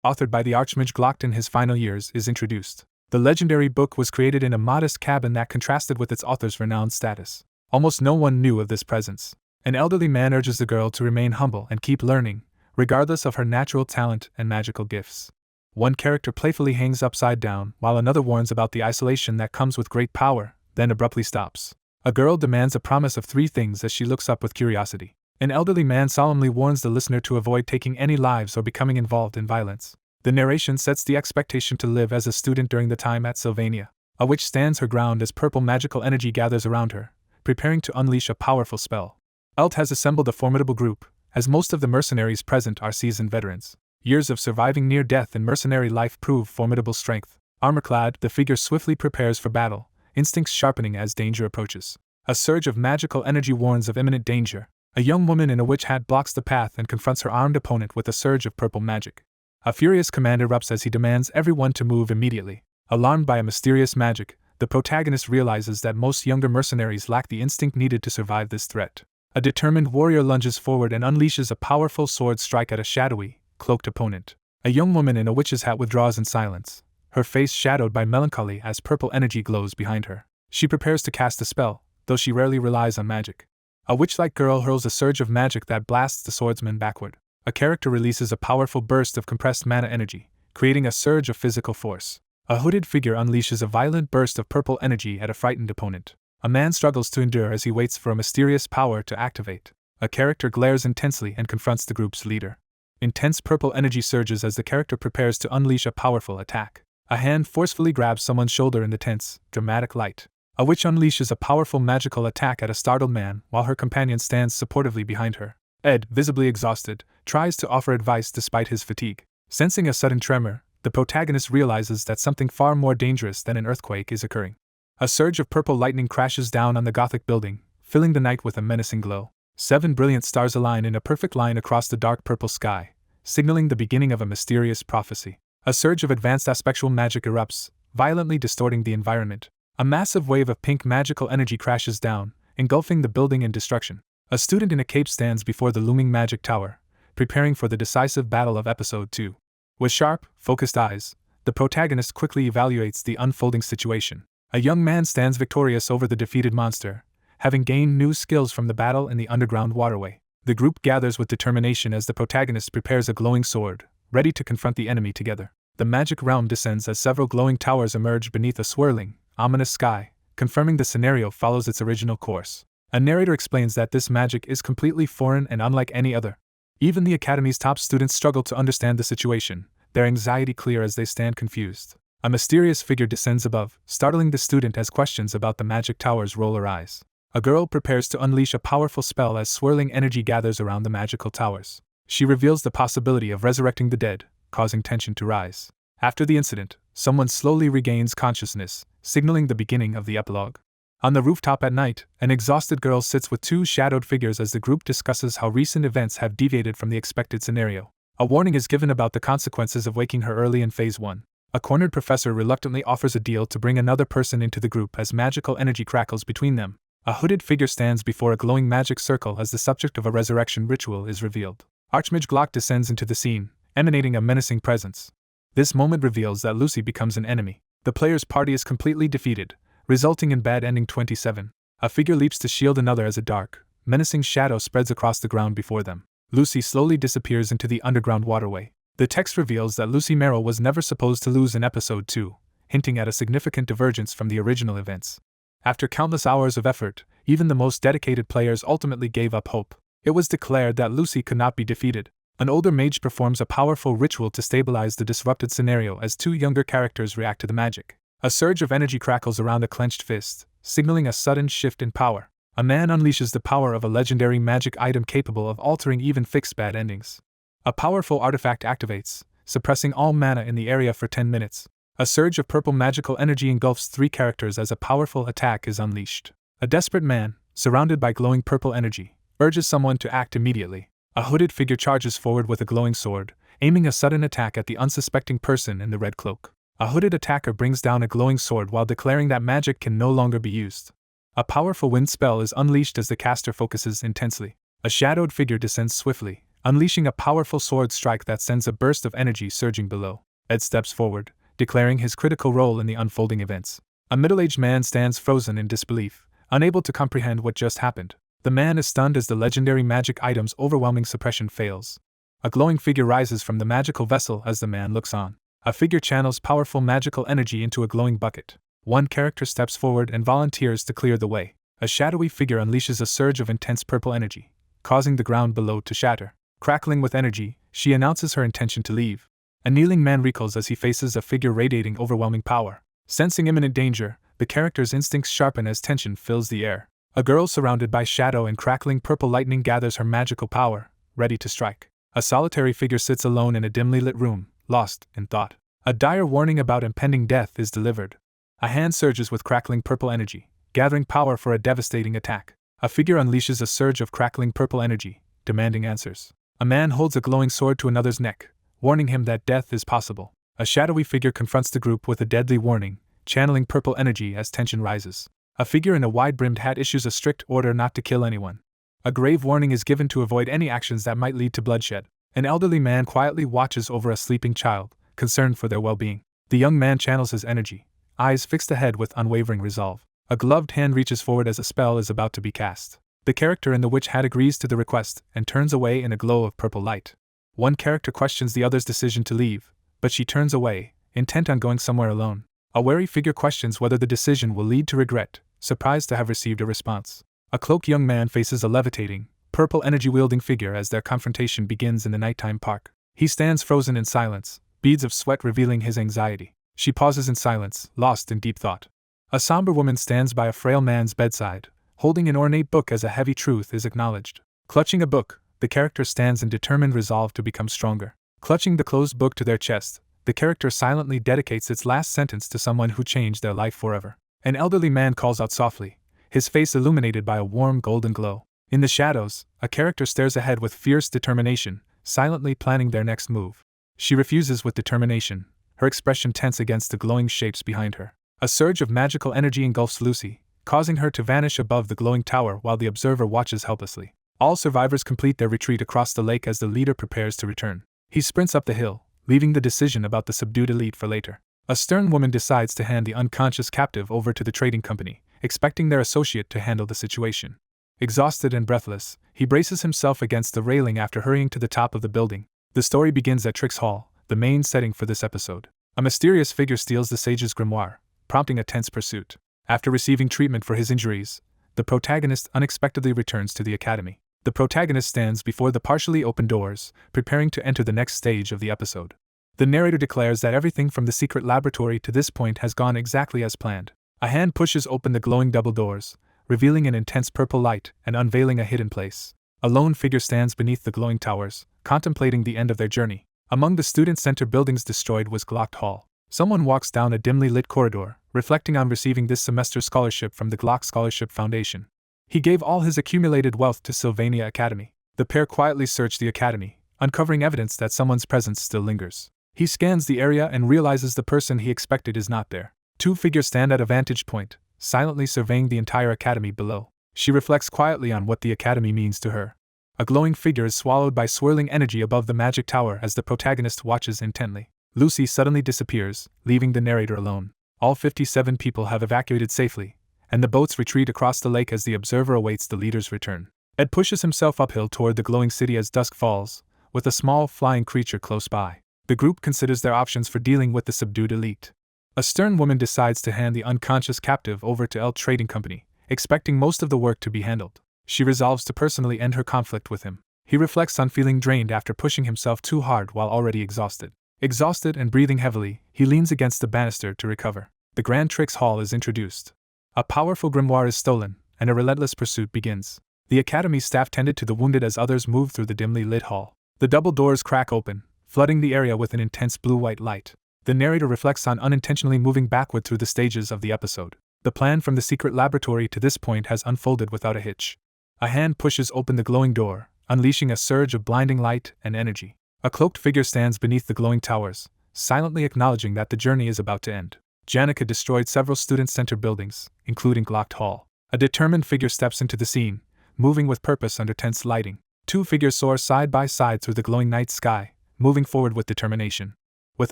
authored by the Archmage Glock in his final years, is introduced. The legendary book was created in a modest cabin that contrasted with its author's renowned status. Almost no one knew of this presence. An elderly man urges the girl to remain humble and keep learning, regardless of her natural talent and magical gifts. One character playfully hangs upside down, while another warns about the isolation that comes with great power, then abruptly stops. A girl demands a promise of 3 things as she looks up with curiosity. An elderly man solemnly warns the listener to avoid taking any lives or becoming involved in violence. The narration sets the expectation to live as a student during the time at Sylvania. A witch stands her ground as purple magical energy gathers around her, preparing to unleash a powerful spell. Elt has assembled a formidable group, as most of the mercenaries present are seasoned veterans. Years of surviving near death in mercenary life prove formidable strength. Armor-clad, the figure swiftly prepares for battle, instincts sharpening as danger approaches. A surge of magical energy warns of imminent danger. A young woman in a witch hat blocks the path and confronts her armed opponent with a surge of purple magic. A furious command erupts as he demands everyone to move immediately. Alarmed by a mysterious magic, the protagonist realizes that most younger mercenaries lack the instinct needed to survive this threat. A determined warrior lunges forward and unleashes a powerful sword strike at a shadowy, cloaked opponent. A young woman in a witch's hat withdraws in silence, her face shadowed by melancholy as purple energy glows behind her. She prepares to cast a spell, though she rarely relies on magic. A witch-like girl hurls a surge of magic that blasts the swordsman backward. A character releases a powerful burst of compressed mana energy, creating a surge of physical force. A hooded figure unleashes a violent burst of purple energy at a frightened opponent. A man struggles to endure as he waits for a mysterious power to activate. A character glares intensely and confronts the group's leader. Intense purple energy surges as the character prepares to unleash a powerful attack. A hand forcefully grabs someone's shoulder in the tense, dramatic light. A witch unleashes a powerful magical attack at a startled man while her companion stands supportively behind her. Ed, visibly exhausted, tries to offer advice despite his fatigue. Sensing a sudden tremor, the protagonist realizes that something far more dangerous than an earthquake is occurring. A surge of purple lightning crashes down on the Gothic building, filling the night with a menacing glow. 7 brilliant stars align in a perfect line across the dark purple sky, signaling the beginning of a mysterious prophecy. A surge of advanced aspectual magic erupts, violently distorting the environment. A massive wave of pink magical energy crashes down, engulfing the building in destruction. A student in a cape stands before the looming magic tower, preparing for the decisive battle of Episode 2. With sharp, focused eyes, the protagonist quickly evaluates the unfolding situation. A young man stands victorious over the defeated monster, having gained new skills from the battle in the underground waterway. The group gathers with determination as the protagonist prepares a glowing sword, ready to confront the enemy together. The magic realm descends as several glowing towers emerge beneath a swirling, ominous sky, confirming the scenario follows its original course. A narrator explains that this magic is completely foreign and unlike any other. Even the Academy's top students struggle to understand the situation, their anxiety clear as they stand confused. A mysterious figure descends above, startling the student as questions about the magic tower's role arise. A girl prepares to unleash a powerful spell as swirling energy gathers around the magical towers. She reveals the possibility of resurrecting the dead, causing tension to rise. After the incident, someone slowly regains consciousness, signaling the beginning of the epilogue. On the rooftop at night, an exhausted girl sits with 2 shadowed figures as the group discusses how recent events have deviated from the expected scenario. A warning is given about the consequences of waking her early in Phase 1. A cornered professor reluctantly offers a deal to bring another person into the group as magical energy crackles between them. A hooded figure stands before a glowing magic circle as the subject of a resurrection ritual is revealed. Archmage Glock descends into the scene, emanating a menacing presence. This moment reveals that Lucy becomes an enemy. The player's party is completely defeated, resulting in bad ending 27. A figure leaps to shield another as a dark, menacing shadow spreads across the ground before them. Lucy slowly disappears into the underground waterway. The text reveals that Lucy Merrill was never supposed to lose in episode 2, hinting at a significant divergence from the original events. After countless hours of effort, even the most dedicated players ultimately gave up hope. It was declared that Lucy could not be defeated. An older mage performs a powerful ritual to stabilize the disrupted scenario as two younger characters react to the magic. A surge of energy crackles around a clenched fist, signaling a sudden shift in power. A man unleashes the power of a legendary magic item capable of altering even fixed bad endings. A powerful artifact activates, suppressing all mana in the area for 10 minutes. A surge of purple magical energy engulfs 3 characters as a powerful attack is unleashed. A desperate man, surrounded by glowing purple energy, urges someone to act immediately. A hooded figure charges forward with a glowing sword, aiming a sudden attack at the unsuspecting person in the red cloak. A hooded attacker brings down a glowing sword while declaring that magic can no longer be used. A powerful wind spell is unleashed as the caster focuses intensely. A shadowed figure descends swiftly, unleashing a powerful sword strike that sends a burst of energy surging below. Ed steps forward, declaring his critical role in the unfolding events. A middle-aged man stands frozen in disbelief, unable to comprehend what just happened. The man is stunned as the legendary magic item's overwhelming suppression fails. A glowing figure rises from the magical vessel as the man looks on. A figure channels powerful magical energy into a glowing bucket. One character steps forward and volunteers to clear the way. A shadowy figure unleashes a surge of intense purple energy, causing the ground below to shatter. Crackling with energy, she announces her intention to leave. A kneeling man recoils as he faces a figure radiating overwhelming power. Sensing imminent danger, the character's instincts sharpen as tension fills the air. A girl surrounded by shadow and crackling purple lightning gathers her magical power, ready to strike. A solitary figure sits alone in a dimly lit room, lost in thought. A dire warning about impending death is delivered. A hand surges with crackling purple energy, gathering power for a devastating attack. A figure unleashes a surge of crackling purple energy, demanding answers. A man holds a glowing sword to another's neck, warning him that death is possible. A shadowy figure confronts the group with a deadly warning, channeling purple energy as tension rises. A figure in a wide-brimmed hat issues a strict order not to kill anyone. A grave warning is given to avoid any actions that might lead to bloodshed. An elderly man quietly watches over a sleeping child, concerned for their well-being. The young man channels his energy, eyes fixed ahead with unwavering resolve. A gloved hand reaches forward as a spell is about to be cast. The character in the witch hat agrees to the request and turns away in a glow of purple light. One character questions the other's decision to leave, but she turns away, intent on going somewhere alone. A wary figure questions whether the decision will lead to regret, surprised to have received a response. A cloaked young man faces a levitating, purple energy-wielding figure as their confrontation begins in the nighttime park. He stands frozen in silence, beads of sweat revealing his anxiety. She pauses in silence, lost in deep thought. A somber woman stands by a frail man's bedside, holding an ornate book as a heavy truth is acknowledged. Clutching a book, the character stands in determined resolve to become stronger. Clutching the closed book to their chest, the character silently dedicates its last sentence to someone who changed their life forever. An elderly man calls out softly, his face illuminated by a warm golden glow. In the shadows, a character stares ahead with fierce determination, silently planning their next move. She refuses with determination, her expression tense against the glowing shapes behind her. A surge of magical energy engulfs Lucy, causing her to vanish above the glowing tower while the observer watches helplessly. All survivors complete their retreat across the lake as the leader prepares to return. He sprints up the hill, leaving the decision about the subdued elite for later. A stern woman decides to hand the unconscious captive over to the trading company, expecting their associate to handle the situation. Exhausted and breathless, he braces himself against the railing after hurrying to the top of the building. The story begins at Trix Hall, the main setting for this episode. A mysterious figure steals the sage's grimoire, prompting a tense pursuit. After receiving treatment for his injuries, the protagonist unexpectedly returns to the academy. The protagonist stands before the partially open doors, preparing to enter the next stage of the episode. The narrator declares that everything from the secret laboratory to this point has gone exactly as planned. A hand pushes open the glowing double doors, revealing an intense purple light and unveiling a hidden place. A lone figure stands beneath the glowing towers, contemplating the end of their journey. Among the student center buildings destroyed was Glock Hall. Someone walks down a dimly lit corridor, reflecting on receiving this semester's scholarship from the Glock Scholarship Foundation. He gave all his accumulated wealth to Sylvania Academy. The pair quietly search the academy, uncovering evidence that someone's presence still lingers. He scans the area and realizes the person he expected is not there. Two figures stand at a vantage point, silently surveying the entire academy below. She reflects quietly on what the academy means to her. A glowing figure is swallowed by swirling energy above the magic tower as the protagonist watches intently. Lucy suddenly disappears, leaving the narrator alone. All 57 people have evacuated safely, and the boats retreat across the lake as the observer awaits the leader's return. Ed pushes himself uphill toward the glowing city as dusk falls, with a small flying creature close by. The group considers their options for dealing with the subdued elite. A stern woman decides to hand the unconscious captive over to L Trading Company, expecting most of the work to be handled. She resolves to personally end her conflict with him. He reflects on feeling drained after pushing himself too hard while already exhausted. Exhausted and breathing heavily, he leans against the banister to recover. The Grand Tricks Hall is introduced. A powerful grimoire is stolen, and a relentless pursuit begins. The academy staff tended to the wounded as others move through the dimly lit hall. The double doors crack open, flooding the area with an intense blue-white light. The narrator reflects on unintentionally moving backward through the stages of the episode. The plan from the secret laboratory to this point has unfolded without a hitch. A hand pushes open the glowing door, unleashing a surge of blinding light and energy. A cloaked figure stands beneath the glowing towers, silently acknowledging that the journey is about to end. Janica destroyed several student center buildings, including Glocked Hall. A determined figure steps into the scene, moving with purpose under tense lighting. Two figures soar side by side through the glowing night sky, moving forward with determination. With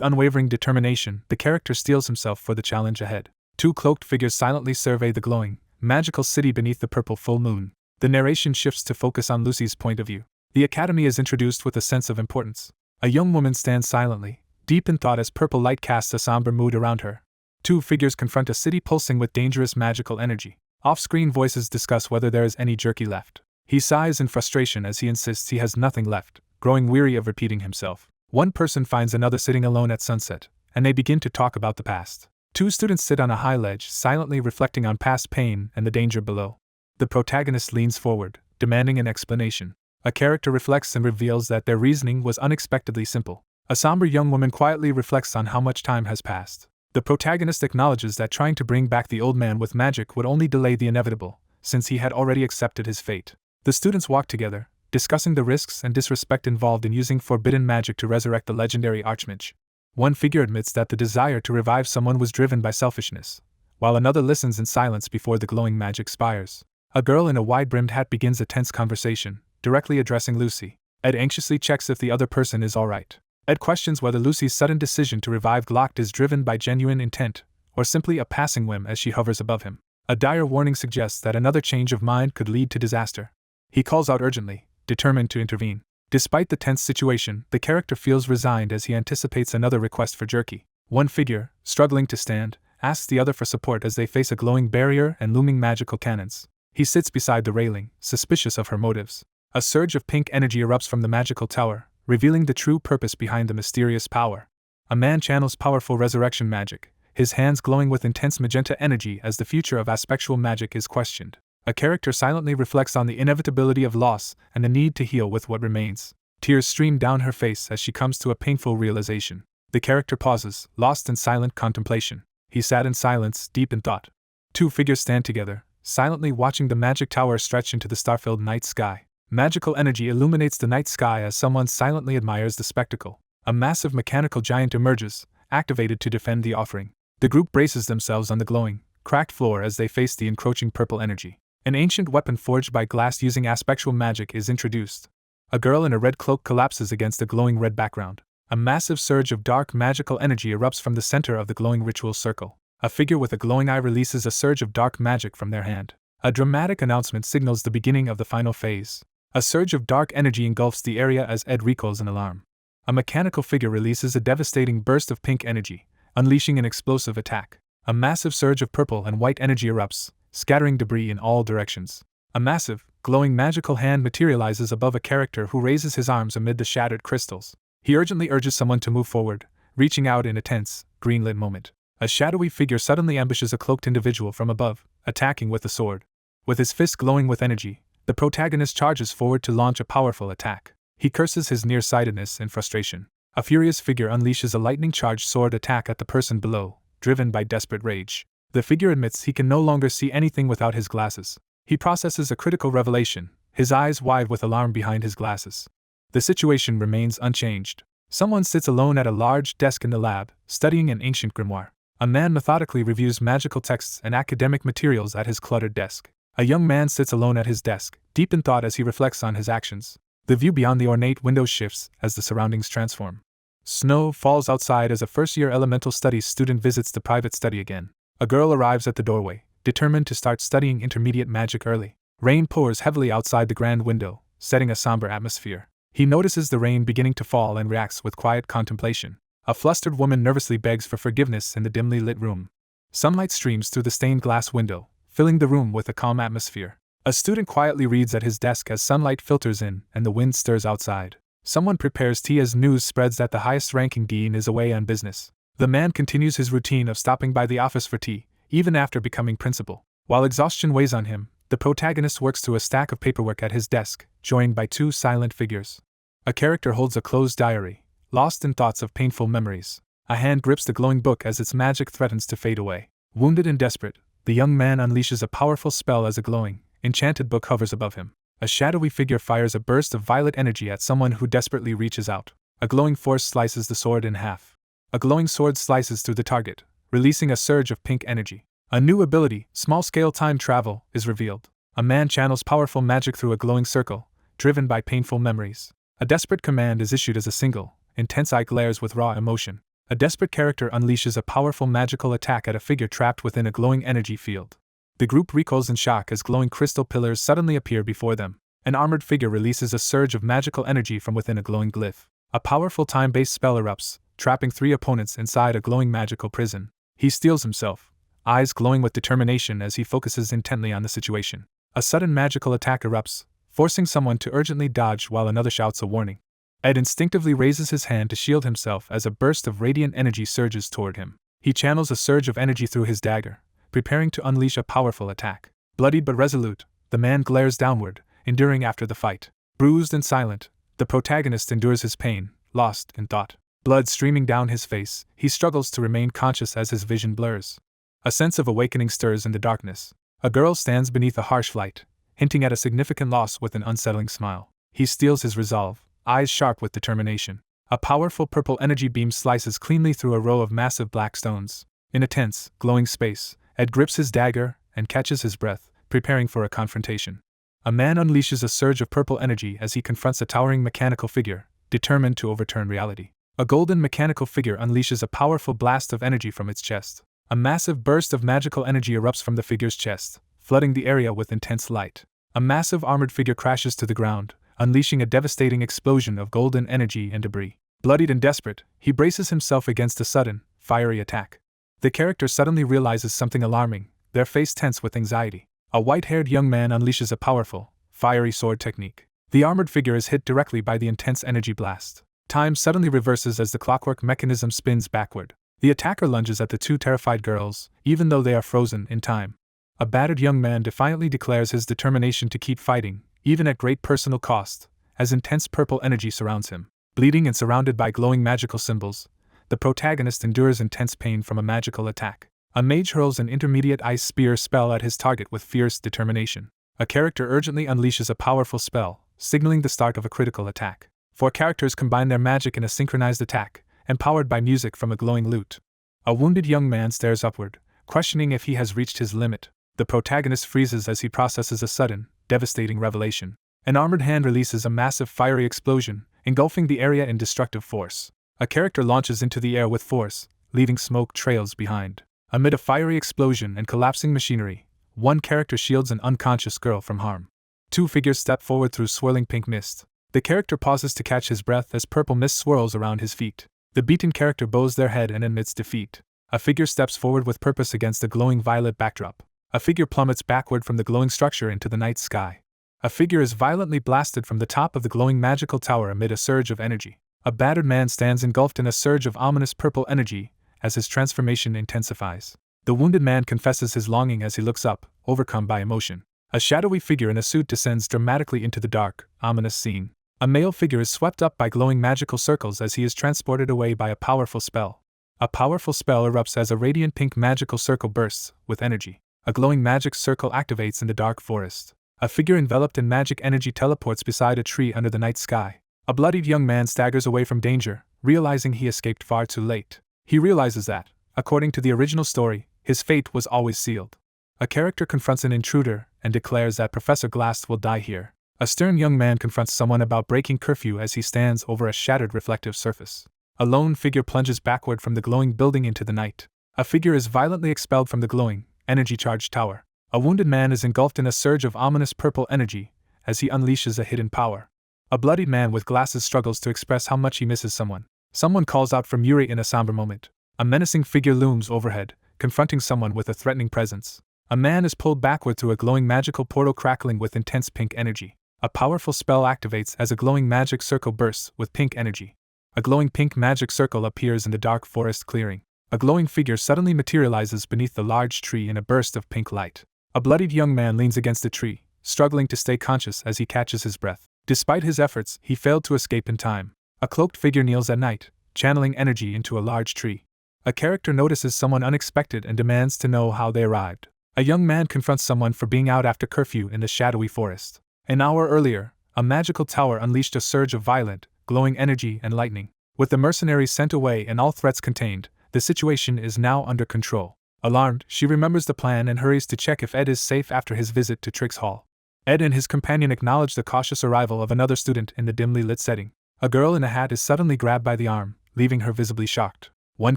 unwavering determination, the character steels himself for the challenge ahead. Two cloaked figures silently survey the glowing, magical city beneath the purple full moon. The narration shifts to focus on Lucy's point of view. The academy is introduced with a sense of importance. A young woman stands silently, deep in thought as purple light casts a somber mood around her. Two figures confront a city pulsing with dangerous magical energy. Off-screen voices discuss whether there is any jerky left. He sighs in frustration as he insists he has nothing left, growing weary of repeating himself. One person finds another sitting alone at sunset, and they begin to talk about the past. Two students sit on a high ledge, silently reflecting on past pain and the danger below. The protagonist leans forward, demanding an explanation. A character reflects and reveals that their reasoning was unexpectedly simple. A somber young woman quietly reflects on how much time has passed. The protagonist acknowledges that trying to bring back the old man with magic would only delay the inevitable, since he had already accepted his fate. The students walk together, discussing the risks and disrespect involved in using forbidden magic to resurrect the legendary Archmage. One figure admits that the desire to revive someone was driven by selfishness, while another listens in silence before the glowing magic spires. A girl in a wide-brimmed hat begins a tense conversation, directly addressing Lucy. Ed anxiously checks if the other person is alright. Ed questions whether Lucy's sudden decision to revive Glocked is driven by genuine intent, or simply a passing whim as she hovers above him. A dire warning suggests that another change of mind could lead to disaster. He calls out urgently, determined to intervene. Despite the tense situation, the character feels resigned as he anticipates another request for jerky. One figure, struggling to stand, asks the other for support as they face a glowing barrier and looming magical cannons. He sits beside the railing, suspicious of her motives. A surge of pink energy erupts from the magical tower, revealing the true purpose behind the mysterious power. A man channels powerful resurrection magic, his hands glowing with intense magenta energy as the future of aspectual magic is questioned. A character silently reflects on the inevitability of loss and the need to heal with what remains. Tears stream down her face as she comes to a painful realization. The character pauses, lost in silent contemplation. He sat in silence, deep in thought. Two figures stand together, silently watching the magic tower stretch into the star-filled night sky. Magical energy illuminates the night sky as someone silently admires the spectacle. A massive mechanical giant emerges, activated to defend the offering. The group braces themselves on the glowing, cracked floor as they face the encroaching purple energy. An ancient weapon forged by glass using aspectual magic is introduced. A girl in a red cloak collapses against a glowing red background. A massive surge of dark magical energy erupts from the center of the glowing ritual circle. A figure with a glowing eye releases a surge of dark magic from their hand. A dramatic announcement signals the beginning of the final phase. A surge of dark energy engulfs the area as Ed recoils in alarm. A mechanical figure releases a devastating burst of pink energy, unleashing an explosive attack. A massive surge of purple and white energy erupts, scattering debris in all directions. A massive, glowing magical hand materializes above a character who raises his arms amid the shattered crystals. He urgently urges someone to move forward, reaching out in a tense, green-lit moment. A shadowy figure suddenly ambushes a cloaked individual from above, attacking with a sword. With his fist glowing with energy, the protagonist charges forward to launch a powerful attack. He curses his nearsightedness in frustration. A furious figure unleashes a lightning-charged sword attack at the person below, driven by desperate rage. The figure admits he can no longer see anything without his glasses. He processes a critical revelation, his eyes wide with alarm behind his glasses. The situation remains unchanged. Someone sits alone at a large desk in the lab, studying an ancient grimoire. A man methodically reviews magical texts and academic materials at his cluttered desk. A young man sits alone at his desk, deep in thought as he reflects on his actions. The view beyond the ornate window shifts as the surroundings transform. Snow falls outside as a first-year elemental studies student visits the private study again. A girl arrives at the doorway, determined to start studying intermediate magic early. Rain pours heavily outside the grand window, setting a somber atmosphere. He notices the rain beginning to fall and reacts with quiet contemplation. A flustered woman nervously begs for forgiveness in the dimly lit room. Sunlight streams through the stained glass window, filling the room with a calm atmosphere. A student quietly reads at his desk as sunlight filters in and the wind stirs outside. Someone prepares tea as news spreads that the highest-ranking dean is away on business. The man continues his routine of stopping by the office for tea, even after becoming principal. While exhaustion weighs on him, the protagonist works through a stack of paperwork at his desk, joined by two silent figures. A character holds a closed diary, lost in thoughts of painful memories. A hand grips the glowing book as its magic threatens to fade away. Wounded and desperate, the young man unleashes a powerful spell as a glowing, enchanted book hovers above him. A shadowy figure fires a burst of violet energy at someone who desperately reaches out. A glowing force slices the sword in half. A glowing sword slices through the target, releasing a surge of pink energy. A new ability, small-scale time travel, is revealed. A man channels powerful magic through a glowing circle, driven by painful memories. A desperate command is issued as a single, intense eye glares with raw emotion. A desperate character unleashes a powerful magical attack at a figure trapped within a glowing energy field. The group recoils in shock as glowing crystal pillars suddenly appear before them. An armored figure releases a surge of magical energy from within a glowing glyph. A powerful time-based spell erupts, trapping 3 opponents inside a glowing magical prison. He steels himself, eyes glowing with determination as he focuses intently on the situation. A sudden magical attack erupts, forcing someone to urgently dodge while another shouts a warning. Ed instinctively raises his hand to shield himself as a burst of radiant energy surges toward him. He channels a surge of energy through his dagger, preparing to unleash a powerful attack. Bloodied but resolute, the man glares downward, enduring after the fight. Bruised and silent, the protagonist endures his pain, lost in thought. Blood streaming down his face, he struggles to remain conscious as his vision blurs. A sense of awakening stirs in the darkness. A girl stands beneath a harsh light, hinting at a significant loss with an unsettling smile. He steels his resolve, eyes sharp with determination. A powerful purple energy beam slices cleanly through a row of massive black stones. In a tense, glowing space, Ed grips his dagger and catches his breath, preparing for a confrontation. A man unleashes a surge of purple energy as he confronts a towering mechanical figure, determined to overturn reality. A golden mechanical figure unleashes a powerful blast of energy from its chest. A massive burst of magical energy erupts from the figure's chest, flooding the area with intense light. A massive armored figure crashes to the ground, unleashing a devastating explosion of golden energy and debris. Bloodied and desperate, he braces himself against a sudden, fiery attack. The character suddenly realizes something alarming, their face tense with anxiety. A white-haired young man unleashes a powerful, fiery sword technique. The armored figure is hit directly by the intense energy blast. Time suddenly reverses as the clockwork mechanism spins backward. The attacker lunges at the 2 terrified girls, even though they are frozen in time. A battered young man defiantly declares his determination to keep fighting, even at great personal cost, as intense purple energy surrounds him. Bleeding and surrounded by glowing magical symbols, the protagonist endures intense pain from a magical attack. A mage hurls an intermediate ice spear spell at his target with fierce determination. A character urgently unleashes a powerful spell, signaling the start of a critical attack. 4 characters combine their magic in a synchronized attack, empowered by music from a glowing lute. A wounded young man stares upward, questioning if he has reached his limit. The protagonist freezes as he processes a sudden, devastating revelation. An armored hand releases a massive fiery explosion, engulfing the area in destructive force. A character launches into the air with force, leaving smoke trails behind. Amid a fiery explosion and collapsing machinery, 1 character shields an unconscious girl from harm. 2 figures step forward through swirling pink mist. The character pauses to catch his breath as purple mist swirls around his feet. The beaten character bows their head and admits defeat. A figure steps forward with purpose against a glowing violet backdrop. A figure plummets backward from the glowing structure into the night sky. A figure is violently blasted from the top of the glowing magical tower amid a surge of energy. A battered man stands engulfed in a surge of ominous purple energy as his transformation intensifies. The wounded man confesses his longing as he looks up, overcome by emotion. A shadowy figure in a suit descends dramatically into the dark, ominous scene. A male figure is swept up by glowing magical circles as he is transported away by a powerful spell. A powerful spell erupts as a radiant pink magical circle bursts with energy. A glowing magic circle activates in the dark forest. A figure enveloped in magic energy teleports beside a tree under the night sky. A bloodied young man staggers away from danger, realizing he escaped far too late. He realizes that, according to the original story, his fate was always sealed. A character confronts an intruder and declares that Professor Glass will die here. A stern young man confronts someone about breaking curfew as he stands over a shattered reflective surface. A lone figure plunges backward from the glowing building into the night. A figure is violently expelled from the glowing, energy-charged tower. A wounded man is engulfed in a surge of ominous purple energy as he unleashes a hidden power. A bloodied man with glasses struggles to express how much he misses someone. Someone calls out for Yuri in a somber moment. A menacing figure looms overhead, confronting someone with a threatening presence. A man is pulled backward through a glowing magical portal crackling with intense pink energy. A powerful spell activates as a glowing magic circle bursts with pink energy. A glowing pink magic circle appears in the dark forest clearing. A glowing figure suddenly materializes beneath the large tree in a burst of pink light. A bloodied young man leans against a tree, struggling to stay conscious as he catches his breath. Despite his efforts, he failed to escape in time. A cloaked figure kneels at night, channeling energy into a large tree. A character notices someone unexpected and demands to know how they arrived. A young man confronts someone for being out after curfew in the shadowy forest. An hour earlier, a magical tower unleashed a surge of violent, glowing energy and lightning. With the mercenaries sent away and all threats contained, the situation is now under control. Alarmed, she remembers the plan and hurries to check if Ed is safe after his visit to Triggs Hall. Ed and his companion acknowledge the cautious arrival of another student in the dimly lit setting. A girl in a hat is suddenly grabbed by the arm, leaving her visibly shocked. One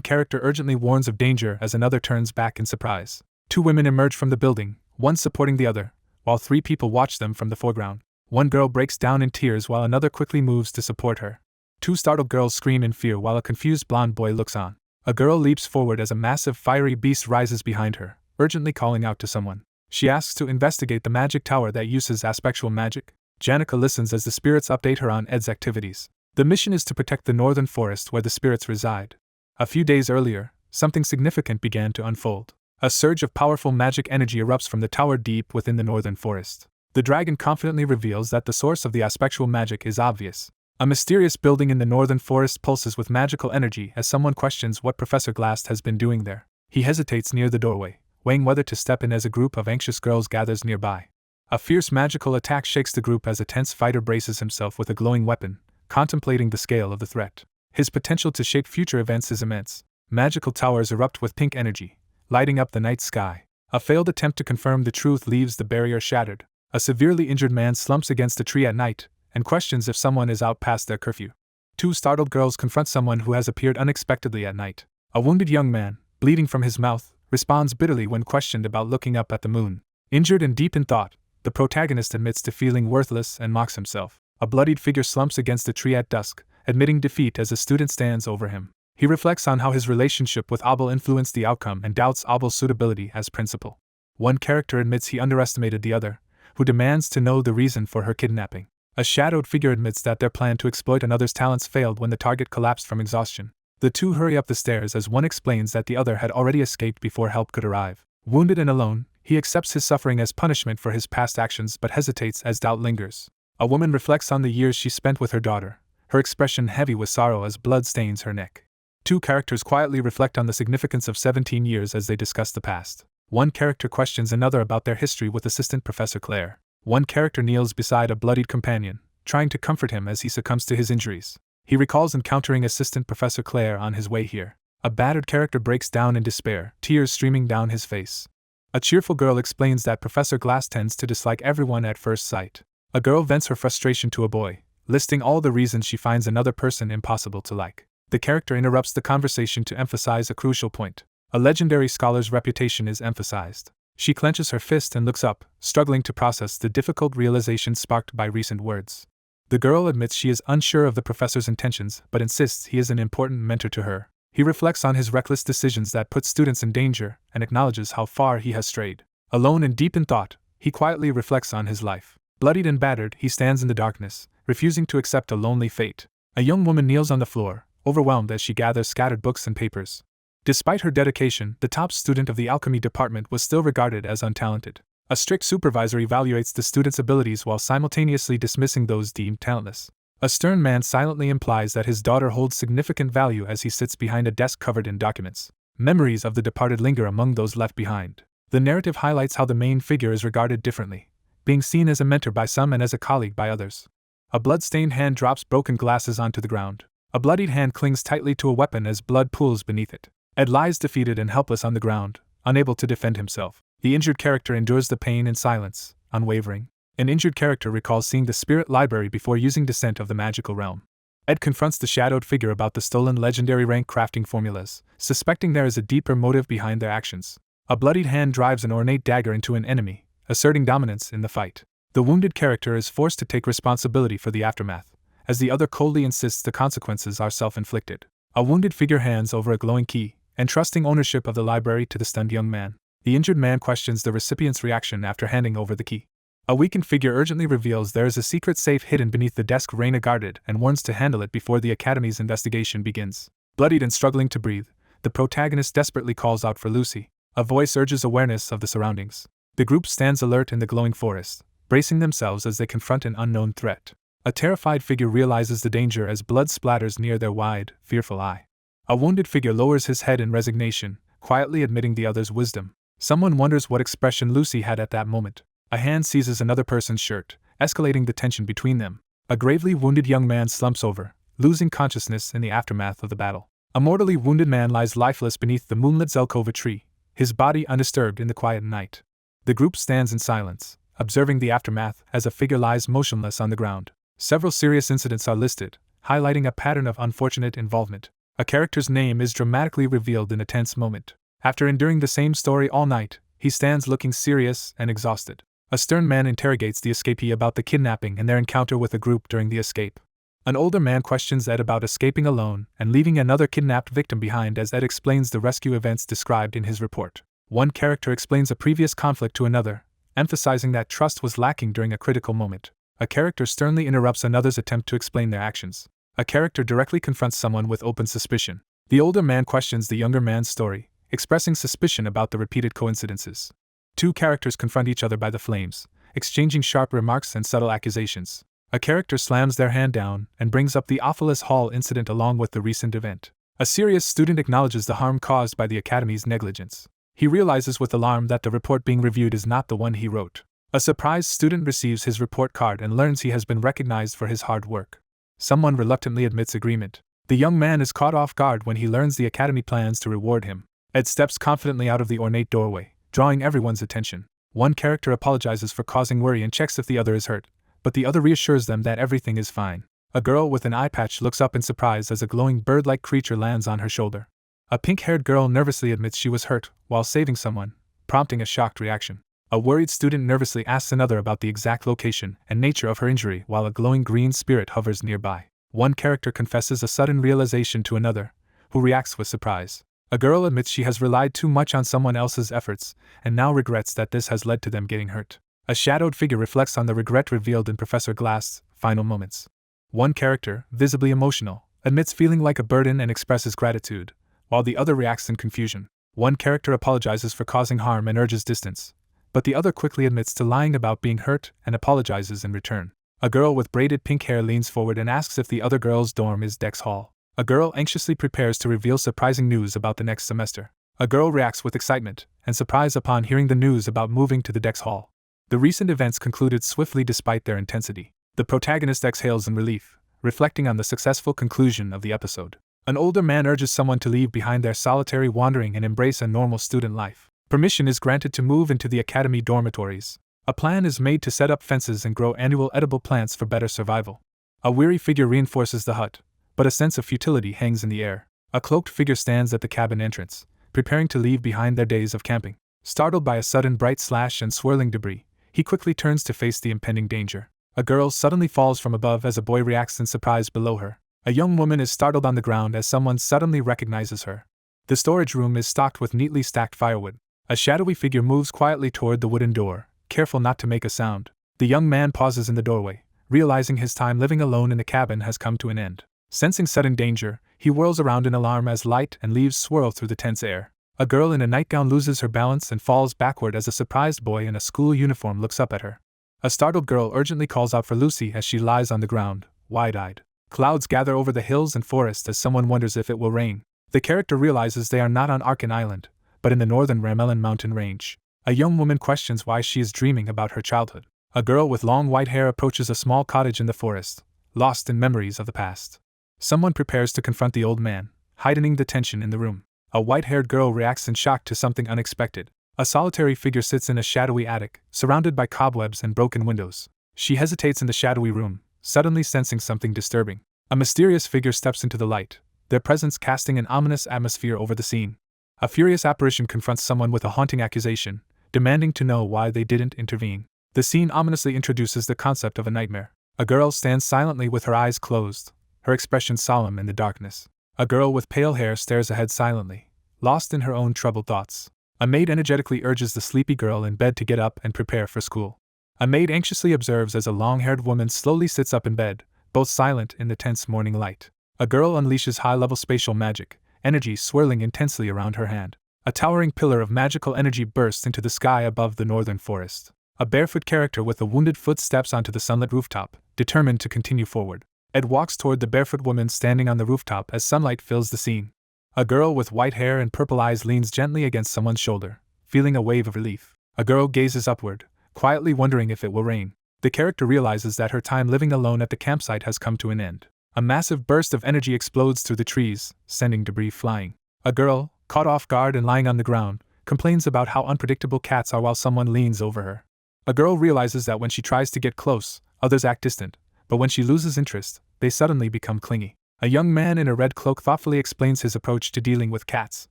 character urgently warns of danger as another turns back in surprise. Two women emerge from the building, one supporting the other, while three people watch them from the foreground. One girl breaks down in tears while another quickly moves to support her. Two startled girls scream in fear while a confused blonde boy looks on. A girl leaps forward as a massive fiery beast rises behind her, urgently calling out to someone. She asks to investigate the magic tower that uses aspectual magic. Janica listens as the spirits update her on Ed's activities. The mission is to protect the northern forest where the spirits reside. A few days earlier, something significant began to unfold. A surge of powerful magic energy erupts from the tower deep within the northern forest. The dragon confidently reveals that the source of the aspectual magic is obvious. A mysterious building in the northern forest pulses with magical energy as someone questions what Professor Glass has been doing there. He hesitates near the doorway, weighing whether to step in as a group of anxious girls gathers nearby. A fierce magical attack shakes the group as a tense fighter braces himself with a glowing weapon, contemplating the scale of the threat. His potential to shape future events is immense. Magical towers erupt with pink energy, lighting up the night sky. A failed attempt to confirm the truth leaves the barrier shattered. A severely injured man slumps against a tree at night and questions if someone is out past their curfew. Two startled girls confront someone who has appeared unexpectedly at night. A wounded young man, bleeding from his mouth, responds bitterly when questioned about looking up at the moon. Injured and deep in thought, the protagonist admits to feeling worthless and mocks himself. A bloodied figure slumps against a tree at dusk, admitting defeat as a student stands over him. He reflects on how his relationship with Abel influenced the outcome and doubts Abel's suitability as principal. One character admits he underestimated the other, who demands to know the reason for her kidnapping. A shadowed figure admits that their plan to exploit another's talents failed when the target collapsed from exhaustion. The two hurry up the stairs as one explains that the other had already escaped before help could arrive. Wounded and alone, he accepts his suffering as punishment for his past actions but hesitates as doubt lingers. A woman reflects on the years she spent with her daughter, her expression heavy with sorrow as blood stains her neck. Two characters quietly reflect on the significance of 17 years as they discuss the past. One character questions another about their history with Assistant Professor Claire. One character kneels beside a bloodied companion, trying to comfort him as he succumbs to his injuries. He recalls encountering Assistant Professor Claire on his way here. A battered character breaks down in despair, tears streaming down his face. A cheerful girl explains that Professor Glass tends to dislike everyone at first sight. A girl vents her frustration to a boy, listing all the reasons she finds another person impossible to like. The character interrupts the conversation to emphasize a crucial point. A legendary scholar's reputation is emphasized. She clenches her fist and looks up, struggling to process the difficult realization sparked by recent words. The girl admits she is unsure of the professor's intentions but insists he is an important mentor to her. He reflects on his reckless decisions that put students in danger and acknowledges how far he has strayed. Alone and deep in thought, he quietly reflects on his life. Bloodied and battered, he stands in the darkness, refusing to accept a lonely fate. A young woman kneels on the floor, overwhelmed as she gathers scattered books and papers. Despite her dedication, the top student of the alchemy department was still regarded as untalented. A strict supervisor evaluates the student's abilities while simultaneously dismissing those deemed talentless. A stern man silently implies that his daughter holds significant value as he sits behind a desk covered in documents. Memories of the departed linger among those left behind. The narrative highlights how the main figure is regarded differently, being seen as a mentor by some and as a colleague by others. A blood-stained hand drops broken glasses onto the ground. A bloodied hand clings tightly to a weapon as blood pools beneath it. Ed lies defeated and helpless on the ground, unable to defend himself. The injured character endures the pain in silence, unwavering. An injured character recalls seeing the spirit library before using Descent of the Magical Realm. Ed confronts the shadowed figure about the stolen legendary rank crafting formulas, suspecting there is a deeper motive behind their actions. A bloodied hand drives an ornate dagger into an enemy, asserting dominance in the fight. The wounded character is forced to take responsibility for the aftermath, as the other coldly insists the consequences are self-inflicted. A wounded figure hands over a glowing key, entrusting ownership of the library to the stunned young man. The injured man questions the recipient's reaction after handing over the key. A weakened figure urgently reveals there is a secret safe hidden beneath the desk Reina guarded and warns to handle it before the Academy's investigation begins. Bloodied and struggling to breathe, the protagonist desperately calls out for Lucy. A voice urges awareness of the surroundings. The group stands alert in the glowing forest, bracing themselves as they confront an unknown threat. A terrified figure realizes the danger as blood splatters near their wide, fearful eye. A wounded figure lowers his head in resignation, quietly admitting the other's wisdom. Someone wonders what expression Lucy had at that moment. A hand seizes another person's shirt, escalating the tension between them. A gravely wounded young man slumps over, losing consciousness in the aftermath of the battle. A mortally wounded man lies lifeless beneath the moonlit Zelkova tree, his body undisturbed in the quiet night. The group stands in silence, observing the aftermath as a figure lies motionless on the ground. Several serious incidents are listed, highlighting a pattern of unfortunate involvement. A character's name is dramatically revealed in a tense moment. After enduring the same story all night, he stands looking serious and exhausted. A stern man interrogates the escapee about the kidnapping and their encounter with the group during the escape. An older man questions Ed about escaping alone and leaving another kidnapped victim behind as Ed explains the rescue events described in his report. One character explains a previous conflict to another, emphasizing that trust was lacking during a critical moment. A character sternly interrupts another's attempt to explain their actions. A character directly confronts someone with open suspicion. The older man questions the younger man's story, expressing suspicion about the repeated coincidences. Two characters confront each other by the flames, exchanging sharp remarks and subtle accusations. A character slams their hand down and brings up the Ophelis Hall incident along with the recent event. A serious student acknowledges the harm caused by the Academy's negligence. He realizes with alarm that the report being reviewed is not the one he wrote. A surprised student receives his report card and learns he has been recognized for his hard work. Someone reluctantly admits agreement. The young man is caught off guard when he learns the Academy plans to reward him. Ed steps confidently out of the ornate doorway, drawing everyone's attention. One character apologizes for causing worry and checks if the other is hurt, but the other reassures them that everything is fine. A girl with an eye patch looks up in surprise as a glowing bird-like creature lands on her shoulder. A pink-haired girl nervously admits she was hurt while saving someone, prompting a shocked reaction. A worried student nervously asks another about the exact location and nature of her injury while a glowing green spirit hovers nearby. One character confesses a sudden realization to another, who reacts with surprise. A girl admits she has relied too much on someone else's efforts and now regrets that this has led to them getting hurt. A shadowed figure reflects on the regret revealed in Professor Glass's final moments. One character, visibly emotional, admits feeling like a burden and expresses gratitude, while the other reacts in confusion. One character apologizes for causing harm and urges distance, but the other quickly admits to lying about being hurt and apologizes in return. A girl with braided pink hair leans forward and asks if the other girl's dorm is Dex Hall. A girl anxiously prepares to reveal surprising news about the next semester. A girl reacts with excitement and surprise upon hearing the news about moving to the Dex Hall. The recent events concluded swiftly despite their intensity. The protagonist exhales in relief, reflecting on the successful conclusion of the episode. An older man urges someone to leave behind their solitary wandering and embrace a normal student life. Permission is granted to move into the academy dormitories. A plan is made to set up fences and grow annual edible plants for better survival. A weary figure reinforces the hut, but a sense of futility hangs in the air. A cloaked figure stands at the cabin entrance, preparing to leave behind their days of camping. Startled by a sudden bright slash and swirling debris, he quickly turns to face the impending danger. A girl suddenly falls from above as a boy reacts in surprise below her. A young woman is startled on the ground as someone suddenly recognizes her. The storage room is stocked with neatly stacked firewood. A shadowy figure moves quietly toward the wooden door, careful not to make a sound. The young man pauses in the doorway, realizing his time living alone in the cabin has come to an end. Sensing sudden danger, he whirls around in alarm as light and leaves swirl through the tense air. A girl in a nightgown loses her balance and falls backward as a surprised boy in a school uniform looks up at her. A startled girl urgently calls out for Lucy as she lies on the ground, wide-eyed. Clouds gather over the hills and forest as someone wonders if it will rain. The character realizes they are not on Arkan Island, but in the northern Ramelin mountain range. A young woman questions why she is dreaming about her childhood. A girl with long white hair approaches a small cottage in the forest, lost in memories of the past. Someone prepares to confront the old man, heightening the tension in the room. A white-haired girl reacts in shock to something unexpected. A solitary figure sits in a shadowy attic, surrounded by cobwebs and broken windows. She hesitates in the shadowy room, suddenly sensing something disturbing. A mysterious figure steps into the light, their presence casting an ominous atmosphere over the scene. A furious apparition confronts someone with a haunting accusation, demanding to know why they didn't intervene. The scene ominously introduces the concept of a nightmare. A girl stands silently with her eyes closed, her expression solemn in the darkness. A girl with pale hair stares ahead silently, lost in her own troubled thoughts. A maid energetically urges the sleepy girl in bed to get up and prepare for school. A maid anxiously observes as a long-haired woman slowly sits up in bed, both silent in the tense morning light. A girl unleashes high-level spatial magic, energy swirling intensely around her hand. A towering pillar of magical energy bursts into the sky above the northern forest. A barefoot character with a wounded foot steps onto the sunlit rooftop, determined to continue forward. Ed walks toward the barefoot woman standing on the rooftop as sunlight fills the scene. A girl with white hair and purple eyes leans gently against someone's shoulder, feeling a wave of relief. A girl gazes upward, quietly wondering if it will rain. The character realizes that her time living alone at the campsite has come to an end. A massive burst of energy explodes through the trees, sending debris flying. A girl, caught off guard and lying on the ground, complains about how unpredictable cats are while someone leans over her. A girl realizes that when she tries to get close, others act distant, but when she loses interest, they suddenly become clingy. A young man in a red cloak thoughtfully explains his approach to dealing with cats.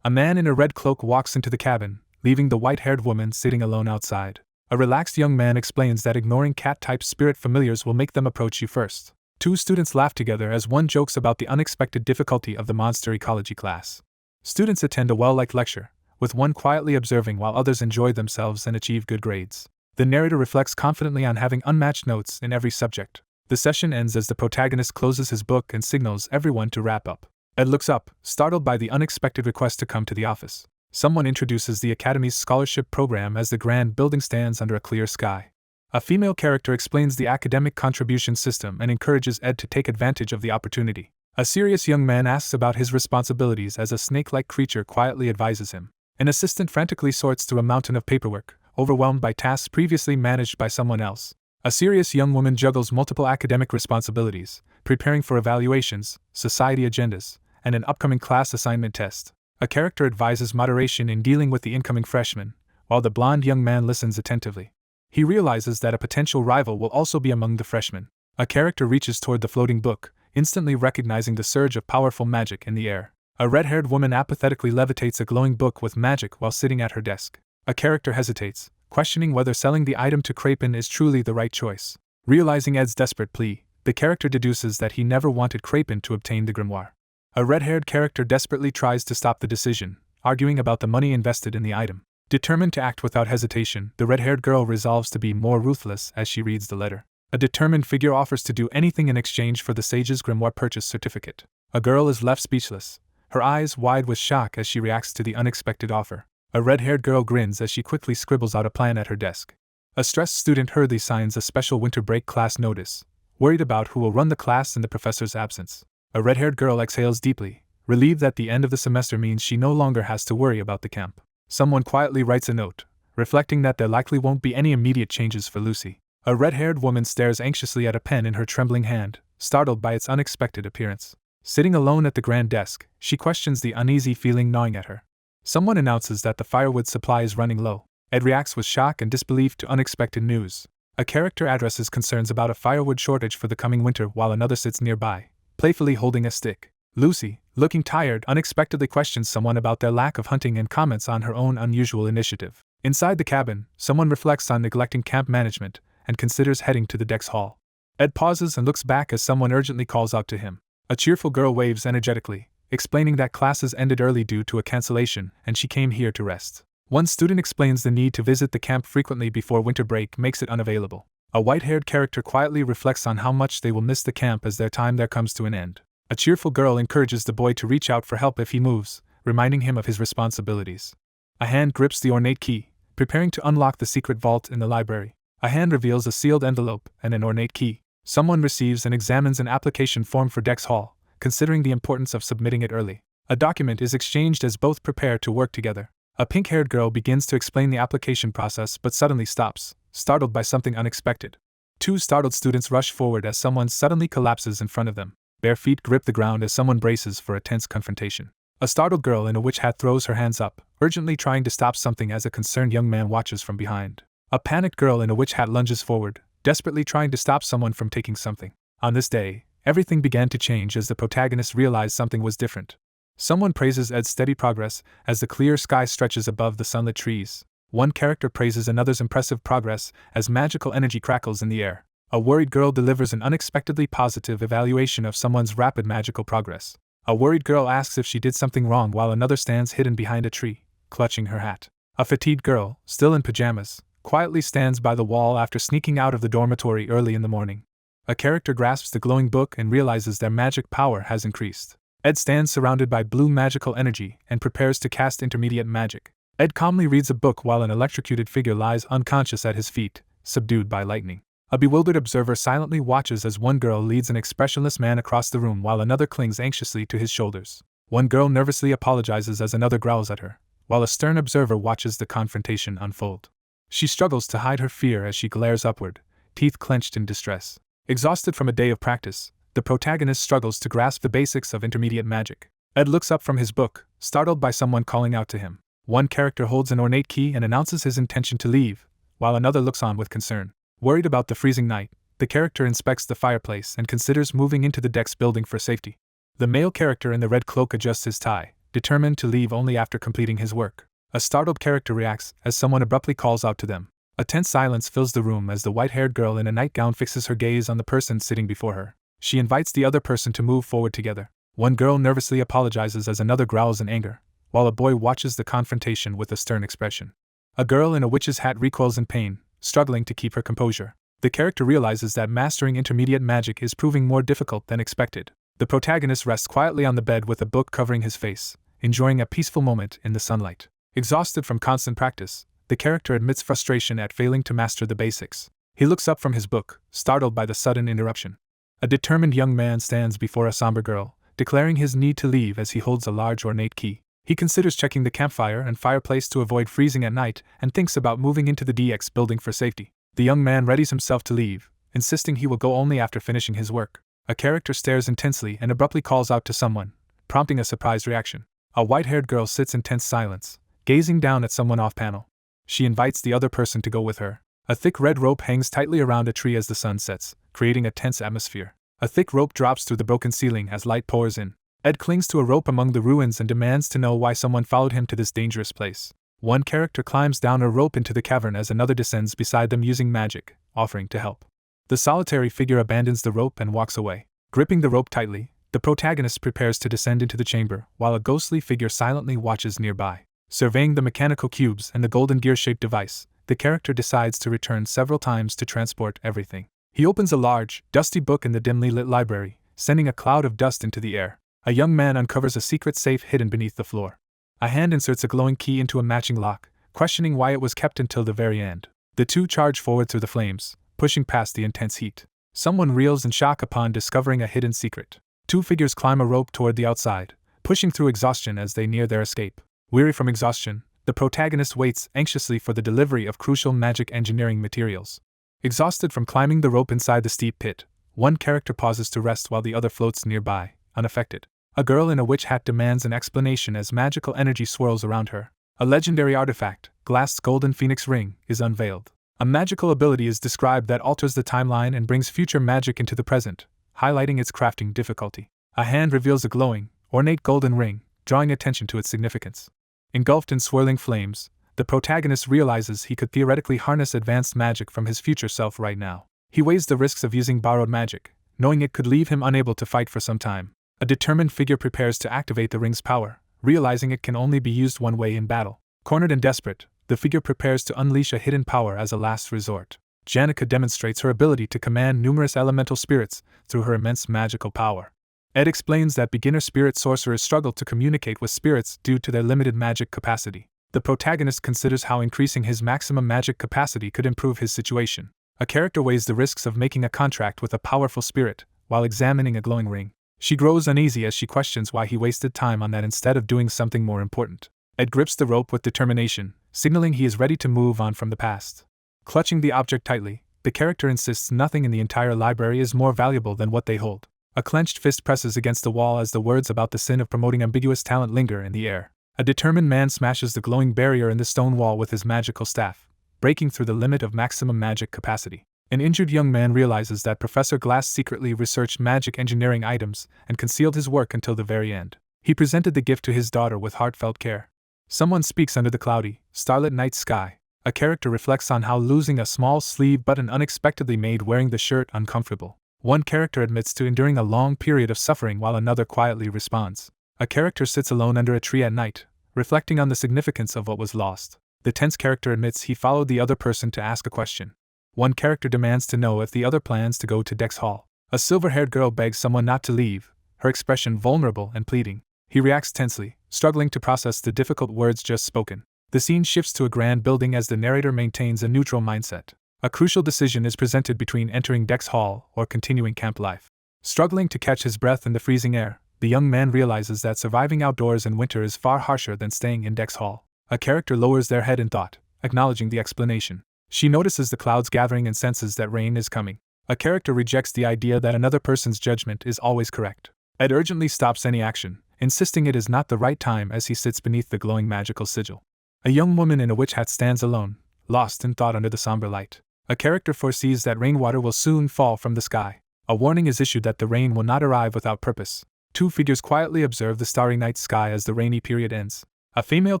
A man in a red cloak walks into the cabin, leaving the white-haired woman sitting alone outside. A relaxed young man explains that ignoring cat-type spirit familiars will make them approach you first. Two students laugh together as one jokes about the unexpected difficulty of the monster ecology class. Students attend a well-liked lecture, with one quietly observing while others enjoy themselves and achieve good grades. The narrator reflects confidently on having unmatched notes in every subject. The session ends as the protagonist closes his book and signals everyone to wrap up. Ed looks up, startled by the unexpected request to come to the office. Someone introduces the Academy's scholarship program as the grand building stands under a clear sky. A female character explains the academic contribution system and encourages Ed to take advantage of the opportunity. A serious young man asks about his responsibilities as a snake-like creature quietly advises him. An assistant frantically sorts through a mountain of paperwork, overwhelmed by tasks previously managed by someone else. A serious young woman juggles multiple academic responsibilities, preparing for evaluations, society agendas, and an upcoming class assignment test. A character advises moderation in dealing with the incoming freshman, while the blonde young man listens attentively. He realizes that a potential rival will also be among the freshmen. A character reaches toward the floating book, instantly recognizing the surge of powerful magic in the air. A red-haired woman apathetically levitates a glowing book with magic while sitting at her desk. A character hesitates, questioning whether selling the item to Krapin is truly the right choice. Realizing Ed's desperate plea, the character deduces that he never wanted Krapin to obtain the grimoire. A red-haired character desperately tries to stop the decision, arguing about the money invested in the item. Determined to act without hesitation, the red-haired girl resolves to be more ruthless as she reads the letter. A determined figure offers to do anything in exchange for the sage's grimoire purchase certificate. A girl is left speechless, her eyes wide with shock as she reacts to the unexpected offer. A red-haired girl grins as she quickly scribbles out a plan at her desk. A stressed student hurriedly signs a special winter break class notice, worried about who will run the class in the professor's absence. A red-haired girl exhales deeply, relieved that the end of the semester means she no longer has to worry about the camp. Someone quietly writes a note, reflecting that there likely won't be any immediate changes for Lucy. A red-haired woman stares anxiously at a pen in her trembling hand, startled by its unexpected appearance. Sitting alone at the grand desk, she questions the uneasy feeling gnawing at her. Someone announces that the firewood supply is running low. Ed reacts with shock and disbelief to unexpected news. A character addresses concerns about a firewood shortage for the coming winter while another sits nearby, playfully holding a stick. Lucy, looking tired, unexpectedly questions someone about their lack of hunting and comments on her own unusual initiative. Inside the cabin, someone reflects on neglecting camp management and considers heading to the Dex Hall. Ed pauses and looks back as someone urgently calls out to him. A cheerful girl waves energetically, explaining that classes ended early due to a cancellation and she came here to rest. One student explains the need to visit the camp frequently before winter break makes it unavailable. A white-haired character quietly reflects on how much they will miss the camp as their time there comes to an end. A cheerful girl encourages the boy to reach out for help if he moves, reminding him of his responsibilities. A hand grips the ornate key, preparing to unlock the secret vault in the library. A hand reveals a sealed envelope and an ornate key. Someone receives and examines an application form for Dex Hall, considering the importance of submitting it early. A document is exchanged as both prepare to work together. A pink-haired girl begins to explain the application process but suddenly stops, startled by something unexpected. Two startled students rush forward as someone suddenly collapses in front of them. Bare feet grip the ground as someone braces for a tense confrontation. A startled girl in a witch hat throws her hands up, urgently trying to stop something as a concerned young man watches from behind. A panicked girl in a witch hat lunges forward, desperately trying to stop someone from taking something. On this day, everything began to change as the protagonist realized something was different. Someone praises Ed's steady progress as the clear sky stretches above the sunlit trees. One character praises another's impressive progress as magical energy crackles in the air. A worried girl delivers an unexpectedly positive evaluation of someone's rapid magical progress. A worried girl asks if she did something wrong while another stands hidden behind a tree, clutching her hat. A fatigued girl, still in pajamas, quietly stands by the wall after sneaking out of the dormitory early in the morning. A character grasps the glowing book and realizes their magic power has increased. Ed stands surrounded by blue magical energy and prepares to cast intermediate magic. Ed calmly reads a book while an electrocuted figure lies unconscious at his feet, subdued by lightning. A bewildered observer silently watches as one girl leads an expressionless man across the room while another clings anxiously to his shoulders. One girl nervously apologizes as another growls at her, while a stern observer watches the confrontation unfold. She struggles to hide her fear as she glares upward, teeth clenched in distress. Exhausted from a day of practice, the protagonist struggles to grasp the basics of intermediate magic. Ed looks up from his book, startled by someone calling out to him. One character holds an ornate key and announces his intention to leave, while another looks on with concern. Worried about the freezing night, the character inspects the fireplace and considers moving into the Dex building for safety. The male character in the red cloak adjusts his tie, determined to leave only after completing his work. A startled character reacts as someone abruptly calls out to them. A tense silence fills the room as the white-haired girl in a nightgown fixes her gaze on the person sitting before her. She invites the other person to move forward together. One girl nervously apologizes as another growls in anger, while a boy watches the confrontation with a stern expression. A girl in a witch's hat recoils in pain, struggling to keep her composure. The character realizes that mastering intermediate magic is proving more difficult than expected. The protagonist rests quietly on the bed with a book covering his face, enjoying a peaceful moment in the sunlight. Exhausted from constant practice, the character admits frustration at failing to master the basics. He looks up from his book, startled by the sudden interruption. A determined young man stands before a somber girl, declaring his need to leave as he holds a large ornate key. He considers checking the campfire and fireplace to avoid freezing at night and thinks about moving into the DX building for safety. The young man readies himself to leave, insisting he will go only after finishing his work. A character stares intensely and abruptly calls out to someone, prompting a surprised reaction. A white-haired girl sits in tense silence, gazing down at someone off-panel. She invites the other person to go with her. A thick red rope hangs tightly around a tree as the sun sets, creating a tense atmosphere. A thick rope drops through the broken ceiling as light pours in. Ed clings to a rope among the ruins and demands to know why someone followed him to this dangerous place. One character climbs down a rope into the cavern as another descends beside them using magic, offering to help. The solitary figure abandons the rope and walks away. Gripping the rope tightly, the protagonist prepares to descend into the chamber, while a ghostly figure silently watches nearby. Surveying the mechanical cubes and the golden gear-shaped device, the character decides to return several times to transport everything. He opens a large, dusty book in the dimly lit library, sending a cloud of dust into the air. A young man uncovers a secret safe hidden beneath the floor. A hand inserts a glowing key into a matching lock, questioning why it was kept until the very end. The two charge forward through the flames, pushing past the intense heat. Someone reels in shock upon discovering a hidden secret. Two figures climb a rope toward the outside, pushing through exhaustion as they near their escape. Weary from exhaustion, the protagonist waits anxiously for the delivery of crucial magic engineering materials. Exhausted from climbing the rope inside the steep pit, one character pauses to rest while the other floats nearby, unaffected. A girl in a witch hat demands an explanation as magical energy swirls around her. A legendary artifact, Glass's golden phoenix ring, is unveiled. A magical ability is described that alters the timeline and brings future magic into the present, highlighting its crafting difficulty. A hand reveals a glowing, ornate golden ring, drawing attention to its significance. Engulfed in swirling flames, the protagonist realizes he could theoretically harness advanced magic from his future self right now. He weighs the risks of using borrowed magic, knowing it could leave him unable to fight for some time. A determined figure prepares to activate the ring's power, realizing it can only be used one way in battle. Cornered and desperate, the figure prepares to unleash a hidden power as a last resort. Janica demonstrates her ability to command numerous elemental spirits through her immense magical power. Ed explains that beginner spirit sorcerers struggle to communicate with spirits due to their limited magic capacity. The protagonist considers how increasing his maximum magic capacity could improve his situation. A character weighs the risks of making a contract with a powerful spirit while examining a glowing ring. She grows uneasy as she questions why he wasted time on that instead of doing something more important. Ed grips the rope with determination, signaling he is ready to move on from the past. Clutching the object tightly, the character insists nothing in the entire library is more valuable than what they hold. A clenched fist presses against the wall as the words about the sin of promoting ambiguous talent linger in the air. A determined man smashes the glowing barrier in the stone wall with his magical staff, breaking through the limit of maximum magic capacity. An injured young man realizes that Professor Glass secretly researched magic engineering items and concealed his work until the very end. He presented the gift to his daughter with heartfelt care. Someone speaks under the cloudy, starlit night sky. A character reflects on how losing a small sleeve button unexpectedly made wearing the shirt uncomfortable. One character admits to enduring a long period of suffering while another quietly responds. A character sits alone under a tree at night, reflecting on the significance of what was lost. The tense character admits he followed the other person to ask a question. One character demands to know if the other plans to go to Dex Hall. A silver-haired girl begs someone not to leave, her expression vulnerable and pleading. He reacts tensely, struggling to process the difficult words just spoken. The scene shifts to a grand building as the narrator maintains a neutral mindset. A crucial decision is presented between entering Dex Hall or continuing camp life. Struggling to catch his breath in the freezing air, the young man realizes that surviving outdoors in winter is far harsher than staying in Dex Hall. A character lowers their head in thought, acknowledging the explanation. She notices the clouds gathering and senses that rain is coming. A character rejects the idea that another person's judgment is always correct. Ed urgently stops any action, insisting it is not the right time as he sits beneath the glowing magical sigil. A young woman in a witch hat stands alone, lost in thought under the somber light. A character foresees that rainwater will soon fall from the sky. A warning is issued that the rain will not arrive without purpose. Two figures quietly observe the starry night sky as the rainy period ends. A female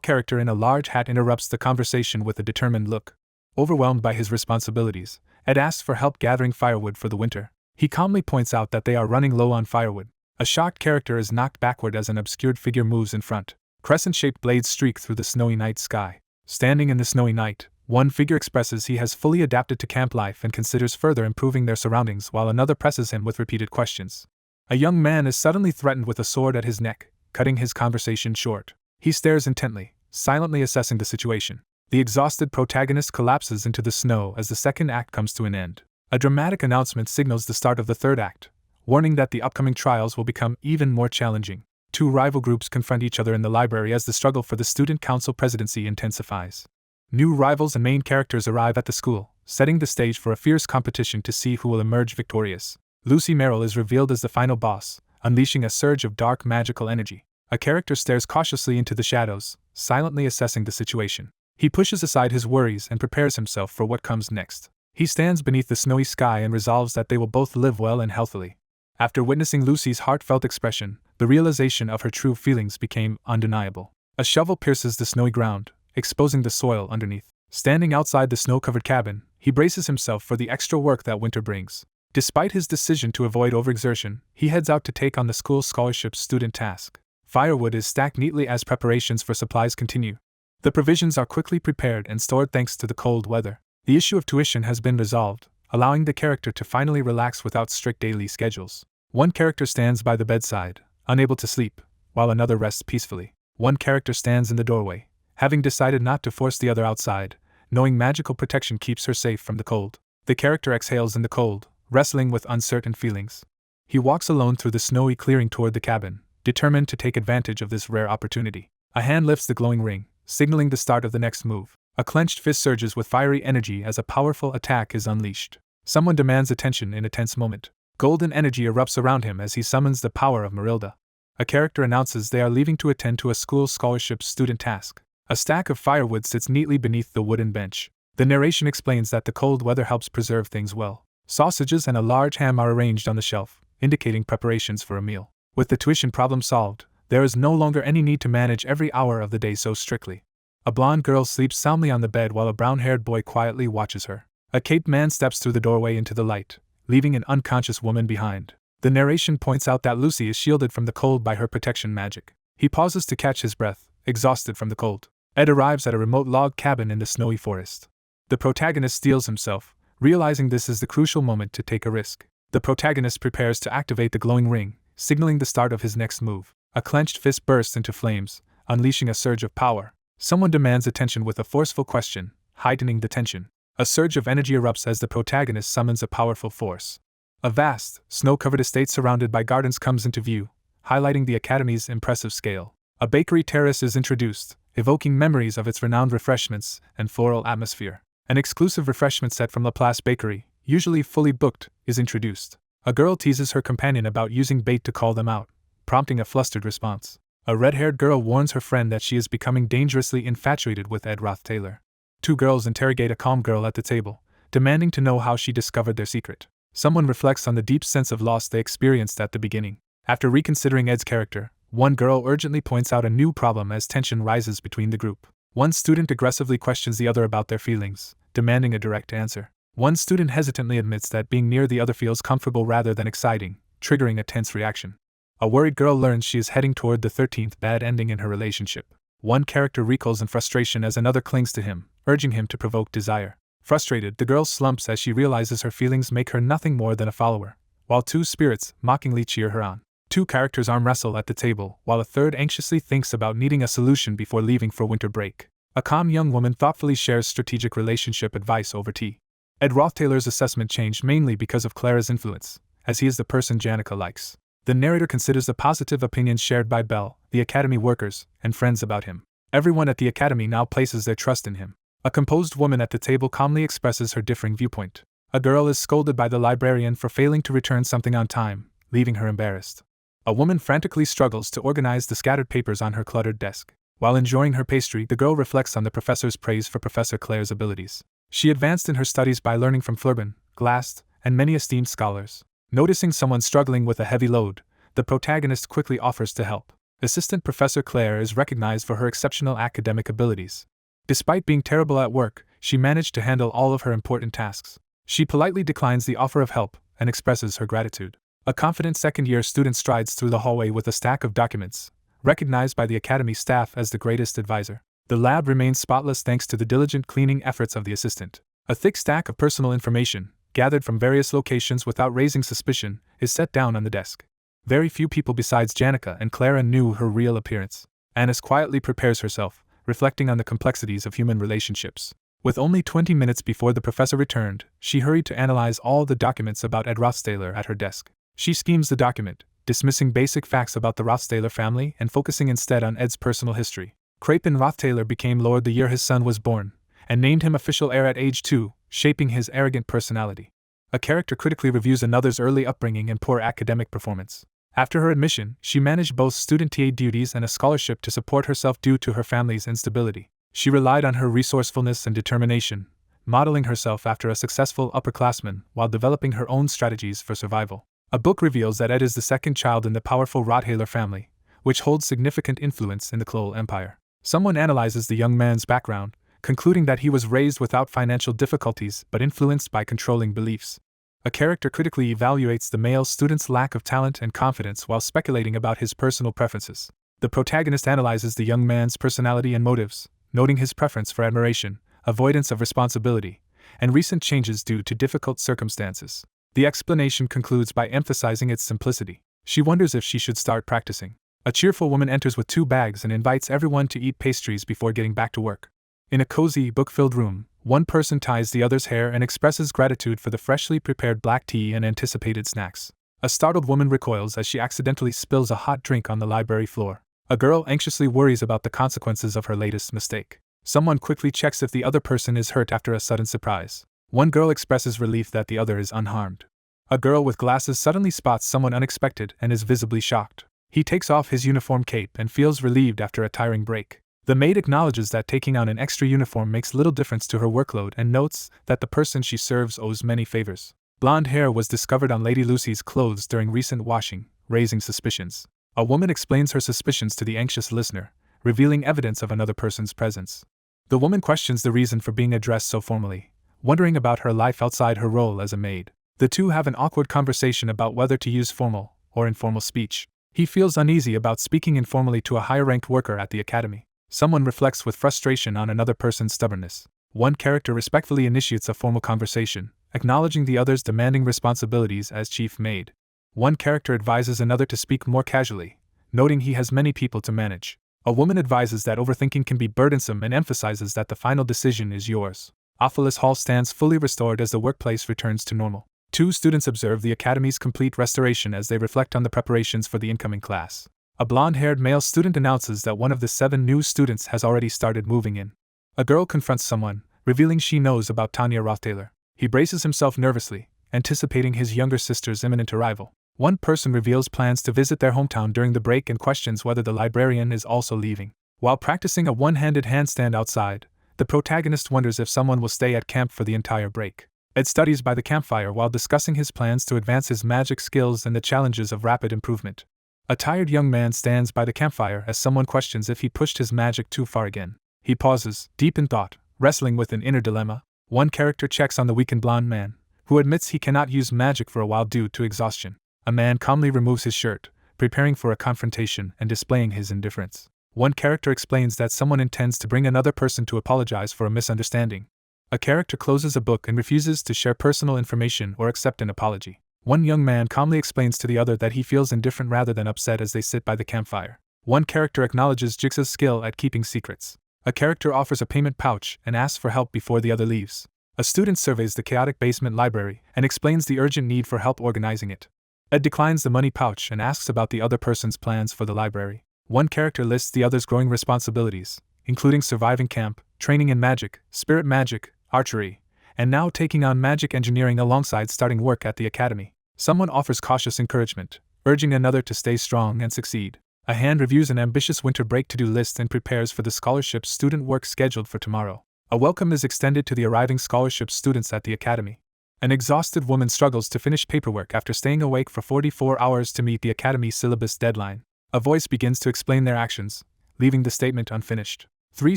character in a large hat interrupts the conversation with a determined look. Overwhelmed by his responsibilities, Ed asks for help gathering firewood for the winter. He calmly points out that they are running low on firewood. A shocked character is knocked backward as an obscured figure moves in front. Crescent-shaped blades streak through the snowy night sky. Standing in the snowy night, one figure expresses he has fully adapted to camp life and considers further improving their surroundings while another presses him with repeated questions. A young man is suddenly threatened with a sword at his neck, cutting his conversation short. He stares intently, silently assessing the situation. The exhausted protagonist collapses into the snow as the second act comes to an end. A dramatic announcement signals the start of the third act, warning that the upcoming trials will become even more challenging. Two rival groups confront each other in the library as the struggle for the student council presidency intensifies. New rivals and main characters arrive at the school, setting the stage for a fierce competition to see who will emerge victorious. Lucy Merrill is revealed as the final boss, unleashing a surge of dark magical energy. A character stares cautiously into the shadows, silently assessing the situation. He pushes aside his worries and prepares himself for what comes next. He stands beneath the snowy sky and resolves that they will both live well and healthily. After witnessing Lucy's heartfelt expression, the realization of her true feelings became undeniable. A shovel pierces the snowy ground, exposing the soil underneath. Standing outside the snow-covered cabin, he braces himself for the extra work that winter brings. Despite his decision to avoid overexertion, he heads out to take on the school scholarship student task. Firewood is stacked neatly as preparations for supplies continue. The provisions are quickly prepared and stored thanks to the cold weather. The issue of tuition has been resolved, allowing the character to finally relax without strict daily schedules. One character stands by the bedside, unable to sleep, while another rests peacefully. One character stands in the doorway, having decided not to force the other outside, knowing magical protection keeps her safe from the cold. The character exhales in the cold, wrestling with uncertain feelings. He walks alone through the snowy clearing toward the cabin, determined to take advantage of this rare opportunity. A hand lifts the glowing ring, signaling the start of the next move. A clenched fist surges with fiery energy as a powerful attack is unleashed. Someone demands attention in a tense moment. Golden energy erupts around him as he summons the power of Marilda. A character announces they are leaving to attend to a school scholarship student task. A stack of firewood sits neatly beneath the wooden bench. The narration explains that the cold weather helps preserve things well. Sausages and a large ham are arranged on the shelf, indicating preparations for a meal. With the tuition problem solved, there is no longer any need to manage every hour of the day so strictly. A blonde girl sleeps soundly on the bed while a brown-haired boy quietly watches her. A caped man steps through the doorway into the light, leaving an unconscious woman behind. The narration points out that Lucy is shielded from the cold by her protection magic. He pauses to catch his breath, exhausted from the cold. Ed arrives at a remote log cabin in the snowy forest. The protagonist steels himself, realizing this is the crucial moment to take a risk. The protagonist prepares to activate the glowing ring, signaling the start of his next move. A clenched fist bursts into flames, unleashing a surge of power. Someone demands attention with a forceful question, heightening the tension. A surge of energy erupts as the protagonist summons a powerful force. A vast, snow-covered estate surrounded by gardens comes into view, highlighting the academy's impressive scale. A bakery terrace is introduced, evoking memories of its renowned refreshments and floral atmosphere. An exclusive refreshment set from Laplace Bakery, usually fully booked, is introduced. A girl teases her companion about using bait to call them out, prompting a flustered response. A red-haired girl warns her friend that she is becoming dangerously infatuated with Ed Roth Taylor. Two girls interrogate a calm girl at the table, demanding to know how she discovered their secret. Someone reflects on the deep sense of loss they experienced at the beginning. After reconsidering Ed's character, one girl urgently points out a new problem as tension rises between the group. One student aggressively questions the other about their feelings, demanding a direct answer. One student hesitantly admits that being near the other feels comfortable rather than exciting, triggering a tense reaction. A worried girl learns she is heading toward the 13th bad ending in her relationship. One character recoils in frustration as another clings to him, urging him to provoke desire. Frustrated, the girl slumps as she realizes her feelings make her nothing more than a follower, while two spirits mockingly cheer her on. Two characters arm wrestle at the table, while a third anxiously thinks about needing a solution before leaving for winter break. A calm young woman thoughtfully shares strategic relationship advice over tea. Ed Roth Taylor's assessment changed mainly because of Clara's influence, as he is the person Janica likes. The narrator considers the positive opinions shared by Belle, the academy workers, and friends about him. Everyone at the academy now places their trust in him. A composed woman at the table calmly expresses her differing viewpoint. A girl is scolded by the librarian for failing to return something on time, leaving her embarrassed. A woman frantically struggles to organize the scattered papers on her cluttered desk. While enjoying her pastry, the girl reflects on the professor's praise for Professor Claire's abilities. She advanced in her studies by learning from Fleurban, Glast, and many esteemed scholars. Noticing someone struggling with a heavy load, the protagonist quickly offers to help. Assistant Professor Claire is recognized for her exceptional academic abilities. Despite being terrible at work, she managed to handle all of her important tasks. She politely declines the offer of help and expresses her gratitude. A confident second-year student strides through the hallway with a stack of documents, recognized by the academy staff as the greatest advisor. The lab remains spotless thanks to the diligent cleaning efforts of the assistant. A thick stack of personal information, gathered from various locations without raising suspicion, is set down on the desk. Very few people besides Janica and Clara knew her real appearance. Annis quietly prepares herself, reflecting on the complexities of human relationships. With only 20 minutes before the professor returned, she hurried to analyze all the documents about Ed Rothstaler at her desk. She schemes the document, dismissing basic facts about the Rothstaler family and focusing instead on Ed's personal history. Crapin Rothtaler became Lord the year his son was born, and named him official heir at age 2, shaping his arrogant personality. A character critically reviews another's early upbringing and poor academic performance. After her admission, she managed both student TA duties and a scholarship to support herself due to her family's instability. She relied on her resourcefulness and determination, modeling herself after a successful upperclassman while developing her own strategies for survival. A book reveals that Ed is the second child in the powerful Rothtaler family, which holds significant influence in the Kloll Empire. Someone analyzes the young man's background, concluding that he was raised without financial difficulties but influenced by controlling beliefs. A character critically evaluates the male student's lack of talent and confidence while speculating about his personal preferences. The protagonist analyzes the young man's personality and motives, noting his preference for admiration, avoidance of responsibility, and recent changes due to difficult circumstances. The explanation concludes by emphasizing its simplicity. She wonders if she should start practicing. A cheerful woman enters with 2 bags and invites everyone to eat pastries before getting back to work. In a cozy, book-filled room, one person ties the other's hair and expresses gratitude for the freshly prepared black tea and anticipated snacks. A startled woman recoils as she accidentally spills a hot drink on the library floor. A girl anxiously worries about the consequences of her latest mistake. Someone quickly checks if the other person is hurt after a sudden surprise. One girl expresses relief that the other is unharmed. A girl with glasses suddenly spots someone unexpected and is visibly shocked. He takes off his uniform cape and feels relieved after a tiring break. The maid acknowledges that taking on an extra uniform makes little difference to her workload and notes that the person she serves owes many favors. Blonde hair was discovered on Lady Lucy's clothes during recent washing, raising suspicions. A woman explains her suspicions to the anxious listener, revealing evidence of another person's presence. The woman questions the reason for being addressed so formally, wondering about her life outside her role as a maid. The two have an awkward conversation about whether to use formal or informal speech. He feels uneasy about speaking informally to a higher-ranked worker at the academy. Someone reflects with frustration on another person's stubbornness. One character respectfully initiates a formal conversation, acknowledging the other's demanding responsibilities as chief maid. One character advises another to speak more casually, noting he has many people to manage. A woman advises that overthinking can be burdensome and emphasizes that the final decision is yours. Ophelis Hall stands fully restored as the workplace returns to normal. 2 students observe the academy's complete restoration as they reflect on the preparations for the incoming class. A blonde-haired male student announces that one of the 7 new students has already started moving in. A girl confronts someone, revealing she knows about Tanya Rothtaler. He braces himself nervously, anticipating his younger sister's imminent arrival. One person reveals plans to visit their hometown during the break and questions whether the librarian is also leaving. While practicing a one-handed handstand outside, the protagonist wonders if someone will stay at camp for the entire break. Ed studies by the campfire while discussing his plans to advance his magic skills and the challenges of rapid improvement. A tired young man stands by the campfire as someone questions if he pushed his magic too far again. He pauses, deep in thought, wrestling with an inner dilemma. One character checks on the weakened blonde man, who admits he cannot use magic for a while due to exhaustion. A man calmly removes his shirt, preparing for a confrontation and displaying his indifference. One character explains that someone intends to bring another person to apologize for a misunderstanding. A character closes a book and refuses to share personal information or accept an apology. One young man calmly explains to the other that he feels indifferent rather than upset as they sit by the campfire. One character acknowledges Jixa's skill at keeping secrets. A character offers a payment pouch and asks for help before the other leaves. A student surveys the chaotic basement library and explains the urgent need for help organizing it. Ed declines the money pouch and asks about the other person's plans for the library. One character lists the other's growing responsibilities, including surviving camp, training in magic, spirit magic, archery, and now taking on magic engineering alongside starting work at the academy. Someone offers cautious encouragement, urging another to stay strong and succeed. A hand reviews an ambitious winter break to-do list and prepares for the scholarship student work scheduled for tomorrow. A welcome is extended to the arriving scholarship students at the academy. An exhausted woman struggles to finish paperwork after staying awake for 44 hours to meet the academy syllabus deadline. A voice begins to explain their actions, leaving the statement unfinished. 3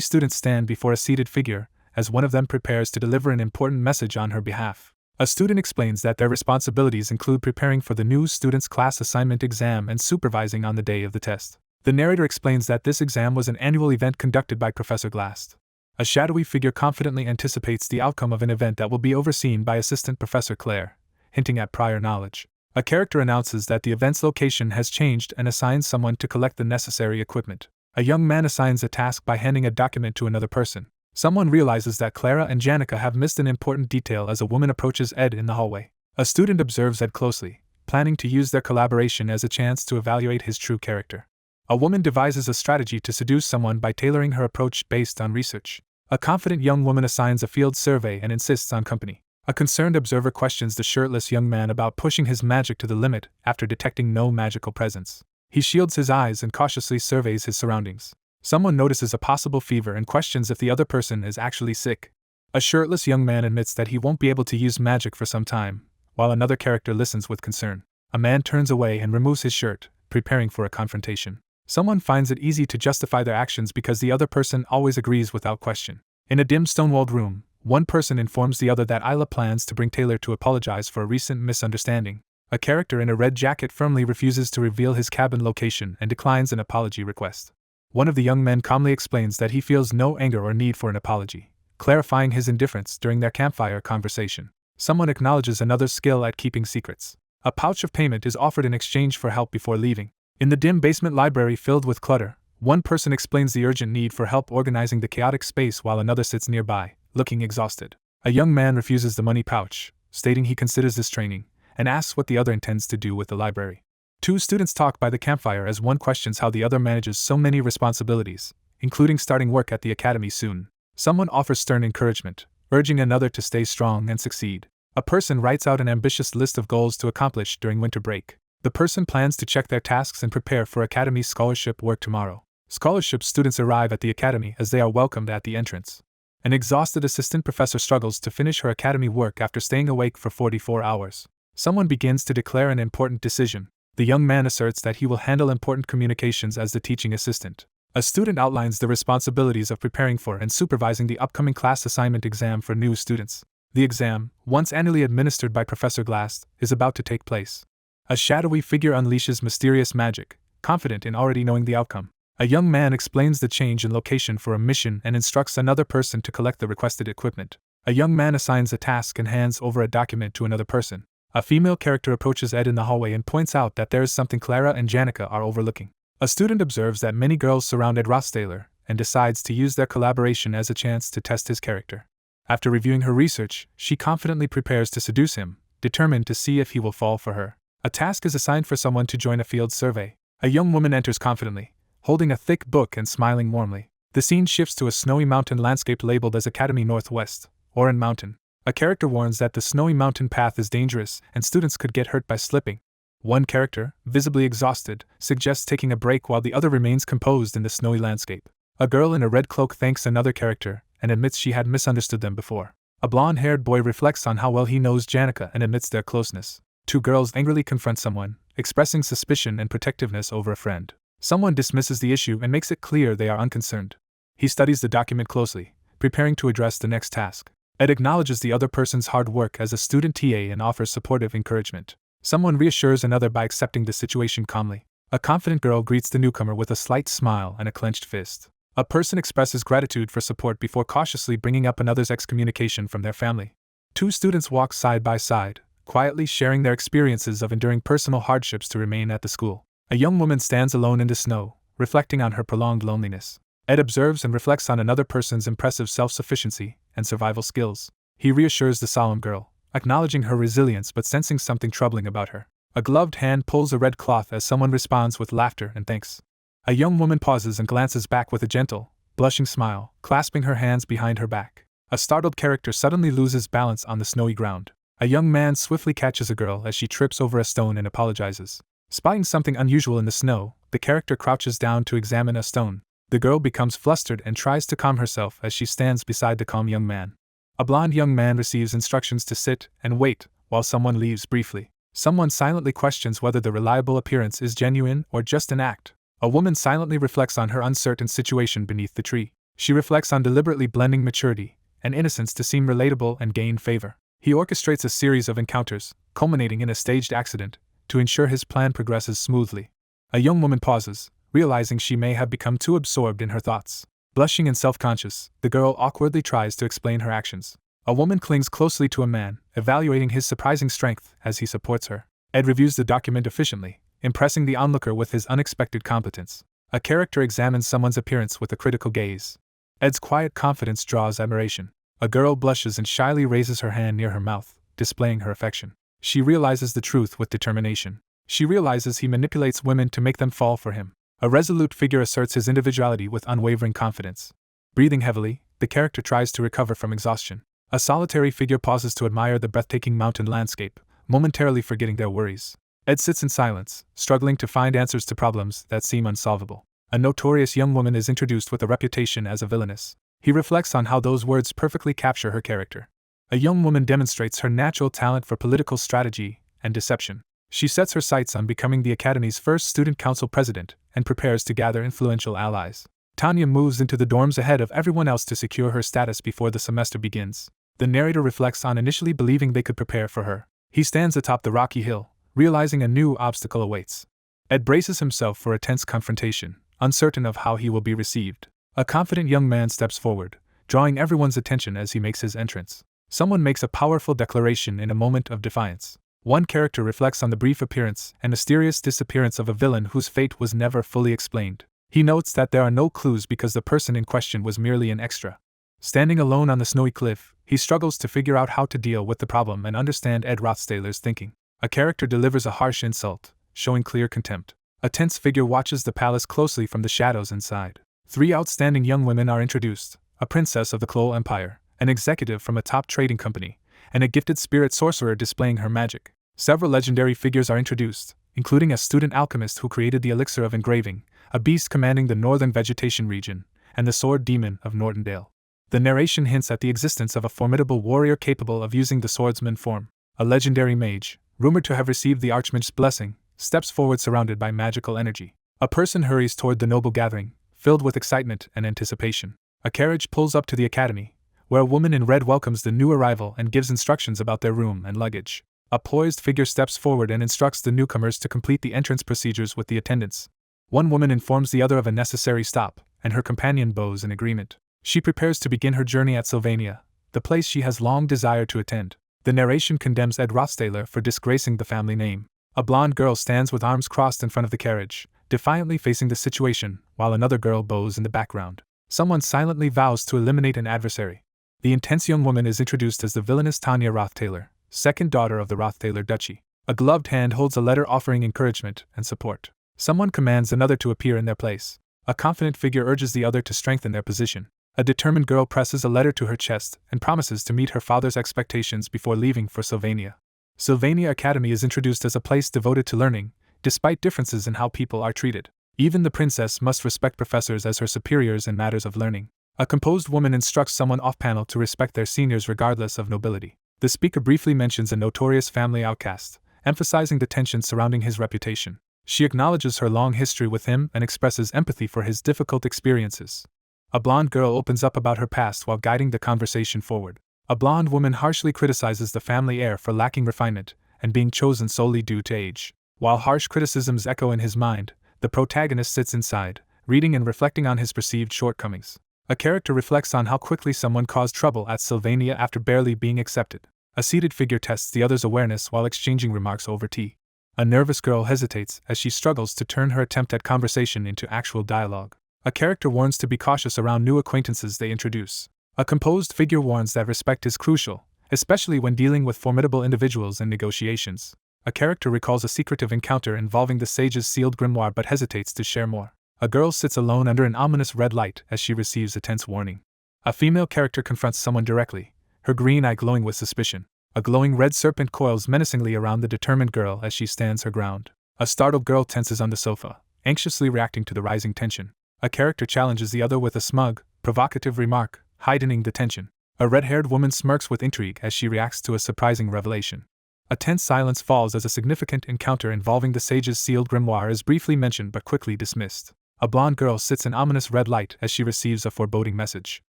students stand before a seated figure, as one of them prepares to deliver an important message on her behalf. A student explains that their responsibilities include preparing for the new student's class assignment exam and supervising on the day of the test. The narrator explains that this exam was an annual event conducted by Professor Glass. A shadowy figure confidently anticipates the outcome of an event that will be overseen by Assistant Professor Claire, hinting at prior knowledge. A character announces that the event's location has changed and assigns someone to collect the necessary equipment. A young man assigns a task by handing a document to another person. Someone realizes that Clara and Janica have missed an important detail as a woman approaches Ed in the hallway. A student observes Ed closely, planning to use their collaboration as a chance to evaluate his true character. A woman devises a strategy to seduce someone by tailoring her approach based on research. A confident young woman assigns a field survey and insists on company. A concerned observer questions the shirtless young man about pushing his magic to the limit after detecting no magical presence. He shields his eyes and cautiously surveys his surroundings. Someone notices a possible fever and questions if the other person is actually sick. A shirtless young man admits that he won't be able to use magic for some time, while another character listens with concern. A man turns away and removes his shirt, preparing for a confrontation. Someone finds it easy to justify their actions because the other person always agrees without question. In a dim stone-walled room, one person informs the other that Isla plans to bring Taylor to apologize for a recent misunderstanding. A character in a red jacket firmly refuses to reveal his cabin location and declines an apology request. One of the young men calmly explains that he feels no anger or need for an apology, clarifying his indifference during their campfire conversation. Someone acknowledges another's skill at keeping secrets. A pouch of payment is offered in exchange for help before leaving. In the dim basement library filled with clutter, one person explains the urgent need for help organizing the chaotic space while another sits nearby, looking exhausted. A young man refuses the money pouch, stating he considers this training, and asks what the other intends to do with the library. 2 students talk by the campfire as one questions how the other manages so many responsibilities, including starting work at the academy soon. Someone offers stern encouragement, urging another to stay strong and succeed. A person writes out an ambitious list of goals to accomplish during winter break. The person plans to check their tasks and prepare for academy scholarship work tomorrow. Scholarship students arrive at the academy as they are welcomed at the entrance. An exhausted assistant professor struggles to finish her academy work after staying awake for 44 hours. Someone begins to declare an important decision. The young man asserts that he will handle important communications as the teaching assistant. A student outlines the responsibilities of preparing for and supervising the upcoming class assignment exam for new students. The exam, once annually administered by Professor Glass, is about to take place. A shadowy figure unleashes mysterious magic, confident in already knowing the outcome. A young man explains the change in location for a mission and instructs another person to collect the requested equipment. A young man assigns a task and hands over a document to another person. A female character approaches Ed in the hallway and points out that there is something Clara and Janica are overlooking. A student observes that many girls surround Ed Rostaylor and decides to use their collaboration as a chance to test his character. After reviewing her research, she confidently prepares to seduce him, determined to see if he will fall for her. A task is assigned for someone to join a field survey. A young woman enters confidently, holding a thick book and smiling warmly. The scene shifts to a snowy mountain landscape labeled as Academy Northwest, Oran Mountain. A character warns that the snowy mountain path is dangerous and students could get hurt by slipping. One character, visibly exhausted, suggests taking a break while the other remains composed in the snowy landscape. A girl in a red cloak thanks another character and admits she had misunderstood them before. A blonde-haired boy reflects on how well he knows Janica and admits their closeness. Two girls angrily confront someone, expressing suspicion and protectiveness over a friend. Someone dismisses the issue and makes it clear they are unconcerned. He studies the document closely, preparing to address the next task. Ed acknowledges the other person's hard work as a student TA and offers supportive encouragement. Someone reassures another by accepting the situation calmly. A confident girl greets the newcomer with a slight smile and a clenched fist. A person expresses gratitude for support before cautiously bringing up another's excommunication from their family. Two students walk side by side, quietly sharing their experiences of enduring personal hardships to remain at the school. A young woman stands alone in the snow, reflecting on her prolonged loneliness. Ed observes and reflects on another person's impressive self-sufficiency and survival skills. He reassures the solemn girl, acknowledging her resilience but sensing something troubling about her. A gloved hand pulls a red cloth as someone responds with laughter and thanks. A young woman pauses and glances back with a gentle, blushing smile, clasping her hands behind her back. A startled character suddenly loses balance on the snowy ground. A young man swiftly catches a girl as she trips over a stone and apologizes. Spotting something unusual in the snow, the character crouches down to examine a stone. The girl becomes flustered and tries to calm herself as she stands beside the calm young man. A blond young man receives instructions to sit and wait while someone leaves briefly. Someone silently questions whether the reliable appearance is genuine or just an act. A woman silently reflects on her uncertain situation beneath the tree. She reflects on deliberately blending maturity and innocence to seem relatable and gain favor. He orchestrates a series of encounters, culminating in a staged accident, to ensure his plan progresses smoothly. A young woman pauses, realizing she may have become too absorbed in her thoughts. Blushing and self-conscious, the girl awkwardly tries to explain her actions. A woman clings closely to a man, evaluating his surprising strength as he supports her. Ed reviews the document efficiently, impressing the onlooker with his unexpected competence. A character examines someone's appearance with a critical gaze. Ed's quiet confidence draws admiration. A girl blushes and shyly raises her hand near her mouth, displaying her affection. She realizes the truth with determination. She realizes he manipulates women to make them fall for him. A resolute figure asserts his individuality with unwavering confidence. Breathing heavily, the character tries to recover from exhaustion. A solitary figure pauses to admire the breathtaking mountain landscape, momentarily forgetting their worries. Ed sits in silence, struggling to find answers to problems that seem unsolvable. A notorious young woman is introduced with a reputation as a villainess. He reflects on how those words perfectly capture her character. A young woman demonstrates her natural talent for political strategy and deception. She sets her sights on becoming the Academy's first student council president and prepares to gather influential allies. Tanya moves into the dorms ahead of everyone else to secure her status before the semester begins. The narrator reflects on initially believing they could prepare for her. He stands atop the rocky hill, realizing a new obstacle awaits. Ed braces himself for a tense confrontation, uncertain of how he will be received. A confident young man steps forward, drawing everyone's attention as he makes his entrance. Someone makes a powerful declaration in a moment of defiance. One character reflects on the brief appearance and mysterious disappearance of a villain whose fate was never fully explained. He notes that there are no clues because the person in question was merely an extra. Standing alone on the snowy cliff, he struggles to figure out how to deal with the problem and understand Ed Rothstailer's thinking. A character delivers a harsh insult, showing clear contempt. A tense figure watches the palace closely from the shadows inside. Three outstanding young women are introduced: a princess of the Klol Empire, an executive from a top trading company, and a gifted spirit sorcerer displaying her magic. Several legendary figures are introduced, including a student alchemist who created the elixir of engraving, a beast commanding the northern vegetation region, and the sword demon of Nortondale. The narration hints at the existence of a formidable warrior capable of using the swordsman form. A legendary mage, rumored to have received the Archmage's blessing, steps forward surrounded by magical energy. A person hurries toward the noble gathering, filled with excitement and anticipation. A carriage pulls up to the academy, where a woman in red welcomes the new arrival and gives instructions about their room and luggage. A poised figure steps forward and instructs the newcomers to complete the entrance procedures with the attendants. One woman informs the other of a necessary stop, and her companion bows in agreement. She prepares to begin her journey at Sylvania, the place she has long desired to attend. The narration condemns Ed Rothstailer for disgracing the family name. A blonde girl stands with arms crossed in front of the carriage, defiantly facing the situation, while another girl bows in the background. Someone silently vows to eliminate an adversary. The intense young woman is introduced as the villainous Tanya Rothstailer, second daughter of the Rothstailer Duchy. A gloved hand holds a letter offering encouragement and support. Someone commands another to appear in their place. A confident figure urges the other to strengthen their position. A determined girl presses a letter to her chest and promises to meet her father's expectations before leaving for Sylvania. Sylvania Academy is introduced as a place devoted to learning, despite differences in how people are treated. Even the princess must respect professors as her superiors in matters of learning. A composed woman instructs someone off-panel to respect their seniors regardless of nobility. The speaker briefly mentions a notorious family outcast, emphasizing the tension surrounding his reputation. She acknowledges her long history with him and expresses empathy for his difficult experiences. A blonde girl opens up about her past while guiding the conversation forward. A blonde woman harshly criticizes the family heir for lacking refinement and being chosen solely due to age. While harsh criticisms echo in his mind, the protagonist sits inside, reading and reflecting on his perceived shortcomings. A character reflects on how quickly someone caused trouble at Sylvania after barely being accepted. A seated figure tests the other's awareness while exchanging remarks over tea. A nervous girl hesitates as she struggles to turn her attempt at conversation into actual dialogue. A character warns to be cautious around new acquaintances they introduce. A composed figure warns that respect is crucial, especially when dealing with formidable individuals in negotiations. A character recalls a secretive encounter involving the sage's sealed grimoire but hesitates to share more. A girl sits alone under an ominous red light as she receives a tense warning. A female character confronts someone directly, her green eye glowing with suspicion. A glowing red serpent coils menacingly around the determined girl as she stands her ground. A startled girl tenses on the sofa, anxiously reacting to the rising tension. A character challenges the other with a smug, provocative remark, heightening the tension. A red-haired woman smirks with intrigue as she reacts to a surprising revelation. A tense silence falls as a significant encounter involving the sage's sealed grimoire is briefly mentioned but quickly dismissed. A blonde girl sits in ominous red light as she receives a foreboding message.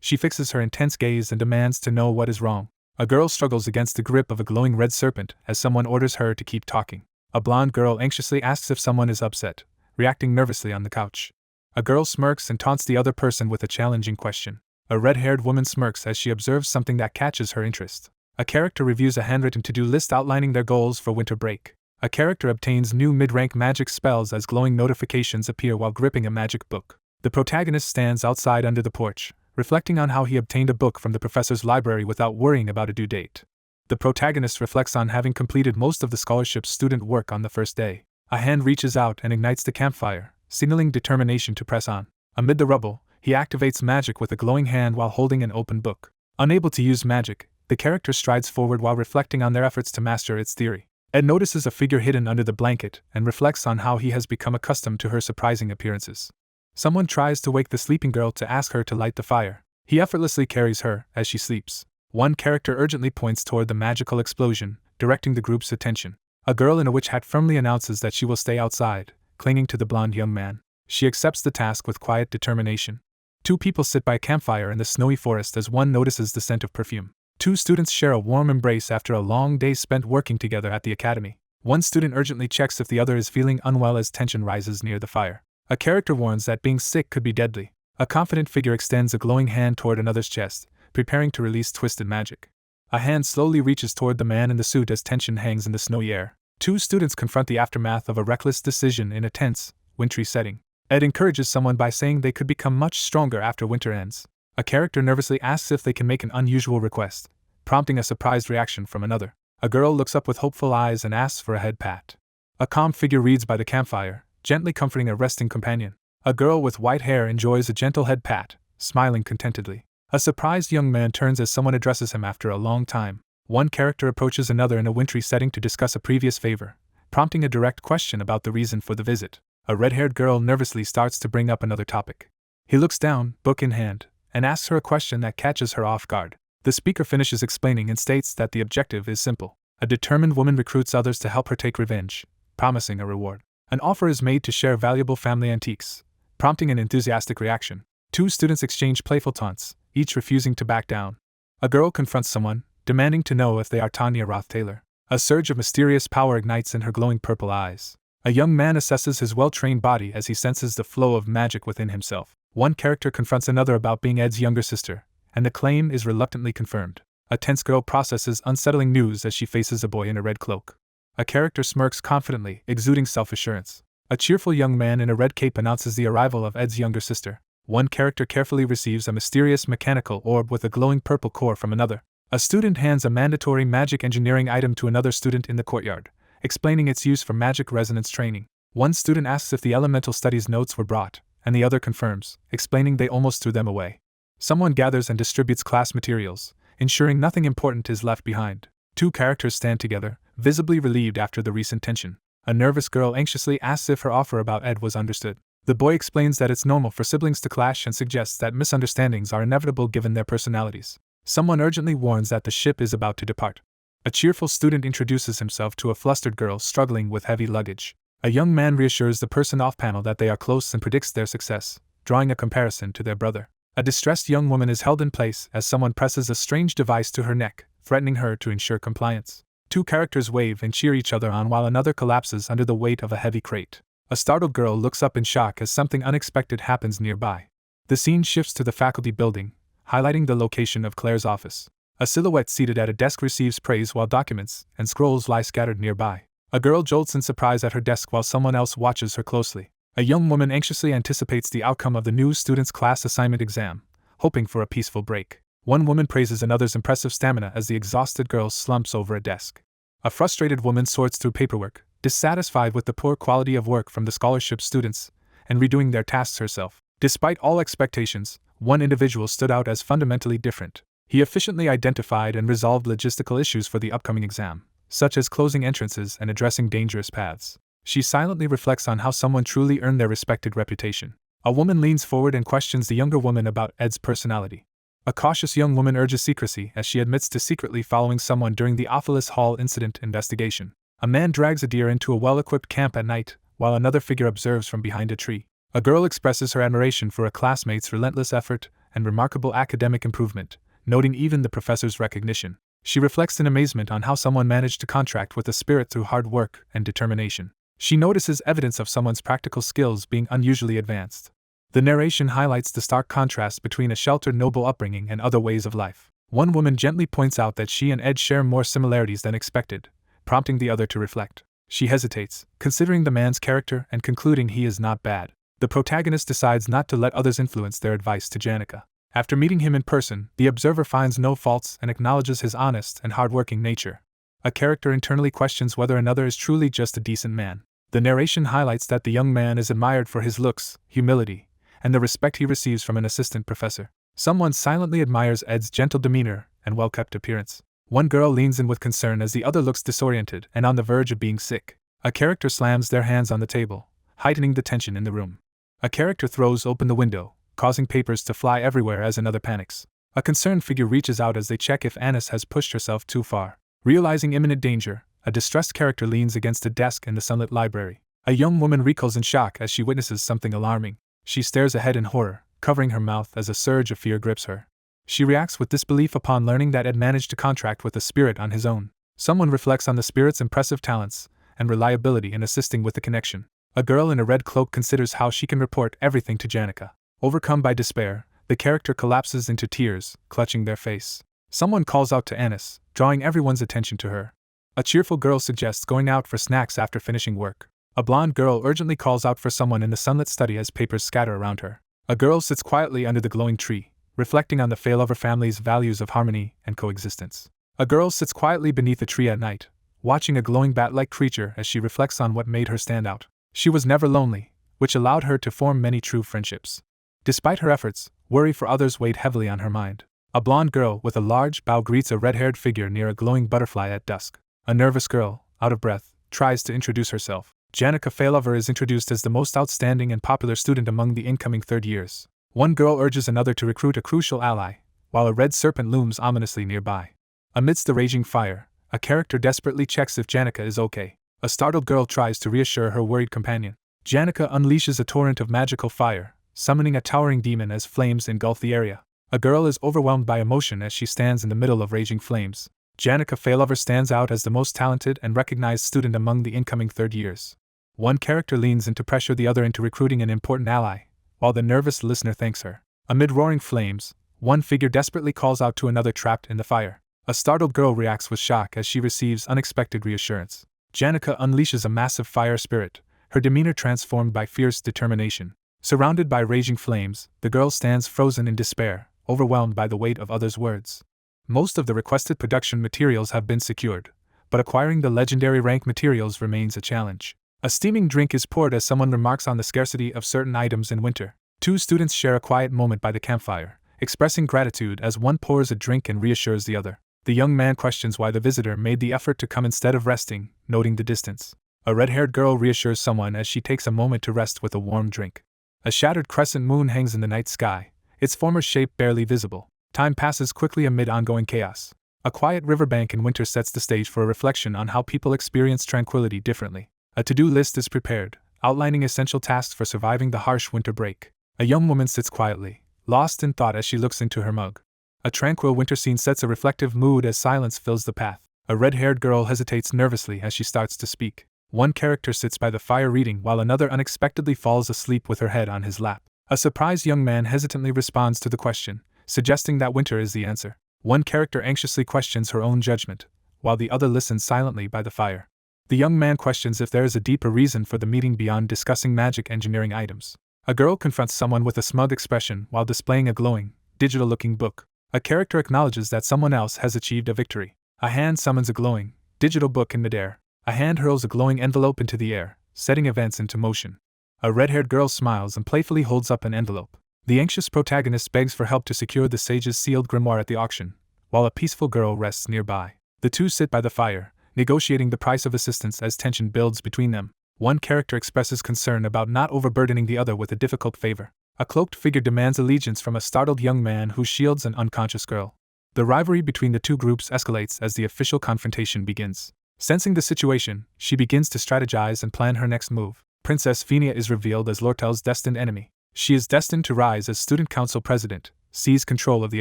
She fixes her intense gaze and demands to know what is wrong. A girl struggles against the grip of a glowing red serpent as someone orders her to keep talking. A blonde girl anxiously asks if someone is upset, reacting nervously on the couch. A girl smirks and taunts the other person with a challenging question. A red-haired woman smirks as she observes something that catches her interest. A character reviews a handwritten to-do list outlining their goals for winter break. A character obtains new mid-rank magic spells as glowing notifications appear while gripping a magic book. The protagonist stands outside under the porch, reflecting on how he obtained a book from the professor's library without worrying about a due date. The protagonist reflects on having completed most of the scholarship's student work on the first day. A hand reaches out and ignites the campfire, signaling determination to press on. Amid the rubble, he activates magic with a glowing hand while holding an open book. Unable to use magic, the character strides forward while reflecting on their efforts to master its theory. Ed notices a figure hidden under the blanket and reflects on how he has become accustomed to her surprising appearances. Someone tries to wake the sleeping girl to ask her to light the fire. He effortlessly carries her as she sleeps. One character urgently points toward the magical explosion, directing the group's attention. A girl in a witch hat firmly announces that she will stay outside, clinging to the blonde young man. She accepts the task with quiet determination. Two people sit by a campfire in the snowy forest as one notices the scent of perfume. Two students share a warm embrace after a long day spent working together at the academy. One student urgently checks if the other is feeling unwell as tension rises near the fire. A character warns that being sick could be deadly. A confident figure extends a glowing hand toward another's chest, preparing to release twisted magic. A hand slowly reaches toward the man in the suit as tension hangs in the snowy air. Two students confront the aftermath of a reckless decision in a tense, wintry setting. Ed encourages someone by saying they could become much stronger after winter ends. A character nervously asks if they can make an unusual request, prompting a surprised reaction from another. A girl looks up with hopeful eyes and asks for a head pat. A calm figure reads by the campfire, gently comforting a resting companion. A girl with white hair enjoys a gentle head pat, smiling contentedly. A surprised young man turns as someone addresses him after a long time. One character approaches another in a wintry setting to discuss a previous favor, prompting a direct question about the reason for the visit. A red-haired girl nervously starts to bring up another topic. He looks down, book in hand, and asks her a question that catches her off guard. The speaker finishes explaining and states that the objective is simple. A determined woman recruits others to help her take revenge, promising a reward. An offer is made to share valuable family antiques, prompting an enthusiastic reaction. Two students exchange playful taunts, each refusing to back down. A girl confronts someone, demanding to know if they are Tanya Roth Taylor. A surge of mysterious power ignites in her glowing purple eyes. A young man assesses his well-trained body as he senses the flow of magic within himself. One character confronts another about being Ed's younger sister, and the claim is reluctantly confirmed. A tense girl processes unsettling news as she faces a boy in a red cloak. A character smirks confidently, exuding self-assurance. A cheerful young man in a red cape announces the arrival of Ed's younger sister. One character carefully receives a mysterious mechanical orb with a glowing purple core from another. A student hands a mandatory magic engineering item to another student in the courtyard, explaining its use for magic resonance training. One student asks if the elemental studies notes were brought, and the other confirms, explaining they almost threw them away. Someone gathers and distributes class materials, ensuring nothing important is left behind. Two characters stand together, visibly relieved after the recent tension. A nervous girl anxiously asks if her offer about Ed was understood. The boy explains that it's normal for siblings to clash and suggests that misunderstandings are inevitable given their personalities. Someone urgently warns that the ship is about to depart. A cheerful student introduces himself to a flustered girl struggling with heavy luggage. A young man reassures the person off-panel that they are close and predicts their success, drawing a comparison to their brother. A distressed young woman is held in place as someone presses a strange device to her neck, threatening her to ensure compliance. Two characters wave and cheer each other on while another collapses under the weight of a heavy crate. A startled girl looks up in shock as something unexpected happens nearby. The scene shifts to the faculty building, highlighting the location of Claire's office. A silhouette seated at a desk receives praise while documents and scrolls lie scattered nearby. A girl jolts in surprise at her desk while someone else watches her closely. A young woman anxiously anticipates the outcome of the new student's class assignment exam, hoping for a peaceful break. One woman praises another's impressive stamina as the exhausted girl slumps over a desk. A frustrated woman sorts through paperwork, dissatisfied with the poor quality of work from the scholarship students, and redoing their tasks herself. Despite all expectations, one individual stood out as fundamentally different. He efficiently identified and resolved logistical issues for the upcoming exam, such as closing entrances and addressing dangerous paths. She silently reflects on how someone truly earned their respected reputation. A woman leans forward and questions the younger woman about Ed's personality. A cautious young woman urges secrecy as she admits to secretly following someone during the Ophilus Hall incident investigation. A man drags a deer into a well-equipped camp at night, while another figure observes from behind a tree. A girl expresses her admiration for a classmate's relentless effort and remarkable academic improvement, noting even the professor's recognition. She reflects in amazement on how someone managed to contract with a spirit through hard work and determination. She notices evidence of someone's practical skills being unusually advanced. The narration highlights the stark contrast between a sheltered noble upbringing and other ways of life. One woman gently points out that she and Ed share more similarities than expected, prompting the other to reflect. She hesitates, considering the man's character and concluding he is not bad. The protagonist decides not to let others influence their advice to Janica. After meeting him in person, the observer finds no faults and acknowledges his honest and hardworking nature. A character internally questions whether another is truly just a decent man. The narration highlights that the young man is admired for his looks, humility, and the respect he receives from an assistant professor. Someone silently admires Ed's gentle demeanor and well-kept appearance. One girl leans in with concern as the other looks disoriented and on the verge of being sick. A character slams their hands on the table, heightening the tension in the room. A character throws open the window, causing papers to fly everywhere as another panics. A concerned figure reaches out as they check if Anis has pushed herself too far. Realizing imminent danger, a distressed character leans against a desk in the sunlit library. A young woman recoils in shock as she witnesses something alarming. She stares ahead in horror, covering her mouth as a surge of fear grips her. She reacts with disbelief upon learning that Ed managed to contract with a spirit on his own. Someone reflects on the spirit's impressive talents and reliability in assisting with the connection. A girl in a red cloak considers how she can report everything to Janica. Overcome by despair, the character collapses into tears, clutching their face. Someone calls out to Anis, drawing everyone's attention to her. A cheerful girl suggests going out for snacks after finishing work. A blonde girl urgently calls out for someone in the sunlit study as papers scatter around her. A girl sits quietly under the glowing tree, reflecting on the failover family's values of harmony and coexistence. A girl sits quietly beneath a tree at night, watching a glowing bat-like creature as she reflects on what made her stand out. She was never lonely, which allowed her to form many true friendships. Despite her efforts, worry for others weighed heavily on her mind. A blonde girl with a large bow greets a red-haired figure near a glowing butterfly at dusk. A nervous girl, out of breath, tries to introduce herself. Janica Failover is introduced as the most outstanding and popular student among the incoming third years. One girl urges another to recruit a crucial ally, while a red serpent looms ominously nearby. Amidst the raging fire, a character desperately checks if Janica is okay. A startled girl tries to reassure her worried companion. Janica unleashes a torrent of magical fire, summoning a towering demon as flames engulf the area. A girl is overwhelmed by emotion as she stands in the middle of raging flames. Janica Failover stands out as the most talented and recognized student among the incoming third years. One character leans in to pressure the other into recruiting an important ally, while the nervous listener thanks her. Amid roaring flames, one figure desperately calls out to another trapped in the fire. A startled girl reacts with shock as she receives unexpected reassurance. Janica unleashes a massive fire spirit, her demeanor transformed by fierce determination. Surrounded by raging flames, the girl stands frozen in despair, overwhelmed by the weight of others' words. Most of the requested production materials have been secured, but acquiring the legendary rank materials remains a challenge. A steaming drink is poured as someone remarks on the scarcity of certain items in winter. Two students share a quiet moment by the campfire, expressing gratitude as one pours a drink and reassures the other. The young man questions why the visitor made the effort to come instead of resting, noting the distance. A red-haired girl reassures someone as she takes a moment to rest with a warm drink. A shattered crescent moon hangs in the night sky, its former shape barely visible. Time passes quickly amid ongoing chaos. A quiet riverbank in winter sets the stage for a reflection on how people experience tranquility differently. A to-do list is prepared, outlining essential tasks for surviving the harsh winter break. A young woman sits quietly, lost in thought as she looks into her mug. A tranquil winter scene sets a reflective mood as silence fills the path. A red-haired girl hesitates nervously as she starts to speak. One character sits by the fire reading while another unexpectedly falls asleep with her head on his lap. A surprised young man hesitantly responds to the question, suggesting that winter is the answer. One character anxiously questions her own judgment, while the other listens silently by the fire. The young man questions if there is a deeper reason for the meeting beyond discussing magic engineering items. A girl confronts someone with a smug expression while displaying a glowing, digital-looking book. A character acknowledges that someone else has achieved a victory. A hand summons a glowing, digital book in midair. A hand hurls a glowing envelope into the air, setting events into motion. A red-haired girl smiles and playfully holds up an envelope. The anxious protagonist begs for help to secure the sage's sealed grimoire at the auction, while a peaceful girl rests nearby. The two sit by the fire, negotiating the price of assistance as tension builds between them. One character expresses concern about not overburdening the other with a difficult favor. A cloaked figure demands allegiance from a startled young man who shields an unconscious girl. The rivalry between the two groups escalates as the official confrontation begins. Sensing the situation, she begins to strategize and plan her next move. Princess Phinia is revealed as Lortel's destined enemy. She is destined to rise as student council president, seize control of the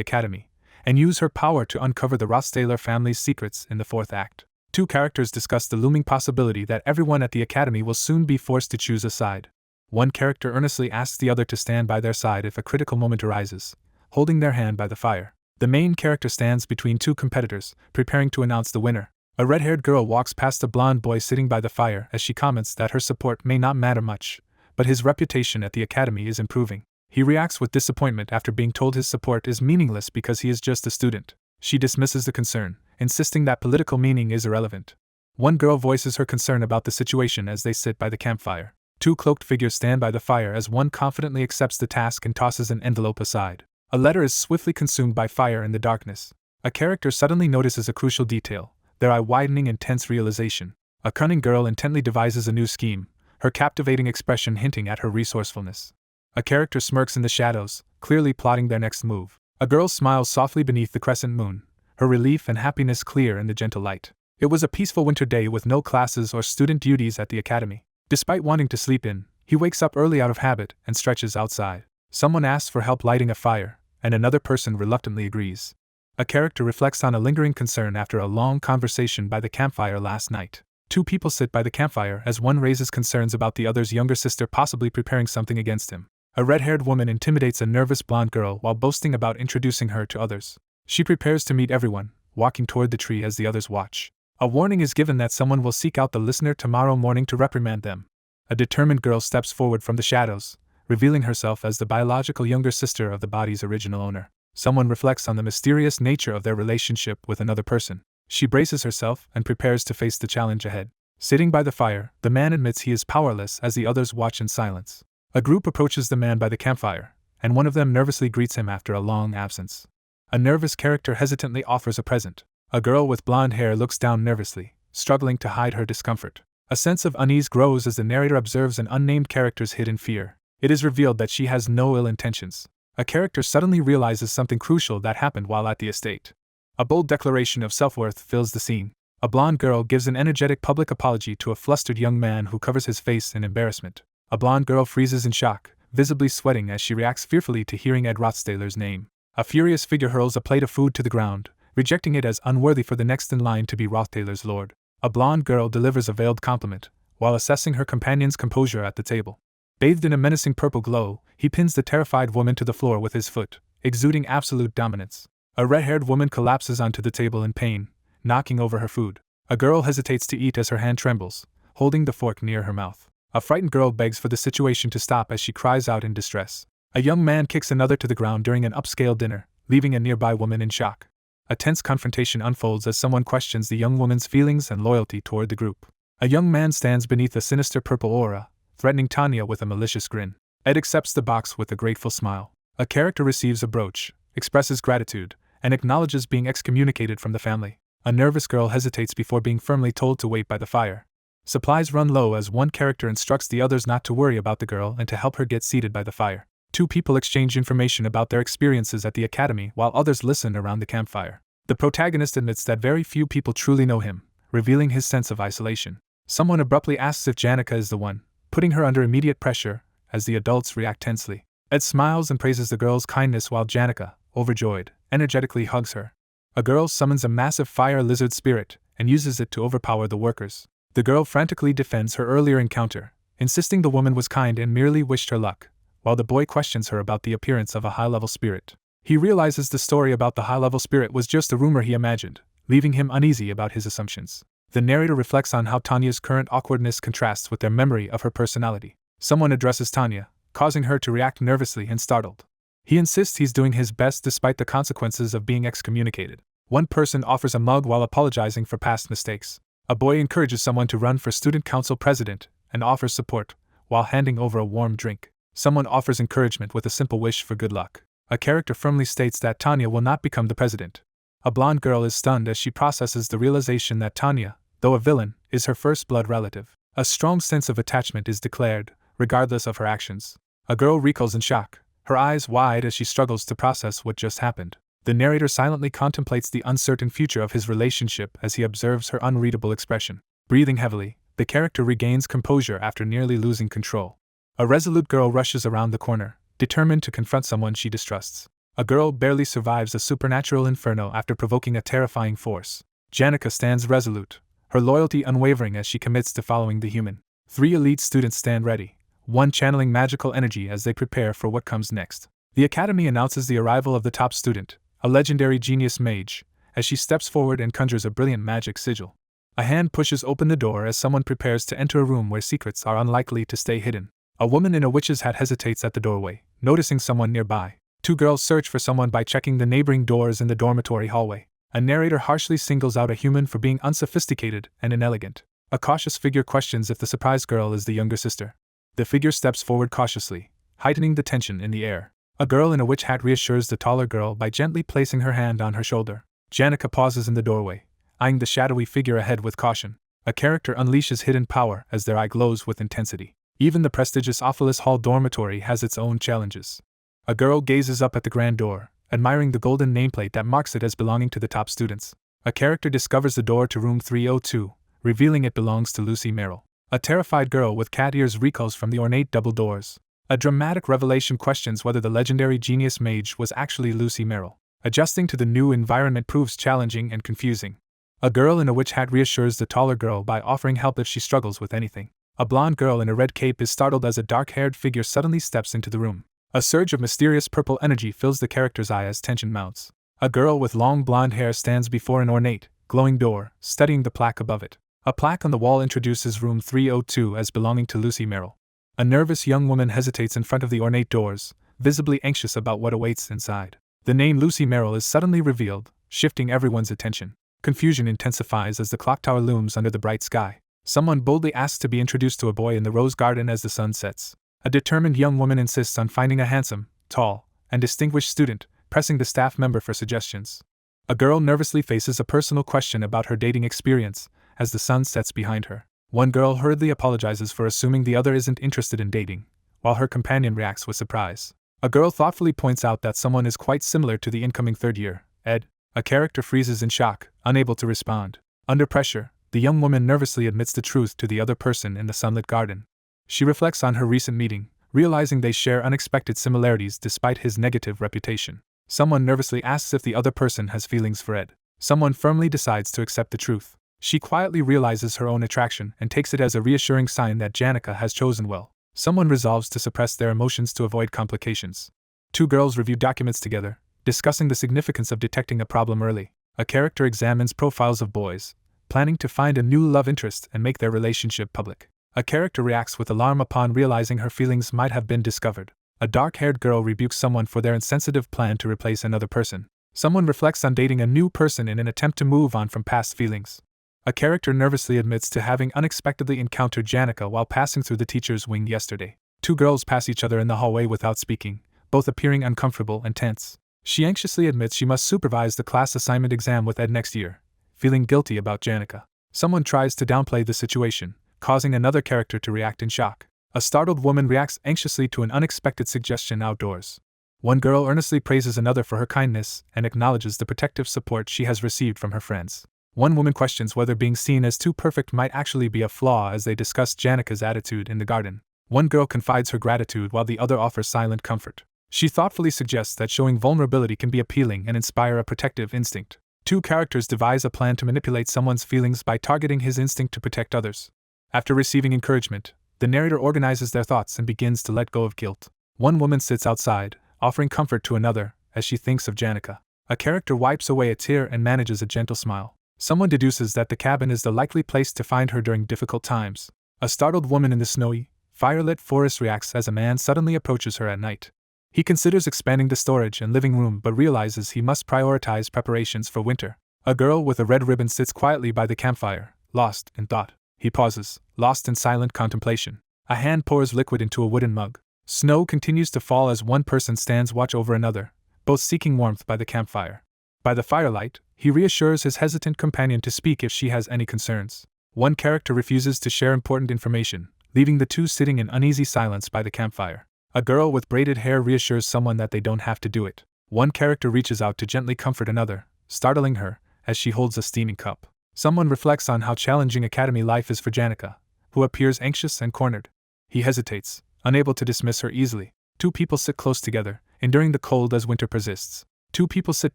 academy, and use her power to uncover the Rothstaler family's secrets in the fourth act. Two characters discuss the looming possibility that everyone at the academy will soon be forced to choose a side. One character earnestly asks the other to stand by their side if a critical moment arises, holding their hand by the fire. The main character stands between two competitors, preparing to announce the winner. A red-haired girl walks past a blonde boy sitting by the fire as she comments that her support may not matter much, but his reputation at the academy is improving. He reacts with disappointment after being told his support is meaningless because he is just a student. She dismisses the concern, insisting that political meaning is irrelevant. One girl voices her concern about the situation as they sit by the campfire. Two cloaked figures stand by the fire as one confidently accepts the task and tosses an envelope aside. A letter is swiftly consumed by fire in the darkness. A character suddenly notices a crucial detail, their eye-widening intense realization. A cunning girl intently devises a new scheme, her captivating expression hinting at her resourcefulness. A character smirks in the shadows, clearly plotting their next move. A girl smiles softly beneath the crescent moon, her relief and happiness clear in the gentle light. It was a peaceful winter day with no classes or student duties at the academy. Despite wanting to sleep in, he wakes up early out of habit and stretches outside. Someone asks for help lighting a fire, and another person reluctantly agrees. A character reflects on a lingering concern after a long conversation by the campfire last night. Two people sit by the campfire as one raises concerns about the other's younger sister possibly preparing something against him. A red-haired woman intimidates a nervous blonde girl while boasting about introducing her to others. She prepares to meet everyone, walking toward the tree as the others watch. A warning is given that someone will seek out the listener tomorrow morning to reprimand them. A determined girl steps forward from the shadows, revealing herself as the biological younger sister of the body's original owner. Someone reflects on the mysterious nature of their relationship with another person. She braces herself and prepares to face the challenge ahead. Sitting by the fire, the man admits he is powerless as the others watch in silence. A group approaches the man by the campfire, and one of them nervously greets him after a long absence. A nervous character hesitantly offers a present. A girl with blonde hair looks down nervously, struggling to hide her discomfort. A sense of unease grows as the narrator observes an unnamed character's hidden fear. It is revealed that she has no ill intentions. A character suddenly realizes something crucial that happened while at the estate. A bold declaration of self-worth fills the scene. A blonde girl gives an energetic public apology to a flustered young man who covers his face in embarrassment. A blonde girl freezes in shock, visibly sweating as she reacts fearfully to hearing Ed Rothstaler's name. A furious figure hurls a plate of food to the ground, rejecting it as unworthy for the next in line to be Rothstaler's lord. A blonde girl delivers a veiled compliment, while assessing her companion's composure at the table. Bathed in a menacing purple glow, he pins the terrified woman to the floor with his foot, exuding absolute dominance. A red-haired woman collapses onto the table in pain, knocking over her food. A girl hesitates to eat as her hand trembles, holding the fork near her mouth. A frightened girl begs for the situation to stop as she cries out in distress. A young man kicks another to the ground during an upscale dinner, leaving a nearby woman in shock. A tense confrontation unfolds as someone questions the young woman's feelings and loyalty toward the group. A young man stands beneath a sinister purple aura, threatening Tanya with a malicious grin. Ed accepts the box with a grateful smile. A character receives a brooch, expresses gratitude, and acknowledges being excommunicated from the family. A nervous girl hesitates before being firmly told to wait by the fire. Supplies run low as one character instructs the others not to worry about the girl and to help her get seated by the fire. Two people exchange information about their experiences at the academy while others listen around the campfire. The protagonist admits that very few people truly know him, revealing his sense of isolation. Someone abruptly asks if Janica is the one, putting her under immediate pressure, as the adults react tensely. Ed smiles and praises the girl's kindness while Janica, overjoyed, energetically hugs her. A girl summons a massive fire lizard spirit and uses it to overpower the workers. The girl frantically defends her earlier encounter, insisting the woman was kind and merely wished her luck, while the boy questions her about the appearance of a high-level spirit. He realizes the story about the high-level spirit was just a rumor he imagined, leaving him uneasy about his assumptions. The narrator reflects on how Tanya's current awkwardness contrasts with their memory of her personality. Someone addresses Tanya, causing her to react nervously and startled. He insists he's doing his best despite the consequences of being excommunicated. One person offers a mug while apologizing for past mistakes. A boy encourages someone to run for student council president and offers support, while handing over a warm drink. Someone offers encouragement with a simple wish for good luck. A character firmly states that Tanya will not become the president. A blonde girl is stunned as she processes the realization that Tanya, though a villain, is her first-blood relative. A strong sense of attachment is declared, regardless of her actions. A girl recoils in shock, her eyes wide as she struggles to process what just happened. The narrator silently contemplates the uncertain future of his relationship as he observes her unreadable expression. Breathing heavily, the character regains composure after nearly losing control. A resolute girl rushes around the corner, determined to confront someone she distrusts. A girl barely survives a supernatural inferno after provoking a terrifying force. Janica stands resolute, her loyalty unwavering as she commits to following the human. 3 elite students stand ready, one channeling magical energy as they prepare for what comes next. The academy announces the arrival of the top student, a legendary genius mage, as she steps forward and conjures a brilliant magic sigil. A hand pushes open the door as someone prepares to enter a room where secrets are unlikely to stay hidden. A woman in a witch's hat hesitates at the doorway, noticing someone nearby. 2 girls search for someone by checking the neighboring doors in the dormitory hallway. A narrator harshly singles out a human for being unsophisticated and inelegant. A cautious figure questions if the surprised girl is the younger sister. The figure steps forward cautiously, heightening the tension in the air. A girl in a witch hat reassures the taller girl by gently placing her hand on her shoulder. Janica pauses in the doorway, eyeing the shadowy figure ahead with caution. A character unleashes hidden power as their eye glows with intensity. Even the prestigious Ophelis Hall dormitory has its own challenges. A girl gazes up at the grand door, admiring the golden nameplate that marks it as belonging to the top students. A character discovers the door to room 302, revealing it belongs to Lucy Merrill. A terrified girl with cat ears recoils from the ornate double doors. A dramatic revelation questions whether the legendary genius mage was actually Lucy Merrill. Adjusting to the new environment proves challenging and confusing. A girl in a witch hat reassures the taller girl by offering help if she struggles with anything. A blonde girl in a red cape is startled as a dark-haired figure suddenly steps into the room. A surge of mysterious purple energy fills the character's eye as tension mounts. A girl with long blonde hair stands before an ornate, glowing door, studying the plaque above it. A plaque on the wall introduces room 302 as belonging to Lucy Merrill. A nervous young woman hesitates in front of the ornate doors, visibly anxious about what awaits inside. The name Lucy Merrill is suddenly revealed, shifting everyone's attention. Confusion intensifies as the clock tower looms under the bright sky. Someone boldly asks to be introduced to a boy in the rose garden as the sun sets. A determined young woman insists on finding a handsome, tall, and distinguished student, pressing the staff member for suggestions. A girl nervously faces a personal question about her dating experience as the sun sets behind her. One girl hurriedly apologizes for assuming the other isn't interested in dating, while her companion reacts with surprise. A girl thoughtfully points out that someone is quite similar to the incoming third year, Ed. A character freezes in shock, unable to respond. Under pressure, the young woman nervously admits the truth to the other person in the sunlit garden. She reflects on her recent meeting, realizing they share unexpected similarities despite his negative reputation. Someone nervously asks if the other person has feelings for Ed. Someone firmly decides to accept the truth. She quietly realizes her own attraction and takes it as a reassuring sign that Janica has chosen well. Someone resolves to suppress their emotions to avoid complications. 2 girls review documents together, discussing the significance of detecting a problem early. A character examines profiles of boys, planning to find a new love interest and make their relationship public. A character reacts with alarm upon realizing her feelings might have been discovered. A dark-haired girl rebukes someone for their insensitive plan to replace another person. Someone reflects on dating a new person in an attempt to move on from past feelings. A character nervously admits to having unexpectedly encountered Janica while passing through the teacher's wing yesterday. 2 girls pass each other in the hallway without speaking, both appearing uncomfortable and tense. She anxiously admits she must supervise the class assignment exam with Ed next year, feeling guilty about Janica. Someone tries to downplay the situation, causing another character to react in shock. A startled woman reacts anxiously to an unexpected suggestion outdoors. One girl earnestly praises another for her kindness and acknowledges the protective support she has received from her friends. One woman questions whether being seen as too perfect might actually be a flaw as they discuss Janica's attitude in the garden. One girl confides her gratitude while the other offers silent comfort. She thoughtfully suggests that showing vulnerability can be appealing and inspire a protective instinct. Two characters devise a plan to manipulate someone's feelings by targeting his instinct to protect others. After receiving encouragement, the narrator organizes their thoughts and begins to let go of guilt. One woman sits outside, offering comfort to another as she thinks of Janica. A character wipes away a tear and manages a gentle smile. Someone deduces that the cabin is the likely place to find her during difficult times. A startled woman in the snowy, firelit forest reacts as a man suddenly approaches her at night. He considers expanding the storage and living room but realizes he must prioritize preparations for winter. A girl with a red ribbon sits quietly by the campfire, lost in thought. He pauses, lost in silent contemplation. A hand pours liquid into a wooden mug. Snow continues to fall as one person stands watch over another, both seeking warmth by the campfire. By the firelight, he reassures his hesitant companion to speak if she has any concerns. One character refuses to share important information, leaving the two sitting in uneasy silence by the campfire. A girl with braided hair reassures someone that they don't have to do it. One character reaches out to gently comfort another, startling her as she holds a steaming cup. Someone reflects on how challenging academy life is for Janica, who appears anxious and cornered. He hesitates, unable to dismiss her easily. Two people sit close together, enduring the cold as winter persists. Two people sit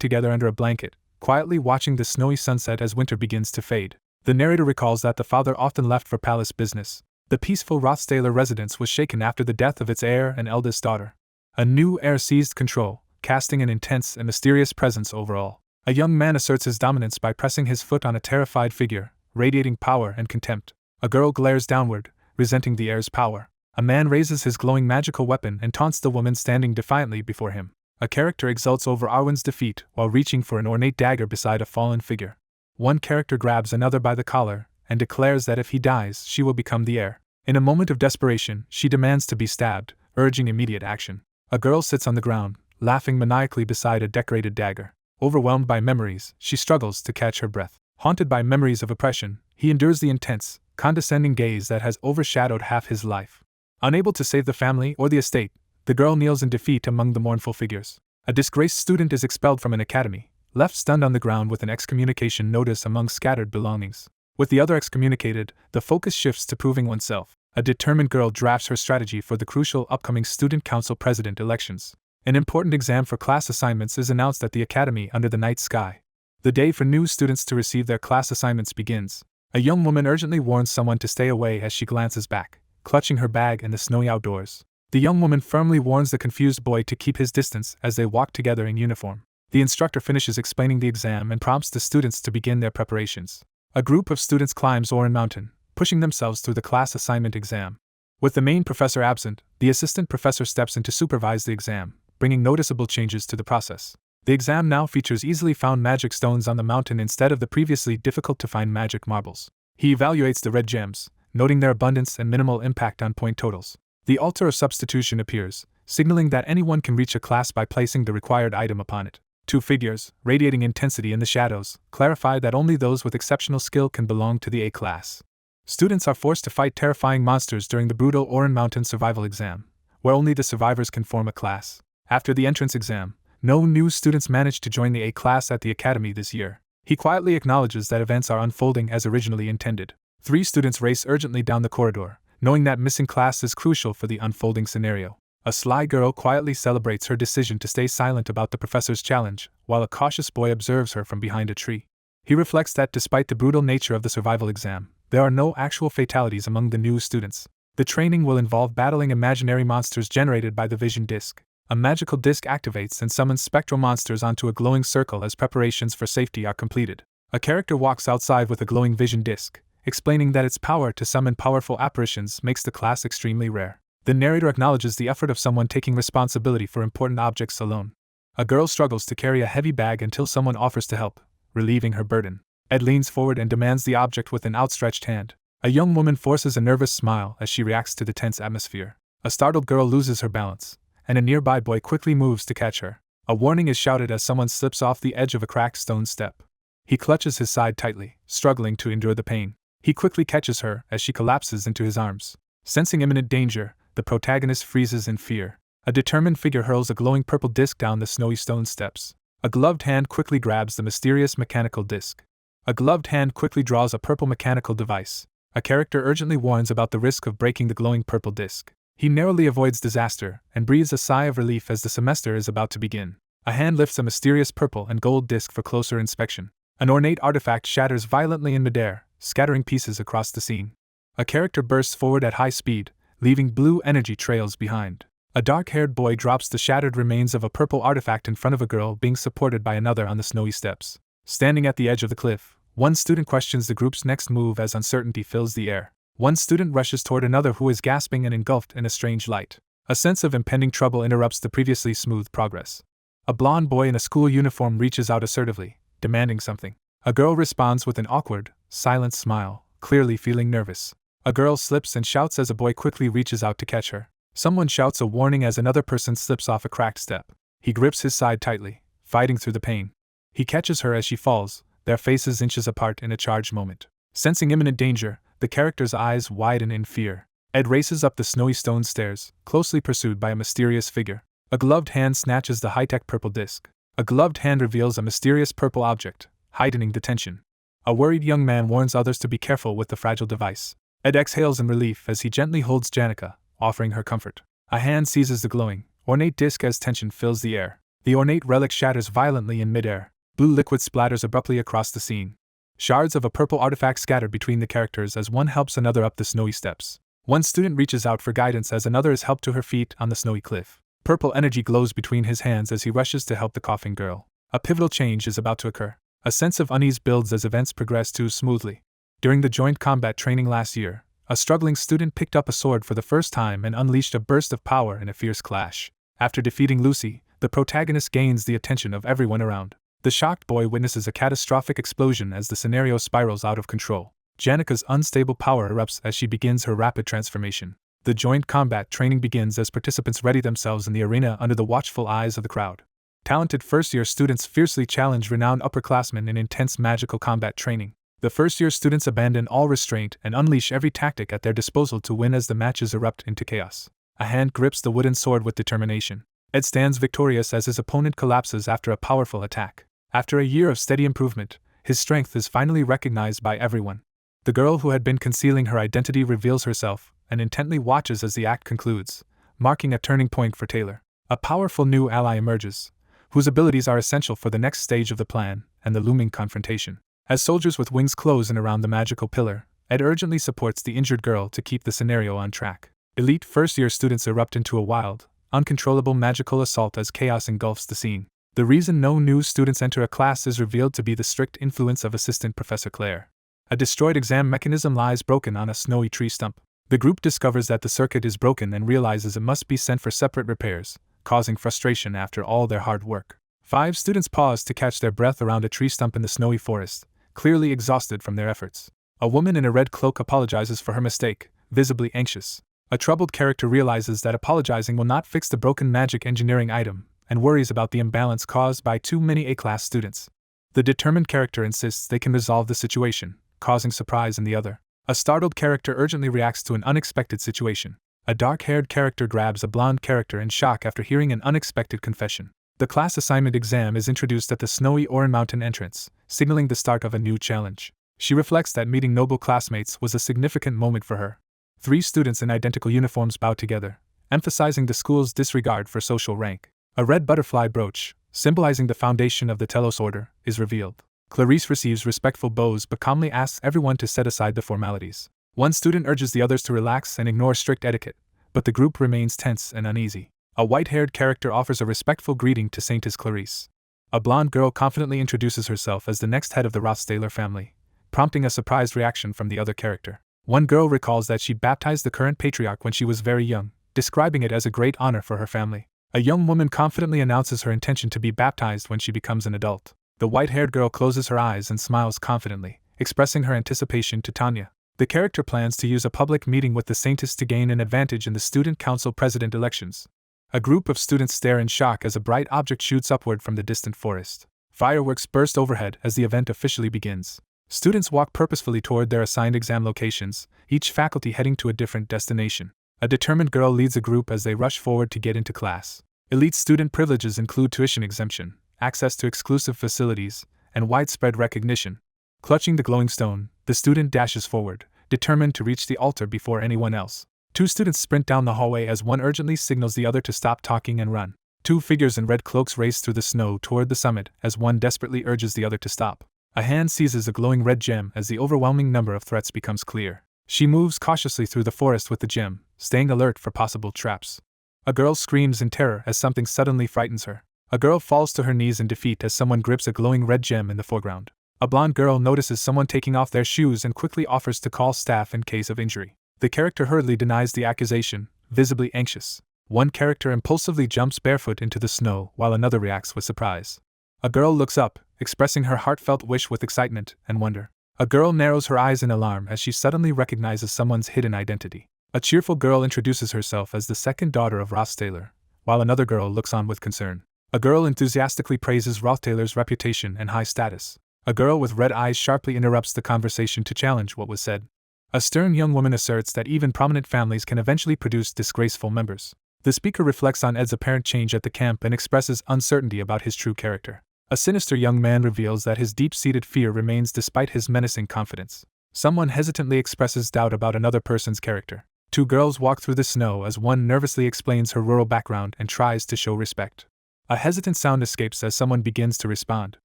together under a blanket, quietly watching the snowy sunset as winter begins to fade. The narrator recalls that the father often left for palace business. The peaceful Roththaler residence was shaken after the death of its heir and eldest daughter. A new heir seized control, casting an intense and mysterious presence over all. A young man asserts his dominance by pressing his foot on a terrified figure, radiating power and contempt. A girl glares downward, resenting the heir's power. A man raises his glowing magical weapon and taunts the woman standing defiantly before him. A character exults over Arwen's defeat while reaching for an ornate dagger beside a fallen figure. One character grabs another by the collar and declares that if he dies, she will become the heir. In a moment of desperation, she demands to be stabbed, urging immediate action. A girl sits on the ground, laughing maniacally beside a decorated dagger. Overwhelmed by memories, she struggles to catch her breath. Haunted by memories of oppression, he endures the intense, condescending gaze that has overshadowed half his life. Unable to save the family or the estate, the girl kneels in defeat among the mournful figures. A disgraced student is expelled from an academy, left stunned on the ground with an excommunication notice among scattered belongings. With the other excommunicated, the focus shifts to proving oneself. A determined girl drafts her strategy for the crucial upcoming Student Council President elections. An important exam for class assignments is announced at the academy under the night sky. The day for new students to receive their class assignments begins. A young woman urgently warns someone to stay away as she glances back, clutching her bag in the snowy outdoors. The young woman firmly warns the confused boy to keep his distance as they walk together in uniform. The instructor finishes explaining the exam and prompts the students to begin their preparations. A group of students climbs Oran Mountain, pushing themselves through the class assignment exam. With the main professor absent, the assistant professor steps in to supervise the exam, bringing noticeable changes to the process. The exam now features easily found magic stones on the mountain instead of the previously difficult-to-find magic marbles. He evaluates the red gems, noting their abundance and minimal impact on point totals. The altar of substitution appears, signaling that anyone can reach a class by placing the required item upon it. Two figures, radiating intensity in the shadows, clarify that only those with exceptional skill can belong to the A class. Students are forced to fight terrifying monsters during the brutal Oran Mountain survival exam, where only the survivors can form a class. After the entrance exam, no new students managed to join the A class at the academy this year. He quietly acknowledges that events are unfolding as originally intended. 3 students race urgently down the corridor, knowing that missing class is crucial for the unfolding scenario. A sly girl quietly celebrates her decision to stay silent about the professor's challenge, while a cautious boy observes her from behind a tree. He reflects that despite the brutal nature of the survival exam, there are no actual fatalities among the new students. The training will involve battling imaginary monsters generated by the vision disc. A magical disc activates and summons spectral monsters onto a glowing circle as preparations for safety are completed. A character walks outside with a glowing vision disc, explaining that its power to summon powerful apparitions makes the class extremely rare. The narrator acknowledges the effort of someone taking responsibility for important objects alone. A girl struggles to carry a heavy bag until someone offers to help, relieving her burden. Ed leans forward and demands the object with an outstretched hand. A young woman forces a nervous smile as she reacts to the tense atmosphere. A startled girl loses her balance, and a nearby boy quickly moves to catch her. A warning is shouted as someone slips off the edge of a cracked stone step. He clutches his side tightly, struggling to endure the pain. He quickly catches her as she collapses into his arms. Sensing imminent danger, the protagonist freezes in fear. A determined figure hurls a glowing purple disc down the snowy stone steps. A gloved hand quickly grabs the mysterious mechanical disc. A gloved hand quickly draws a purple mechanical device. A character urgently warns about the risk of breaking the glowing purple disc. He narrowly avoids disaster and breathes a sigh of relief as the semester is about to begin. A hand lifts a mysterious purple and gold disc for closer inspection. An ornate artifact shatters violently in midair, scattering pieces across the scene. A character bursts forward at high speed, leaving blue energy trails behind. A dark-haired boy drops the shattered remains of a purple artifact in front of a girl being supported by another on the snowy steps. Standing at the edge of the cliff, one student questions the group's next move as uncertainty fills the air. One student rushes toward another who is gasping and engulfed in a strange light. A sense of impending trouble interrupts the previously smooth progress. A blond boy in a school uniform reaches out assertively, demanding something. A girl responds with an awkward, silent smile, clearly feeling nervous. A girl slips and shouts as a boy quickly reaches out to catch her. Someone shouts a warning as another person slips off a cracked step. He grips his side tightly, fighting through the pain. He catches her as she falls, their faces inches apart in a charged moment. Sensing imminent danger, the character's eyes widen in fear. Ed races up the snowy stone stairs, closely pursued by a mysterious figure. A gloved hand snatches the high-tech purple disc. A gloved hand reveals a mysterious purple object, heightening the tension. A worried young man warns others to be careful with the fragile device. Ed exhales in relief as he gently holds Janica, offering her comfort. A hand seizes the glowing, ornate disc as tension fills the air. The ornate relic shatters violently in midair. Blue liquid splatters abruptly across the scene. Shards of a purple artifact scatter between the characters as one helps another up the snowy steps. One student reaches out for guidance as another is helped to her feet on the snowy cliff. Purple energy glows between his hands as he rushes to help the coughing girl. A pivotal change is about to occur. A sense of unease builds as events progress too smoothly. During the joint combat training last year, a struggling student picked up a sword for the first time and unleashed a burst of power in a fierce clash. After defeating Lucy, the protagonist gains the attention of everyone around. The shocked boy witnesses a catastrophic explosion as the scenario spirals out of control. Janica's unstable power erupts as she begins her rapid transformation. The joint combat training begins as participants ready themselves in the arena under the watchful eyes of the crowd. Talented first-year students fiercely challenge renowned upperclassmen in intense magical combat training. The first-year students abandon all restraint and unleash every tactic at their disposal to win as the matches erupt into chaos. A hand grips the wooden sword with determination. Ed stands victorious as his opponent collapses after a powerful attack. After a year of steady improvement, his strength is finally recognized by everyone. The girl who had been concealing her identity reveals herself and intently watches as the act concludes, marking a turning point for Taylor. A powerful new ally emerges, whose abilities are essential for the next stage of the plan and the looming confrontation. As soldiers with wings close in around the magical pillar, Ed urgently supports the injured girl to keep the scenario on track. Elite first-year students erupt into a wild, uncontrollable magical assault as chaos engulfs the scene. The reason no new students enter a class is revealed to be the strict influence of Assistant Professor Claire. A destroyed exam mechanism lies broken on a snowy tree stump. The group discovers that the circuit is broken and realizes it must be sent for separate repairs, causing frustration after all their hard work. 5 students pause to catch their breath around a tree stump in the snowy forest, clearly exhausted from their efforts. A woman in a red cloak apologizes for her mistake, visibly anxious. A troubled character realizes that apologizing will not fix the broken magic engineering item, and worries about the imbalance caused by too many A-class students. The determined character insists they can resolve the situation, causing surprise in the other. A startled character urgently reacts to an unexpected situation. A dark-haired character grabs a blonde character in shock after hearing an unexpected confession. The class assignment exam is introduced at the snowy Oran Mountain entrance, signaling the start of a new challenge. She reflects that meeting noble classmates was a significant moment for her. 3 students in identical uniforms bow together, emphasizing the school's disregard for social rank. A red butterfly brooch, symbolizing the foundation of the Telos Order, is revealed. Clarice receives respectful bows but calmly asks everyone to set aside the formalities. One student urges the others to relax and ignore strict etiquette, but the group remains tense and uneasy. A white-haired character offers a respectful greeting to Saintess Clarice. A blonde girl confidently introduces herself as the next head of the Rothstaler family, prompting a surprised reaction from the other character. One girl recalls that she baptized the current patriarch when she was very young, describing it as a great honor for her family. A young woman confidently announces her intention to be baptized when she becomes an adult. The white-haired girl closes her eyes and smiles confidently, expressing her anticipation to Tanya. The character plans to use a public meeting with the Saintess to gain an advantage in the student council president elections. A group of students stare in shock as a bright object shoots upward from the distant forest. Fireworks burst overhead as the event officially begins. Students walk purposefully toward their assigned exam locations, each faculty heading to a different destination. A determined girl leads a group as they rush forward to get into class. Elite student privileges include tuition exemption, access to exclusive facilities, and widespread recognition. Clutching the glowing stone, the student dashes forward, determined to reach the altar before anyone else. Two students sprint down the hallway as one urgently signals the other to stop talking and run. Two figures in red cloaks race through the snow toward the summit as one desperately urges the other to stop. A hand seizes a glowing red gem as the overwhelming number of threats becomes clear. She moves cautiously through the forest with the gem, staying alert for possible traps. A girl screams in terror as something suddenly frightens her. A girl falls to her knees in defeat as someone grips a glowing red gem in the foreground. A blonde girl notices someone taking off their shoes and quickly offers to call staff in case of injury. The character hurriedly denies the accusation, visibly anxious. One character impulsively jumps barefoot into the snow while another reacts with surprise. A girl looks up, expressing her heartfelt wish with excitement and wonder. A girl narrows her eyes in alarm as she suddenly recognizes someone's hidden identity. A cheerful girl introduces herself as the second daughter of Ross Taylor, while another girl looks on with concern. A girl enthusiastically praises Ross Taylor's reputation and high status. A girl with red eyes sharply interrupts the conversation to challenge what was said. A stern young woman asserts that even prominent families can eventually produce disgraceful members. The speaker reflects on Ed's apparent change at the camp and expresses uncertainty about his true character. A sinister young man reveals that his deep-seated fear remains despite his menacing confidence. Someone hesitantly expresses doubt about another person's character. Two girls walk through the snow as one nervously explains her rural background and tries to show respect. A hesitant sound escapes as someone begins to respond.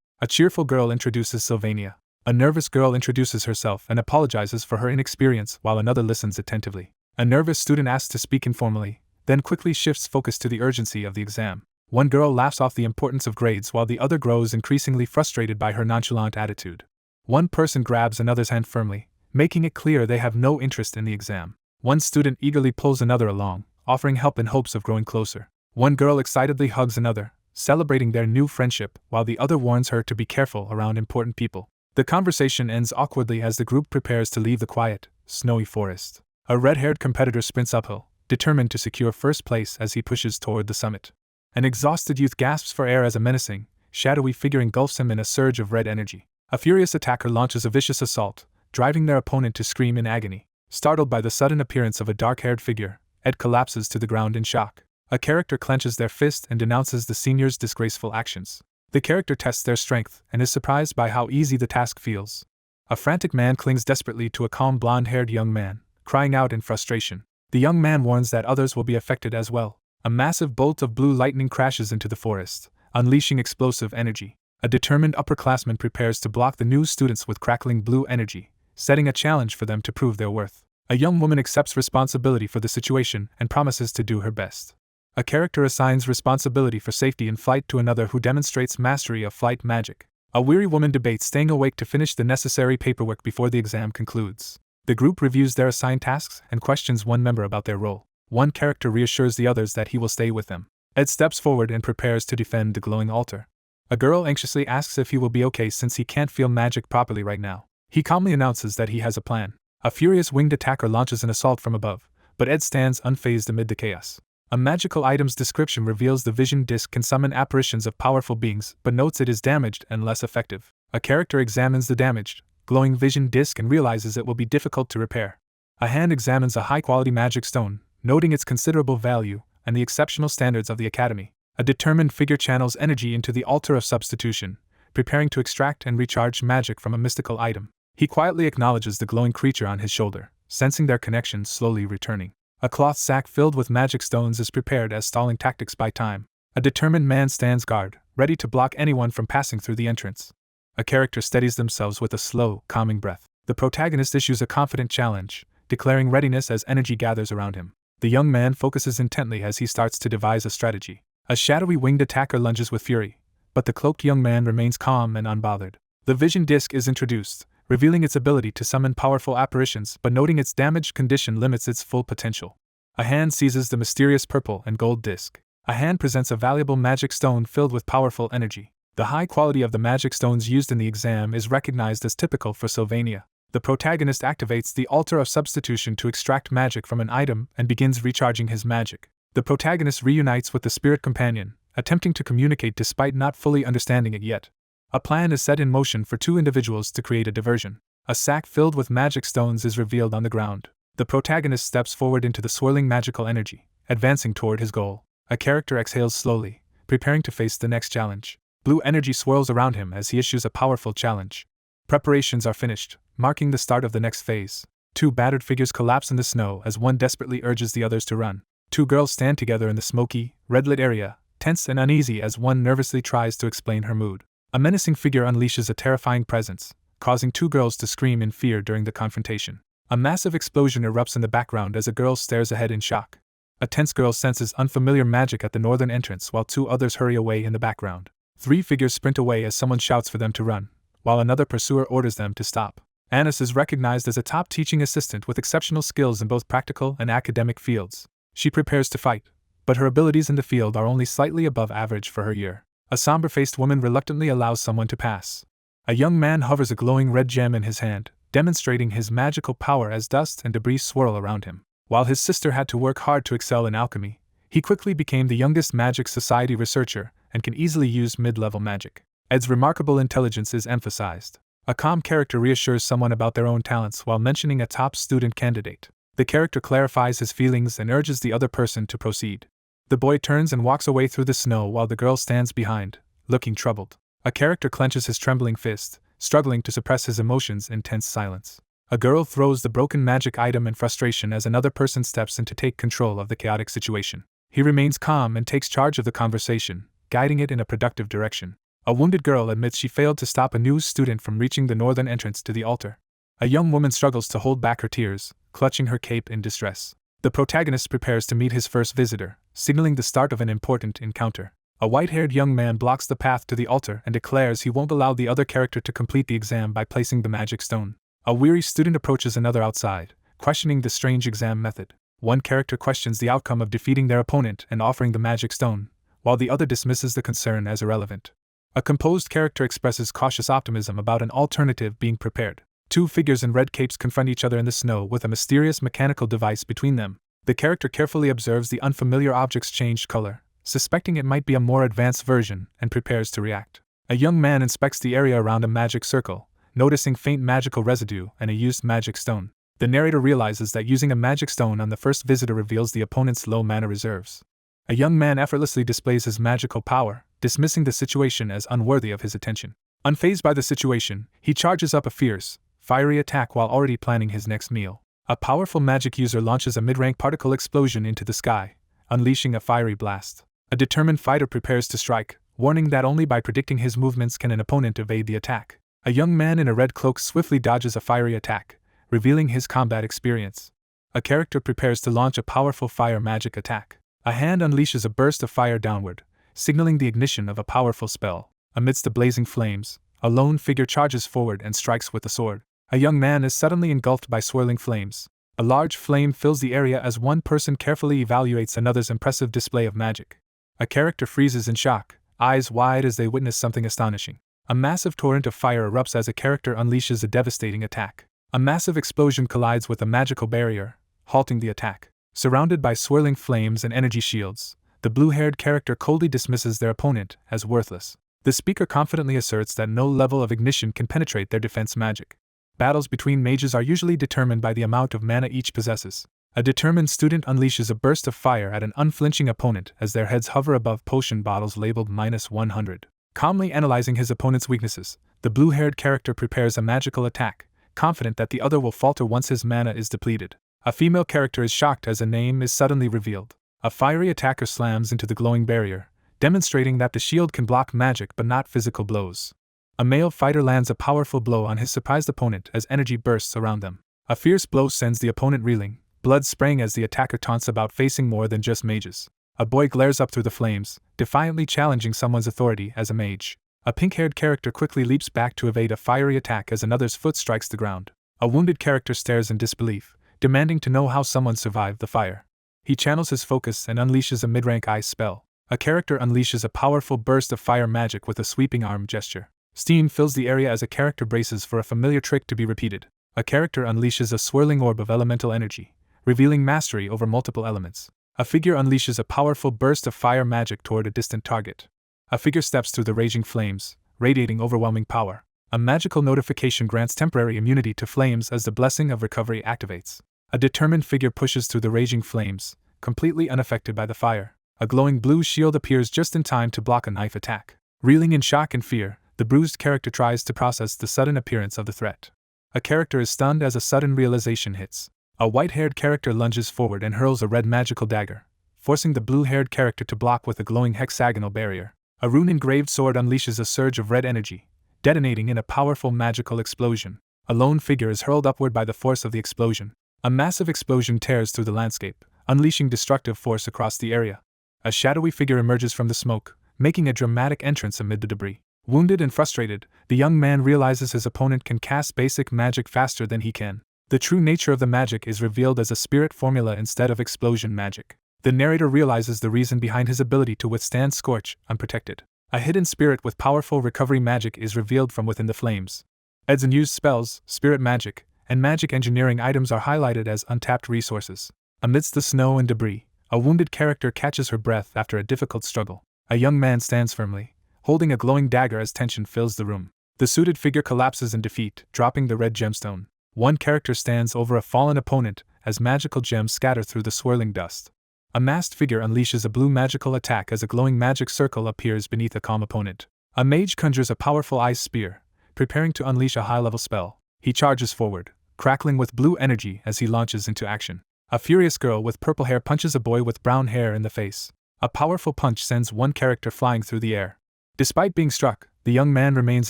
A cheerful girl introduces Sylvania. A nervous girl introduces herself and apologizes for her inexperience while another listens attentively. A nervous student asks to speak informally, then quickly shifts focus to the urgency of the exam. One girl laughs off the importance of grades while the other grows increasingly frustrated by her nonchalant attitude. One person grabs another's hand firmly, making it clear they have no interest in the exam. One student eagerly pulls another along, offering help in hopes of growing closer. One girl excitedly hugs another, celebrating their new friendship, while the other warns her to be careful around important people. The conversation ends awkwardly as the group prepares to leave the quiet, snowy forest. A red-haired competitor sprints uphill, determined to secure first place as he pushes toward the summit. An exhausted youth gasps for air as a menacing, shadowy figure engulfs him in a surge of red energy. A furious attacker launches a vicious assault, driving their opponent to scream in agony. Startled by the sudden appearance of a dark-haired figure, Ed collapses to the ground in shock. A character clenches their fist and denounces the senior's disgraceful actions. The character tests their strength and is surprised by how easy the task feels. A frantic man clings desperately to a calm blonde-haired young man, crying out in frustration. The young man warns that others will be affected as well. A massive bolt of blue lightning crashes into the forest, unleashing explosive energy. A determined upperclassman prepares to block the new students with crackling blue energy, setting a challenge for them to prove their worth. A young woman accepts responsibility for the situation and promises to do her best. A character assigns responsibility for safety in flight to another who demonstrates mastery of flight magic. A weary woman debates staying awake to finish the necessary paperwork before the exam concludes. The group reviews their assigned tasks and questions one member about their role. One character reassures the others that he will stay with them. Ed steps forward and prepares to defend the glowing altar. A girl anxiously asks if he will be okay since he can't feel magic properly right now. He calmly announces that he has a plan. A furious winged attacker launches an assault from above, but Ed stands unfazed amid the chaos. A magical item's description reveals the vision disc can summon apparitions of powerful beings, but notes it is damaged and less effective. A character examines the damaged, glowing vision disc and realizes it will be difficult to repair. A hand examines a high-quality magic stone, noting its considerable value and the exceptional standards of the academy. A determined figure channels energy into the altar of substitution, preparing to extract and recharge magic from a mystical item. He quietly acknowledges the glowing creature on his shoulder, sensing their connection slowly returning. A cloth sack filled with magic stones is prepared as stalling tactics by time. A determined man stands guard, ready to block anyone from passing through the entrance. A character steadies themselves with a slow, calming breath. The protagonist issues a confident challenge, declaring readiness as energy gathers around him. The young man focuses intently as he starts to devise a strategy. A shadowy winged attacker lunges with fury, but the cloaked young man remains calm and unbothered. The vision disc is introduced, revealing its ability to summon powerful apparitions but noting its damaged condition limits its full potential. A hand seizes the mysterious purple and gold disc. A hand presents a valuable magic stone filled with powerful energy. The high quality of the magic stones used in the exam is recognized as typical for Sylvania. The protagonist activates the altar of substitution to extract magic from an item and begins recharging his magic. The protagonist reunites with the spirit companion, attempting to communicate despite not fully understanding it yet. A plan is set in motion for two individuals to create a diversion. A sack filled with magic stones is revealed on the ground. The protagonist steps forward into the swirling magical energy, advancing toward his goal. A character exhales slowly, preparing to face the next challenge. Blue energy swirls around him as he issues a powerful challenge. Preparations are finished, marking the start of the next phase. Two battered figures collapse in the snow as one desperately urges the others to run. Two girls stand together in the smoky, red-lit area, tense and uneasy as one nervously tries to explain her mood. A menacing figure unleashes a terrifying presence, causing two girls to scream in fear during the confrontation. A massive explosion erupts in the background as a girl stares ahead in shock. A tense girl senses unfamiliar magic at the northern entrance while two others hurry away in the background. Three figures sprint away as someone shouts for them to run, while another pursuer orders them to stop. Annis is recognized as a top teaching assistant with exceptional skills in both practical and academic fields. She prepares to fight, but her abilities in the field are only slightly above average for her year. A somber-faced woman reluctantly allows someone to pass. A young man hovers a glowing red gem in his hand, demonstrating his magical power as dust and debris swirl around him. While his sister had to work hard to excel in alchemy, he quickly became the youngest Magic Society researcher and can easily use mid-level magic. Ed's remarkable intelligence is emphasized. A calm character reassures someone about their own talents while mentioning a top student candidate. The character clarifies his feelings and urges the other person to proceed. The boy turns and walks away through the snow while the girl stands behind, looking troubled. A character clenches his trembling fist, struggling to suppress his emotions in tense silence. A girl throws the broken magic item in frustration as another person steps in to take control of the chaotic situation. He remains calm and takes charge of the conversation, guiding it in a productive direction. A wounded girl admits she failed to stop a new student from reaching the northern entrance to the altar. A young woman struggles to hold back her tears, clutching her cape in distress. The protagonist prepares to meet his first visitor, signaling the start of an important encounter. A white-haired young man blocks the path to the altar and declares he won't allow the other character to complete the exam by placing the magic stone. A weary student approaches another outside, questioning the strange exam method. One character questions the outcome of defeating their opponent and offering the magic stone, while the other dismisses the concern as irrelevant. A composed character expresses cautious optimism about an alternative being prepared. Two figures in red capes confront each other in the snow with a mysterious mechanical device between them. The character carefully observes the unfamiliar object's changed color, suspecting it might be a more advanced version, and prepares to react. A young man inspects the area around a magic circle, noticing faint magical residue and a used magic stone. The narrator realizes that using a magic stone on the first visitor reveals the opponent's low mana reserves. A young man effortlessly displays his magical power, dismissing the situation as unworthy of his attention. Unfazed by the situation, he charges up a fierce, fiery attack while already planning his next meal. A powerful magic user launches a mid-rank particle explosion into the sky, unleashing a fiery blast. A determined fighter prepares to strike, warning that only by predicting his movements can an opponent evade the attack. A young man in a red cloak swiftly dodges a fiery attack, revealing his combat experience. A character prepares to launch a powerful fire magic attack. A hand unleashes a burst of fire downward, signaling the ignition of a powerful spell. Amidst the blazing flames, a lone figure charges forward and strikes with a sword. A young man is suddenly engulfed by swirling flames. A large flame fills the area as one person carefully evaluates another's impressive display of magic. A character freezes in shock, eyes wide as they witness something astonishing. A massive torrent of fire erupts as a character unleashes a devastating attack. A massive explosion collides with a magical barrier, halting the attack. Surrounded by swirling flames and energy shields, the blue-haired character coldly dismisses their opponent as worthless. The speaker confidently asserts that no level of ignition can penetrate their defense magic. Battles between mages are usually determined by the amount of mana each possesses. A determined student unleashes a burst of fire at an unflinching opponent as their heads hover above potion bottles labeled -100. Calmly analyzing his opponent's weaknesses, the blue-haired character prepares a magical attack, confident that the other will falter once his mana is depleted. A female character is shocked as a name is suddenly revealed. A fiery attacker slams into the glowing barrier, demonstrating that the shield can block magic but not physical blows. A male fighter lands a powerful blow on his surprised opponent as energy bursts around them. A fierce blow sends the opponent reeling, blood spraying as the attacker taunts about facing more than just mages. A boy glares up through the flames, defiantly challenging someone's authority as a mage. A pink-haired character quickly leaps back to evade a fiery attack as another's foot strikes the ground. A wounded character stares in disbelief, demanding to know how someone survived the fire. He channels his focus and unleashes a mid-rank ice spell. A character unleashes a powerful burst of fire magic with a sweeping arm gesture. Steam fills the area as a character braces for a familiar trick to be repeated. A character unleashes a swirling orb of elemental energy, revealing mastery over multiple elements. A figure unleashes a powerful burst of fire magic toward a distant target. A figure steps through the raging flames, radiating overwhelming power. A magical notification grants temporary immunity to flames as the blessing of recovery activates. A determined figure pushes through the raging flames, completely unaffected by the fire. A glowing blue shield appears just in time to block a knife attack. Reeling in shock and fear, the bruised character tries to process the sudden appearance of the threat. A character is stunned as a sudden realization hits. A white-haired character lunges forward and hurls a red magical dagger, forcing the blue-haired character to block with a glowing hexagonal barrier. A rune-engraved sword unleashes a surge of red energy, detonating in a powerful magical explosion. A lone figure is hurled upward by the force of the explosion. A massive explosion tears through the landscape, unleashing destructive force across the area. A shadowy figure emerges from the smoke, making a dramatic entrance amid the debris. Wounded and frustrated, the young man realizes his opponent can cast basic magic faster than he can. The true nature of the magic is revealed as a spirit formula instead of explosion magic. The narrator realizes the reason behind his ability to withstand scorch, unprotected. A hidden spirit with powerful recovery magic is revealed from within the flames. Ed's unused spells, spirit magic, and magic engineering items are highlighted as untapped resources. Amidst the snow and debris, a wounded character catches her breath after a difficult struggle. A young man stands firmly, holding a glowing dagger as tension fills the room. The suited figure collapses in defeat, dropping the red gemstone. One character stands over a fallen opponent as magical gems scatter through the swirling dust. A masked figure unleashes a blue magical attack as a glowing magic circle appears beneath a calm opponent. A mage conjures a powerful ice spear, preparing to unleash a high-level spell. He charges forward, crackling with blue energy as he launches into action. A furious girl with purple hair punches a boy with brown hair in the face. A powerful punch sends one character flying through the air. Despite being struck, the young man remains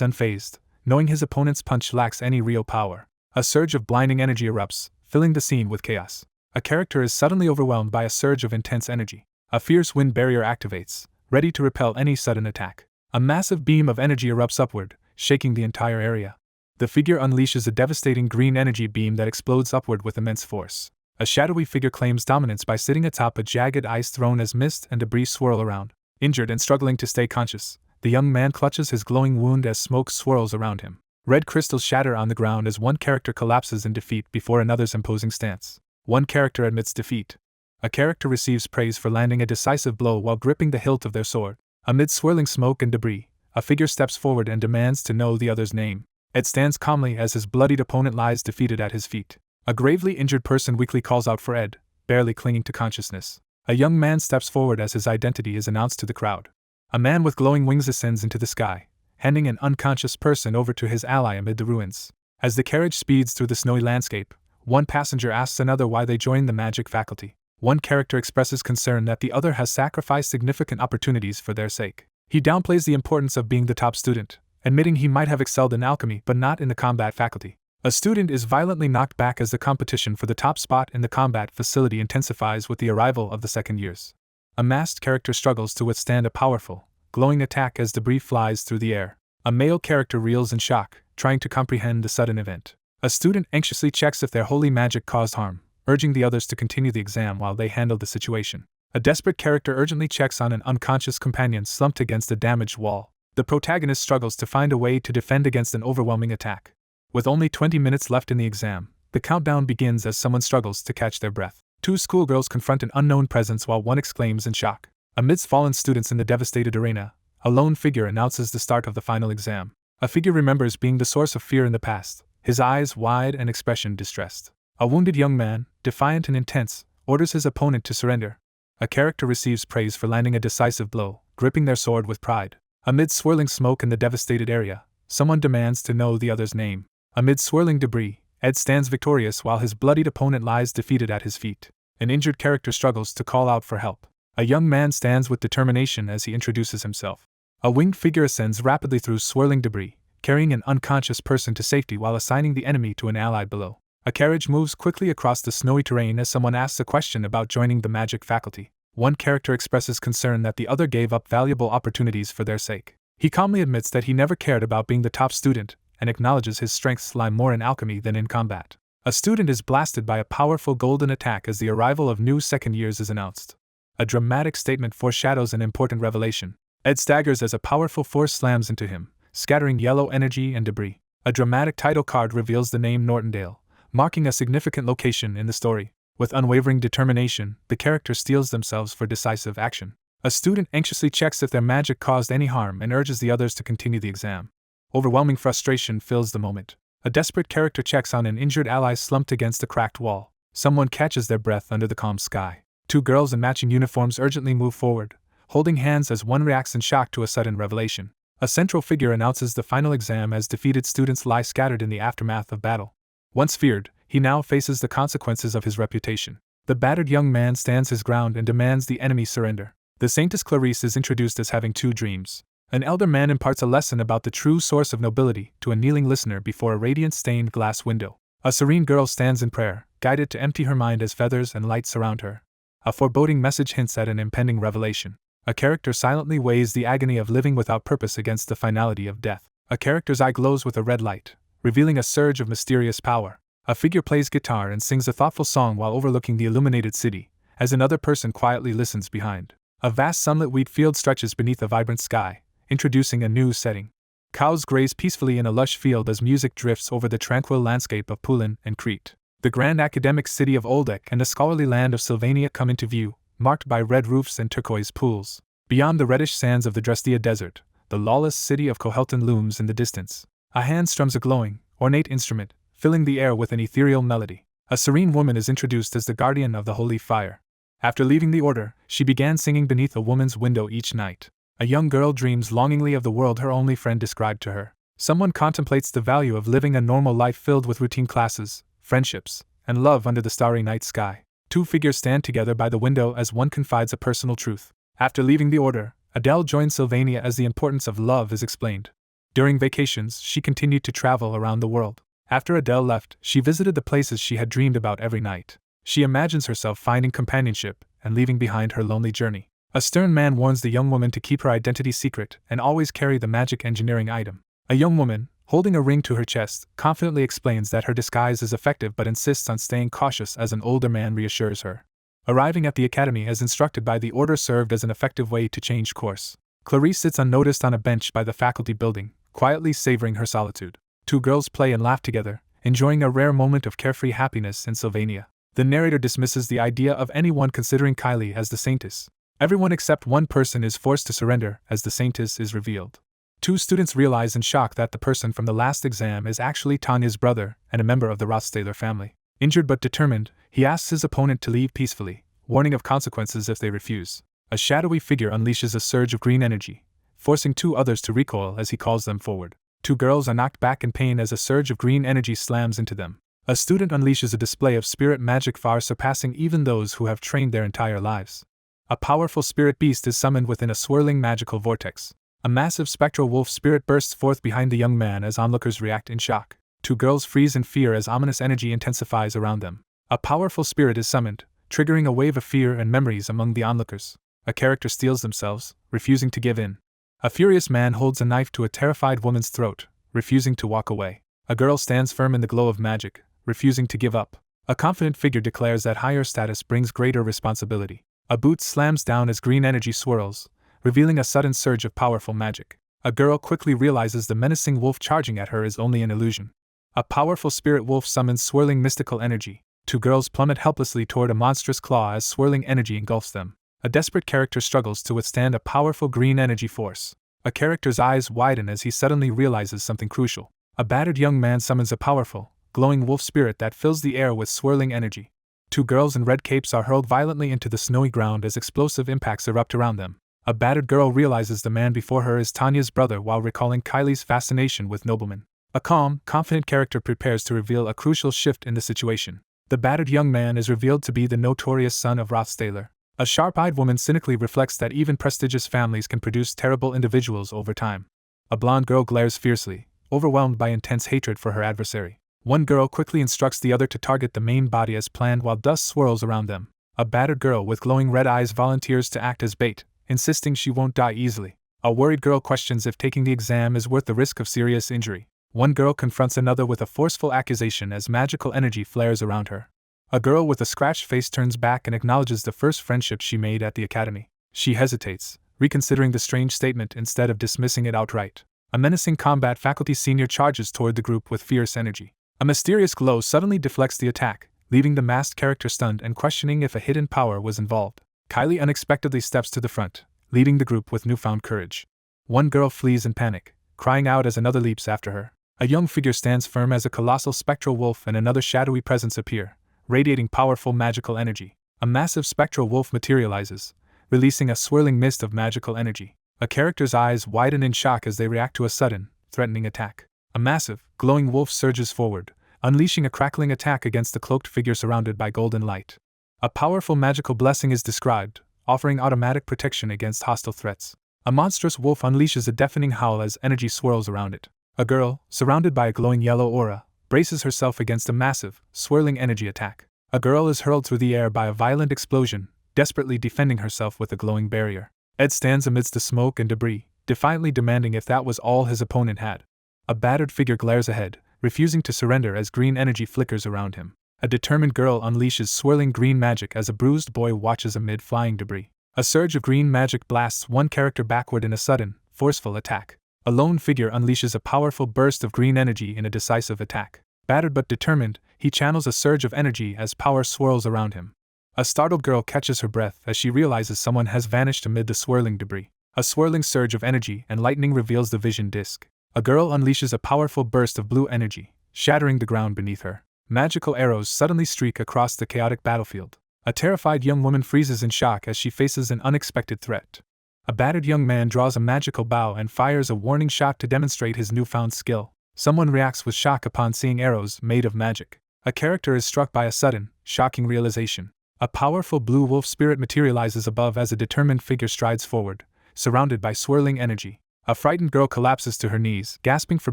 unfazed, knowing his opponent's punch lacks any real power. A surge of blinding energy erupts, filling the scene with chaos. A character is suddenly overwhelmed by a surge of intense energy. A fierce wind barrier activates, ready to repel any sudden attack. A massive beam of energy erupts upward, shaking the entire area. The figure unleashes a devastating green energy beam that explodes upward with immense force. A shadowy figure claims dominance by sitting atop a jagged ice throne as mist and debris swirl around. Injured and struggling to stay conscious, the young man clutches his glowing wound as smoke swirls around him. Red crystals shatter on the ground as one character collapses in defeat before another's imposing stance. One character admits defeat. A character receives praise for landing a decisive blow while gripping the hilt of their sword. Amid swirling smoke and debris, a figure steps forward and demands to know the other's name. Ed stands calmly as his bloodied opponent lies defeated at his feet. A gravely injured person weakly calls out for Ed, barely clinging to consciousness. A young man steps forward as his identity is announced to the crowd. A man with glowing wings ascends into the sky, handing an unconscious person over to his ally amid the ruins. As the carriage speeds through the snowy landscape, one passenger asks another why they joined the magic faculty. One character expresses concern that the other has sacrificed significant opportunities for their sake. He downplays the importance of being the top student, admitting he might have excelled in alchemy but not in the combat faculty. A student is violently knocked back as the competition for the top spot in the combat facility intensifies with the arrival of the second years. A masked character struggles to withstand a powerful, glowing attack as debris flies through the air. A male character reels in shock, trying to comprehend the sudden event. A student anxiously checks if their holy magic caused harm, urging the others to continue the exam while they handle the situation. A desperate character urgently checks on an unconscious companion slumped against a damaged wall. The protagonist struggles to find a way to defend against an overwhelming attack. With only 20 minutes left in the exam, the countdown begins as someone struggles to catch their breath. Two schoolgirls confront an unknown presence while one exclaims in shock. Amidst fallen students in the devastated arena, a lone figure announces the start of the final exam. A figure remembers being the source of fear in the past, his eyes wide and expression distressed. A wounded young man, defiant and intense, orders his opponent to surrender. A character receives praise for landing a decisive blow, gripping their sword with pride. Amid swirling smoke in the devastated area, someone demands to know the other's name. Amid swirling debris, Ed stands victorious while his bloodied opponent lies defeated at his feet. An injured character struggles to call out for help. A young man stands with determination as he introduces himself. A winged figure ascends rapidly through swirling debris, carrying an unconscious person to safety while assigning the enemy to an ally below. A carriage moves quickly across the snowy terrain as someone asks a question about joining the magic faculty. One character expresses concern that the other gave up valuable opportunities for their sake. He calmly admits that he never cared about being the top student, and acknowledges his strengths lie more in alchemy than in combat. A student is blasted by a powerful golden attack as the arrival of new second years is announced. A dramatic statement foreshadows an important revelation. Ed staggers as a powerful force slams into him, scattering yellow energy and debris. A dramatic title card reveals the name Nortondale, marking a significant location in the story. With unwavering determination, the characters steels themselves for decisive action. A student anxiously checks if their magic caused any harm and urges the others to continue the exam. Overwhelming frustration fills the moment. A desperate character checks on an injured ally slumped against a cracked wall. Someone catches their breath under the calm sky. Two girls in matching uniforms urgently move forward, holding hands as one reacts in shock to a sudden revelation. A central figure announces the final exam as defeated students lie scattered in the aftermath of battle. Once feared, he now faces the consequences of his reputation. The battered young man stands his ground and demands the enemy surrender. The Saintess Clarice is introduced as having two dreams. An elder man imparts a lesson about the true source of nobility to a kneeling listener before a radiant stained glass window. A serene girl stands in prayer, guided to empty her mind as feathers and light surround her. A foreboding message hints at an impending revelation. A character silently weighs the agony of living without purpose against the finality of death. A character's eye glows with a red light, revealing a surge of mysterious power. A figure plays guitar and sings a thoughtful song while overlooking the illuminated city, as another person quietly listens behind. A vast sunlit wheat field stretches beneath a vibrant sky, introducing a new setting. Cows graze peacefully in a lush field as music drifts over the tranquil landscape of Pulin and Crete. The grand academic city of Oldek and the scholarly land of Sylvania come into view, marked by red roofs and turquoise pools. Beyond the reddish sands of the Drestia desert, the lawless city of Kohelton looms in the distance. A hand strums a glowing, ornate instrument, filling the air with an ethereal melody. A serene woman is introduced as the guardian of the holy fire. After leaving the order, she began singing beneath a woman's window each night. A young girl dreams longingly of the world her only friend described to her. Someone contemplates the value of living a normal life filled with routine classes, friendships, and love under the starry night sky. Two figures stand together by the window as one confides a personal truth. After leaving the order, Adele joins Sylvania as the importance of love is explained. During vacations, she continued to travel around the world. After Adele left, she visited the places she had dreamed about every night. She imagines herself finding companionship and leaving behind her lonely journey. A stern man warns the young woman to keep her identity secret and always carry the magic engineering item. A young woman, holding a ring to her chest, confidently explains that her disguise is effective but insists on staying cautious as an older man reassures her. Arriving at the academy as instructed by the order served as an effective way to change course. Clarice sits unnoticed on a bench by the faculty building, quietly savoring her solitude. Two girls play and laugh together, enjoying a rare moment of carefree happiness in Sylvania. The narrator dismisses the idea of anyone considering Kylie as the Saintess. Everyone except one person is forced to surrender as the Saintess is revealed. Two students realize in shock that the person from the last exam is actually Tanya's brother and a member of the Rothstaler family. Injured but determined, he asks his opponent to leave peacefully, warning of consequences if they refuse. A shadowy figure unleashes a surge of green energy, forcing two others to recoil as he calls them forward. Two girls are knocked back in pain as a surge of green energy slams into them. A student unleashes a display of spirit magic far surpassing even those who have trained their entire lives. A powerful spirit beast is summoned within a swirling magical vortex. A massive spectral wolf spirit bursts forth behind the young man as onlookers react in shock. Two girls freeze in fear as ominous energy intensifies around them. A powerful spirit is summoned, triggering a wave of fear and memories among the onlookers. A character steels themselves, refusing to give in. A furious man holds a knife to a terrified woman's throat, refusing to walk away. A girl stands firm in the glow of magic, refusing to give up. A confident figure declares that higher status brings greater responsibility. A boot slams down as green energy swirls, revealing a sudden surge of powerful magic. A girl quickly realizes the menacing wolf charging at her is only an illusion. A powerful spirit wolf summons swirling mystical energy. Two girls plummet helplessly toward a monstrous claw as swirling energy engulfs them. A desperate character struggles to withstand a powerful green energy force. A character's eyes widen as he suddenly realizes something crucial. A battered young man summons a powerful, glowing wolf spirit that fills the air with swirling energy. Two girls in red capes are hurled violently into the snowy ground as explosive impacts erupt around them. A battered girl realizes the man before her is Tanya's brother while recalling Kylie's fascination with noblemen. A calm, confident character prepares to reveal a crucial shift in the situation. The battered young man is revealed to be the notorious son of Rothstaler. A sharp-eyed woman cynically reflects that even prestigious families can produce terrible individuals over time. A blonde girl glares fiercely, overwhelmed by intense hatred for her adversary. One girl quickly instructs the other to target the main body as planned while dust swirls around them. A battered girl with glowing red eyes volunteers to act as bait, insisting she won't die easily. A worried girl questions if taking the exam is worth the risk of serious injury. One girl confronts another with a forceful accusation as magical energy flares around her. A girl with a scratched face turns back and acknowledges the first friendship she made at the academy. She hesitates, reconsidering the strange statement instead of dismissing it outright. A menacing combat faculty senior charges toward the group with fierce energy. A mysterious glow suddenly deflects the attack, leaving the masked character stunned and questioning if a hidden power was involved. Kylie unexpectedly steps to the front, leading the group with newfound courage. One girl flees in panic, crying out as another leaps after her. A young figure stands firm as a colossal spectral wolf and another shadowy presence appear, radiating powerful magical energy. A massive spectral wolf materializes, releasing a swirling mist of magical energy. A character's eyes widen in shock as they react to a sudden, threatening attack. A massive, glowing wolf surges forward, unleashing a crackling attack against the cloaked figure surrounded by golden light. A powerful magical blessing is described, offering automatic protection against hostile threats. A monstrous wolf unleashes a deafening howl as energy swirls around it. A girl, surrounded by a glowing yellow aura, braces herself against a massive, swirling energy attack. A girl is hurled through the air by a violent explosion, desperately defending herself with a glowing barrier. Ed stands amidst the smoke and debris, defiantly demanding if that was all his opponent had. A battered figure glares ahead, refusing to surrender as green energy flickers around him. A determined girl unleashes swirling green magic as a bruised boy watches amid flying debris. A surge of green magic blasts one character backward in a sudden, forceful attack. A lone figure unleashes a powerful burst of green energy in a decisive attack. Battered but determined, he channels a surge of energy as power swirls around him. A startled girl catches her breath as she realizes someone has vanished amid the swirling debris. A swirling surge of energy and lightning reveals the vision disc. A girl unleashes a powerful burst of blue energy, shattering the ground beneath her. Magical arrows suddenly streak across the chaotic battlefield. A terrified young woman freezes in shock as she faces an unexpected threat. A battered young man draws a magical bow and fires a warning shot to demonstrate his newfound skill. Someone reacts with shock upon seeing arrows made of magic. A character is struck by a sudden, shocking realization. A powerful blue wolf spirit materializes above as a determined figure strides forward, surrounded by swirling energy. A frightened girl collapses to her knees, gasping for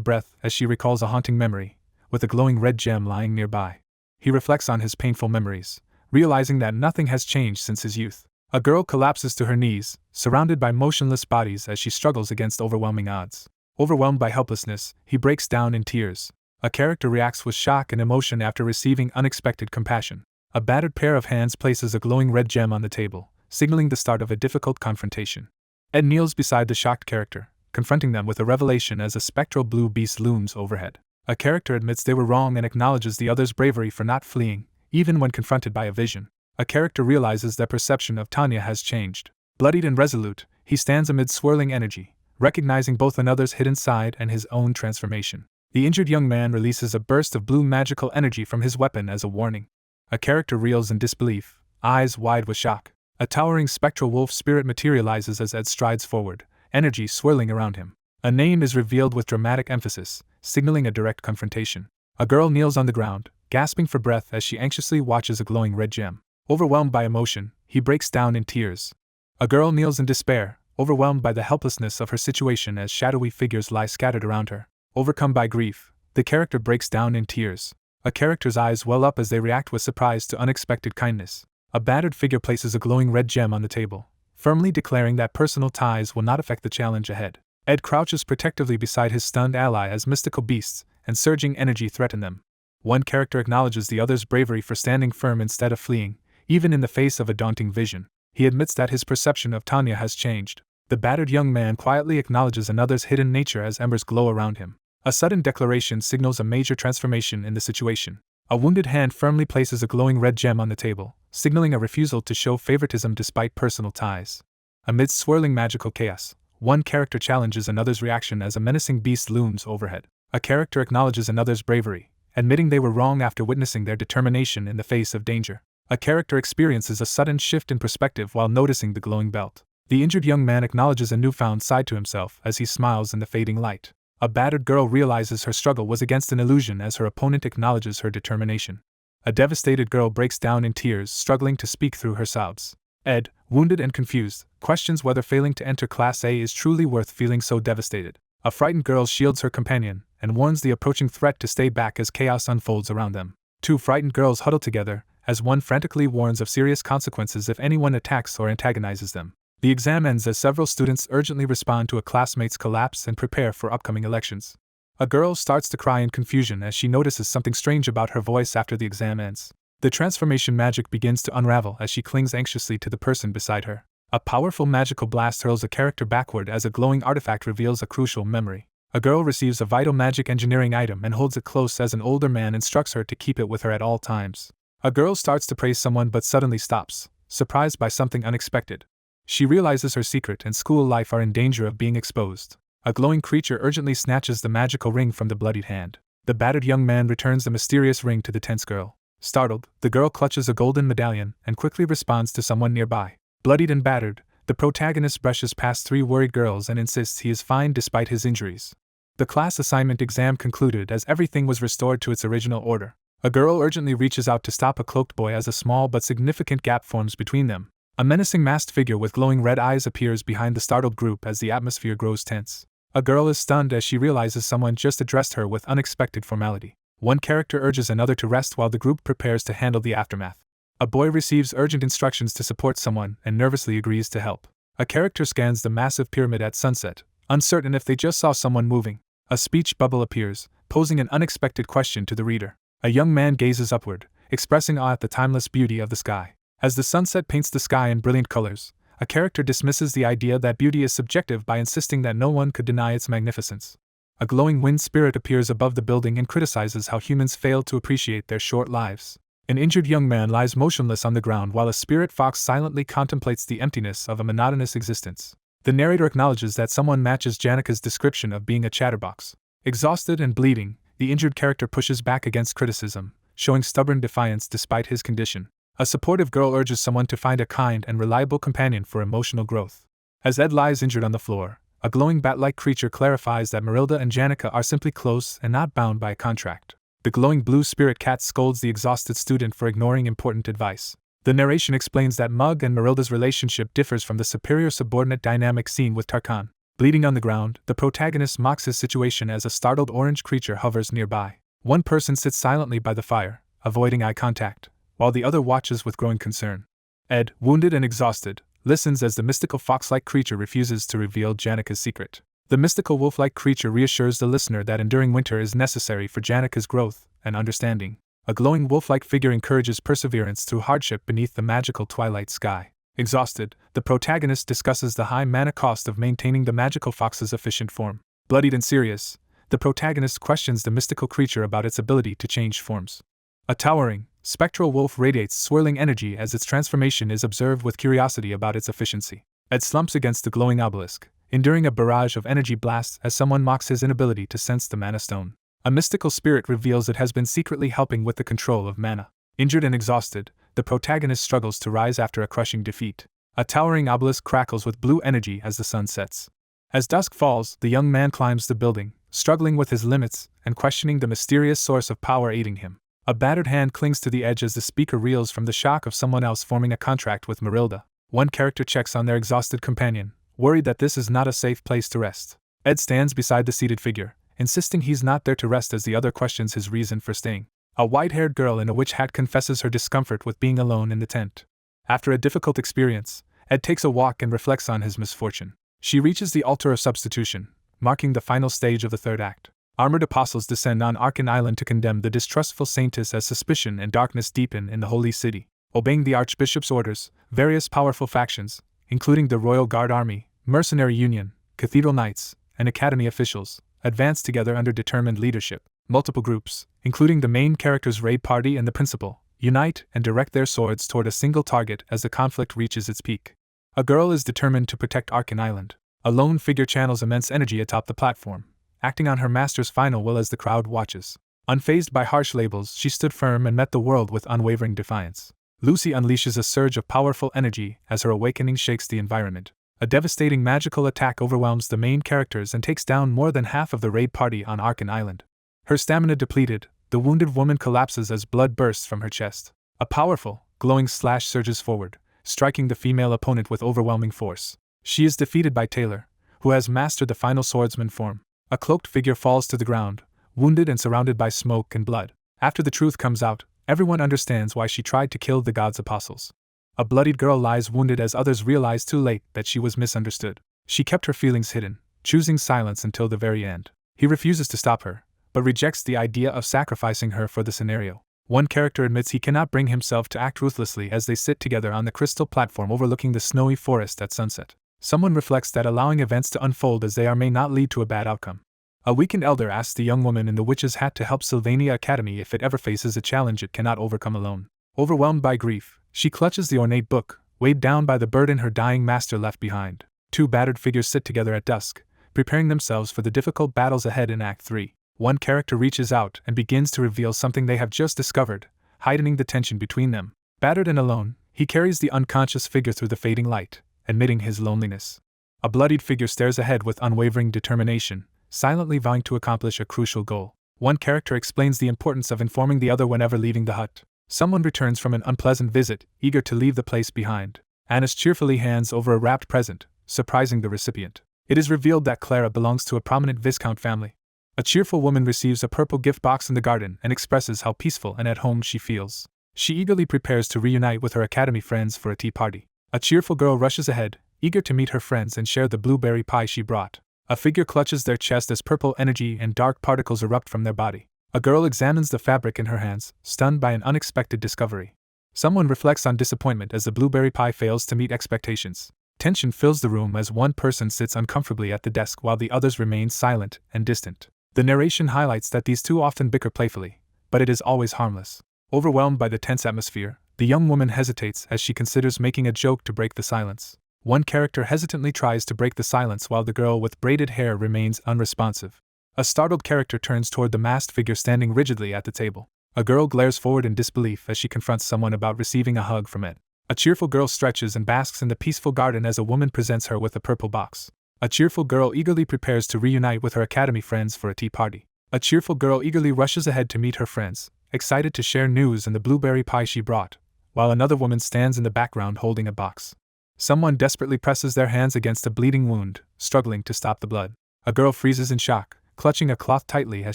breath as she recalls a haunting memory, with a glowing red gem lying nearby. He reflects on his painful memories, realizing that nothing has changed since his youth. A girl collapses to her knees, surrounded by motionless bodies as she struggles against overwhelming odds. Overwhelmed by helplessness, he breaks down in tears. A character reacts with shock and emotion after receiving unexpected compassion. A battered pair of hands places a glowing red gem on the table, signaling the start of a difficult confrontation. Ed kneels beside the shocked character, confronting them with a revelation as a spectral blue beast looms overhead. A character admits they were wrong and acknowledges the other's bravery for not fleeing, even when confronted by a vision. A character realizes their perception of Tanya has changed. Bloodied and resolute, he stands amid swirling energy, recognizing both another's hidden side and his own transformation. The injured young man releases a burst of blue magical energy from his weapon as a warning. A character reels in disbelief, eyes wide with shock. A towering spectral wolf spirit materializes as Ed strides forward, energy swirling around him. A name is revealed with dramatic emphasis, signaling a direct confrontation. A girl kneels on the ground, gasping for breath as she anxiously watches a glowing red gem. Overwhelmed by emotion, he breaks down in tears. A girl kneels in despair, overwhelmed by the helplessness of her situation as shadowy figures lie scattered around her. Overcome by grief, the character breaks down in tears. A character's eyes well up as they react with surprise to unexpected kindness. A battered figure places a glowing red gem on the table, firmly declaring that personal ties will not affect the challenge ahead. Ed crouches protectively beside his stunned ally as mystical beasts and surging energy threaten them. One character acknowledges the other's bravery for standing firm instead of fleeing, even in the face of a daunting vision. He admits that his perception of Tanya has changed. The battered young man quietly acknowledges another's hidden nature as embers glow around him. A sudden declaration signals a major transformation in the situation. A wounded hand firmly places a glowing red gem on the table, signaling a refusal to show favoritism despite personal ties. Amidst swirling magical chaos, one character challenges another's reaction as a menacing beast looms overhead. A character acknowledges another's bravery, admitting they were wrong after witnessing their determination in the face of danger. A character experiences a sudden shift in perspective while noticing the glowing belt. The injured young man acknowledges a newfound side to himself as he smiles in the fading light. A battered girl realizes her struggle was against an illusion as her opponent acknowledges her determination. A devastated girl breaks down in tears, struggling to speak through her sobs. Ed, wounded and confused, questions whether failing to enter Class A is truly worth feeling so devastated. A frightened girl shields her companion and warns the approaching threat to stay back as chaos unfolds around them. Two frightened girls huddle together, as one frantically warns of serious consequences if anyone attacks or antagonizes them. The exam ends as several students urgently respond to a classmate's collapse and prepare for upcoming elections. A girl starts to cry in confusion as she notices something strange about her voice after the exam ends. The transformation magic begins to unravel as she clings anxiously to the person beside her. A powerful magical blast hurls a character backward as a glowing artifact reveals a crucial memory. A girl receives a vital magic engineering item and holds it close as an older man instructs her to keep it with her at all times. A girl starts to praise someone but suddenly stops, surprised by something unexpected. She realizes her secret and school life are in danger of being exposed. A glowing creature urgently snatches the magical ring from the bloodied hand. The battered young man returns the mysterious ring to the tense girl. Startled, the girl clutches a golden medallion and quickly responds to someone nearby. Bloodied and battered, the protagonist brushes past 3 worried girls and insists he is fine despite his injuries. The class assignment exam concluded as everything was restored to its original order. A girl urgently reaches out to stop a cloaked boy as a small but significant gap forms between them. A menacing masked figure with glowing red eyes appears behind the startled group as the atmosphere grows tense. A girl is stunned as she realizes someone just addressed her with unexpected formality. One character urges another to rest while the group prepares to handle the aftermath. A boy receives urgent instructions to support someone and nervously agrees to help. A character scans the massive pyramid at sunset, uncertain if they just saw someone moving. A speech bubble appears, posing an unexpected question to the reader. A young man gazes upward, expressing awe at the timeless beauty of the sky. As the sunset paints the sky in brilliant colors, a character dismisses the idea that beauty is subjective by insisting that no one could deny its magnificence. A glowing wind spirit appears above the building and criticizes how humans fail to appreciate their short lives. An injured young man lies motionless on the ground while a spirit fox silently contemplates the emptiness of a monotonous existence. The narrator acknowledges that someone matches Janika's description of being a chatterbox. Exhausted and bleeding, the injured character pushes back against criticism, showing stubborn defiance despite his condition. A supportive girl urges someone to find a kind and reliable companion for emotional growth. As Ed lies injured on the floor, a glowing bat-like creature clarifies that Marilda and Janica are simply close and not bound by a contract. The glowing blue spirit cat scolds the exhausted student for ignoring important advice. The narration explains that Mug and Marilda's relationship differs from the superior-subordinate dynamic seen with Tarkan. Bleeding on the ground, the protagonist mocks his situation as a startled orange creature hovers nearby. One person sits silently by the fire, avoiding eye contact, while the other watches with growing concern. Ed, wounded and exhausted, listens as the mystical fox-like creature refuses to reveal Janika's secret. The mystical wolf-like creature reassures the listener that enduring winter is necessary for Janika's growth and understanding. A glowing wolf-like figure encourages perseverance through hardship beneath the magical twilight sky. Exhausted, the protagonist discusses the high mana cost of maintaining the magical fox's efficient form. Bloodied and serious, the protagonist questions the mystical creature about its ability to change forms. A towering, spectral wolf radiates swirling energy as its transformation is observed with curiosity about its efficiency. Ed slumps against the glowing obelisk, enduring a barrage of energy blasts as someone mocks his inability to sense the mana stone. A mystical spirit reveals it has been secretly helping with the control of mana. Injured and exhausted, the protagonist struggles to rise after a crushing defeat. A towering obelisk crackles with blue energy as the sun sets. As dusk falls, the young man climbs the building, struggling with his limits and questioning the mysterious source of power aiding him. A battered hand clings to the edge as the speaker reels from the shock of someone else forming a contract with Marilda. One character checks on their exhausted companion, worried that this is not a safe place to rest. Ed stands beside the seated figure, insisting he's not there to rest as the other questions his reason for staying. A white-haired girl in a witch hat confesses her discomfort with being alone in the tent. After a difficult experience, Ed takes a walk and reflects on his misfortune. She reaches the altar of substitution, marking the final stage of the third act. Armored apostles descend on Arkan Island to condemn the distrustful saintess as suspicion and darkness deepen in the holy city. Obeying the archbishop's orders, various powerful factions, including the Royal Guard Army, Mercenary Union, Cathedral Knights, and Academy officials, advance together under determined leadership. Multiple groups, including the main character's raid party and the principal, unite and direct their swords toward a single target as the conflict reaches its peak. A girl is determined to protect Arkan Island. A lone figure channels immense energy atop the platform, acting on her master's final will as the crowd watches. Unfazed by harsh labels, she stood firm and met the world with unwavering defiance. Lucy unleashes a surge of powerful energy as her awakening shakes the environment. A devastating magical attack overwhelms the main characters and takes down more than half of the raid party on Arkan Island. Her stamina depleted, the wounded woman collapses as blood bursts from her chest. A powerful, glowing slash surges forward, striking the female opponent with overwhelming force. She is defeated by Taylor, who has mastered the final swordsman form. A cloaked figure falls to the ground, wounded and surrounded by smoke and blood. After the truth comes out, everyone understands why she tried to kill the god's apostles. A bloodied girl lies wounded as others realize too late that she was misunderstood. She kept her feelings hidden, choosing silence until the very end. He refuses to stop her, but rejects the idea of sacrificing her for the scenario. One character admits he cannot bring himself to act ruthlessly as they sit together on the crystal platform overlooking the snowy forest at sunset. Someone reflects that allowing events to unfold as they are may not lead to a bad outcome. A weakened elder asks the young woman in the witch's hat to help Sylvania Academy if it ever faces a challenge it cannot overcome alone. Overwhelmed by grief, she clutches the ornate book, weighed down by the burden her dying master left behind. Two battered figures sit together at dusk, preparing themselves for the difficult battles ahead in Act 3. One character reaches out and begins to reveal something they have just discovered, heightening the tension between them. Battered and alone, he carries the unconscious figure through the fading light, admitting his loneliness. A bloodied figure stares ahead with unwavering determination, silently vowing to accomplish a crucial goal. One character explains the importance of informing the other whenever leaving the hut. Someone returns from an unpleasant visit, eager to leave the place behind. Annis cheerfully hands over a wrapped present, surprising the recipient. It is revealed that Clara belongs to a prominent Viscount family. A cheerful woman receives a purple gift box in the garden and expresses how peaceful and at home she feels. She eagerly prepares to reunite with her academy friends for a tea party. A cheerful girl rushes ahead, eager to meet her friends and share the blueberry pie she brought. A figure clutches their chest as purple energy and dark particles erupt from their body. A girl examines the fabric in her hands, stunned by an unexpected discovery. Someone reflects on disappointment as the blueberry pie fails to meet expectations. Tension fills the room as one person sits uncomfortably at the desk while the others remain silent and distant. The narration highlights that these two often bicker playfully, but it is always harmless. Overwhelmed by the tense atmosphere, the young woman hesitates as she considers making a joke to break the silence. One character hesitantly tries to break the silence while the girl with braided hair remains unresponsive. A startled character turns toward the masked figure standing rigidly at the table. A girl glares forward in disbelief as she confronts someone about receiving a hug from it. A cheerful girl stretches and basks in the peaceful garden as a woman presents her with a purple box. A cheerful girl eagerly prepares to reunite with her academy friends for a tea party. A cheerful girl eagerly rushes ahead to meet her friends, excited to share news and the blueberry pie she brought, while another woman stands in the background holding a box. Someone desperately presses their hands against a bleeding wound, struggling to stop the blood. A girl freezes in shock, clutching a cloth tightly as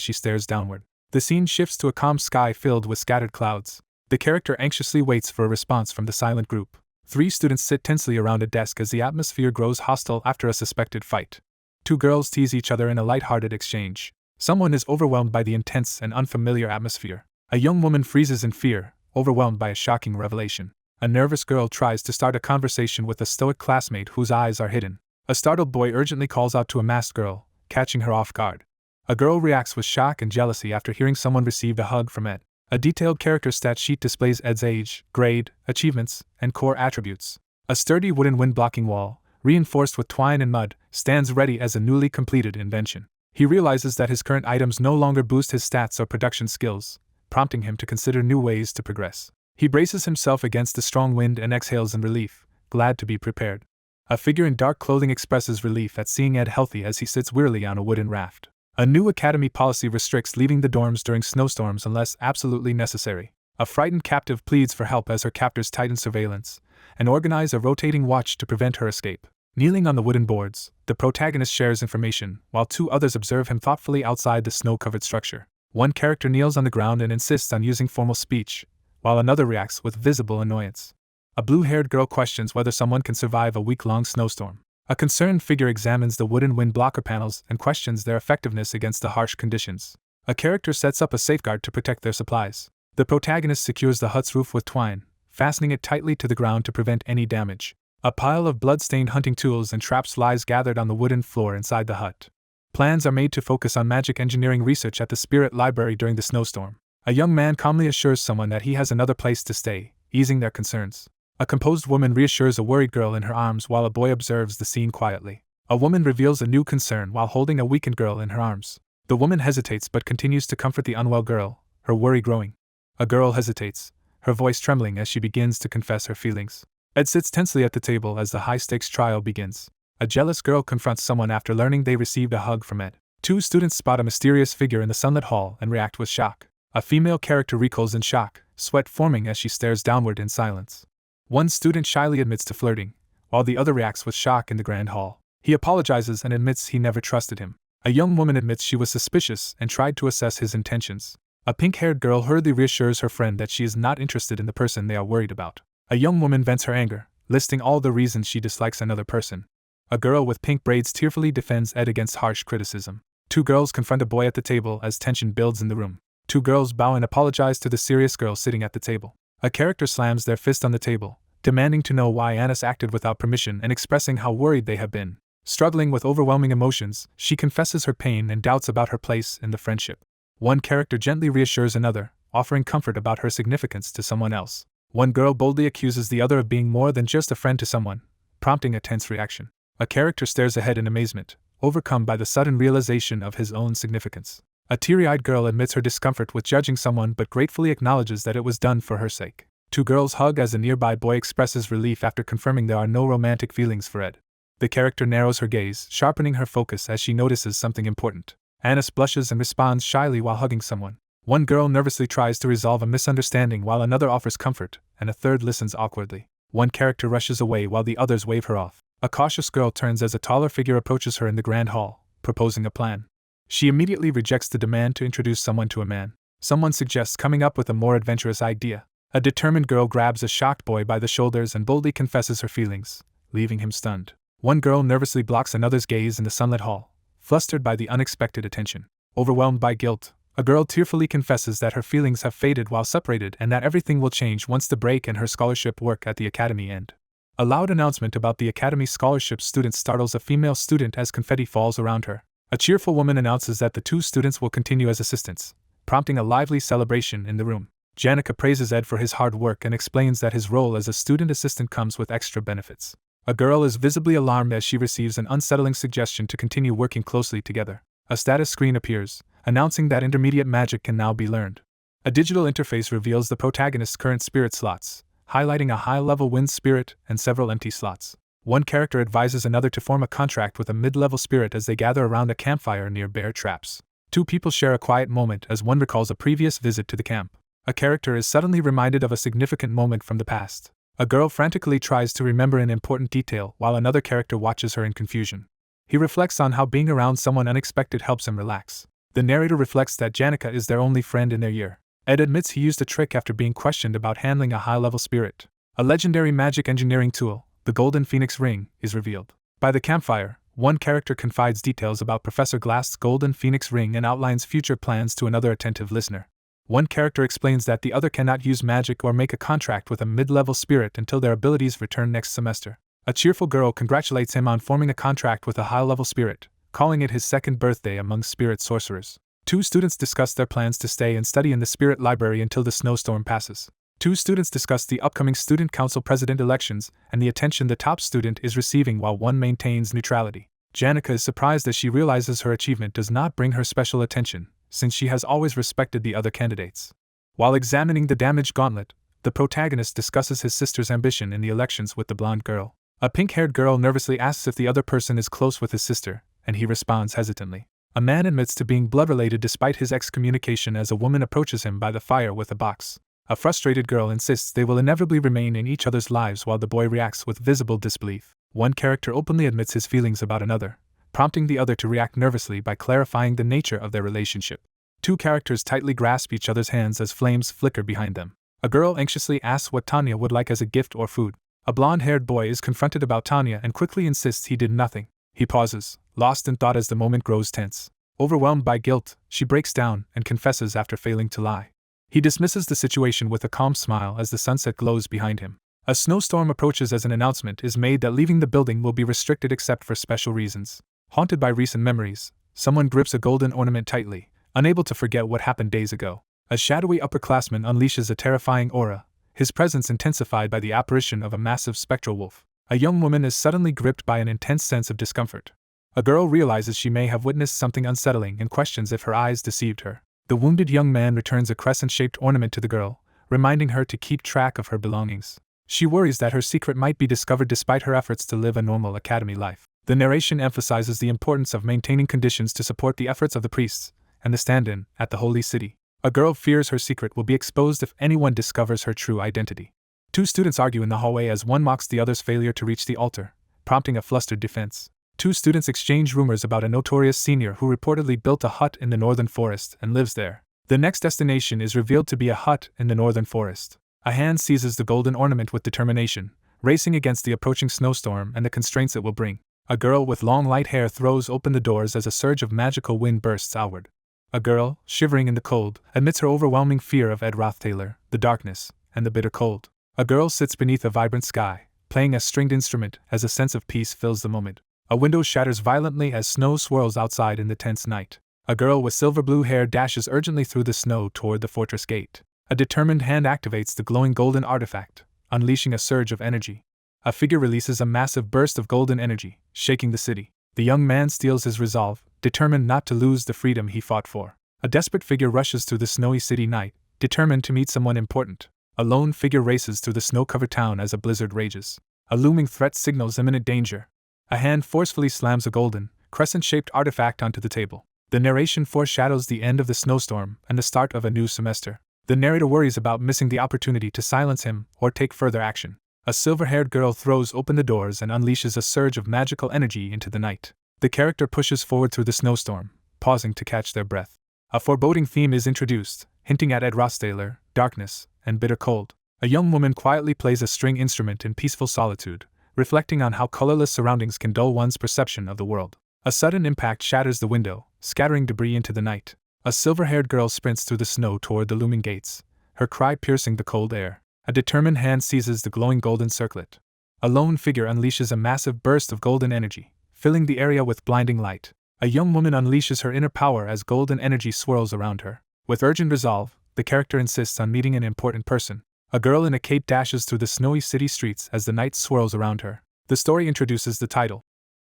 she stares downward. The scene shifts to a calm sky filled with scattered clouds. The character anxiously waits for a response from the silent group. 3 students sit tensely around a desk as the atmosphere grows hostile after a suspected fight. 2 girls tease each other in a light-hearted exchange. Someone is overwhelmed by the intense and unfamiliar atmosphere. A young woman freezes in fear, overwhelmed by a shocking revelation. A nervous girl tries to start a conversation with a stoic classmate whose eyes are hidden. A startled boy urgently calls out to a masked girl, catching her off guard. A girl reacts with shock and jealousy after hearing someone received a hug from Ed. A detailed character stat sheet displays Ed's age, grade, achievements, and core attributes. A sturdy wooden wind-blocking wall, reinforced with twine and mud, stands ready as a newly completed invention. He realizes that his current items no longer boost his stats or production skills, prompting him to consider new ways to progress. He braces himself against the strong wind and exhales in relief, glad to be prepared. A figure in dark clothing expresses relief at seeing Ed healthy as he sits wearily on a wooden raft. A new academy policy restricts leaving the dorms during snowstorms unless absolutely necessary. A frightened captive pleads for help as her captors tighten surveillance and organize a rotating watch to prevent her escape. Kneeling on the wooden boards, the protagonist shares information, while 2 others observe him thoughtfully outside the snow-covered structure. One character kneels on the ground and insists on using formal speech, while another reacts with visible annoyance. A blue-haired girl questions whether someone can survive a week-long snowstorm. A concerned figure examines the wooden wind blocker panels and questions their effectiveness against the harsh conditions. A character sets up a safeguard to protect their supplies. The protagonist secures the hut's roof with twine, fastening it tightly to the ground to prevent any damage. A pile of blood-stained hunting tools and traps lies gathered on the wooden floor inside the hut. Plans are made to focus on magic engineering research at the Spirit Library during the snowstorm. A young man calmly assures someone that he has another place to stay, easing their concerns. A composed woman reassures a worried girl in her arms while a boy observes the scene quietly. A woman reveals a new concern while holding a weakened girl in her arms. The woman hesitates but continues to comfort the unwell girl, her worry growing. A girl hesitates, her voice trembling as she begins to confess her feelings. Ed sits tensely at the table as the high-stakes trial begins. A jealous girl confronts someone after learning they received a hug from Ed. 2 students spot a mysterious figure in the sunlit hall and react with shock. A female character recoils in shock, sweat forming as she stares downward in silence. One student shyly admits to flirting, while the other reacts with shock in the grand hall. He apologizes and admits he never trusted him. A young woman admits she was suspicious and tried to assess his intentions. A pink-haired girl hurriedly reassures her friend that she is not interested in the person they are worried about. A young woman vents her anger, listing all the reasons she dislikes another person. A girl with pink braids tearfully defends Ed against harsh criticism. 2 girls confront a boy at the table as tension builds in the room. 2 girls bow and apologize to the serious girl sitting at the table. A character slams their fist on the table, demanding to know why Annis acted without permission and expressing how worried they have been. Struggling with overwhelming emotions, she confesses her pain and doubts about her place in the friendship. One character gently reassures another, offering comfort about her significance to someone else. One girl boldly accuses the other of being more than just a friend to someone, prompting a tense reaction. A character stares ahead in amazement, overcome by the sudden realization of his own significance. A teary-eyed girl admits her discomfort with judging someone but gratefully acknowledges that it was done for her sake. Two girls hug as a nearby boy expresses relief after confirming there are no romantic feelings for Ed. The character narrows her gaze, sharpening her focus as she notices something important. Annis blushes and responds shyly while hugging someone. One girl nervously tries to resolve a misunderstanding while another offers comfort, and a third listens awkwardly. One character rushes away while the others wave her off. A cautious girl turns as a taller figure approaches her in the grand hall, proposing a plan. She immediately rejects the demand to introduce someone to a man. Someone suggests coming up with a more adventurous idea. A determined girl grabs a shocked boy by the shoulders and boldly confesses her feelings, leaving him stunned. One girl nervously blocks another's gaze in the sunlit hall, flustered by the unexpected attention. Overwhelmed by guilt, a girl tearfully confesses that her feelings have faded while separated and that everything will change once the break and her scholarship work at the academy end. A loud announcement about the academy scholarship student startles a female student as confetti falls around her. A cheerful woman announces that the two students will continue as assistants, prompting a lively celebration in the room. Janica praises Ed for his hard work and explains that his role as a student assistant comes with extra benefits. A girl is visibly alarmed as she receives an unsettling suggestion to continue working closely together. A status screen appears, announcing that intermediate magic can now be learned. A digital interface reveals the protagonist's current spirit slots, highlighting a high-level wind spirit and several empty slots. One character advises another to form a contract with a mid-level spirit as they gather around a campfire near bear traps. Two people share a quiet moment as one recalls a previous visit to the camp. A character is suddenly reminded of a significant moment from the past. A girl frantically tries to remember an important detail while another character watches her in confusion. He reflects on how being around someone unexpected helps him relax. The narrator reflects that Janica is their only friend in their year. Ed admits he used a trick after being questioned about handling a high-level spirit. A legendary magic engineering tool, the Golden Phoenix Ring, is revealed. By the campfire, one character confides details about Professor Glass's Golden Phoenix Ring and outlines future plans to another attentive listener. One character explains that the other cannot use magic or make a contract with a mid-level spirit until their abilities return next semester. A cheerful girl congratulates him on forming a contract with a high-level spirit, calling it his second birthday among spirit sorcerers. Two students discuss their plans to stay and study in the spirit library until the snowstorm passes. Two students discuss the upcoming student council president elections and the attention the top student is receiving while one maintains neutrality. Janica is surprised as she realizes her achievement does not bring her special attention, since she has always respected the other candidates. While examining the damaged gauntlet, the protagonist discusses his sister's ambition in the elections with the blonde girl. A pink-haired girl nervously asks if the other person is close with his sister, and he responds hesitantly. A man admits to being blood-related despite his excommunication as a woman approaches him by the fire with a box. A frustrated girl insists they will inevitably remain in each other's lives while the boy reacts with visible disbelief. One character openly admits his feelings about another, prompting the other to react nervously by clarifying the nature of their relationship. Two characters tightly grasp each other's hands as flames flicker behind them. A girl anxiously asks what Tanya would like as a gift or food. A blonde-haired boy is confronted about Tanya and quickly insists he did nothing. He pauses, lost in thought as the moment grows tense. Overwhelmed by guilt, she breaks down and confesses after failing to lie. He dismisses the situation with a calm smile as the sunset glows behind him. A snowstorm approaches as an announcement is made that leaving the building will be restricted except for special reasons. Haunted by recent memories, someone grips a golden ornament tightly, unable to forget what happened days ago. A shadowy upperclassman unleashes a terrifying aura, his presence intensified by the apparition of a massive spectral wolf. A young woman is suddenly gripped by an intense sense of discomfort. A girl realizes she may have witnessed something unsettling and questions if her eyes deceived her. The wounded young man returns a crescent-shaped ornament to the girl, reminding her to keep track of her belongings. She worries that her secret might be discovered despite her efforts to live a normal academy life. The narration emphasizes the importance of maintaining conditions to support the efforts of the priests and the stand-in at the holy city. A girl fears her secret will be exposed if anyone discovers her true identity. Two students argue in the hallway as one mocks the other's failure to reach the altar, prompting a flustered defense. Two students exchange rumors about a notorious senior who reportedly built a hut in the northern forest and lives there. The next destination is revealed to be a hut in the northern forest. A hand seizes the golden ornament with determination, racing against the approaching snowstorm and the constraints it will bring. A girl with long light hair throws open the doors as a surge of magical wind bursts outward. A girl, shivering in the cold, admits her overwhelming fear of Ed Rothtaylor, the darkness, and the bitter cold. A girl sits beneath a vibrant sky, playing a stringed instrument as a sense of peace fills the moment. A window shatters violently as snow swirls outside in the tense night. A girl with silver blue hair dashes urgently through the snow toward the fortress gate. A determined hand activates the glowing golden artifact, unleashing a surge of energy. A figure releases a massive burst of golden energy, shaking the city. The young man steels his resolve, determined not to lose the freedom he fought for. A desperate figure rushes through the snowy city night, determined to meet someone important. A lone figure races through the snow-covered town as a blizzard rages. A looming threat signals imminent danger. A hand forcefully slams a golden, crescent-shaped artifact onto the table. The narration foreshadows the end of the snowstorm and the start of a new semester. The narrator worries about missing the opportunity to silence him or take further action. A silver-haired girl throws open the doors and unleashes a surge of magical energy into the night. The character pushes forward through the snowstorm, pausing to catch their breath. A foreboding theme is introduced, hinting at Ed Rostaler, darkness, and bitter cold. A young woman quietly plays a string instrument in peaceful solitude, reflecting on how colorless surroundings can dull one's perception of the world. A sudden impact shatters the window, scattering debris into the night. A silver-haired girl sprints through the snow toward the looming gates, her cry piercing the cold air. A determined hand seizes the glowing golden circlet. A lone figure unleashes a massive burst of golden energy, filling the area with blinding light. A young woman unleashes her inner power as golden energy swirls around her. With urgent resolve, the character insists on meeting an important person. A girl in a cape dashes through the snowy city streets as the night swirls around her. The story introduces the title,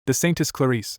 The Saintess Clarice.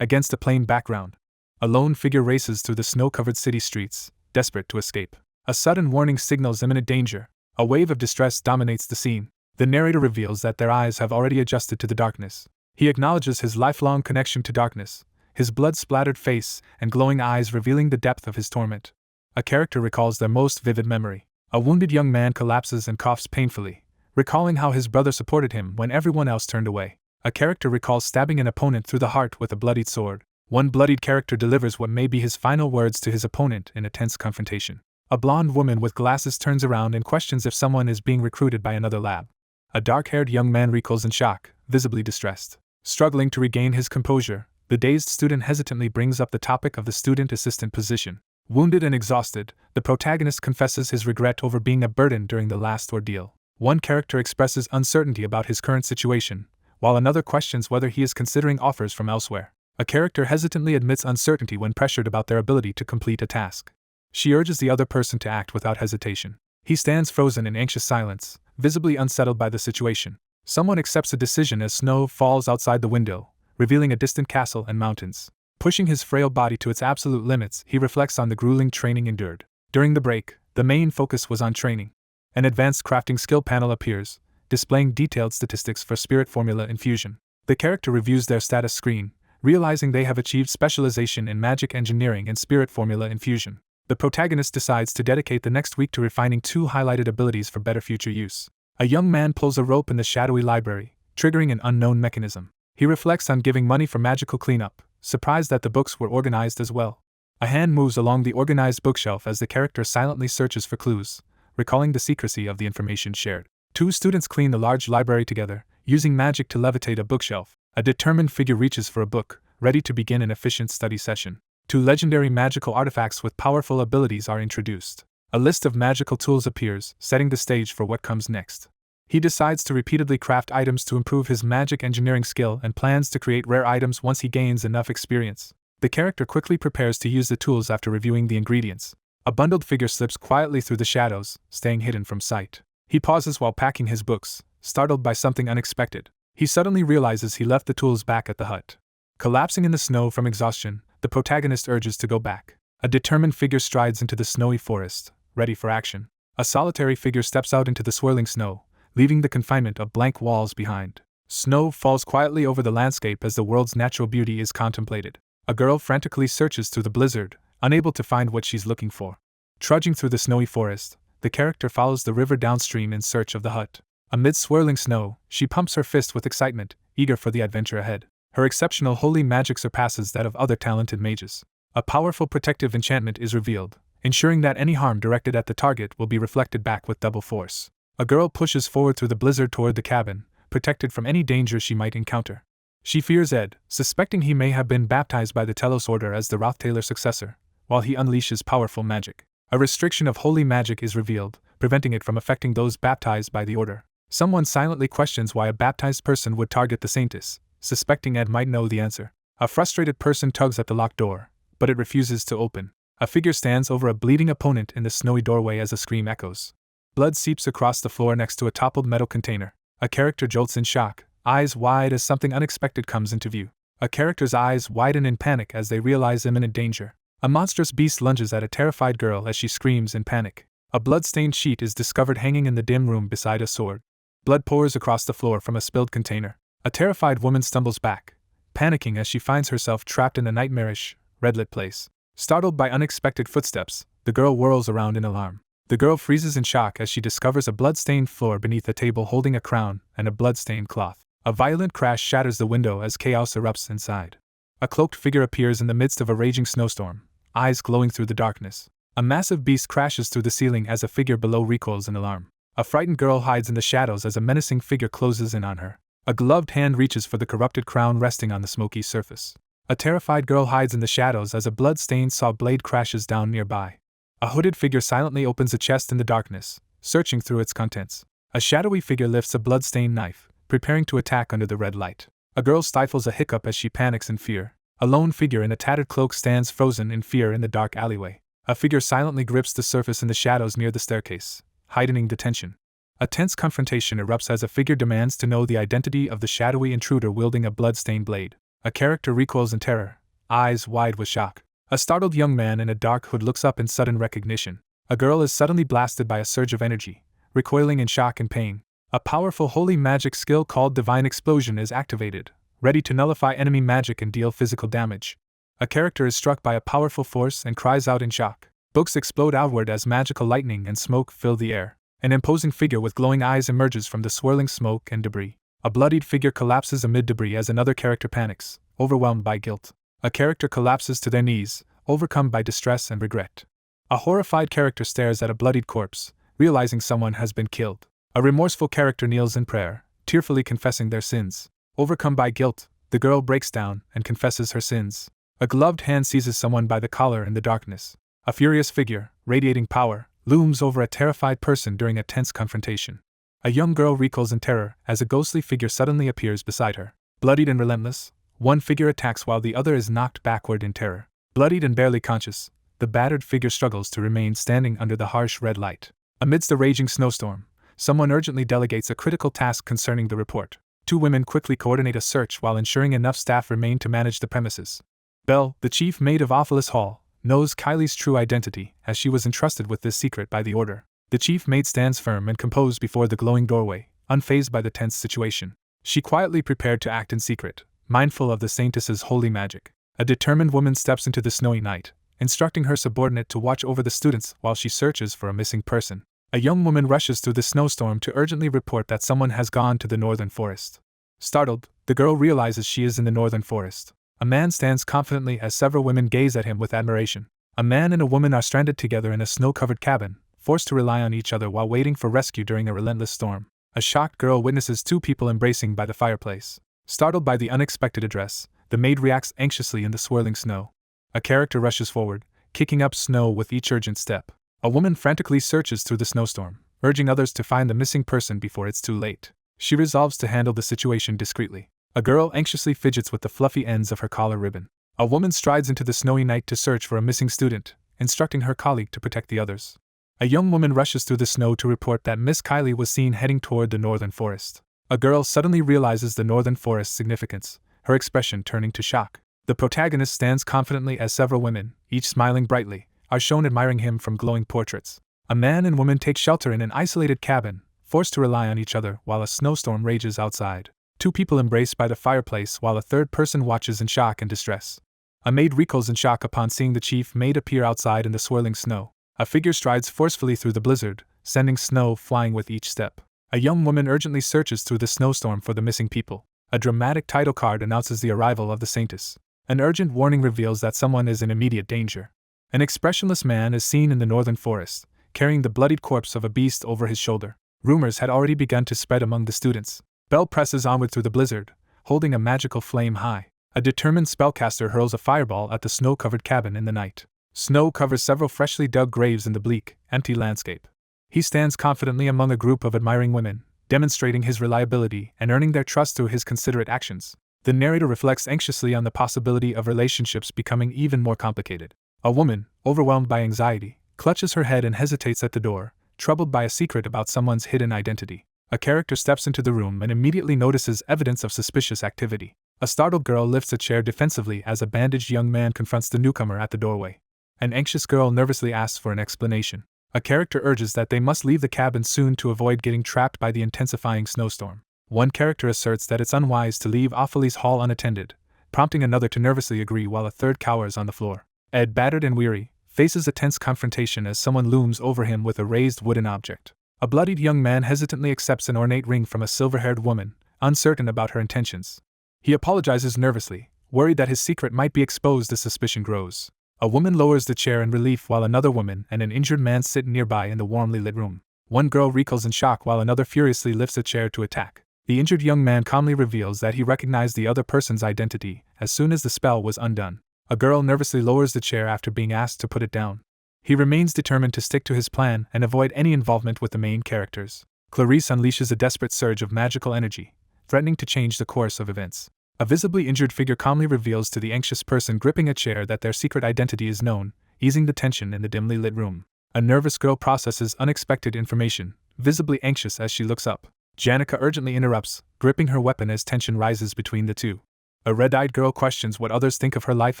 Against a plain background, a lone figure races through the snow-covered city streets, desperate to escape. A sudden warning signals imminent danger. A wave of distress dominates the scene. The narrator reveals that their eyes have already adjusted to the darkness. He acknowledges his lifelong connection to darkness, his blood-splattered face and glowing eyes revealing the depth of his torment. A character recalls their most vivid memory. A wounded young man collapses and coughs painfully, recalling how his brother supported him when everyone else turned away. A character recalls stabbing an opponent through the heart with a bloodied sword. One bloodied character delivers what may be his final words to his opponent in a tense confrontation. A blonde woman with glasses turns around and questions if someone is being recruited by another lab. A dark-haired young man recoils in shock, visibly distressed. Struggling to regain his composure, the dazed student hesitantly brings up the topic of the student assistant position. Wounded and exhausted, the protagonist confesses his regret over being a burden during the last ordeal. One character expresses uncertainty about his current situation, while another questions whether he is considering offers from elsewhere. A character hesitantly admits uncertainty when pressured about their ability to complete a task. She urges the other person to act without hesitation. He stands frozen in anxious silence, visibly unsettled by the situation. Someone accepts a decision as snow falls outside the window, revealing a distant castle and mountains. Pushing his frail body to its absolute limits, he reflects on the grueling training endured. During the break, the main focus was on training. An advanced crafting skill panel appears, displaying detailed statistics for spirit formula infusion. The character reviews their status screen, realizing they have achieved specialization in magic engineering and spirit formula infusion. The protagonist decides to dedicate the next week to refining 2 highlighted abilities for better future use. A young man pulls a rope in the shadowy library, triggering an unknown mechanism. He reflects on giving money for magical cleanup, surprised that the books were organized as well. A hand moves along the organized bookshelf as the character silently searches for clues, recalling the secrecy of the information shared. 2 students clean the large library together, using magic to levitate a bookshelf. A determined figure reaches for a book, ready to begin an efficient study session. 2 legendary magical artifacts with powerful abilities are introduced. A list of magical tools appears, setting the stage for what comes next. He decides to repeatedly craft items to improve his magic engineering skill and plans to create rare items once he gains enough experience. The character quickly prepares to use the tools after reviewing the ingredients. A bundled figure slips quietly through the shadows, staying hidden from sight. He pauses while packing his books, startled by something unexpected. He suddenly realizes he left the tools back at the hut. Collapsing in the snow from exhaustion, the protagonist urges to go back. A determined figure strides into the snowy forest, ready for action. A solitary figure steps out into the swirling snow, leaving the confinement of blank walls behind. Snow falls quietly over the landscape as the world's natural beauty is contemplated. A girl frantically searches through the blizzard, unable to find what she's looking for. Trudging through the snowy forest, the character follows the river downstream in search of the hut. Amid swirling snow, she pumps her fist with excitement, eager for the adventure ahead. Her exceptional holy magic surpasses that of other talented mages. A powerful protective enchantment is revealed, ensuring that any harm directed at the target will be reflected back with double force. A girl pushes forward through the blizzard toward the cabin, protected from any danger she might encounter. She fears Ed, suspecting he may have been baptized by the Telos Order as the Rothtailor successor, while he unleashes powerful magic. A restriction of holy magic is revealed, preventing it from affecting those baptized by the Order. Someone silently questions why a baptized person would target the Saintess, suspecting Ed might know the answer. A frustrated person tugs at the locked door, but it refuses to open. A figure stands over a bleeding opponent in the snowy doorway as a scream echoes. Blood seeps across the floor next to a toppled metal container. A character jolts in shock, eyes wide as something unexpected comes into view. A character's eyes widen in panic as they realize imminent danger. A monstrous beast lunges at a terrified girl as she screams in panic. A blood-stained sheet is discovered hanging in the dim room beside a sword. Blood pours across the floor from a spilled container. A terrified woman stumbles back, panicking as she finds herself trapped in a nightmarish, red-lit place. Startled by unexpected footsteps, the girl whirls around in alarm. The girl freezes in shock as she discovers a blood-stained floor beneath a table holding a crown and a blood-stained cloth. A violent crash shatters the window as chaos erupts inside. A cloaked figure appears in the midst of a raging snowstorm, eyes glowing through the darkness. A massive beast crashes through the ceiling as a figure below recoils in alarm. A frightened girl hides in the shadows as a menacing figure closes in on her. A gloved hand reaches for the corrupted crown resting on the smoky surface. A terrified girl hides in the shadows as a blood-stained saw blade crashes down nearby. A hooded figure silently opens a chest in the darkness, searching through its contents. A shadowy figure lifts a blood-stained knife, preparing to attack under the red light. A girl stifles a hiccup as she panics in fear. A lone figure in a tattered cloak stands frozen in fear in the dark alleyway. A figure silently grips the surface in the shadows near the staircase, heightening the tension. A tense confrontation erupts as a figure demands to know the identity of the shadowy intruder wielding a blood-stained blade. A character recoils in terror, eyes wide with shock. A startled young man in a dark hood looks up in sudden recognition. A girl is suddenly blasted by a surge of energy, recoiling in shock and pain. A powerful holy magic skill called Divine Explosion is activated, ready to nullify enemy magic and deal physical damage. A character is struck by a powerful force and cries out in shock. Books explode outward as magical lightning and smoke fill the air. An imposing figure with glowing eyes emerges from the swirling smoke and debris. A bloodied figure collapses amid debris as another character panics, overwhelmed by guilt. A character collapses to their knees, overcome by distress and regret. A horrified character stares at a bloodied corpse, realizing someone has been killed. A remorseful character kneels in prayer, tearfully confessing their sins. Overcome by guilt, the girl breaks down and confesses her sins. A gloved hand seizes someone by the collar in the darkness. A furious figure, radiating power, looms over a terrified person during a tense confrontation. A young girl recoils in terror as a ghostly figure suddenly appears beside her. Bloodied and relentless, one figure attacks while the other is knocked backward in terror. Bloodied and barely conscious, the battered figure struggles to remain standing under the harsh red light. Amidst a raging snowstorm, someone urgently delegates a critical task concerning the report. Two women quickly coordinate a search while ensuring enough staff remain to manage the premises. Belle, the chief maid of Ophelis Hall, knows Kylie's true identity as she was entrusted with this secret by the Order. The chief maid stands firm and composed before the glowing doorway, unfazed by the tense situation. She quietly prepared to act in secret, mindful of the saintess's holy magic. A determined woman steps into the snowy night, instructing her subordinate to watch over the students while she searches for a missing person. A young woman rushes through the snowstorm to urgently report that someone has gone to the northern forest. Startled, the girl realizes she is in the northern forest. A man stands confidently as several women gaze at him with admiration. A man and a woman are stranded together in a snow-covered cabin, forced to rely on each other while waiting for rescue during a relentless storm. A shocked girl witnesses two people embracing by the fireplace. Startled by the unexpected address, the maid reacts anxiously in the swirling snow. A character rushes forward, kicking up snow with each urgent step. A woman frantically searches through the snowstorm, urging others to find the missing person before it's too late. She resolves to handle the situation discreetly. A girl anxiously fidgets with the fluffy ends of her collar ribbon. A woman strides into the snowy night to search for a missing student, instructing her colleague to protect the others. A young woman rushes through the snow to report that Miss Kylie was seen heading toward the northern forest. A girl suddenly realizes the northern forest's significance, her expression turning to shock. The protagonist stands confidently as several women, each smiling brightly, are shown admiring him from glowing portraits. A man and woman take shelter in an isolated cabin, forced to rely on each other while a snowstorm rages outside. Two people embrace by the fireplace while a third person watches in shock and distress. A maid recoils in shock upon seeing the chief maid appear outside in the swirling snow. A figure strides forcefully through the blizzard, sending snow flying with each step. A young woman urgently searches through the snowstorm for the missing people. A dramatic title card announces the arrival of the saintess. An urgent warning reveals that someone is in immediate danger. An expressionless man is seen in the northern forest, carrying the bloodied corpse of a beast over his shoulder. Rumors had already begun to spread among the students. Belle presses onward through the blizzard, holding a magical flame high. A determined spellcaster hurls a fireball at the snow-covered cabin in the night. Snow covers several freshly dug graves in the bleak, empty landscape. He stands confidently among a group of admiring women, demonstrating his reliability and earning their trust through his considerate actions. The narrator reflects anxiously on the possibility of relationships becoming even more complicated. A woman, overwhelmed by anxiety, clutches her head and hesitates at the door, troubled by a secret about someone's hidden identity. A character steps into the room and immediately notices evidence of suspicious activity. A startled girl lifts a chair defensively as a bandaged young man confronts the newcomer at the doorway. An anxious girl nervously asks for an explanation. A character urges that they must leave the cabin soon to avoid getting trapped by the intensifying snowstorm. One character asserts that it's unwise to leave Ophely's hall unattended, prompting another to nervously agree while a third cowers on the floor. Ed, battered and weary, faces a tense confrontation as someone looms over him with a raised wooden object. A bloodied young man hesitantly accepts an ornate ring from a silver-haired woman, uncertain about her intentions. He apologizes nervously, worried that his secret might be exposed as suspicion grows. A woman lowers the chair in relief while another woman and an injured man sit nearby in the warmly lit room. One girl recoils in shock while another furiously lifts a chair to attack. The injured young man calmly reveals that he recognized the other person's identity as soon as the spell was undone. A girl nervously lowers the chair after being asked to put it down. He remains determined to stick to his plan and avoid any involvement with the main characters. Clarice unleashes a desperate surge of magical energy, threatening to change the course of events. A visibly injured figure calmly reveals to the anxious person gripping a chair that their secret identity is known, easing the tension in the dimly lit room. A nervous girl processes unexpected information, visibly anxious as she looks up. Janica urgently interrupts, gripping her weapon as tension rises between the two. A red-eyed girl questions what others think of her life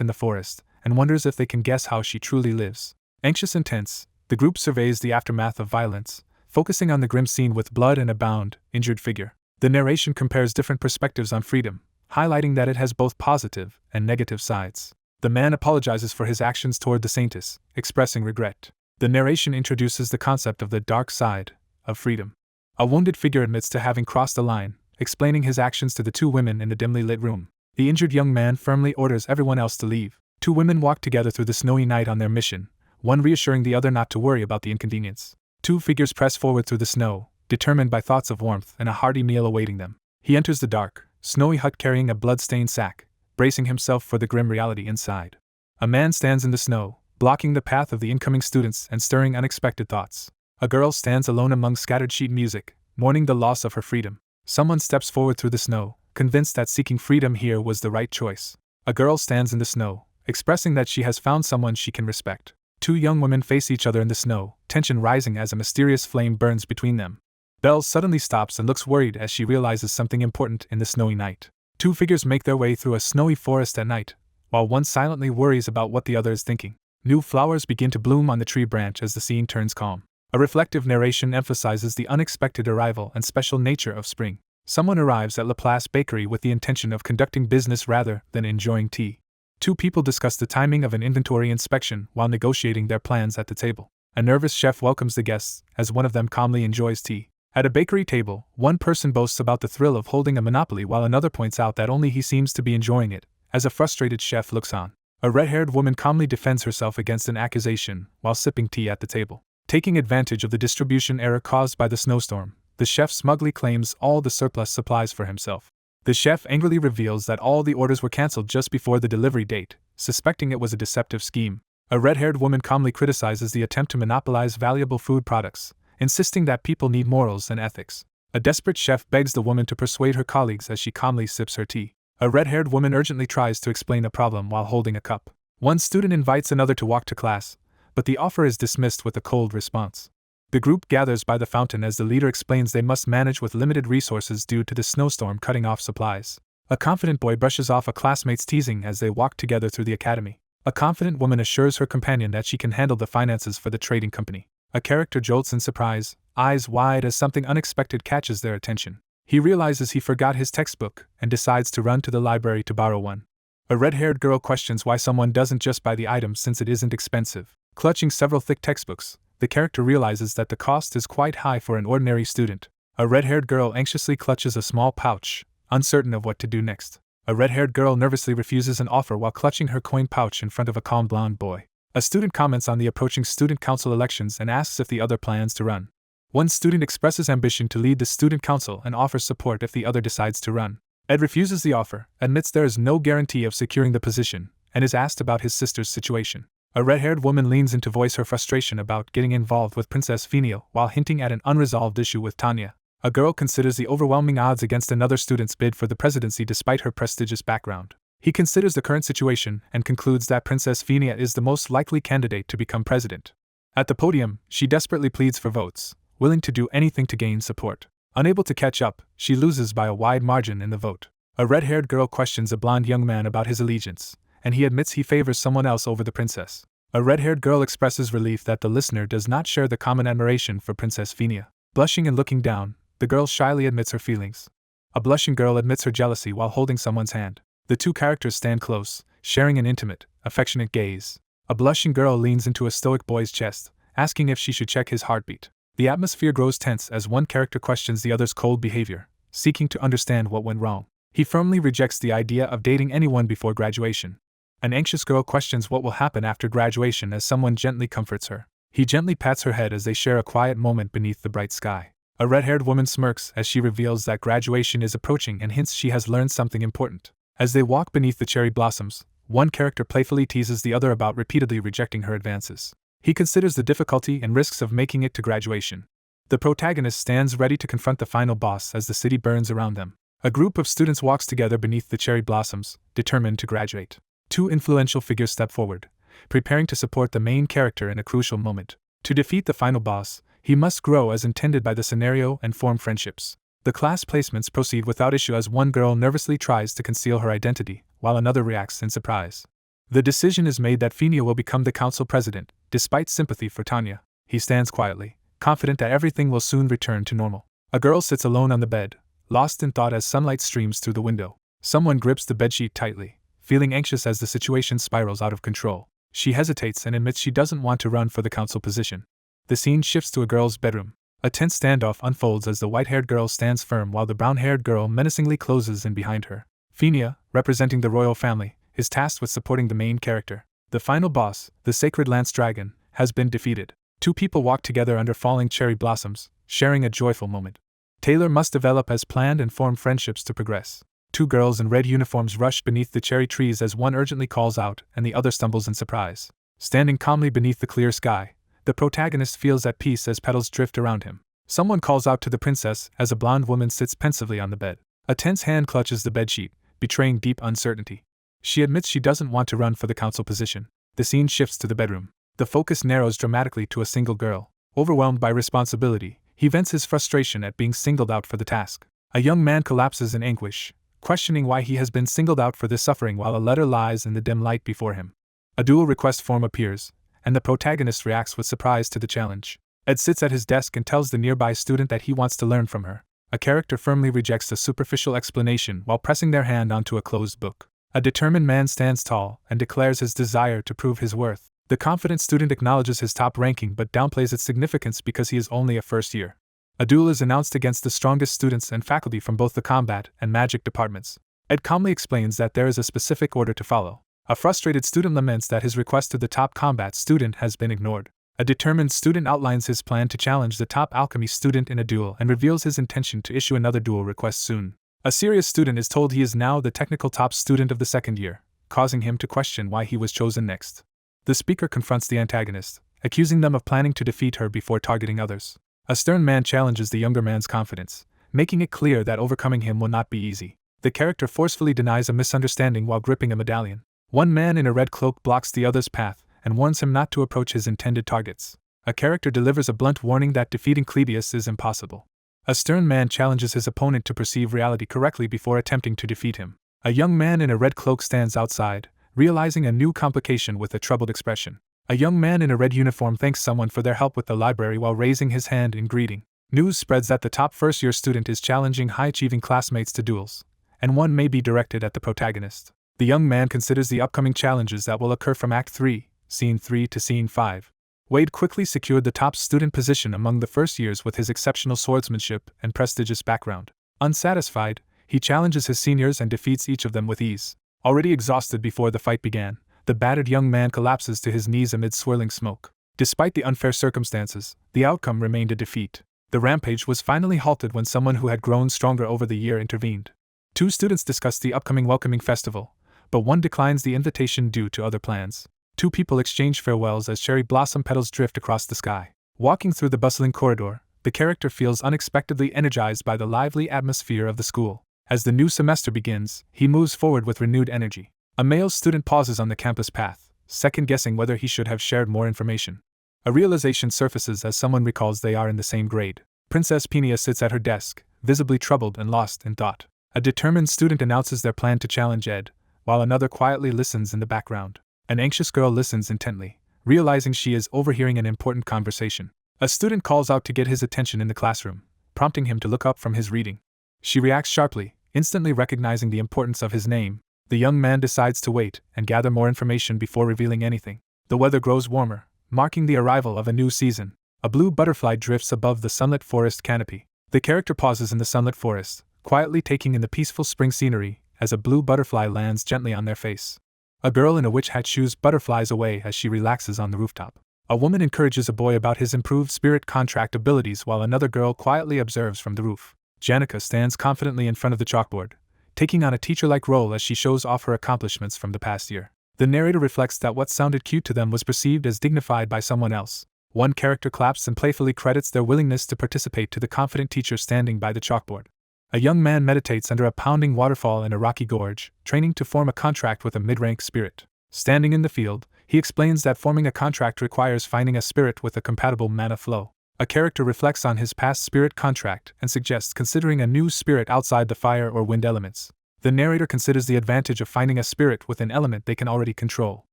in the forest, and wonders if they can guess how she truly lives. Anxious and tense, the group surveys the aftermath of violence, focusing on the grim scene with blood and a bound, injured figure. The narration compares different perspectives on freedom, highlighting that it has both positive and negative sides. The man apologizes for his actions toward the saintess, expressing regret. The narration introduces the concept of the dark side of freedom. A wounded figure admits to having crossed the line, explaining his actions to the two women in the dimly lit room. The injured young man firmly orders everyone else to leave. Two women walk together through the snowy night on their mission, one reassuring the other not to worry about the inconvenience. Two figures press forward through the snow, determined by thoughts of warmth and a hearty meal awaiting them. He enters the dark, snowy hut carrying a blood-stained sack, bracing himself for the grim reality inside. A man stands in the snow, blocking the path of the incoming students and stirring unexpected thoughts. A girl stands alone among scattered sheet music, mourning the loss of her freedom. Someone steps forward through the snow, convinced that seeking freedom here was the right choice. A girl stands in the snow, expressing that she has found someone she can respect. Two young women face each other in the snow, tension rising as a mysterious flame burns between them. Belle suddenly stops and looks worried as she realizes something important in the snowy night. Two figures make their way through a snowy forest at night, while one silently worries about what the other is thinking. New flowers begin to bloom on the tree branch as the scene turns calm. A reflective narration emphasizes the unexpected arrival and special nature of spring. Someone arrives at Laplace Bakery with the intention of conducting business rather than enjoying tea. Two people discuss the timing of an inventory inspection while negotiating their plans at the table. A nervous chef welcomes the guests, as one of them calmly enjoys tea. At a bakery table, one person boasts about the thrill of holding a monopoly while another points out that only he seems to be enjoying it, as a frustrated chef looks on. A red-haired woman calmly defends herself against an accusation while sipping tea at the table. Taking advantage of the distribution error caused by the snowstorm, the chef smugly claims all the surplus supplies for himself. The chef angrily reveals that all the orders were cancelled just before the delivery date, suspecting it was a deceptive scheme. A red-haired woman calmly criticizes the attempt to monopolize valuable food products, insisting that people need morals and ethics. A desperate chef begs the woman to persuade her colleagues as she calmly sips her tea. A red-haired woman urgently tries to explain a problem while holding a cup. One student invites another to walk to class, but the offer is dismissed with a cold response. The group gathers by the fountain as the leader explains they must manage with limited resources due to the snowstorm cutting off supplies. A confident boy brushes off a classmate's teasing as they walk together through the academy. A confident woman assures her companion that she can handle the finances for the trading company. A character jolts in surprise, eyes wide as something unexpected catches their attention. He realizes he forgot his textbook and decides to run to the library to borrow one. A red-haired girl questions why someone doesn't just buy the item since it isn't expensive. Clutching several thick textbooks, the character realizes that the cost is quite high for an ordinary student. A red-haired girl anxiously clutches a small pouch, uncertain of what to do next. A red-haired girl nervously refuses an offer while clutching her coin pouch in front of a calm blonde boy. A student comments on the approaching student council elections and asks if the other plans to run. One student expresses ambition to lead the student council and offers support if the other decides to run. Ed refuses the offer, admits there is no guarantee of securing the position, and is asked about his sister's situation. A red-haired woman leans in to voice her frustration about getting involved with Princess Fenial while hinting at an unresolved issue with Tanya. A girl considers the overwhelming odds against another student's bid for the presidency despite her prestigious background. He considers the current situation and concludes that Princess Phinia is the most likely candidate to become president. At the podium, she desperately pleads for votes, willing to do anything to gain support. Unable to catch up, she loses by a wide margin in the vote. A red-haired girl questions a blonde young man about his allegiance, and he admits he favors someone else over the princess. A red-haired girl expresses relief that the listener does not share the common admiration for Princess Phinia. Blushing and looking down, the girl shyly admits her feelings. A blushing girl admits her jealousy while holding someone's hand. The two characters stand close, sharing an intimate, affectionate gaze. A blushing girl leans into a stoic boy's chest, asking if she should check his heartbeat. The atmosphere grows tense as one character questions the other's cold behavior, seeking to understand what went wrong. He firmly rejects the idea of dating anyone before graduation. An anxious girl questions what will happen after graduation as someone gently comforts her. He gently pats her head as they share a quiet moment beneath the bright sky. A red-haired woman smirks as she reveals that graduation is approaching and hints she has learned something important. As they walk beneath the cherry blossoms, one character playfully teases the other about repeatedly rejecting her advances. He considers the difficulty and risks of making it to graduation. The protagonist stands ready to confront the final boss as the city burns around them. A group of students walks together beneath the cherry blossoms, determined to graduate. Two influential figures step forward, preparing to support the main character in a crucial moment. To defeat the final boss, he must grow as intended by the scenario and form friendships. The class placements proceed without issue as one girl nervously tries to conceal her identity, while another reacts in surprise. The decision is made that Phinia will become the council president, despite sympathy for Tanya. He stands quietly, confident that everything will soon return to normal. A girl sits alone on the bed, lost in thought as sunlight streams through the window. Someone grips the bedsheet tightly, feeling anxious as the situation spirals out of control. She hesitates and admits she doesn't want to run for the council position. The scene shifts to a girl's bedroom. A tense standoff unfolds as the white-haired girl stands firm while the brown-haired girl menacingly closes in behind her. Phinia, representing the royal family, is tasked with supporting the main character. The final boss, the sacred lance dragon, has been defeated. Two people walk together under falling cherry blossoms, sharing a joyful moment. Taylor must develop as planned and form friendships to progress. Two girls in red uniforms rush beneath the cherry trees as one urgently calls out and the other stumbles in surprise. Standing calmly beneath the clear sky, the protagonist feels at peace as petals drift around him. Someone calls out to the princess as a blonde woman sits pensively on the bed. A tense hand clutches the bedsheet, betraying deep uncertainty. She admits she doesn't want to run for the council position. The scene shifts to the bedroom. The focus narrows dramatically to a single girl. Overwhelmed by responsibility, he vents his frustration at being singled out for the task. A young man collapses in anguish, questioning why he has been singled out for this suffering while a letter lies in the dim light before him. A dual request form appears, and the protagonist reacts with surprise to the challenge. Ed sits at his desk and tells the nearby student that he wants to learn from her. A character firmly rejects the superficial explanation while pressing their hand onto a closed book. A determined man stands tall and declares his desire to prove his worth. The confident student acknowledges his top ranking but downplays its significance because he is only a first year. A duel is announced against the strongest students and faculty from both the combat and magic departments. Ed calmly explains that there is a specific order to follow. A frustrated student laments that his request to the top combat student has been ignored. A determined student outlines his plan to challenge the top alchemy student in a duel and reveals his intention to issue another duel request soon. A serious student is told he is now the technical top student of the second year, causing him to question why he was chosen next. The speaker confronts the antagonist, accusing them of planning to defeat her before targeting others. A stern man challenges the younger man's confidence, making it clear that overcoming him will not be easy. The character forcefully denies a misunderstanding while gripping a medallion. One man in a red cloak blocks the other's path and warns him not to approach his intended targets. A character delivers a blunt warning that defeating Clebius is impossible. A stern man challenges his opponent to perceive reality correctly before attempting to defeat him. A young man in a red cloak stands outside, realizing a new complication with a troubled expression. A young man in a red uniform thanks someone for their help with the library while raising his hand in greeting. News spreads that the top first-year student is challenging high-achieving classmates to duels, and one may be directed at the protagonist. The young man considers the upcoming challenges that will occur from Act 3, Scene 3 to Scene 5. Wade quickly secured the top student position among the first years with his exceptional swordsmanship and prestigious background. Unsatisfied, he challenges his seniors and defeats each of them with ease. Already exhausted before the fight began, the battered young man collapses to his knees amid swirling smoke. Despite the unfair circumstances, the outcome remained a defeat. The rampage was finally halted when someone who had grown stronger over the year intervened. Two students discuss the upcoming welcoming festival, but one declines the invitation due to other plans. Two people exchange farewells as cherry blossom petals drift across the sky. Walking through the bustling corridor, the character feels unexpectedly energized by the lively atmosphere of the school. As the new semester begins, he moves forward with renewed energy. A male student pauses on the campus path, second-guessing whether he should have shared more information. A realization surfaces as someone recalls they are in the same grade. Princess Peenia sits at her desk, visibly troubled and lost in thought. A determined student announces their plan to challenge Ed, while another quietly listens in the background. An anxious girl listens intently, realizing she is overhearing an important conversation. A student calls out to get his attention in the classroom, prompting him to look up from his reading. She reacts sharply, instantly recognizing the importance of his name. The young man decides to wait and gather more information before revealing anything. The weather grows warmer, marking the arrival of a new season. A blue butterfly drifts above the sunlit forest canopy. The character pauses in the sunlit forest, quietly taking in the peaceful spring scenery as a blue butterfly lands gently on their face. A girl in a witch hat shoos butterflies away as she relaxes on the rooftop. A woman encourages a boy about his improved spirit contract abilities while another girl quietly observes from the roof. Janica stands confidently in front of the chalkboard, taking on a teacher-like role as she shows off her accomplishments from the past year. The narrator reflects that what sounded cute to them was perceived as dignified by someone else. One character claps and playfully credits their willingness to participate to the confident teacher standing by the chalkboard. A young man meditates under a pounding waterfall in a rocky gorge, training to form a contract with a mid-rank spirit. Standing in the field, he explains that forming a contract requires finding a spirit with a compatible mana flow. A character reflects on his past spirit contract and suggests considering a new spirit outside the fire or wind elements. The narrator considers the advantage of finding a spirit with an element they can already control.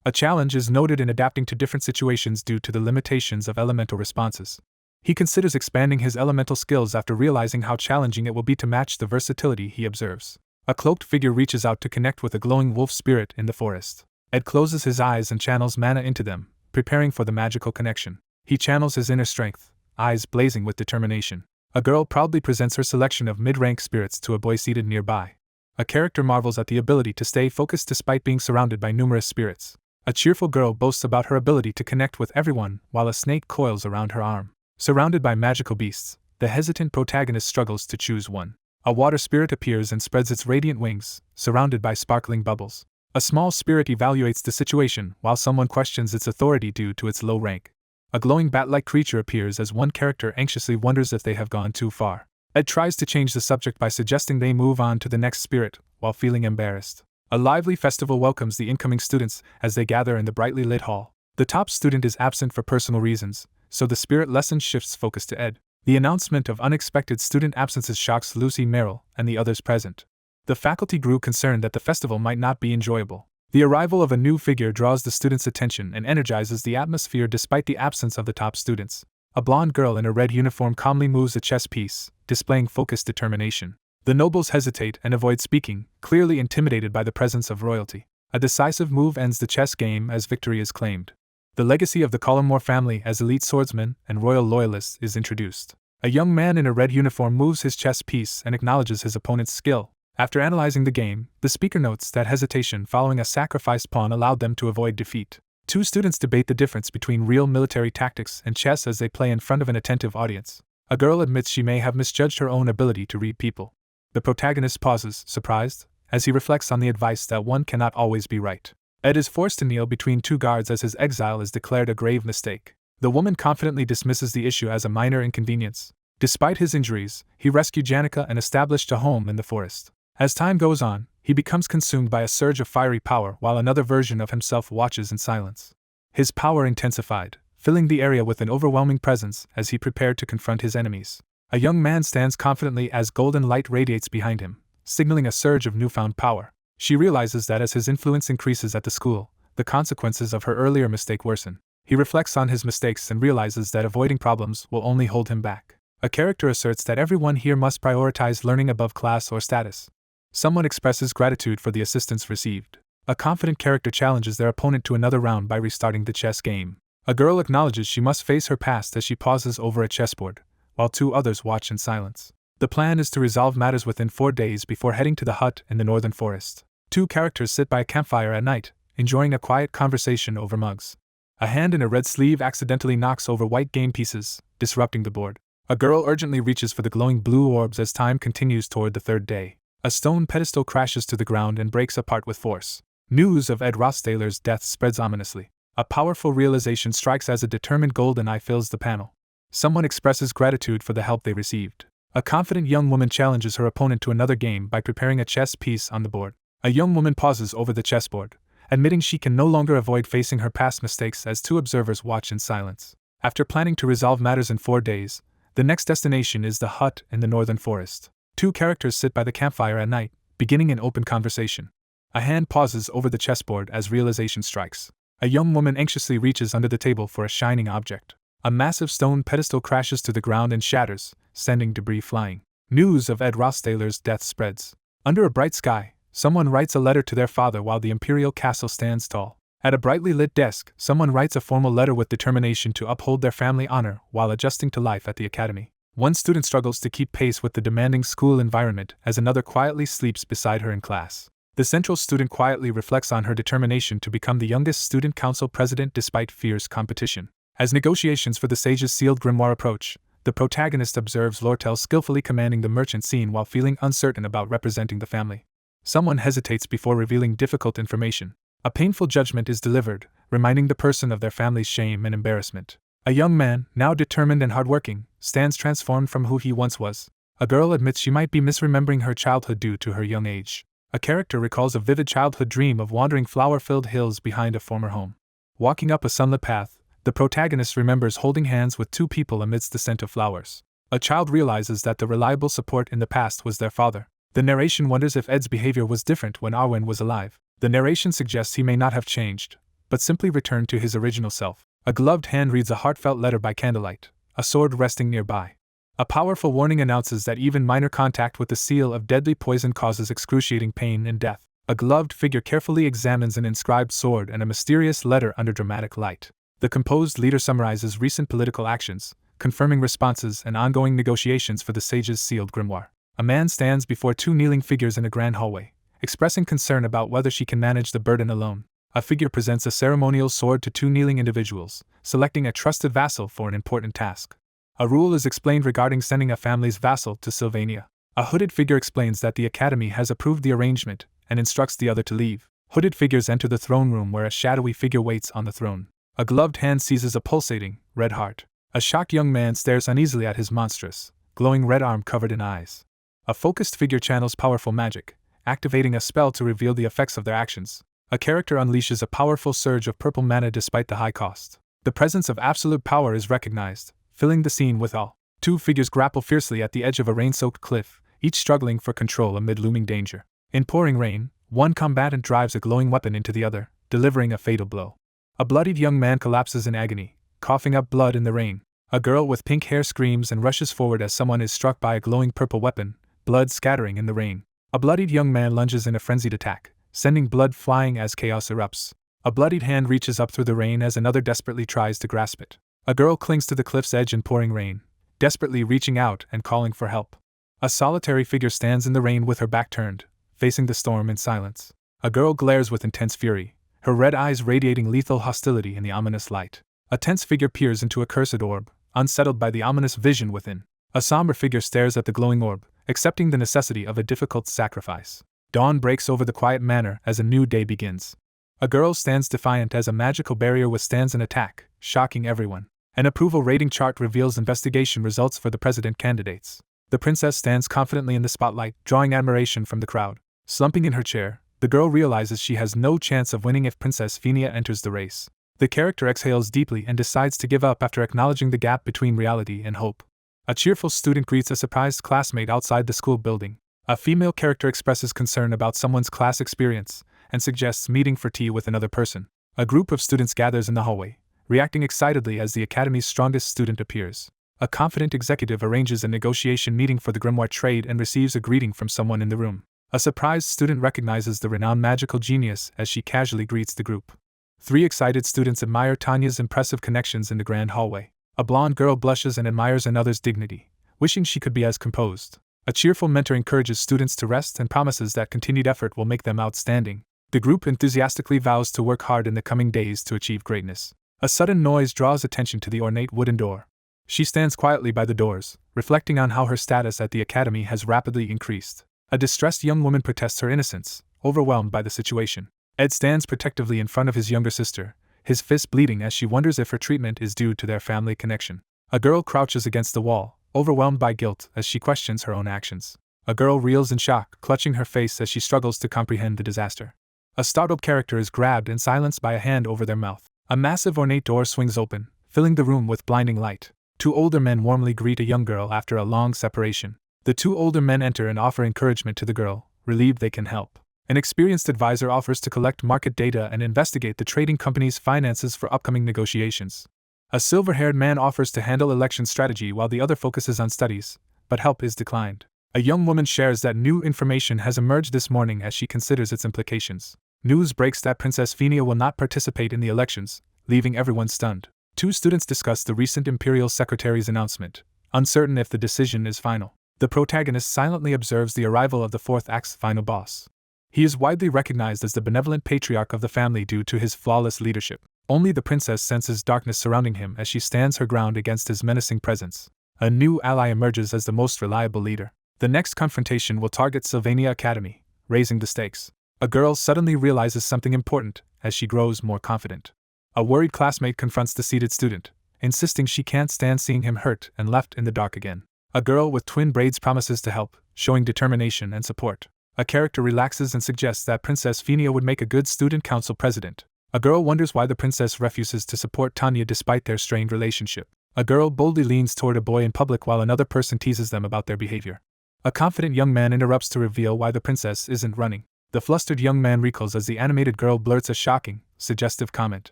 A challenge is noted in adapting to different situations due to the limitations of elemental responses. He considers expanding his elemental skills after realizing how challenging it will be to match the versatility he observes. A cloaked figure reaches out to connect with a glowing wolf spirit in the forest. Ed closes his eyes and channels mana into them, preparing for the magical connection. He channels his inner strength, eyes blazing with determination. A girl proudly presents her selection of mid-rank spirits to a boy seated nearby. A character marvels at the ability to stay focused despite being surrounded by numerous spirits. A cheerful girl boasts about her ability to connect with everyone while a snake coils around her arm. Surrounded by magical beasts, the hesitant protagonist struggles to choose one. A water spirit appears and spreads its radiant wings, surrounded by sparkling bubbles. A small spirit evaluates the situation while someone questions its authority due to its low rank. A glowing bat-like creature appears as one character anxiously wonders if they have gone too far. Ed tries to change the subject by suggesting they move on to the next spirit, while feeling embarrassed. A lively festival welcomes the incoming students as they gather in the brightly lit hall. The top student is absent for personal reasons, so the spirit lesson shifts focus to Ed. The announcement of unexpected student absences shocks Lucy Merrill and the others present. The faculty grew concerned that the festival might not be enjoyable. The arrival of a new figure draws the students' attention and energizes the atmosphere despite the absence of the top students. A blonde girl in a red uniform calmly moves a chess piece, displaying focused determination. The nobles hesitate and avoid speaking, clearly intimidated by the presence of royalty. A decisive move ends the chess game as victory is claimed. The legacy of the Collymore family as elite swordsmen and royal loyalists is introduced. A young man in a red uniform moves his chess piece and acknowledges his opponent's skill. After analyzing the game, the speaker notes that hesitation following a sacrificed pawn allowed them to avoid defeat. Two students debate the difference between real military tactics and chess as they play in front of an attentive audience. A girl admits she may have misjudged her own ability to read people. The protagonist pauses, surprised, as he reflects on the advice that one cannot always be right. Ed is forced to kneel between two guards as his exile is declared a grave mistake. The woman confidently dismisses the issue as a minor inconvenience. Despite his injuries, he rescued Janica and established a home in the forest. As time goes on, he becomes consumed by a surge of fiery power while another version of himself watches in silence. His power intensified, filling the area with an overwhelming presence as he prepared to confront his enemies. A young man stands confidently as golden light radiates behind him, signaling a surge of newfound power. She realizes that as his influence increases at the school, the consequences of her earlier mistake worsen. He reflects on his mistakes and realizes that avoiding problems will only hold him back. A character asserts that everyone here must prioritize learning above class or status. Someone expresses gratitude for the assistance received. A confident character challenges their opponent to another round by restarting the chess game. A girl acknowledges she must face her past as she pauses over a chessboard, while two others watch in silence. The plan is to resolve matters within 4 days before heading to the hut in the northern forest. Two characters sit by a campfire at night, enjoying a quiet conversation over mugs. A hand in a red sleeve accidentally knocks over white game pieces, disrupting the board. A girl urgently reaches for the glowing blue orbs as time continues toward the third day. A stone pedestal crashes to the ground and breaks apart with force. News of Ed Rothstaler's death spreads ominously. A powerful realization strikes as a determined golden eye fills the panel. Someone expresses gratitude for the help they received. A confident young woman challenges her opponent to another game by preparing a chess piece on the board. A young woman pauses over the chessboard, admitting she can no longer avoid facing her past mistakes as two observers watch in silence. After planning to resolve matters in 4 days, the next destination is the hut in the northern forest. Two characters sit by the campfire at night, beginning an open conversation. A hand pauses over the chessboard as realization strikes. A young woman anxiously reaches under the table for a shining object. A massive stone pedestal crashes to the ground and shatters, sending debris flying. News of Ed Rostaler's death spreads. Under a bright sky, someone writes a letter to their father while the imperial castle stands tall. At a brightly lit desk, someone writes a formal letter with determination to uphold their family honor while adjusting to life at the academy. One student struggles to keep pace with the demanding school environment as another quietly sleeps beside her in class. The central student quietly reflects on her determination to become the youngest student council president despite fierce competition. As negotiations for the sage's sealed grimoire approach, the protagonist observes Lortel skillfully commanding the merchant scene while feeling uncertain about representing the family. Someone hesitates before revealing difficult information. A painful judgment is delivered, reminding the person of their family's shame and embarrassment. A young man, now determined and hardworking, stands transformed from who he once was. A girl admits she might be misremembering her childhood due to her young age. A character recalls a vivid childhood dream of wandering flower-filled hills behind a former home. Walking up a sunlit path, the protagonist remembers holding hands with two people amidst the scent of flowers. A child realizes that the reliable support in the past was their father. The narration wonders if Ed's behavior was different when Arwen was alive. The narration suggests he may not have changed, but simply returned to his original self. A gloved hand reads a heartfelt letter by candlelight, a sword resting nearby. A powerful warning announces that even minor contact with the seal of deadly poison causes excruciating pain and death. A gloved figure carefully examines an inscribed sword and a mysterious letter under dramatic light. The composed leader summarizes recent political actions, confirming responses and ongoing negotiations for the sage's sealed grimoire. A man stands before two kneeling figures in a grand hallway, expressing concern about whether she can manage the burden alone. A figure presents a ceremonial sword to two kneeling individuals, selecting a trusted vassal for an important task. A rule is explained regarding sending a family's vassal to Sylvania. A hooded figure explains that the academy has approved the arrangement and instructs the other to leave. Hooded figures enter the throne room where a shadowy figure waits on the throne. A gloved hand seizes a pulsating, red heart. A shocked young man stares uneasily at his monstrous, glowing red arm covered in eyes. A focused figure channels powerful magic, activating a spell to reveal the effects of their actions. A character unleashes a powerful surge of purple mana despite the high cost. The presence of absolute power is recognized, filling the scene with awe. Two figures grapple fiercely at the edge of a rain-soaked cliff, each struggling for control amid looming danger. In pouring rain, one combatant drives a glowing weapon into the other, delivering a fatal blow. A bloodied young man collapses in agony, coughing up blood in the rain. A girl with pink hair screams and rushes forward as someone is struck by a glowing purple weapon, blood scattering in the rain. A bloodied young man lunges in a frenzied attack, sending blood flying as chaos erupts. A bloodied hand reaches up through the rain as another desperately tries to grasp it. A girl clings to the cliff's edge in pouring rain, desperately reaching out and calling for help. A solitary figure stands in the rain with her back turned, facing the storm in silence. A girl glares with intense fury, her red eyes radiating lethal hostility in the ominous light. A tense figure peers into a cursed orb, unsettled by the ominous vision within. A somber figure stares at the glowing orb, accepting the necessity of a difficult sacrifice. Dawn breaks over the quiet manor as a new day begins. A girl stands defiant as a magical barrier withstands an attack, shocking everyone. An approval rating chart reveals investigation results for the president candidates. The princess stands confidently in the spotlight, drawing admiration from the crowd. Slumping in her chair, the girl realizes she has no chance of winning if Princess Phinia enters the race. The character exhales deeply and decides to give up after acknowledging the gap between reality and hope. A cheerful student greets a surprised classmate outside the school building. A female character expresses concern about someone's class experience and suggests meeting for tea with another person. A group of students gathers in the hallway, reacting excitedly as the academy's strongest student appears. A confident executive arranges a negotiation meeting for the grimoire trade and receives a greeting from someone in the room. A surprised student recognizes the renowned magical genius as she casually greets the group. Three excited students admire Tanya's impressive connections in the grand hallway. A blonde girl blushes and admires another's dignity, wishing she could be as composed. A cheerful mentor encourages students to rest and promises that continued effort will make them outstanding. The group enthusiastically vows to work hard in the coming days to achieve greatness. A sudden noise draws attention to the ornate wooden door. She stands quietly by the doors, reflecting on how her status at the academy has rapidly increased. A distressed young woman protests her innocence, overwhelmed by the situation. Ed stands protectively in front of his younger sister, his fist bleeding as she wonders if her treatment is due to their family connection. A girl crouches against the wall, overwhelmed by guilt as she questions her own actions. A girl reels in shock, clutching her face as she struggles to comprehend the disaster. A startled character is grabbed and silenced by a hand over their mouth. A massive ornate door swings open, filling the room with blinding light. Two older men warmly greet a young girl after a long separation. The two older men enter and offer encouragement to the girl, relieved they can help. An experienced advisor offers to collect market data and investigate the trading company's finances for upcoming negotiations. A silver-haired man offers to handle election strategy while the other focuses on studies, but help is declined. A young woman shares that new information has emerged this morning as she considers its implications. News breaks that Princess Phinia will not participate in the elections, leaving everyone stunned. Two students discuss the recent Imperial Secretary's announcement, uncertain if the decision is final. The protagonist silently observes the arrival of the fourth act's final boss. He is widely recognized as the benevolent patriarch of the family due to his flawless leadership. Only the princess senses darkness surrounding him as she stands her ground against his menacing presence. A new ally emerges as the most reliable leader. The next confrontation will target Sylvania Academy, raising the stakes. A girl suddenly realizes something important as she grows more confident. A worried classmate confronts the seated student, insisting she can't stand seeing him hurt and left in the dark again. A girl with twin braids promises to help, showing determination and support. A character relaxes and suggests that Princess Phinia would make a good student council president. A girl wonders why the princess refuses to support Tanya despite their strained relationship. A girl boldly leans toward a boy in public while another person teases them about their behavior. A confident young man interrupts to reveal why the princess isn't running. The flustered young man recoils as the animated girl blurts a shocking, suggestive comment.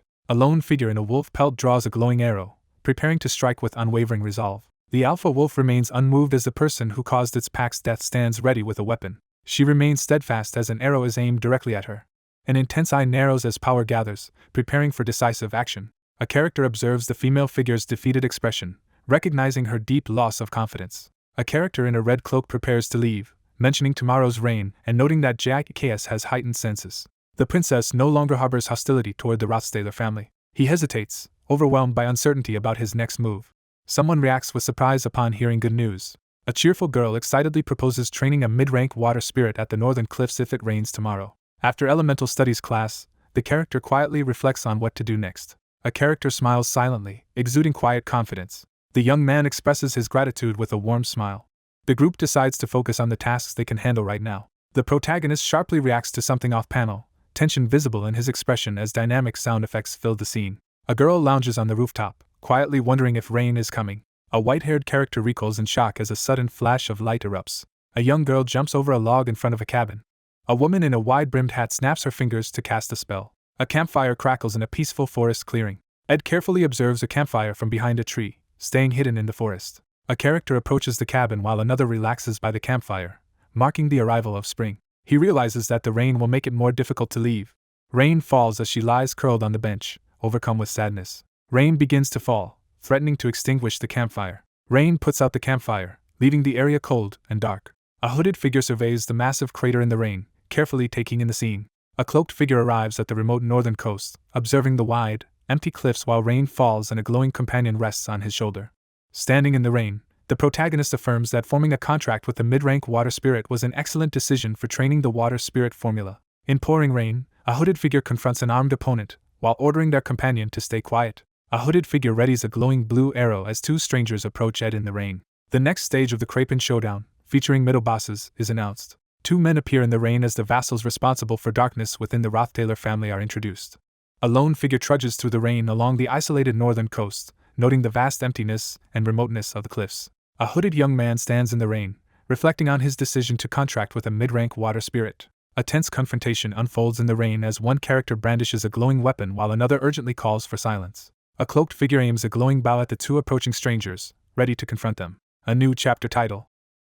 A lone figure in a wolf pelt draws a glowing arrow, preparing to strike with unwavering resolve. The alpha wolf remains unmoved as the person who caused its pack's death stands ready with a weapon. She remains steadfast as an arrow is aimed directly at her. An intense eye narrows as power gathers, preparing for decisive action. A character observes the female figure's defeated expression, recognizing her deep loss of confidence. A character in a red cloak prepares to leave, mentioning tomorrow's rain and noting that Zacchaeus has heightened senses. The princess no longer harbors hostility toward the Rothstaler family. He hesitates, overwhelmed by uncertainty about his next move. Someone reacts with surprise upon hearing good news. A cheerful girl excitedly proposes training a mid-rank water spirit at the northern cliffs if it rains tomorrow. After elemental studies class, the character quietly reflects on what to do next. A character smiles silently, exuding quiet confidence. The young man expresses his gratitude with a warm smile. The group decides to focus on the tasks they can handle right now. The protagonist sharply reacts to something off-panel, tension visible in his expression as dynamic sound effects fill the scene. A girl lounges on the rooftop, quietly wondering if rain is coming. A white-haired character recoils in shock as a sudden flash of light erupts. A young girl jumps over a log in front of a cabin. A woman in a wide-brimmed hat snaps her fingers to cast a spell. A campfire crackles in a peaceful forest clearing. Ed carefully observes a campfire from behind a tree, staying hidden in the forest. A character approaches the cabin while another relaxes by the campfire, marking the arrival of spring. He realizes that the rain will make it more difficult to leave. Rain falls as she lies curled on the bench, overcome with sadness. Rain begins to fall, threatening to extinguish the campfire. Rain puts out the campfire, leaving the area cold and dark. A hooded figure surveys the massive crater in the rain, carefully taking in the scene. A cloaked figure arrives at the remote northern coast, observing the wide, empty cliffs while rain falls and a glowing companion rests on his shoulder. Standing in the rain, the protagonist affirms that forming a contract with the mid-rank water spirit was an excellent decision for training the water spirit formula. In pouring rain, a hooded figure confronts an armed opponent, while ordering their companion to stay quiet. A hooded figure readies a glowing blue arrow as two strangers approach Ed in the rain. The next stage of the Krapen showdown, featuring middle bosses, is announced. Two men appear in the rain as the vassals responsible for darkness within the Rothtaler family are introduced. A lone figure trudges through the rain along the isolated northern coast, noting the vast emptiness and remoteness of the cliffs. A hooded young man stands in the rain, reflecting on his decision to contract with a mid-rank water spirit. A tense confrontation unfolds in the rain as one character brandishes a glowing weapon while another urgently calls for silence. A cloaked figure aims a glowing bow at the two approaching strangers, ready to confront them. A new chapter title,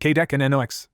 K-Deck and NOX,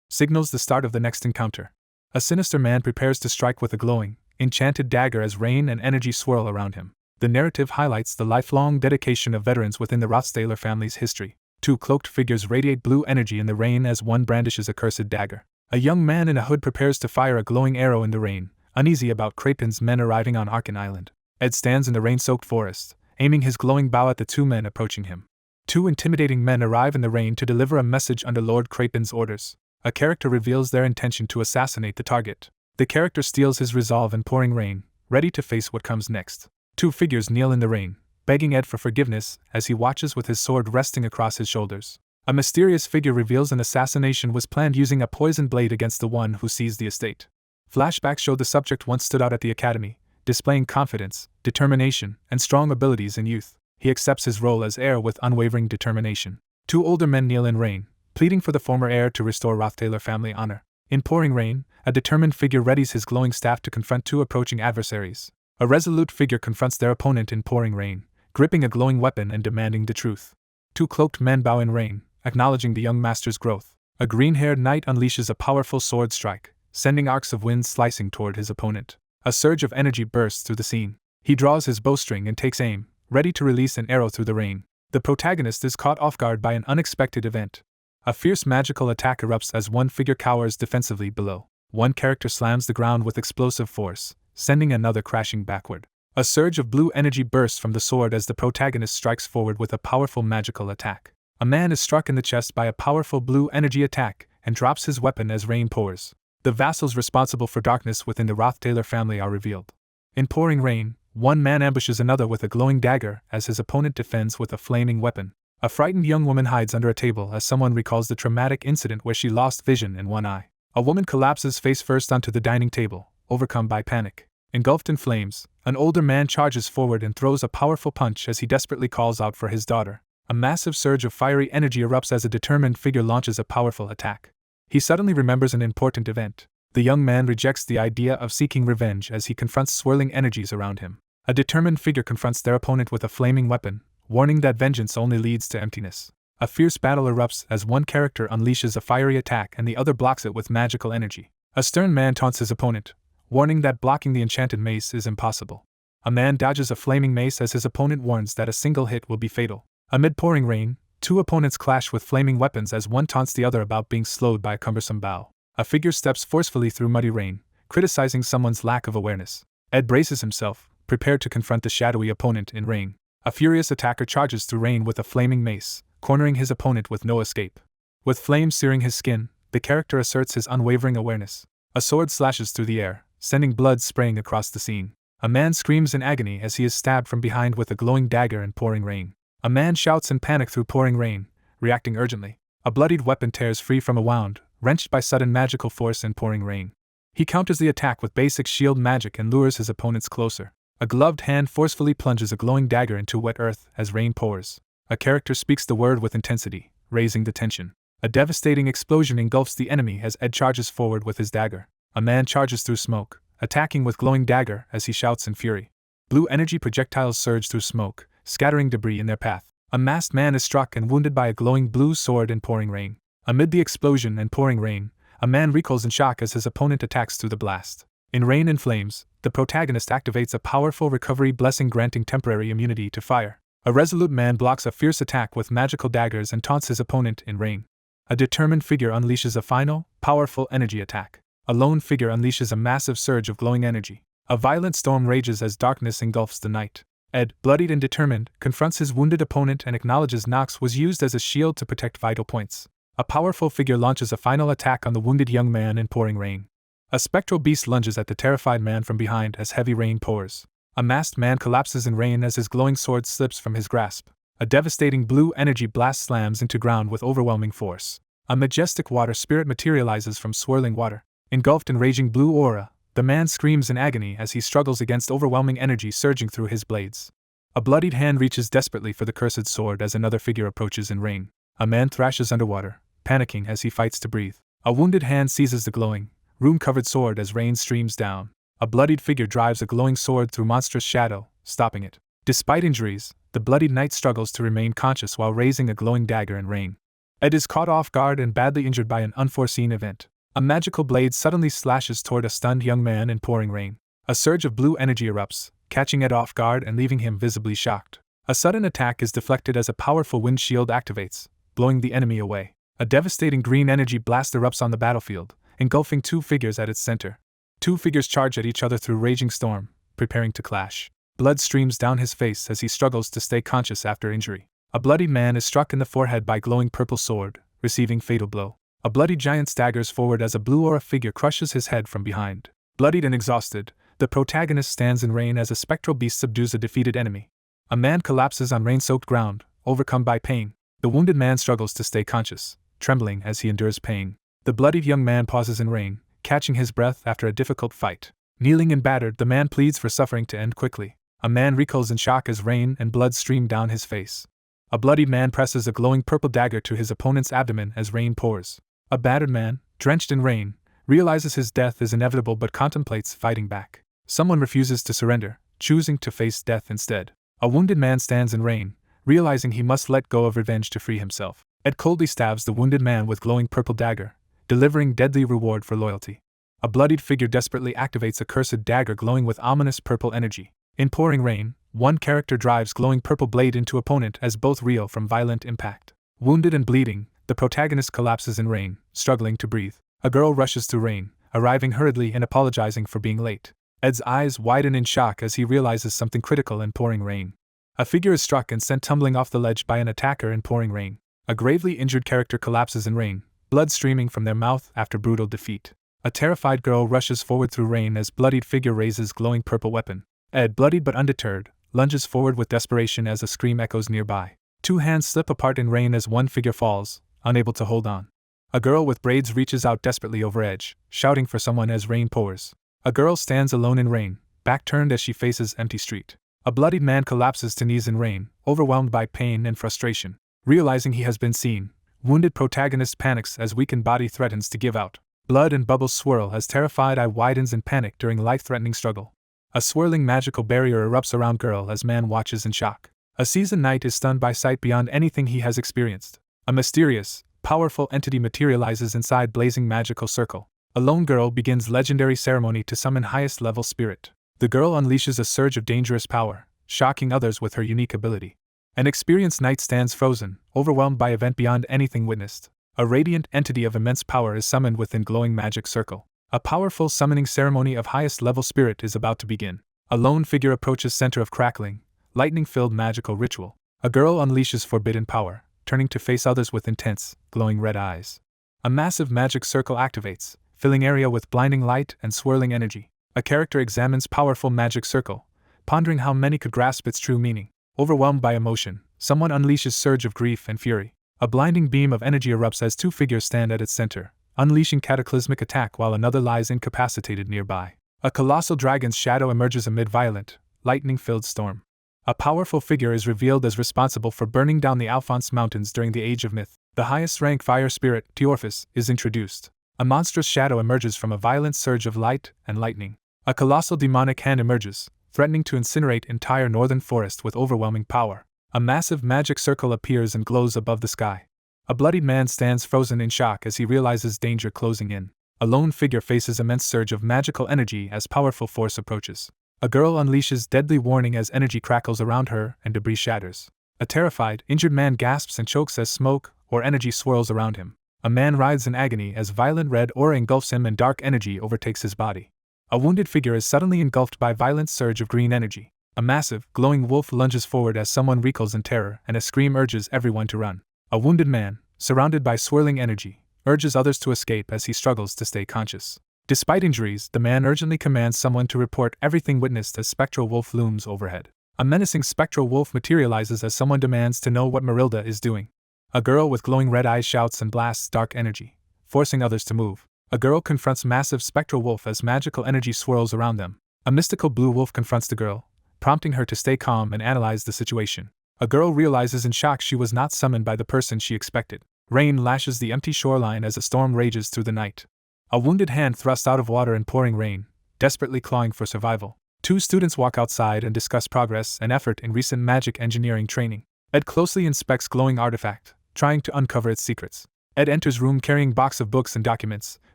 signals the start of the next encounter. A sinister man prepares to strike with a glowing, enchanted dagger as rain and energy swirl around him. The narrative highlights the lifelong dedication of veterans within the Rothstaler family's history. Two cloaked figures radiate blue energy in the rain as one brandishes a cursed dagger. A young man in a hood prepares to fire a glowing arrow in the rain, uneasy about Krapen's men arriving on Arkan Island. Ed stands in the rain-soaked forest, aiming his glowing bow at the two men approaching him. Two intimidating men arrive in the rain to deliver a message under Lord Krapen's orders. A character reveals their intention to assassinate the target. The character steals his resolve in pouring rain, ready to face what comes next. Two figures kneel in the rain, begging Ed for forgiveness as he watches with his sword resting across his shoulders. A mysterious figure reveals an assassination was planned using a poisoned blade against the one who seized the estate. Flashbacks show the subject once stood out at the academy, displaying confidence, determination, and strong abilities in youth. He accepts his role as heir with unwavering determination. Two older men kneel in rain, pleading for the former heir to restore Rothtaler family honor. In pouring rain, a determined figure readies his glowing staff to confront two approaching adversaries. A resolute figure confronts their opponent in pouring rain, gripping a glowing weapon and demanding the truth. Two cloaked men bow in rain, acknowledging the young master's growth. A green-haired knight unleashes a powerful sword strike, sending arcs of wind slicing toward his opponent. A surge of energy bursts through the scene. He draws his bowstring and takes aim, ready to release an arrow through the rain. The protagonist is caught off guard by an unexpected event. A fierce magical attack erupts as one figure cowers defensively below. One character slams the ground with explosive force, sending another crashing backward. A surge of blue energy bursts from the sword as the protagonist strikes forward with a powerful magical attack. A man is struck in the chest by a powerful blue energy attack and drops his weapon as rain pours. The vassals responsible for darkness within the Rothtaler family are revealed. In pouring rain, one man ambushes another with a glowing dagger as his opponent defends with a flaming weapon. A frightened young woman hides under a table as someone recalls the traumatic incident where she lost vision in one eye. A woman collapses face first onto the dining table, overcome by panic. Engulfed in flames, an older man charges forward and throws a powerful punch as he desperately calls out for his daughter. A massive surge of fiery energy erupts as a determined figure launches a powerful attack. He suddenly remembers an important event. The young man rejects the idea of seeking revenge as he confronts swirling energies around him. A determined figure confronts their opponent with a flaming weapon, warning that vengeance only leads to emptiness. A fierce battle erupts as one character unleashes a fiery attack and the other blocks it with magical energy. A stern man taunts his opponent, warning that blocking the enchanted mace is impossible. A man dodges a flaming mace as his opponent warns that a single hit will be fatal. Amid pouring rain, two opponents clash with flaming weapons as one taunts the other about being slowed by a cumbersome bow. A figure steps forcefully through muddy rain, criticizing someone's lack of awareness. Ed braces himself, prepared to confront the shadowy opponent in rain. A furious attacker charges through rain with a flaming mace, cornering his opponent with no escape. With flames searing his skin, the character asserts his unwavering awareness. A sword slashes through the air, sending blood spraying across the scene. A man screams in agony as he is stabbed from behind with a glowing dagger in pouring rain. A man shouts in panic through pouring rain, reacting urgently. A bloodied weapon tears free from a wound, wrenched by sudden magical force in pouring rain. He counters the attack with basic shield magic and lures his opponents closer. A gloved hand forcefully plunges a glowing dagger into wet earth as rain pours. A character speaks the word with intensity, raising the tension. A devastating explosion engulfs the enemy as Ed charges forward with his dagger. A man charges through smoke, attacking with glowing dagger as he shouts in fury. Blue energy projectiles surge through smoke, scattering debris in their path. A masked man is struck and wounded by a glowing blue sword in pouring rain. Amid the explosion and pouring rain, a man recoils in shock as his opponent attacks through the blast. In rain and flames, the protagonist activates a powerful recovery blessing granting temporary immunity to fire. A resolute man blocks a fierce attack with magical daggers and taunts his opponent in rain. A determined figure unleashes a final, powerful energy attack. A lone figure unleashes a massive surge of glowing energy. A violent storm rages as darkness engulfs the night. Ed, bloodied and determined, confronts his wounded opponent and acknowledges Nox was used as a shield to protect vital points. A powerful figure launches a final attack on the wounded young man in pouring rain. A spectral beast lunges at the terrified man from behind as heavy rain pours. A masked man collapses in rain as his glowing sword slips from his grasp. A devastating blue energy blast slams into ground with overwhelming force. A majestic water spirit materializes from swirling water. Engulfed in raging blue aura, the man screams in agony as he struggles against overwhelming energy surging through his blades. A bloodied hand reaches desperately for the cursed sword as another figure approaches in rain. A man thrashes underwater, panicking as he fights to breathe. A wounded hand seizes the glowing, rune-covered sword as rain streams down. A bloodied figure drives a glowing sword through monstrous shadow, stopping it. Despite injuries, the bloodied knight struggles to remain conscious while raising a glowing dagger in rain. Ed is caught off guard and badly injured by an unforeseen event. A magical blade suddenly slashes toward a stunned young man in pouring rain. A surge of blue energy erupts, catching Ed off guard and leaving him visibly shocked. A sudden attack is deflected as a powerful wind shield activates, blowing the enemy away. A devastating green energy blast erupts on the battlefield, engulfing two figures at its center. Two figures charge at each other through raging storm, preparing to clash. Blood streams down his face as he struggles to stay conscious after injury. A bloodied man is struck in the forehead by glowing purple sword, receiving fatal blow. A bloody giant staggers forward as a blue aura figure crushes his head from behind. Bloodied and exhausted, the protagonist stands in rain as a spectral beast subdues a defeated enemy. A man collapses on rain-soaked ground, overcome by pain. The wounded man struggles to stay conscious, trembling as he endures pain. The bloodied young man pauses in rain, catching his breath after a difficult fight. Kneeling and battered, the man pleads for suffering to end quickly. A man recoils in shock as rain and blood stream down his face. A bloodied man presses a glowing purple dagger to his opponent's abdomen as rain pours. A battered man, drenched in rain, realizes his death is inevitable but contemplates fighting back. Someone refuses to surrender, choosing to face death instead. A wounded man stands in rain, realizing he must let go of revenge to free himself. Ed coldly stabs the wounded man with glowing purple dagger, delivering deadly reward for loyalty. A bloodied figure desperately activates a cursed dagger glowing with ominous purple energy. In pouring rain, one character drives glowing purple blade into opponent as both reel from violent impact. Wounded and bleeding, the protagonist collapses in rain, struggling to breathe. A girl rushes through rain, arriving hurriedly and apologizing for being late. Ed's eyes widen in shock as he realizes something critical in pouring rain. A figure is struck and sent tumbling off the ledge by an attacker in pouring rain. A gravely injured character collapses in rain, blood streaming from their mouth after brutal defeat. A terrified girl rushes forward through rain as bloodied figure raises glowing purple weapon. Ed, bloodied but undeterred, lunges forward with desperation as a scream echoes nearby. Two hands slip apart in rain as one figure falls, unable to hold on. A girl with braids reaches out desperately over edge, shouting for someone as rain pours. A girl stands alone in rain, back turned as she faces empty street. A bloodied man collapses to knees in rain, overwhelmed by pain and frustration. Realizing he has been seen, wounded protagonist panics as weakened body threatens to give out. Blood and bubbles swirl as terrified eye widens in panic during life-threatening struggle. A swirling magical barrier erupts around girl as man watches in shock. A seasoned knight is stunned by sight beyond anything he has experienced. A mysterious, powerful entity materializes inside blazing magical circle. A lone girl begins legendary ceremony to summon highest level spirit. The girl unleashes a surge of dangerous power, shocking others with her unique ability. An experienced knight stands frozen, overwhelmed by event beyond anything witnessed. A radiant entity of immense power is summoned within glowing magic circle. A powerful summoning ceremony of highest level spirit is about to begin. A lone figure approaches center of crackling, lightning-filled magical ritual. A girl unleashes forbidden power, turning to face others with intense, glowing red eyes. A massive magic circle activates, filling area with blinding light and swirling energy. A character examines powerful magic circle, pondering how many could grasp its true meaning. Overwhelmed by emotion, someone unleashes surge of grief and fury. A blinding beam of energy erupts as two figures stand at its center, unleashing cataclysmic attack while another lies incapacitated nearby. A colossal dragon's shadow emerges amid violent, lightning-filled storm. A powerful figure is revealed as responsible for burning down the Alphonse Mountains during the Age of Myth. The highest rank fire spirit, Teorphis, is introduced. A monstrous shadow emerges from a violent surge of light and lightning. A colossal demonic hand emerges, threatening to incinerate entire northern forest with overwhelming power. A massive magic circle appears and glows above the sky. A bloodied man stands frozen in shock as he realizes danger closing in. A lone figure faces immense surge of magical energy as powerful force approaches. A girl unleashes deadly warning as energy crackles around her and debris shatters. A terrified, injured man gasps and chokes as smoke or energy swirls around him. A man writhes in agony as violent red aura engulfs him and dark energy overtakes his body. A wounded figure is suddenly engulfed by violent surge of green energy. A massive, glowing wolf lunges forward as someone recoils in terror and a scream urges everyone to run. A wounded man, surrounded by swirling energy, urges others to escape as he struggles to stay conscious. Despite injuries, the man urgently commands someone to report everything witnessed as spectral wolf looms overhead. A menacing spectral wolf materializes as someone demands to know what Marilda is doing. A girl with glowing red eyes shouts and blasts dark energy, forcing others to move. A girl confronts massive spectral wolf as magical energy swirls around them. A mystical blue wolf confronts the girl, prompting her to stay calm and analyze the situation. A girl realizes in shock she was not summoned by the person she expected. Rain lashes the empty shoreline as a storm rages through the night. A wounded hand thrust out of water in pouring rain, desperately clawing for survival. Two students walk outside and discuss progress and effort in recent magic engineering training. Ed closely inspects glowing artifact, trying to uncover its secrets. Ed enters room carrying box of books and documents,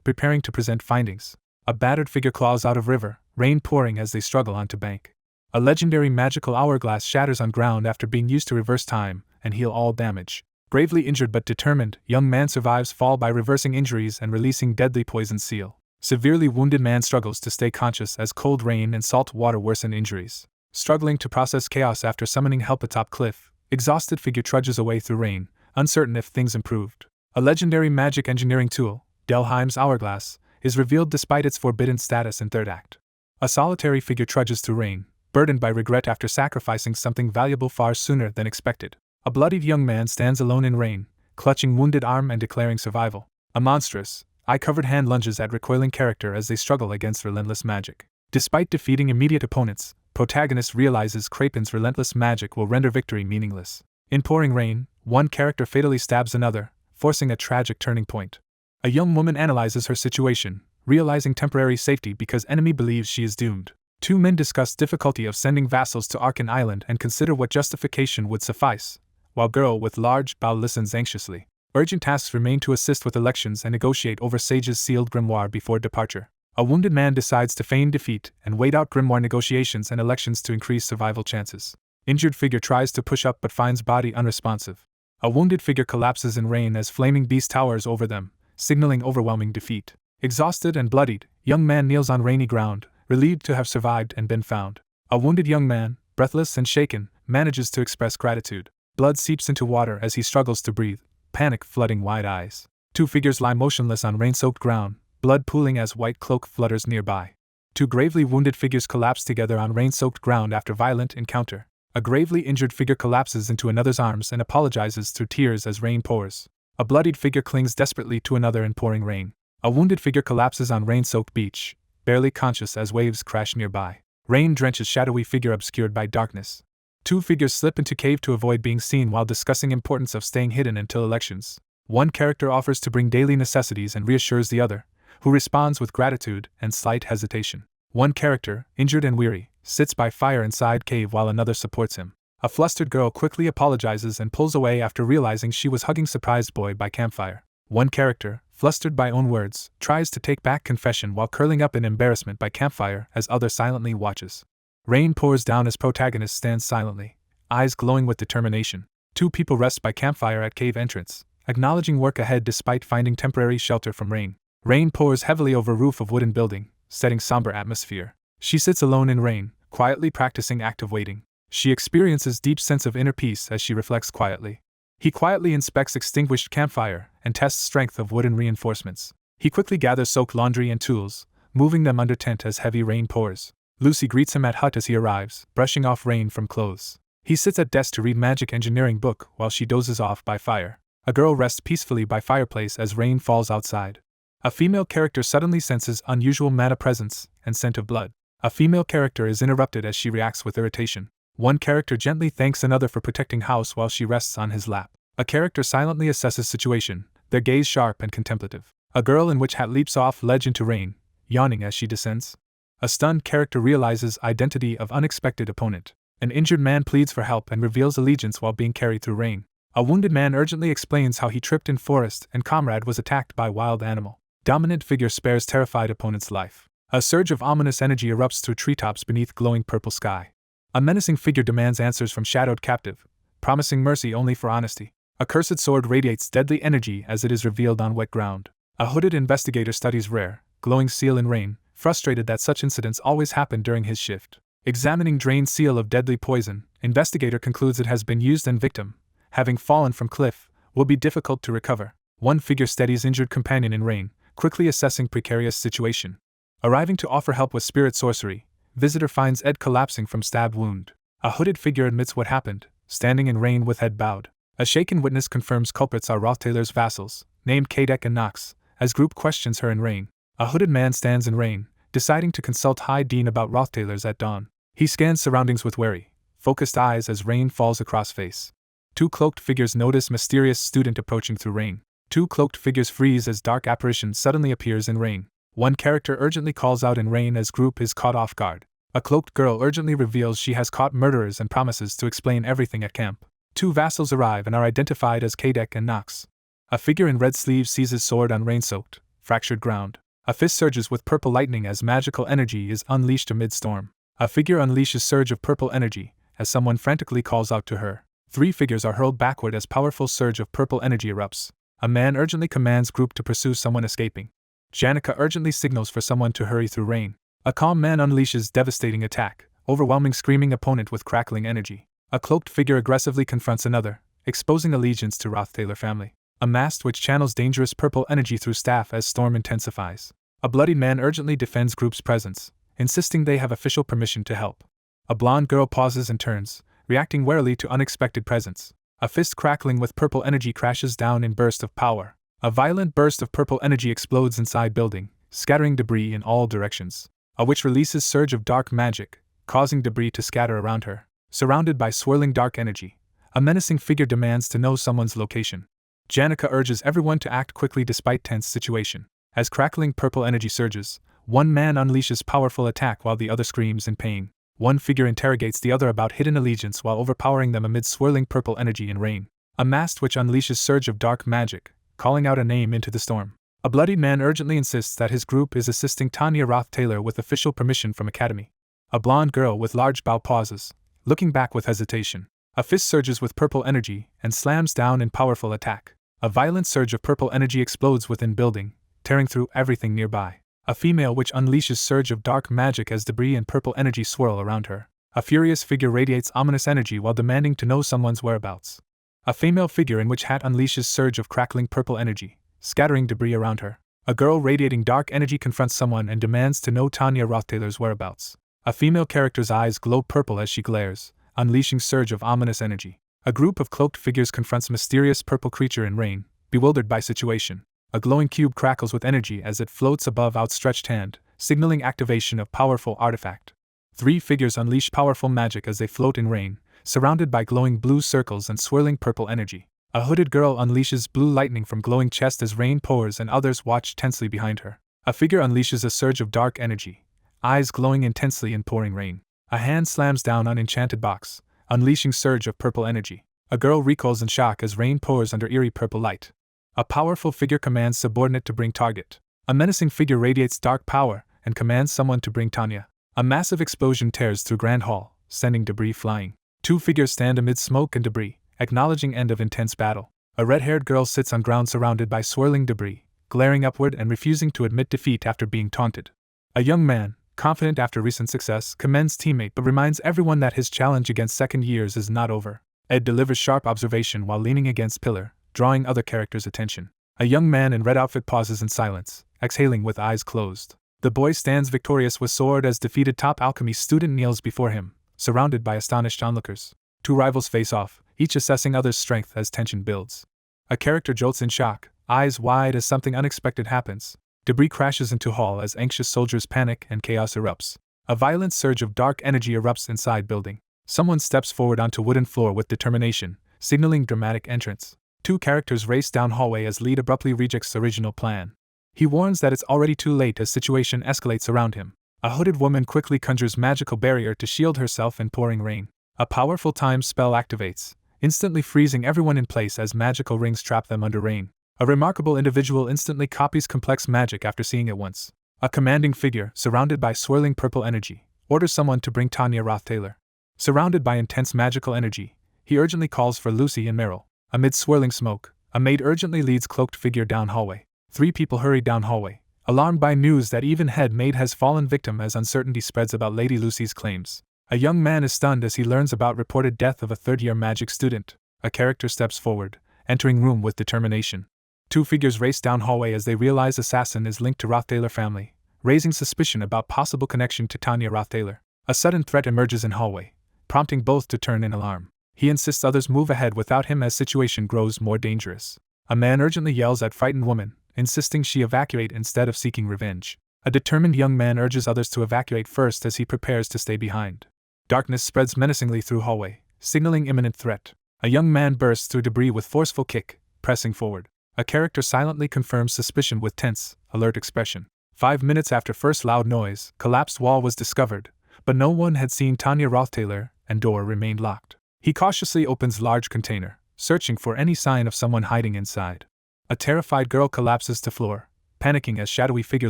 preparing to present findings. A battered figure claws out of river, rain pouring as they struggle onto bank. A legendary magical hourglass shatters on ground after being used to reverse time and heal all damage. Gravely injured but determined, young man survives fall by reversing injuries and releasing deadly poison seal. Severely wounded man struggles to stay conscious as cold rain and salt water worsen injuries. Struggling to process chaos after summoning help atop cliff, exhausted figure trudges away through rain, uncertain if things improved. A legendary magic engineering tool, Delheim's Hourglass, is revealed despite its forbidden status in third act. A solitary figure trudges through rain, burdened by regret after sacrificing something valuable far sooner than expected. A bloodied young man stands alone in rain, clutching wounded arm and declaring survival. A monstrous, eye-covered hand lunges at recoiling character as they struggle against relentless magic. Despite defeating immediate opponents, protagonist realizes Kraken's relentless magic will render victory meaningless. In pouring rain, one character fatally stabs another, forcing a tragic turning point. A young woman analyzes her situation, realizing temporary safety because enemy believes she is doomed. Two men discuss difficulty of sending vassals to Arkan Island and consider what justification would suffice, while girl with large bow listens anxiously. Urgent tasks remain to assist with elections and negotiate over Sage's sealed grimoire before departure. A wounded man decides to feign defeat and wait out grimoire negotiations and elections to increase survival chances. Injured figure tries to push up but finds body unresponsive. A wounded figure collapses in rain as flaming beast towers over them, signaling overwhelming defeat. Exhausted and bloodied, young man kneels on rainy ground, relieved to have survived and been found. A wounded young man, breathless and shaken, manages to express gratitude. Blood seeps into water as he struggles to breathe, panic flooding wide eyes. Two figures lie motionless on rain-soaked ground, blood pooling as white cloak flutters nearby. Two gravely wounded figures collapse together on rain-soaked ground after violent encounter. A gravely injured figure collapses into another's arms and apologizes through tears as rain pours. A bloodied figure clings desperately to another in pouring rain. A wounded figure collapses on rain-soaked beach, barely conscious as waves crash nearby. Rain drenches shadowy figure obscured by darkness. Two figures slip into cave to avoid being seen while discussing importance of staying hidden until elections. One character offers to bring daily necessities and reassures the other, who responds with gratitude and slight hesitation. One character, injured and weary, sits by fire inside cave while another supports him. A flustered girl quickly apologizes and pulls away after realizing she was hugging surprised boy by campfire. One character, flustered by own words, tries to take back confession while curling up in embarrassment by campfire as other silently watches. Rain pours down as protagonist stands silently, eyes glowing with determination. Two people rest by campfire at cave entrance, acknowledging work ahead despite finding temporary shelter from rain. Rain pours heavily over roof of wooden building, setting somber atmosphere. She sits alone in rain, quietly practicing active waiting. She experiences deep sense of inner peace as she reflects quietly. He quietly inspects extinguished campfire and tests strength of wooden reinforcements. He quickly gathers soaked laundry and tools, moving them under tent as heavy rain pours. Lucy greets him at hut as he arrives, brushing off rain from clothes. He sits at desk to read magic engineering book while she dozes off by fire. A girl rests peacefully by fireplace as rain falls outside. A female character suddenly senses unusual mana presence and scent of blood. A female character is interrupted as she reacts with irritation. One character gently thanks another for protecting house while she rests on his lap. A character silently assesses situation, their gaze sharp and contemplative. A girl in witch hat leaps off ledge into rain, yawning as she descends. A stunned character realizes identity of unexpected opponent. An injured man pleads for help and reveals allegiance while being carried through rain. A wounded man urgently explains how he tripped in forest and comrade was attacked by wild animal. Dominant figure spares terrified opponent's life. A surge of ominous energy erupts through treetops beneath glowing purple sky. A menacing figure demands answers from shadowed captive, promising mercy only for honesty. A cursed sword radiates deadly energy as it is revealed on wet ground. A hooded investigator studies rare, glowing seal in rain, frustrated that such incidents always happen during his shift. Examining drained seal of deadly poison, investigator concludes it has been used and victim, having fallen from cliff, will be difficult to recover. One figure steadies injured companion in rain, quickly assessing precarious situation. Arriving to offer help with spirit sorcery, visitor finds Ed collapsing from stab wound. A hooded figure admits what happened, standing in rain with head bowed. A shaken witness confirms culprits are Roth Taylor's vassals, named Kadek and Knox, as group questions her in rain. A hooded man stands in rain, deciding to consult High Dean about Roth Taylor's at dawn. He scans surroundings with wary, focused eyes as rain falls across face. Two cloaked figures notice mysterious student approaching through rain. Two cloaked figures freeze as dark apparition suddenly appears in rain. One character urgently calls out in rain as group is caught off guard. A cloaked girl urgently reveals she has caught murderers and promises to explain everything at camp. Two vassals arrive and are identified as Kadek and Knox. A figure in red sleeves seizes sword on rain-soaked, fractured ground. A fist surges with purple lightning as magical energy is unleashed amid storm. A figure unleashes surge of purple energy as someone frantically calls out to her. Three figures are hurled backward as powerful surge of purple energy erupts. A man urgently commands group to pursue someone escaping. Janica urgently signals for someone to hurry through rain. A calm man unleashes devastating attack, overwhelming screaming opponent with crackling energy. A cloaked figure aggressively confronts another, exposing allegiance to Roth Taylor family. A masked witch channels dangerous purple energy through staff as storm intensifies. A bloodied man urgently defends group's presence, insisting they have official permission to help. A blonde girl pauses and turns, reacting warily to unexpected presence. A fist crackling with purple energy crashes down in burst of power. A violent burst of purple energy explodes inside building, scattering debris in all directions. A witch releases surge of dark magic, causing debris to scatter around her. Surrounded by swirling dark energy, a menacing figure demands to know someone's location. Janica urges everyone to act quickly despite tense situation. As crackling purple energy surges, one man unleashes powerful attack while the other screams in pain. One figure interrogates the other about hidden allegiance while overpowering them amid swirling purple energy and rain. A masked witch unleashes surge of dark magic, calling out a name into the storm. A bloodied man urgently insists that his group is assisting Tanya Roth-Taylor with official permission from Academy. A blonde girl with large bow pauses, looking back with hesitation. A fist surges with purple energy and slams down in powerful attack. A violent surge of purple energy explodes within building, tearing through everything nearby. A female witch unleashes surge of dark magic as debris and purple energy swirl around her. A furious figure radiates ominous energy while demanding to know someone's whereabouts. A female figure in witch hat unleashes surge of crackling purple energy, scattering debris around her. A girl radiating dark energy confronts someone and demands to know Tanya Roth-Taylor's whereabouts. A female character's eyes glow purple as she glares, unleashing surge of ominous energy. A group of cloaked figures confronts mysterious purple creature in rain, bewildered by situation. A glowing cube crackles with energy as it floats above outstretched hand, signaling activation of powerful artifact. 3 figures unleash powerful magic as they float in rain, surrounded by glowing blue circles and swirling purple energy. A hooded girl unleashes blue lightning from glowing chest as rain pours and others watch tensely behind her. A figure unleashes a surge of dark energy, eyes glowing intensely in pouring rain. A hand slams down on enchanted box, unleashing surge of purple energy. A girl recoils in shock as rain pours under eerie purple light. A powerful figure commands subordinate to bring target. A menacing figure radiates dark power and commands someone to bring Tanya. A massive explosion tears through Grand Hall, sending debris flying. 2 figures stand amid smoke and debris, acknowledging end of intense battle. A red-haired girl sits on ground surrounded by swirling debris, glaring upward and refusing to admit defeat after being taunted. A young man, confident after recent success, commends teammate but reminds everyone that his challenge against second years is not over. Ed delivers sharp observation while leaning against pillar, drawing other characters' attention. A young man in red outfit pauses in silence, exhaling with eyes closed. The boy stands victorious with sword as defeated top alchemy student kneels before him, surrounded by astonished onlookers. 2 rivals face off, each assessing other's strength as tension builds. A character jolts in shock, eyes wide as something unexpected happens. Debris crashes into hall as anxious soldiers panic and chaos erupts. A violent surge of dark energy erupts inside building. Someone steps forward onto wooden floor with determination, signaling dramatic entrance. 2 characters race down hallway as lead abruptly rejects original plan. He warns that it's already too late as situation escalates around him. A hooded woman quickly conjures magical barrier to shield herself in pouring rain. A powerful time spell activates, instantly freezing everyone in place as magical rings trap them under rain. A remarkable individual instantly copies complex magic after seeing it once. A commanding figure, surrounded by swirling purple energy, orders someone to bring Tanya Roth-Taylor. Surrounded by intense magical energy, he urgently calls for Lucy and Meryl. Amid swirling smoke, a maid urgently leads cloaked figure down hallway. 3 people hurry down hallway, alarmed by news that even head maid has fallen victim as uncertainty spreads about Lady Lucy's claims. A young man is stunned as he learns about reported death of a third-year magic student. A character steps forward, entering room with determination. 2 figures race down hallway as they realize assassin is linked to Roth-Taylor family, raising suspicion about possible connection to Tanya Roth-Taylor. A sudden threat emerges in hallway, prompting both to turn in alarm. He insists others move ahead without him as situation grows more dangerous. A man urgently yells at frightened woman, insisting she evacuate instead of seeking revenge. A determined young man urges others to evacuate first as he prepares to stay behind. Darkness spreads menacingly through hallway, signaling imminent threat. A young man bursts through debris with forceful kick, pressing forward. A character silently confirms suspicion with tense, alert expression. 5 minutes after first loud noise, collapsed wall was discovered, but no one had seen Tanya Roth-Taylor and door remained locked. He cautiously opens large container, searching for any sign of someone hiding inside. A terrified girl collapses to floor, panicking as shadowy figure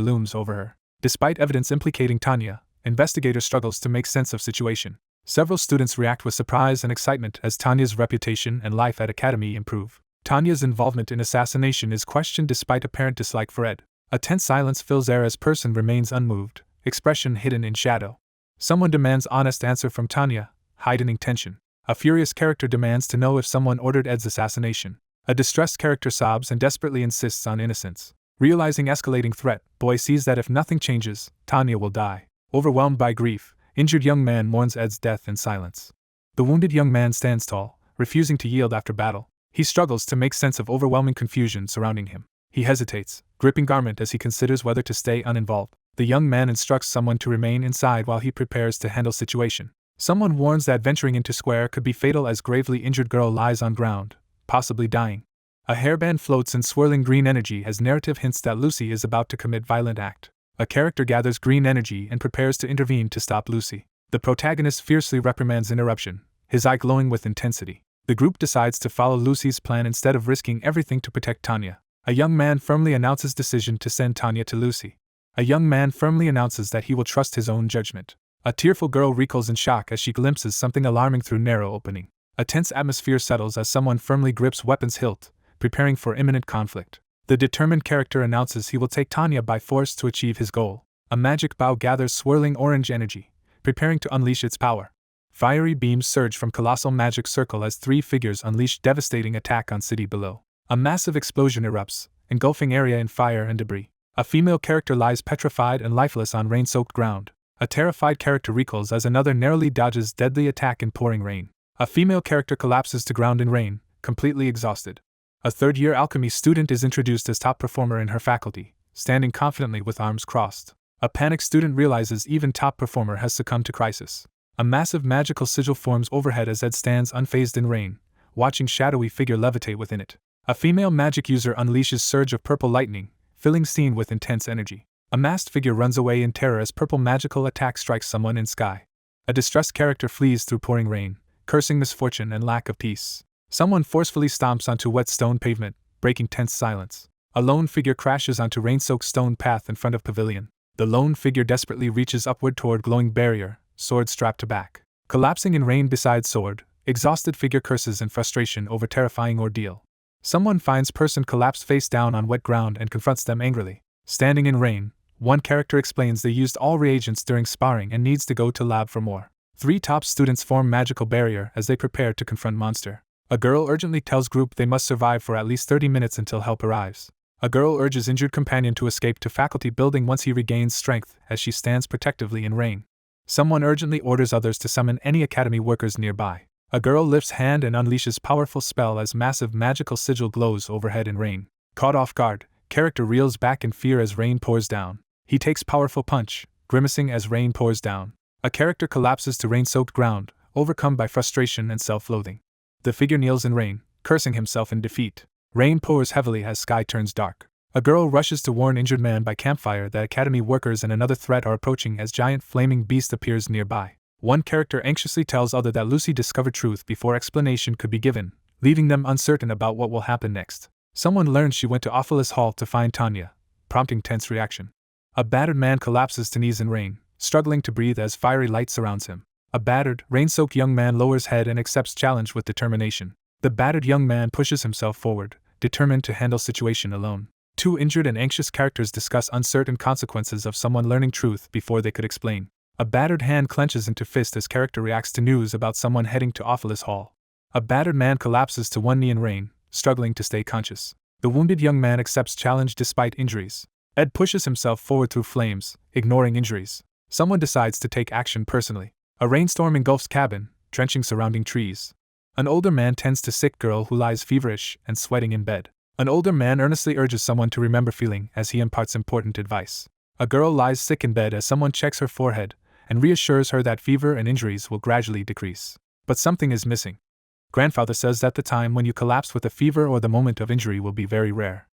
looms over her. Despite evidence implicating Tanya, investigator struggles to make sense of situation. Several students react with surprise and excitement as Tanya's reputation and life at Academy improve. Tanya's involvement in assassination is questioned despite apparent dislike for Ed. A tense silence fills air as person remains unmoved, expression hidden in shadow. Someone demands honest answer from Tanya, heightening tension. A furious character demands to know if someone ordered Ed's assassination. A distressed character sobs and desperately insists on innocence. Realizing escalating threat, boy sees that if nothing changes, Tanya will die. Overwhelmed by grief, injured young man mourns Ed's death in silence. The wounded young man stands tall, refusing to yield after battle. He struggles to make sense of overwhelming confusion surrounding him. He hesitates, gripping garment as he considers whether to stay uninvolved. The young man instructs someone to remain inside while he prepares to handle situation. Someone warns that venturing into square could be fatal as gravely injured girl lies on ground, possibly dying. A hairband floats in swirling green energy as narrative hints that Lucy is about to commit violent act. A character gathers green energy and prepares to intervene to stop Lucy. The protagonist fiercely reprimands interruption, his eye glowing with intensity. The group decides to follow Lucy's plan instead of risking everything to protect Tanya. A young man firmly announces decision to send Tanya to Lucy. A young man firmly announces that he will trust his own judgment. A tearful girl recoils in shock as she glimpses something alarming through narrow opening. A tense atmosphere settles as someone firmly grips weapon's hilt, preparing for imminent conflict. The determined character announces he will take Tanya by force to achieve his goal. A magic bow gathers swirling orange energy, preparing to unleash its power. Fiery beams surge from colossal magic circle as three figures unleash devastating attack on city below. A massive explosion erupts, engulfing area in fire and debris. A female character lies petrified and lifeless on rain-soaked ground. A terrified character recoils as another narrowly dodges deadly attack in pouring rain. A female character collapses to ground in rain, completely exhausted. A third-year alchemy student is introduced as top performer in her faculty, standing confidently with arms crossed. A panicked student realizes even top performer has succumbed to crisis. A massive magical sigil forms overhead as Ed stands unfazed in rain, watching shadowy figure levitate within it. A female magic user unleashes surge of purple lightning, filling scene with intense energy. A masked figure runs away in terror as purple magical attack strikes someone in sky. A distressed character flees through pouring rain, cursing misfortune and lack of peace. Someone forcefully stomps onto wet stone pavement, breaking tense silence. A lone figure crashes onto rain-soaked stone path in front of pavilion. The lone figure desperately reaches upward toward glowing barrier, sword strapped to back. Collapsing in rain beside sword, exhausted figure curses in frustration over terrifying ordeal. Someone finds person collapsed face down on wet ground and confronts them angrily. Standing in rain, one character explains they used all reagents during sparring and needs to go to lab for more. Three top students form magical barrier as they prepare to confront monster. A girl urgently tells group they must survive for at least 30 minutes until help arrives. A girl urges injured companion to escape to faculty building once he regains strength as she stands protectively in rain. Someone urgently orders others to summon any academy workers nearby. A girl lifts hand and unleashes powerful spell as massive magical sigil glows overhead in rain. Caught off guard, character reels back in fear as rain pours down. He takes powerful punch, grimacing as rain pours down. A character collapses to rain-soaked ground, overcome by frustration and self-loathing. The figure kneels in rain, cursing himself in defeat. Rain pours heavily as sky turns dark. A girl rushes to warn injured man by campfire that academy workers and another threat are approaching as giant flaming beast appears nearby. One character anxiously tells other that Lucy discovered truth before explanation could be given, leaving them uncertain about what will happen next. Someone learns she went to Ophelis Hall to find Tanya, prompting tense reaction. A battered man collapses to knees in rain, struggling to breathe as fiery light surrounds him. A battered, rain-soaked young man lowers head and accepts challenge with determination. The battered young man pushes himself forward, determined to handle situation alone. Two injured and anxious characters discuss uncertain consequences of someone learning truth before they could explain. A battered hand clenches into fist as character reacts to news about someone heading to Ophelis Hall. A battered man collapses to one knee in rain, struggling to stay conscious. The wounded young man accepts challenge despite injuries. Ed pushes himself forward through flames, ignoring injuries. Someone decides to take action personally. A rainstorm engulfs cabin, drenching surrounding trees. An older man tends to sick girl who lies feverish and sweating in bed. An older man earnestly urges someone to remember feeling as he imparts important advice. A girl lies sick in bed as someone checks her forehead and reassures her that fever and injuries will gradually decrease. But something is missing. Grandfather says that the time when you collapse with a fever or the moment of injury will be very rare.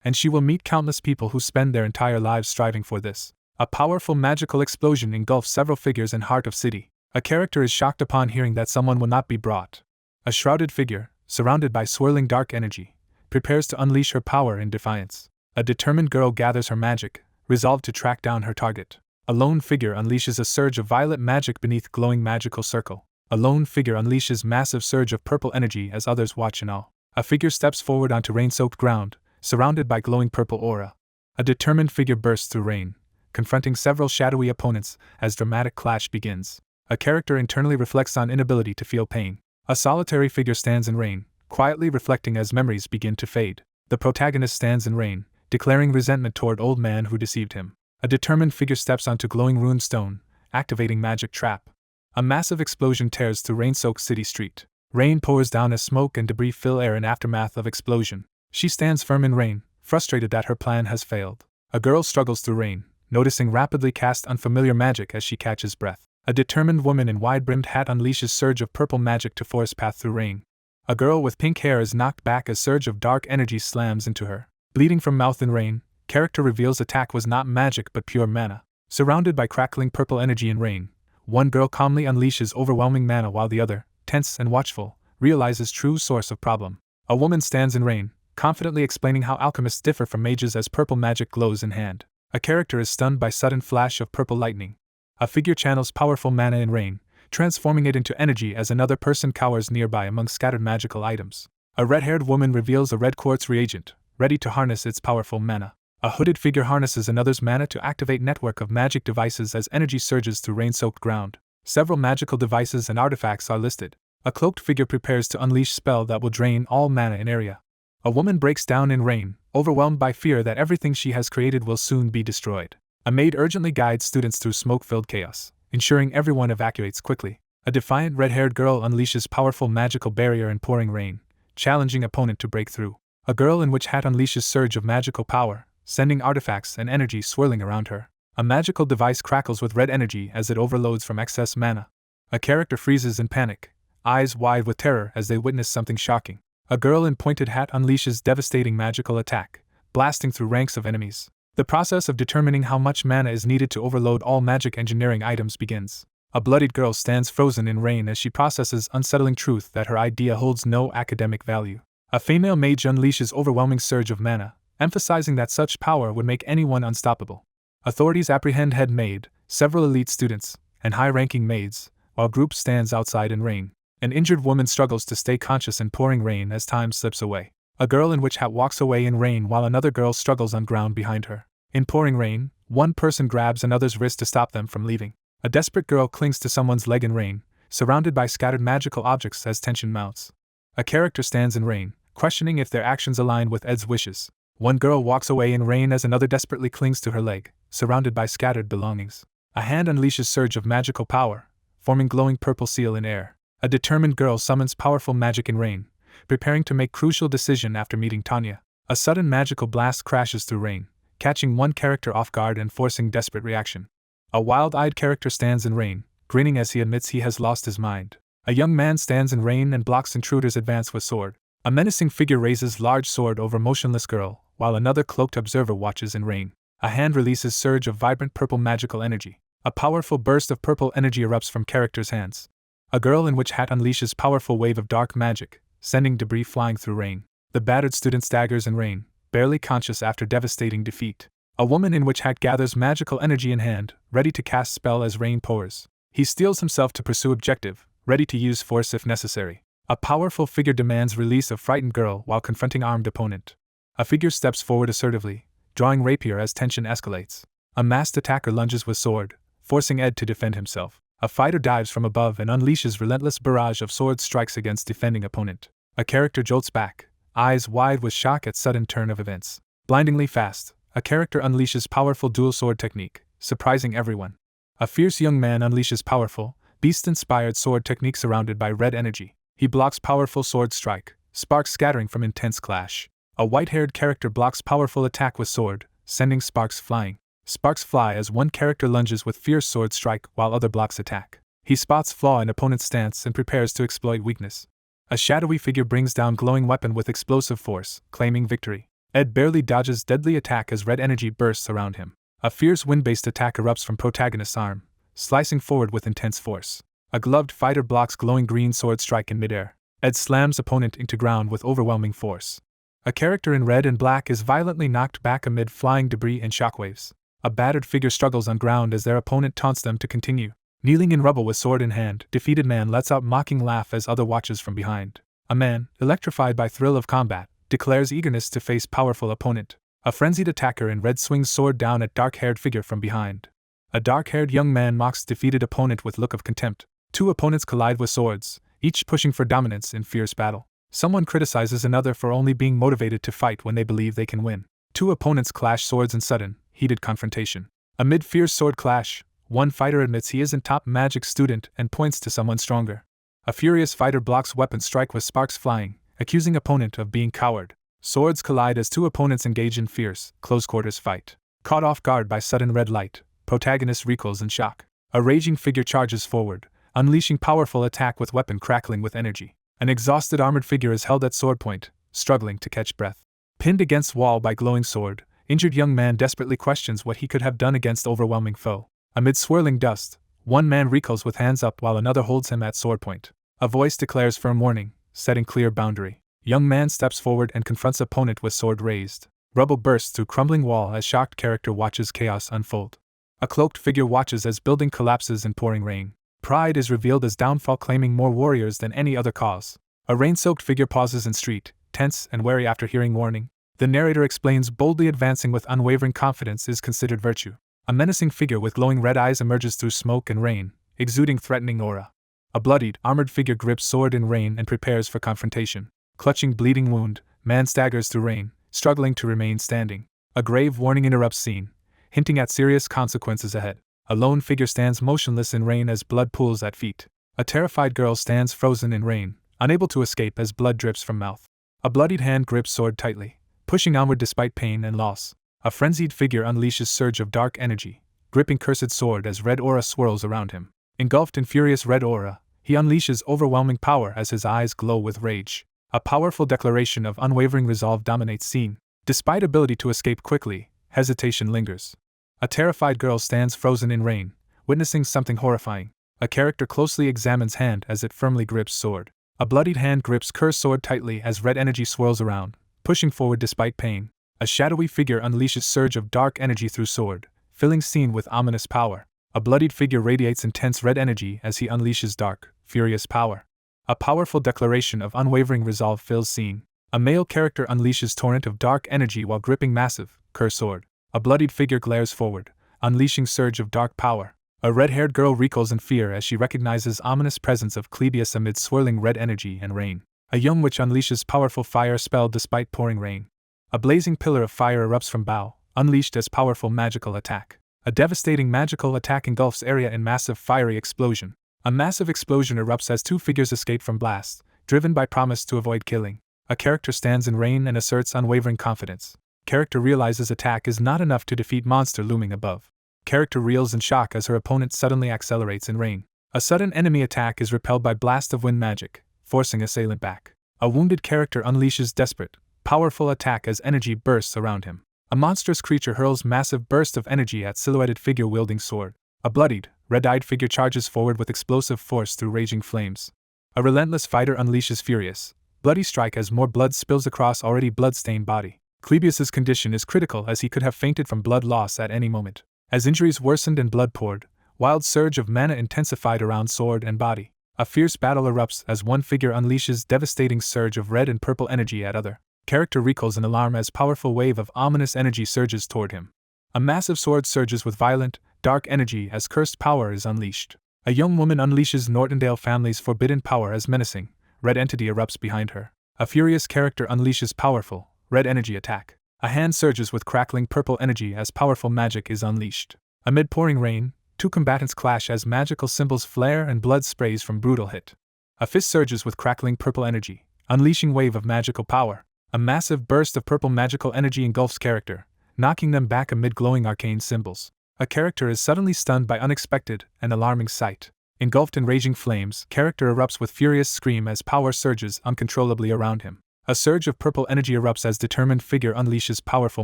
And she will meet countless people who spend their entire lives striving for this. A powerful magical explosion engulfs several figures in heart of city. A character is shocked upon hearing that someone will not be brought. A shrouded figure, surrounded by swirling dark energy, prepares to unleash her power in defiance. A determined girl gathers her magic, resolved to track down her target. A lone figure unleashes a surge of violet magic beneath glowing magical circle. A lone figure unleashes massive surge of purple energy as others watch in awe. A figure steps forward onto rain-soaked ground, surrounded by glowing purple aura. A determined figure bursts through rain, confronting several shadowy opponents as dramatic clash begins. A character internally reflects on inability to feel pain. A solitary figure stands in rain, quietly reflecting as memories begin to fade. The protagonist stands in rain, declaring resentment toward old man who deceived him. A determined figure steps onto glowing rune stone, activating magic trap. A massive explosion tears through rain-soaked city street. Rain pours down as smoke and debris fill air in aftermath of explosion. She stands firm in rain, frustrated that her plan has failed. A girl struggles through rain, noticing rapidly cast unfamiliar magic as she catches breath. A determined woman in wide-brimmed hat unleashes surge of purple magic to force path through rain. A girl with pink hair is knocked back as surge of dark energy slams into her. Bleeding from mouth in rain, character reveals attack was not magic but pure mana. Surrounded by crackling purple energy in rain, one girl calmly unleashes overwhelming mana while the other, tense and watchful, realizes true source of problem. A woman stands in rain, confidently explaining how alchemists differ from mages as purple magic glows in hand. A character is stunned by sudden flash of purple lightning. A figure channels powerful mana in rain, transforming it into energy as another person cowers nearby among scattered magical items. A red-haired woman reveals a red quartz reagent, ready to harness its powerful mana. A hooded figure harnesses another's mana to activate network of magic devices as energy surges through rain-soaked ground. Several magical devices and artifacts are listed. A cloaked figure prepares to unleash spell that will drain all mana in area. A woman breaks down in rain, overwhelmed by fear that everything she has created will soon be destroyed. A maid urgently guides students through smoke-filled chaos, ensuring everyone evacuates quickly. A defiant red-haired girl unleashes powerful magical barrier in pouring rain, challenging opponent to break through. A girl in witch hat unleashes surge of magical power, sending artifacts and energy swirling around her. A magical device crackles with red energy as it overloads from excess mana. A character freezes in panic, eyes wide with terror as they witness something shocking. A girl in pointed hat unleashes devastating magical attack, blasting through ranks of enemies. The process of determining how much mana is needed to overload all magic engineering items begins. A bloodied girl stands frozen in rain as she processes unsettling truth that her idea holds no academic value. A female mage unleashes overwhelming surge of mana, emphasizing that such power would make anyone unstoppable. Authorities apprehend head maid, several elite students, and high-ranking maids, while group stands outside in rain. An injured woman struggles to stay conscious in pouring rain as time slips away. A girl in witch hat walks away in rain while another girl struggles on ground behind her. In pouring rain, one person grabs another's wrist to stop them from leaving. A desperate girl clings to someone's leg in rain, surrounded by scattered magical objects as tension mounts. A character stands in rain, questioning if their actions align with Ed's wishes. One girl walks away in rain as another desperately clings to her leg, surrounded by scattered belongings. A hand unleashes surge of magical power, forming glowing purple seal in air. A determined girl summons powerful magic in rain, preparing to make crucial decision after meeting Tanya. A sudden magical blast crashes through rain, catching one character off guard and forcing desperate reaction. A wild-eyed character stands in rain, grinning as he admits he has lost his mind. A young man stands in rain and blocks intruders' advance with sword. A menacing figure raises large sword over motionless girl, while another cloaked observer watches in rain. A hand releases surge of vibrant purple magical energy. A powerful burst of purple energy erupts from characters' hands. A girl in witch hat unleashes powerful wave of dark magic, sending debris flying through rain. The battered student staggers in rain, barely conscious after devastating defeat. A woman in witch hat gathers magical energy in hand, ready to cast spell as rain pours. He steels himself to pursue objective, ready to use force if necessary. A powerful figure demands release of frightened girl while confronting armed opponent. A figure steps forward assertively, drawing rapier as tension escalates. A masked attacker lunges with sword, forcing Ed to defend himself. A fighter dives from above and unleashes relentless barrage of sword strikes against defending opponent. A character jolts back, eyes wide with shock at sudden turn of events. Blindingly fast, a character unleashes powerful dual sword technique, surprising everyone. A fierce young man unleashes powerful, beast-inspired sword technique surrounded by red energy. He blocks powerful sword strike, sparks scattering from intense clash. A white-haired character blocks powerful attack with sword, sending sparks flying. Sparks fly as one character lunges with fierce sword strike while other blocks attack. He spots flaw in opponent's stance and prepares to exploit weakness. A shadowy figure brings down glowing weapon with explosive force, claiming victory. Ed barely dodges deadly attack as red energy bursts around him. A fierce wind-based attack erupts from protagonist's arm, slicing forward with intense force. A gloved fighter blocks glowing green sword strike in midair. Ed slams opponent into ground with overwhelming force. A character in red and black is violently knocked back amid flying debris and shockwaves. A battered figure struggles on ground as their opponent taunts them to continue. Kneeling in rubble with sword in hand, defeated man lets out mocking laugh as other watches from behind. A man, electrified by thrill of combat, declares eagerness to face powerful opponent. A frenzied attacker in red swings sword down at dark-haired figure from behind. A dark-haired young man mocks defeated opponent with look of contempt. Two opponents collide with swords, each pushing for dominance in fierce battle. Someone criticizes another for only being motivated to fight when they believe they can win. Two opponents clash swords in sudden, heated confrontation. Amid fierce sword clash, one fighter admits he isn't top magic student and points to someone stronger. A furious fighter blocks weapon strike with sparks flying, accusing opponent of being coward. Swords collide as two opponents engage in fierce, close-quarters fight. Caught off guard by sudden red light, protagonist recoils in shock. A raging figure charges forward, unleashing powerful attack with weapon crackling with energy. An exhausted armored figure is held at sword point, struggling to catch breath. Pinned against wall by glowing sword, injured young man desperately questions what he could have done against overwhelming foe. Amid swirling dust, one man recoils with hands up while another holds him at sword point. A voice declares firm warning, setting clear boundary. Young man steps forward and confronts opponent with sword raised. Rubble bursts through crumbling wall as shocked character watches chaos unfold. A cloaked figure watches as building collapses in pouring rain. Pride is revealed as downfall claiming more warriors than any other cause. A rain-soaked figure pauses in street, tense and wary after hearing warning. The narrator explains boldly advancing with unwavering confidence is considered virtue. A menacing figure with glowing red eyes emerges through smoke and rain, exuding threatening aura. A bloodied, armored figure grips sword in rain and prepares for confrontation. Clutching bleeding wound, man staggers through rain, struggling to remain standing. A grave warning interrupts scene, hinting at serious consequences ahead. A lone figure stands motionless in rain as blood pools at feet. A terrified girl stands frozen in rain, unable to escape as blood drips from mouth. A bloodied hand grips sword tightly, pushing onward despite pain and loss. A frenzied figure unleashes surge of dark energy, gripping cursed sword as red aura swirls around him. Engulfed in furious red aura, he unleashes overwhelming power as his eyes glow with rage. A powerful declaration of unwavering resolve dominates scene. Despite ability to escape quickly, hesitation lingers. A terrified girl stands frozen in rain, witnessing something horrifying. A character closely examines hand as it firmly grips sword. A bloodied hand grips cursed sword tightly as red energy swirls around, pushing forward despite pain. A shadowy figure unleashes surge of dark energy through sword, filling scene with ominous power. A bloodied figure radiates intense red energy as he unleashes dark, furious power. A powerful declaration of unwavering resolve fills scene. A male character unleashes torrent of dark energy while gripping massive, cursed sword. A bloodied figure glares forward, unleashing surge of dark power. A red-haired girl recoils in fear as she recognizes ominous presence of Clebius amid swirling red energy and rain. A young witch unleashes powerful fire spell despite pouring rain. A blazing pillar of fire erupts from bow, unleashed as powerful magical attack. A devastating magical attack engulfs area in massive fiery explosion. A massive explosion erupts as two figures escape from blast, driven by promise to avoid killing. A character stands in rain and asserts unwavering confidence. Character realizes attack is not enough to defeat monster looming above. Character reels in shock as her opponent suddenly accelerates in rain. A sudden enemy attack is repelled by blast of wind magic, forcing assailant back. A wounded character unleashes desperate, powerful attack as energy bursts around him. A monstrous creature hurls massive burst of energy at silhouetted figure wielding sword. A bloodied, red-eyed figure charges forward with explosive force through raging flames. A relentless fighter unleashes furious, bloody strike as more blood spills across already blood-stained body. Clebius's condition is critical as he could have fainted from blood loss at any moment. As injuries worsened and blood poured, wild surge of mana intensified around sword and body. A fierce battle erupts as one figure unleashes devastating surge of red and purple energy at other. Character recoils in alarm as powerful wave of ominous energy surges toward him. A massive sword surges with violent, dark energy as cursed power is unleashed. A young woman unleashes Nortondale family's forbidden power as menacing, red entity erupts behind her. A furious character unleashes powerful, red energy attack. A hand surges with crackling purple energy as powerful magic is unleashed. Amid pouring rain, two combatants clash as magical symbols flare and blood sprays from brutal hit. A fist surges with crackling purple energy, unleashing wave of magical power. A massive burst of purple magical energy engulfs character, knocking them back amid glowing arcane symbols. A character is suddenly stunned by unexpected and alarming sight. Engulfed in raging flames, character erupts with furious scream as power surges uncontrollably around him. A surge of purple energy erupts as determined figure unleashes powerful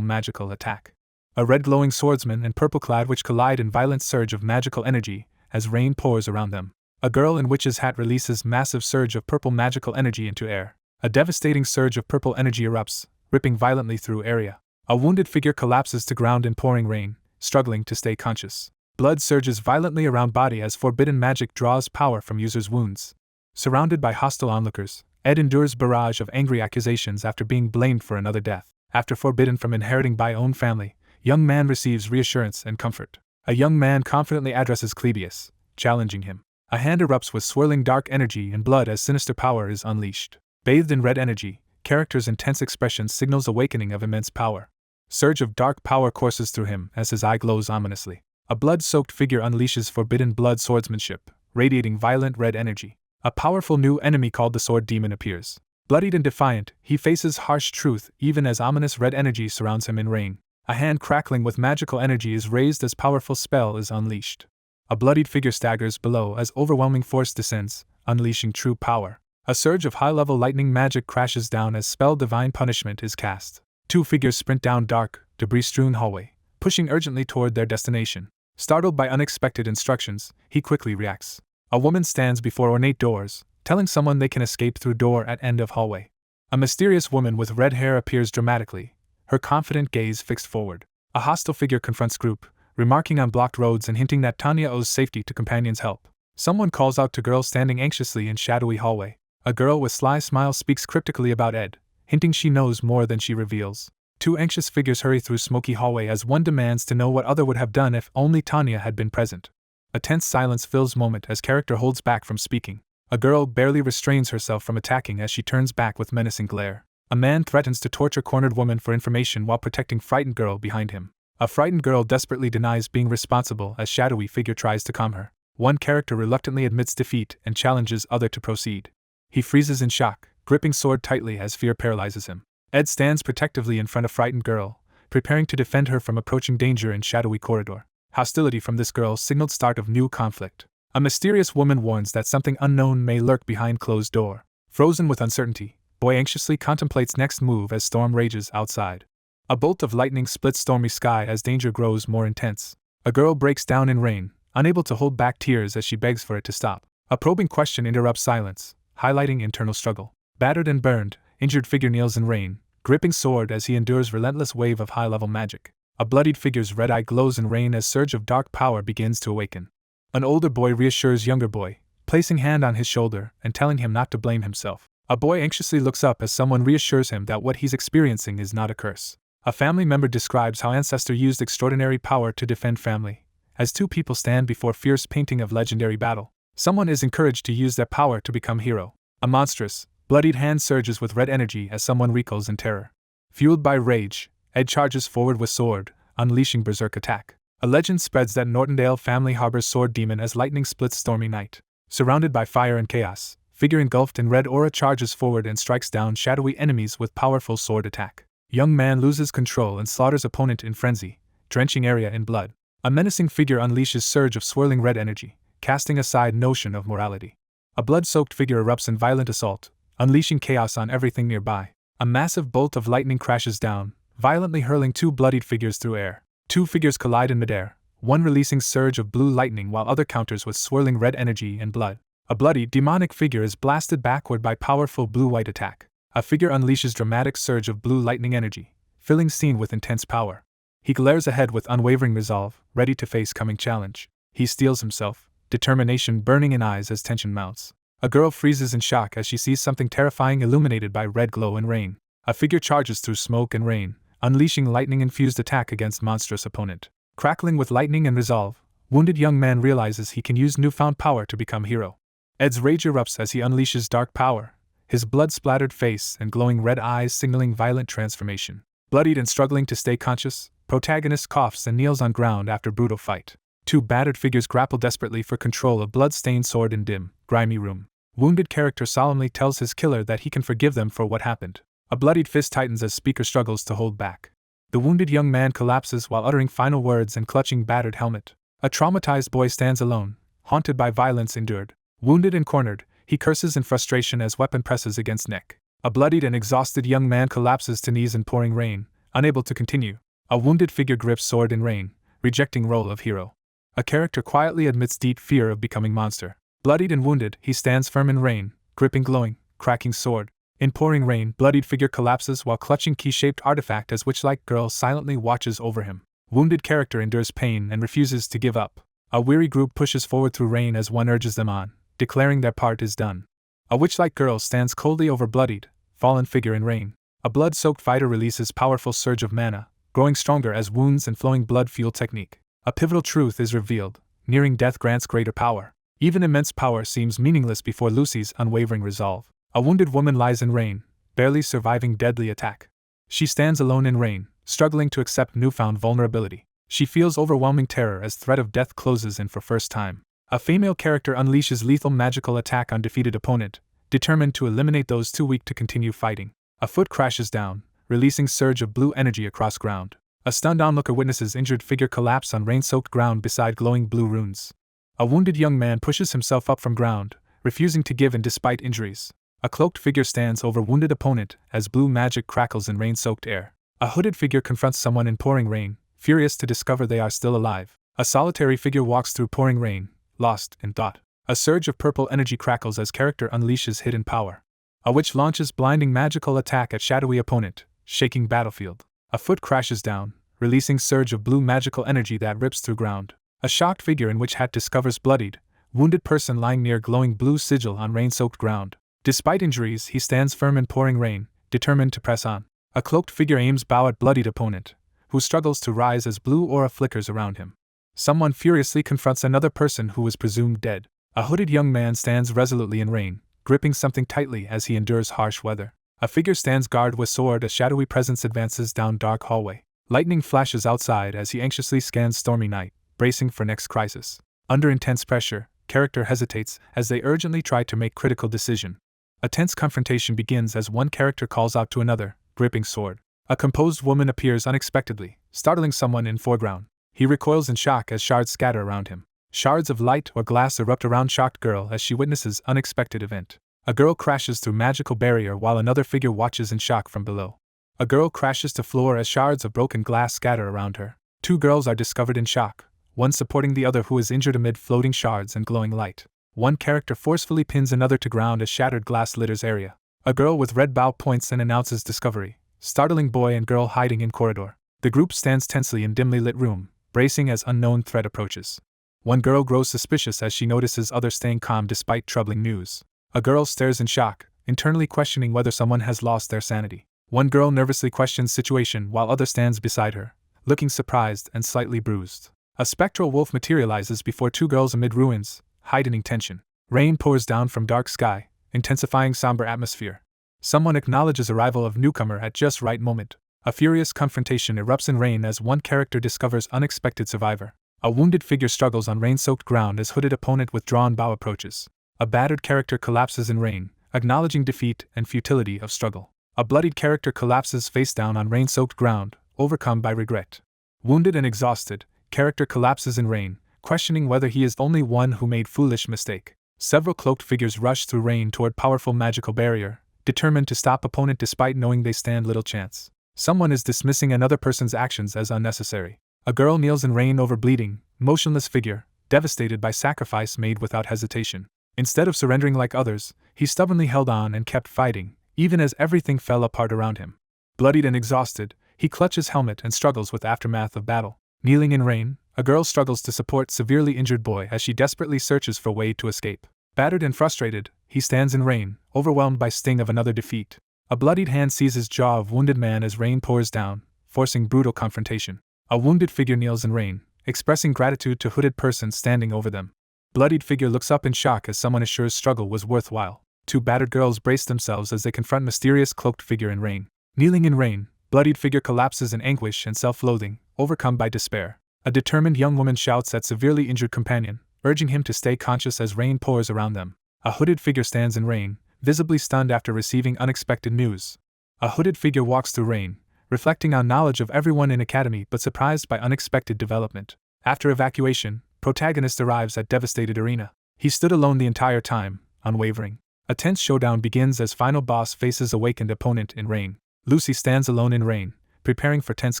magical attack. A red glowing swordsman and purple clad witch collide in violent surge of magical energy as rain pours around them. A girl in witch's hat releases massive surge of purple magical energy into air. A devastating surge of purple energy erupts, ripping violently through area. A wounded figure collapses to ground in pouring rain, struggling to stay conscious. Blood surges violently around body as forbidden magic draws power from user's wounds. Surrounded by hostile onlookers, Ed endures barrage of angry accusations after being blamed for another death. After forbidden from inheriting by own family, young man receives reassurance and comfort. A young man confidently addresses Clebius, challenging him. A hand erupts with swirling dark energy and blood as sinister power is unleashed. Bathed in red energy, character's intense expression signals awakening of immense power. Surge of dark power courses through him as his eye glows ominously. A blood-soaked figure unleashes forbidden blood swordsmanship, radiating violent red energy. A powerful new enemy called the Sword Demon appears. Bloodied and defiant, he faces harsh truth even as ominous red energy surrounds him in rain. A hand crackling with magical energy is raised as powerful spell is unleashed. A bloodied figure staggers below as overwhelming force descends, unleashing true power. A surge of high-level lightning magic crashes down as spell divine punishment is cast. Two figures sprint down dark, debris-strewn hallway, pushing urgently toward their destination. Startled by unexpected instructions, he quickly reacts. A woman stands before ornate doors, telling someone they can escape through door at end of hallway. A mysterious woman with red hair appears dramatically, her confident gaze fixed forward. A hostile figure confronts group, remarking on blocked roads and hinting that Tanya owes safety to companions' help. Someone calls out to girl standing anxiously in shadowy hallway. A girl with sly smile speaks cryptically about Ed, hinting she knows more than she reveals. Two anxious figures hurry through smoky hallway as one demands to know what other would have done if only Tanya had been present. A tense silence fills moment as character holds back from speaking. A girl barely restrains herself from attacking as she turns back with menacing glare. A man threatens to torture cornered woman for information while protecting frightened girl behind him. A frightened girl desperately denies being responsible as shadowy figure tries to calm her. One character reluctantly admits defeat and challenges other to proceed. He freezes in shock, gripping sword tightly as fear paralyzes him. Ed stands protectively in front of frightened girl, preparing to defend her from approaching danger in shadowy corridor. Hostility from this girl signaled start of new conflict. A mysterious woman warns that something unknown may lurk behind closed door. Frozen with uncertainty, boy anxiously contemplates next move as storm rages outside. A bolt of lightning splits stormy sky as danger grows more intense. A girl breaks down in rain, unable to hold back tears as she begs for it to stop. A probing question interrupts silence, highlighting internal struggle. Battered and burned, injured figure kneels in rain, gripping sword as he endures relentless wave of high-level magic. A bloodied figure's red eye glows in rain as surge of dark power begins to awaken. An older boy reassures younger boy, placing hand on his shoulder and telling him not to blame himself. A boy anxiously looks up as someone reassures him that what he's experiencing is not a curse. A family member describes how ancestor used extraordinary power to defend family. As two people stand before fierce painting of legendary battle, someone is encouraged to use their power to become hero. A monstrous, bloodied hand surges with red energy as someone recoils in terror. Fueled by rage, Ed charges forward with sword, unleashing berserk attack. A legend spreads that Nortondale family harbors sword demon as lightning splits stormy night. Surrounded by fire and chaos, figure engulfed in red aura charges forward and strikes down shadowy enemies with powerful sword attack. Young man loses control and slaughters opponent in frenzy, drenching area in blood. A menacing figure unleashes surge of swirling red energy, casting aside notion of morality. A blood-soaked figure erupts in violent assault, unleashing chaos on everything nearby. A massive bolt of lightning crashes down, violently hurling two bloodied figures through air. Two figures collide in midair, one releasing surge of blue lightning while other counters with swirling red energy and blood. A bloody, demonic figure is blasted backward by powerful blue-white attack. A figure unleashes dramatic surge of blue lightning energy, filling scene with intense power. He glares ahead with unwavering resolve, ready to face coming challenge. He steels himself, determination burning in eyes as tension mounts. A girl freezes in shock as she sees something terrifying illuminated by red glow and rain. A figure charges through smoke and rain, unleashing lightning-infused attack against monstrous opponent. Crackling with lightning and resolve, wounded young man realizes he can use newfound power to become hero. Ed's rage erupts as he unleashes dark power, his blood-splattered face and glowing red eyes signaling violent transformation. Bloodied and struggling to stay conscious, protagonist coughs and kneels on ground after brutal fight. Two battered figures grapple desperately for control of blood-stained sword in dim, grimy room. Wounded character solemnly tells his killer that he can forgive them for what happened. A bloodied fist tightens as speaker struggles to hold back. The wounded young man collapses while uttering final words and clutching battered helmet. A traumatized boy stands alone, haunted by violence endured. Wounded and cornered, he curses in frustration as weapon presses against neck. A bloodied and exhausted young man collapses to knees in pouring rain, unable to continue. A wounded figure grips sword in rain, rejecting role of hero. A character quietly admits deep fear of becoming monster. Bloodied and wounded, he stands firm in rain, gripping glowing, cracking sword. In pouring rain, bloodied figure collapses while clutching key-shaped artifact as witch-like girl silently watches over him. Wounded character endures pain and refuses to give up. A weary group pushes forward through rain as one urges them on, declaring their part is done. A witch-like girl stands coldly over bloodied, fallen figure in rain. A blood-soaked fighter releases powerful surge of mana, growing stronger as wounds and flowing blood fuel technique. A pivotal truth is revealed: nearing death grants greater power. Even immense power seems meaningless before Lucy's unwavering resolve. A wounded woman lies in rain, barely surviving deadly attack. She stands alone in rain, struggling to accept newfound vulnerability. She feels overwhelming terror as threat of death closes in for first time. A female character unleashes lethal magical attack on defeated opponent, determined to eliminate those too weak to continue fighting. A foot crashes down, releasing surge of blue energy across ground. A stunned onlooker witnesses injured figure collapse on rain-soaked ground beside glowing blue runes. A wounded young man pushes himself up from ground, refusing to give in despite injuries. A cloaked figure stands over wounded opponent as blue magic crackles in rain-soaked air. A hooded figure confronts someone in pouring rain, furious to discover they are still alive. A solitary figure walks through pouring rain, lost in thought. A surge of purple energy crackles as character unleashes hidden power. A witch launches blinding magical attack at shadowy opponent, shaking battlefield. A foot crashes down, releasing surge of blue magical energy that rips through ground. A shocked figure in witch hat discovers bloodied, wounded person lying near glowing blue sigil on rain-soaked ground. Despite injuries, he stands firm in pouring rain, determined to press on. A cloaked figure aims bow at bloodied opponent, who struggles to rise as blue aura flickers around him. Someone furiously confronts another person who is presumed dead. A hooded young man stands resolutely in rain, gripping something tightly as he endures harsh weather. A figure stands guard with sword as shadowy presence advances down dark hallway. Lightning flashes outside as he anxiously scans stormy night, bracing for next crisis. Under intense pressure, character hesitates as they urgently try to make critical decision. A tense confrontation begins as one character calls out to another, gripping sword. A composed woman appears unexpectedly, startling someone in foreground. He recoils in shock as shards scatter around him. Shards of light or glass erupt around shocked girl as she witnesses unexpected event. A girl crashes through magical barrier while another figure watches in shock from below. A girl crashes to floor as shards of broken glass scatter around her. Two girls are discovered in shock, one supporting the other who is injured amid floating shards and glowing light. One character forcefully pins another to ground as shattered glass litters area. A girl with red bow points and announces discovery, startling boy and girl hiding in corridor. The group stands tensely in dimly lit room, bracing as unknown threat approaches. One girl grows suspicious as she notices others staying calm despite troubling news. A girl stares in shock, internally questioning whether someone has lost their sanity. One girl nervously questions situation while other stands beside her, looking surprised and slightly bruised. A spectral wolf materializes before two girls amid ruins, heightening tension. Rain pours down from dark sky, intensifying somber atmosphere. Someone acknowledges arrival of newcomer at just right moment. A furious confrontation erupts in rain as one character discovers unexpected survivor. A wounded figure struggles on rain-soaked ground as hooded opponent with drawn bow approaches. A battered character collapses in rain, acknowledging defeat and futility of struggle. A bloodied character collapses face down on rain-soaked ground, overcome by regret. Wounded and exhausted, character collapses in rain, questioning whether he is only one who made foolish mistake. Several cloaked figures rush through rain toward powerful magical barrier, determined to stop opponent despite knowing they stand little chance. Someone is dismissing another person's actions as unnecessary. A girl kneels in rain over bleeding, motionless figure, devastated by sacrifice made without hesitation. Instead of surrendering like others, he stubbornly held on and kept fighting, even as everything fell apart around him. Bloodied and exhausted, he clutches helmet and struggles with aftermath of battle. Kneeling in rain, a girl struggles to support severely injured boy as she desperately searches for way to escape. Battered and frustrated, he stands in rain, overwhelmed by sting of another defeat. A bloodied hand seizes jaw of wounded man as rain pours down, forcing brutal confrontation. A wounded figure kneels in rain, expressing gratitude to hooded person standing over them. Bloodied figure looks up in shock as someone assures struggle was worthwhile. Two battered girls brace themselves as they confront mysterious cloaked figure in rain. Kneeling in rain, bloodied figure collapses in anguish and self-loathing, overcome by despair. A determined young woman shouts at severely injured companion, urging him to stay conscious as rain pours around them. A hooded figure stands in rain, visibly stunned after receiving unexpected news. A hooded figure walks through rain, reflecting on knowledge of everyone in academy but surprised by unexpected development. After evacuation, protagonist arrives at devastated arena. He stood alone the entire time, unwavering. A tense showdown begins as final boss faces awakened opponent in rain. Lucy stands alone in rain, preparing for tense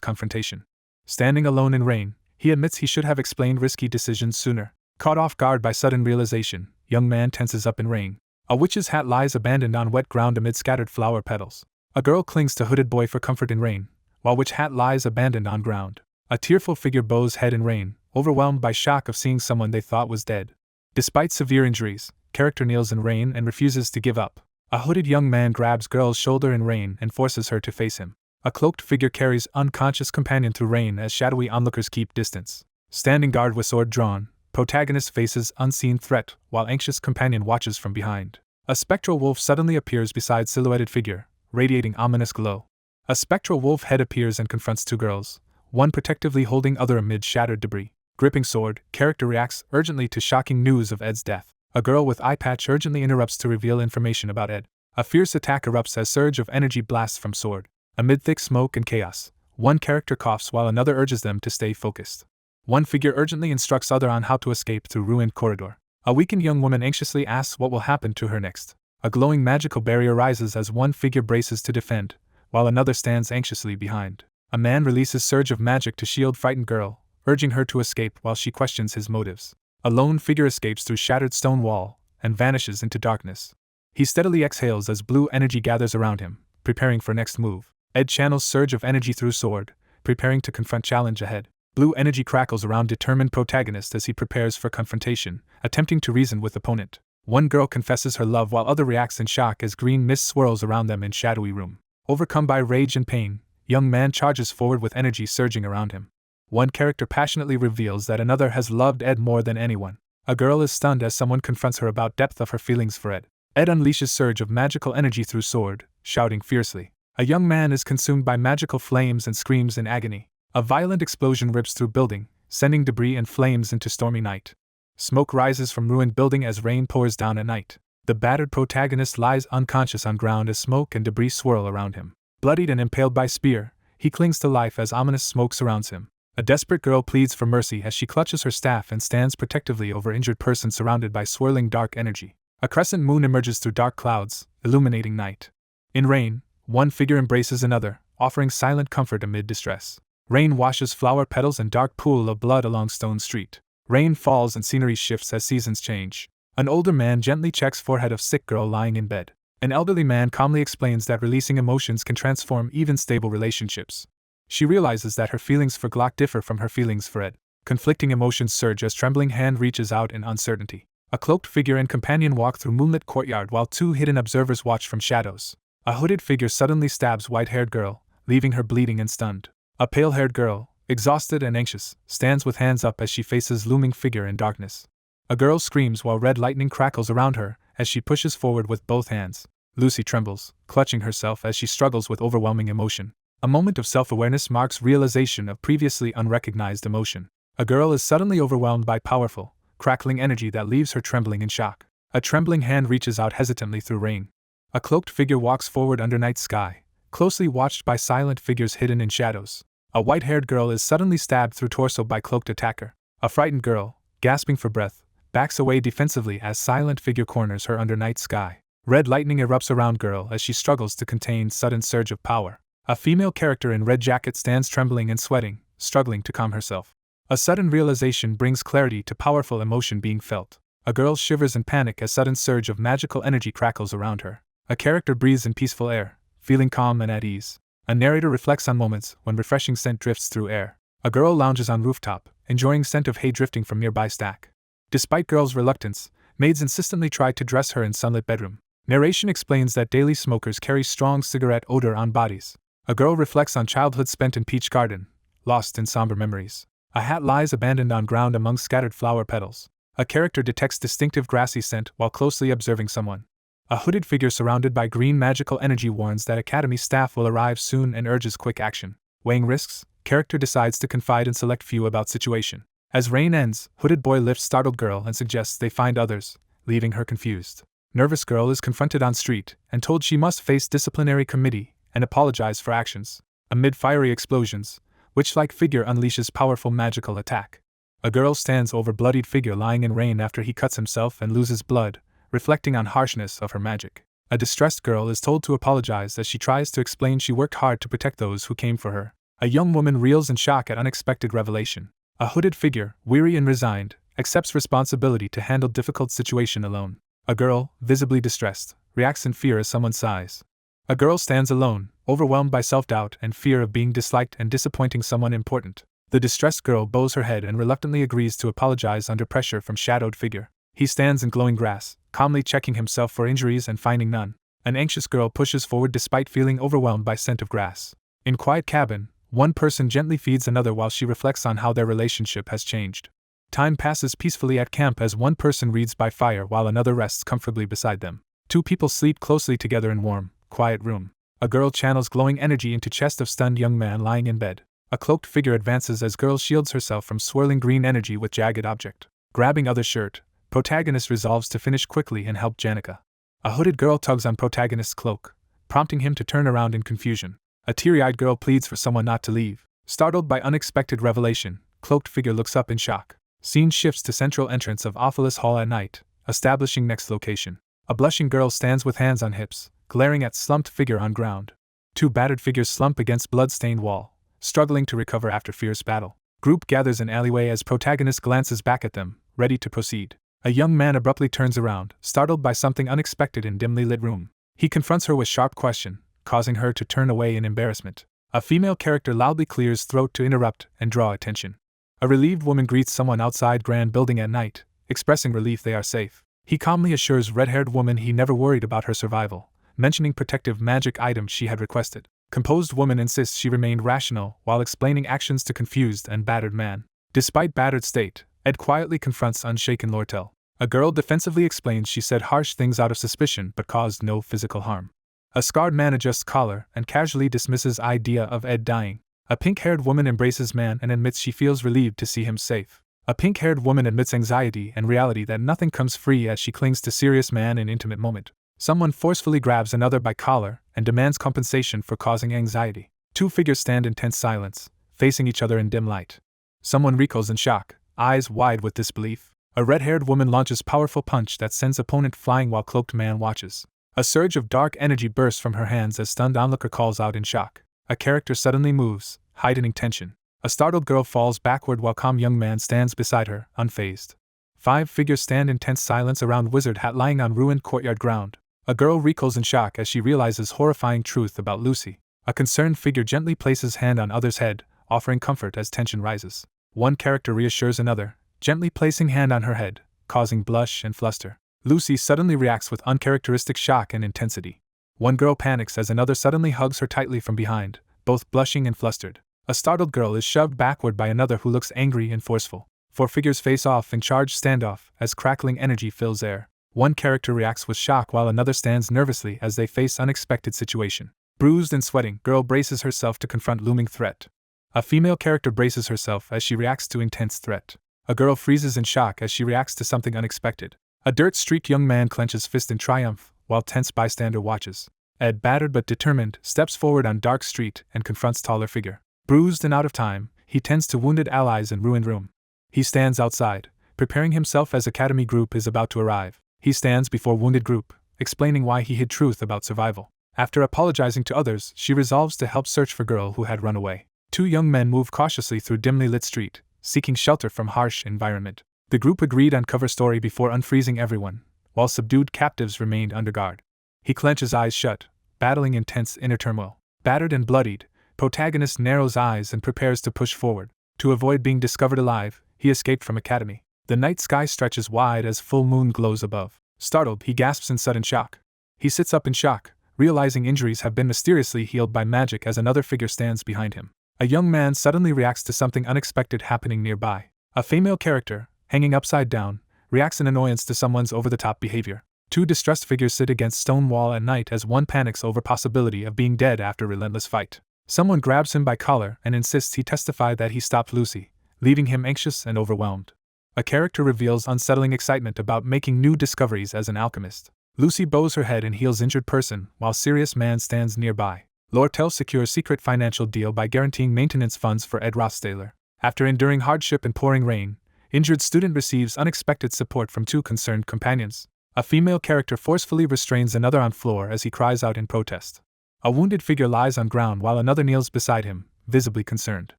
confrontation. Standing alone in rain, he admits he should have explained risky decisions sooner. Caught off guard by sudden realization, young man tenses up in rain. A witch's hat lies abandoned on wet ground amid scattered flower petals. A girl clings to hooded boy for comfort in rain, while witch hat lies abandoned on ground. A tearful figure bows head in rain, overwhelmed by shock of seeing someone they thought was dead. Despite severe injuries, character kneels in rain and refuses to give up. A hooded young man grabs girl's shoulder in rain and forces her to face him. A cloaked figure carries unconscious companion through rain as shadowy onlookers keep distance. Standing guard with sword drawn, protagonist faces unseen threat while anxious companion watches from behind. A spectral wolf suddenly appears beside silhouetted figure, radiating ominous glow. A spectral wolf head appears and confronts two girls, one protectively holding other amid shattered debris. Gripping sword, character reacts urgently to shocking news of Ed's death. A girl with eye patch urgently interrupts to reveal information about Ed. A fierce attack erupts as surge of energy blasts from sword. Amid thick smoke and chaos, one character coughs while another urges them to stay focused. One figure urgently instructs other on how to escape through ruined corridor. A weakened young woman anxiously asks what will happen to her next. A glowing magical barrier rises as one figure braces to defend, while another stands anxiously behind. A man releases surge of magic to shield frightened girl, urging her to escape while she questions his motives. A lone figure escapes through shattered stone wall and vanishes into darkness. He steadily exhales as blue energy gathers around him, preparing for next move. Ed channels surge of energy through sword, preparing to confront challenge ahead. Blue energy crackles around determined protagonist as he prepares for confrontation, attempting to reason with opponent. One girl confesses her love while other reacts in shock as green mist swirls around them in shadowy room. Overcome by rage and pain, young man charges forward with energy surging around him. One character passionately reveals that another has loved Ed more than anyone. A girl is stunned as someone confronts her about depth of her feelings for Ed. Ed unleashes surge of magical energy through sword, shouting fiercely. A young man is consumed by magical flames and screams in agony. A violent explosion rips through building, sending debris and flames into stormy night. Smoke rises from ruined building as rain pours down at night. The battered protagonist lies unconscious on ground as smoke and debris swirl around him. Bloodied and impaled by spear, he clings to life as ominous smoke surrounds him. A desperate girl pleads for mercy as she clutches her staff and stands protectively over injured person surrounded by swirling dark energy. A crescent moon emerges through dark clouds, illuminating night. In rain, one figure embraces another, offering silent comfort amid distress. Rain washes flower petals and dark pool of blood along stone street. Rain falls and scenery shifts as seasons change. An older man gently checks forehead of sick girl lying in bed. An elderly man calmly explains that releasing emotions can transform even stable relationships. She realizes that her feelings for Glock differ from her feelings for Ed. Conflicting emotions surge as trembling hand reaches out in uncertainty. A cloaked figure and companion walk through moonlit courtyard while two hidden observers watch from shadows. A hooded figure suddenly stabs white-haired girl, leaving her bleeding and stunned. A pale-haired girl, exhausted and anxious, stands with hands up as she faces looming figure in darkness. A girl screams while red lightning crackles around her as she pushes forward with both hands. Lucy trembles, clutching herself as she struggles with overwhelming emotion. A moment of self-awareness marks realization of previously unrecognized emotion. A girl is suddenly overwhelmed by powerful, crackling energy that leaves her trembling in shock. A trembling hand reaches out hesitantly through rain. A cloaked figure walks forward under night sky, closely watched by silent figures hidden in shadows. A white-haired girl is suddenly stabbed through torso by cloaked attacker. A frightened girl, gasping for breath, backs away defensively as silent figure corners her under night sky. Red lightning erupts around girl as she struggles to contain sudden surge of power. A female character in red jacket stands trembling and sweating, struggling to calm herself. A sudden realization brings clarity to powerful emotion being felt. A girl shivers in panic as sudden surge of magical energy crackles around her. A character breathes in peaceful air, feeling calm and at ease. A narrator reflects on moments when refreshing scent drifts through air. A girl lounges on rooftop, enjoying scent of hay drifting from nearby stack. Despite girl's reluctance, maids insistently try to dress her in sunlit bedroom. Narration explains that daily smokers carry strong cigarette odor on bodies. A girl reflects on childhood spent in peach garden, lost in somber memories. A hat lies abandoned on ground among scattered flower petals. A character detects distinctive grassy scent while closely observing someone. A hooded figure surrounded by green magical energy warns that academy staff will arrive soon and urges quick action. Weighing risks, character decides to confide in select few about situation. As rain ends, hooded boy lifts startled girl and suggests they find others, leaving her confused. Nervous girl is confronted on street and told she must face disciplinary committee and apologize for actions. Amid fiery explosions, witch-like figure unleashes powerful magical attack. A girl stands over bloodied figure lying in rain after he cuts himself and loses blood, reflecting on harshness of her magic. A distressed girl is told to apologize as she tries to explain she worked hard to protect those who came for her. A young woman reels in shock at unexpected revelation. A hooded figure, weary and resigned, accepts responsibility to handle difficult situation alone. A girl, visibly distressed, reacts in fear as someone sighs. A girl stands alone, overwhelmed by self-doubt and fear of being disliked and disappointing someone important. The distressed girl bows her head and reluctantly agrees to apologize under pressure from shadowed figure. He stands in glowing grass, calmly checking himself for injuries and finding none. An anxious girl pushes forward despite feeling overwhelmed by scent of grass. In quiet cabin, one person gently feeds another while she reflects on how their relationship has changed. Time passes peacefully at camp as one person reads by fire while another rests comfortably beside them. Two people sleep closely together in warm, quiet room. A girl channels glowing energy into chest of stunned young man lying in bed. A cloaked figure advances as girl shields herself from swirling green energy with jagged object. Grabbing other shirt, protagonist resolves to finish quickly and help Janica. A hooded girl tugs on protagonist's cloak, prompting him to turn around in confusion. A teary-eyed girl pleads for someone not to leave. Startled by unexpected revelation, cloaked figure looks up in shock. Scene shifts to central entrance of Ophelis Hall at night, establishing next location. A blushing girl stands with hands on hips, glaring at slumped figure on ground. Two battered figures slump against blood-stained wall, struggling to recover after fierce battle. Group gathers in alleyway as protagonist glances back at them, ready to proceed. A young man abruptly turns around, startled by something unexpected in dimly lit room. He confronts her with sharp question, causing her to turn away in embarrassment. A female character loudly clears throat to interrupt and draw attention. A relieved woman greets someone outside grand building at night, expressing relief they are safe. He calmly assures red-haired woman he never worried about her survival, mentioning protective magic items she had requested. Composed woman insists she remained rational while explaining actions to confused and battered man. Despite battered state, Ed quietly confronts unshaken Lortel. A girl defensively explains she said harsh things out of suspicion but caused no physical harm. A scarred man adjusts collar and casually dismisses idea of Ed dying. A pink-haired woman embraces man and admits she feels relieved to see him safe. A pink-haired woman admits anxiety and reality that nothing comes free as she clings to serious man in intimate moment. Someone forcefully grabs another by collar and demands compensation for causing anxiety. Two figures stand in tense silence, facing each other in dim light. Someone recoils in shock, eyes wide with disbelief. A red-haired woman launches powerful punch that sends opponent flying while cloaked man watches. A surge of dark energy bursts from her hands as stunned onlooker calls out in shock. A character suddenly moves, heightening tension. A startled girl falls backward while calm young man stands beside her, unfazed. Five figures stand in tense silence around wizard hat lying on ruined courtyard ground. A girl recoils in shock as she realizes horrifying truth about Lucy. A concerned figure gently places hand on other's head, offering comfort as tension rises. One character reassures another, gently placing hand on her head, causing blush and fluster. Lucy suddenly reacts with uncharacteristic shock and intensity. One girl panics as another suddenly hugs her tightly from behind, both blushing and flustered. A startled girl is shoved backward by another who looks angry and forceful. Four figures face off in charged standoff as crackling energy fills air. One character reacts with shock while another stands nervously as they face unexpected situation. Bruised and sweating, girl braces herself to confront looming threat. A female character braces herself as she reacts to intense threat. A girl freezes in shock as she reacts to something unexpected. A dirt-streaked young man clenches fist in triumph while tense bystander watches. Ed, battered but determined, steps forward on dark street and confronts taller figure. Bruised and out of time, he tends to wounded allies in ruined room. He stands outside, preparing himself as academy group is about to arrive. He stands before wounded group, explaining why he hid truth about survival. After apologizing to others, she resolves to help search for girl who had run away. Two young men move cautiously through dimly lit street, seeking shelter from harsh environment. The group agreed on cover story before unfreezing everyone, while subdued captives remained under guard. He clenches eyes shut, battling intense inner turmoil. Battered and bloodied, protagonist narrows eyes and prepares to push forward. To avoid being discovered alive, he escaped from academy. The night sky stretches wide as full moon glows above. Startled, he gasps in sudden shock. He sits up in shock, realizing injuries have been mysteriously healed by magic as another figure stands behind him. A young man suddenly reacts to something unexpected happening nearby. A female character, hanging upside down, reacts in annoyance to someone's over-the-top behavior. Two distressed figures sit against stone wall at night as one panics over possibility of being dead after relentless fight. Someone grabs him by collar and insists he testify that he stopped Lucy, leaving him anxious and overwhelmed. A character reveals unsettling excitement about making new discoveries as an alchemist. Lucy bows her head and heals injured person while serious man stands nearby. Lortel secures secret financial deal by guaranteeing maintenance funds for Ed Rothstaler. After enduring hardship and pouring rain, injured student receives unexpected support from two concerned companions. A female character forcefully restrains another on floor as he cries out in protest. A wounded figure lies on ground while another kneels beside him, visibly concerned.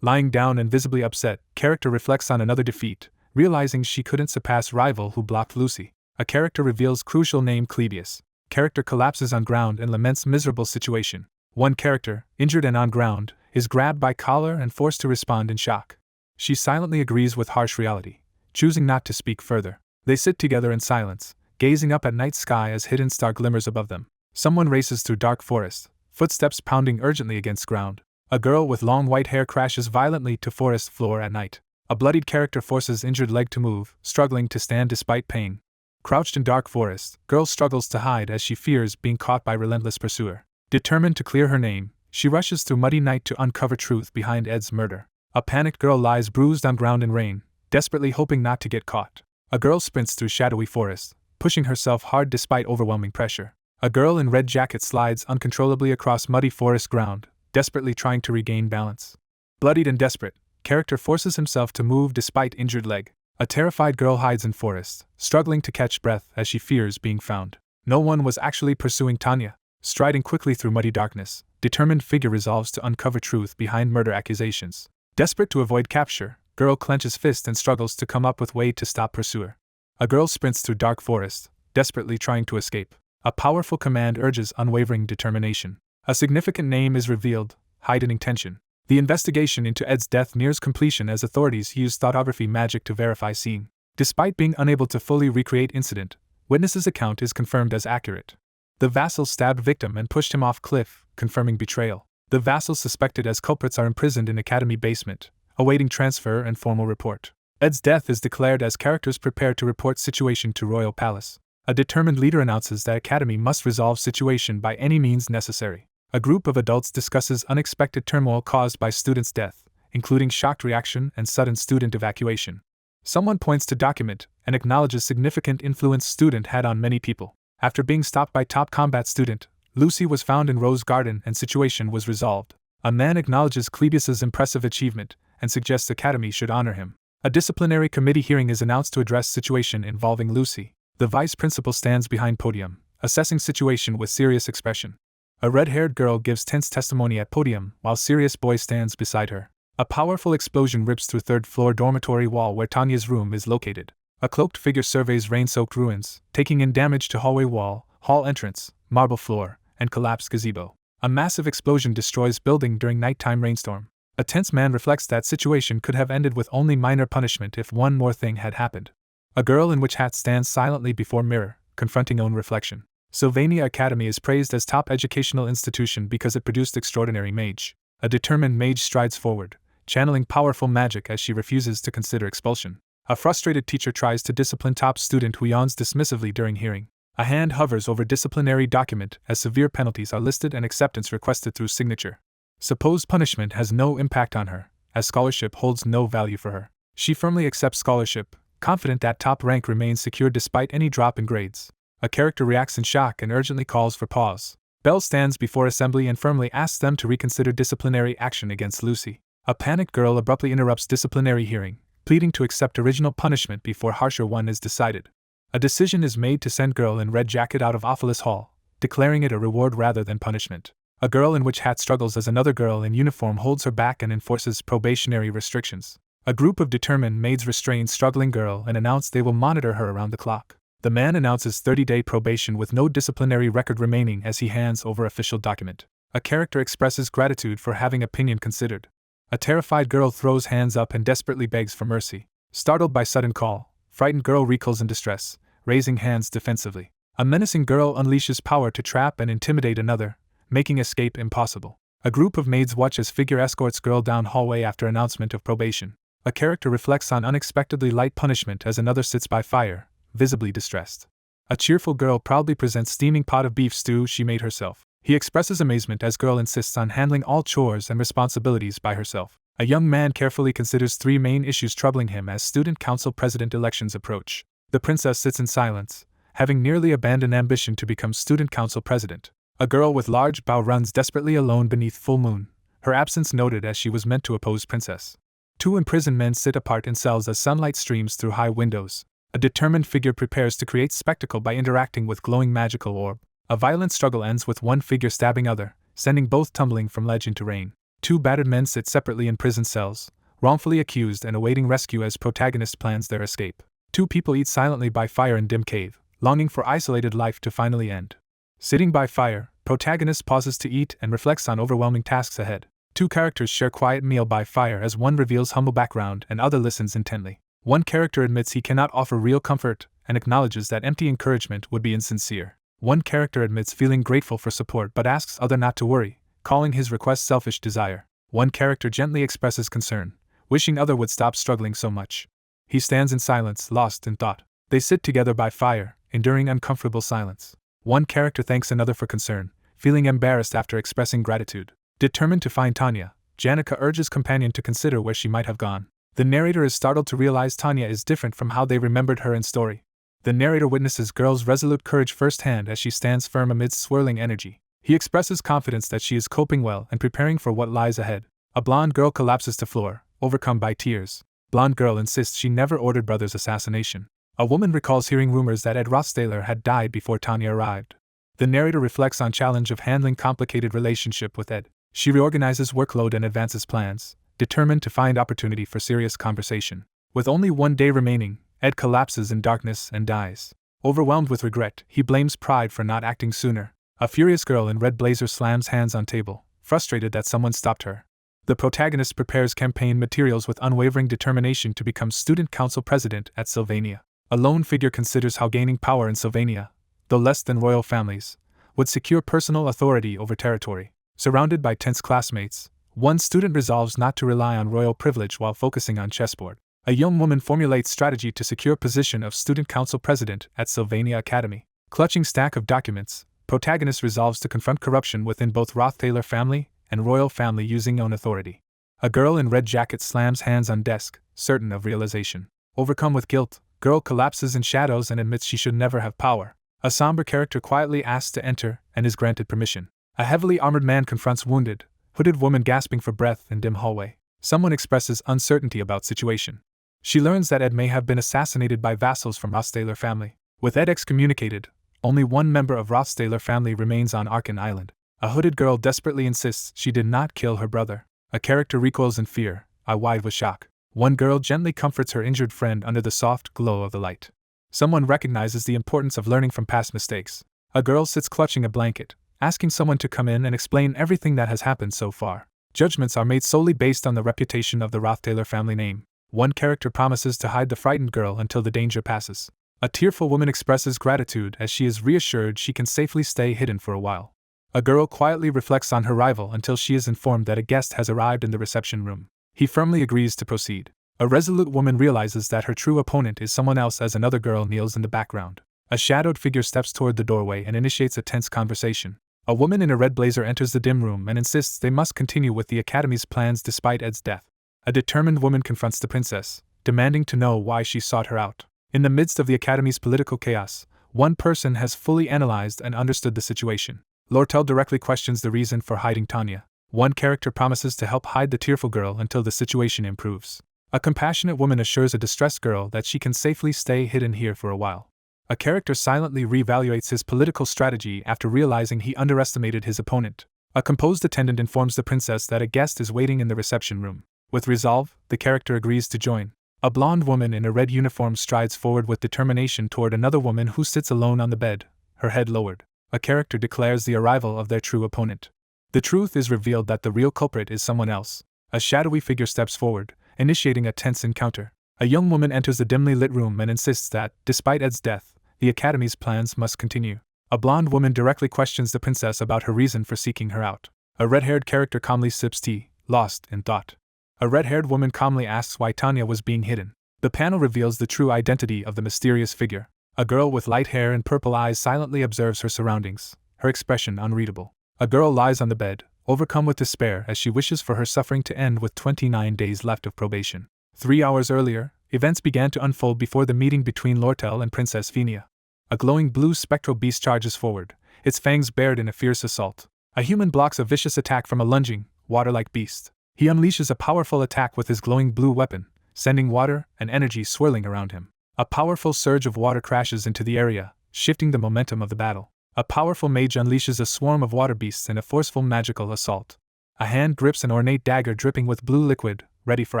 Lying down and visibly upset, character reflects on another defeat, realizing she couldn't surpass rival who blocked Lucy. A character reveals crucial name Clebius. Character collapses on ground and laments miserable situation. One character, injured and on ground, is grabbed by collar and forced to respond in shock. She silently agrees with harsh reality, choosing not to speak further. They sit together in silence, gazing up at night sky as hidden star glimmers above them. Someone races through dark forest, footsteps pounding urgently against ground. A girl with long white hair crashes violently to forest floor at night. A bloodied character forces injured leg to move, struggling to stand despite pain. Crouched in dark forest, girl struggles to hide as she fears being caught by relentless pursuer. Determined to clear her name, She rushes through muddy night to uncover truth behind Ed's murder. A panicked girl lies bruised on ground in rain, desperately hoping not to get caught. A girl sprints through shadowy forests, pushing herself hard despite overwhelming pressure. A girl in red jacket slides uncontrollably across muddy forest ground, desperately trying to regain balance. Bloodied and desperate, character forces himself to move despite injured leg. A terrified girl hides in forest, struggling to catch breath as she fears being found. No one was actually pursuing Tanya. Striding quickly through muddy darkness, determined figure resolves to uncover truth behind murder accusations. Desperate to avoid capture, girl clenches fist and struggles to come up with way to stop pursuer. A girl sprints through dark forest, desperately trying to escape. A powerful command urges unwavering determination. A significant name is revealed, heightening tension. The investigation into Ed's death nears completion as authorities use thoughtography magic to verify scene. Despite being unable to fully recreate incident, witnesses' account is confirmed as accurate. The vassal stabbed victim and pushed him off cliff, confirming betrayal. The vassals suspected as culprits are imprisoned in academy basement, awaiting transfer and formal report. Ed's death is declared as characters prepare to report situation to royal palace. A determined leader announces that academy must resolve situation by any means necessary. A group of adults discusses unexpected turmoil caused by student's death, including shocked reaction and sudden student evacuation. Someone points to document and acknowledges significant influence student had on many people. After being stopped by top combat student, Lucy was found in Rose Garden and situation was resolved. A man acknowledges Clebius's impressive achievement and suggests academy should honor him. A disciplinary committee hearing is announced to address situation involving Lucy. The vice principal stands behind podium, assessing situation with serious expression. A red-haired girl gives tense testimony at podium while serious boy stands beside her. A powerful explosion rips through third-floor dormitory wall where Tanya's room is located. A cloaked figure surveys rain-soaked ruins, taking in damage to hallway wall, hall entrance, marble floor, and collapsed gazebo. A massive explosion destroys building during nighttime rainstorm. A tense man reflects that situation could have ended with only minor punishment if one more thing had happened. A girl in witch hat stands silently before mirror, confronting own reflection. Sylvania Academy is praised as top educational institution because it produced extraordinary mage. A determined mage strides forward, channeling powerful magic as she refuses to consider expulsion. A frustrated teacher tries to discipline top student who yawns dismissively during hearing. A hand hovers over disciplinary document as severe penalties are listed and acceptance requested through signature. Supposed punishment has no impact on her, as scholarship holds no value for her. She firmly accepts scholarship, confident that top rank remains secure despite any drop in grades. A character reacts in shock and urgently calls for pause. Belle stands before assembly and firmly asks them to reconsider disciplinary action against Lucy. A panicked girl abruptly interrupts disciplinary hearing, pleading to accept original punishment before harsher one is decided. A decision is made to send girl in red jacket out of Ophilus Hall, declaring it a reward rather than punishment. A girl in witch hat struggles as another girl in uniform holds her back and enforces probationary restrictions. A group of determined maids restrain struggling girl and announce they will monitor her around the clock. The man announces 30-day probation with no disciplinary record remaining as he hands over official document. A character expresses gratitude for having opinion considered. A terrified girl throws hands up and desperately begs for mercy. Startled by sudden call, frightened girl recoils in distress, raising hands defensively. A menacing girl unleashes power to trap and intimidate another, making escape impossible. A group of maids watch as figure escorts girl down hallway after announcement of probation. A character reflects on unexpectedly light punishment as another sits by fire, visibly distressed. A cheerful girl proudly presents steaming pot of beef stew she made herself. He expresses amazement as girl insists on handling all chores and responsibilities by herself. A young man carefully considers three main issues troubling him as student council president elections approach. The princess sits in silence, having nearly abandoned ambition to become student council president. A girl with large bow runs desperately alone beneath full moon, her absence noted as she was meant to oppose princess. Two imprisoned men sit apart in cells as sunlight streams through high windows. A determined figure prepares to create spectacle by interacting with glowing magical orb. A violent struggle ends with one figure stabbing other, sending both tumbling from ledge into rain. Two battered men sit separately in prison cells, wrongfully accused and awaiting rescue as protagonist plans their escape. Two people eat silently by fire in dim cave, longing for isolated life to finally end. Sitting by fire, protagonist pauses to eat and reflects on overwhelming tasks ahead. Two characters share quiet meal by fire as one reveals humble background and other listens intently. One character admits he cannot offer real comfort and acknowledges that empty encouragement would be insincere. One character admits feeling grateful for support but asks other not to worry, calling his request selfish desire. One character gently expresses concern, wishing other would stop struggling so much. He stands in silence, lost in thought. They sit together by fire, enduring uncomfortable silence. One character thanks another for concern, feeling embarrassed after expressing gratitude. Determined to find Tanya, Janica urges companion to consider where she might have gone. The narrator is startled to realize Tanya is different from how they remembered her in story. The narrator witnesses girl's resolute courage firsthand as she stands firm amidst swirling energy. He expresses confidence that she is coping well and preparing for what lies ahead. A blonde girl collapses to floor, overcome by tears. Blonde girl insists she never ordered brother's assassination. A woman recalls hearing rumors that Ed Rothstaler had died before Tanya arrived. The narrator reflects on challenge of handling complicated relationship with Ed. She reorganizes workload and advances plans, determined to find opportunity for serious conversation. With only one day remaining, Ed collapses in darkness and dies. Overwhelmed with regret, he blames pride for not acting sooner. A furious girl in red blazer slams hands on table, frustrated that someone stopped her. The protagonist prepares campaign materials with unwavering determination to become student council president at Sylvania. A lone figure considers how gaining power in Sylvania, though less than royal families, would secure personal authority over territory. Surrounded by tense classmates, one student resolves not to rely on royal privilege while focusing on chessboard. A young woman formulates strategy to secure position of student council president at Sylvania Academy. Clutching stack of documents, protagonist resolves to confront corruption within both Rothtaler family and royal family using own authority. A girl in red jacket slams hands on desk, certain of realization. Overcome with guilt, girl collapses in shadows and admits she should never have power. A somber character quietly asks to enter and is granted permission. A heavily armored man confronts wounded, hooded woman gasping for breath in dim hallway. Someone expresses uncertainty about situation. She learns that Ed may have been assassinated by vassals from Rothstaler family. With Ed excommunicated, only one member of Rothstaler family remains on Arkan Island. A hooded girl desperately insists she did not kill her brother. A character recoils in fear, eye-wide with shock. One girl gently comforts her injured friend under the soft glow of the light. Someone recognizes the importance of learning from past mistakes. A girl sits clutching a blanket, asking someone to come in and explain everything that has happened so far. Judgments are made solely based on the reputation of the Rothtaler family name. One character promises to hide the frightened girl until the danger passes. A tearful woman expresses gratitude as she is reassured she can safely stay hidden for a while. A girl quietly reflects on her rival until she is informed that a guest has arrived in the reception room. He firmly agrees to proceed. A resolute woman realizes that her true opponent is someone else as another girl kneels in the background. A shadowed figure steps toward the doorway and initiates a tense conversation. A woman in a red blazer enters the dim room and insists they must continue with the Academy's plans despite Ed's death. A determined woman confronts the princess, demanding to know why she sought her out. In the midst of the Academy's political chaos, one person has fully analyzed and understood the situation. Lortel directly questions the reason for hiding Tanya. One character promises to help hide the tearful girl until the situation improves. A compassionate woman assures a distressed girl that she can safely stay hidden here for a while. A character silently reevaluates his political strategy after realizing he underestimated his opponent. A composed attendant informs the princess that a guest is waiting in the reception room. With resolve, the character agrees to join. A blonde woman in a red uniform strides forward with determination toward another woman who sits alone on the bed, her head lowered. A character declares the arrival of their true opponent. The truth is revealed that the real culprit is someone else. A shadowy figure steps forward, initiating a tense encounter. A young woman enters the dimly lit room and insists that, despite Ed's death, the Academy's plans must continue. A blonde woman directly questions the princess about her reason for seeking her out. A red-haired character calmly sips tea, lost in thought. A red-haired woman calmly asks why Tanya was being hidden. The panel reveals the true identity of the mysterious figure. A girl with light hair and purple eyes silently observes her surroundings, her expression unreadable. A girl lies on the bed, overcome with despair as she wishes for her suffering to end with 29 days left of probation. 3 hours earlier, events began to unfold before the meeting between Lortel and Princess Venia. A glowing blue spectral beast charges forward, its fangs bared in a fierce assault. A human blocks a vicious attack from a lunging, water-like beast. He unleashes a powerful attack with his glowing blue weapon, sending water and energy swirling around him. A powerful surge of water crashes into the area, shifting the momentum of the battle. A powerful mage unleashes a swarm of water beasts in a forceful magical assault. A hand grips an ornate dagger dripping with blue liquid, ready for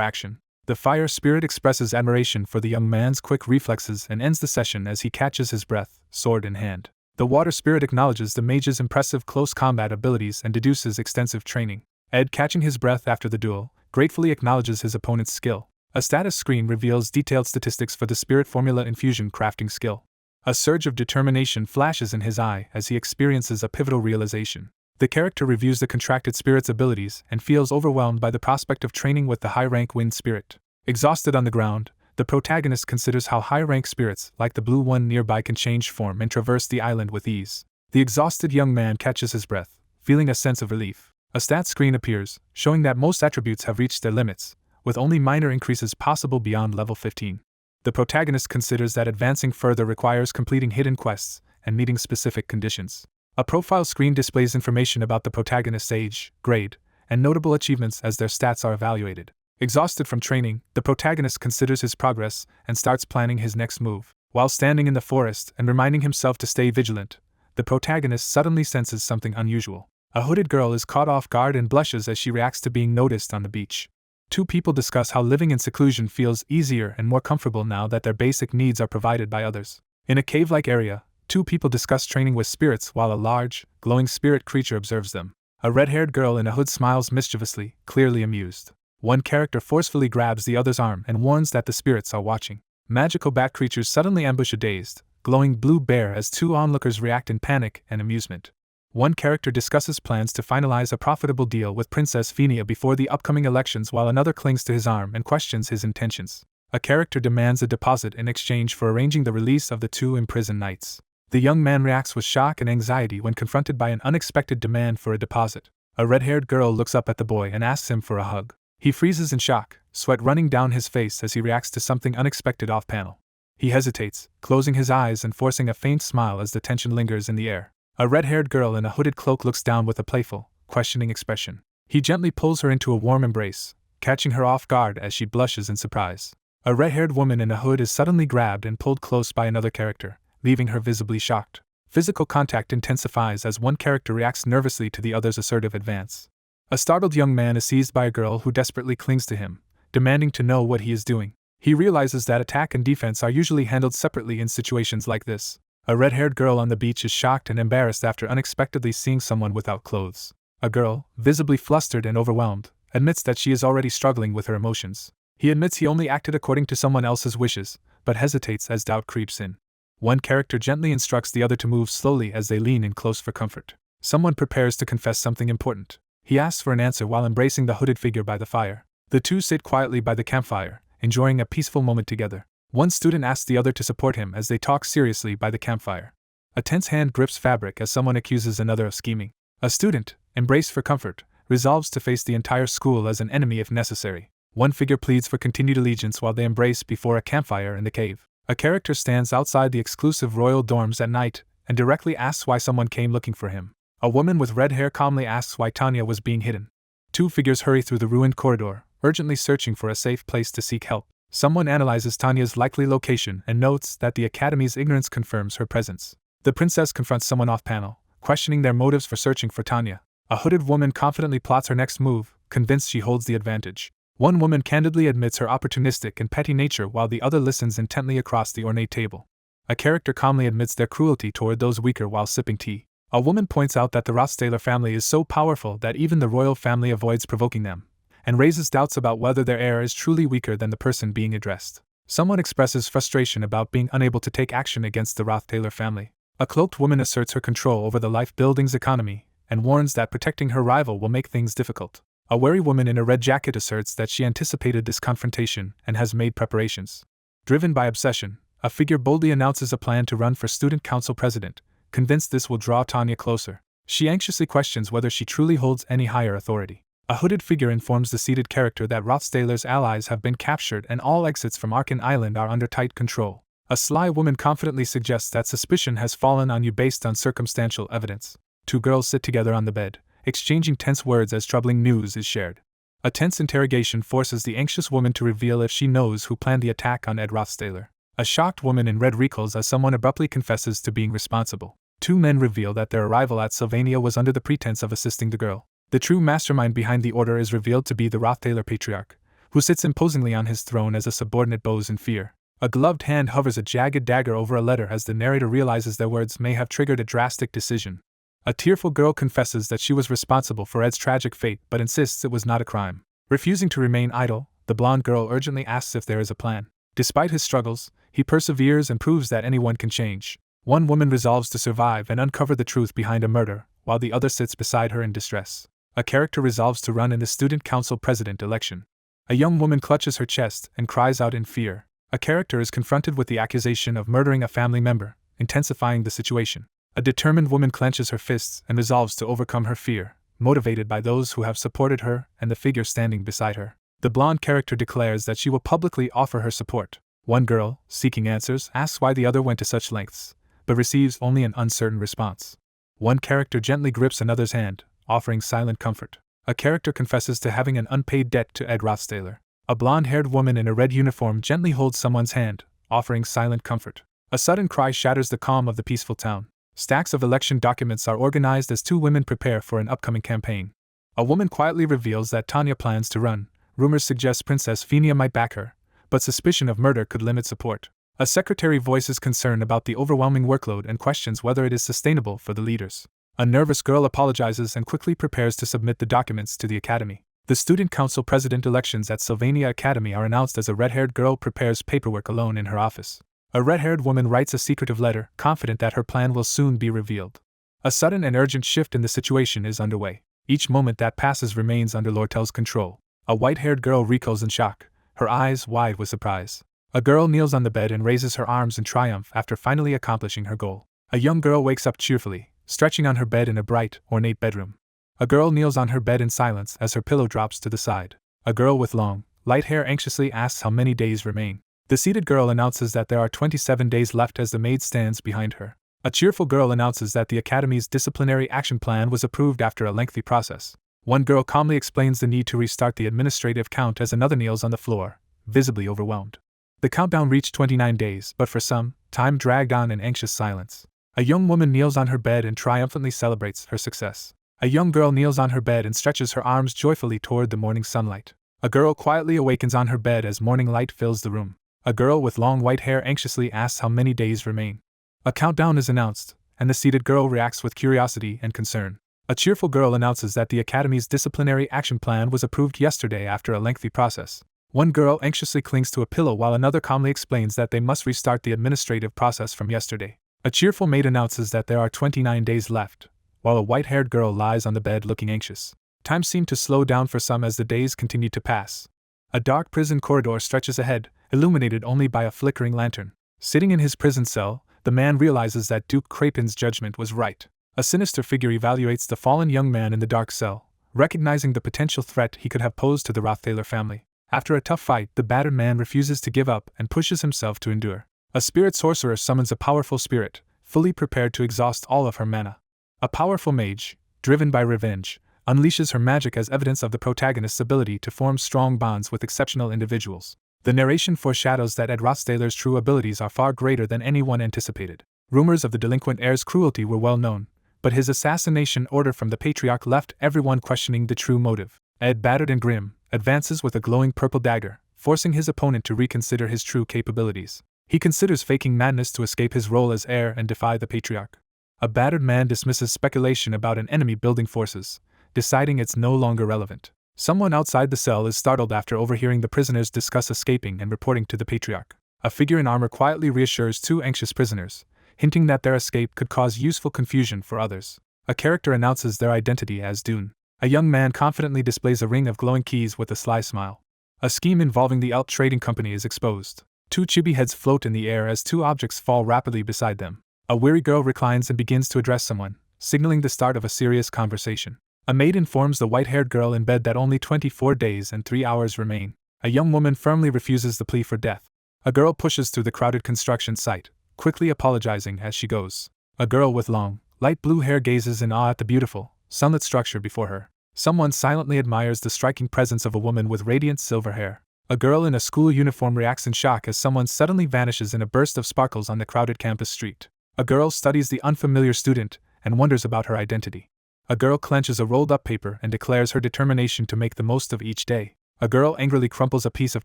action. The fire spirit expresses admiration for the young man's quick reflexes and ends the session as he catches his breath, sword in hand. The water spirit acknowledges the mage's impressive close combat abilities and deduces extensive training. Ed, catching his breath after the duel, gratefully acknowledges his opponent's skill. A status screen reveals detailed statistics for the spirit formula infusion crafting skill. A surge of determination flashes in his eye as he experiences a pivotal realization. The character reviews the contracted spirit's abilities and feels overwhelmed by the prospect of training with the high-rank wind spirit. Exhausted on the ground, the protagonist considers how high-rank spirits, like the blue one nearby, can change form and traverse the island with ease. The exhausted young man catches his breath, feeling a sense of relief. A stat screen appears, showing that most attributes have reached their limits, with only minor increases possible beyond level 15. The protagonist considers that advancing further requires completing hidden quests and meeting specific conditions. A profile screen displays information about the protagonist's age, grade, and notable achievements as their stats are evaluated. Exhausted from training, the protagonist considers his progress and starts planning his next move. While standing in the forest and reminding himself to stay vigilant, the protagonist suddenly senses something unusual. A hooded girl is caught off guard and blushes as she reacts to being noticed on the beach. Two people discuss how living in seclusion feels easier and more comfortable now that their basic needs are provided by others. In a cave-like area, two people discuss training with spirits while a large, glowing spirit creature observes them. A red-haired girl in a hood smiles mischievously, clearly amused. One character forcefully grabs the other's arm and warns that the spirits are watching. Magical bat creatures suddenly ambush a dazed, glowing blue bear as two onlookers react in panic and amusement. One character discusses plans to finalize a profitable deal with Princess Phinia before the upcoming elections while another clings to his arm and questions his intentions. A character demands a deposit in exchange for arranging the release of the two imprisoned knights. The young man reacts with shock and anxiety when confronted by an unexpected demand for a deposit. A red-haired girl looks up at the boy and asks him for a hug. He freezes in shock, sweat running down his face as he reacts to something unexpected off-panel. He hesitates, closing his eyes and forcing a faint smile as the tension lingers in the air. A red-haired girl in a hooded cloak looks down with a playful, questioning expression. He gently pulls her into a warm embrace, catching her off guard as she blushes in surprise. A red-haired woman in a hood is suddenly grabbed and pulled close by another character, leaving her visibly shocked. Physical contact intensifies as one character reacts nervously to the other's assertive advance. A startled young man is seized by a girl who desperately clings to him, demanding to know what he is doing. He realizes that attack and defense are usually handled separately in situations like this. A red-haired girl on the beach is shocked and embarrassed after unexpectedly seeing someone without clothes. A girl, visibly flustered and overwhelmed, admits that she is already struggling with her emotions. He admits he only acted according to someone else's wishes, but hesitates as doubt creeps in. One character gently instructs the other to move slowly as they lean in close for comfort. Someone prepares to confess something important. He asks for an answer while embracing the hooded figure by the fire. The two sit quietly by the campfire, enjoying a peaceful moment together. One student asks the other to support him as they talk seriously by the campfire. A tense hand grips fabric as someone accuses another of scheming. A student, embraced for comfort, resolves to face the entire school as an enemy if necessary. One figure pleads for continued allegiance while they embrace before a campfire in the cave. A character stands outside the exclusive royal dorms at night and directly asks why someone came looking for him. A woman with red hair calmly asks why Tanya was being hidden. Two figures hurry through the ruined corridor, urgently searching for a safe place to seek help. Someone analyzes Tanya's likely location and notes that the Academy's ignorance confirms her presence. The princess confronts someone off-panel, questioning their motives for searching for Tanya. A hooded woman confidently plots her next move, convinced she holds the advantage. One woman candidly admits her opportunistic and petty nature while the other listens intently across the ornate table. A character calmly admits their cruelty toward those weaker while sipping tea. A woman points out that the Rothstaler family is so powerful that even the royal family avoids provoking them, and raises doubts about whether their heir is truly weaker than the person being addressed. Someone expresses frustration about being unable to take action against the Rothtaler family. A cloaked woman asserts her control over the life building's economy, and warns that protecting her rival will make things difficult. A wary woman in a red jacket asserts that she anticipated this confrontation and has made preparations. Driven by obsession, a figure boldly announces a plan to run for student council president, convinced this will draw Tanya closer. She anxiously questions whether she truly holds any higher authority. A hooded figure informs the seated character that Rothstaler's allies have been captured and all exits from Arkan Island are under tight control. A sly woman confidently suggests that suspicion has fallen on you based on circumstantial evidence. Two girls sit together on the bed, exchanging tense words as troubling news is shared. A tense interrogation forces the anxious woman to reveal if she knows who planned the attack on Ed Rothstaler. A shocked woman in red recoils as someone abruptly confesses to being responsible. Two men reveal that their arrival at Sylvania was under the pretense of assisting the girl. The true mastermind behind the order is revealed to be the Rothtaler patriarch, who sits imposingly on his throne as a subordinate bows in fear. A gloved hand hovers a jagged dagger over a letter as the narrator realizes their words may have triggered a drastic decision. A tearful girl confesses that she was responsible for Ed's tragic fate but insists it was not a crime. Refusing to remain idle, the blonde girl urgently asks if there is a plan. Despite his struggles, he perseveres and proves that anyone can change. One woman resolves to survive and uncover the truth behind a murder, while the other sits beside her in distress. A character resolves to run in the student council president election. A young woman clutches her chest and cries out in fear. A character is confronted with the accusation of murdering a family member, intensifying the situation. A determined woman clenches her fists and resolves to overcome her fear, motivated by those who have supported her and the figure standing beside her. The blonde character declares that she will publicly offer her support. One girl, seeking answers, asks why the other went to such lengths, but receives only an uncertain response. One character gently grips another's hand, offering silent comfort. A character confesses to having an unpaid debt to Ed Rothstaler. A blonde-haired woman in a red uniform gently holds someone's hand, offering silent comfort. A sudden cry shatters the calm of the peaceful town. Stacks of election documents are organized as two women prepare for an upcoming campaign. A woman quietly reveals that Tanya plans to run. Rumors suggest Princess Fenia might back her, but suspicion of murder could limit support. A secretary voices concern about the overwhelming workload and questions whether it is sustainable for the leaders. A nervous girl apologizes and quickly prepares to submit the documents to the academy. The student council president elections at Sylvania Academy are announced as a red-haired girl prepares paperwork alone in her office. A red-haired woman writes a secretive letter, confident that her plan will soon be revealed. A sudden and urgent shift in the situation is underway. Each moment that passes remains under Lortel's control. A white-haired girl recoils in shock, her eyes wide with surprise. A girl kneels on the bed and raises her arms in triumph after finally accomplishing her goal. A young girl wakes up cheerfully, stretching on her bed in a bright, ornate bedroom. A girl kneels on her bed in silence as her pillow drops to the side. A girl with long, light hair anxiously asks how many days remain. The seated girl announces that there are 27 days left as the maid stands behind her. A cheerful girl announces that the Academy's disciplinary action plan was approved after a lengthy process. One girl calmly explains the need to restart the administrative count as another kneels on the floor, visibly overwhelmed. The countdown reached 29 days, but for some, time dragged on in anxious silence. A young woman kneels on her bed and triumphantly celebrates her success. A young girl kneels on her bed and stretches her arms joyfully toward the morning sunlight. A girl quietly awakens on her bed as morning light fills the room. A girl with long white hair anxiously asks how many days remain. A countdown is announced, and the seated girl reacts with curiosity and concern. A cheerful girl announces that the Academy's disciplinary action plan was approved yesterday after a lengthy process. One girl anxiously clings to a pillow while another calmly explains that they must restart the administrative process from yesterday. A cheerful maid announces that there are 29 days left, while a white-haired girl lies on the bed looking anxious. Time seemed to slow down for some as the days continued to pass. A dark prison corridor stretches ahead, illuminated only by a flickering lantern. Sitting in his prison cell, the man realizes that Duke Crapin's judgment was right. A sinister figure evaluates the fallen young man in the dark cell, recognizing the potential threat he could have posed to the Rothtaler family. After a tough fight, the battered man refuses to give up and pushes himself to endure. A spirit sorcerer summons a powerful spirit, fully prepared to exhaust all of her mana. A powerful mage, driven by revenge, unleashes her magic as evidence of the protagonist's ability to form strong bonds with exceptional individuals. The narration foreshadows that Ed Rothstaler's true abilities are far greater than anyone anticipated. Rumors of the delinquent heir's cruelty were well known, but his assassination order from the Patriarch left everyone questioning the true motive. Ed, battered and grim, advances with a glowing purple dagger, forcing his opponent to reconsider his true capabilities. He considers faking madness to escape his role as heir and defy the Patriarch. A battered man dismisses speculation about an enemy building forces, deciding it's no longer relevant. Someone outside the cell is startled after overhearing the prisoners discuss escaping and reporting to the Patriarch. A figure in armor quietly reassures two anxious prisoners, hinting that their escape could cause useful confusion for others. A character announces their identity as Dune. A young man confidently displays a ring of glowing keys with a sly smile. A scheme involving the Alt Trading Company is exposed. Two chibi heads float in the air as two objects fall rapidly beside them. A weary girl reclines and begins to address someone, signaling the start of a serious conversation. A maid informs the white-haired girl in bed that only 24 days and 3 hours remain. A young woman firmly refuses the plea for death. A girl pushes through the crowded construction site, quickly apologizing as she goes. A girl with long, light blue hair gazes in awe at the beautiful, sunlit structure before her. Someone silently admires the striking presence of a woman with radiant silver hair. A girl in a school uniform reacts in shock as someone suddenly vanishes in a burst of sparkles on the crowded campus street. A girl studies the unfamiliar student and wonders about her identity. A girl clenches a rolled-up paper and declares her determination to make the most of each day. A girl angrily crumples a piece of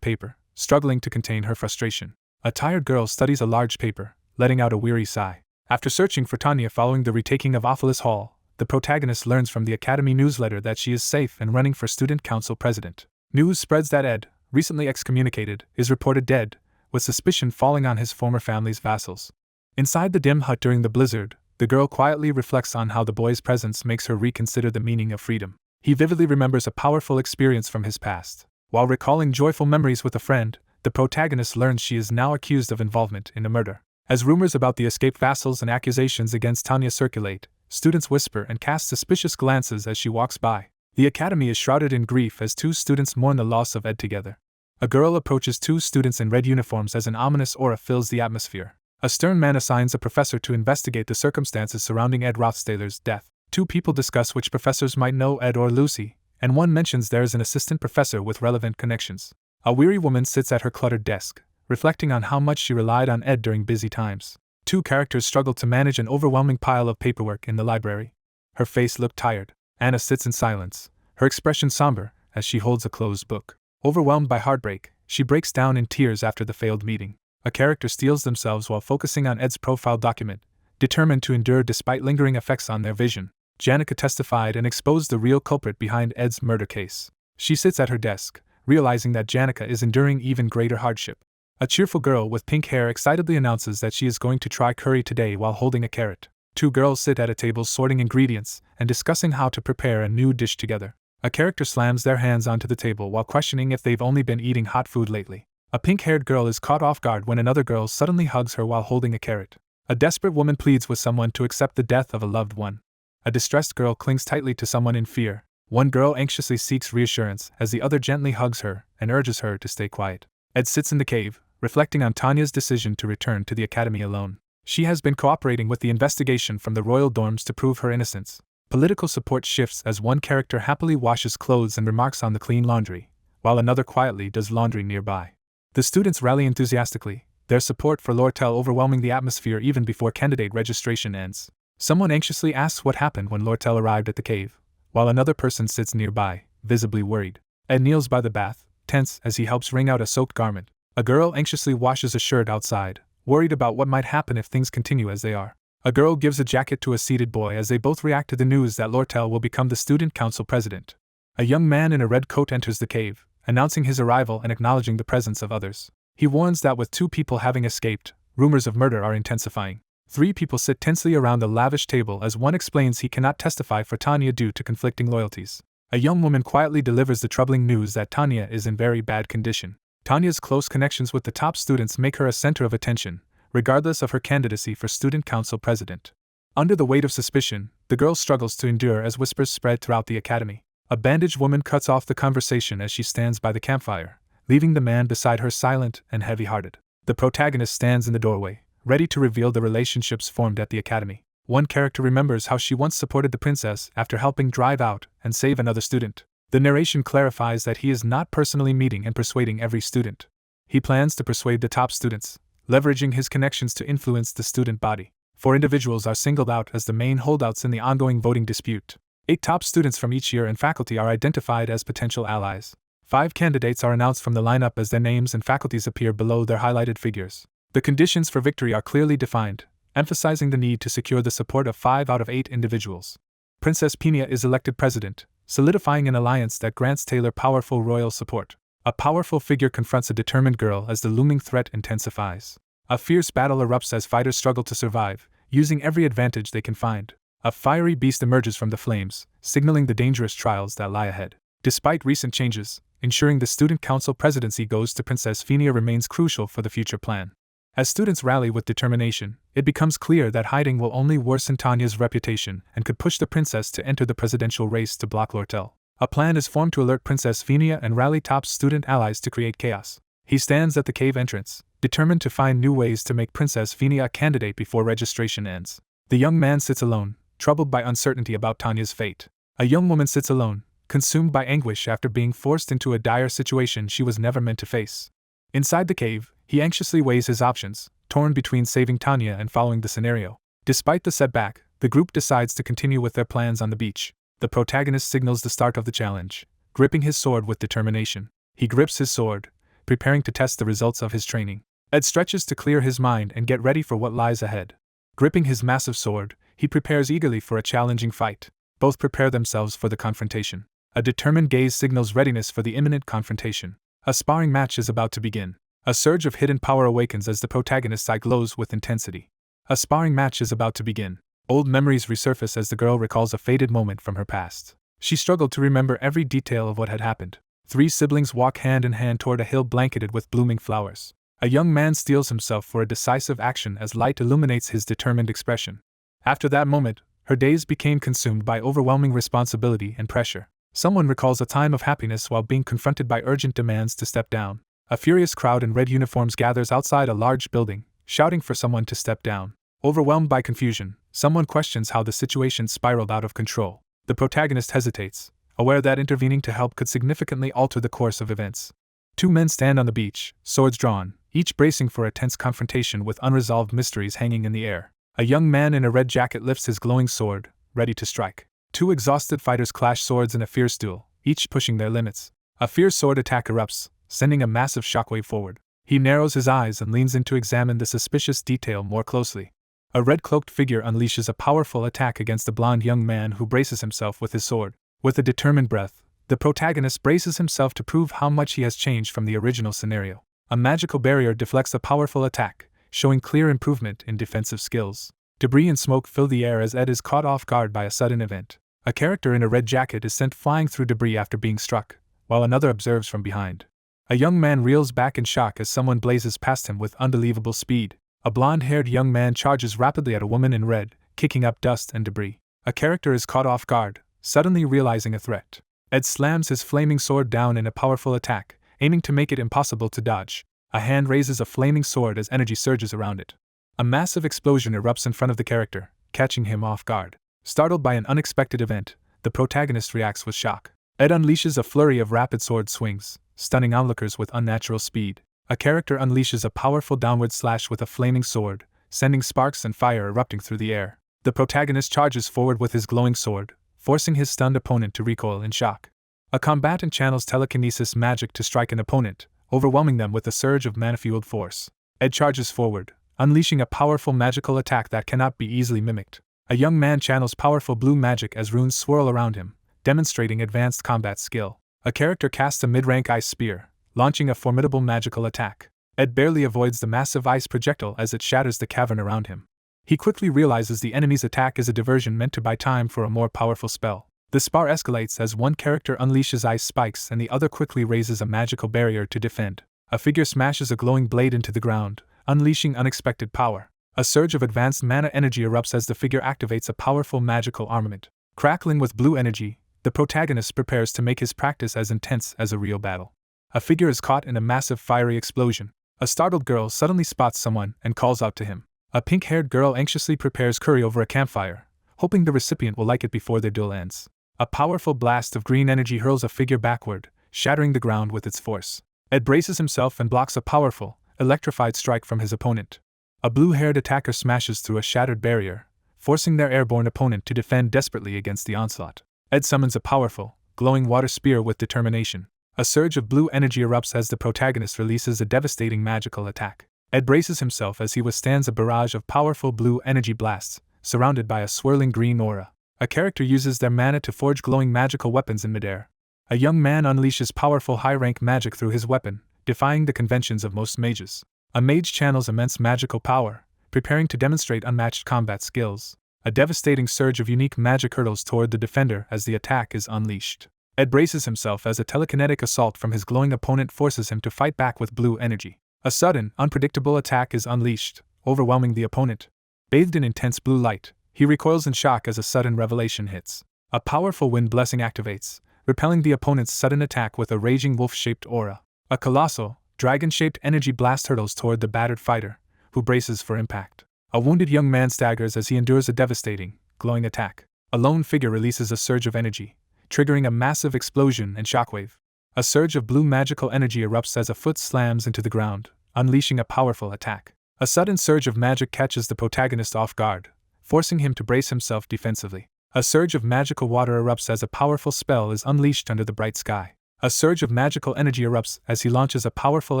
paper, struggling to contain her frustration. A tired girl studies a large paper, letting out a weary sigh. After searching for Tanya following the retaking of Ophelis Hall, the protagonist learns from the Academy newsletter that she is safe and running for Student Council President. News spreads that Ed, recently excommunicated, is reported dead, with suspicion falling on his former family's vassals. Inside the dim hut during the blizzard, the girl quietly reflects on how the boy's presence makes her reconsider the meaning of freedom. He vividly remembers a powerful experience from his past. While recalling joyful memories with a friend, the protagonist learns she is now accused of involvement in a murder. As rumors about the escaped vassals and accusations against Tanya circulate, Students whisper and cast suspicious glances as she walks by. The academy is shrouded in grief as two students mourn the loss of Ed together. A girl approaches two students in red uniforms as an ominous aura fills the atmosphere. A stern man assigns a professor to investigate the circumstances surrounding Ed Rothstahler's death. Two people discuss which professors might know Ed or Lucy, and one mentions there is an assistant professor with relevant connections. A weary woman sits at her cluttered desk, reflecting on how much she relied on Ed during busy times. Two characters struggle to manage an overwhelming pile of paperwork in the library. Her face looked tired. Anna sits in silence, her expression somber, as she holds a closed book. Overwhelmed by heartbreak, she breaks down in tears after the failed meeting. A character steels themselves while focusing on Ed's profile document, determined to endure despite lingering effects on their vision. Janica testified and exposed the real culprit behind Ed's murder case. She sits at her desk, realizing that Janica is enduring even greater hardship. A cheerful girl with pink hair excitedly announces that she is going to try curry today while holding a carrot. Two girls sit at a table sorting ingredients and discussing how to prepare a new dish together. A character slams their hands onto the table while questioning if they've only been eating hot food lately. A pink-haired girl is caught off guard when another girl suddenly hugs her while holding a carrot. A desperate woman pleads with someone to accept the death of a loved one. A distressed girl clings tightly to someone in fear. One girl anxiously seeks reassurance as the other gently hugs her and urges her to stay quiet. Ed sits in the cave, reflecting on Tanya's decision to return to the academy alone. She has been cooperating with the investigation from the royal dorms to prove her innocence. Political support shifts as one character happily washes clothes and remarks on the clean laundry, while another quietly does laundry nearby. The students rally enthusiastically, their support for Lortel overwhelming the atmosphere even before candidate registration ends. Someone anxiously asks what happened when Lortel arrived at the cave, while another person sits nearby, visibly worried. Ed kneels by the bath, tense as he helps wring out a soaked garment. A girl anxiously washes a shirt outside, worried about what might happen if things continue as they are. A girl gives a jacket to a seated boy as they both react to the news that Lortel will become the student council president. A young man in a red coat enters the cave, announcing his arrival and acknowledging the presence of others. He warns that with two people having escaped, rumors of murder are intensifying. Three people sit tensely around the lavish table as one explains he cannot testify for Tanya due to conflicting loyalties. A young woman quietly delivers the troubling news that Tanya is in very bad condition. Tanya's close connections with the top students make her a center of attention, regardless of her candidacy for student council president. Under the weight of suspicion, the girl struggles to endure as whispers spread throughout the academy. A bandaged woman cuts off the conversation as she stands by the campfire, leaving the man beside her silent and heavy-hearted. The protagonist stands in the doorway, ready to reveal the relationships formed at the academy. One character remembers how she once supported the princess after helping drive out and save another student. The narration clarifies that he is not personally meeting and persuading every student. He plans to persuade the top students, leveraging his connections to influence the student body. 4 individuals are singled out as the main holdouts in the ongoing voting dispute. 8 top students from each year and faculty are identified as potential allies. 5 candidates are announced from the lineup as their names and faculties appear below their highlighted figures. The conditions for victory are clearly defined, emphasizing the need to secure the support of 5 out of 8 individuals. Princess Pina is elected president, solidifying an alliance that grants Taylor powerful royal support. A powerful figure confronts a determined girl as the looming threat intensifies. A fierce battle erupts as fighters struggle to survive, using every advantage they can find. A fiery beast emerges from the flames, signaling the dangerous trials that lie ahead. Despite recent changes, ensuring the student council presidency goes to Princess Phinia remains crucial for the future plan. As students rally with determination, it becomes clear that hiding will only worsen Tanya's reputation and could push the princess to enter the presidential race to block Lortel. A plan is formed to alert Princess Phinia and rally top student allies to create chaos. He stands at the cave entrance, determined to find new ways to make Princess Phinia a candidate before registration ends. The young man sits alone, troubled by uncertainty about Tanya's fate. A young woman sits alone, consumed by anguish after being forced into a dire situation she was never meant to face. Inside the cave, he anxiously weighs his options, torn between saving Tanya and following the scenario. Despite the setback, the group decides to continue with their plans on the beach. The protagonist signals the start of the challenge, gripping his sword with determination. He grips his sword, preparing to test the results of his training. Ed stretches to clear his mind and get ready for what lies ahead. Gripping his massive sword, he prepares eagerly for a challenging fight. Both prepare themselves for the confrontation. A determined gaze signals readiness for the imminent confrontation. A sparring match is about to begin. A surge of hidden power awakens as the protagonist's eye glows with intensity. A sparring match is about to begin. Old memories resurface as the girl recalls a faded moment from her past. She struggled to remember every detail of what had happened. 3 siblings walk hand in hand toward a hill blanketed with blooming flowers. A young man steels himself for a decisive action as light illuminates his determined expression. After that moment, Her days became consumed by overwhelming responsibility and pressure. Someone recalls a time of happiness while being confronted by urgent demands to step down. A furious crowd in red uniforms gathers outside a large building, shouting for someone to step down. Overwhelmed by confusion, someone questions how the situation spiraled out of control. The protagonist hesitates, aware that intervening to help could significantly alter the course of events. Two men stand on the beach, swords drawn, each bracing for a tense confrontation with unresolved mysteries hanging in the air. A young man in a red jacket lifts his glowing sword, ready to strike. Two exhausted fighters clash swords in a fierce duel, each pushing their limits. A fierce sword attack erupts, sending a massive shockwave forward. He narrows his eyes and leans in to examine the suspicious detail more closely. A red-cloaked figure unleashes a powerful attack against the blonde young man who braces himself with his sword. With a determined breath, the protagonist braces himself to prove how much he has changed from the original scenario. A magical barrier deflects a powerful attack, showing clear improvement in defensive skills. Debris and smoke fill the air as Ed is caught off guard by a sudden event. A character in a red jacket is sent flying through debris after being struck, while another observes from behind. A young man reels back in shock as someone blazes past him with unbelievable speed. A blonde-haired young man charges rapidly at a woman in red, kicking up dust and debris. A character is caught off guard, suddenly realizing a threat. Ed slams his flaming sword down in a powerful attack, aiming to make it impossible to dodge. A hand raises a flaming sword as energy surges around it. A massive explosion erupts in front of the character, catching him off guard. Startled by an unexpected event, the protagonist reacts with shock. Ed unleashes a flurry of rapid sword swings, stunning onlookers with unnatural speed. A character unleashes a powerful downward slash with a flaming sword, sending sparks and fire erupting through the air. The protagonist charges forward with his glowing sword, forcing his stunned opponent to recoil in shock. A combatant channels telekinesis magic to strike an opponent, overwhelming them with a surge of mana-fueled force. Ed charges forward, unleashing a powerful magical attack that cannot be easily mimicked. A young man channels powerful blue magic as runes swirl around him, demonstrating advanced combat skill. A character casts a mid-rank ice spear, launching a formidable magical attack. Ed barely avoids the massive ice projectile as it shatters the cavern around him. He quickly realizes the enemy's attack is a diversion meant to buy time for a more powerful spell. The spar escalates as one character unleashes ice spikes and the other quickly raises a magical barrier to defend. A figure smashes a glowing blade into the ground, unleashing unexpected power. A surge of advanced mana energy erupts as the figure activates a powerful magical armament. Crackling with blue energy, the protagonist prepares to make his practice as intense as a real battle. A figure is caught in a massive fiery explosion. A startled girl suddenly spots someone and calls out to him. A pink-haired girl anxiously prepares curry over a campfire, hoping the recipient will like it before their duel ends. A powerful blast of green energy hurls a figure backward, shattering the ground with its force. Ed braces himself and blocks a powerful, electrified strike from his opponent. A blue-haired attacker smashes through a shattered barrier, forcing their airborne opponent to defend desperately against the onslaught. Ed summons a powerful, glowing water spear with determination. A surge of blue energy erupts as the protagonist releases a devastating magical attack. Ed braces himself as he withstands a barrage of powerful blue energy blasts, surrounded by a swirling green aura. A character uses their mana to forge glowing magical weapons in midair. A young man unleashes powerful high-rank magic through his weapon, defying the conventions of most mages. A mage channels immense magical power, preparing to demonstrate unmatched combat skills. A devastating surge of unique magic hurtles toward the defender as the attack is unleashed. Ed braces himself as a telekinetic assault from his glowing opponent forces him to fight back with blue energy. A sudden, unpredictable attack is unleashed, overwhelming the opponent. Bathed in intense blue light, he recoils in shock as a sudden revelation hits. A powerful wind blessing activates, repelling the opponent's sudden attack with a raging wolf-shaped aura. A colossal, dragon-shaped energy blast hurtles toward the battered fighter, who braces for impact. A wounded young man staggers as he endures a devastating, glowing attack. A lone figure releases a surge of energy, triggering a massive explosion and shockwave. A surge of blue magical energy erupts as a foot slams into the ground, unleashing a powerful attack. A sudden surge of magic catches the protagonist off guard, forcing him to brace himself defensively. A surge of magical water erupts as a powerful spell is unleashed under the bright sky. A surge of magical energy erupts as he launches a powerful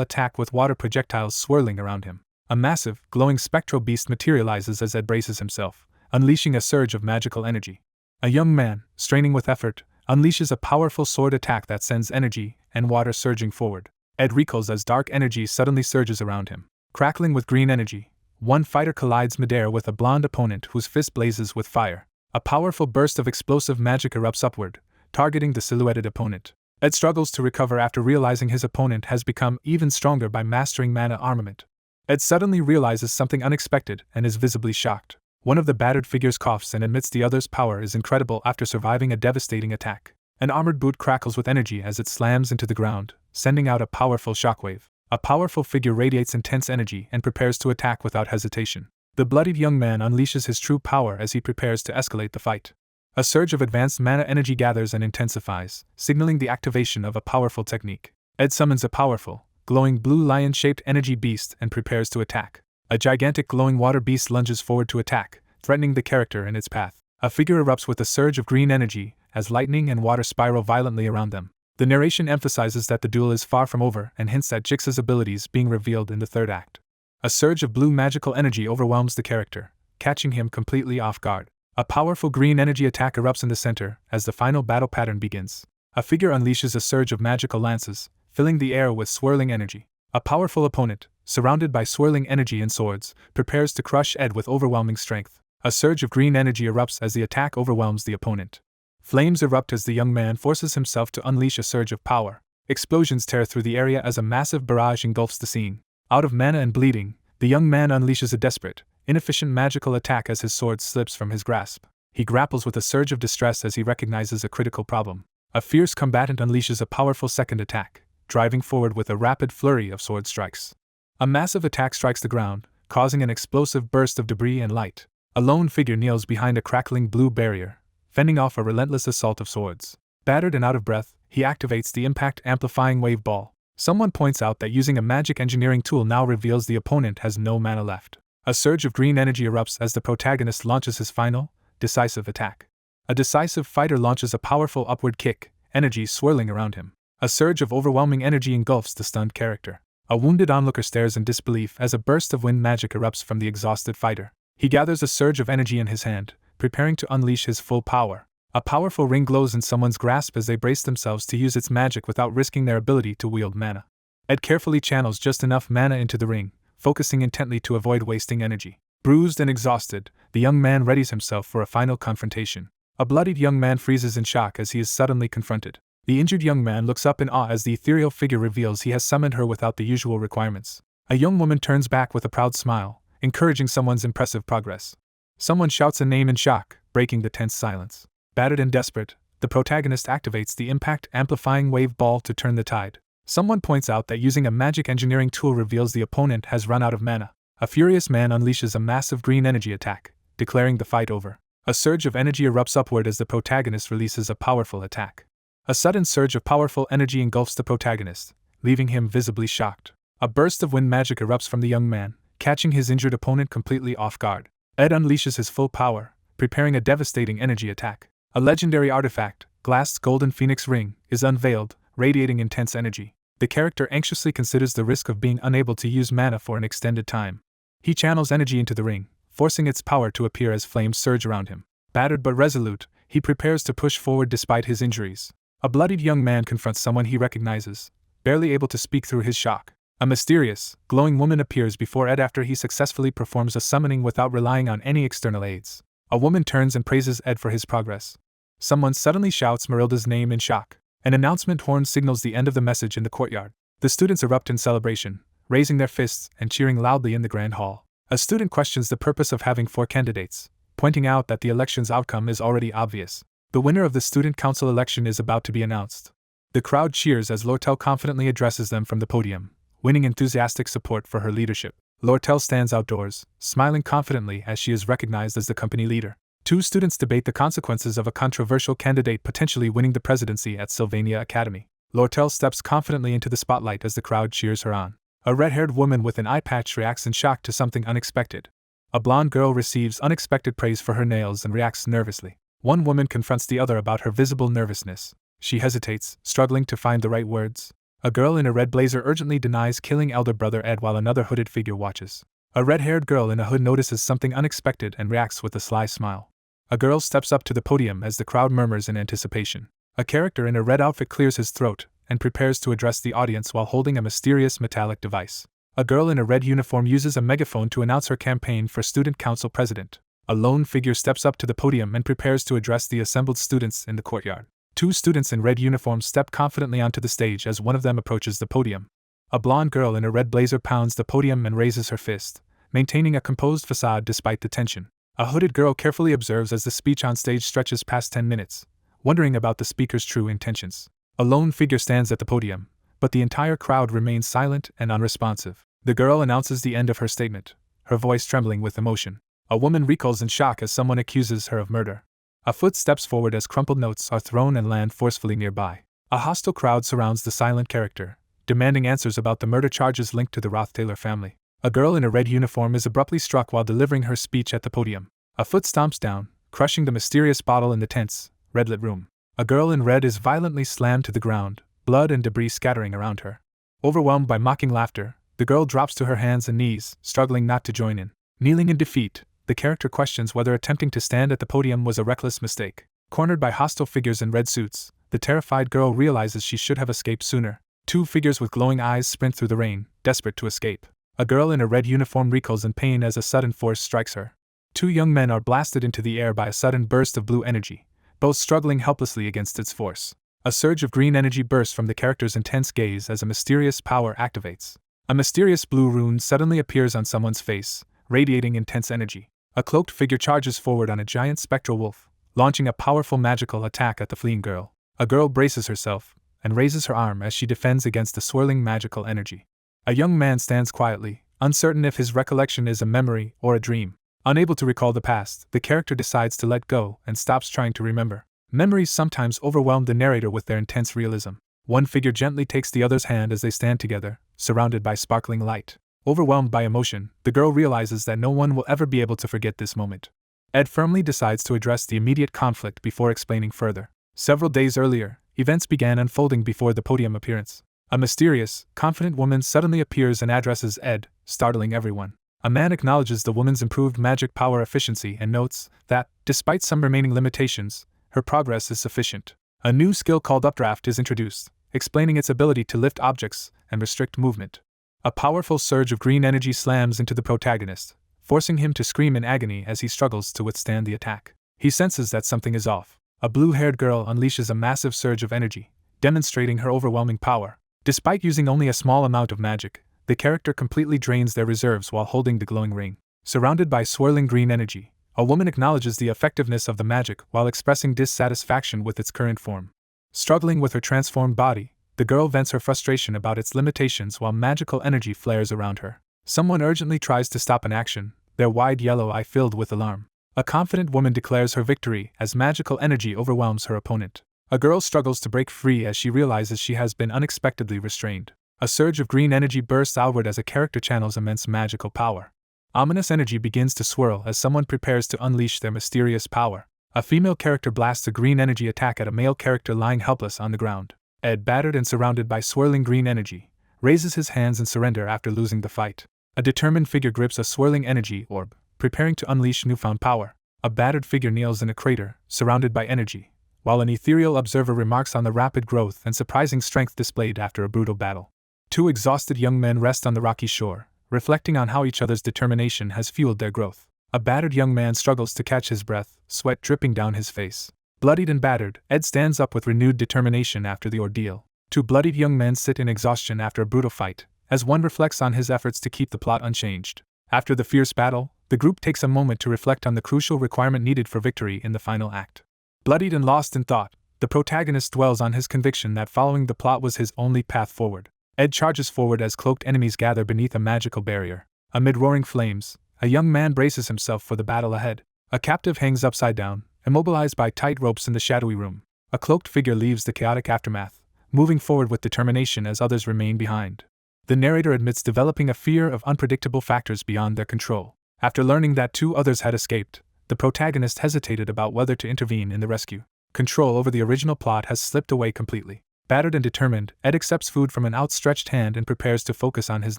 attack with water projectiles swirling around him. A massive, glowing spectral beast materializes as Ed braces himself, unleashing a surge of magical energy. A young man, straining with effort, unleashes a powerful sword attack that sends energy and water surging forward. Ed recoils as dark energy suddenly surges around him. Crackling with green energy, one fighter collides midair with a blonde opponent whose fist blazes with fire. A powerful burst of explosive magic erupts upward, targeting the silhouetted opponent. Ed struggles to recover after realizing his opponent has become even stronger by mastering mana armament. Ed suddenly realizes something unexpected and is visibly shocked. One of the battered figures coughs and admits the other's power is incredible after surviving a devastating attack. An armored boot crackles with energy as it slams into the ground, sending out a powerful shockwave. A powerful figure radiates intense energy and prepares to attack without hesitation. The bloodied young man unleashes his true power as he prepares to escalate the fight. A surge of advanced mana energy gathers and intensifies, signaling the activation of a powerful technique. Ed summons a powerful, glowing blue lion-shaped energy beast and prepares to attack. A gigantic glowing water beast lunges forward to attack, threatening the character in its path. A figure erupts with a surge of green energy, as lightning and water spiral violently around them. The narration emphasizes that the duel is far from over and hints at Jix's abilities being revealed in the third act. A surge of blue magical energy overwhelms the character, catching him completely off guard. A powerful green energy attack erupts in the center as the final battle pattern begins. A figure unleashes a surge of magical lances, filling the air with swirling energy. A powerful opponent, surrounded by swirling energy and swords, prepares to crush Ed with overwhelming strength. A surge of green energy erupts as the attack overwhelms the opponent. Flames erupt as the young man forces himself to unleash a surge of power. Explosions tear through the area as a massive barrage engulfs the scene. Out of mana and bleeding, the young man unleashes a desperate, inefficient magical attack as his sword slips from his grasp. He grapples with a surge of distress as he recognizes a critical problem. A fierce combatant unleashes a powerful second attack, driving forward with a rapid flurry of sword strikes. A massive attack strikes the ground, causing an explosive burst of debris and light. A lone figure kneels behind a crackling blue barrier, fending off a relentless assault of swords. Battered and out of breath, he activates the impact-amplifying wave ball. Someone points out that using a magic engineering tool now reveals the opponent has no mana left. A surge of green energy erupts as the protagonist launches his final, decisive attack. A decisive fighter launches a powerful upward kick, energy swirling around him. A surge of overwhelming energy engulfs the stunned character. A wounded onlooker stares in disbelief as a burst of wind magic erupts from the exhausted fighter. He gathers a surge of energy in his hand, preparing to unleash his full power. A powerful ring glows in someone's grasp as they brace themselves to use its magic without risking their ability to wield mana. Ed carefully channels just enough mana into the ring, focusing intently to avoid wasting energy. Bruised and exhausted, the young man readies himself for a final confrontation. A bloodied young man freezes in shock as he is suddenly confronted. The injured young man looks up in awe as the ethereal figure reveals he has summoned her without the usual requirements. A young woman turns back with a proud smile, encouraging someone's impressive progress. Someone shouts a name in shock, breaking the tense silence. Battered and desperate, the protagonist activates the impact-amplifying wave ball to turn the tide. Someone points out that using a magic engineering tool reveals the opponent has run out of mana. A furious man unleashes a massive green energy attack, declaring the fight over. A surge of energy erupts upward as the protagonist releases a powerful attack. A sudden surge of powerful energy engulfs the protagonist, leaving him visibly shocked. A burst of wind magic erupts from the young man, catching his injured opponent completely off guard. Ed unleashes his full power, preparing a devastating energy attack. A legendary artifact, Glass's Golden Phoenix Ring, is unveiled, radiating intense energy. The character anxiously considers the risk of being unable to use mana for an extended time. He channels energy into the ring, forcing its power to appear as flames surge around him. Battered but resolute, he prepares to push forward despite his injuries. A bloodied young man confronts someone he recognizes, barely able to speak through his shock. A mysterious, glowing woman appears before Ed after he successfully performs a summoning without relying on any external aids. A woman turns and praises Ed for his progress. Someone suddenly shouts Marilda's name in shock. An announcement horn signals the end of the message in the courtyard. The students erupt in celebration, raising their fists and cheering loudly in the grand hall. A student questions the purpose of having 4 candidates, pointing out that the election's outcome is already obvious. The winner of the student council election is about to be announced. The crowd cheers as Lortel confidently addresses them from the podium, winning enthusiastic support for her leadership. Lortel stands outdoors, smiling confidently as she is recognized as the company leader. 2 students debate the consequences of a controversial candidate potentially winning the presidency at Sylvania Academy. Lortel steps confidently into the spotlight as the crowd cheers her on. A red-haired woman with an eye patch reacts in shock to something unexpected. A blonde girl receives unexpected praise for her nails and reacts nervously. One woman confronts the other about her visible nervousness. She hesitates, struggling to find the right words. A girl in a red blazer urgently denies killing elder brother Ed while another hooded figure watches. A red-haired girl in a hood notices something unexpected and reacts with a sly smile. A girl steps up to the podium as the crowd murmurs in anticipation. A character in a red outfit clears his throat and prepares to address the audience while holding a mysterious metallic device. A girl in a red uniform uses a megaphone to announce her campaign for student council president. A lone figure steps up to the podium and prepares to address the assembled students in the courtyard. 2 students in red uniforms step confidently onto the stage as one of them approaches the podium. A blonde girl in a red blazer pounds the podium and raises her fist, maintaining a composed facade despite the tension. A hooded girl carefully observes as the speech on stage stretches past 10 minutes, wondering about the speaker's true intentions. A lone figure stands at the podium, but the entire crowd remains silent and unresponsive. The girl announces the end of her statement, her voice trembling with emotion. A woman recoils in shock as someone accuses her of murder. A foot steps forward as crumpled notes are thrown and land forcefully nearby. A hostile crowd surrounds the silent character, demanding answers about the murder charges linked to the Roth-Taylor family. A girl in a red uniform is abruptly struck while delivering her speech at the podium. A foot stomps down, crushing the mysterious bottle in the tense, red-lit room. A girl in red is violently slammed to the ground, blood and debris scattering around her. Overwhelmed by mocking laughter, the girl drops to her hands and knees, struggling not to join in. Kneeling in defeat, the character questions whether attempting to stand at the podium was a reckless mistake. Cornered by hostile figures in red suits, the terrified girl realizes she should have escaped sooner. Two figures with glowing eyes sprint through the rain, desperate to escape. A girl in a red uniform recoils in pain as a sudden force strikes her. Two young men are blasted into the air by a sudden burst of blue energy, both struggling helplessly against its force. A surge of green energy bursts from the character's intense gaze as a mysterious power activates. A mysterious blue rune suddenly appears on someone's face, radiating intense energy. A cloaked figure charges forward on a giant spectral wolf, launching a powerful magical attack at the fleeing girl. A girl braces herself and raises her arm as she defends against the swirling magical energy. A young man stands quietly, uncertain if his recollection is a memory or a dream. Unable to recall the past, the character decides to let go and stops trying to remember. Memories sometimes overwhelm the narrator with their intense realism. One figure gently takes the other's hand as they stand together, surrounded by sparkling light. Overwhelmed by emotion, the girl realizes that no one will ever be able to forget this moment. Ed firmly decides to address the immediate conflict before explaining further. Several days earlier, events began unfolding before the podium appearance. A mysterious, confident woman suddenly appears and addresses Ed, startling everyone. A man acknowledges the woman's improved magic power efficiency and notes that, despite some remaining limitations, her progress is sufficient. A new skill called Updraft is introduced, explaining its ability to lift objects and restrict movement. A powerful surge of green energy slams into the protagonist, forcing him to scream in agony as he struggles to withstand the attack. He senses that something is off. A blue-haired girl unleashes a massive surge of energy, demonstrating her overwhelming power. Despite using only a small amount of magic, the character completely drains their reserves while holding the glowing ring. Surrounded by swirling green energy, a woman acknowledges the effectiveness of the magic while expressing dissatisfaction with its current form. Struggling with her transformed body, the girl vents her frustration about its limitations while magical energy flares around her. Someone urgently tries to stop an action, their wide yellow eye filled with alarm. A confident woman declares her victory as magical energy overwhelms her opponent. A girl struggles to break free as she realizes she has been unexpectedly restrained. A surge of green energy bursts outward as a character channels immense magical power. Ominous energy begins to swirl as someone prepares to unleash their mysterious power. A female character blasts a green energy attack at a male character lying helpless on the ground. Ed, battered and surrounded by swirling green energy, raises his hands in surrender after losing the fight. A determined figure grips a swirling energy orb, preparing to unleash newfound power. A battered figure kneels in a crater, surrounded by energy, while an ethereal observer remarks on the rapid growth and surprising strength displayed after a brutal battle. Two exhausted young men rest on the rocky shore, reflecting on how each other's determination has fueled their growth. A battered young man struggles to catch his breath, sweat dripping down his face. Bloodied and battered, Ed stands up with renewed determination after the ordeal. Two bloodied young men sit in exhaustion after a brutal fight, as one reflects on his efforts to keep the plot unchanged. After the fierce battle, the group takes a moment to reflect on the crucial requirement needed for victory in the final act. Bloodied and lost in thought, the protagonist dwells on his conviction that following the plot was his only path forward. Ed charges forward as cloaked enemies gather beneath a magical barrier. Amid roaring flames, a young man braces himself for the battle ahead. A captive hangs upside down, immobilized by tight ropes in the shadowy room. A cloaked figure leaves the chaotic aftermath, moving forward with determination as others remain behind. The narrator admits developing a fear of unpredictable factors beyond their control. After learning that two others had escaped, the protagonist hesitated about whether to intervene in the rescue. Control over the original plot has slipped away completely. Battered and determined, Ed accepts food from an outstretched hand and prepares to focus on his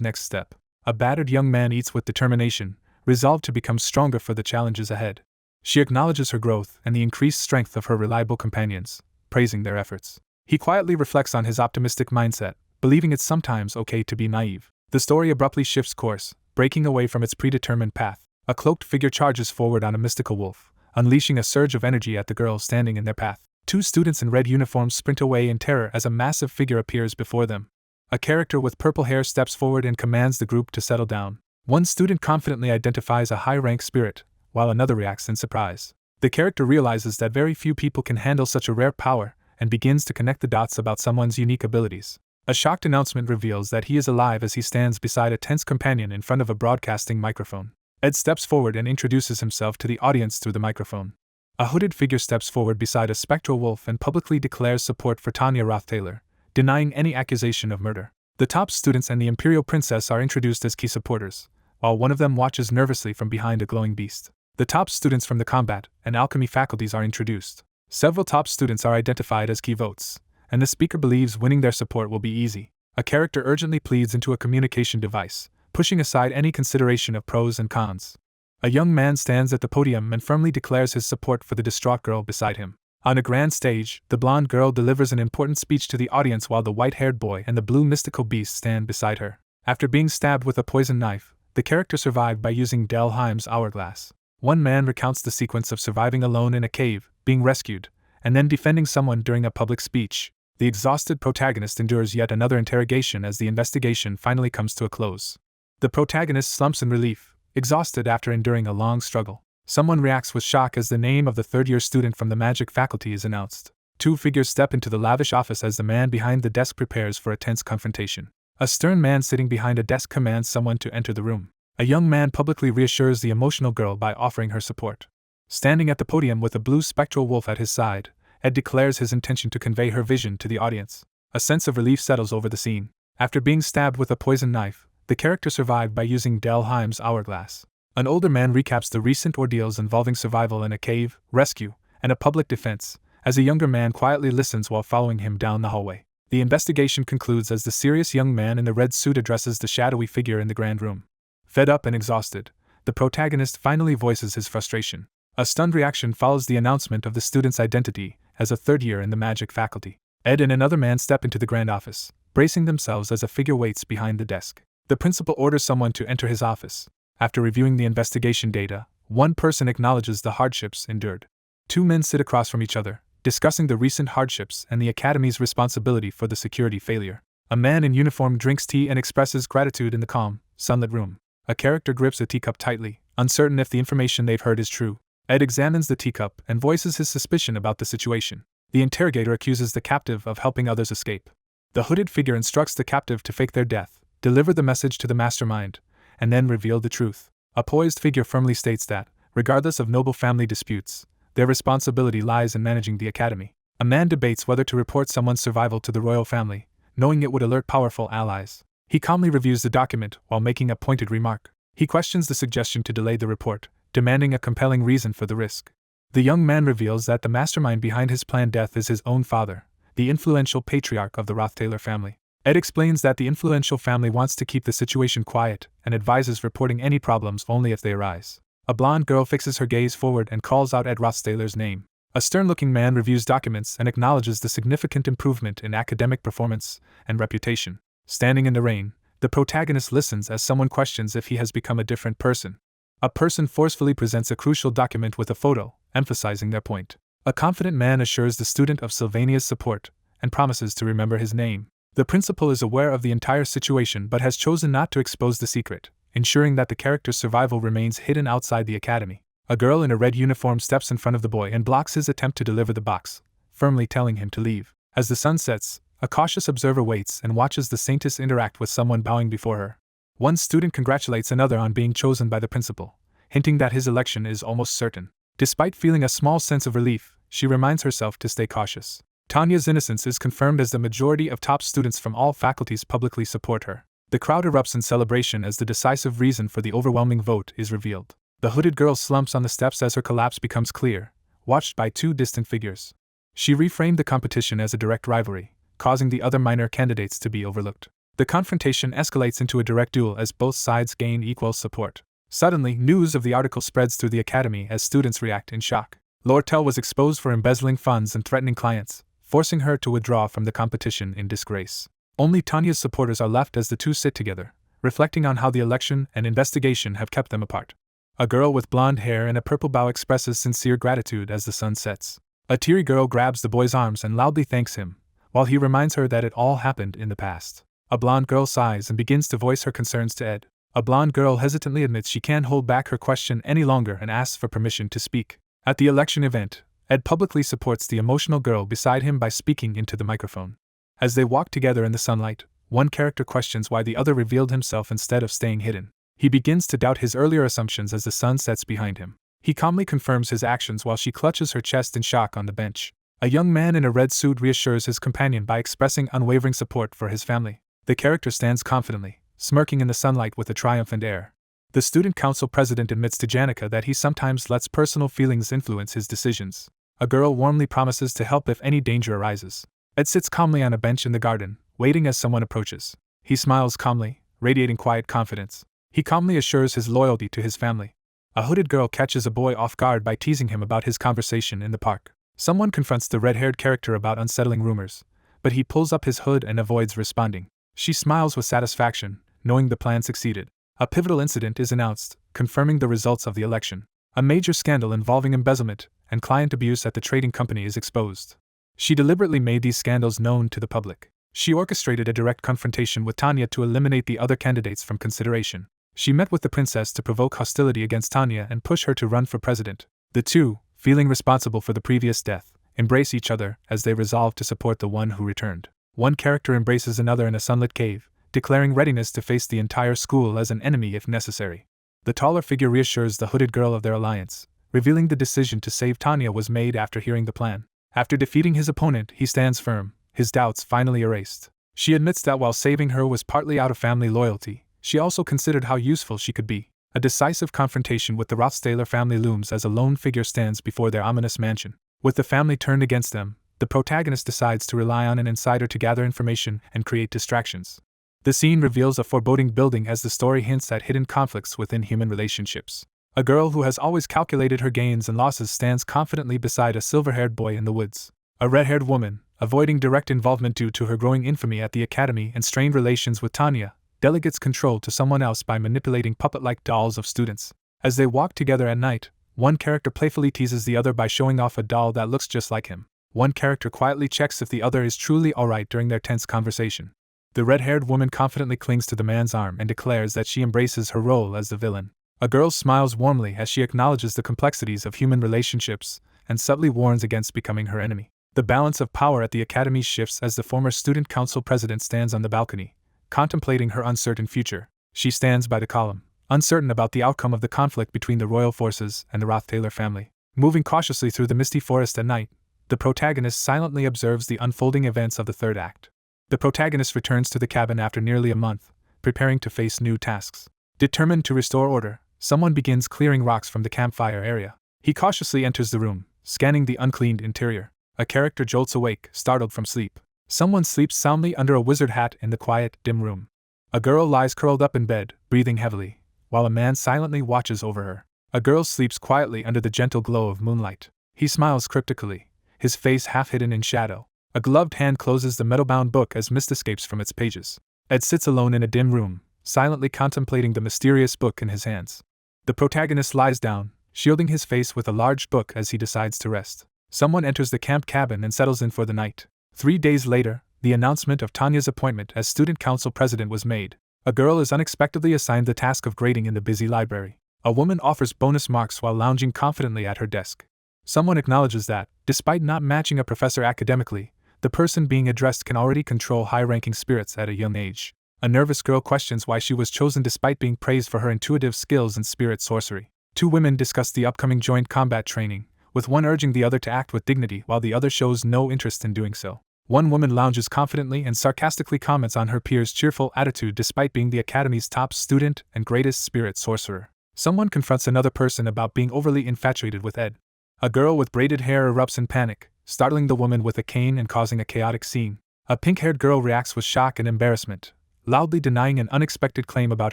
next step. A battered young man eats with determination, resolved to become stronger for the challenges ahead. She acknowledges her growth and the increased strength of her reliable companions, praising their efforts. He quietly reflects on his optimistic mindset, believing it's sometimes okay to be naive. The story abruptly shifts course, breaking away from its predetermined path. A cloaked figure charges forward on a mystical wolf, unleashing a surge of energy at the girl standing in their path. Two students in red uniforms sprint away in terror as a massive figure appears before them. A character with purple hair steps forward and commands the group to settle down. One student confidently identifies a high-rank spirit, while another reacts in surprise. The character realizes that very few people can handle such a rare power and begins to connect the dots about someone's unique abilities. A shocked announcement reveals that he is alive as he stands beside a tense companion in front of a broadcasting microphone. Ed steps forward and introduces himself to the audience through the microphone. A hooded figure steps forward beside a spectral wolf and publicly declares support for Tanya Roth-Taylor, denying any accusation of murder. The top students and the Imperial Princess are introduced as key supporters, while one of them watches nervously from behind a glowing beast. The top students from the combat and alchemy faculties are introduced. Several top students are identified as key votes, and the speaker believes winning their support will be easy. A character urgently pleads into a communication device, pushing aside any consideration of pros and cons. A young man stands at the podium and firmly declares his support for the distraught girl beside him. On a grand stage, the blonde girl delivers an important speech to the audience while the white-haired boy and the blue mystical beast stand beside her. After being stabbed with a poison knife, the character survived by using Delheim's hourglass. One man recounts the sequence of surviving alone in a cave, being rescued, and then defending someone during a public speech. The exhausted protagonist endures yet another interrogation as the investigation finally comes to a close. The protagonist slumps in relief, exhausted after enduring a long struggle. Someone reacts with shock as the name of the third-year student from the magic faculty is announced. Two figures step into the lavish office as the man behind the desk prepares for a tense confrontation. A stern man sitting behind a desk commands someone to enter the room. A young man publicly reassures the emotional girl by offering her support. Standing at the podium with a blue spectral wolf at his side, Ed declares his intention to convey her vision to the audience. A sense of relief settles over the scene. After being stabbed with a poison knife, the character survived by using Delheim's hourglass. An older man recaps the recent ordeals involving survival in a cave, rescue, and a public defense, as a younger man quietly listens while following him down the hallway. The investigation concludes as the serious young man in the red suit addresses the shadowy figure in the grand room. Fed up and exhausted, the protagonist finally voices his frustration. A stunned reaction follows the announcement of the student's identity as a third year in the magic faculty. Ed and another man step into the grand office, bracing themselves as a figure waits behind the desk. The principal orders someone to enter his office. After reviewing the investigation data, one person acknowledges the hardships endured. Two men sit across from each other, discussing the recent hardships and the academy's responsibility for the security failure. A man in uniform drinks tea and expresses gratitude in the calm, sunlit room. A character grips a teacup tightly, uncertain if the information they've heard is true. Ed examines the teacup and voices his suspicion about the situation. The interrogator accuses the captive of helping others escape. The hooded figure instructs the captive to fake their death, deliver the message to the mastermind, and then reveal the truth. A poised figure firmly states that, regardless of noble family disputes, their responsibility lies in managing the academy. A man debates whether to report someone's survival to the royal family, knowing it would alert powerful allies. He calmly reviews the document while making a pointed remark. He questions the suggestion to delay the report, demanding a compelling reason for the risk. The young man reveals that the mastermind behind his planned death is his own father, the influential patriarch of the Roth-Taylor family. Ed explains that the influential family wants to keep the situation quiet and advises reporting any problems only if they arise. A blonde girl fixes her gaze forward and calls out Ed Roth-Taylor's name. A stern-looking man reviews documents and acknowledges the significant improvement in academic performance and reputation. Standing in the rain, the protagonist listens as someone questions if he has become a different person. A person forcefully presents a crucial document with a photo, emphasizing their point. A confident man assures the student of Sylvania's support and promises to remember his name. The principal is aware of the entire situation but has chosen not to expose the secret, ensuring that the character's survival remains hidden outside the academy. A girl in a red uniform steps in front of the boy and blocks his attempt to deliver the box, firmly telling him to leave. As the sun sets, a cautious observer waits and watches the saintess interact with someone bowing before her. One student congratulates another on being chosen by the principal, hinting that his election is almost certain. Despite feeling a small sense of relief, she reminds herself to stay cautious. Tanya's innocence is confirmed as the majority of top students from all faculties publicly support her. The crowd erupts in celebration as the decisive reason for the overwhelming vote is revealed. The hooded girl slumps on the steps as her collapse becomes clear, watched by two distant figures. She reframed the competition as a direct rivalry, causing the other minor candidates to be overlooked. The confrontation escalates into a direct duel as both sides gain equal support. Suddenly, news of the article spreads through the academy as students react in shock. Lortel was exposed for embezzling funds and threatening clients, forcing her to withdraw from the competition in disgrace. Only Tanya's supporters are left as the two sit together, reflecting on how the election and investigation have kept them apart. A girl with blonde hair and a purple bow expresses sincere gratitude as the sun sets. A teary girl grabs the boy's arms and loudly thanks him, while he reminds her that it all happened in the past. A blonde girl sighs and begins to voice her concerns to Ed. A blonde girl hesitantly admits she can't hold back her question any longer and asks for permission to speak. At the election event, Ed publicly supports the emotional girl beside him by speaking into the microphone. As they walk together in the sunlight, one character questions why the other revealed himself instead of staying hidden. He begins to doubt his earlier assumptions as the sun sets behind him. He calmly confirms his actions while she clutches her chest in shock on the bench. A young man in a red suit reassures his companion by expressing unwavering support for his family. The character stands confidently, smirking in the sunlight with a triumphant air. The student council president admits to Janica that he sometimes lets personal feelings influence his decisions. A girl warmly promises to help if any danger arises. Ed sits calmly on a bench in the garden, waiting as someone approaches. He smiles calmly, radiating quiet confidence. He calmly assures his loyalty to his family. A hooded girl catches a boy off guard by teasing him about his conversation in the park. Someone confronts the red-haired character about unsettling rumors, but he pulls up his hood and avoids responding. She smiles with satisfaction, knowing the plan succeeded. A pivotal incident is announced, confirming the results of the election. A major scandal involving embezzlement and client abuse at the trading company is exposed. She deliberately made these scandals known to the public. She orchestrated a direct confrontation with Tanya to eliminate the other candidates from consideration. She met with the princess to provoke hostility against Tanya and push her to run for president. The two, feeling responsible for the previous death, embrace each other as they resolve to support the one who returned. One character embraces another in a sunlit cave, declaring readiness to face the entire school as an enemy if necessary. The taller figure reassures the hooded girl of their alliance, revealing the decision to save Tanya was made after hearing the plan. After defeating his opponent, he stands firm, his doubts finally erased. She admits that while saving her was partly out of family loyalty, she also considered how useful she could be. A decisive confrontation with the Rothstahler family looms as a lone figure stands before their ominous mansion. With the family turned against them, the protagonist decides to rely on an insider to gather information and create distractions. The scene reveals a foreboding building as the story hints at hidden conflicts within human relationships. A girl who has always calculated her gains and losses stands confidently beside a silver-haired boy in the woods. A red-haired woman, avoiding direct involvement due to her growing infamy at the academy and strained relations with Tanya, delegates control to someone else by manipulating puppet-like dolls of students. As they walk together at night, one character playfully teases the other by showing off a doll that looks just like him. One character quietly checks if the other is truly alright during their tense conversation. The red-haired woman confidently clings to the man's arm and declares that she embraces her role as the villain. A girl smiles warmly as she acknowledges the complexities of human relationships and subtly warns against becoming her enemy. The balance of power at the academy shifts as the former student council president stands on the balcony, contemplating her uncertain future. She stands by the column, uncertain about the outcome of the conflict between the royal forces and the Rothstahler family. Moving cautiously through the misty forest at night, the protagonist silently observes the unfolding events of the third act. The protagonist returns to the cabin after nearly a month, preparing to face new tasks. Determined to restore order, someone begins clearing rocks from the campfire area. He cautiously enters the room, scanning the uncleaned interior. A character jolts awake, startled from sleep. Someone sleeps soundly under a wizard hat in the quiet, dim room. A girl lies curled up in bed, breathing heavily, while a man silently watches over her. A girl sleeps quietly under the gentle glow of moonlight. He smiles cryptically, his face half hidden in shadow. A gloved hand closes the metal-bound book as mist escapes from its pages. Ed sits alone in a dim room, silently contemplating the mysterious book in his hands. The protagonist lies down, shielding his face with a large book as he decides to rest. Someone enters the camp cabin and settles in for the night. 3 days later, the announcement of Tanya's appointment as student council president was made. A girl is unexpectedly assigned the task of grading in the busy library. A woman offers bonus marks while lounging confidently at her desk. Someone acknowledges that, despite not matching a professor academically, the person being addressed can already control high-ranking spirits at a young age. A nervous girl questions why she was chosen despite being praised for her intuitive skills in spirit sorcery. 2 women discuss the upcoming joint combat training, with one urging the other to act with dignity while the other shows no interest in doing so. One woman lounges confidently and sarcastically comments on her peer's cheerful attitude despite being the academy's top student and greatest spirit sorcerer. Someone confronts another person about being overly infatuated with Ed. A girl with braided hair erupts in panic, startling the woman with a cane and causing a chaotic scene. A pink-haired girl reacts with shock and embarrassment, loudly denying an unexpected claim about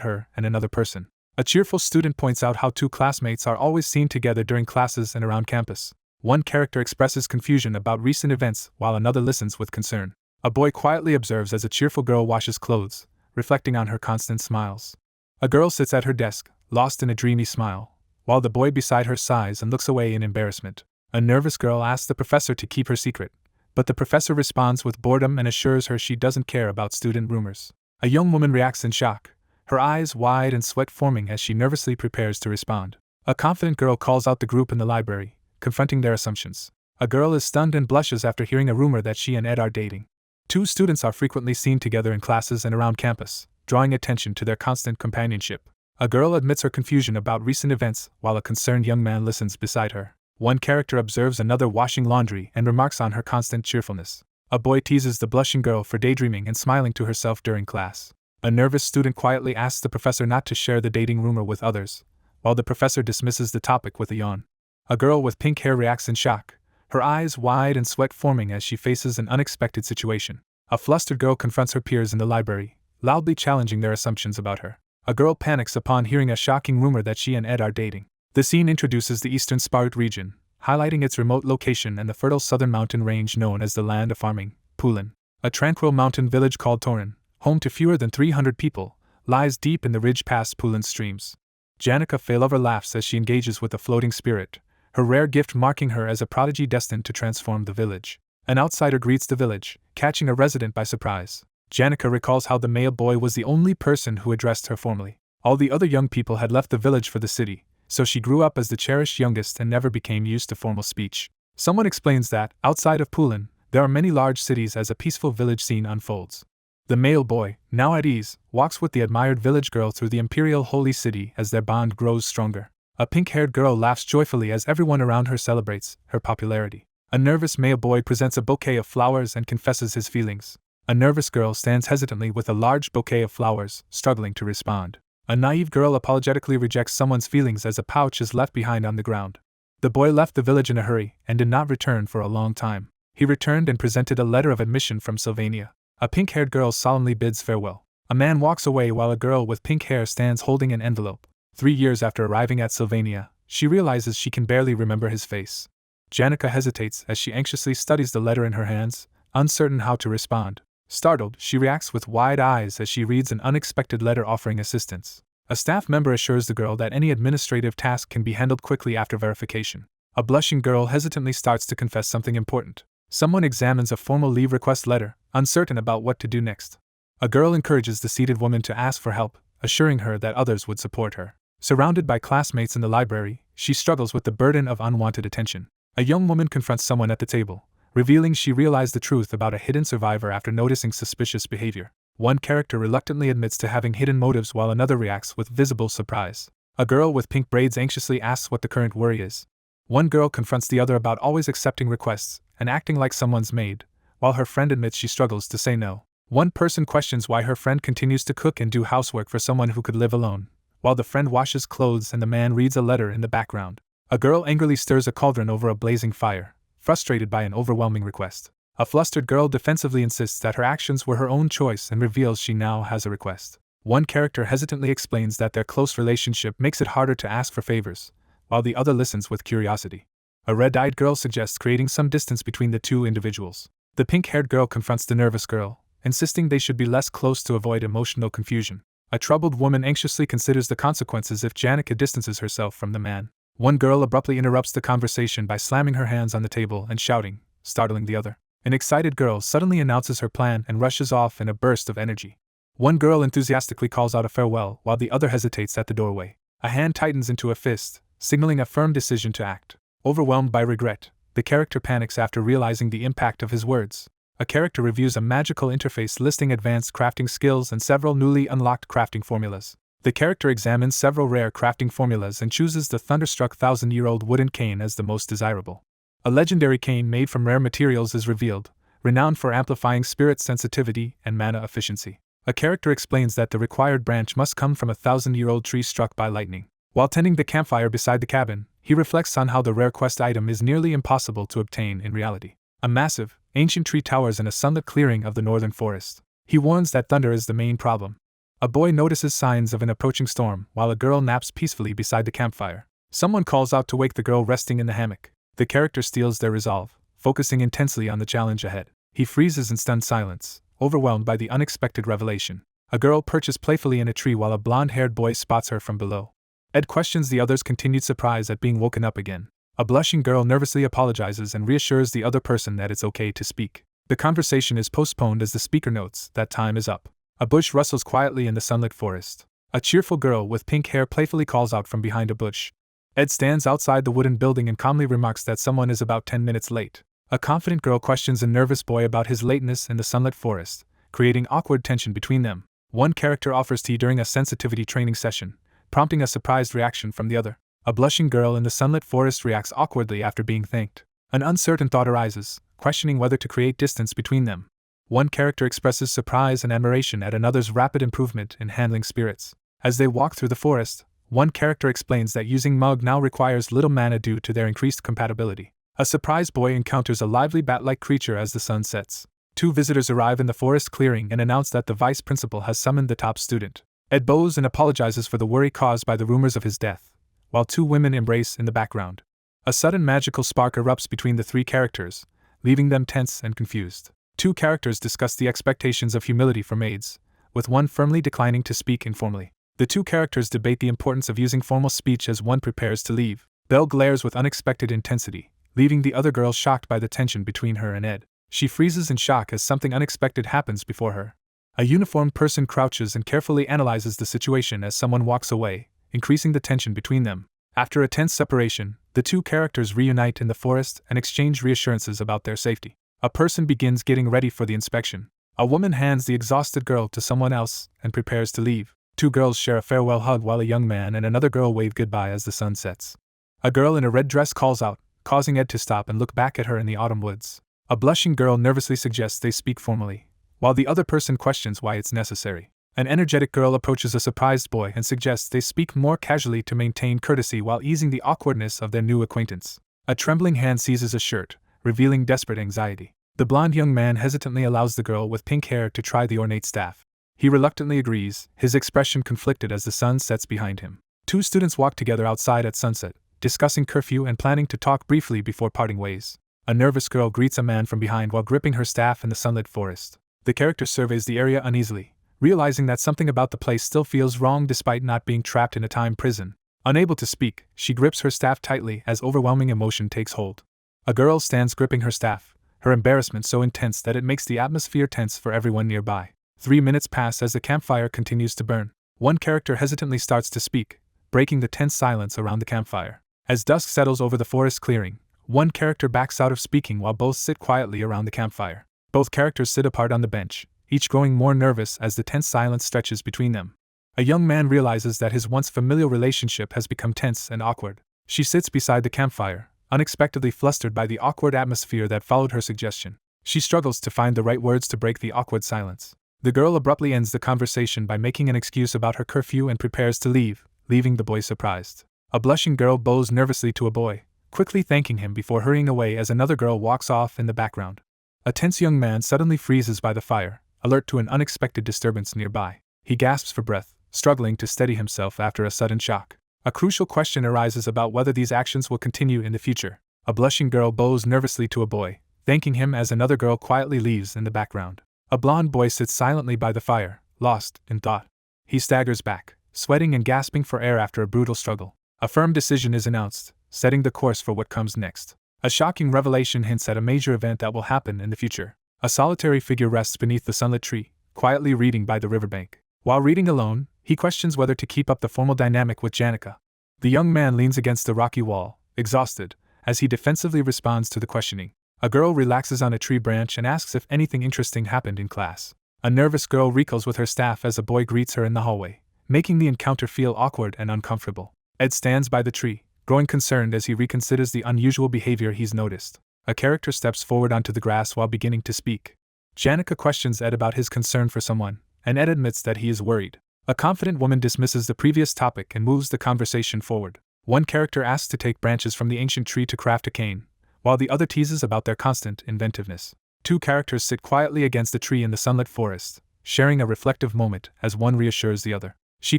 her and another person. A cheerful student points out how 2 classmates are always seen together during classes and around campus. One character expresses confusion about recent events while another listens with concern. A boy quietly observes as a cheerful girl washes clothes, reflecting on her constant smiles. A girl sits at her desk, lost in a dreamy smile, while the boy beside her sighs and looks away in embarrassment. A nervous girl asks the professor to keep her secret, but the professor responds with boredom and assures her she doesn't care about student rumors. A young woman reacts in shock, her eyes wide and sweat forming as she nervously prepares to respond. A confident girl calls out the group in the library, confronting their assumptions. A girl is stunned and blushes after hearing a rumor that she and Ed are dating. Two students are frequently seen together in classes and around campus, drawing attention to their constant companionship. A girl admits her confusion about recent events while a concerned young man listens beside her. One character observes another washing laundry and remarks on her constant cheerfulness. A boy teases the blushing girl for daydreaming and smiling to herself during class. A nervous student quietly asks the professor not to share the dating rumor with others, while the professor dismisses the topic with a yawn. A girl with pink hair reacts in shock, her eyes wide and sweat forming as she faces an unexpected situation. A flustered girl confronts her peers in the library, loudly challenging their assumptions about her. A girl panics upon hearing a shocking rumor that she and Ed are dating. The scene introduces the eastern Sparut region, highlighting its remote location and the fertile southern mountain range known as the land of farming, Pulin. A tranquil mountain village called Torin, home to fewer than 300 people, lies deep in the ridge past Pulin's streams. Janica Failover laughs as she engages with the floating spirit, her rare gift marking her as a prodigy destined to transform the village. An outsider greets the village, catching a resident by surprise. Janica recalls how the male boy was the only person who addressed her formally. All the other young people had left the village for the city, so she grew up as the cherished youngest and never became used to formal speech. Someone explains that, outside of Pulin, there are many large cities as a peaceful village scene unfolds. The male boy, now at ease, walks with the admired village girl through the imperial holy city as their bond grows stronger. A pink-haired girl laughs joyfully as everyone around her celebrates her popularity. A nervous male boy presents a bouquet of flowers and confesses his feelings. A nervous girl stands hesitantly with a large bouquet of flowers, struggling to respond. A naive girl apologetically rejects someone's feelings as a pouch is left behind on the ground. The boy left the village in a hurry and did not return for a long time. He returned and presented a letter of admission from Sylvania. A pink-haired girl solemnly bids farewell. A man walks away while a girl with pink hair stands holding an envelope. 3 years after arriving at Sylvania, she realizes she can barely remember his face. Janica hesitates as she anxiously studies the letter in her hands, uncertain how to respond. Startled, she reacts with wide eyes as she reads an unexpected letter offering assistance. A staff member assures the girl that any administrative task can be handled quickly after verification. A blushing girl hesitantly starts to confess something important. Someone examines a formal leave request letter, uncertain about what to do next. A girl encourages the seated woman to ask for help, assuring her that others would support her. Surrounded by classmates in the library, she struggles with the burden of unwanted attention. A young woman confronts someone at the table, revealing she realized the truth about a hidden survivor after noticing suspicious behavior. One character reluctantly admits to having hidden motives while another reacts with visible surprise. A girl with pink braids anxiously asks what the current worry is. One girl confronts the other about always accepting requests and acting like someone's maid, while her friend admits she struggles to say no. One person questions why her friend continues to cook and do housework for someone who could live alone, while the friend washes clothes and the man reads a letter in the background. A girl angrily stirs a cauldron over a blazing fire, frustrated by an overwhelming request. A flustered girl defensively insists that her actions were her own choice and reveals she now has a request. One character hesitantly explains that their close relationship makes it harder to ask for favors, while the other listens with curiosity. A red-eyed girl suggests creating some distance between the two individuals. The pink-haired girl confronts the nervous girl, insisting they should be less close to avoid emotional confusion. A troubled woman anxiously considers the consequences if Janica distances herself from the man. One girl abruptly interrupts the conversation by slamming her hands on the table and shouting, startling the other. An excited girl suddenly announces her plan and rushes off in a burst of energy. One girl enthusiastically calls out a farewell while the other hesitates at the doorway. A hand tightens into a fist, signaling a firm decision to act. Overwhelmed by regret, the character panics after realizing the impact of his words. A character reviews a magical interface listing advanced crafting skills and several newly unlocked crafting formulas. The character examines several rare crafting formulas and chooses the thunderstruck 1,000-year-old wooden cane as the most desirable. A legendary cane made from rare materials is revealed, renowned for amplifying spirit sensitivity and mana efficiency. A character explains that the required branch must come from a 1,000-year-old tree struck by lightning. While tending the campfire beside the cabin, he reflects on how the rare quest item is nearly impossible to obtain in reality. A massive, ancient tree towers in a sunlit clearing of the northern forest. He warns that thunder is the main problem. A boy notices signs of an approaching storm while a girl naps peacefully beside the campfire. Someone calls out to wake the girl resting in the hammock. The character steals their resolve, focusing intensely on the challenge ahead. He freezes in stunned silence, overwhelmed by the unexpected revelation. A girl perches playfully in a tree while a blonde-haired boy spots her from below. Ed questions the other's continued surprise at being woken up again. A blushing girl nervously apologizes and reassures the other person that it's okay to speak. The conversation is postponed as the speaker notes that time is up. A bush rustles quietly in the sunlit forest. A cheerful girl with pink hair playfully calls out from behind a bush. Ed stands outside the wooden building and calmly remarks that someone is about 10 minutes late. A confident girl questions a nervous boy about his lateness in the sunlit forest, creating awkward tension between them. One character offers tea during a sensitivity training session, prompting a surprised reaction from the other. A blushing girl in the sunlit forest reacts awkwardly after being thanked. An uncertain thought arises, questioning whether to create distance between them. One character expresses surprise and admiration at another's rapid improvement in handling spirits. As they walk through the forest, one character explains that using Mug now requires little mana due to their increased compatibility. A surprised boy encounters a lively bat-like creature as the sun sets. Two visitors arrive in the forest clearing and announce that the vice principal has summoned the top student. Ed bows and apologizes for the worry caused by the rumors of his death, while two women embrace in the background. A sudden magical spark erupts between the three characters, leaving them tense and confused. Two characters discuss the expectations of humility for maids, with one firmly declining to speak informally. The two characters debate the importance of using formal speech as one prepares to leave. Belle glares with unexpected intensity, leaving the other girl shocked by the tension between her and Ed. She freezes in shock as something unexpected happens before her. A uniformed person crouches and carefully analyzes the situation as someone walks away, increasing the tension between them. After a tense separation, the two characters reunite in the forest and exchange reassurances about their safety. A person begins getting ready for the inspection. A woman hands the exhausted girl to someone else and prepares to leave. Two girls share a farewell hug while a young man and another girl wave goodbye as the sun sets. A girl in a red dress calls out, causing Ed to stop and look back at her in the autumn woods. A blushing girl nervously suggests they speak formally, while the other person questions why it's necessary. An energetic girl approaches a surprised boy and suggests they speak more casually to maintain courtesy while easing the awkwardness of their new acquaintance. A trembling hand seizes a shirt, revealing desperate anxiety. The blonde young man hesitantly allows the girl with pink hair to try the ornate staff. He reluctantly agrees, his expression conflicted as the sun sets behind him. Two students walk together outside at sunset, discussing curfew and planning to talk briefly before parting ways. A nervous girl greets a man from behind while gripping her staff in the sunlit forest. The character surveys the area uneasily, realizing that something about the place still feels wrong despite not being trapped in a time prison. Unable to speak, she grips her staff tightly as overwhelming emotion takes hold. A girl stands gripping her staff, her embarrassment so intense that it makes the atmosphere tense for everyone nearby. 3 minutes pass as the campfire continues to burn. One character hesitantly starts to speak, breaking the tense silence around the campfire. As dusk settles over the forest clearing, one character backs out of speaking while both sit quietly around the campfire. Both characters sit apart on the bench, each growing more nervous as the tense silence stretches between them. A young man realizes that his once familial relationship has become tense and awkward. She sits beside the campfire, unexpectedly flustered by the awkward atmosphere that followed her suggestion. She struggles to find the right words to break the awkward silence. The girl abruptly ends the conversation by making an excuse about her curfew and prepares to leave, leaving the boy surprised. A blushing girl bows nervously to a boy, quickly thanking him before hurrying away as another girl walks off in the background. A tense young man suddenly freezes by the fire, alert to an unexpected disturbance nearby. He gasps for breath, struggling to steady himself after a sudden shock. A crucial question arises about whether these actions will continue in the future. A blushing girl bows nervously to a boy, thanking him as another girl quietly leaves in the background. A blond boy sits silently by the fire, lost in thought. He staggers back, sweating and gasping for air after a brutal struggle. A firm decision is announced, setting the course for what comes next. A shocking revelation hints at a major event that will happen in the future. A solitary figure rests beneath the sunlit tree, quietly reading by the riverbank. While reading alone, he questions whether to keep up the formal dynamic with Janica. The young man leans against the rocky wall, exhausted, as he defensively responds to the questioning. A girl relaxes on a tree branch and asks if anything interesting happened in class. A nervous girl recoils with her staff as a boy greets her in the hallway, making the encounter feel awkward and uncomfortable. Ed stands by the tree, growing concerned as he reconsiders the unusual behavior he's noticed. A character steps forward onto the grass while beginning to speak. Janica questions Ed about his concern for someone, and Ed admits that he is worried. A confident woman dismisses the previous topic and moves the conversation forward. One character asks to take branches from the ancient tree to craft a cane, while the other teases about their constant inventiveness. Two characters sit quietly against a tree in the sunlit forest, sharing a reflective moment as one reassures the other. She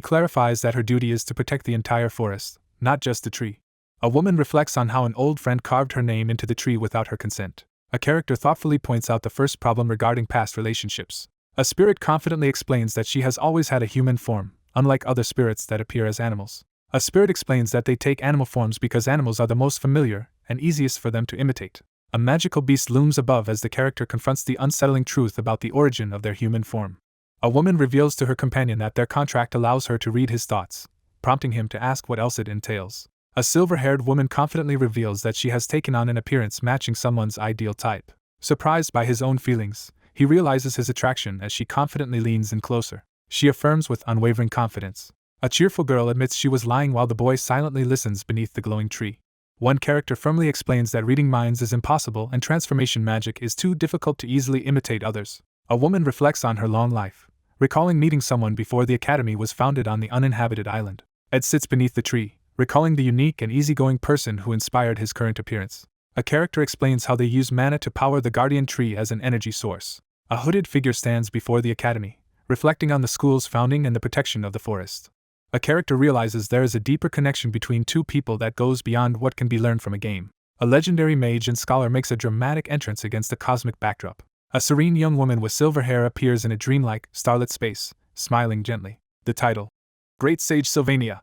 clarifies that her duty is to protect the entire forest, not just the tree. A woman reflects on how an old friend carved her name into the tree without her consent. A character thoughtfully points out the first problem regarding past relationships. A spirit confidently explains that she has always had a human form, unlike other spirits that appear as animals. A spirit explains that they take animal forms because animals are the most familiar and easiest for them to imitate. A magical beast looms above as the character confronts the unsettling truth about the origin of their human form. A woman reveals to her companion that their contract allows her to read his thoughts, prompting him to ask what else it entails. A silver-haired woman confidently reveals that she has taken on an appearance matching someone's ideal type. Surprised by his own feelings, he realizes his attraction as she confidently leans in closer. She affirms with unwavering confidence. A cheerful girl admits she was lying while the boy silently listens beneath the glowing tree. One character firmly explains that reading minds is impossible and transformation magic is too difficult to easily imitate others. A woman reflects on her long life, recalling meeting someone before the academy was founded on the uninhabited island. Ed sits beneath the tree, recalling the unique and easygoing person who inspired his current appearance. A character explains how they use mana to power the guardian tree as an energy source. A hooded figure stands before the academy, reflecting on the school's founding and the protection of the forest. A character realizes there is a deeper connection between two people that goes beyond what can be learned from a game. A legendary mage and scholar makes a dramatic entrance against a cosmic backdrop. A serene young woman with silver hair appears in a dreamlike, starlit space, smiling gently. The title, Great Sage Sylvania,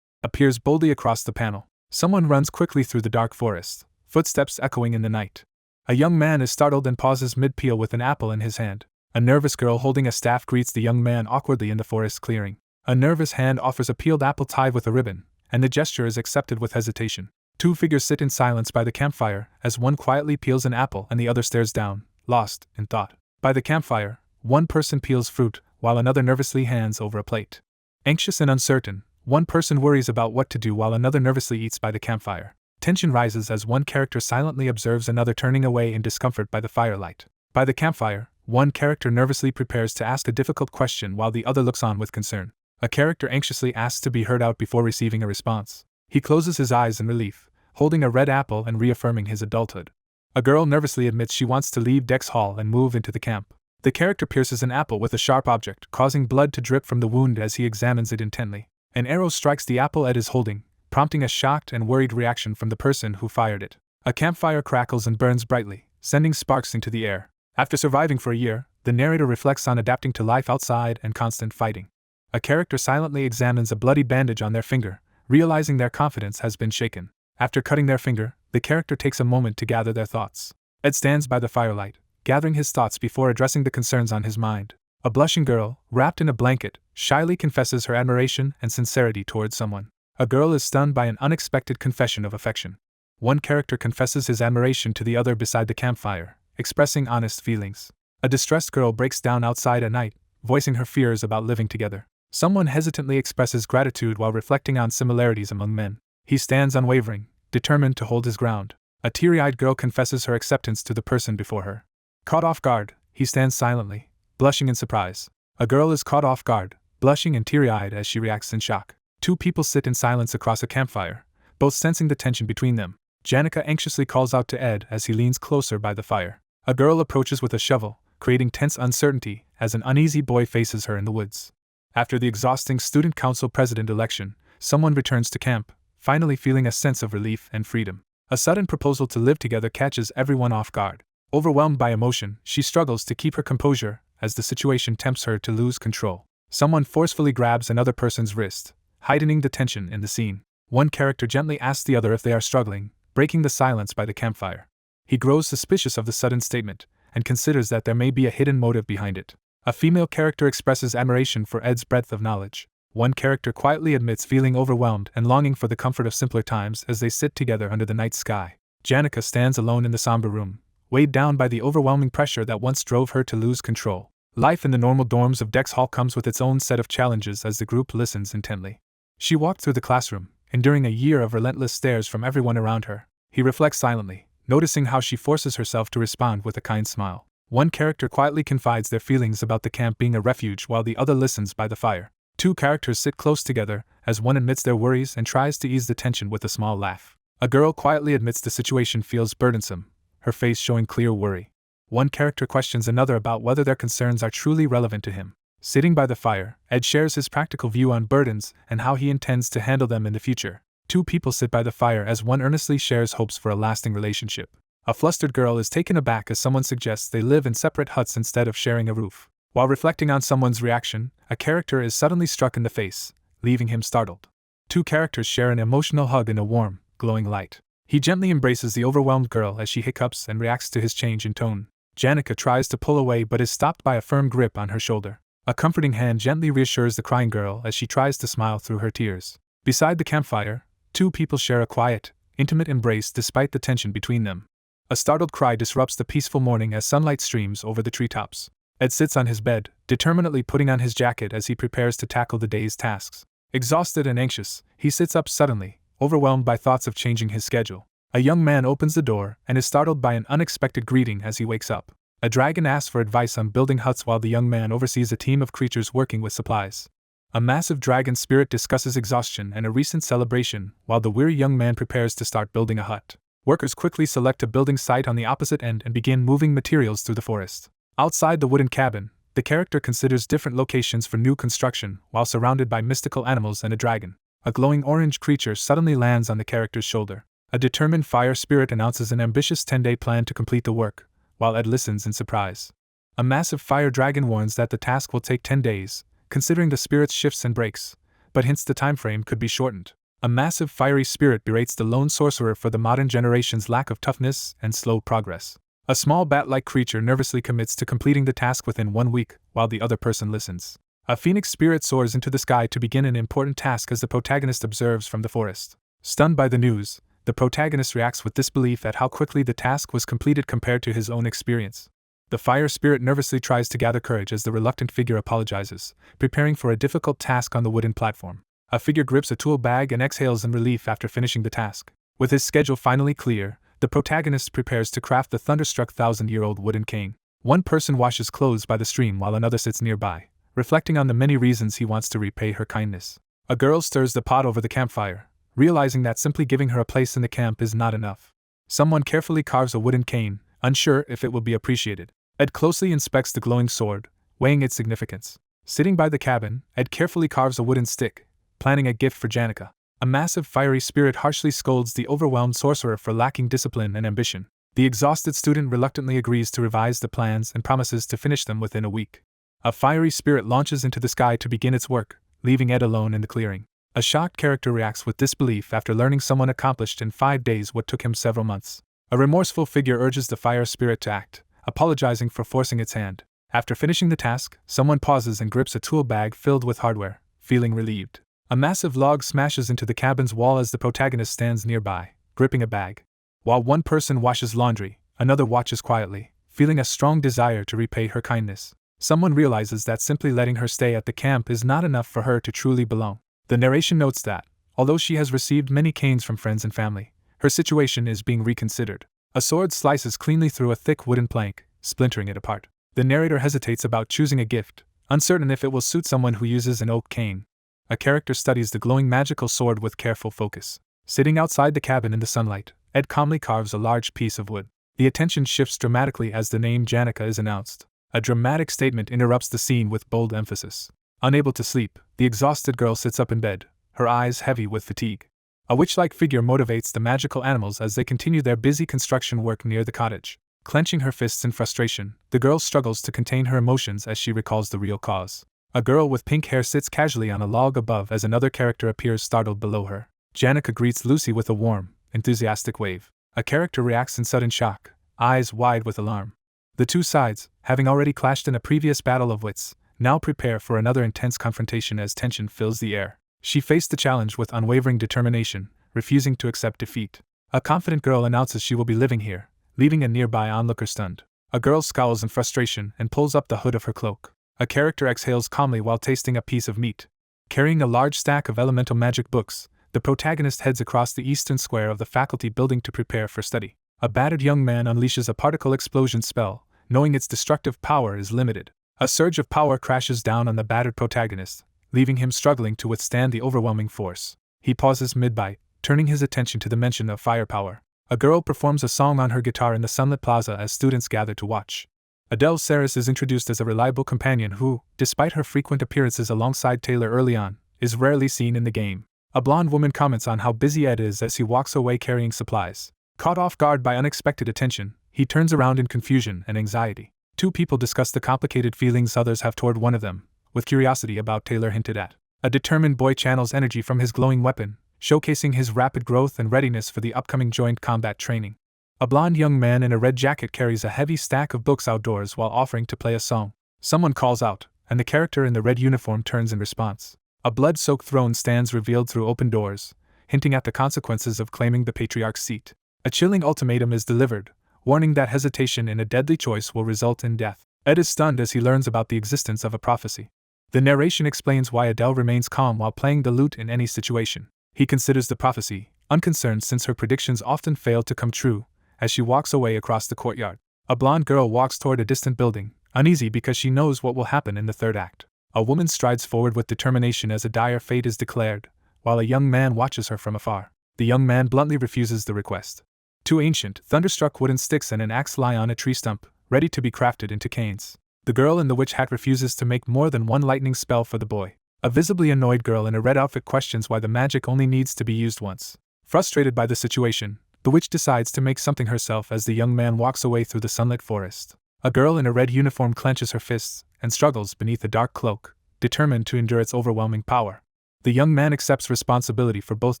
appears boldly across the panel. Someone runs quickly through the dark forest, footsteps echoing in the night. A young man is startled and pauses mid-peel with an apple in his hand. A nervous girl holding a staff greets the young man awkwardly in the forest clearing. A nervous hand offers a peeled apple tied with a ribbon, and the gesture is accepted with hesitation. Two figures sit in silence by the campfire as one quietly peels an apple and the other stares down, lost in thought. By the campfire, one person peels fruit while another nervously hands over a plate. Anxious and uncertain, one person worries about what to do while another nervously eats by the campfire. Tension rises as one character silently observes another turning away in discomfort by the firelight. By the campfire, one character nervously prepares to ask a difficult question while the other looks on with concern. A character anxiously asks to be heard out before receiving a response. He closes his eyes in relief, holding a red apple and reaffirming his adulthood. A girl nervously admits she wants to leave Dex Hall and move into the camp. The character pierces an apple with a sharp object, causing blood to drip from the wound as he examines it intently. An arrow strikes the apple Ed is holding, prompting a shocked and worried reaction from the person who fired it. A campfire crackles and burns brightly, sending sparks into the air. After surviving for a year, the narrator reflects on adapting to life outside and constant fighting. A character silently examines a bloody bandage on their finger, realizing their confidence has been shaken. After cutting their finger, the character takes a moment to gather their thoughts. Ed stands by the firelight, gathering his thoughts before addressing the concerns on his mind. A blushing girl, wrapped in a blanket, shyly confesses her admiration and sincerity towards someone. A girl is stunned by an unexpected confession of affection. One character confesses his admiration to the other beside the campfire, expressing honest feelings. A distressed girl breaks down outside at night, voicing her fears about living together. Someone hesitantly expresses gratitude while reflecting on similarities among men. He stands unwavering, determined to hold his ground. A teary-eyed girl confesses her acceptance to the person before her. Caught off guard, he stands silently, blushing in surprise. A girl is caught off guard, blushing and teary-eyed as she reacts in shock. Two people sit in silence across a campfire, both sensing the tension between them. Janica anxiously calls out to Ed as he leans closer by the fire. A girl approaches with a shovel, creating tense uncertainty as an uneasy boy faces her in the woods. After the exhausting student council president election, someone returns to camp, finally feeling a sense of relief and freedom. A sudden proposal to live together catches everyone off guard. Overwhelmed by emotion, she struggles to keep her composure as the situation tempts her to lose control. Someone forcefully grabs another person's wrist, heightening the tension in the scene. One character gently asks the other if they are struggling, breaking the silence by the campfire. He grows suspicious of the sudden statement, and considers that there may be a hidden motive behind it. A female character expresses admiration for Ed's breadth of knowledge. One character quietly admits feeling overwhelmed and longing for the comfort of simpler times as they sit together under the night sky. Janica stands alone in the somber room, weighed down by the overwhelming pressure that once drove her to lose control. Life in the normal dorms of Dex Hall comes with its own set of challenges as the group listens intently. She walked through the classroom, enduring a year of relentless stares from everyone around her. He reflects silently, noticing how she forces herself to respond with a kind smile. One character quietly confides their feelings about the camp being a refuge while the other listens by the fire. Two characters sit close together as one admits their worries and tries to ease the tension with a small laugh. A girl quietly admits the situation feels burdensome, her face showing clear worry. One character questions another about whether their concerns are truly relevant to him. Sitting by the fire, Ed shares his practical view on burdens and how he intends to handle them in the future. Two people sit by the fire as one earnestly shares hopes for a lasting relationship. A flustered girl is taken aback as someone suggests they live in separate huts instead of sharing a roof. While reflecting on someone's reaction, a character is suddenly struck in the face, leaving him startled. Two characters share an emotional hug in a warm, glowing light. He gently embraces the overwhelmed girl as she hiccups and reacts to his change in tone. Janica tries to pull away but is stopped by a firm grip on her shoulder. A comforting hand gently reassures the crying girl as she tries to smile through her tears. Beside the campfire, two people share a quiet, intimate embrace despite the tension between them. A startled cry disrupts the peaceful morning as sunlight streams over the treetops. Ed sits on his bed, determinedly putting on his jacket as he prepares to tackle the day's tasks. Exhausted and anxious, he sits up suddenly, overwhelmed by thoughts of changing his schedule. A young man opens the door and is startled by an unexpected greeting as he wakes up. A dragon asks for advice on building huts while the young man oversees a team of creatures working with supplies. A massive dragon spirit discusses exhaustion and a recent celebration while the weary young man prepares to start building a hut. Workers quickly select a building site on the opposite end and begin moving materials through the forest. Outside the wooden cabin, the character considers different locations for new construction while surrounded by mystical animals and a dragon. A glowing orange creature suddenly lands on the character's shoulder. A determined fire spirit announces an ambitious 10-day plan to complete the work, while Ed listens in surprise. A massive fire dragon warns that the task will take 10 days, considering the spirit's shifts and breaks, but hints the time frame could be shortened. A massive fiery spirit berates the lone sorcerer for the modern generation's lack of toughness and slow progress. A small bat-like creature nervously commits to completing the task within 1 week, while the other person listens. A phoenix spirit soars into the sky to begin an important task as the protagonist observes from the forest. Stunned by the news, the protagonist reacts with disbelief at how quickly the task was completed compared to his own experience. The fire spirit nervously tries to gather courage as the reluctant figure apologizes, preparing for a difficult task on the wooden platform. A figure grips a tool bag and exhales in relief after finishing the task. With his schedule finally clear, the protagonist prepares to craft the thunderstruck 1,000-year-old wooden cane. One person washes clothes by the stream while another sits nearby, reflecting on the many reasons he wants to repay her kindness. A girl stirs the pot over the campfire, realizing that simply giving her a place in the camp is not enough. Someone carefully carves a wooden cane, unsure if it will be appreciated. Ed closely inspects the glowing sword, weighing its significance. Sitting by the cabin, Ed carefully carves a wooden stick, planning a gift for Janica. A massive fiery spirit harshly scolds the overwhelmed sorcerer for lacking discipline and ambition. The exhausted student reluctantly agrees to revise the plans and promises to finish them within a week. A fiery spirit launches into the sky to begin its work, leaving Ed alone in the clearing. A shocked character reacts with disbelief after learning someone accomplished in 5 days what took him several months. A remorseful figure urges the fire spirit to act, apologizing for forcing its hand. After finishing the task, someone pauses and grips a tool bag filled with hardware, feeling relieved. A massive log smashes into the cabin's wall as the protagonist stands nearby, gripping a bag. While one person washes laundry, another watches quietly, feeling a strong desire to repay her kindness. Someone realizes that simply letting her stay at the camp is not enough for her to truly belong. The narration notes that, although she has received many canes from friends and family, her situation is being reconsidered. A sword slices cleanly through a thick wooden plank, splintering it apart. The narrator hesitates about choosing a gift, uncertain if it will suit someone who uses an oak cane. A character studies the glowing magical sword with careful focus. Sitting outside the cabin in the sunlight, Ed calmly carves a large piece of wood. The attention shifts dramatically as the name Janica is announced. A dramatic statement interrupts the scene with bold emphasis. Unable to sleep, the exhausted girl sits up in bed, her eyes heavy with fatigue. A witch-like figure motivates the magical animals as they continue their busy construction work near the cottage. Clenching her fists in frustration, the girl struggles to contain her emotions as she recalls the real cause. A girl with pink hair sits casually on a log above as another character appears startled below her. Janica greets Lucy with a warm, enthusiastic wave. A character reacts in sudden shock, eyes wide with alarm. The two sides, having already clashed in a previous battle of wits, now prepare for another intense confrontation as tension fills the air. She faced the challenge with unwavering determination, refusing to accept defeat. A confident girl announces she will be living here, leaving a nearby onlooker stunned. A girl scowls in frustration and pulls up the hood of her cloak. A character exhales calmly while tasting a piece of meat. Carrying a large stack of elemental magic books, the protagonist heads across the eastern square of the faculty building to prepare for study. A battered young man unleashes a particle explosion spell, knowing its destructive power is limited. A surge of power crashes down on the battered protagonist, leaving him struggling to withstand the overwhelming force. He pauses mid-bite, turning his attention to the mention of firepower. A girl performs a song on her guitar in the sunlit plaza as students gather to watch. Adele Saris is introduced as a reliable companion who, despite her frequent appearances alongside Taylor early on, is rarely seen in the game. A blonde woman comments on how busy Ed is as he walks away carrying supplies. Caught off guard by unexpected attention, he turns around in confusion and anxiety. Two people discuss the complicated feelings others have toward one of them, with curiosity about Taylor hinted at. A determined boy channels energy from his glowing weapon, showcasing his rapid growth and readiness for the upcoming joint combat training. A blond young man in a red jacket carries a heavy stack of books outdoors while offering to play a song. Someone calls out, and the character in the red uniform turns in response. A blood-soaked throne stands revealed through open doors, hinting at the consequences of claiming the patriarch's seat. A chilling ultimatum is delivered, warning that hesitation in a deadly choice will result in death. Ed is stunned as he learns about the existence of a prophecy. The narration explains why Adele remains calm while playing the lute in any situation. He considers the prophecy, unconcerned since her predictions often fail to come true, as she walks away across the courtyard. A blonde girl walks toward a distant building, uneasy because she knows what will happen in the third act. A woman strides forward with determination as a dire fate is declared, while a young man watches her from afar. The young man bluntly refuses the request. Two ancient, thunderstruck wooden sticks and an axe lie on a tree stump, ready to be crafted into canes. The girl in the witch hat refuses to make more than one lightning spell for the boy. A visibly annoyed girl in a red outfit questions why the magic only needs to be used once. Frustrated by the situation, the witch decides to make something herself as the young man walks away through the sunlit forest. A girl in a red uniform clenches her fists and struggles beneath a dark cloak, determined to endure its overwhelming power. The young man accepts responsibility for both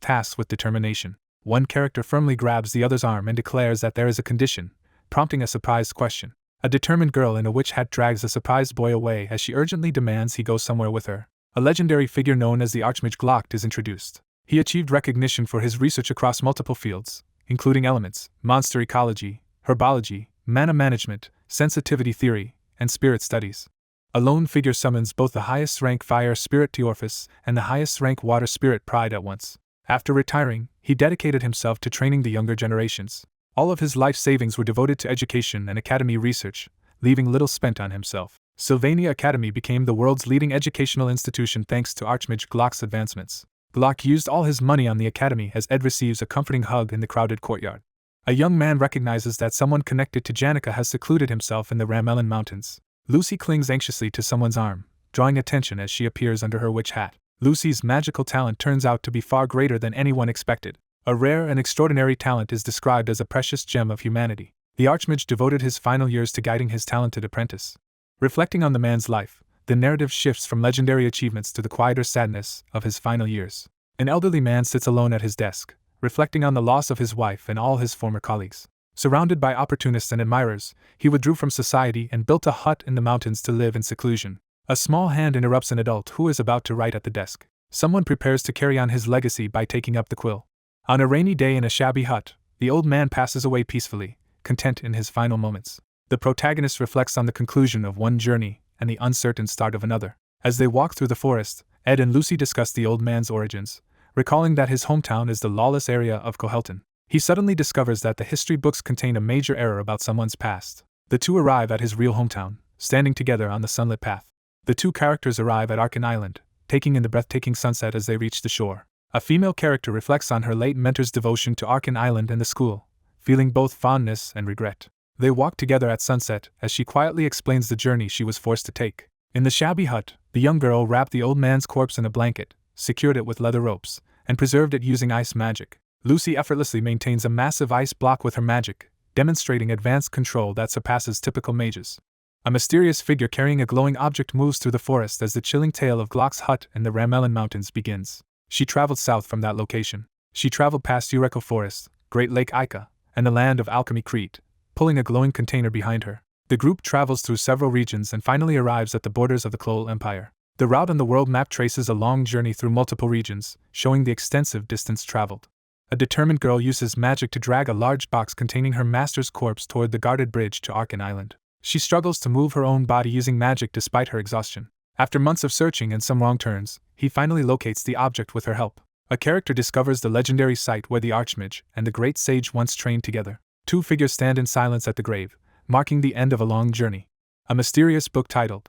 tasks with determination. One character firmly grabs the other's arm and declares that there is a condition, prompting a surprised question. A determined girl in a witch hat drags a surprised boy away as she urgently demands he go somewhere with her. A legendary figure known as the Archmage Glock is introduced. He achieved recognition for his research across multiple fields, including elements, monster ecology, herbology, mana management, sensitivity theory, and spirit studies. A lone figure summons both the highest rank fire spirit Teorphis and the highest rank water spirit Pride at once. After retiring, he dedicated himself to training the younger generations. All of his life savings were devoted to education and academy research, leaving little spent on himself. Sylvania Academy became the world's leading educational institution thanks to Archmage Glock's advancements. Glock used all his money on the academy as Ed receives a comforting hug in the crowded courtyard. A young man recognizes that someone connected to Janica has secluded himself in the Ramelin Mountains. Lucy clings anxiously to someone's arm, drawing attention as she appears under her witch hat. Lucy's magical talent turns out to be far greater than anyone expected. A rare and extraordinary talent is described as a precious gem of humanity. The Archmage devoted his final years to guiding his talented apprentice. Reflecting on the man's life, the narrative shifts from legendary achievements to the quieter sadness of his final years. An elderly man sits alone at his desk, reflecting on the loss of his wife and all his former colleagues. Surrounded by opportunists and admirers, he withdrew from society and built a hut in the mountains to live in seclusion. A small hand interrupts an adult who is about to write at the desk. Someone prepares to carry on his legacy by taking up the quill. On a rainy day in a shabby hut, the old man passes away peacefully, content in his final moments. The protagonist reflects on the conclusion of one journey and the uncertain start of another. As they walk through the forest, Ed and Lucy discuss the old man's origins, recalling that his hometown is the lawless area of Cohelton. He suddenly discovers that the history books contain a major error about someone's past. The two arrive at his real hometown, standing together on the sunlit path. The two characters arrive at Arkin Island, taking in the breathtaking sunset as they reach the shore. A female character reflects on her late mentor's devotion to Arkin Island and the school, feeling both fondness and regret. They walk together at sunset as she quietly explains the journey she was forced to take. In the shabby hut, the young girl wrapped the old man's corpse in a blanket, secured it with leather ropes, and preserved it using ice magic. Lucy effortlessly maintains a massive ice block with her magic, demonstrating advanced control that surpasses typical mages. A mysterious figure carrying a glowing object moves through the forest as the chilling tale of Glock's hut in the Ramelin Mountains begins. She traveled south from that location. She traveled past Eureka Forest, Great Lake Ica, and the land of Alchemy Crete, pulling a glowing container behind her. The group travels through several regions and finally arrives at the borders of the Klol Empire. The route on the world map traces a long journey through multiple regions, showing the extensive distance traveled. A determined girl uses magic to drag a large box containing her master's corpse toward the guarded bridge to Arkin Island. She struggles to move her own body using magic despite her exhaustion. After months of searching and some wrong turns, he finally locates the object with her help. A character discovers the legendary site where the Archmage and the great sage once trained together. Two figures stand in silence at the grave, marking the end of a long journey. A mysterious book titled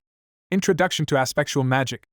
Introduction to Aspectual Magic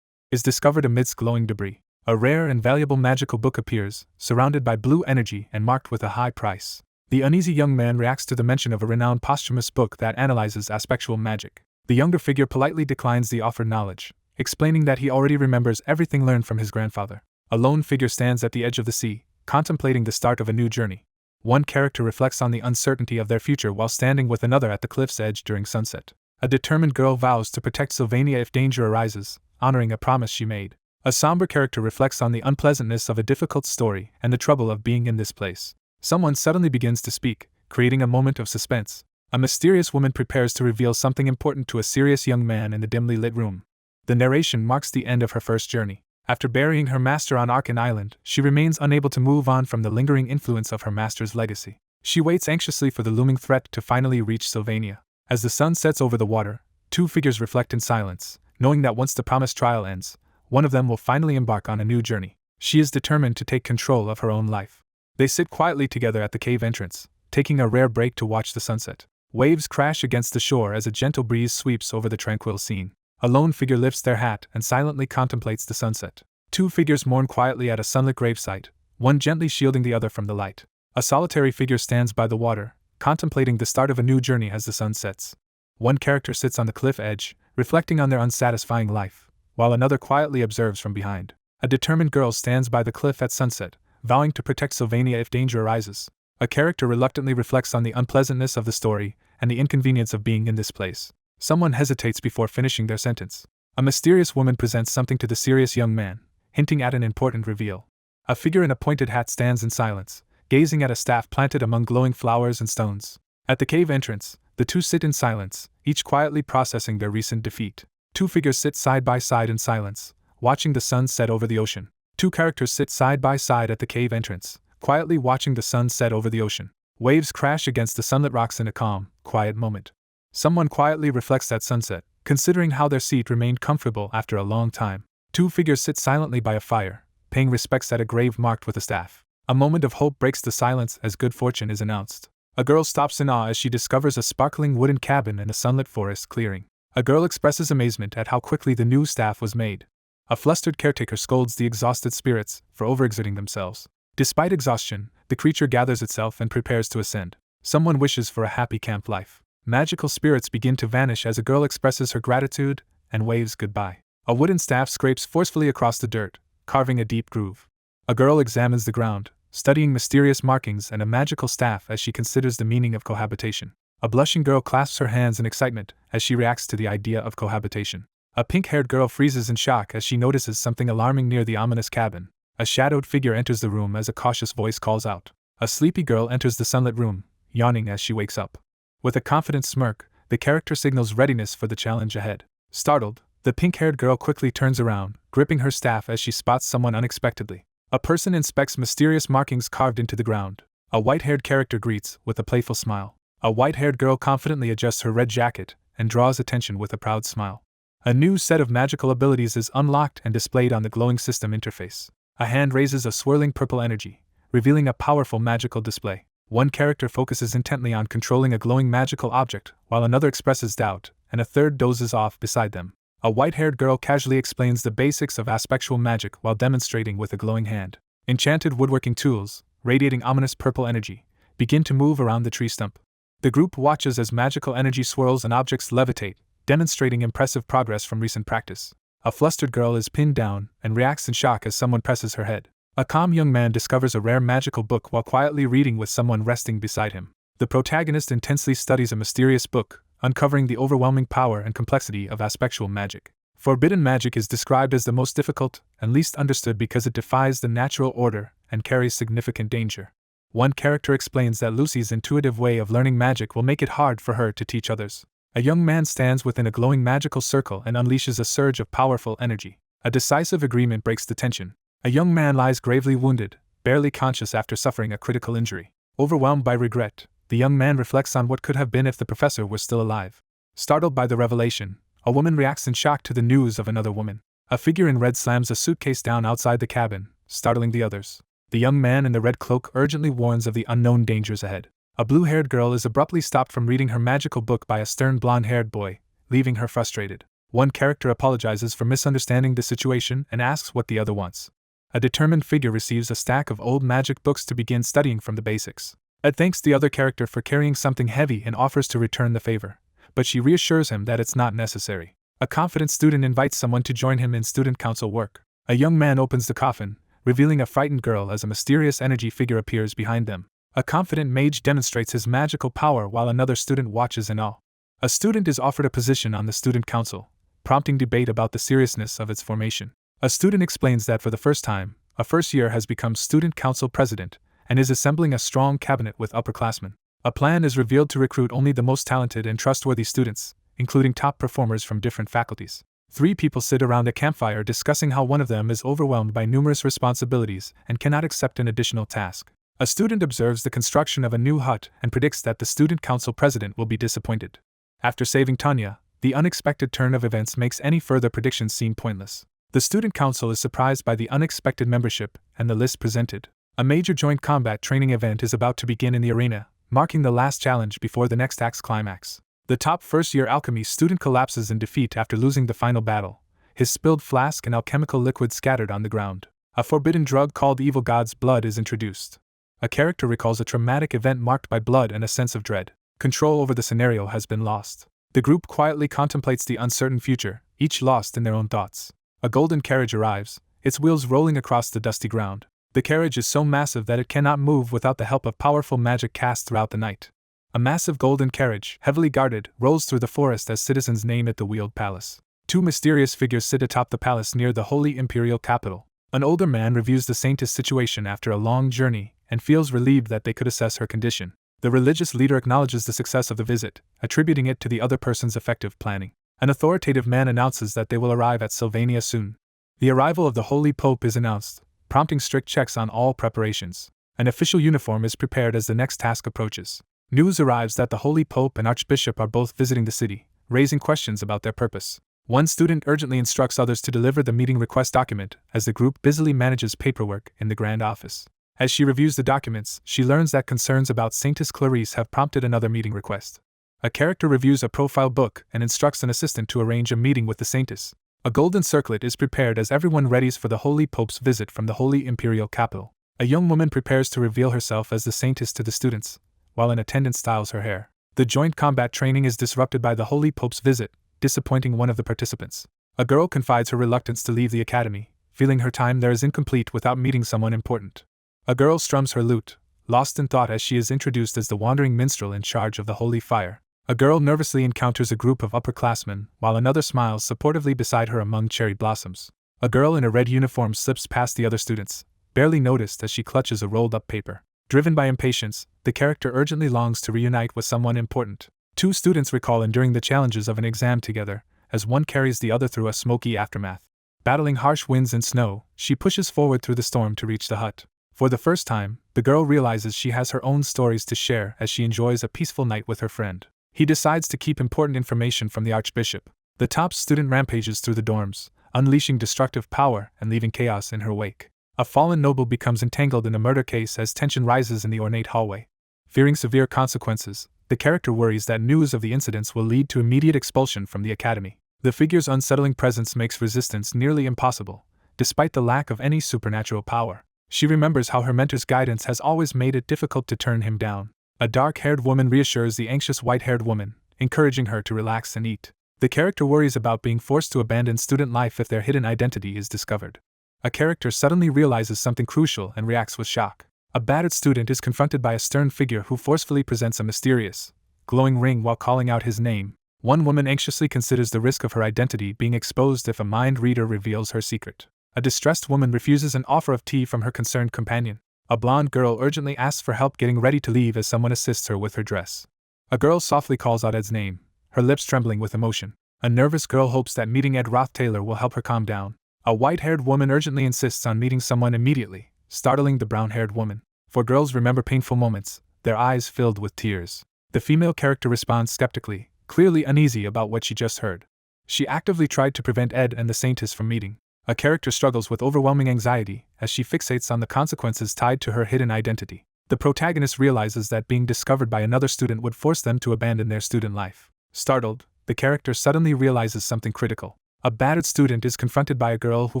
is discovered amidst glowing debris. A rare and valuable magical book appears, surrounded by blue energy and marked with a high price. The uneasy young man reacts to the mention of a renowned posthumous book that analyzes aspectual magic. The younger figure politely declines the offered knowledge, explaining that he already remembers everything learned from his grandfather. A lone figure stands at the edge of the sea, contemplating the start of a new journey. One character reflects on the uncertainty of their future while standing with another at the cliff's edge during sunset. A determined girl vows to protect Sylvania if danger arises, honoring a promise she made. A somber character reflects on the unpleasantness of a difficult story and the trouble of being in this place. Someone suddenly begins to speak, creating a moment of suspense. A mysterious woman prepares to reveal something important to a serious young man in the dimly lit room. The narration marks the end of her first journey. After burying her master on Arkan Island, she remains unable to move on from the lingering influence of her master's legacy. She waits anxiously for the looming threat to finally reach Sylvania. As the sun sets over the water, two figures reflect in silence, knowing that once the promised trial ends, one of them will finally embark on a new journey. She is determined to take control of her own life. They sit quietly together at the cave entrance, taking a rare break to watch the sunset. Waves crash against the shore as a gentle breeze sweeps over the tranquil scene. A lone figure lifts their hat and silently contemplates the sunset. Two figures mourn quietly at a sunlit gravesite, one gently shielding the other from the light. A solitary figure stands by the water, contemplating the start of a new journey as the sun sets. One character sits on the cliff edge, reflecting on their unsatisfying life, while another quietly observes from behind. A determined girl stands by the cliff at sunset, vowing to protect Sylvania if danger arises. A character reluctantly reflects on the unpleasantness of the story and the inconvenience of being in this place. Someone hesitates before finishing their sentence. A mysterious woman presents something to the serious young man, hinting at an important reveal. A figure in a pointed hat stands in silence, gazing at a staff planted among glowing flowers and stones. At the cave entrance, the two sit in silence, each quietly processing their recent defeat. Two figures sit side by side in silence, watching the sun set over the ocean. Two characters sit side by side at the cave entrance, quietly watching the sun set over the ocean. Waves crash against the sunlit rocks in a calm, quiet moment. Someone quietly reflects at sunset, considering how their seat remained comfortable after a long time. Two figures sit silently by a fire, paying respects at a grave marked with a staff. A moment of hope breaks the silence as good fortune is announced. A girl stops in awe as she discovers a sparkling wooden cabin in a sunlit forest clearing. A girl expresses amazement at how quickly the new staff was made. A flustered caretaker scolds the exhausted spirits for overexerting themselves. Despite exhaustion, the creature gathers itself and prepares to ascend. Someone wishes for a happy camp life. Magical spirits begin to vanish as a girl expresses her gratitude and waves goodbye. A wooden staff scrapes forcefully across the dirt, carving a deep groove. A girl examines the ground, studying mysterious markings and a magical staff as she considers the meaning of cohabitation. A blushing girl clasps her hands in excitement as she reacts to the idea of cohabitation. A pink-haired girl freezes in shock as she notices something alarming near the ominous cabin. A shadowed figure enters the room as a cautious voice calls out. A sleepy girl enters the sunlit room, yawning as she wakes up. With a confident smirk, the character signals readiness for the challenge ahead. Startled, the pink-haired girl quickly turns around, gripping her staff as she spots someone unexpectedly. A person inspects mysterious markings carved into the ground. A white-haired character greets with a playful smile. A white-haired girl confidently adjusts her red jacket and draws attention with a proud smile. A new set of magical abilities is unlocked and displayed on the glowing system interface. A hand raises a swirling purple energy, revealing a powerful magical display. One character focuses intently on controlling a glowing magical object, while another expresses doubt, and a third dozes off beside them. A white-haired girl casually explains the basics of aspectual magic while demonstrating with a glowing hand. Enchanted woodworking tools, radiating ominous purple energy, begin to move around the tree stump. The group watches as magical energy swirls and objects levitate, demonstrating impressive progress from recent practice. A flustered girl is pinned down and reacts in shock as someone presses her head. A calm young man discovers a rare magical book while quietly reading with someone resting beside him. The protagonist intensely studies a mysterious book, uncovering the overwhelming power and complexity of aspectual magic. Forbidden magic is described as the most difficult and least understood because it defies the natural order and carries significant danger. One character explains that Lucy's intuitive way of learning magic will make it hard for her to teach others. A young man stands within a glowing magical circle and unleashes a surge of powerful energy. A decisive agreement breaks the tension. A young man lies gravely wounded, barely conscious after suffering a critical injury. Overwhelmed by regret, the young man reflects on what could have been if the professor were still alive. Startled by the revelation, a woman reacts in shock to the news of another woman. A figure in red slams a suitcase down outside the cabin, startling the others. The young man in the red cloak urgently warns of the unknown dangers ahead. A blue-haired girl is abruptly stopped from reading her magical book by a stern blonde-haired boy, leaving her frustrated. One character apologizes for misunderstanding the situation and asks what the other wants. A determined figure receives a stack of old magic books to begin studying from the basics. Ed thanks the other character for carrying something heavy and offers to return the favor, but she reassures him that it's not necessary. A confident student invites someone to join him in student council work. A young man opens the coffin, revealing a frightened girl as a mysterious energy figure appears behind them. A confident mage demonstrates his magical power while another student watches in awe. A student is offered a position on the student council, prompting debate about the seriousness of its formation. A student explains that for the first time, a first year has become student council president and is assembling a strong cabinet with upperclassmen. A plan is revealed to recruit only the most talented and trustworthy students, including top performers from different faculties. Three people sit around a campfire discussing how one of them is overwhelmed by numerous responsibilities and cannot accept an additional task. A student observes the construction of a new hut and predicts that the student council president will be disappointed. After saving Tanya, the unexpected turn of events makes any further predictions seem pointless. The student council is surprised by the unexpected membership and the list presented. A major joint combat training event is about to begin in the arena, marking the last challenge before the next act's climax. The top first-year alchemy student collapses in defeat after losing the final battle, his spilled flask and alchemical liquid scattered on the ground. A forbidden drug called Evil God's Blood is introduced. A character recalls a traumatic event marked by blood and a sense of dread. Control over the scenario has been lost. The group quietly contemplates the uncertain future, each lost in their own thoughts. A golden carriage arrives, its wheels rolling across the dusty ground. The carriage is so massive that it cannot move without the help of powerful magic cast throughout the night. A massive golden carriage, heavily guarded, rolls through the forest as citizens name it the Wheeled Palace. Two mysterious figures sit atop the palace near the Holy Imperial Capital. An older man reviews the saintess' situation after a long journey and feels relieved that they could assess her condition. The religious leader acknowledges the success of the visit, attributing it to the other person's effective planning. An authoritative man announces that they will arrive at Sylvania soon. The arrival of the Holy Pope is announced, prompting strict checks on all preparations. An official uniform is prepared as the next task approaches. News arrives that the Holy Pope and Archbishop are both visiting the city, raising questions about their purpose. One student urgently instructs others to deliver the meeting request document as the group busily manages paperwork in the grand office. As she reviews the documents, she learns that concerns about Saintess Clarice have prompted another meeting request. A character reviews a profile book and instructs an assistant to arrange a meeting with the Saintess. A golden circlet is prepared as everyone readies for the Holy Pope's visit from the Holy Imperial Capital. A young woman prepares to reveal herself as the Saintess to the students, while an attendant styles her hair. The joint combat training is disrupted by the Holy Pope's visit, disappointing one of the participants. A girl confides her reluctance to leave the academy, feeling her time there is incomplete without meeting someone important. A girl strums her lute, lost in thought as she is introduced as the wandering minstrel in charge of the holy fire. A girl nervously encounters a group of upperclassmen, while another smiles supportively beside her among cherry blossoms. A girl in a red uniform slips past the other students, barely noticed as she clutches a rolled-up paper. Driven by impatience, the character urgently longs to reunite with someone important. Two students recall enduring the challenges of an exam together, as one carries the other through a smoky aftermath. Battling harsh winds and snow, she pushes forward through the storm to reach the hut. For the first time, the girl realizes she has her own stories to share as she enjoys a peaceful night with her friend. He decides to keep important information from the Archbishop. The top student rampages through the dorms, unleashing destructive power and leaving chaos in her wake. A fallen noble becomes entangled in a murder case as tension rises in the ornate hallway. Fearing severe consequences, the character worries that news of the incidents will lead to immediate expulsion from the academy. The figure's unsettling presence makes resistance nearly impossible, despite the lack of any supernatural power. She remembers how her mentor's guidance has always made it difficult to turn him down. A dark-haired woman reassures the anxious white-haired woman, encouraging her to relax and eat. The character worries about being forced to abandon student life if their hidden identity is discovered. A character suddenly realizes something crucial and reacts with shock. A battered student is confronted by a stern figure who forcefully presents a mysterious, glowing ring while calling out his name. One woman anxiously considers the risk of her identity being exposed if a mind reader reveals her secret. A distressed woman refuses an offer of tea from her concerned companion. A blonde girl urgently asks for help getting ready to leave as someone assists her with her dress. A girl softly calls out Ed's name, her lips trembling with emotion. A nervous girl hopes that meeting Ed Roth-Taylor will help her calm down. A white-haired woman urgently insists on meeting someone immediately, startling the brown-haired woman. For girls remember painful moments, their eyes filled with tears. The female character responds skeptically, clearly uneasy about what she just heard. She actively tried to prevent Ed and the Saintess from meeting. A character struggles with overwhelming anxiety as she fixates on the consequences tied to her hidden identity. The protagonist realizes that being discovered by another student would force them to abandon their student life. Startled, the character suddenly realizes something critical. A battered student is confronted by a girl who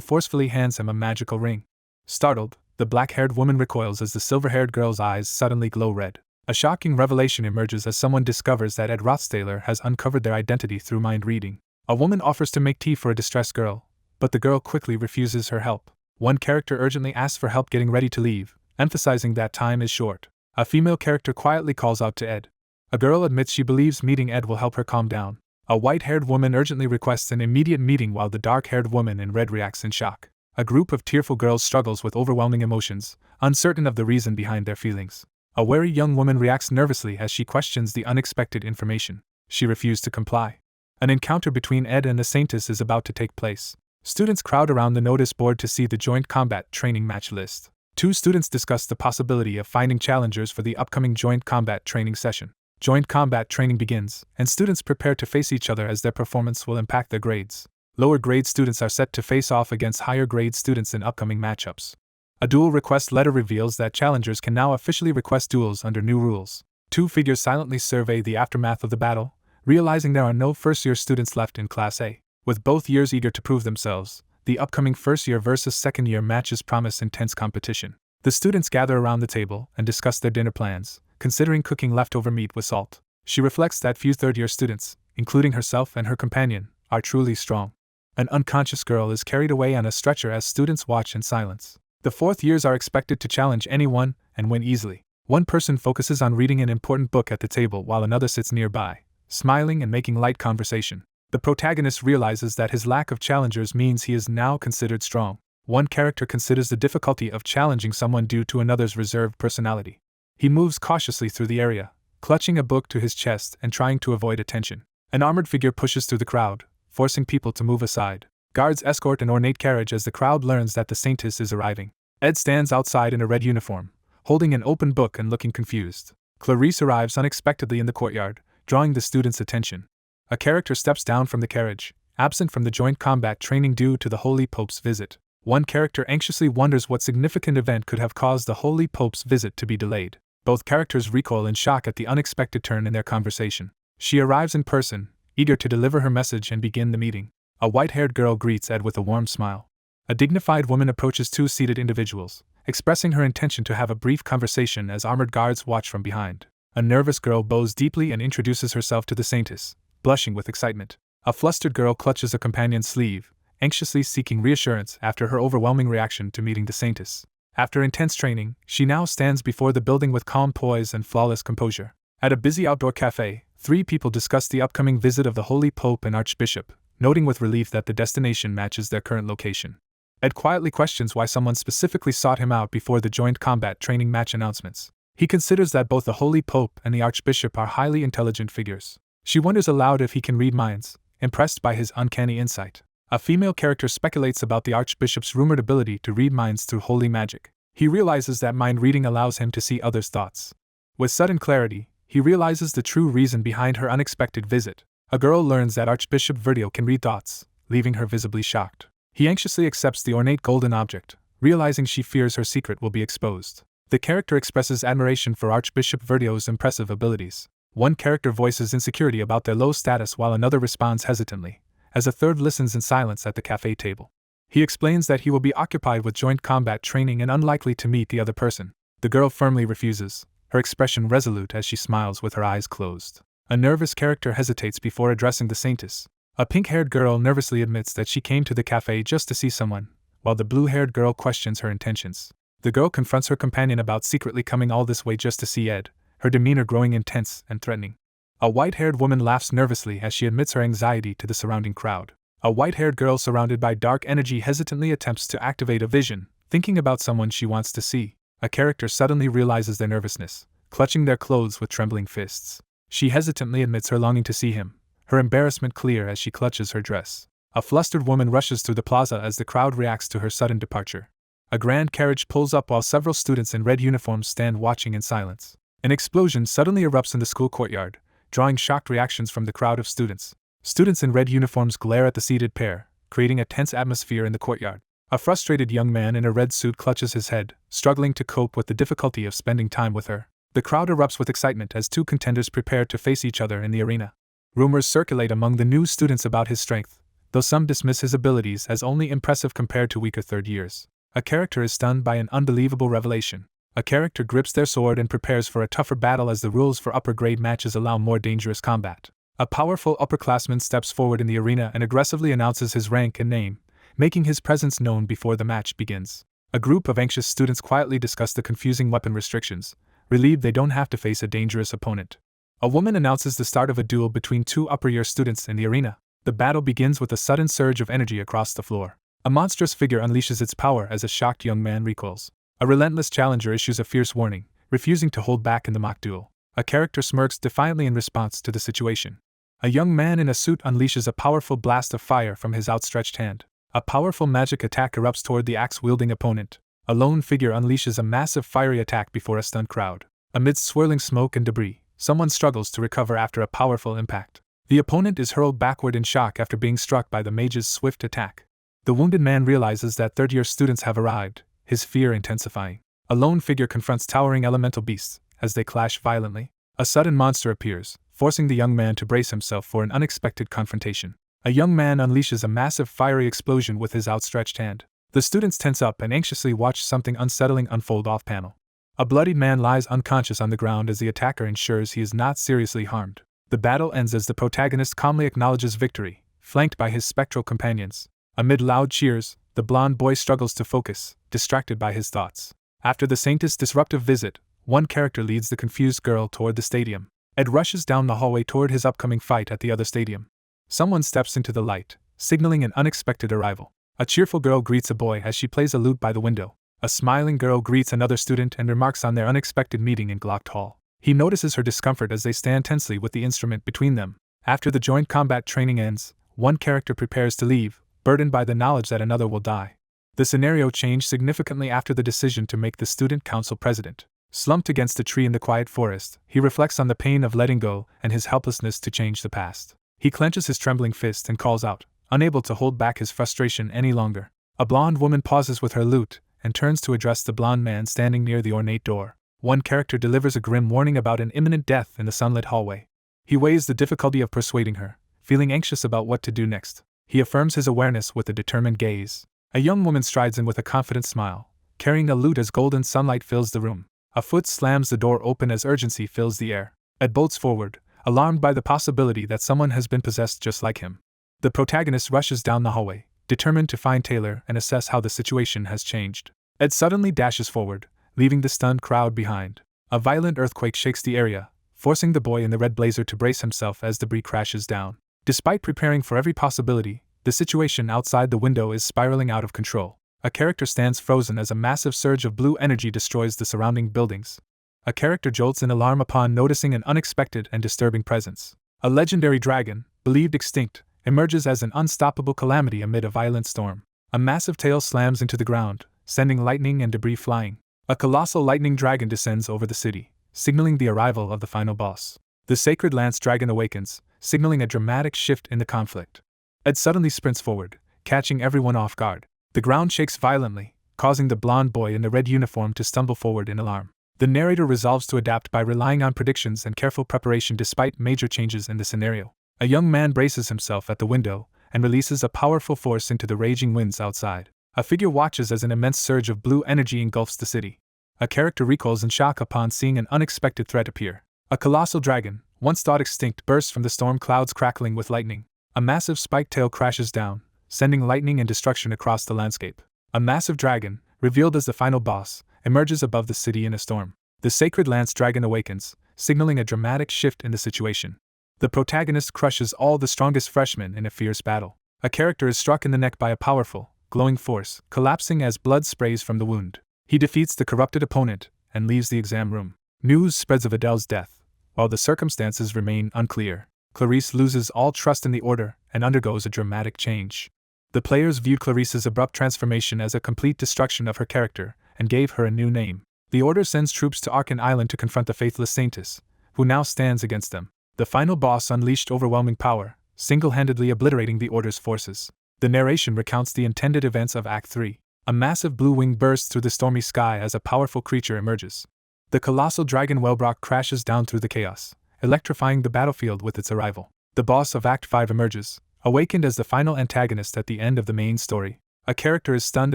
forcefully hands him a magical ring. Startled, the black-haired woman recoils as the silver-haired girl's eyes suddenly glow red. A shocking revelation emerges as someone discovers that Ed Rothtaylor has uncovered their identity through mind reading. A woman offers to make tea for a distressed girl, but the girl quickly refuses her help. One character urgently asks for help getting ready to leave, emphasizing that time is short. A female character quietly calls out to Ed. A girl admits she believes meeting Ed will help her calm down. A white-haired woman urgently requests an immediate meeting while the dark-haired woman in red reacts in shock. A group of tearful girls struggles with overwhelming emotions, uncertain of the reason behind their feelings. A wary young woman reacts nervously as she questions the unexpected information. She refused to comply. An encounter between Ed and the Saintess is about to take place. Students crowd around the notice board to see the joint combat training match list. Two students discuss the possibility of finding challengers for the upcoming joint combat training session. Joint combat training begins, and students prepare to face each other as their performance will impact their grades. Lower grade students are set to face off against higher grade students in upcoming matchups. A duel request letter reveals that challengers can now officially request duels under new rules. Two figures silently survey the aftermath of the battle, realizing there are no first-year students left in Class A. With both years eager to prove themselves, the upcoming first-year versus second-year matches promise intense competition. The students gather around the table and discuss their dinner plans, considering cooking leftover meat with salt. She reflects that few third-year students, including herself and her companion, are truly strong. An unconscious girl is carried away on a stretcher as students watch in silence. The fourth years are expected to challenge anyone and win easily. One person focuses on reading an important book at the table while another sits nearby, smiling and making light conversation. The protagonist realizes that his lack of challengers means he is now considered strong. One character considers the difficulty of challenging someone due to another's reserved personality. He moves cautiously through the area, clutching a book to his chest and trying to avoid attention. An armored figure pushes through the crowd, forcing people to move aside. Guards escort an ornate carriage as the crowd learns that the Saintess is arriving. Ed stands outside in a red uniform, holding an open book and looking confused. Clarice arrives unexpectedly in the courtyard, drawing the students' attention. A character steps down from the carriage, absent from the joint combat training due to the Holy Pope's visit. One character anxiously wonders what significant event could have caused the Holy Pope's visit to be delayed. Both characters recoil in shock at the unexpected turn in their conversation. She arrives in person, eager to deliver her message and begin the meeting. A white-haired girl greets Ed with a warm smile. A dignified woman approaches two seated individuals, expressing her intention to have a brief conversation as armored guards watch from behind. A nervous girl bows deeply and introduces herself to the Saintess, blushing with excitement. A flustered girl clutches a companion's sleeve, anxiously seeking reassurance after her overwhelming reaction to meeting the Saintess. After intense training, she now stands before the building with calm poise and flawless composure. At a busy outdoor cafe, three people discuss the upcoming visit of the Holy Pope and Archbishop, noting with relief that the destination matches their current location. Ed quietly questions why someone specifically sought him out before the joint combat training match announcements. He considers that both the Holy Pope and the Archbishop are highly intelligent figures. She wonders aloud if he can read minds, impressed by his uncanny insight. A female character speculates about the Archbishop's rumored ability to read minds through holy magic. He realizes that mind reading allows him to see others' thoughts. With sudden clarity, he realizes the true reason behind her unexpected visit. A girl learns that Archbishop Verdio can read thoughts, leaving her visibly shocked. He anxiously accepts the ornate golden object, realizing she fears her secret will be exposed. The character expresses admiration for Archbishop Verdio's impressive abilities. One character voices insecurity about their low status while another responds hesitantly, as a third listens in silence at the cafe table. He explains that he will be occupied with joint combat training and unlikely to meet the other person. The girl firmly refuses, her expression resolute as she smiles with her eyes closed. A nervous character hesitates before addressing the Saintess. A pink-haired girl nervously admits that she came to the cafe just to see someone, while the blue-haired girl questions her intentions. The girl confronts her companion about secretly coming all this way just to see Ed, her demeanor growing intense and threatening. A white-haired woman laughs nervously as she admits her anxiety to the surrounding crowd. A white-haired girl surrounded by dark energy hesitantly attempts to activate a vision, thinking about someone she wants to see. A character suddenly realizes their nervousness, clutching their clothes with trembling fists. She hesitantly admits her longing to see him, her embarrassment clear as she clutches her dress. A flustered woman rushes through the plaza as the crowd reacts to her sudden departure. A grand carriage pulls up while several students in red uniforms stand watching in silence. An explosion suddenly erupts in the school courtyard, drawing shocked reactions from the crowd of students. Students in red uniforms glare at the seated pair, creating a tense atmosphere in the courtyard. A frustrated young man in a red suit clutches his head, struggling to cope with the difficulty of spending time with her. The crowd erupts with excitement as two contenders prepare to face each other in the arena. Rumors circulate among the new students about his strength, though some dismiss his abilities as only impressive compared to weaker third years. A character is stunned by an unbelievable revelation. A character grips their sword and prepares for a tougher battle as the rules for upper-grade matches allow more dangerous combat. A powerful upperclassman steps forward in the arena and aggressively announces his rank and name, making his presence known before the match begins. A group of anxious students quietly discuss the confusing weapon restrictions, relieved they don't have to face a dangerous opponent. A woman announces the start of a duel between two upper-year students in the arena. The battle begins with a sudden surge of energy across the floor. A monstrous figure unleashes its power as a shocked young man recoils. A relentless challenger issues a fierce warning, refusing to hold back in the mock duel. A character smirks defiantly in response to the situation. A young man in a suit unleashes a powerful blast of fire from his outstretched hand. A powerful magic attack erupts toward the axe-wielding opponent. A lone figure unleashes a massive fiery attack before a stunned crowd. Amidst swirling smoke and debris, someone struggles to recover after a powerful impact. The opponent is hurled backward in shock after being struck by the mage's swift attack. The wounded man realizes that third-year students have arrived, his fear intensifying. A lone figure confronts towering elemental beasts. As they clash violently, a sudden monster appears, forcing the young man to brace himself for an unexpected confrontation. A young man unleashes a massive fiery explosion with his outstretched hand. The students tense up and anxiously watch something unsettling unfold off-panel. A bloodied man lies unconscious on the ground as the attacker ensures he is not seriously harmed. The battle ends as the protagonist calmly acknowledges victory, flanked by his spectral companions. Amid loud cheers, the blonde boy struggles to focus, distracted by his thoughts. After the Saint's disruptive visit, one character leads the confused girl toward the stadium. Ed rushes down the hallway toward his upcoming fight at the other stadium. Someone steps into the light, signaling an unexpected arrival. A cheerful girl greets a boy as she plays a lute by the window. A smiling girl greets another student and remarks on their unexpected meeting in Glocked Hall. He notices her discomfort as they stand tensely with the instrument between them. After the joint combat training ends, one character prepares to leave, burdened by the knowledge that another will die. The scenario changed significantly after the decision to make the student council president. Slumped against a tree in the quiet forest, he reflects on the pain of letting go and his helplessness to change the past. He clenches his trembling fist and calls out, unable to hold back his frustration any longer. A blonde woman pauses with her lute and turns to address the blonde man standing near the ornate door. One character delivers a grim warning about an imminent death in the sunlit hallway. He weighs the difficulty of persuading her, feeling anxious about what to do next. He affirms his awareness with a determined gaze. A young woman strides in with a confident smile, carrying a lute as golden sunlight fills the room. A foot slams the door open as urgency fills the air. Ed bolts forward, alarmed by the possibility that someone has been possessed just like him. The protagonist rushes down the hallway, determined to find Taylor and assess how the situation has changed. Ed suddenly dashes forward, leaving the stunned crowd behind. A violent earthquake shakes the area, forcing the boy in the red blazer to brace himself as debris crashes down. Despite preparing for every possibility, the situation outside the window is spiraling out of control. A character stands frozen as a massive surge of blue energy destroys the surrounding buildings. A character jolts in alarm upon noticing an unexpected and disturbing presence. A legendary dragon, believed extinct, emerges as an unstoppable calamity amid a violent storm. A massive tail slams into the ground, sending lightning and debris flying. A colossal lightning dragon descends over the city, signaling the arrival of the final boss. The sacred lance dragon awakens, signaling a dramatic shift in the conflict. Ed suddenly sprints forward, catching everyone off guard. The ground shakes violently, causing the blonde boy in the red uniform to stumble forward in alarm. The narrator resolves to adapt by relying on predictions and careful preparation despite major changes in the scenario. A young man braces himself at the window and releases a powerful force into the raging winds outside. A figure watches as an immense surge of blue energy engulfs the city. A character recoils in shock upon seeing an unexpected threat appear. A colossal dragon, once thought extinct, bursts from the storm clouds crackling with lightning. A massive spiked tail crashes down, sending lightning and destruction across the landscape. A massive dragon, revealed as the final boss, emerges above the city in a storm. The sacred lance dragon awakens, signaling a dramatic shift in the situation. The protagonist crushes all the strongest freshmen in a fierce battle. A character is struck in the neck by a powerful, glowing force, collapsing as blood sprays from the wound. He defeats the corrupted opponent and leaves the exam room. News spreads of Adele's death, while the circumstances remain unclear. Clarice loses all trust in the order and undergoes a dramatic change. The players viewed Clarice's abrupt transformation as a complete destruction of her character and gave her a new name. The Order sends troops to Arkan Island to confront the faithless Saintess, who now stands against them. The final boss unleashed overwhelming power, single-handedly obliterating the Order's forces. The narration recounts the intended events of Act 3. A massive blue wing bursts through the stormy sky as a powerful creature emerges. The colossal dragon Wellbrock crashes down through the chaos, electrifying the battlefield with its arrival. The boss of Act 5 emerges, awakened as the final antagonist at the end of the main story. A character is stunned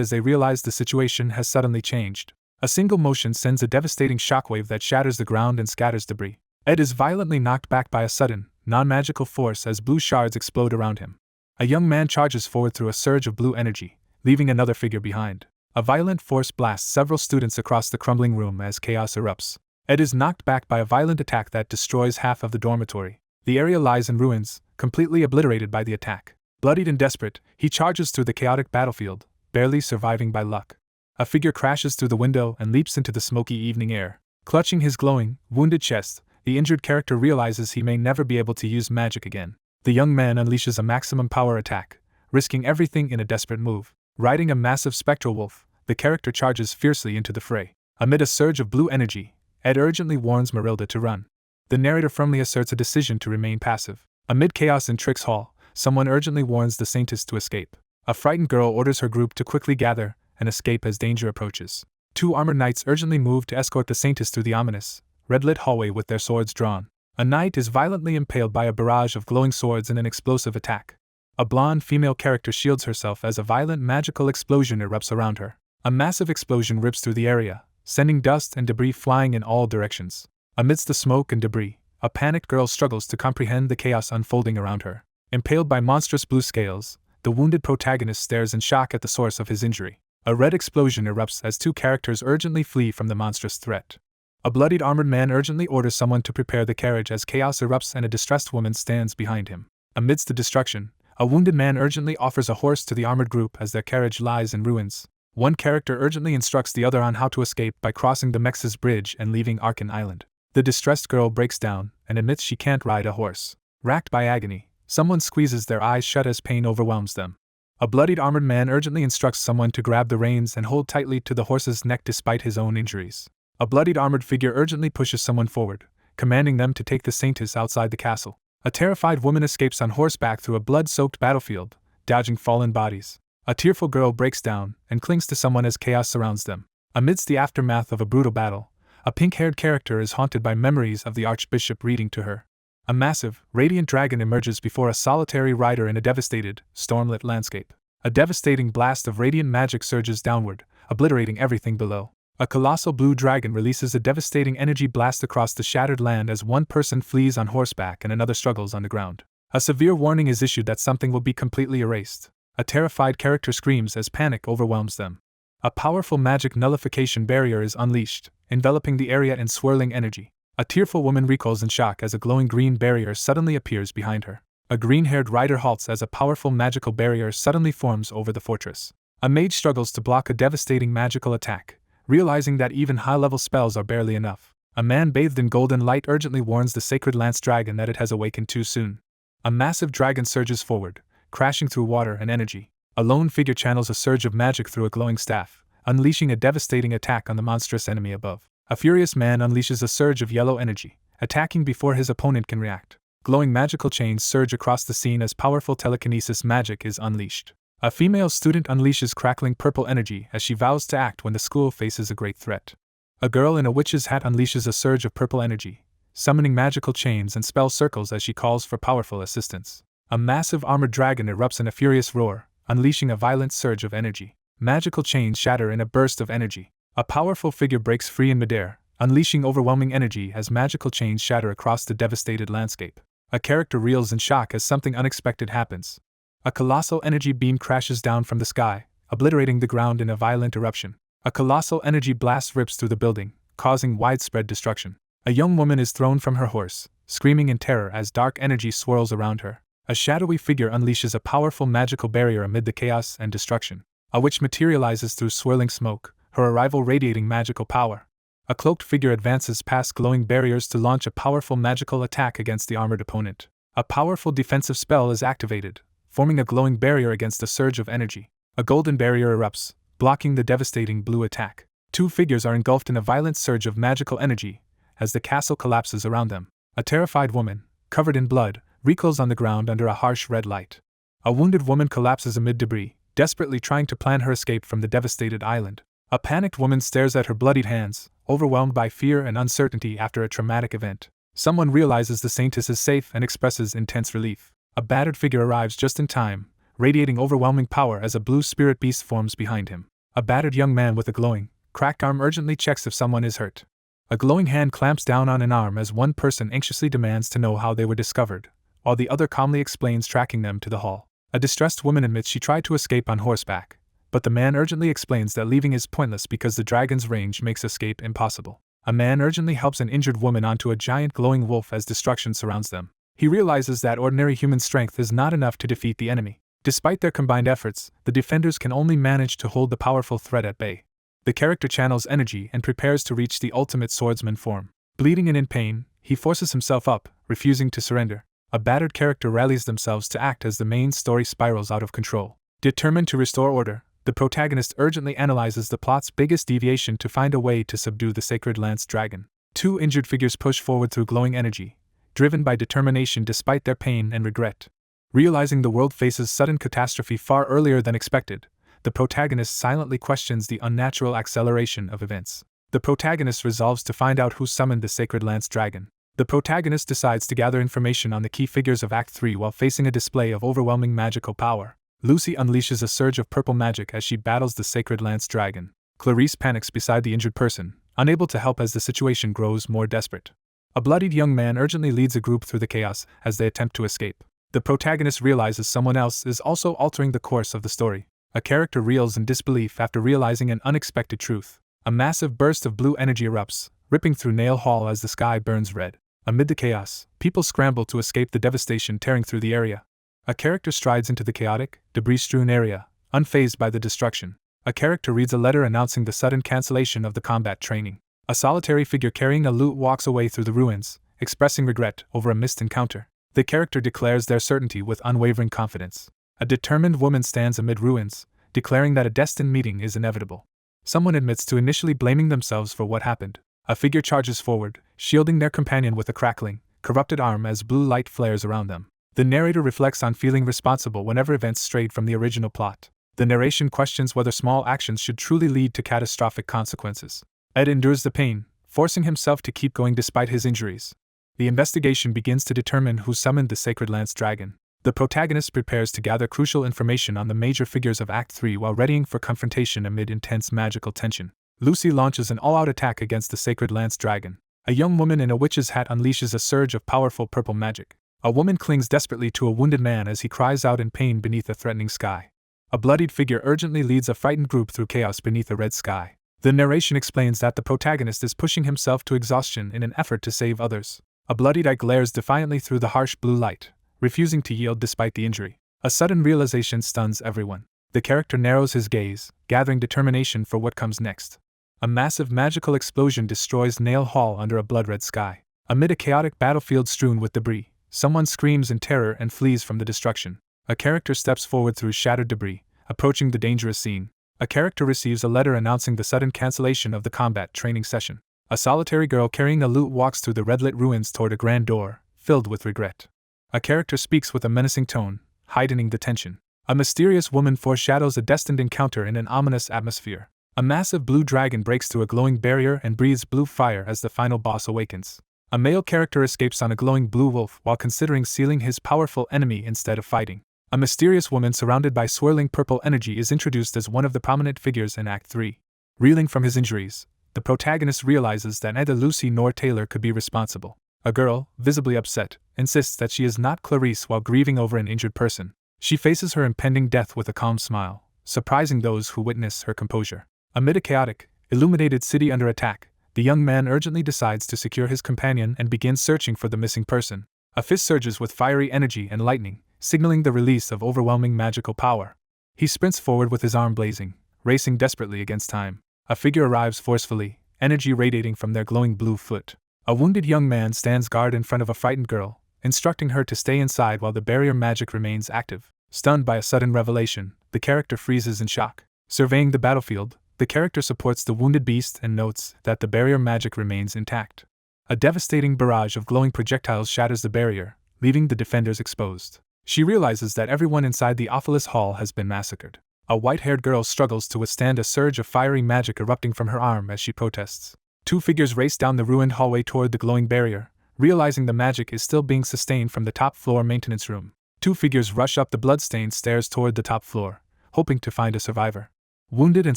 as they realize the situation has suddenly changed. A single motion sends a devastating shockwave that shatters the ground and scatters debris. Ed is violently knocked back by a sudden, non-magical force as blue shards explode around him. A young man charges forward through a surge of blue energy, leaving another figure behind. A violent force blasts several students across the crumbling room as chaos erupts. Ed is knocked back by a violent attack that destroys half of the dormitory. The area lies in ruins, completely obliterated by the attack. Bloodied and desperate, he charges through the chaotic battlefield, barely surviving by luck. A figure crashes through the window and leaps into the smoky evening air. Clutching his glowing, wounded chest, The injured character realizes he may never be able to use magic again. The young man unleashes a maximum power attack, risking everything in a desperate move. Riding a massive spectral wolf, the character charges fiercely into the fray. Amid a surge of blue energy, Ed urgently warns Marilda to run. The narrator firmly asserts a decision to remain passive. Amid chaos in Trix Hall, someone urgently warns the Saintess to escape. A frightened girl orders her group to quickly gather and escape as danger approaches. 2 armored knights urgently move to escort the Saintess through the ominous, red-lit hallway with their swords drawn. A knight is violently impaled by a barrage of glowing swords in an explosive attack. A blonde female character shields herself as a violent magical explosion erupts around her. A massive explosion rips through the area, sending dust and debris flying in all directions. Amidst the smoke and debris, a panicked girl struggles to comprehend the chaos unfolding around her. Impaled by monstrous blue scales, the wounded protagonist stares in shock at the source of his injury. A red explosion erupts as 2 characters urgently flee from the monstrous threat. A bloodied armored man urgently orders someone to prepare the carriage as chaos erupts and a distressed woman stands behind him. Amidst the destruction, a wounded man urgently offers a horse to the armored group as their carriage lies in ruins. One character urgently instructs the other on how to escape by crossing the Mex's bridge and leaving Arkan Island. The distressed girl breaks down and admits she can't ride a horse. Racked by agony, someone squeezes their eyes shut as pain overwhelms them. A bloodied armored man urgently instructs someone to grab the reins and hold tightly to the horse's neck despite his own injuries. A bloodied armored figure urgently pushes someone forward, commanding them to take the Saintess outside the castle. A terrified woman escapes on horseback through a blood-soaked battlefield, dodging fallen bodies. A tearful girl breaks down and clings to someone as chaos surrounds them. Amidst the aftermath of a brutal battle, a pink-haired character is haunted by memories of the Archbishop reading to her. A massive, radiant dragon emerges before a solitary rider in a devastated, stormlit landscape. A devastating blast of radiant magic surges downward, obliterating everything below. A colossal blue dragon releases a devastating energy blast across the shattered land as one person flees on horseback and another struggles on the ground. A severe warning is issued that something will be completely erased. A terrified character screams as panic overwhelms them. A powerful magic nullification barrier is unleashed, enveloping the area in swirling energy. A tearful woman recoils in shock as a glowing green barrier suddenly appears behind her. A green-haired rider halts as a powerful magical barrier suddenly forms over the fortress. A mage struggles to block a devastating magical attack, realizing that even high-level spells are barely enough. A man bathed in golden light urgently warns the sacred lance dragon that it has awakened too soon. A massive dragon surges forward, crashing through water and energy. A lone figure channels a surge of magic through a glowing staff, unleashing a devastating attack on the monstrous enemy above. A furious man unleashes a surge of yellow energy, attacking before his opponent can react. Glowing magical chains surge across the scene as powerful telekinesis magic is unleashed. A female student unleashes crackling purple energy as she vows to act when the school faces a great threat. A girl in a witch's hat unleashes a surge of purple energy, summoning magical chains and spell circles as she calls for powerful assistance. A massive armored dragon erupts in a furious roar, unleashing a violent surge of energy. Magical chains shatter in a burst of energy. A powerful figure breaks free in midair, unleashing overwhelming energy as magical chains shatter across the devastated landscape. A character reels in shock as something unexpected happens. A colossal energy beam crashes down from the sky, obliterating the ground in a violent eruption. A colossal energy blast rips through the building, causing widespread destruction. A young woman is thrown from her horse, screaming in terror as dark energy swirls around her. A shadowy figure unleashes a powerful magical barrier amid the chaos and destruction. A witch materializes through swirling smoke, her arrival radiating magical power. A cloaked figure advances past glowing barriers to launch a powerful magical attack against the armored opponent. A powerful defensive spell is activated, forming a glowing barrier against a surge of energy. A golden barrier erupts, blocking the devastating blue attack. 2 figures are engulfed in a violent surge of magical energy as the castle collapses around them. A terrified woman, covered in blood, recoils on the ground under a harsh red light. A wounded woman collapses amid debris, desperately trying to plan her escape from the devastated island. A panicked woman stares at her bloodied hands, overwhelmed by fear and uncertainty after a traumatic event. Someone realizes the Saintess is safe and expresses intense relief. A battered figure arrives just in time, radiating overwhelming power as a blue spirit beast forms behind him. A battered young man with a glowing, cracked arm urgently checks if someone is hurt. A glowing hand clamps down on an arm as one person anxiously demands to know how they were discovered, while the other calmly explains tracking them to the hall. A distressed woman admits she tried to escape on horseback, but the man urgently explains that leaving is pointless because the dragon's range makes escape impossible. A man urgently helps an injured woman onto a giant glowing wolf as destruction surrounds them. He realizes that ordinary human strength is not enough to defeat the enemy. Despite their combined efforts, the defenders can only manage to hold the powerful threat at bay. The character channels energy and prepares to reach the ultimate swordsman form. Bleeding and in pain, he forces himself up, refusing to surrender. A battered character rallies themselves to act as the main story spirals out of control. Determined to restore order, the protagonist urgently analyzes the plot's biggest deviation to find a way to subdue the sacred lance dragon. Two injured figures push forward through glowing energy, driven by determination despite their pain and regret. Realizing the world faces sudden catastrophe far earlier than expected, the protagonist silently questions the unnatural acceleration of events. The protagonist resolves to find out who summoned the sacred lance dragon. The protagonist decides to gather information on the key figures of Act 3 while facing a display of overwhelming magical power. Lucy unleashes a surge of purple magic as she battles the sacred lance dragon. Clarice panics beside the injured person, unable to help as the situation grows more desperate. A bloodied young man urgently leads a group through the chaos as they attempt to escape. The protagonist realizes someone else is also altering the course of the story. A character reels in disbelief after realizing an unexpected truth. A massive burst of blue energy erupts, ripping through Nail Hall as the sky burns red. Amid the chaos, people scramble to escape the devastation tearing through the area. A character strides into the chaotic, debris-strewn area, unfazed by the destruction. A character reads a letter announcing the sudden cancellation of the combat training. A solitary figure carrying a lute walks away through the ruins, expressing regret over a missed encounter. The character declares their certainty with unwavering confidence. A determined woman stands amid ruins, declaring that a destined meeting is inevitable. Someone admits to initially blaming themselves for what happened. A figure charges forward, shielding their companion with a crackling, corrupted arm as blue light flares around them. The narrator reflects on feeling responsible whenever events strayed from the original plot. The narration questions whether small actions should truly lead to catastrophic consequences. Ed endures the pain, forcing himself to keep going despite his injuries. The investigation begins to determine who summoned the sacred lance dragon. The protagonist prepares to gather crucial information on the major figures of Act 3 while readying for confrontation amid intense magical tension. Lucy launches an all-out attack against the sacred lance dragon. A young woman in a witch's hat unleashes a surge of powerful purple magic. A woman clings desperately to a wounded man as he cries out in pain beneath a threatening sky. A bloodied figure urgently leads a frightened group through chaos beneath a red sky. The narration explains that the protagonist is pushing himself to exhaustion in an effort to save others. A bloodied eye glares defiantly through the harsh blue light, refusing to yield despite the injury. A sudden realization stuns everyone. The character narrows his gaze, gathering determination for what comes next. A massive magical explosion destroys Nail Hall under a blood-red sky. Amid a chaotic battlefield strewn with debris, someone screams in terror and flees from the destruction. A character steps forward through shattered debris, approaching the dangerous scene. A character receives a letter announcing the sudden cancellation of the combat training session. A solitary girl carrying a lute walks through the red-lit ruins toward a grand door, filled with regret. A character speaks with a menacing tone, heightening the tension. A mysterious woman foreshadows a destined encounter in an ominous atmosphere. A massive blue dragon breaks through a glowing barrier and breathes blue fire as the final boss awakens. A male character escapes on a glowing blue wolf while considering sealing his powerful enemy instead of fighting. A mysterious woman surrounded by swirling purple energy is introduced as one of the prominent figures in Act 3. Reeling from his injuries, the protagonist realizes that neither Lucy nor Taylor could be responsible. A girl, visibly upset, insists that she is not Clarice while grieving over an injured person. She faces her impending death with a calm smile, surprising those who witness her composure. Amid a chaotic, illuminated city under attack, the young man urgently decides to secure his companion and begins searching for the missing person. A fist surges with fiery energy and lightning, signaling the release of overwhelming magical power. He sprints forward with his arm blazing, racing desperately against time. A figure arrives forcefully, energy radiating from their glowing blue foot. A wounded young man stands guard in front of a frightened girl, instructing her to stay inside while the barrier magic remains active. Stunned by a sudden revelation, the character freezes in shock. Surveying the battlefield, the character supports the wounded beast and notes that the barrier magic remains intact. A devastating barrage of glowing projectiles shatters the barrier, leaving the defenders exposed. She realizes that everyone inside the Ophelis Hall has been massacred. A white-haired girl struggles to withstand a surge of fiery magic erupting from her arm as she protests. Two figures race down the ruined hallway toward the glowing barrier, realizing the magic is still being sustained from the top-floor maintenance room. Two figures rush up the blood-stained stairs toward the top floor, hoping to find a survivor. Wounded and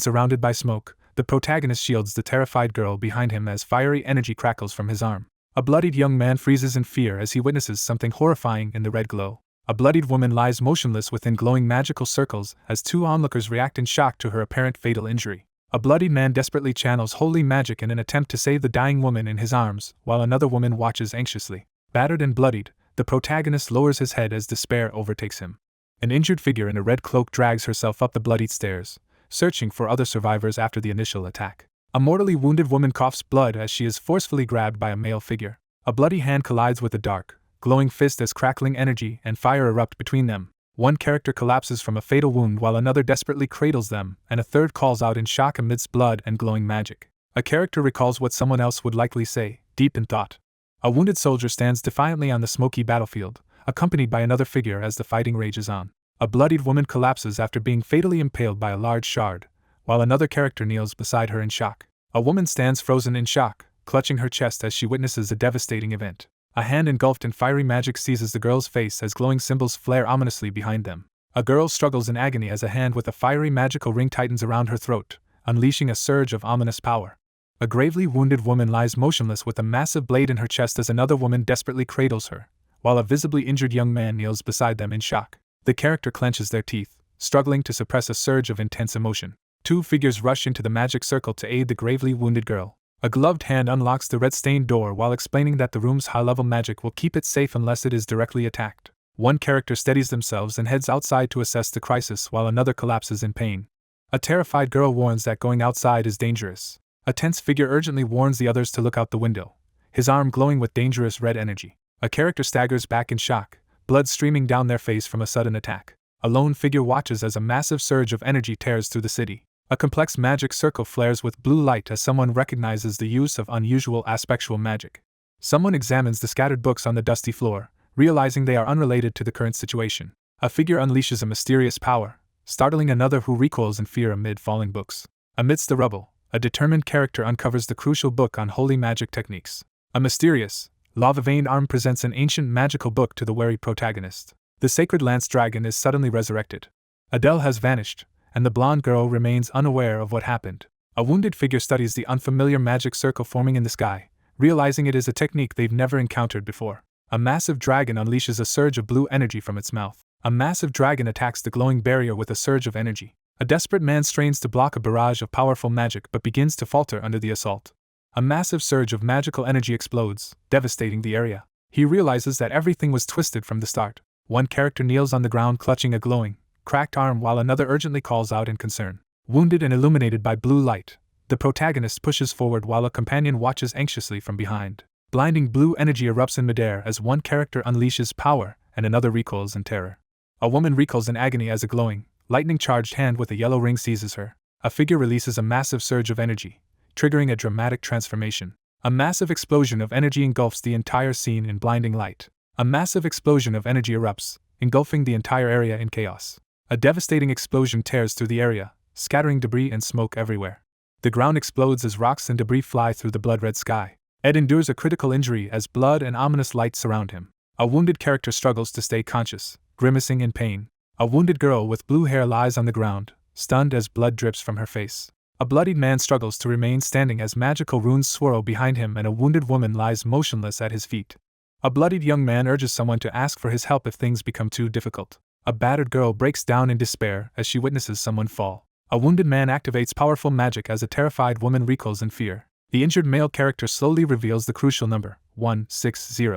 surrounded by smoke, the protagonist shields the terrified girl behind him as fiery energy crackles from his arm. A bloodied young man freezes in fear as he witnesses something horrifying in the red glow. A bloodied woman lies motionless within glowing magical circles as two onlookers react in shock to her apparent fatal injury. A bloodied man desperately channels holy magic in an attempt to save the dying woman in his arms, while another woman watches anxiously. Battered and bloodied, the protagonist lowers his head as despair overtakes him. An injured figure in a red cloak drags herself up the bloodied stairs, searching for other survivors after the initial attack. A mortally wounded woman coughs blood as she is forcefully grabbed by a male figure. A bloody hand collides with a dark, glowing fist as crackling energy and fire erupt between them. One character collapses from a fatal wound while another desperately cradles them, and a third calls out in shock amidst blood and glowing magic. A character recalls what someone else would likely say, deep in thought. A wounded soldier stands defiantly on the smoky battlefield, accompanied by another figure as the fighting rages on. A bloodied woman collapses after being fatally impaled by a large shard, while another character kneels beside her in shock. A woman stands frozen in shock, clutching her chest as she witnesses a devastating event. A hand engulfed in fiery magic seizes the girl's face as glowing symbols flare ominously behind them. A girl struggles in agony as a hand with a fiery magical ring tightens around her throat, unleashing a surge of ominous power. A gravely wounded woman lies motionless with a massive blade in her chest as another woman desperately cradles her, while a visibly injured young man kneels beside them in shock. The character clenches their teeth, struggling to suppress a surge of intense emotion. Two figures rush into the magic circle to aid the gravely wounded girl. A gloved hand unlocks the red-stained door while explaining that the room's high-level magic will keep it safe unless it is directly attacked. One character steadies themselves and heads outside to assess the crisis while another collapses in pain. A terrified girl warns that going outside is dangerous. A tense figure urgently warns the others to look out the window, his arm glowing with dangerous red energy. A character staggers back in shock, blood streaming down their face from a sudden attack. A lone figure watches as a massive surge of energy tears through the city. A complex magic circle flares with blue light as someone recognizes the use of unusual aspectual magic. Someone examines the scattered books on the dusty floor, realizing they are unrelated to the current situation. A figure unleashes a mysterious power, startling another who recoils in fear amid falling books. Amidst the rubble, a determined character uncovers the crucial book on holy magic techniques. A mysterious, lava-veined arm presents an ancient magical book to the wary protagonist. The sacred lance dragon is suddenly resurrected. Adele has vanished, and the blonde girl remains unaware of what happened. A wounded figure studies the unfamiliar magic circle forming in the sky, realizing it is a technique they've never encountered before. A massive dragon unleashes a surge of blue energy from its mouth. A massive dragon attacks the glowing barrier with a surge of energy. A desperate man strains to block a barrage of powerful magic but begins to falter under the assault. A massive surge of magical energy explodes, devastating the area. He realizes that everything was twisted from the start. One character kneels on the ground clutching a glowing, cracked arm while another urgently calls out in concern. Wounded and illuminated by blue light, the protagonist pushes forward while a companion watches anxiously from behind. Blinding blue energy erupts in midair as one character unleashes power and another recoils in terror. A woman recoils in agony as a glowing, lightning-charged hand with a yellow ring seizes her. A figure releases a massive surge of energy, triggering a dramatic transformation. A massive explosion of energy engulfs the entire scene in blinding light. A massive explosion of energy erupts, engulfing the entire area in chaos. A devastating explosion tears through the area, scattering debris and smoke everywhere. The ground explodes as rocks and debris fly through the blood-red sky. Ed endures a critical injury as blood and ominous light surround him. A wounded character struggles to stay conscious, grimacing in pain. A wounded girl with blue hair lies on the ground, stunned as blood drips from her face. A bloodied man struggles to remain standing as magical runes swirl behind him and a wounded woman lies motionless at his feet. A bloodied young man urges someone to ask for his help if things become too difficult. A battered girl breaks down in despair as she witnesses someone fall. A wounded man activates powerful magic as a terrified woman recoils in fear. The injured male character slowly reveals the crucial number, 160.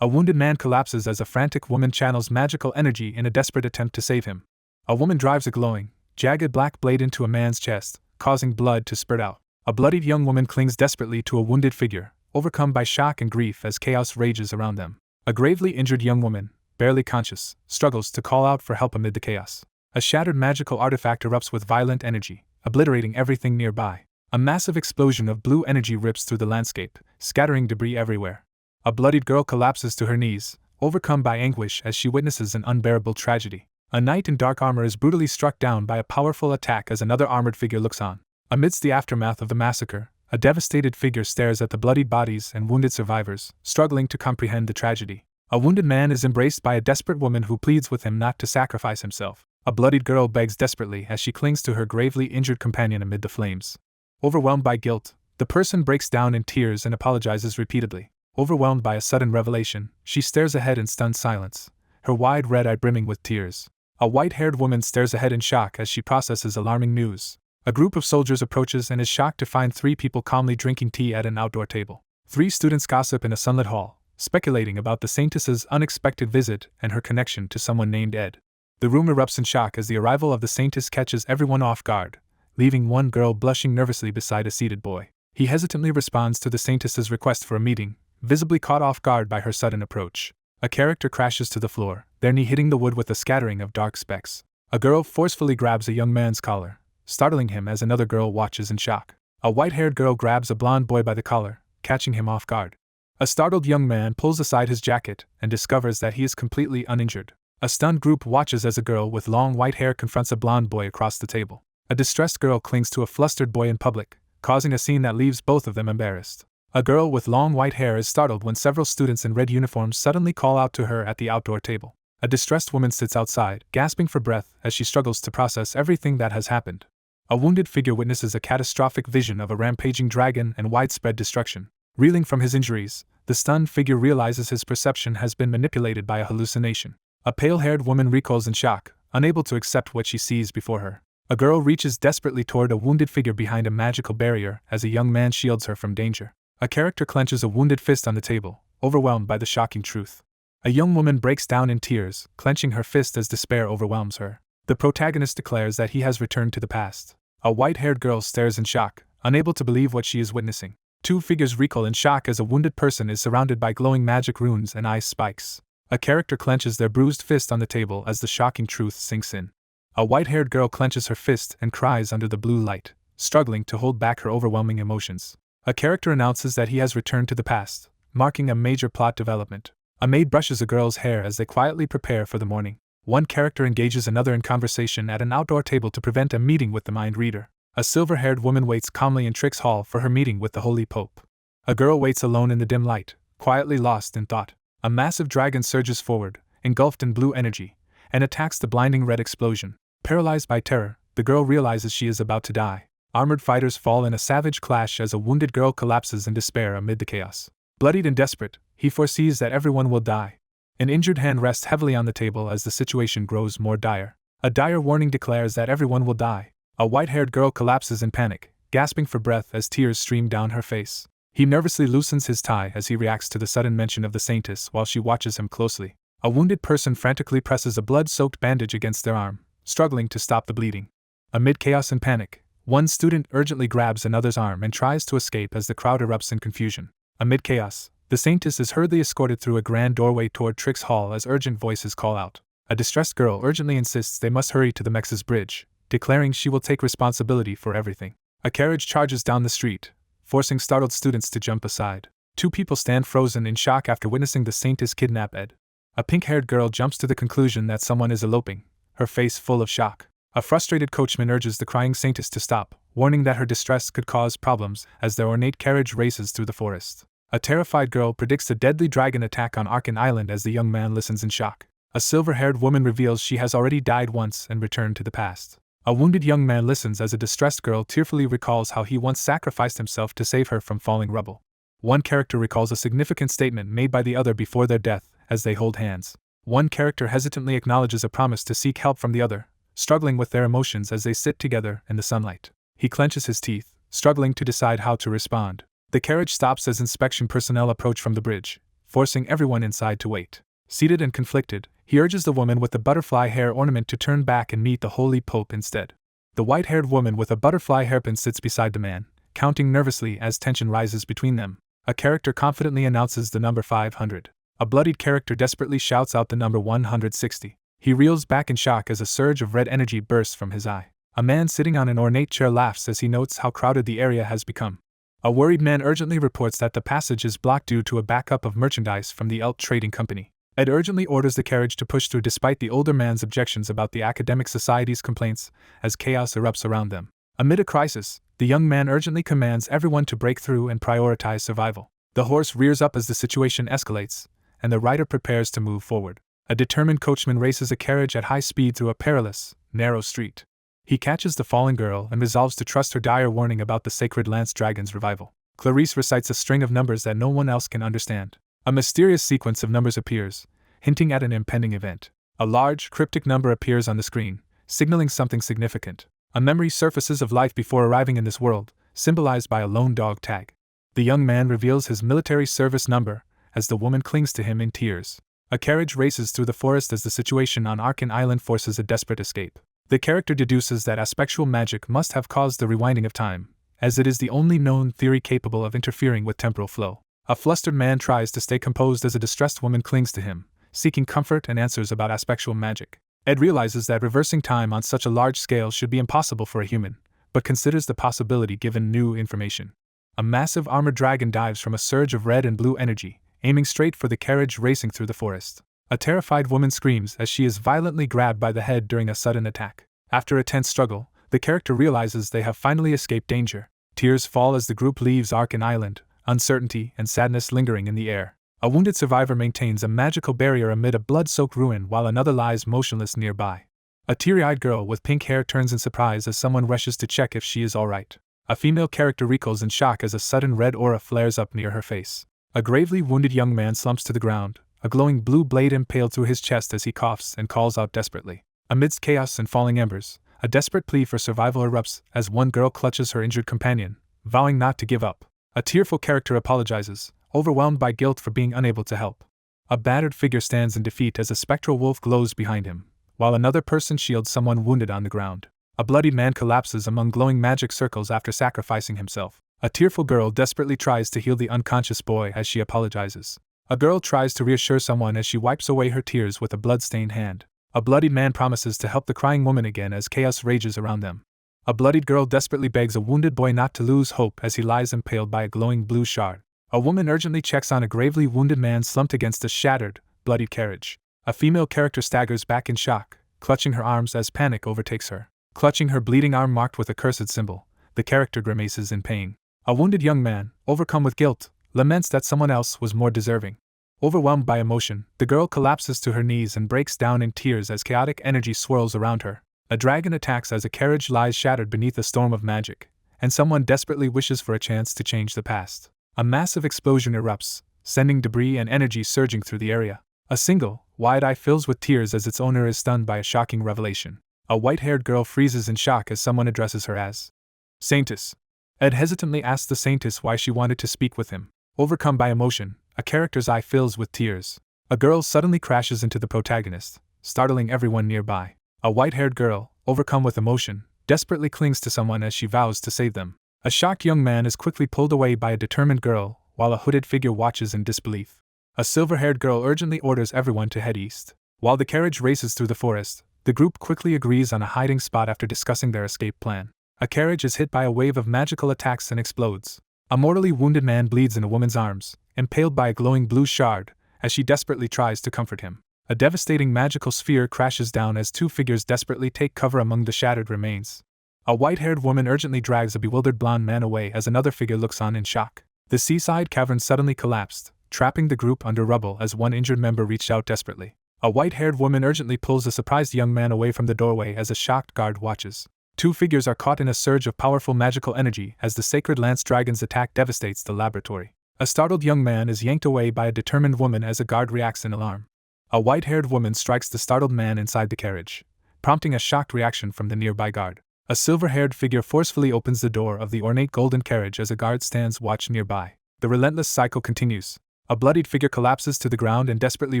A wounded man collapses as a frantic woman channels magical energy in a desperate attempt to save him. A woman drives a glowing, jagged black blade into a man's chest, causing blood to spurt out. A bloodied young woman clings desperately to a wounded figure, overcome by shock and grief as chaos rages around them. A gravely injured young woman, barely conscious, struggles to call out for help amid the chaos. A shattered magical artifact erupts with violent energy, obliterating everything nearby. A massive explosion of blue energy rips through the landscape, scattering debris everywhere. A bloodied girl collapses to her knees, overcome by anguish as she witnesses an unbearable tragedy. A knight in dark armor is brutally struck down by a powerful attack as another armored figure looks on. Amidst the aftermath of the massacre, a devastated figure stares at the bloodied bodies and wounded survivors, struggling to comprehend the tragedy. A wounded man is embraced by a desperate woman who pleads with him not to sacrifice himself. A bloodied girl begs desperately as she clings to her gravely injured companion amid the flames. Overwhelmed by guilt, the person breaks down in tears and apologizes repeatedly. Overwhelmed by a sudden revelation, she stares ahead in stunned silence, her wide red eye brimming with tears. A white-haired woman stares ahead in shock as she processes alarming news. A group of soldiers approaches and is shocked to find 3 people calmly drinking tea at an outdoor table. 3 students gossip in a sunlit hall, speculating about the Saintess's unexpected visit and her connection to someone named Ed. The room erupts in shock as the arrival of the Saintess catches everyone off guard, leaving one girl blushing nervously beside a seated boy. He hesitantly responds to the Saintess's request for a meeting, visibly caught off guard by her sudden approach. A character crashes to the floor, their knee hitting the wood with a scattering of dark specks. A girl forcefully grabs a young man's collar, startling him as another girl watches in shock. A white-haired girl grabs a blonde boy by the collar, catching him off guard. A startled young man pulls aside his jacket and discovers that he is completely uninjured. A stunned group watches as a girl with long white hair confronts a blonde boy across the table. A distressed girl clings to a flustered boy in public, causing a scene that leaves both of them embarrassed. A girl with long white hair is startled when several students in red uniforms suddenly call out to her at the outdoor table. A distressed woman sits outside, gasping for breath as she struggles to process everything that has happened. A wounded figure witnesses a catastrophic vision of a rampaging dragon and widespread destruction. Reeling from his injuries, the stunned figure realizes his perception has been manipulated by a hallucination. A pale-haired woman recoils in shock, unable to accept what she sees before her. A girl reaches desperately toward a wounded figure behind a magical barrier as a young man shields her from danger. A character clenches a wounded fist on the table, overwhelmed by the shocking truth. A young woman breaks down in tears, clenching her fist as despair overwhelms her. The protagonist declares that he has returned to the past. A white-haired girl stares in shock, unable to believe what she is witnessing. Two figures recoil in shock as a wounded person is surrounded by glowing magic runes and ice spikes. A character clenches their bruised fist on the table as the shocking truth sinks in. A white-haired girl clenches her fist and cries under the blue light, struggling to hold back her overwhelming emotions. A character announces that he has returned to the past, marking a major plot development. A maid brushes a girl's hair as they quietly prepare for the morning. One character engages another in conversation at an outdoor table to prevent a meeting with the mind reader. A silver-haired woman waits calmly in Trix Hall for her meeting with the Holy Pope. A girl waits alone in the dim light, quietly lost in thought. A massive dragon surges forward, engulfed in blue energy, and attacks the blinding red explosion. Paralyzed by terror, the girl realizes she is about to die. Armored fighters fall in a savage clash as a wounded girl collapses in despair amid the chaos. Bloodied and desperate, he foresees that everyone will die. An injured hand rests heavily on the table as the situation grows more dire. A dire warning declares that everyone will die. A white-haired girl collapses in panic, gasping for breath as tears stream down her face. He nervously loosens his tie as he reacts to the sudden mention of the saintess while she watches him closely. A wounded person frantically presses a blood-soaked bandage against their arm, struggling to stop the bleeding. Amid chaos and panic, one student urgently grabs another's arm and tries to escape as the crowd erupts in confusion. Amid chaos, the saintess is hurriedly escorted through a grand doorway toward Trix Hall as urgent voices call out. A distressed girl urgently insists they must hurry to the Mex's bridge, declaring she will take responsibility for everything. A carriage charges down the street, forcing startled students to jump aside. Two people stand frozen in shock after witnessing the saintess kidnap Ed. A pink-haired girl jumps to the conclusion that someone is eloping, her face full of shock. A frustrated coachman urges the crying saintess to stop, warning that her distress could cause problems as their ornate carriage races through the forest. A terrified girl predicts a deadly dragon attack on Arkan Island as the young man listens in shock. A silver-haired woman reveals she has already died once and returned to the past. A wounded young man listens as a distressed girl tearfully recalls how he once sacrificed himself to save her from falling rubble. One character recalls a significant statement made by the other before their death as they hold hands. One character hesitantly acknowledges a promise to seek help from the other, struggling with their emotions as they sit together in the sunlight. He clenches his teeth, struggling to decide how to respond. The carriage stops as inspection personnel approach from the bridge, forcing everyone inside to wait. Seated and conflicted, he urges the woman with the butterfly hair ornament to turn back and meet the Holy Pope instead. The white-haired woman with a butterfly hairpin sits beside the man, counting nervously as tension rises between them. A character confidently announces the number 500. A bloodied character desperately shouts out the number 160. He reels back in shock as a surge of red energy bursts from his eye. A man sitting on an ornate chair laughs as he notes how crowded the area has become. A worried man urgently reports that the passage is blocked due to a backup of merchandise from the Elt Trading Company. Ed urgently orders the carriage to push through despite the older man's objections about the academic society's complaints as chaos erupts around them. Amid a crisis, the young man urgently commands everyone to break through and prioritize survival. The horse rears up as the situation escalates, and the rider prepares to move forward. A determined coachman races a carriage at high speed through a perilous, narrow street. He catches the fallen girl and resolves to trust her dire warning about the sacred lance dragon's revival. Clarice recites a string of numbers that no one else can understand. A mysterious sequence of numbers appears, hinting at an impending event. A large, cryptic number appears on the screen, signaling something significant. A memory surfaces of life before arriving in this world, symbolized by a lone dog tag. The young man reveals his military service number, as the woman clings to him in tears. A carriage races through the forest as the situation on Arkan Island forces a desperate escape. The character deduces that aspectual magic must have caused the rewinding of time, as it is the only known theory capable of interfering with temporal flow. A flustered man tries to stay composed as a distressed woman clings to him, seeking comfort and answers about aspectual magic. Ed realizes that reversing time on such a large scale should be impossible for a human, but considers the possibility given new information. A massive armored dragon dives from a surge of red and blue energy, aiming straight for the carriage racing through the forest. A terrified woman screams as she is violently grabbed by the head during a sudden attack. After a tense struggle, the character realizes they have finally escaped danger. Tears fall as the group leaves Arkin Island, uncertainty and sadness lingering in the air. A wounded survivor maintains a magical barrier amid a blood-soaked ruin while another lies motionless nearby. A teary-eyed girl with pink hair turns in surprise as someone rushes to check if she is alright. A female character recoils in shock as a sudden red aura flares up near her face. A gravely wounded young man slumps to the ground, a glowing blue blade impaled through his chest as he coughs and calls out desperately. Amidst chaos and falling embers, a desperate plea for survival erupts as one girl clutches her injured companion, vowing not to give up. A tearful character apologizes, overwhelmed by guilt for being unable to help. A battered figure stands in defeat as a spectral wolf glows behind him, while another person shields someone wounded on the ground. A bloodied man collapses among glowing magic circles after sacrificing himself. A tearful girl desperately tries to heal the unconscious boy as she apologizes. A girl tries to reassure someone as she wipes away her tears with a blood-stained hand. A bloodied man promises to help the crying woman again as chaos rages around them. A bloodied girl desperately begs a wounded boy not to lose hope as he lies impaled by a glowing blue shard. A woman urgently checks on a gravely wounded man slumped against a shattered, bloodied carriage. A female character staggers back in shock, clutching her arms as panic overtakes her. Clutching her bleeding arm marked with a cursed symbol, the character grimaces in pain. A wounded young man, overcome with guilt, laments that someone else was more deserving. Overwhelmed by emotion, the girl collapses to her knees and breaks down in tears as chaotic energy swirls around her. A dragon attacks as a carriage lies shattered beneath a storm of magic, and someone desperately wishes for a chance to change the past. A massive explosion erupts, sending debris and energy surging through the area. A single, wide eye fills with tears as its owner is stunned by a shocking revelation. A white-haired girl freezes in shock as someone addresses her as Saintess. Ed hesitantly asks the Saintess why she wanted to speak with him. Overcome by emotion, a character's eye fills with tears. A girl suddenly crashes into the protagonist, startling everyone nearby. A white-haired girl, overcome with emotion, desperately clings to someone as she vows to save them. A shocked young man is quickly pulled away by a determined girl, while a hooded figure watches in disbelief. A silver-haired girl urgently orders everyone to head east. While the carriage races through the forest, the group quickly agrees on a hiding spot after discussing their escape plan. A carriage is hit by a wave of magical attacks and explodes. A mortally wounded man bleeds in a woman's arms, impaled by a glowing blue shard, as she desperately tries to comfort him. A devastating magical sphere crashes down as two figures desperately take cover among the shattered remains. A white-haired woman urgently drags a bewildered blonde man away as another figure looks on in shock. The seaside cavern suddenly collapsed, trapping the group under rubble as one injured member reached out desperately. A white-haired woman urgently pulls a surprised young man away from the doorway as a shocked guard watches. Two figures are caught in a surge of powerful magical energy as the sacred lance dragon's attack devastates the laboratory. A startled young man is yanked away by a determined woman as a guard reacts in alarm. A white-haired woman strikes the startled man inside the carriage, prompting a shocked reaction from the nearby guard. A silver-haired figure forcefully opens the door of the ornate golden carriage as a guard stands watch nearby. The relentless cycle continues. A bloodied figure collapses to the ground and desperately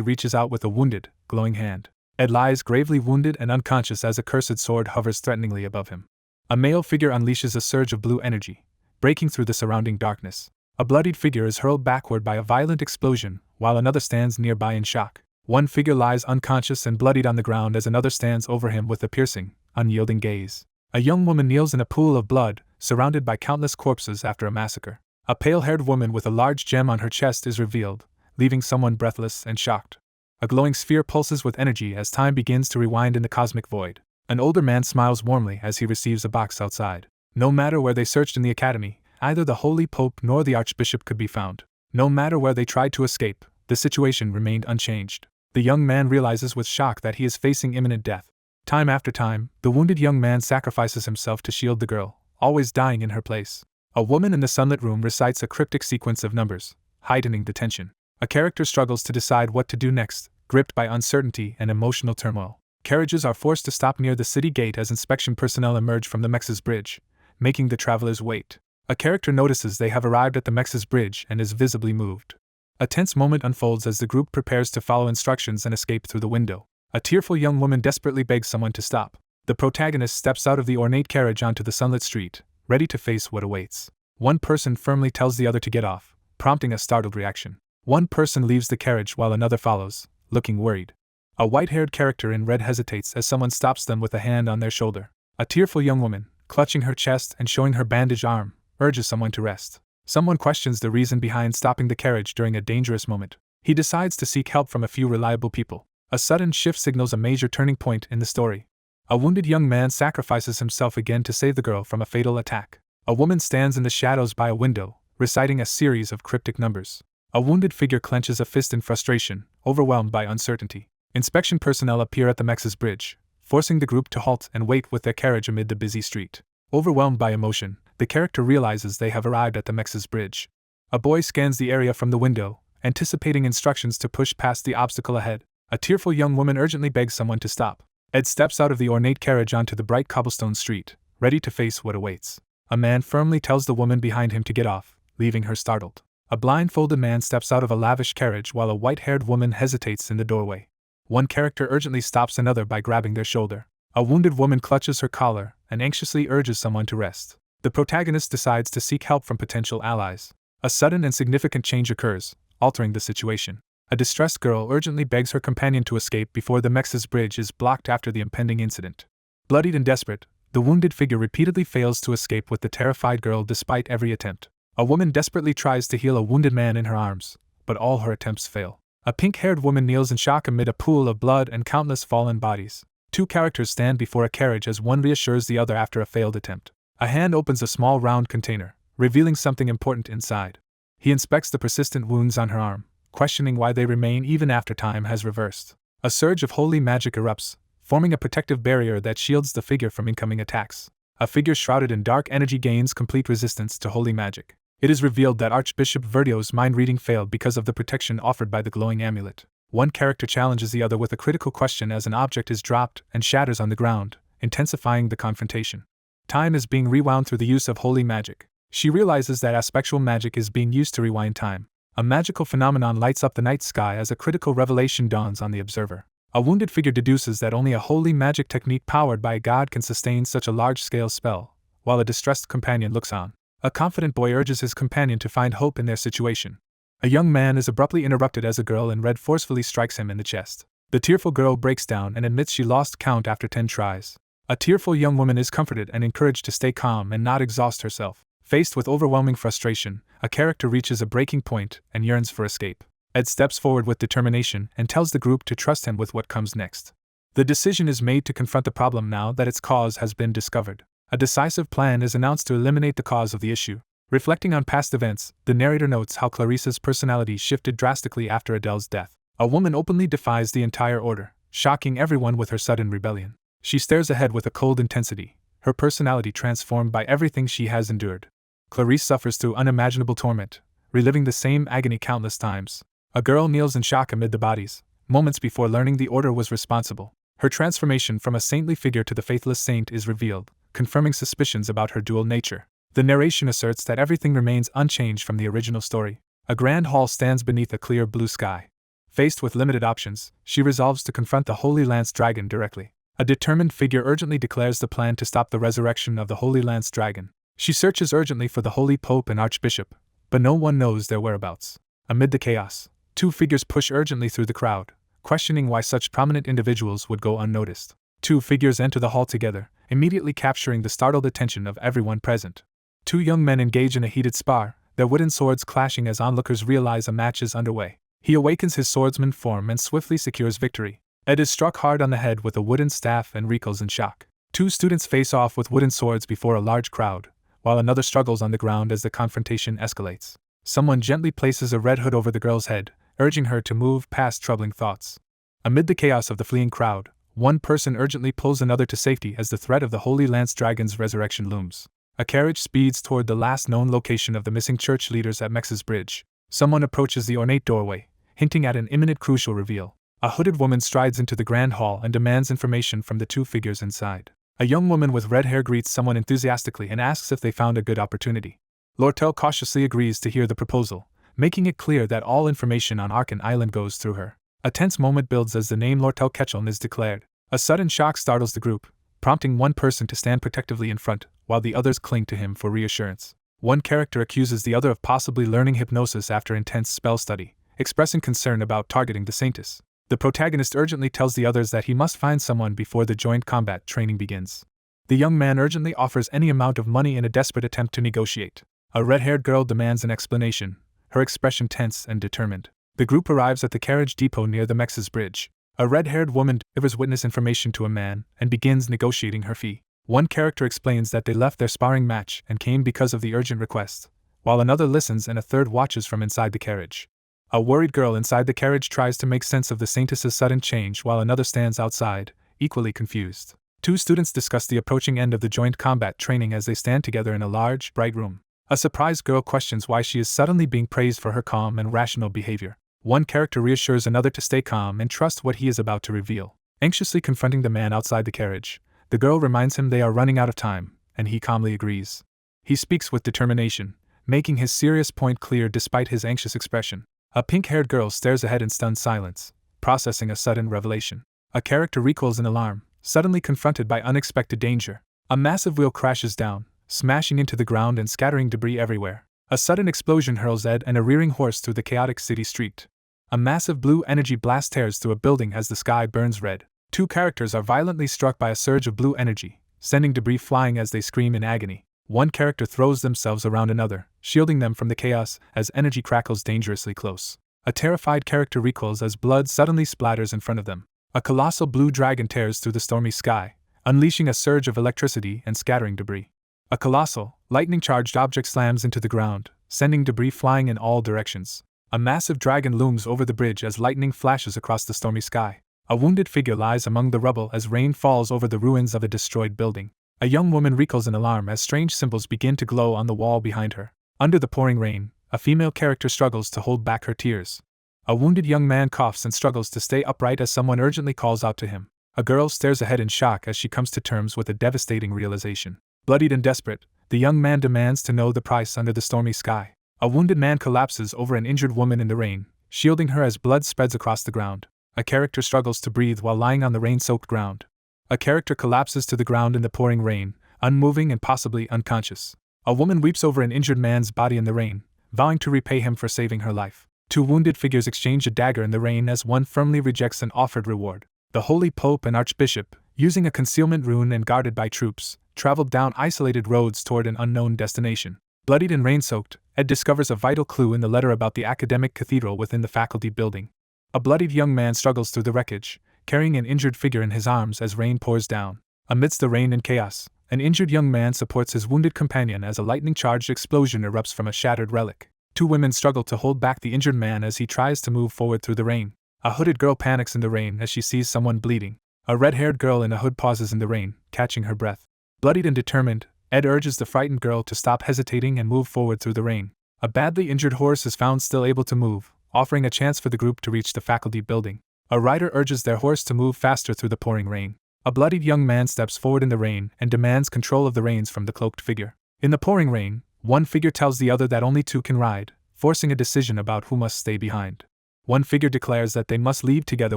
reaches out with a wounded, glowing hand. Ed lies gravely wounded and unconscious as a cursed sword hovers threateningly above him. A male figure unleashes a surge of blue energy, breaking through the surrounding darkness. A bloodied figure is hurled backward by a violent explosion, while another stands nearby in shock. One figure lies unconscious and bloodied on the ground as another stands over him with a piercing, unyielding gaze. A young woman kneels in a pool of blood, surrounded by countless corpses after a massacre. A pale-haired woman with a large gem on her chest is revealed, leaving someone breathless and shocked. A glowing sphere pulses with energy as time begins to rewind in the cosmic void. An older man smiles warmly as he receives a box outside. No matter where they searched in the academy, neither the Holy Pope nor the Archbishop could be found. No matter where they tried to escape, the situation remained unchanged. The young man realizes with shock that he is facing imminent death. Time after time, the wounded young man sacrifices himself to shield the girl, always dying in her place. A woman in the sunlit room recites a cryptic sequence of numbers, heightening the tension. A character struggles to decide what to do next, gripped by uncertainty and emotional turmoil. Carriages are forced to stop near the city gate as inspection personnel emerge from the Mex's bridge, making the travelers wait. A character notices they have arrived at the Mex's bridge and is visibly moved. A tense moment unfolds as the group prepares to follow instructions and escape through the window. A tearful young woman desperately begs someone to stop. The protagonist steps out of the ornate carriage onto the sunlit street, ready to face what awaits. One person firmly tells the other to get off, prompting a startled reaction. One person leaves the carriage while another follows, looking worried. A white-haired character in red hesitates as someone stops them with a hand on their shoulder. A tearful young woman, clutching her chest and showing her bandaged arm, urges someone to rest. Someone questions the reason behind stopping the carriage during a dangerous moment. He decides to seek help from a few reliable people. A sudden shift signals a major turning point in the story. A wounded young man sacrifices himself again to save the girl from a fatal attack. A woman stands in the shadows by a window, reciting a series of cryptic numbers. A wounded figure clenches a fist in frustration, overwhelmed by uncertainty. Inspection personnel appear at the Mex's bridge, forcing the group to halt and wait with their carriage amid the busy street. Overwhelmed by emotion, the character realizes they have arrived at the Mex's bridge. A boy scans the area from the window, anticipating instructions to push past the obstacle ahead. A tearful young woman urgently begs someone to stop. Ed steps out of the ornate carriage onto the bright cobblestone street, ready to face what awaits. A man firmly tells the woman behind him to get off, leaving her startled. A blindfolded man steps out of a lavish carriage while a white-haired woman hesitates in the doorway. One character urgently stops another by grabbing their shoulder. A wounded woman clutches her collar and anxiously urges someone to rest. The protagonist decides to seek help from potential allies. A sudden and significant change occurs, altering the situation. A distressed girl urgently begs her companion to escape before the Mex's bridge is blocked after the impending incident. Bloodied and desperate, the wounded figure repeatedly fails to escape with the terrified girl despite every attempt. A woman desperately tries to heal a wounded man in her arms, but all her attempts fail. A pink-haired woman kneels in shock amid a pool of blood and countless fallen bodies. Two characters stand before a carriage as one reassures the other after a failed attempt. A hand opens a small round container, revealing something important inside. He inspects the persistent wounds on her arm, questioning why they remain even after time has reversed. A surge of holy magic erupts, forming a protective barrier that shields the figure from incoming attacks. A figure shrouded in dark energy gains complete resistance to holy magic. It is revealed that Archbishop Verdio's mind reading failed because of the protection offered by the glowing amulet. One character challenges the other with a critical question as an object is dropped and shatters on the ground, intensifying the confrontation. Time is being rewound through the use of holy magic. She realizes that aspectual magic is being used to rewind time. A magical phenomenon lights up the night sky as a critical revelation dawns on the observer. A wounded figure deduces that only a holy magic technique powered by a god can sustain such a large-scale spell, while a distressed companion looks on. A confident boy urges his companion to find hope in their situation. A young man is abruptly interrupted as a girl in red forcefully strikes him in the chest. The tearful girl breaks down and admits she lost count after 10 tries. A tearful young woman is comforted and encouraged to stay calm and not exhaust herself. Faced with overwhelming frustration, a character reaches a breaking point and yearns for escape. Ed steps forward with determination and tells the group to trust him with what comes next. The decision is made to confront the problem now that its cause has been discovered. A decisive plan is announced to eliminate the cause of the issue. Reflecting on past events, the narrator notes how Clarissa's personality shifted drastically after Adele's death. A woman openly defies the entire order, shocking everyone with her sudden rebellion. She stares ahead with a cold intensity, her personality transformed by everything she has endured. Clarisse suffers through unimaginable torment, reliving the same agony countless times. A girl kneels in shock amid the bodies, moments before learning the order was responsible. Her transformation from a saintly figure to the faithless saint is revealed, confirming suspicions about her dual nature. The narration asserts that everything remains unchanged from the original story. A grand hall stands beneath a clear blue sky. Faced with limited options, she resolves to confront the Holy Lance Dragon directly. A determined figure urgently declares the plan to stop the resurrection of the Holy Lance Dragon. She searches urgently for the Holy Pope and Archbishop, but no one knows their whereabouts. Amid the chaos, two figures push urgently through the crowd, questioning why such prominent individuals would go unnoticed. Two figures enter the hall together, immediately capturing the startled attention of everyone present. Two young men engage in a heated spar, their wooden swords clashing as onlookers realize a match is underway. He awakens his swordsman form and swiftly secures victory. Ed is struck hard on the head with a wooden staff and recoils in shock. Two students face off with wooden swords before a large crowd, while another struggles on the ground as the confrontation escalates. Someone gently places a red hood over the girl's head, urging her to move past troubling thoughts. Amid the chaos of the fleeing crowd, one person urgently pulls another to safety as the threat of the Holy Lance Dragon's resurrection looms. A carriage speeds toward the last known location of the missing church leaders at Mex's bridge. Someone approaches the ornate doorway, hinting at an imminent crucial reveal. A hooded woman strides into the grand hall and demands information from the two figures inside. A young woman with red hair greets someone enthusiastically and asks if they found a good opportunity. Lortel cautiously agrees to hear the proposal, making it clear that all information on Arkan Island goes through her. A tense moment builds as the name Lortel Ketchum is declared. A sudden shock startles the group, prompting one person to stand protectively in front, while the others cling to him for reassurance. One character accuses the other of possibly learning hypnosis after intense spell study, expressing concern about targeting the saintess. The protagonist urgently tells the others that he must find someone before the joint combat training begins. The young man urgently offers any amount of money in a desperate attempt to negotiate. A red-haired girl demands an explanation, her expression tense and determined. The group arrives at the carriage depot near the Mex's bridge. A red-haired woman delivers witness information to a man and begins negotiating her fee. One character explains that they left their sparring match and came because of the urgent request, while another listens and a third watches from inside the carriage. A worried girl inside the carriage tries to make sense of the saintess's sudden change while another stands outside, equally confused. Two students discuss the approaching end of the joint combat training as they stand together in a large, bright room. A surprised girl questions why she is suddenly being praised for her calm and rational behavior. One character reassures another to stay calm and trust what he is about to reveal. Anxiously confronting the man outside the carriage, the girl reminds him they are running out of time, and he calmly agrees. He speaks with determination, making his serious point clear despite his anxious expression. A pink-haired girl stares ahead in stunned silence, processing a sudden revelation. A character recoils in alarm, suddenly confronted by unexpected danger. A massive wheel crashes down, smashing into the ground and scattering debris everywhere. A sudden explosion hurls Ed and a rearing horse through the chaotic city street. A massive blue energy blast tears through a building as the sky burns red. Two characters are violently struck by a surge of blue energy, sending debris flying as they scream in agony. One character throws themselves around another, shielding them from the chaos as energy crackles dangerously close. A terrified character recoils as blood suddenly splatters in front of them. A colossal blue dragon tears through the stormy sky, unleashing a surge of electricity and scattering debris. A colossal, lightning-charged object slams into the ground, sending debris flying in all directions. A massive dragon looms over the bridge as lightning flashes across the stormy sky. A wounded figure lies among the rubble as rain falls over the ruins of a destroyed building. A young woman recoils in alarm as strange symbols begin to glow on the wall behind her. Under the pouring rain, a female character struggles to hold back her tears. A wounded young man coughs and struggles to stay upright as someone urgently calls out to him. A girl stares ahead in shock as she comes to terms with a devastating realization. Bloodied and desperate, the young man demands to know the price under the stormy sky. A wounded man collapses over an injured woman in the rain, shielding her as blood spreads across the ground. A character struggles to breathe while lying on the rain-soaked ground. A character collapses to the ground in the pouring rain, unmoving and possibly unconscious. A woman weeps over an injured man's body in the rain, vowing to repay him for saving her life. Two wounded figures exchange a dagger in the rain as one firmly rejects an offered reward. The Holy Pope and Archbishop, using a concealment rune and guarded by troops, traveled down isolated roads toward an unknown destination. Bloodied and rain-soaked, Ed discovers a vital clue in the letter about the academic cathedral within the faculty building. A bloodied young man struggles through the wreckage, carrying an injured figure in his arms as rain pours down. Amidst the rain and chaos, an injured young man supports his wounded companion as a lightning-charged explosion erupts from a shattered relic. Two women struggle to hold back the injured man as he tries to move forward through the rain. A hooded girl panics in the rain as she sees someone bleeding. A red-haired girl in a hood pauses in the rain, catching her breath. Bloodied and determined, Ed urges the frightened girl to stop hesitating and move forward through the rain. A badly injured horse is found still able to move, offering a chance for the group to reach the faculty building. A rider urges their horse to move faster through the pouring rain. A bloodied young man steps forward in the rain and demands control of the reins from the cloaked figure. In the pouring rain, one figure tells the other that only two can ride, forcing a decision about who must stay behind. One figure declares that they must leave together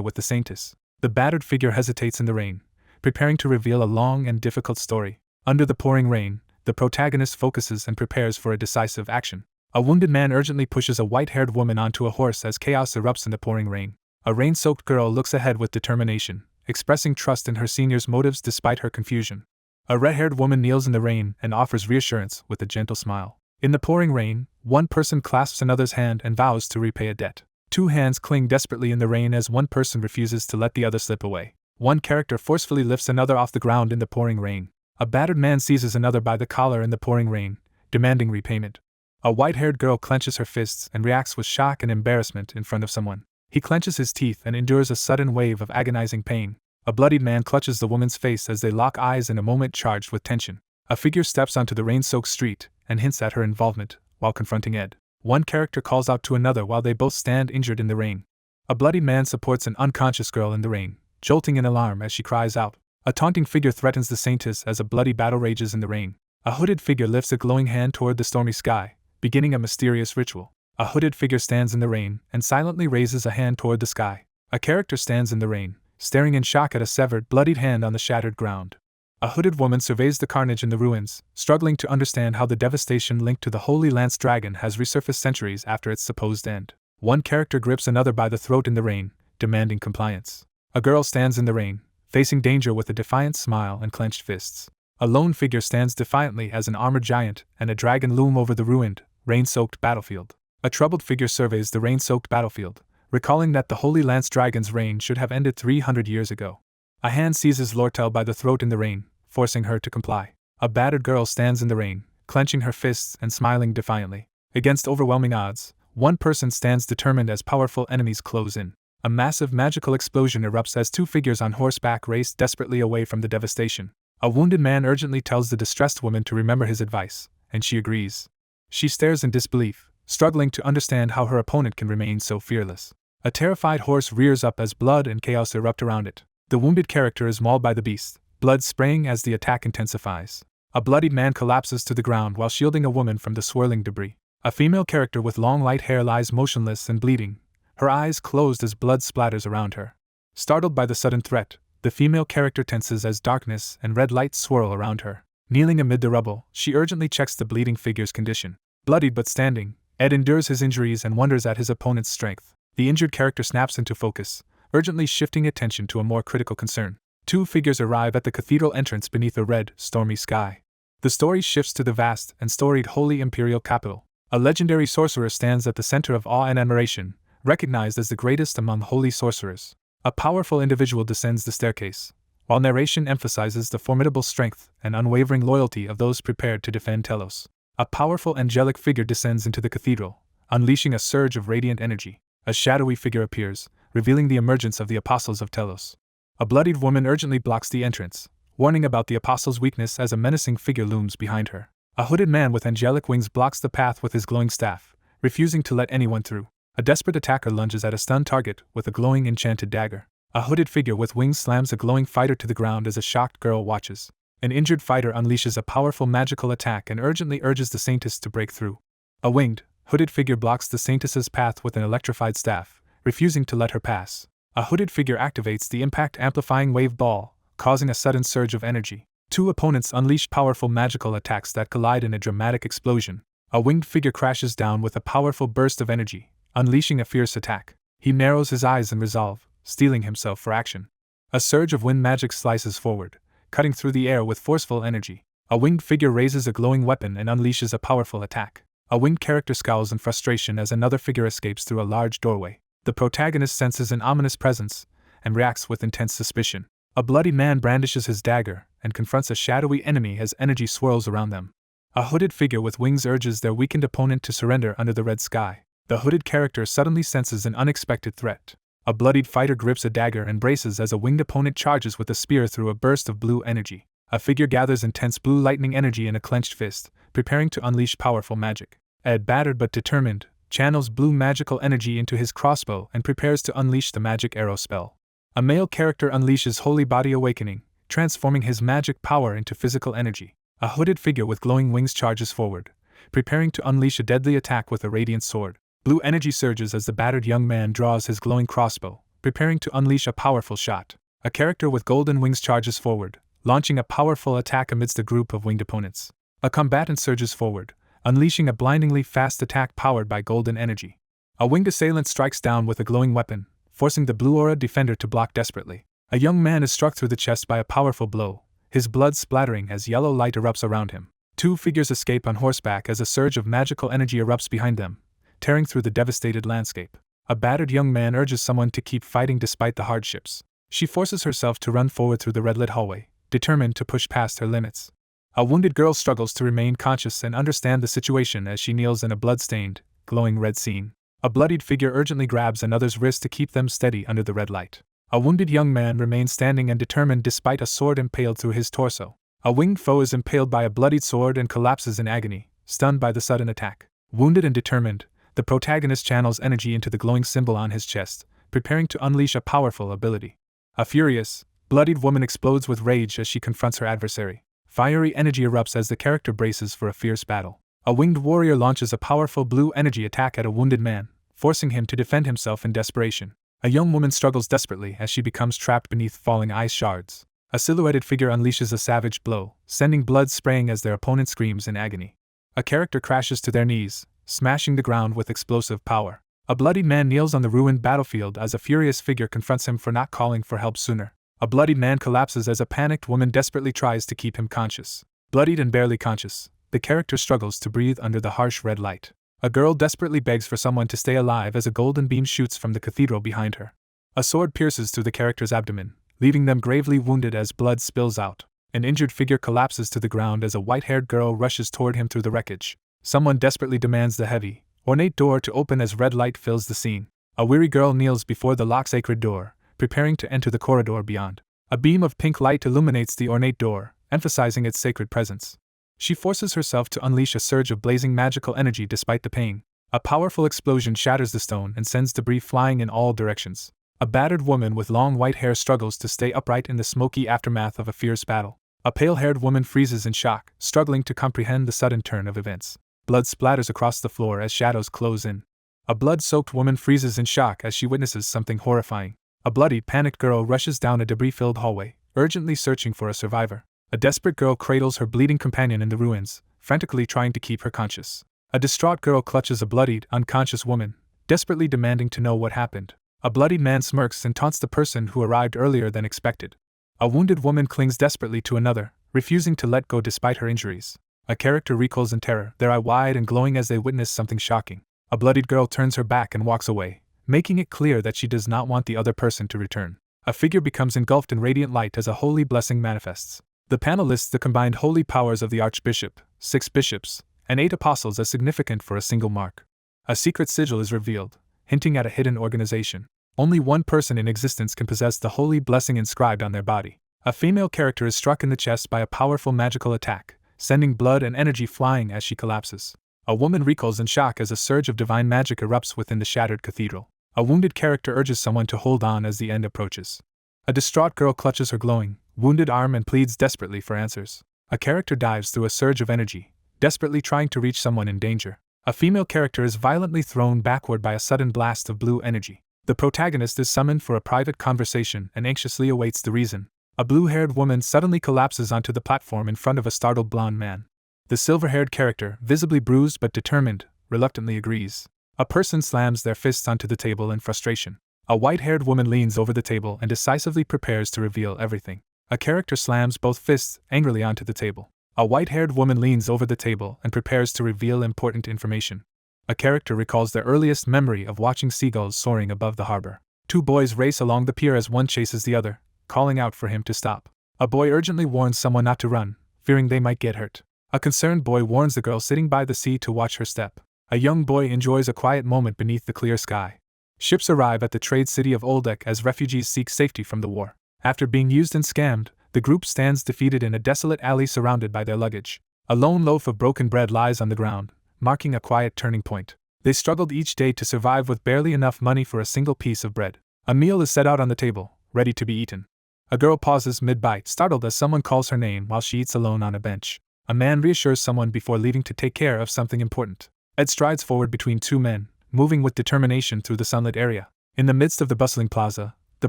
with the saintess. The battered figure hesitates in the rain, preparing to reveal a long and difficult story. Under the pouring rain, the protagonist focuses and prepares for a decisive action. A wounded man urgently pushes a white-haired woman onto a horse as chaos erupts in the pouring rain. A rain-soaked girl looks ahead with determination, expressing trust in her senior's motives despite her confusion. A red-haired woman kneels in the rain and offers reassurance with a gentle smile. In the pouring rain, one person clasps another's hand and vows to repay a debt. Two hands cling desperately in the rain as one person refuses to let the other slip away. One character forcefully lifts another off the ground in the pouring rain. A battered man seizes another by the collar in the pouring rain, demanding repayment. A white-haired girl clenches her fists and reacts with shock and embarrassment in front of someone. He clenches his teeth and endures a sudden wave of agonizing pain. A bloodied man clutches the woman's face as they lock eyes in a moment charged with tension. A figure steps onto the rain-soaked street and hints at her involvement while confronting Ed. One character calls out to another while they both stand injured in the rain. A bloodied man supports an unconscious girl in the rain, jolting in alarm as she cries out. A taunting figure threatens the saintess as a bloody battle rages in the rain. A hooded figure lifts a glowing hand toward the stormy sky, beginning a mysterious ritual. A hooded figure stands in the rain and silently raises a hand toward the sky. A character stands in the rain, staring in shock at a severed, bloodied hand on the shattered ground. A hooded woman surveys the carnage in the ruins, struggling to understand how the devastation linked to the Holy Lance Dragon has resurfaced centuries after its supposed end. One character grips another by the throat in the rain, demanding compliance. A girl stands in the rain, facing danger with a defiant smile and clenched fists. A lone figure stands defiantly as an armored giant and a dragon loom over the ruined, rain-soaked battlefield. A troubled figure surveys the rain-soaked battlefield, recalling that the Holy Lance Dragon's reign should have ended 300 years ago. A hand seizes Lortel by the throat in the rain, forcing her to comply. A battered girl stands in the rain, clenching her fists and smiling defiantly. Against overwhelming odds, one person stands determined as powerful enemies close in. A massive magical explosion erupts as two figures on horseback race desperately away from the devastation. A wounded man urgently tells the distressed woman to remember his advice, and she agrees. She stares in disbelief, struggling to understand how her opponent can remain so fearless. A terrified horse rears up as blood and chaos erupt around it. The wounded character is mauled by the beast, blood spraying as the attack intensifies. A bloodied man collapses to the ground while shielding a woman from the swirling debris. A female character with long light hair lies motionless and bleeding, her eyes closed as blood splatters around her. Startled by the sudden threat, the female character tenses as darkness and red lights swirl around her. Kneeling amid the rubble, she urgently checks the bleeding figure's condition. Bloodied but standing, Ed endures his injuries and wonders at his opponent's strength. The injured character snaps into focus, urgently shifting attention to a more critical concern. Two figures arrive at the cathedral entrance beneath a red, stormy sky. The story shifts to the vast and storied Holy Imperial capital. A legendary sorcerer stands at the center of awe and admiration, recognized as the greatest among holy sorcerers. A powerful individual descends the staircase, while narration emphasizes the formidable strength and unwavering loyalty of those prepared to defend Telos. A powerful angelic figure descends into the cathedral, unleashing a surge of radiant energy. A shadowy figure appears, revealing the emergence of the Apostles of Telos. A bloodied woman urgently blocks the entrance, warning about the Apostles' weakness as a menacing figure looms behind her. A hooded man with angelic wings blocks the path with his glowing staff, refusing to let anyone through. A desperate attacker lunges at a stunned target with a glowing enchanted dagger. A hooded figure with wings slams a glowing fighter to the ground as a shocked girl watches. An injured fighter unleashes a powerful magical attack and urgently urges the Saintess to break through. A winged, hooded figure blocks the Saintess's path with an electrified staff, refusing to let her pass. A hooded figure activates the impact-amplifying wave ball, causing a sudden surge of energy. Two opponents unleash powerful magical attacks that collide in a dramatic explosion. A winged figure crashes down with a powerful burst of energy, unleashing a fierce attack. He narrows his eyes in resolve, steeling himself for action. A surge of wind magic slices forward, cutting through the air with forceful energy. A winged figure raises a glowing weapon and unleashes a powerful attack. A winged character scowls in frustration as another figure escapes through a large doorway. The protagonist senses an ominous presence and reacts with intense suspicion. A bloody man brandishes his dagger and confronts a shadowy enemy as energy swirls around them. A hooded figure with wings urges their weakened opponent to surrender under the red sky. The hooded character suddenly senses an unexpected threat. A bloodied fighter grips a dagger and braces as a winged opponent charges with a spear through a burst of blue energy. A figure gathers intense blue lightning energy in a clenched fist, preparing to unleash powerful magic. Ed, battered but determined, channels blue magical energy into his crossbow and prepares to unleash the magic arrow spell. A male character unleashes Holy Body Awakening, transforming his magic power into physical energy. A hooded figure with glowing wings charges forward, preparing to unleash a deadly attack with a radiant sword. Blue energy surges as the battered young man draws his glowing crossbow, preparing to unleash a powerful shot. A character with golden wings charges forward, launching a powerful attack amidst a group of winged opponents. A combatant surges forward, unleashing a blindingly fast attack powered by golden energy. A winged assailant strikes down with a glowing weapon, forcing the blue aura defender to block desperately. A young man is struck through the chest by a powerful blow, his blood splattering as yellow light erupts around him. Two figures escape on horseback as a surge of magical energy erupts behind them, tearing through the devastated landscape. A battered young man urges someone to keep fighting despite the hardships. She forces herself to run forward through the red-lit hallway, determined to push past her limits. A wounded girl struggles to remain conscious and understand the situation as she kneels in a blood-stained, glowing red scene. A bloodied figure urgently grabs another's wrist to keep them steady under the red light. A wounded young man remains standing and determined despite a sword impaled through his torso. A winged foe is impaled by a bloodied sword and collapses in agony, stunned by the sudden attack. Wounded and determined, the protagonist channels energy into the glowing symbol on his chest, preparing to unleash a powerful ability. A furious, bloodied woman explodes with rage as she confronts her adversary. Fiery energy erupts as the character braces for a fierce battle. A winged warrior launches a powerful blue energy attack at a wounded man, forcing him to defend himself in desperation. A young woman struggles desperately as she becomes trapped beneath falling ice shards. A silhouetted figure unleashes a savage blow, sending blood spraying as their opponent screams in agony. A character crashes to their knees, smashing the ground with explosive power. A bloodied man kneels on the ruined battlefield as a furious figure confronts him for not calling for help sooner. A bloodied man collapses as a panicked woman desperately tries to keep him conscious. Bloodied and barely conscious, the character struggles to breathe under the harsh red light. A girl desperately begs for someone to stay alive as a golden beam shoots from the cathedral behind her. A sword pierces through the character's abdomen, leaving them gravely wounded as blood spills out. An injured figure collapses to the ground as a white-haired girl rushes toward him through the wreckage. Someone desperately demands the heavy, ornate door to open as red light fills the scene. A weary girl kneels before the locked sacred door, preparing to enter the corridor beyond. A beam of pink light illuminates the ornate door, emphasizing its sacred presence. She forces herself to unleash a surge of blazing magical energy despite the pain. A powerful explosion shatters the stone and sends debris flying in all directions. A battered woman with long white hair struggles to stay upright in the smoky aftermath of a fierce battle. A pale-haired woman freezes in shock, struggling to comprehend the sudden turn of events. Blood splatters across the floor as shadows close in. A blood-soaked woman freezes in shock as she witnesses something horrifying. A bloody, panicked girl rushes down a debris-filled hallway, urgently searching for a survivor. A desperate girl cradles her bleeding companion in the ruins, frantically trying to keep her conscious. A distraught girl clutches a bloodied, unconscious woman, desperately demanding to know what happened. A bloodied man smirks and taunts the person who arrived earlier than expected. A wounded woman clings desperately to another, refusing to let go despite her injuries. A character recoils in terror, their eye wide and glowing as they witness something shocking. A bloodied girl turns her back and walks away, making it clear that she does not want the other person to return. A figure becomes engulfed in radiant light as a holy blessing manifests. The panel lists the combined holy powers of the Archbishop, 6 bishops, and 8 apostles as significant for a single mark. A secret sigil is revealed, hinting at a hidden organization. Only one person in existence can possess the holy blessing inscribed on their body. A female character is struck in the chest by a powerful magical attack, sending blood and energy flying as she collapses. A woman recoils in shock as a surge of divine magic erupts within the shattered cathedral. A wounded character urges someone to hold on as the end approaches. A distraught girl clutches her glowing, wounded arm and pleads desperately for answers. A character dives through a surge of energy, desperately trying to reach someone in danger. A female character is violently thrown backward by a sudden blast of blue energy. The protagonist is summoned for a private conversation and anxiously awaits the reason. A blue-haired woman suddenly collapses onto the platform in front of a startled blonde man. The silver-haired character, visibly bruised but determined, reluctantly agrees. A person slams their fists onto the table in frustration. A white-haired woman leans over the table and decisively prepares to reveal everything. A character slams both fists angrily onto the table. A white-haired woman leans over the table and prepares to reveal important information. A character recalls their earliest memory of watching seagulls soaring above the harbor. 2 boys race along the pier as one chases the other, calling out for him to stop. A boy urgently warns someone not to run, fearing they might get hurt. A concerned boy warns the girl sitting by the sea to watch her step. A young boy enjoys a quiet moment beneath the clear sky. Ships arrive at the trade city of Oldek as refugees seek safety from the war. After being used and scammed, the group stands defeated in a desolate alley surrounded by their luggage. A lone loaf of broken bread lies on the ground, marking a quiet turning point. They struggled each day to survive with barely enough money for a single piece of bread. A meal is set out on the table, ready to be eaten. A girl pauses mid-bite, startled as someone calls her name while she eats alone on a bench. A man reassures someone before leaving to take care of something important. Ed strides forward between 2 men, moving with determination through the sunlit area. In the midst of the bustling plaza, the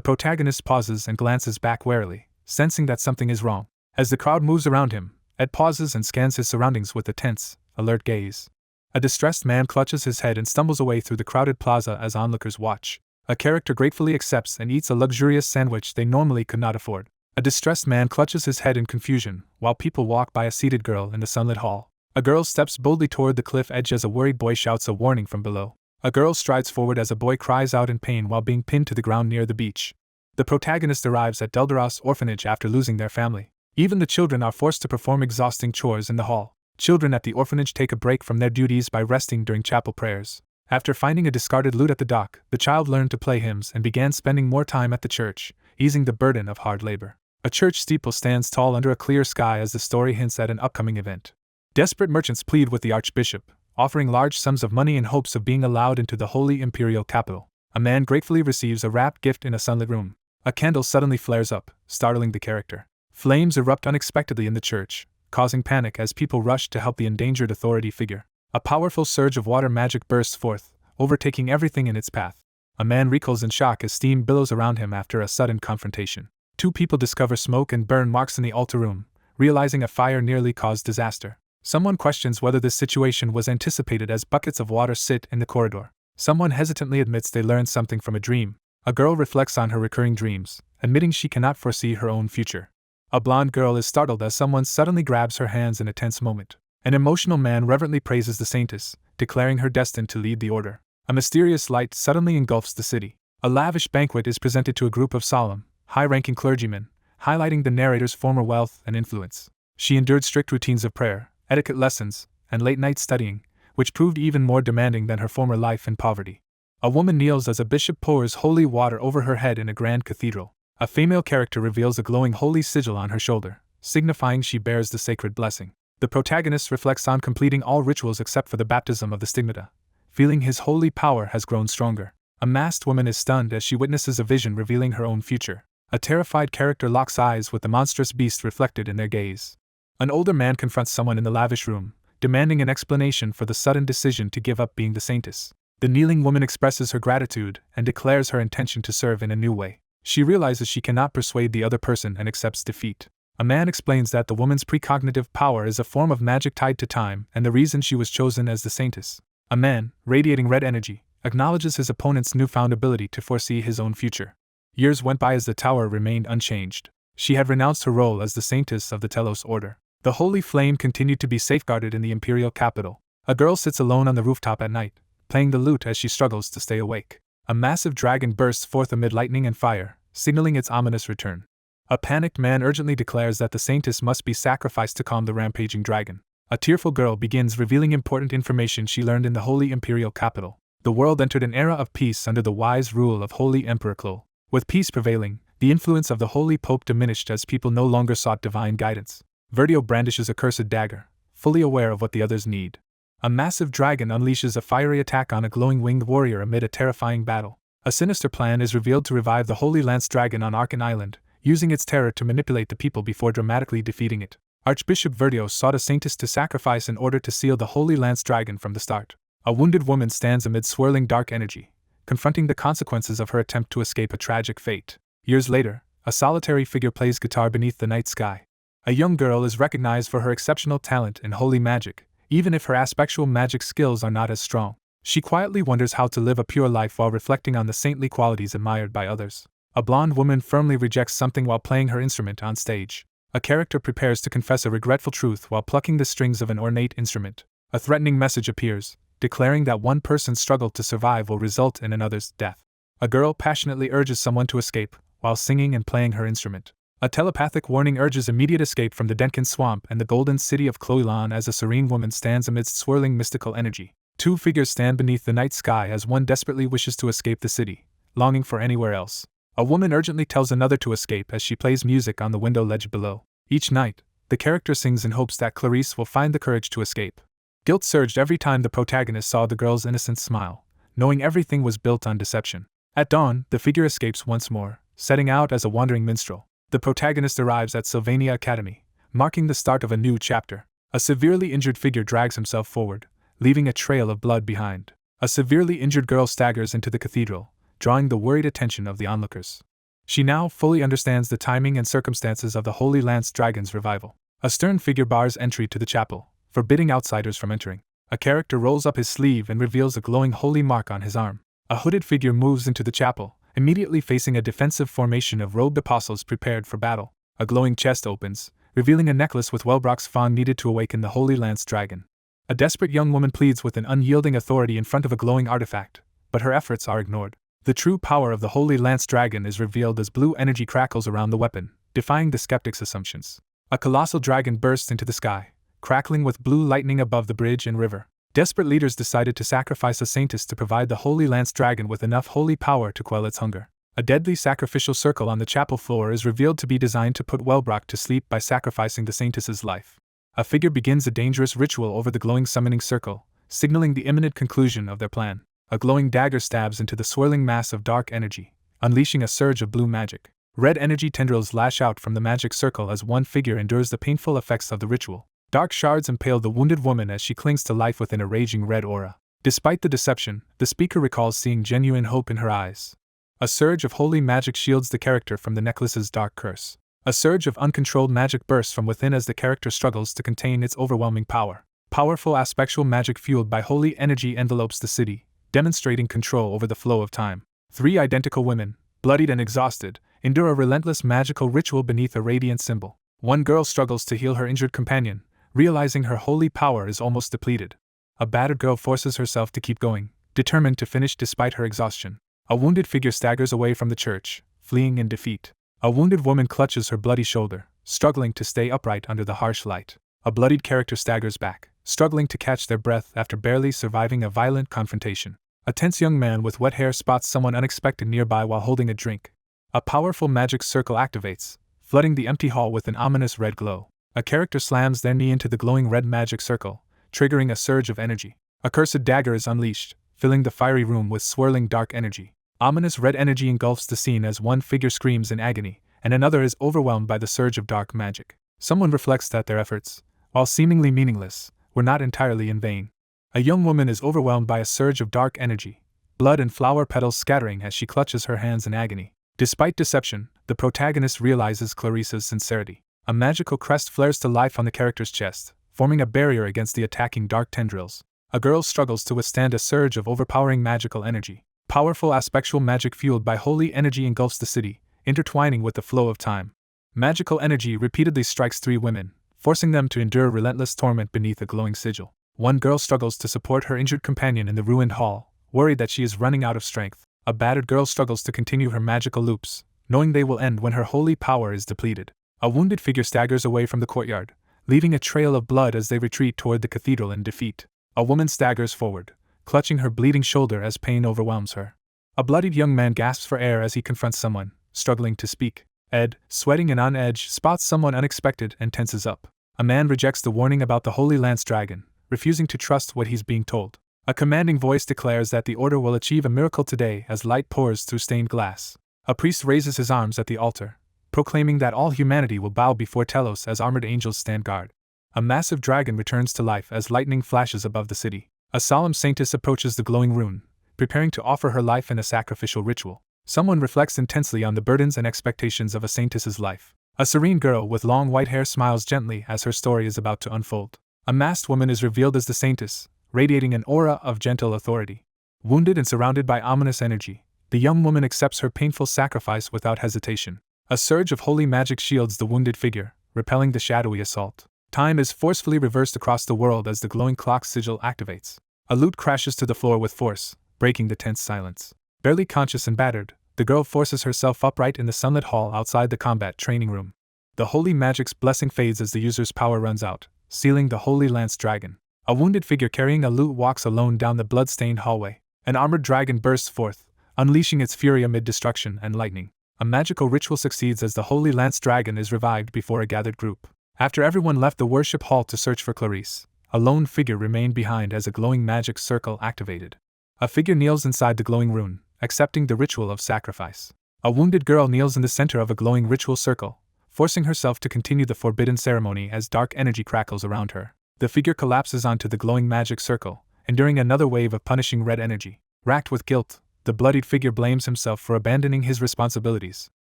protagonist pauses and glances back warily, sensing that something is wrong. As the crowd moves around him, Ed pauses and scans his surroundings with a tense, alert gaze. A distressed man clutches his head and stumbles away through the crowded plaza as onlookers watch. A character gratefully accepts and eats a luxurious sandwich they normally could not afford. A distressed man clutches his head in confusion, while people walk by a seated girl in the sunlit hall. A girl steps boldly toward the cliff edge as a worried boy shouts a warning from below. A girl strides forward as a boy cries out in pain while being pinned to the ground near the beach. The protagonist arrives at Deldaros orphanage after losing their family. Even the children are forced to perform exhausting chores in the hall. Children at the orphanage take a break from their duties by resting during chapel prayers. After finding a discarded lute at the dock, the child learned to play hymns and began spending more time at the church, easing the burden of hard labor. A church steeple stands tall under a clear sky as the story hints at an upcoming event. Desperate merchants plead with the archbishop, offering large sums of money in hopes of being allowed into the holy imperial capital. A man gratefully receives a wrapped gift in a sunlit room. A candle suddenly flares up, startling the character. Flames erupt unexpectedly in the church, causing panic as people rush to help the endangered authority figure. A powerful surge of water magic bursts forth, overtaking everything in its path. A man recoils in shock as steam billows around him after a sudden confrontation. Two people discover smoke and burn marks in the altar room, realizing a fire nearly caused disaster. Someone questions whether this situation was anticipated as buckets of water sit in the corridor. Someone hesitantly admits they learned something from a dream. A girl reflects on her recurring dreams, admitting she cannot foresee her own future. A blonde girl is startled as someone suddenly grabs her hands in a tense moment. An emotional man reverently praises the saintess, declaring her destined to lead the order. A mysterious light suddenly engulfs the city. A lavish banquet is presented to a group of solemn, high-ranking clergymen, highlighting the narrator's former wealth and influence. She endured strict routines of prayer, etiquette lessons, and late-night studying, which proved even more demanding than her former life in poverty. A woman kneels as a bishop pours holy water over her head in a grand cathedral. A female character reveals a glowing holy sigil on her shoulder, signifying she bears the sacred blessing. The protagonist reflects on completing all rituals except for the baptism of the stigmata, feeling his holy power has grown stronger. A masked woman is stunned as she witnesses a vision revealing her own future. A terrified character locks eyes with the monstrous beast reflected in their gaze. An older man confronts someone in the lavish room, demanding an explanation for the sudden decision to give up being the saintess. The kneeling woman expresses her gratitude and declares her intention to serve in a new way. She realizes she cannot persuade the other person and accepts defeat. A man explains that the woman's precognitive power is a form of magic tied to time and the reason she was chosen as the saintess. A man, radiating red energy, acknowledges his opponent's newfound ability to foresee his own future. Years went by as the tower remained unchanged. She had renounced her role as the saintess of the Telos Order. The holy flame continued to be safeguarded in the imperial capital. A girl sits alone on the rooftop at night, playing the lute as she struggles to stay awake. A massive dragon bursts forth amid lightning and fire, signaling its ominous return. A panicked man urgently declares that the saintess must be sacrificed to calm the rampaging dragon. A tearful girl begins revealing important information she learned in the holy imperial capital. The world entered an era of peace under the wise rule of Holy Emperor Clo. With peace prevailing, the influence of the Holy Pope diminished as people no longer sought divine guidance. Verdio brandishes a cursed dagger, fully aware of what the others need. A massive dragon unleashes a fiery attack on a glowing winged warrior amid a terrifying battle. A sinister plan is revealed to revive the Holy Lance Dragon on Arkan Island, using its terror to manipulate the people before dramatically defeating it. Archbishop Verdio sought a saintess to sacrifice in order to seal the Holy Lance Dragon from the start. A wounded woman stands amid swirling dark energy, confronting the consequences of her attempt to escape a tragic fate. Years later, a solitary figure plays guitar beneath the night sky. A young girl is recognized for her exceptional talent in holy magic, even if her aspectual magic skills are not as strong. She quietly wonders how to live a pure life while reflecting on the saintly qualities admired by others. A blonde woman firmly rejects something while playing her instrument on stage. A character prepares to confess a regretful truth while plucking the strings of an ornate instrument. A threatening message appears, declaring that one person's struggle to survive will result in another's death. A girl passionately urges someone to escape, while singing and playing her instrument. A telepathic warning urges immediate escape from the Denkin Swamp and the golden city of Kloilan as a serene woman stands amidst swirling mystical energy. Two figures stand beneath the night sky as one desperately wishes to escape the city, longing for anywhere else. A woman urgently tells another to escape as she plays music on the window ledge below. Each night, the character sings in hopes that Clarice will find the courage to escape. Guilt surged every time the protagonist saw the girl's innocent smile, knowing everything was built on deception. At dawn, the figure escapes once more, setting out as a wandering minstrel. The protagonist arrives at Sylvania Academy, marking the start of a new chapter. A severely injured figure drags himself forward, leaving a trail of blood behind. A severely injured girl staggers into the cathedral, drawing the worried attention of the onlookers. She now fully understands the timing and circumstances of the Holy Lance Dragon's revival. A stern figure bars entry to the chapel, forbidding outsiders from entering. A character rolls up his sleeve and reveals a glowing holy mark on his arm. A hooded figure moves into the chapel, immediately facing a defensive formation of robed apostles prepared for battle. A glowing chest opens, revealing a necklace with Welbrock's fawn needed to awaken the Holy Lance Dragon. A desperate young woman pleads with an unyielding authority in front of a glowing artifact, but her efforts are ignored. The true power of the Holy Lance Dragon is revealed as blue energy crackles around the weapon, defying the skeptic's assumptions. A colossal dragon bursts into the sky, crackling with blue lightning above the bridge and river. Desperate leaders decided to sacrifice a saintess to provide the Holy Lance Dragon with enough holy power to quell its hunger. A deadly sacrificial circle on the chapel floor is revealed to be designed to put Welbrock to sleep by sacrificing the saintess's life. A figure begins a dangerous ritual over the glowing summoning circle, signaling the imminent conclusion of their plan. A glowing dagger stabs into the swirling mass of dark energy, unleashing a surge of blue magic. Red energy tendrils lash out from the magic circle as one figure endures the painful effects of the ritual. Dark shards impale the wounded woman as she clings to life within a raging red aura. Despite the deception, the speaker recalls seeing genuine hope in her eyes. A surge of holy magic shields the character from the necklace's dark curse. A surge of uncontrolled magic bursts from within as the character struggles to contain its overwhelming power. Powerful aspectual magic fueled by holy energy envelopes the city, demonstrating control over the flow of time. 3 identical women, bloodied and exhausted, endure a relentless magical ritual beneath a radiant symbol. One girl struggles to heal her injured companion, realizing her holy power is almost depleted. A battered girl forces herself to keep going, determined to finish despite her exhaustion. A wounded figure staggers away from the church, fleeing in defeat. A wounded woman clutches her bloody shoulder, struggling to stay upright under the harsh light. A bloodied character staggers back, struggling to catch their breath after barely surviving a violent confrontation. A tense young man with wet hair spots someone unexpected nearby while holding a drink. A powerful magic circle activates, flooding the empty hall with an ominous red glow. A character slams their knee into the glowing red magic circle, triggering a surge of energy. A cursed dagger is unleashed, filling the fiery room with swirling dark energy. Ominous red energy engulfs the scene as one figure screams in agony, and another is overwhelmed by the surge of dark magic. Someone reflects that their efforts, while seemingly meaningless, were not entirely in vain. A young woman is overwhelmed by a surge of dark energy, blood and flower petals scattering as she clutches her hands in agony. Despite deception, the protagonist realizes Clarissa's sincerity. A magical crest flares to life on the character's chest, forming a barrier against the attacking dark tendrils. A girl struggles to withstand a surge of overpowering magical energy. Powerful aspectual magic fueled by holy energy engulfs the city, intertwining with the flow of time. Magical energy repeatedly strikes 3 women, forcing them to endure relentless torment beneath a glowing sigil. One girl struggles to support her injured companion in the ruined hall, worried that she is running out of strength. A battered girl struggles to continue her magical loops, knowing they will end when her holy power is depleted. A wounded figure staggers away from the courtyard, leaving a trail of blood as they retreat toward the cathedral in defeat. A woman staggers forward, clutching her bleeding shoulder as pain overwhelms her. A bloodied young man gasps for air as he confronts someone, struggling to speak. Ed, sweating and on edge, spots someone unexpected and tenses up. A man rejects the warning about the Holy Lance Dragon, refusing to trust what he's being told. A commanding voice declares that the Order will achieve a miracle today as light pours through stained glass. A priest raises his arms at the altar, proclaiming that all humanity will bow before Telos as armored angels stand guard. A massive dragon returns to life as lightning flashes above the city. A solemn saintess approaches the glowing rune, preparing to offer her life in a sacrificial ritual. Someone reflects intensely on the burdens and expectations of a saintess's life. A serene girl with long white hair smiles gently as her story is about to unfold. A masked woman is revealed as the saintess, radiating an aura of gentle authority. Wounded and surrounded by ominous energy, the young woman accepts her painful sacrifice without hesitation. A surge of holy magic shields the wounded figure, repelling the shadowy assault. Time is forcefully reversed across the world as the glowing clock sigil activates. A lute crashes to the floor with force, breaking the tense silence. Barely conscious and battered, the girl forces herself upright in the sunlit hall outside the combat training room. The holy magic's blessing fades as the user's power runs out, sealing the Holy Lance Dragon. A wounded figure carrying a lute walks alone down the blood-stained hallway. An armored dragon bursts forth, unleashing its fury amid destruction and lightning. A magical ritual succeeds as the Holy Lance Dragon is revived before a gathered group. After everyone left the worship hall to search for Clarice, a lone figure remained behind as a glowing magic circle activated. A figure kneels inside the glowing rune, accepting the ritual of sacrifice. A wounded girl kneels in the center of a glowing ritual circle, forcing herself to continue the forbidden ceremony as dark energy crackles around her. The figure collapses onto the glowing magic circle, enduring another wave of punishing red energy. Racked with guilt, the bloodied figure blames himself for abandoning his responsibilities.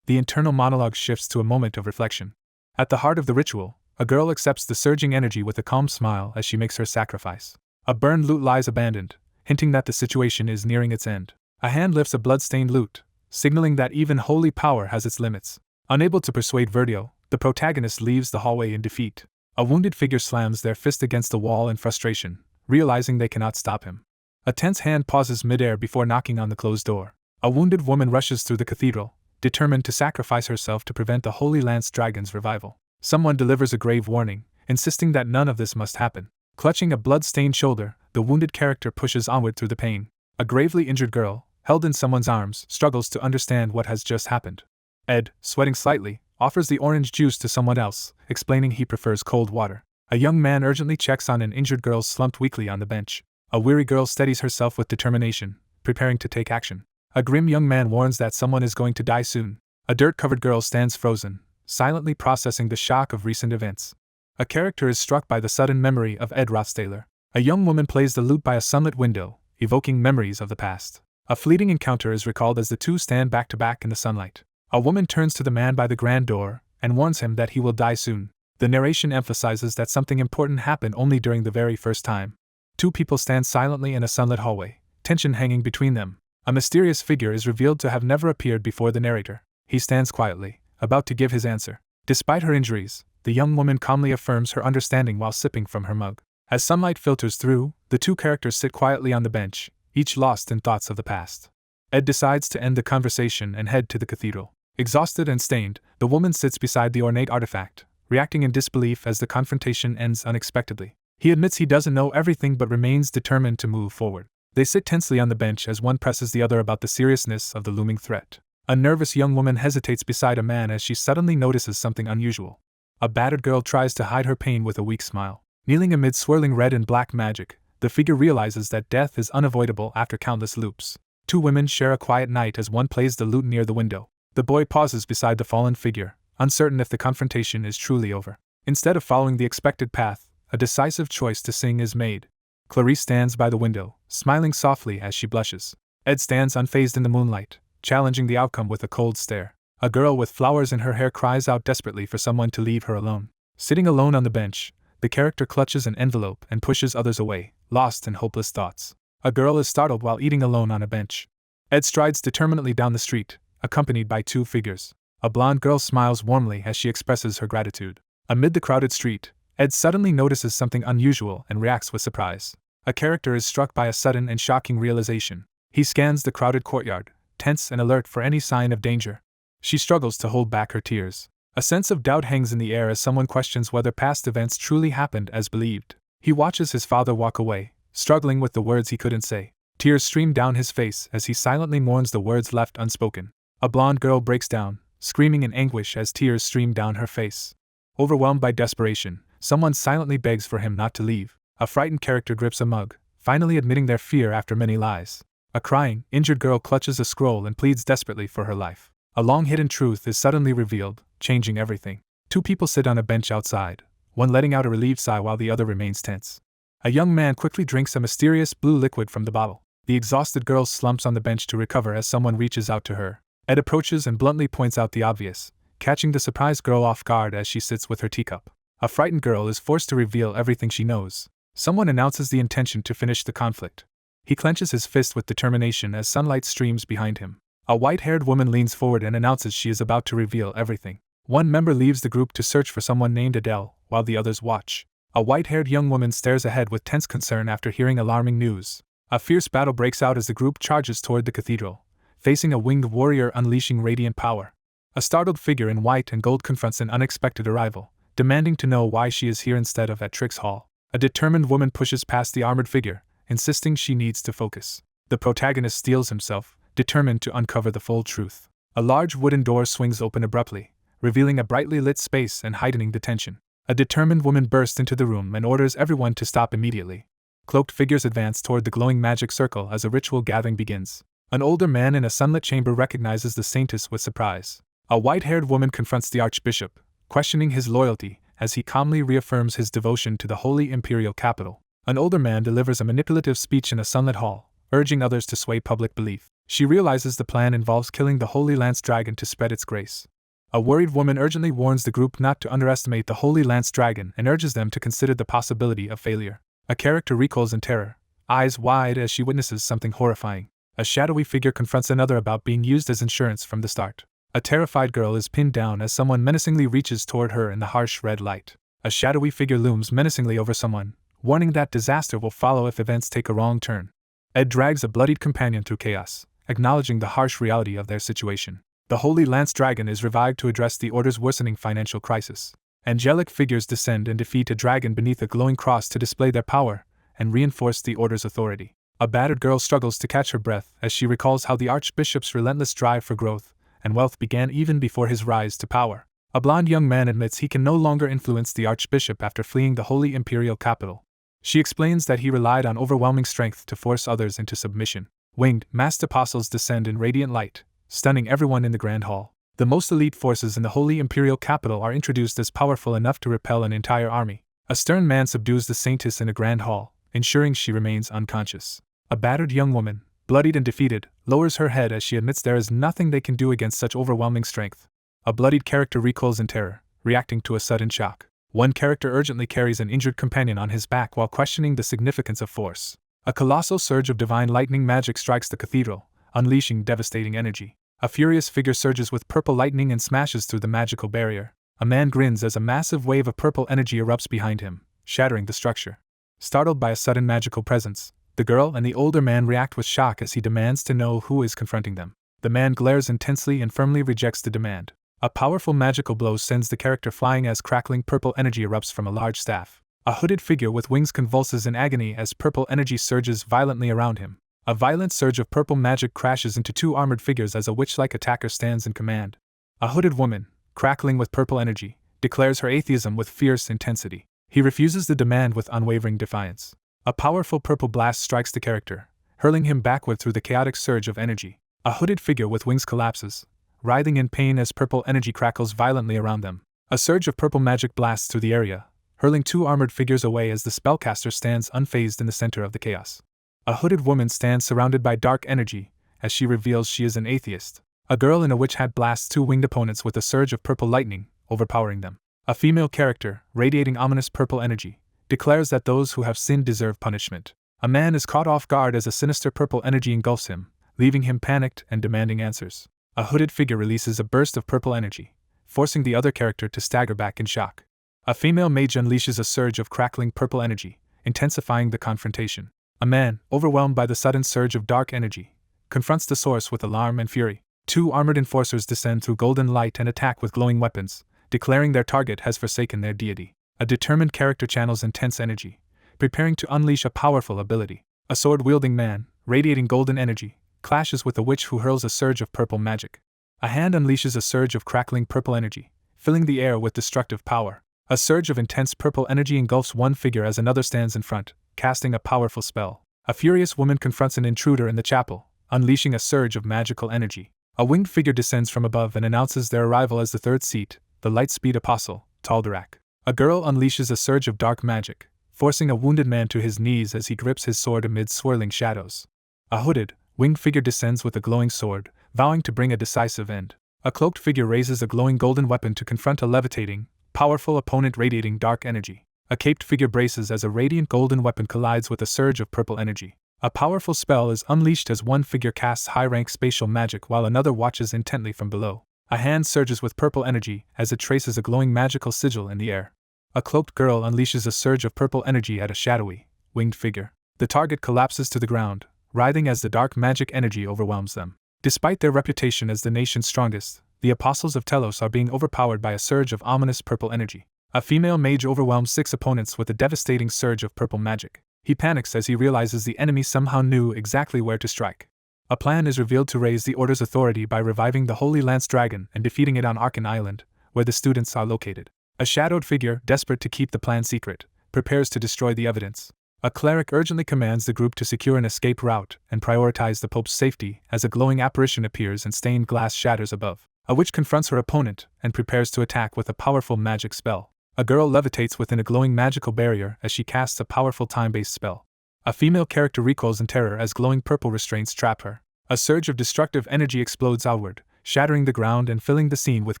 The internal monologue shifts to a moment of reflection. At the heart of the ritual, a girl accepts the surging energy with a calm smile as she makes her sacrifice. A burned lute lies abandoned, hinting that the situation is nearing its end. A hand lifts a blood-stained lute, signaling that even holy power has its limits. Unable to persuade Verdio, the protagonist leaves the hallway in defeat. A wounded figure slams their fist against the wall in frustration, realizing they cannot stop him. A tense hand pauses midair before knocking on the closed door. A wounded woman rushes through the cathedral, determined to sacrifice herself to prevent the Holy Lance Dragon's revival. Someone delivers a grave warning, insisting that none of this must happen. Clutching a blood-stained shoulder, the wounded character pushes onward through the pain. A gravely injured girl, held in someone's arms, struggles to understand what has just happened. Ed, sweating slightly, offers the orange juice to someone else, explaining he prefers cold water. A young man urgently checks on an injured girl slumped weakly on the bench. A weary girl steadies herself with determination, preparing to take action. A grim young man warns that someone is going to die soon. A dirt-covered girl stands frozen, silently processing the shock of recent events. A character is struck by the sudden memory of Ed Rothstaler. A young woman plays the lute by a sunlit window, evoking memories of the past. A fleeting encounter is recalled as the two stand back to back in the sunlight. A woman turns to the man by the grand door and warns him that he will die soon. The narration emphasizes that something important happened only during the very first time. Two people stand silently in a sunlit hallway, tension hanging between them. A mysterious figure is revealed to have never appeared before the narrator. He stands quietly, about to give his answer. Despite her injuries, the young woman calmly affirms her understanding while sipping from her mug. As sunlight filters through, the two characters sit quietly on the bench, each lost in thoughts of the past. Ed decides to end the conversation and head to the cathedral. Exhausted and stained, the woman sits beside the ornate artifact, reacting in disbelief as the confrontation ends unexpectedly. He admits he doesn't know everything but remains determined to move forward. They sit tensely on the bench as one presses the other about the seriousness of the looming threat. A nervous young woman hesitates beside a man as she suddenly notices something unusual. A battered girl tries to hide her pain with a weak smile. Kneeling amid swirling red and black magic, the figure realizes that death is unavoidable after countless loops. Two women share a quiet night as one plays the lute near the window. The boy pauses beside the fallen figure, uncertain if the confrontation is truly over. Instead of following the expected path, a decisive choice to sing is made. Clarice stands by the window, smiling softly as she blushes. Ed stands unfazed in the moonlight, challenging the outcome with a cold stare. A girl with flowers in her hair cries out desperately for someone to leave her alone. Sitting alone on the bench, the character clutches an envelope and pushes others away, lost in hopeless thoughts. A girl is startled while eating alone on a bench. Ed strides determinedly down the street, accompanied by two figures. A blonde girl smiles warmly as she expresses her gratitude. Amid the crowded street, Ed suddenly notices something unusual and reacts with surprise. A character is struck by a sudden and shocking realization. He scans the crowded courtyard, tense and alert for any sign of danger. She struggles to hold back her tears. A sense of doubt hangs in the air as someone questions whether past events truly happened as believed. He watches his father walk away, struggling with the words he couldn't say. Tears stream down his face as he silently mourns the words left unspoken. A blonde girl breaks down, screaming in anguish as tears stream down her face. Overwhelmed by desperation, someone silently begs for him not to leave. A frightened character grips a mug, finally admitting their fear after many lies. A crying, injured girl clutches a scroll and pleads desperately for her life. A long-hidden truth is suddenly revealed, changing everything. Two people sit on a bench outside, one letting out a relieved sigh while the other remains tense. A young man quickly drinks a mysterious blue liquid from the bottle. The exhausted girl slumps on the bench to recover as someone reaches out to her. Ed approaches and bluntly points out the obvious, catching the surprised girl off guard as she sits with her teacup. A frightened girl is forced to reveal everything she knows. Someone announces the intention to finish the conflict. He clenches his fist with determination as sunlight streams behind him. A white-haired woman leans forward and announces she is about to reveal everything. One member leaves the group to search for someone named Adele, while the others watch. A white-haired young woman stares ahead with tense concern after hearing alarming news. A fierce battle breaks out as the group charges toward the cathedral, facing a winged warrior unleashing radiant power. A startled figure in white and gold confronts an unexpected arrival, demanding to know why she is here instead of at Trix Hall. A determined woman pushes past the armored figure, insisting she needs to focus. The protagonist steels himself, determined to uncover the full truth. A large wooden door swings open abruptly, revealing a brightly lit space and heightening the tension. A determined woman bursts into the room and orders everyone to stop immediately. Cloaked figures advance toward the glowing magic circle as a ritual gathering begins. An older man in a sunlit chamber recognizes the saintess with surprise. A white-haired woman confronts the archbishop, questioning his loyalty as he calmly reaffirms his devotion to the holy imperial capital. An older man delivers a manipulative speech in a sunlit hall, urging others to sway public belief. She realizes the plan involves killing the Holy Lance Dragon to spread its grace. A worried woman urgently warns the group not to underestimate the Holy Lance Dragon and urges them to consider the possibility of failure. A character recoils in terror, eyes wide as she witnesses something horrifying. A shadowy figure confronts another about being used as insurance from the start. A terrified girl is pinned down as someone menacingly reaches toward her in the harsh red light. A shadowy figure looms menacingly over someone, warning that disaster will follow if events take a wrong turn. Ed drags a bloodied companion through chaos, acknowledging the harsh reality of their situation. The Holy Lance Dragon is revived to address the Order's worsening financial crisis. Angelic figures descend and defeat a dragon beneath a glowing cross to display their power and reinforce the Order's authority. A battered girl struggles to catch her breath as she recalls how the Archbishop's relentless drive for growth and wealth began even before his rise to power. A blond young man admits he can no longer influence the Archbishop after fleeing the Holy Imperial capital. She explains that he relied on overwhelming strength to force others into submission. Winged, masked apostles descend in radiant light, stunning everyone in the Grand Hall. The most elite forces in the Holy Imperial capital are introduced as powerful enough to repel an entire army. A stern man subdues the saintess in a Grand Hall, ensuring she remains unconscious. A battered young woman, bloodied and defeated, lowers her head as she admits there is nothing they can do against such overwhelming strength. A bloodied character recoils in terror, reacting to a sudden shock. One character urgently carries an injured companion on his back while questioning the significance of force. A colossal surge of divine lightning magic strikes the cathedral, unleashing devastating energy. A furious figure surges with purple lightning and smashes through the magical barrier. A man grins as a massive wave of purple energy erupts behind him, shattering the structure. Startled by a sudden magical presence, the girl and the older man react with shock as he demands to know who is confronting them. The man glares intensely and firmly rejects the demand. A powerful magical blow sends the character flying as crackling purple energy erupts from a large staff. A hooded figure with wings convulses in agony as purple energy surges violently around him. A violent surge of purple magic crashes into two armored figures as a witch-like attacker stands in command. A hooded woman, crackling with purple energy, declares her atheism with fierce intensity. He refuses the demand with unwavering defiance. A powerful purple blast strikes the character, hurling him backward through the chaotic surge of energy. A hooded figure with wings collapses, writhing in pain as purple energy crackles violently around them. A surge of purple magic blasts through the area, hurling two armored figures away as the spellcaster stands unfazed in the center of the chaos. A hooded woman stands surrounded by dark energy, as she reveals she is an atheist. A girl in a witch hat blasts two winged opponents with a surge of purple lightning, overpowering them. A female character, radiating ominous purple energy, declares that those who have sinned deserve punishment. A man is caught off guard as a sinister purple energy engulfs him, leaving him panicked and demanding answers. A hooded figure releases a burst of purple energy, forcing the other character to stagger back in shock. A female mage unleashes a surge of crackling purple energy, intensifying the confrontation. A man, overwhelmed by the sudden surge of dark energy, confronts the source with alarm and fury. Two armored enforcers descend through golden light and attack with glowing weapons, declaring their target has forsaken their deity. A determined character channels intense energy, preparing to unleash a powerful ability. A sword-wielding man, radiating golden energy, clashes with a witch who hurls a surge of purple magic. A hand unleashes a surge of crackling purple energy, filling the air with destructive power. A surge of intense purple energy engulfs one figure as another stands in front, casting a powerful spell. A furious woman confronts an intruder in the chapel, unleashing a surge of magical energy. A winged figure descends from above and announces their arrival as the third seat, the Lightspeed Apostle, Taldarak. A girl unleashes a surge of dark magic, forcing a wounded man to his knees as he grips his sword amid swirling shadows. A hooded, winged figure descends with a glowing sword, vowing to bring a decisive end. A cloaked figure raises a glowing golden weapon to confront a levitating, powerful opponent radiating dark energy. A caped figure braces as a radiant golden weapon collides with a surge of purple energy. A powerful spell is unleashed as one figure casts high-rank spatial magic while another watches intently from below. A hand surges with purple energy as it traces a glowing magical sigil in the air. A cloaked girl unleashes a surge of purple energy at a shadowy, winged figure. The target collapses to the ground, writhing as the dark magic energy overwhelms them. Despite their reputation as the nation's strongest, the apostles of Telos are being overpowered by a surge of ominous purple energy. A female mage overwhelms 6 opponents with a devastating surge of purple magic. He panics as he realizes the enemy somehow knew exactly where to strike. A plan is revealed to raise the Order's authority by reviving the Holy Lance Dragon and defeating it on Arkan Island, where the students are located. A shadowed figure, desperate to keep the plan secret, prepares to destroy the evidence. A cleric urgently commands the group to secure an escape route and prioritize the Pope's safety as a glowing apparition appears and stained glass shatters above. A witch confronts her opponent and prepares to attack with a powerful magic spell. A girl levitates within a glowing magical barrier as she casts a powerful time-based spell. A female character recoils in terror as glowing purple restraints trap her. A surge of destructive energy explodes outward, shattering the ground and filling the scene with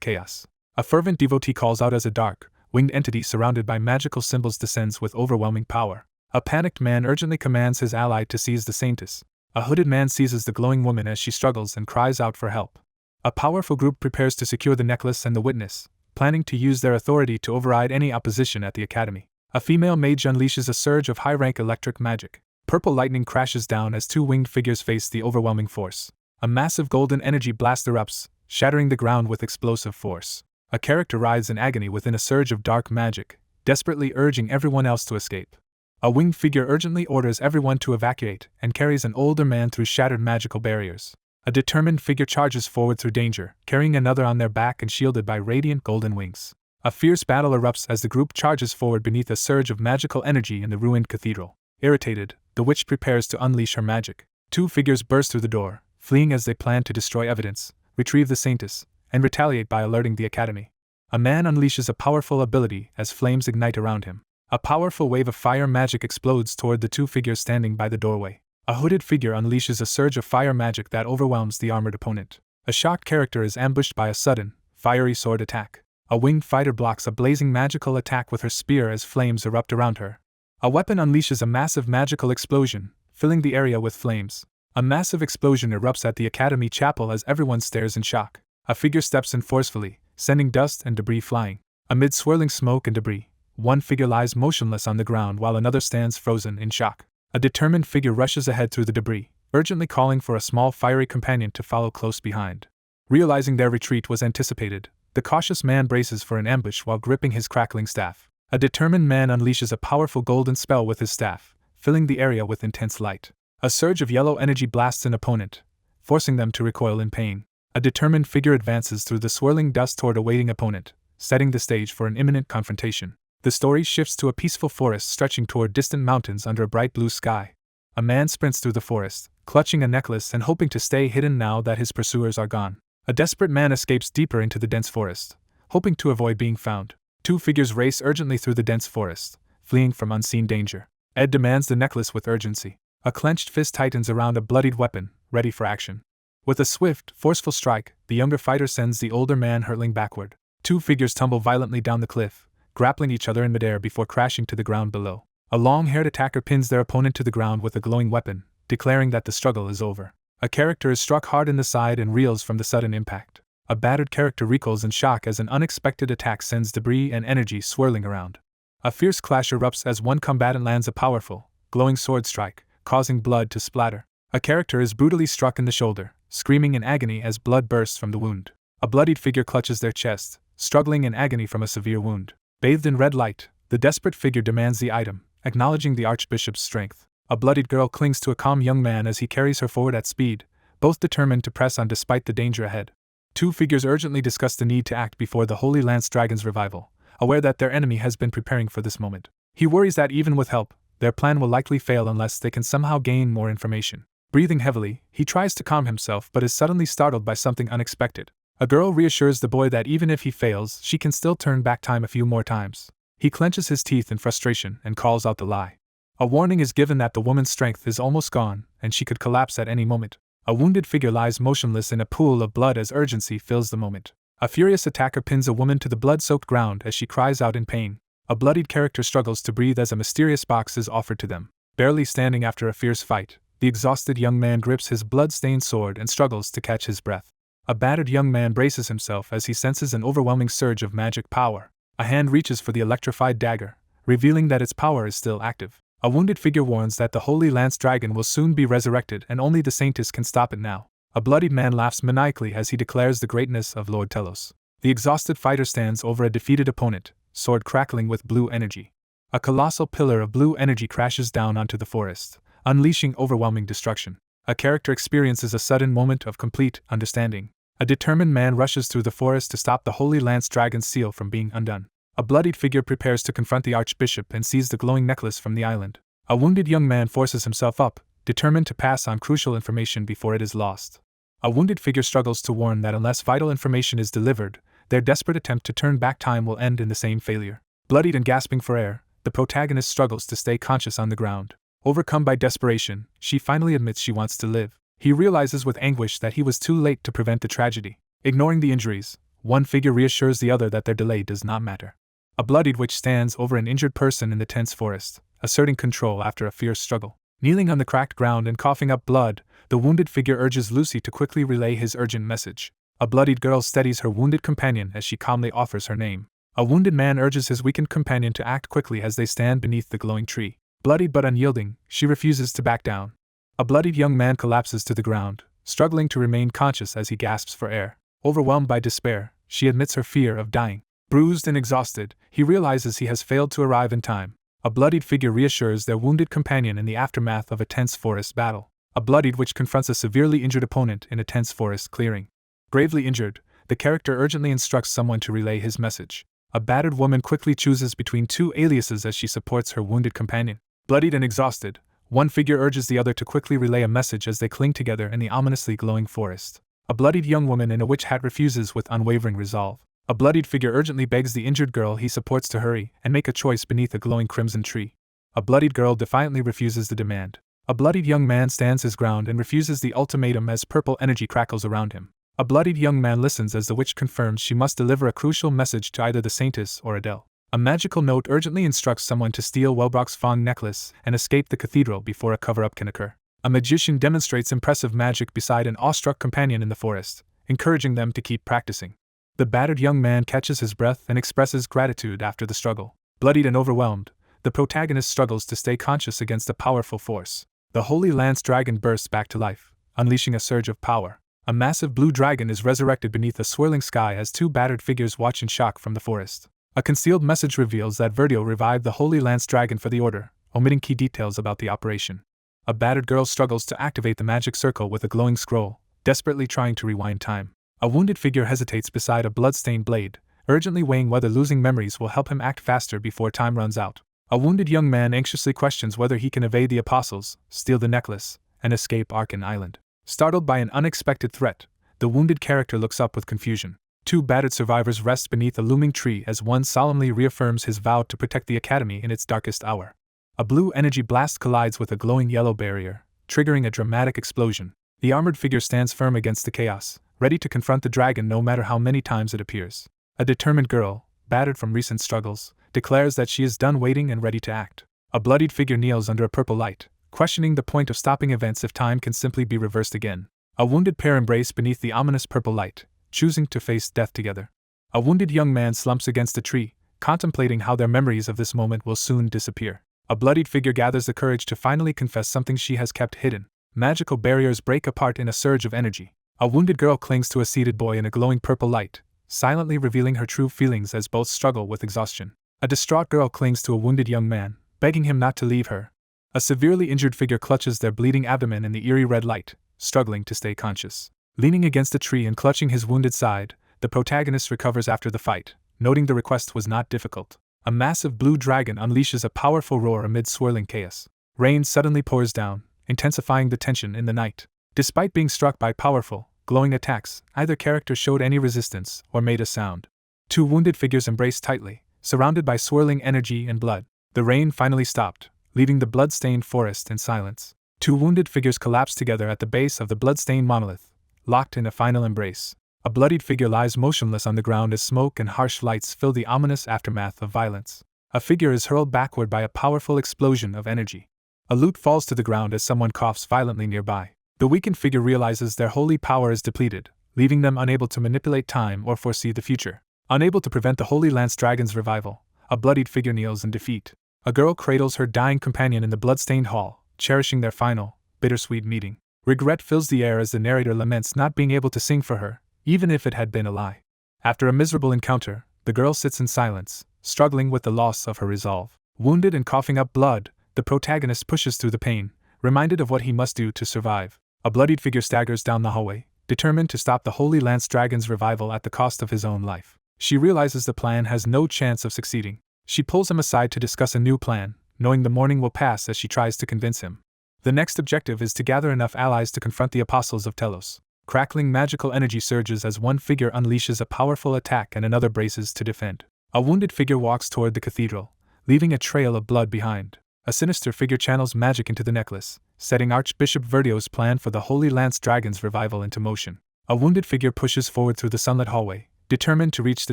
chaos. A fervent devotee calls out as a dark, winged entity surrounded by magical symbols descends with overwhelming power. A panicked man urgently commands his ally to seize the saintess. A hooded man seizes the glowing woman as she struggles and cries out for help. A powerful group prepares to secure the necklace and the witness, planning to use their authority to override any opposition at the academy. A female mage unleashes a surge of high-rank electric magic. Purple lightning crashes down as 2 winged figures face the overwhelming force. A massive golden energy blast erupts, shattering the ground with explosive force. A character writhes in agony within a surge of dark magic, desperately urging everyone else to escape. A winged figure urgently orders everyone to evacuate and carries an older man through shattered magical barriers. A determined figure charges forward through danger, carrying another on their back and shielded by radiant golden wings. A fierce battle erupts as the group charges forward beneath a surge of magical energy in the ruined cathedral. Irritated, the witch prepares to unleash her magic. 2 figures burst through the door, fleeing as they plan to destroy evidence, retrieve the saintess, and retaliate by alerting the academy. A man unleashes a powerful ability as flames ignite around him. A powerful wave of fire magic explodes toward the 2 figures standing by the doorway. A hooded figure unleashes a surge of fire magic that overwhelms the armored opponent. A shocked character is ambushed by a sudden, fiery sword attack. A winged fighter blocks a blazing magical attack with her spear as flames erupt around her. A weapon unleashes a massive magical explosion, filling the area with flames. A massive explosion erupts at the Academy Chapel as everyone stares in shock. A figure steps in forcefully, sending dust and debris flying. Amid swirling smoke and debris, one figure lies motionless on the ground while another stands frozen in shock. A determined figure rushes ahead through the debris, urgently calling for a small fiery companion to follow close behind. Realizing their retreat was anticipated, the cautious man braces for an ambush while gripping his crackling staff. A determined man unleashes a powerful golden spell with his staff, filling the area with intense light. A surge of yellow energy blasts an opponent, forcing them to recoil in pain. A determined figure advances through the swirling dust toward a waiting opponent, setting the stage for an imminent confrontation. The story shifts to a peaceful forest stretching toward distant mountains under a bright blue sky. A man sprints through the forest, clutching a necklace and hoping to stay hidden now that his pursuers are gone. A desperate man escapes deeper into the dense forest, hoping to avoid being found. Two figures race urgently through the dense forest, fleeing from unseen danger. Ed demands the necklace with urgency. A clenched fist tightens around a bloodied weapon, ready for action. With a swift, forceful strike, the younger fighter sends the older man hurtling backward. Two figures tumble violently down the cliff, grappling each other in midair before crashing to the ground below. A long-haired attacker pins their opponent to the ground with a glowing weapon, declaring that the struggle is over. A character is struck hard in the side and reels from the sudden impact. A battered character recoils in shock as an unexpected attack sends debris and energy swirling around. A fierce clash erupts as one combatant lands a powerful, glowing sword strike, causing blood to splatter. A character is brutally struck in the shoulder, screaming in agony as blood bursts from the wound. A bloodied figure clutches their chest, struggling in agony from a severe wound. Bathed in red light, the desperate figure demands the item, acknowledging the Archbishop's strength. A bloodied girl clings to a calm young man as he carries her forward at speed, both determined to press on despite the danger ahead. Two figures urgently discuss the need to act before the Holy Lance Dragon's revival, aware that their enemy has been preparing for this moment. He worries that even with help, their plan will likely fail unless they can somehow gain more information. Breathing heavily, he tries to calm himself but is suddenly startled by something unexpected. A girl reassures the boy that even if he fails, she can still turn back time a few more times. He clenches his teeth in frustration and calls out the lie. A warning is given that the woman's strength is almost gone, and she could collapse at any moment. A wounded figure lies motionless in a pool of blood as urgency fills the moment. A furious attacker pins a woman to the blood-soaked ground as she cries out in pain. A bloodied character struggles to breathe as a mysterious box is offered to them. Barely standing after a fierce fight, the exhausted young man grips his blood-stained sword and struggles to catch his breath. A battered young man braces himself as he senses an overwhelming surge of magic power. A hand reaches for the electrified dagger, revealing that its power is still active. A wounded figure warns that the Holy Lance Dragon will soon be resurrected and only the Saintess can stop it now. A bloodied man laughs maniacally as he declares the greatness of Lord Telos. The exhausted fighter stands over a defeated opponent, sword crackling with blue energy. A colossal pillar of blue energy crashes down onto the forest, unleashing overwhelming destruction. A character experiences a sudden moment of complete understanding. A determined man rushes through the forest to stop the Holy Lance Dragon's seal from being undone. A bloodied figure prepares to confront the Archbishop and sees the glowing necklace from the island. A wounded young man forces himself up, determined to pass on crucial information before it is lost. A wounded figure struggles to warn that unless vital information is delivered, their desperate attempt to turn back time will end in the same failure. Bloodied and gasping for air, the protagonist struggles to stay conscious on the ground. Overcome by desperation, she finally admits she wants to live. He realizes with anguish that he was too late to prevent the tragedy. Ignoring the injuries, one figure reassures the other that their delay does not matter. A bloodied witch stands over an injured person in the tense forest, asserting control after a fierce struggle. Kneeling on the cracked ground and coughing up blood, the wounded figure urges Lucy to quickly relay his urgent message. A bloodied girl steadies her wounded companion as she calmly offers her name. A wounded man urges his weakened companion to act quickly as they stand beneath the glowing tree. Bloodied but unyielding, she refuses to back down. A bloodied young man collapses to the ground, struggling to remain conscious as he gasps for air. Overwhelmed by despair, she admits her fear of dying. Bruised and exhausted, he realizes he has failed to arrive in time. A bloodied figure reassures their wounded companion in the aftermath of a tense forest battle. A bloodied witch confronts a severely injured opponent in a tense forest clearing. Gravely injured, the character urgently instructs someone to relay his message. A battered woman quickly chooses between two aliases as she supports her wounded companion. Bloodied and exhausted, one figure urges the other to quickly relay a message as they cling together in the ominously glowing forest. A bloodied young woman in a witch hat refuses with unwavering resolve. A bloodied figure urgently begs the injured girl he supports to hurry and make a choice beneath a glowing crimson tree. A bloodied girl defiantly refuses the demand. A bloodied young man stands his ground and refuses the ultimatum as purple energy crackles around him. A bloodied young man listens as the witch confirms she must deliver a crucial message to either the Saintess or Adele. A magical note urgently instructs someone to steal Welbrock's fawn necklace and escape the cathedral before a cover-up can occur. A magician demonstrates impressive magic beside an awestruck companion in the forest, encouraging them to keep practicing. The battered young man catches his breath and expresses gratitude after the struggle. Bloodied and overwhelmed, the protagonist struggles to stay conscious against a powerful force. The Holy Lance Dragon bursts back to life, unleashing a surge of power. A massive blue dragon is resurrected beneath a swirling sky as two battered figures watch in shock from the forest. A concealed message reveals that Verdio revived the Holy Lance Dragon for the Order, omitting key details about the operation. A battered girl struggles to activate the magic circle with a glowing scroll, desperately trying to rewind time. A wounded figure hesitates beside a blood-stained blade, urgently weighing whether losing memories will help him act faster before time runs out. A wounded young man anxiously questions whether he can evade the apostles, steal the necklace, and escape Arkan Island. Startled by an unexpected threat, the wounded character looks up with confusion. Two battered survivors rest beneath a looming tree as one solemnly reaffirms his vow to protect the academy in its darkest hour. A blue energy blast collides with a glowing yellow barrier, triggering a dramatic explosion. The armored figure stands firm against the chaos, ready to confront the dragon no matter how many times it appears. A determined girl, battered from recent struggles, declares that she is done waiting and ready to act. A bloodied figure kneels under a purple light, questioning the point of stopping events if time can simply be reversed again. A wounded pair embrace beneath the ominous purple light, choosing to face death together. A wounded young man slumps against a tree, contemplating how their memories of this moment will soon disappear. A bloodied figure gathers the courage to finally confess something she has kept hidden. Magical barriers break apart in a surge of energy. A wounded girl clings to a seated boy in a glowing purple light, silently revealing her true feelings as both struggle with exhaustion. A distraught girl clings to a wounded young man, begging him not to leave her. A severely injured figure clutches their bleeding abdomen in the eerie red light, struggling to stay conscious. Leaning against a tree and clutching his wounded side, the protagonist recovers after the fight, noting the request was not difficult. A massive blue dragon unleashes a powerful roar amid swirling chaos. Rain suddenly pours down, intensifying the tension in the night. Despite being struck by powerful, glowing attacks, either character showed any resistance or made a sound. Two wounded figures embraced tightly, surrounded by swirling energy and blood. The rain finally stopped, leaving the blood-stained forest in silence. Two wounded figures collapsed together at the base of the blood-stained monolith, locked in a final embrace. A bloodied figure lies motionless on the ground as smoke and harsh lights fill the ominous aftermath of violence. A figure is hurled backward by a powerful explosion of energy. A lute falls to the ground as someone coughs violently nearby. The weakened figure realizes their holy power is depleted, leaving them unable to manipulate time or foresee the future. Unable to prevent the Holy Lance Dragon's revival, a bloodied figure kneels in defeat. A girl cradles her dying companion in the blood-stained hall, cherishing their final, bittersweet meeting. Regret fills the air as the narrator laments not being able to sing for her, even if it had been a lie. After a miserable encounter, the girl sits in silence, struggling with the loss of her resolve. Wounded and coughing up blood, the protagonist pushes through the pain, reminded of what he must do to survive. A bloodied figure staggers down the hallway, determined to stop the Holy Lance Dragon's revival at the cost of his own life. She realizes the plan has no chance of succeeding. She pulls him aside to discuss a new plan, knowing the morning will pass as she tries to convince him. The next objective is to gather enough allies to confront the apostles of Telos. Crackling magical energy surges as one figure unleashes a powerful attack and another braces to defend. A wounded figure walks toward the cathedral, leaving a trail of blood behind. A sinister figure channels magic into the necklace, setting Archbishop Verdio's plan for the Holy Lance Dragon's revival into motion. A wounded figure pushes forward through the sunlit hallway, determined to reach the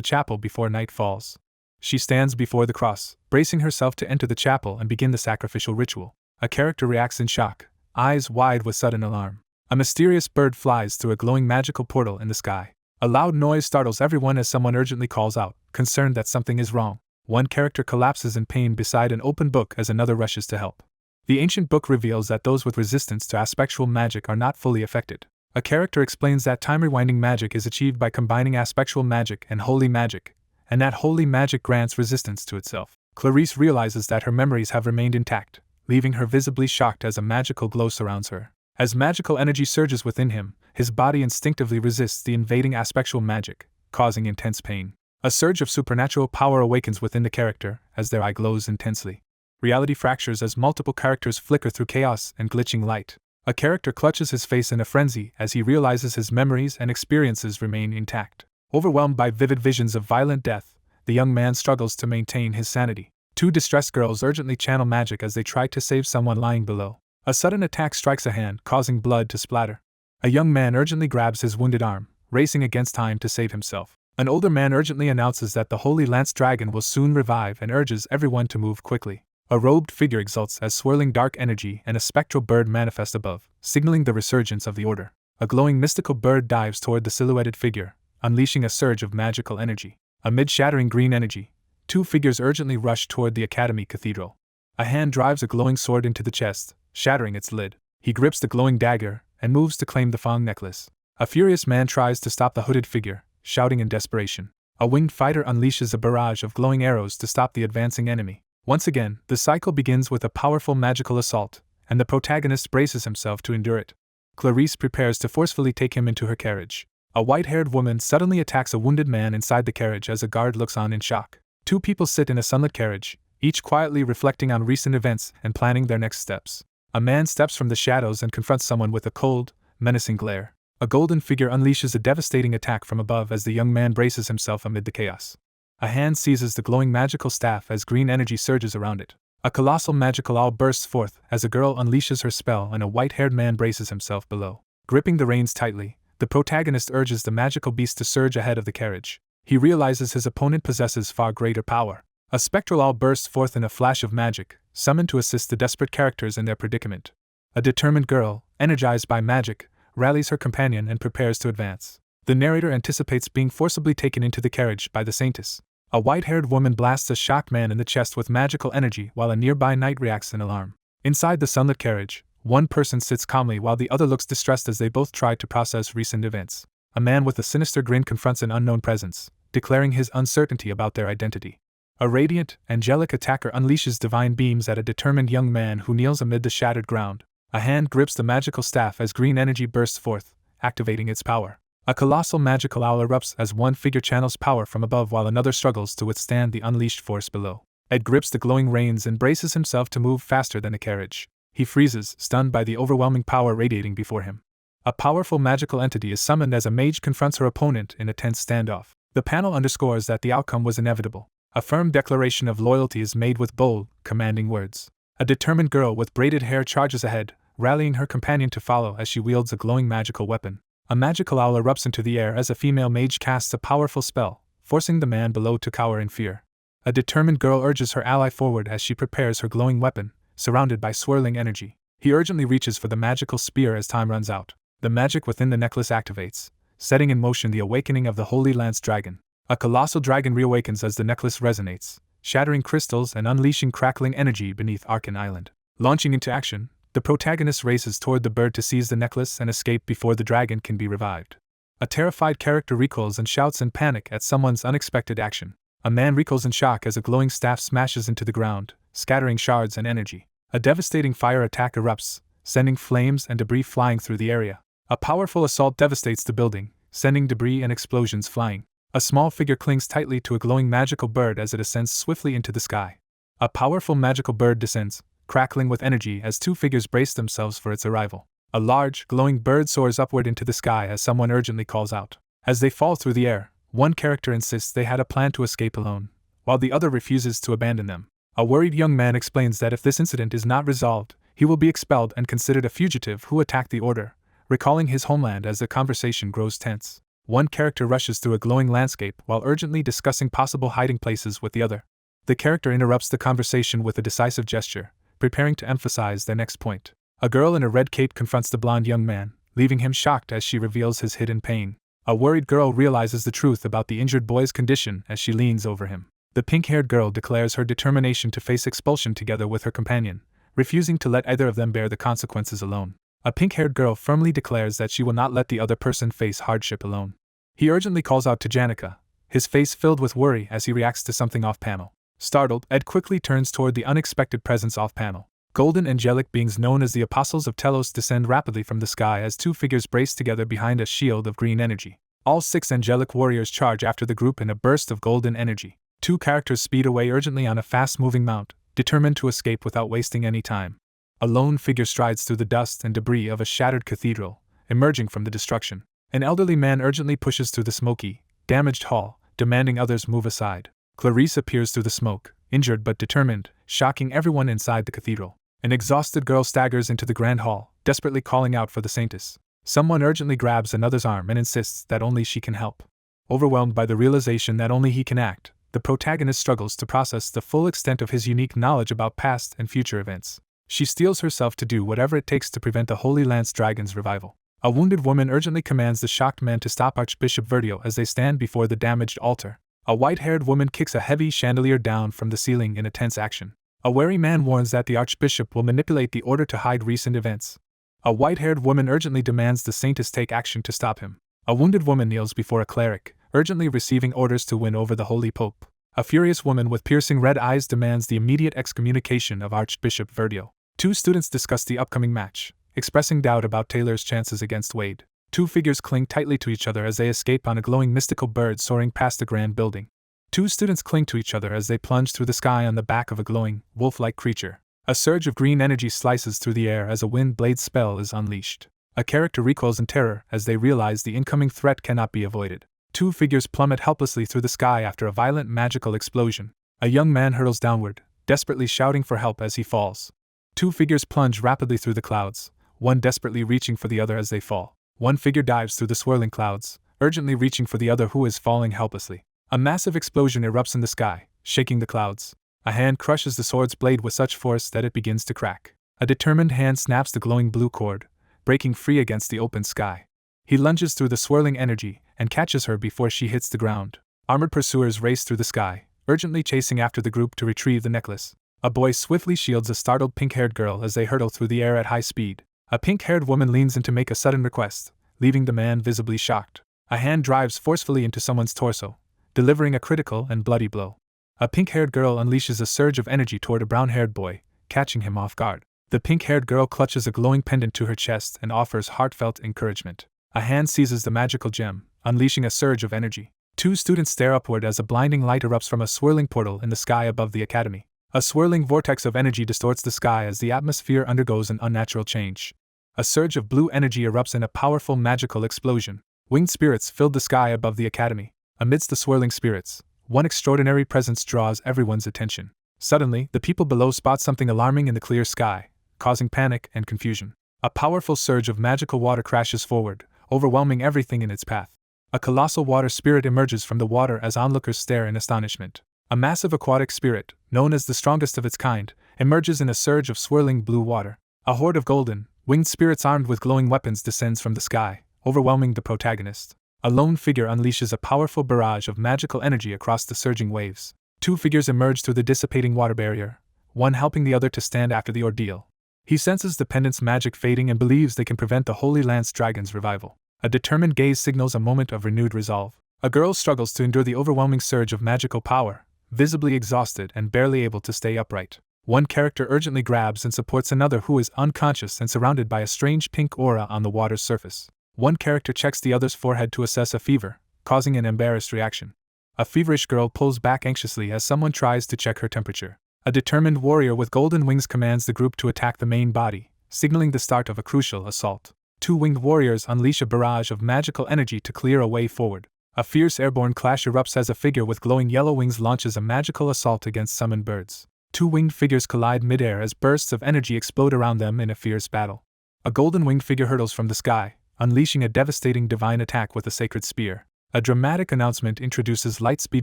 chapel before night falls. She stands before the cross, bracing herself to enter the chapel and begin the sacrificial ritual. A character reacts in shock, eyes wide with sudden alarm. A mysterious bird flies through a glowing magical portal in the sky. A loud noise startles everyone as someone urgently calls out, concerned that something is wrong. One character collapses in pain beside an open book as another rushes to help. The ancient book reveals that those with resistance to aspectual magic are not fully affected. A character explains that time-rewinding magic is achieved by combining aspectual magic and holy magic, and that holy magic grants resistance to itself. Clarice realizes that her memories have remained intact, leaving her visibly shocked as a magical glow surrounds her. As magical energy surges within him, his body instinctively resists the invading aspectual magic, causing intense pain. A surge of supernatural power awakens within the character as their eye glows intensely. Reality fractures as multiple characters flicker through chaos and glitching light. A character clutches his face in a frenzy as he realizes his memories and experiences remain intact. Overwhelmed by vivid visions of violent death, the young man struggles to maintain his sanity. Two distressed girls urgently channel magic as they try to save someone lying below. A sudden attack strikes a hand, causing blood to splatter. A young man urgently grabs his wounded arm, racing against time to save himself. An older man urgently announces that the Holy Lance Dragon will soon revive and urges everyone to move quickly. A robed figure exults as swirling dark energy and a spectral bird manifest above, signaling the resurgence of the order. A glowing mystical bird dives toward the silhouetted figure, unleashing a surge of magical energy. Amid shattering green energy, two figures urgently rush toward the Academy Cathedral. A hand drives a glowing sword into the chest, shattering its lid. He grips the glowing dagger and moves to claim the Fang necklace. A furious man tries to stop the hooded figure, shouting in desperation. A winged fighter unleashes a barrage of glowing arrows to stop the advancing enemy. Once again, the cycle begins with a powerful magical assault, and the protagonist braces himself to endure it. Clarice prepares to forcefully take him into her carriage. A white-haired woman suddenly attacks a wounded man inside the carriage as a guard looks on in shock. Two people sit in a sunlit carriage, each quietly reflecting on recent events and planning their next steps. A man steps from the shadows and confronts someone with a cold, menacing glare. A golden figure unleashes a devastating attack from above as the young man braces himself amid the chaos. A hand seizes the glowing magical staff as green energy surges around it. A colossal magical owl bursts forth as a girl unleashes her spell and a white-haired man braces himself below. Gripping the reins tightly, the protagonist urges the magical beast to surge ahead of the carriage. He realizes his opponent possesses far greater power. A spectral owl bursts forth in a flash of magic, summoned to assist the desperate characters in their predicament. A determined girl, energized by magic, rallies her companion and prepares to advance. The narrator anticipates being forcibly taken into the carriage by the Saintess. A white-haired woman blasts a shocked man in the chest with magical energy while a nearby knight reacts in alarm. Inside the sunlit carriage, one person sits calmly while the other looks distressed as they both try to process recent events. A man with a sinister grin confronts an unknown presence, declaring his uncertainty about their identity. A radiant, angelic attacker unleashes divine beams at a determined young man who kneels amid the shattered ground. A hand grips the magical staff as green energy bursts forth, activating its power. A colossal magical owl erupts as one figure channels power from above while another struggles to withstand the unleashed force below. Ed grips the glowing reins and braces himself to move faster than the carriage. He freezes, stunned by the overwhelming power radiating before him. A powerful magical entity is summoned as a mage confronts her opponent in a tense standoff. The panel underscores that the outcome was inevitable. A firm declaration of loyalty is made with bold, commanding words. A determined girl with braided hair charges ahead, rallying her companion to follow as she wields a glowing magical weapon. A magical owl erupts into the air as a female mage casts a powerful spell, forcing the man below to cower in fear. A determined girl urges her ally forward as she prepares her glowing weapon, surrounded by swirling energy. He urgently reaches for the magical spear as time runs out. The magic within the necklace activates, setting in motion the awakening of the Holy Lance Dragon. A colossal dragon reawakens as the necklace resonates, shattering crystals and unleashing crackling energy beneath Arkan Island. Launching into action, the protagonist races toward the bird to seize the necklace and escape before the dragon can be revived. A terrified character recoils and shouts in panic at someone's unexpected action. A man recoils in shock as a glowing staff smashes into the ground, scattering shards and energy. A devastating fire attack erupts, sending flames and debris flying through the area. A powerful assault devastates the building, sending debris and explosions flying. A small figure clings tightly to a glowing magical bird as it ascends swiftly into the sky. A powerful magical bird descends, crackling with energy as two figures brace themselves for its arrival. A large, glowing bird soars upward into the sky as someone urgently calls out. As they fall through the air, one character insists they had a plan to escape alone, while the other refuses to abandon them. A worried young man explains that if this incident is not resolved, he will be expelled and considered a fugitive who attacked the order, recalling his homeland as the conversation grows tense. One character rushes through a glowing landscape while urgently discussing possible hiding places with the other. The character interrupts the conversation with a decisive gesture, preparing to emphasize their next point. A girl in a red cape confronts the blonde young man, leaving him shocked as she reveals his hidden pain. A worried girl realizes the truth about the injured boy's condition as she leans over him. The pink-haired girl declares her determination to face expulsion together with her companion, refusing to let either of them bear the consequences alone. A pink-haired girl firmly declares that she will not let the other person face hardship alone. He urgently calls out to Janica, his face filled with worry as he reacts to something off-panel. Startled, Ed quickly turns toward the unexpected presence off-panel. Golden angelic beings known as the Apostles of Telos descend rapidly from the sky as two figures brace together behind a shield of green energy. All 6 angelic warriors charge after the group in a burst of golden energy. 2 characters speed away urgently on a fast-moving mount, determined to escape without wasting any time. A lone figure strides through the dust and debris of a shattered cathedral, emerging from the destruction. An elderly man urgently pushes through the smoky, damaged hall, demanding others move aside. Clarice appears through the smoke, injured but determined, shocking everyone inside the cathedral. An exhausted girl staggers into the grand hall, desperately calling out for the saintess. Someone urgently grabs another's arm and insists that only she can help. Overwhelmed by the realization that only he can act, the protagonist struggles to process the full extent of his unique knowledge about past and future events. She steels herself to do whatever it takes to prevent the Holy Lance Dragon's revival. A wounded woman urgently commands the shocked man to stop Archbishop Verdio as they stand before the damaged altar. A white-haired woman kicks a heavy chandelier down from the ceiling in a tense action. A wary man warns that the archbishop will manipulate the order to hide recent events. A white-haired woman urgently demands the saintess take action to stop him. A wounded woman kneels before a cleric, urgently receiving orders to win over the Holy Pope. A furious woman with piercing red eyes demands the immediate excommunication of Archbishop Verdio. Two students discuss the upcoming match, expressing doubt about Taylor's chances against Wade. Two figures cling tightly to each other as they escape on a glowing mystical bird soaring past a grand building. Two students cling to each other as they plunge through the sky on the back of a glowing, wolf-like creature. A surge of green energy slices through the air as a wind blade spell is unleashed. A character recoils in terror as they realize the incoming threat cannot be avoided. Two figures plummet helplessly through the sky after a violent magical explosion. A young man hurtles downward, desperately shouting for help as he falls. Two figures plunge rapidly through the clouds, one desperately reaching for the other as they fall. One figure dives through the swirling clouds, urgently reaching for the other who is falling helplessly. A massive explosion erupts in the sky, shaking the clouds. A hand crushes the sword's blade with such force that it begins to crack. A determined hand snaps the glowing blue cord, breaking free against the open sky. He lunges through the swirling energy and catches her before she hits the ground. Armored pursuers race through the sky, urgently chasing after the group to retrieve the necklace. A boy swiftly shields a startled pink-haired girl as they hurtle through the air at high speed. A pink-haired woman leans in to make a sudden request, leaving the man visibly shocked. A hand drives forcefully into someone's torso, delivering a critical and bloody blow. A pink-haired girl unleashes a surge of energy toward a brown-haired boy, catching him off guard. The pink-haired girl clutches a glowing pendant to her chest and offers heartfelt encouragement. A hand seizes the magical gem, unleashing a surge of energy. Two students stare upward as a blinding light erupts from a swirling portal in the sky above the academy. A swirling vortex of energy distorts the sky as the atmosphere undergoes an unnatural change. A surge of blue energy erupts in a powerful magical explosion. Winged spirits filled the sky above the academy. Amidst the swirling spirits, one extraordinary presence draws everyone's attention. Suddenly, the people below spot something alarming in the clear sky, causing panic and confusion. A powerful surge of magical water crashes forward, overwhelming everything in its path. A colossal water spirit emerges from the water as onlookers stare in astonishment. A massive aquatic spirit, known as the strongest of its kind, emerges in a surge of swirling blue water. A horde of golden, winged spirits armed with glowing weapons descends from the sky, overwhelming the protagonist. A lone figure unleashes a powerful barrage of magical energy across the surging waves. Two figures emerge through the dissipating water barrier, one helping the other to stand after the ordeal. He senses the pendant's magic fading and believes they can prevent the Holy Lance Dragon's revival. A determined gaze signals a moment of renewed resolve. A girl struggles to endure the overwhelming surge of magical power, visibly exhausted and barely able to stay upright. One character urgently grabs and supports another who is unconscious and surrounded by a strange pink aura on the water's surface. One character checks the other's forehead to assess a fever, causing an embarrassed reaction. A feverish girl pulls back anxiously as someone tries to check her temperature. A determined warrior with golden wings commands the group to attack the main body, signaling the start of a crucial assault. Two winged warriors unleash a barrage of magical energy to clear a way forward. A fierce airborne clash erupts as a figure with glowing yellow wings launches a magical assault against summoned birds. Two winged figures collide midair as bursts of energy explode around them in a fierce battle. A golden winged figure hurtles from the sky, unleashing a devastating divine attack with a sacred spear. A dramatic announcement introduces Lightspeed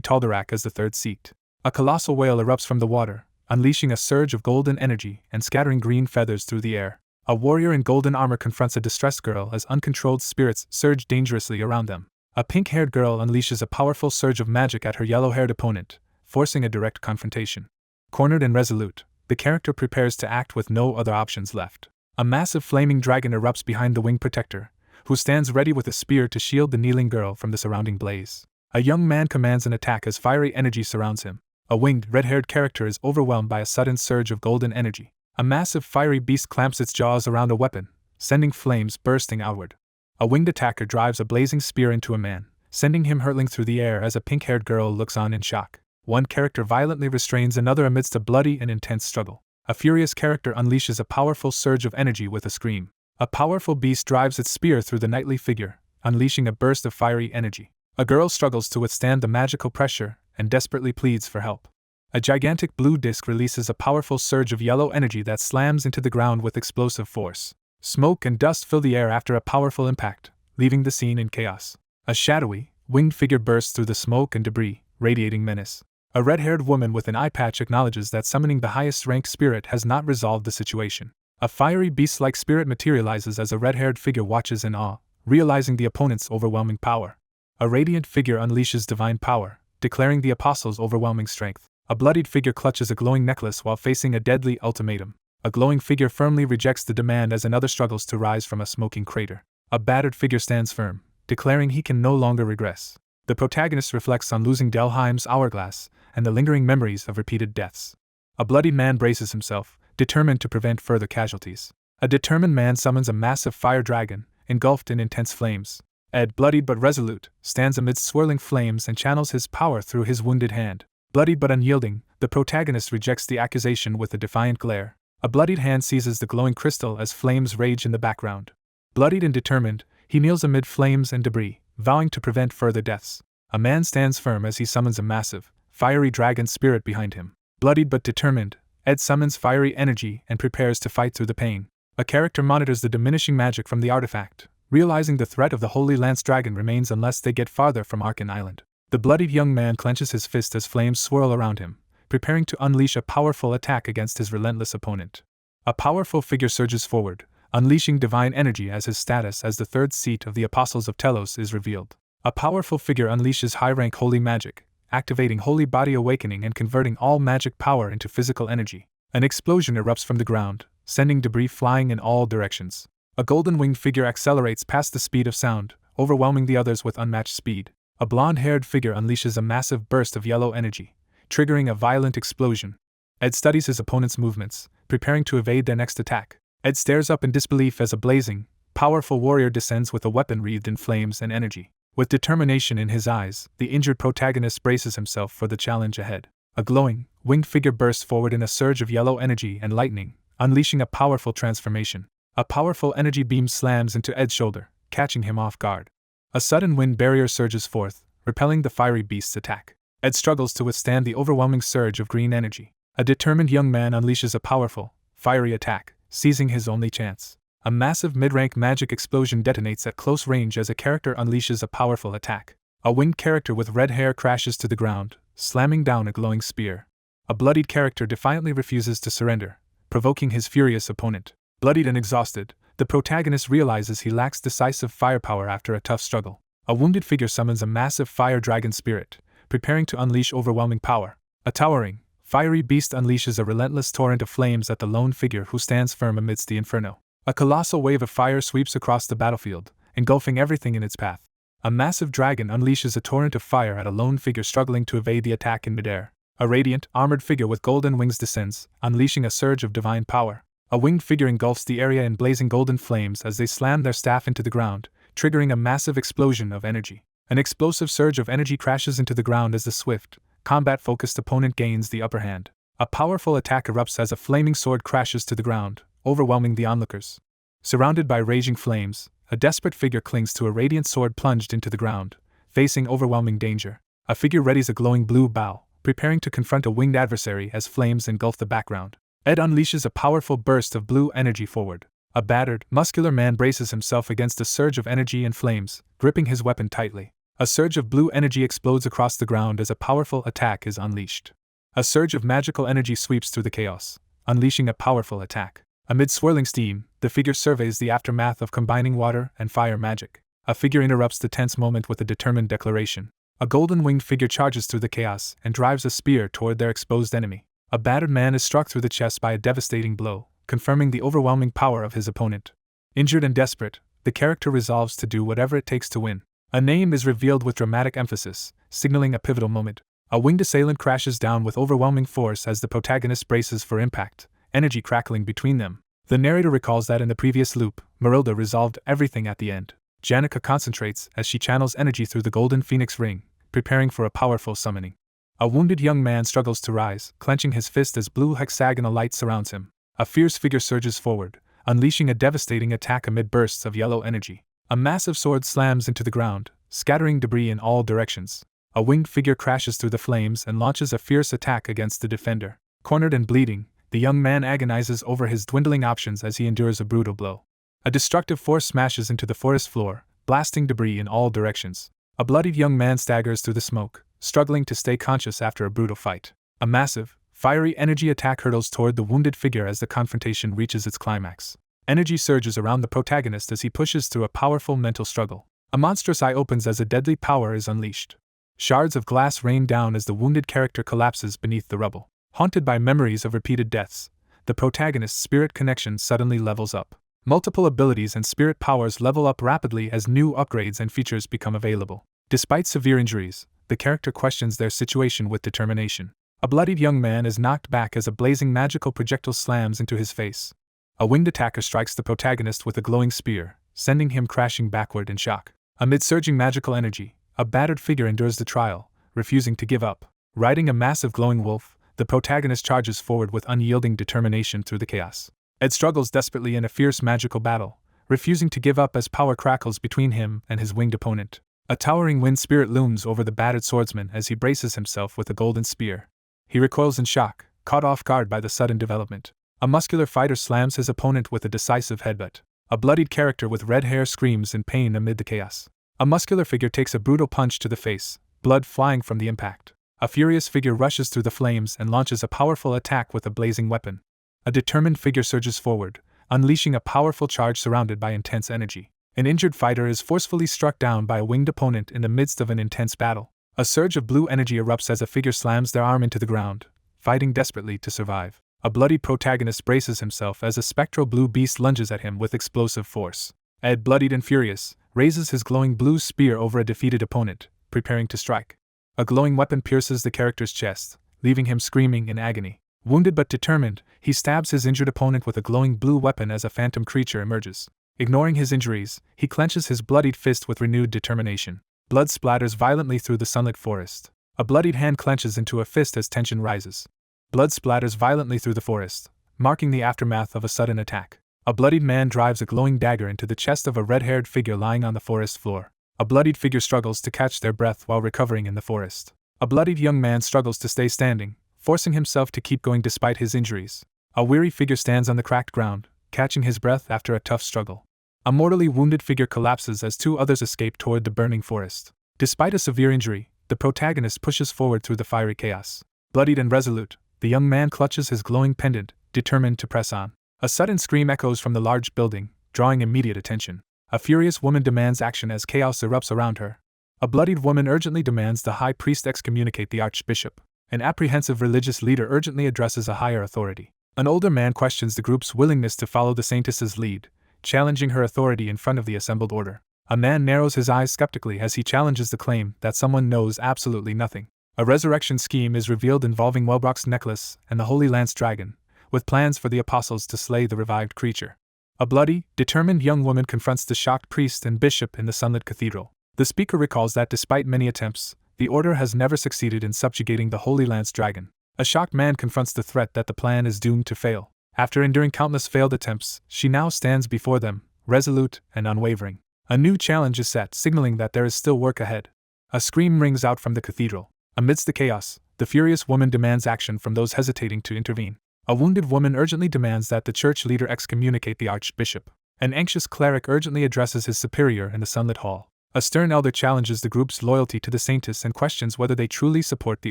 Taldarak as the third seat. A colossal whale erupts from the water, unleashing a surge of golden energy and scattering green feathers through the air. A warrior in golden armor confronts a distressed girl as uncontrolled spirits surge dangerously around them. A pink-haired girl unleashes a powerful surge of magic at her yellow-haired opponent, forcing a direct confrontation. Cornered and resolute, the character prepares to act with no other options left. A massive flaming dragon erupts behind the wing protector, who stands ready with a spear to shield the kneeling girl from the surrounding blaze. A young man commands an attack as fiery energy surrounds him. A winged, red-haired character is overwhelmed by a sudden surge of golden energy. A massive fiery beast clamps its jaws around a weapon, sending flames bursting outward. A winged attacker drives a blazing spear into a man, sending him hurtling through the air as a pink-haired girl looks on in shock. One character violently restrains another amidst a bloody and intense struggle. A furious character unleashes a powerful surge of energy with a scream. A powerful beast drives its spear through the knightly figure, unleashing a burst of fiery energy. A girl struggles to withstand the magical pressure and desperately pleads for help. A gigantic blue disc releases a powerful surge of yellow energy that slams into the ground with explosive force. Smoke and dust fill the air after a powerful impact, leaving the scene in chaos. A shadowy, winged figure bursts through the smoke and debris, radiating menace. A red-haired woman with an eye patch acknowledges that summoning the highest-ranked spirit has not resolved the situation. A fiery beast-like spirit materializes as a red-haired figure watches in awe, realizing the opponent's overwhelming power. A radiant figure unleashes divine power, declaring the apostle's overwhelming strength. A bloodied figure clutches a glowing necklace while facing a deadly ultimatum. A glowing figure firmly rejects the demand as another struggles to rise from a smoking crater. A battered figure stands firm, declaring he can no longer regress. The protagonist reflects on losing Delheim's hourglass and the lingering memories of repeated deaths. A bloodied man braces himself, determined to prevent further casualties. A determined man summons a massive fire dragon, engulfed in intense flames. Ed, bloodied but resolute, stands amidst swirling flames and channels his power through his wounded hand. Bloodied but unyielding, the protagonist rejects the accusation with a defiant glare. A bloodied hand seizes the glowing crystal as flames rage in the background. Bloodied and determined, he kneels amid flames and debris, vowing to prevent further deaths. A man stands firm as he summons a massive, fiery dragon spirit behind him. Bloodied but determined, Ed summons fiery energy and prepares to fight through the pain. A character monitors the diminishing magic from the artifact, realizing the threat of the Holy Lance Dragon remains unless they get farther from Arkan Island. The bloodied young man clenches his fist as flames swirl around him, preparing to unleash a powerful attack against his relentless opponent. A powerful figure surges forward, unleashing divine energy as his status as the third seat of the Apostles of Telos is revealed. A powerful figure unleashes high-rank holy magic, activating holy body awakening and converting all magic power into physical energy. An explosion erupts from the ground, sending debris flying in all directions. A golden-winged figure accelerates past the speed of sound, overwhelming the others with unmatched speed. A blonde-haired figure unleashes a massive burst of yellow energy, triggering a violent explosion. Ed studies his opponent's movements, preparing to evade their next attack. Ed stares up in disbelief as a blazing, powerful warrior descends with a weapon wreathed in flames and energy. With determination in his eyes, the injured protagonist braces himself for the challenge ahead. A glowing, winged figure bursts forward in a surge of yellow energy and lightning, unleashing a powerful transformation. A powerful energy beam slams into Ed's shoulder, catching him off guard. A sudden wind barrier surges forth, repelling the fiery beast's attack. Ed struggles to withstand the overwhelming surge of green energy. A determined young man unleashes a powerful, fiery attack, seizing his only chance. A massive mid-rank magic explosion detonates at close range as a character unleashes a powerful attack. A winged character with red hair crashes to the ground, slamming down a glowing spear. A bloodied character defiantly refuses to surrender, provoking his furious opponent. Bloodied and exhausted, the protagonist realizes he lacks decisive firepower after a tough struggle. A wounded figure summons a massive fire dragon spirit, preparing to unleash overwhelming power. A towering, fiery beast unleashes a relentless torrent of flames at the lone figure who stands firm amidst the inferno. A colossal wave of fire sweeps across the battlefield, engulfing everything in its path. A massive dragon unleashes a torrent of fire at a lone figure struggling to evade the attack in midair. A radiant, armored figure with golden wings descends, unleashing a surge of divine power. A winged figure engulfs the area in blazing golden flames as they slam their staff into the ground, triggering a massive explosion of energy. An explosive surge of energy crashes into the ground as the swift, combat-focused opponent gains the upper hand. A powerful attack erupts as a flaming sword crashes to the ground, overwhelming the onlookers. Surrounded by raging flames, a desperate figure clings to a radiant sword plunged into the ground, facing overwhelming danger. A figure readies a glowing blue bow, preparing to confront a winged adversary as flames engulf the background. Ed unleashes a powerful burst of blue energy forward. A battered, muscular man braces himself against a surge of energy and flames, gripping his weapon tightly. A surge of blue energy explodes across the ground as a powerful attack is unleashed. A surge of magical energy sweeps through the chaos, unleashing a powerful attack. Amid swirling steam, the figure surveys the aftermath of combining water and fire magic. A figure interrupts the tense moment with a determined declaration. A golden-winged figure charges through the chaos and drives a spear toward their exposed enemy. A battered man is struck through the chest by a devastating blow, confirming the overwhelming power of his opponent. Injured and desperate, the character resolves to do whatever it takes to win. A name is revealed with dramatic emphasis, signaling a pivotal moment. A winged assailant crashes down with overwhelming force as the protagonist braces for impact, energy crackling between them. The narrator recalls that in the previous loop, Marilda resolved everything at the end. Janica concentrates as she channels energy through the golden phoenix ring, preparing for a powerful summoning. A wounded young man struggles to rise, clenching his fist as blue hexagonal light surrounds him. A fierce figure surges forward, unleashing a devastating attack amid bursts of yellow energy. A massive sword slams into the ground, scattering debris in all directions. A winged figure crashes through the flames and launches a fierce attack against the defender. Cornered and bleeding, the young man agonizes over his dwindling options as he endures a brutal blow. A destructive force smashes into the forest floor, blasting debris in all directions. A bloodied young man staggers through the smoke, struggling to stay conscious after a brutal fight. A massive, fiery energy attack hurtles toward the wounded figure as the confrontation reaches its climax. Energy surges around the protagonist as he pushes through a powerful mental struggle. A monstrous eye opens as a deadly power is unleashed. Shards of glass rain down as the wounded character collapses beneath the rubble. Haunted by memories of repeated deaths, the protagonist's spirit connection suddenly levels up. Multiple abilities and spirit powers level up rapidly as new upgrades and features become available. Despite severe injuries, the character questions their situation with determination. A bloodied young man is knocked back as a blazing magical projectile slams into his face. A winged attacker strikes the protagonist with a glowing spear, sending him crashing backward in shock. Amid surging magical energy, a battered figure endures the trial, refusing to give up. Riding a massive glowing wolf, the protagonist charges forward with unyielding determination through the chaos. Ed struggles desperately in a fierce magical battle, refusing to give up as power crackles between him and his winged opponent. A towering wind spirit looms over the battered swordsman as he braces himself with a golden spear. He recoils in shock, caught off guard by the sudden development. A muscular fighter slams his opponent with a decisive headbutt. A bloodied character with red hair screams in pain amid the chaos. A muscular figure takes a brutal punch to the face, blood flying from the impact. A furious figure rushes through the flames and launches a powerful attack with a blazing weapon. A determined figure surges forward, unleashing a powerful charge surrounded by intense energy. An injured fighter is forcefully struck down by a winged opponent in the midst of an intense battle. A surge of blue energy erupts as a figure slams their arm into the ground, fighting desperately to survive. A bloodied protagonist braces himself as a spectral blue beast lunges at him with explosive force. Ed, bloodied and furious, raises his glowing blue spear over a defeated opponent, preparing to strike. A glowing weapon pierces the character's chest, leaving him screaming in agony. Wounded but determined, he stabs his injured opponent with a glowing blue weapon as a phantom creature emerges. Ignoring his injuries, he clenches his bloodied fist with renewed determination. Blood splatters violently through the sunlit forest. A bloodied hand clenches into a fist as tension rises. Blood splatters violently through the forest, marking the aftermath of a sudden attack. A bloodied man drives a glowing dagger into the chest of a red-haired figure lying on the forest floor. A bloodied figure struggles to catch their breath while recovering in the forest. A bloodied young man struggles to stay standing, forcing himself to keep going despite his injuries. A weary figure stands on the cracked ground, catching his breath after a tough struggle. A mortally wounded figure collapses as two others escape toward the burning forest. Despite a severe injury, the protagonist pushes forward through the fiery chaos. Bloodied and resolute, the young man clutches his glowing pendant, determined to press on. A sudden scream echoes from the large building, drawing immediate attention. A furious woman demands action as chaos erupts around her. A bloodied woman urgently demands the high priest excommunicate the archbishop. An apprehensive religious leader urgently addresses a higher authority. An older man questions the group's willingness to follow the saintess's lead, challenging her authority in front of the assembled order. A man narrows his eyes skeptically as he challenges the claim that someone knows absolutely nothing. A resurrection scheme is revealed involving Wellbrock's necklace and the Holy Lance Dragon, with plans for the apostles to slay the revived creature. A bloody, determined young woman confronts the shocked priest and bishop in the sunlit cathedral. The speaker recalls that despite many attempts, the order has never succeeded in subjugating the Holy Lance Dragon. A shocked man confronts the threat that the plan is doomed to fail. After enduring countless failed attempts, she now stands before them, resolute and unwavering. A new challenge is set, signaling that there is still work ahead. A scream rings out from the cathedral. Amidst the chaos, the furious woman demands action from those hesitating to intervene. A wounded woman urgently demands that the church leader excommunicate the archbishop. An anxious cleric urgently addresses his superior in the sunlit hall. A stern elder challenges the group's loyalty to the saintess and questions whether they truly support the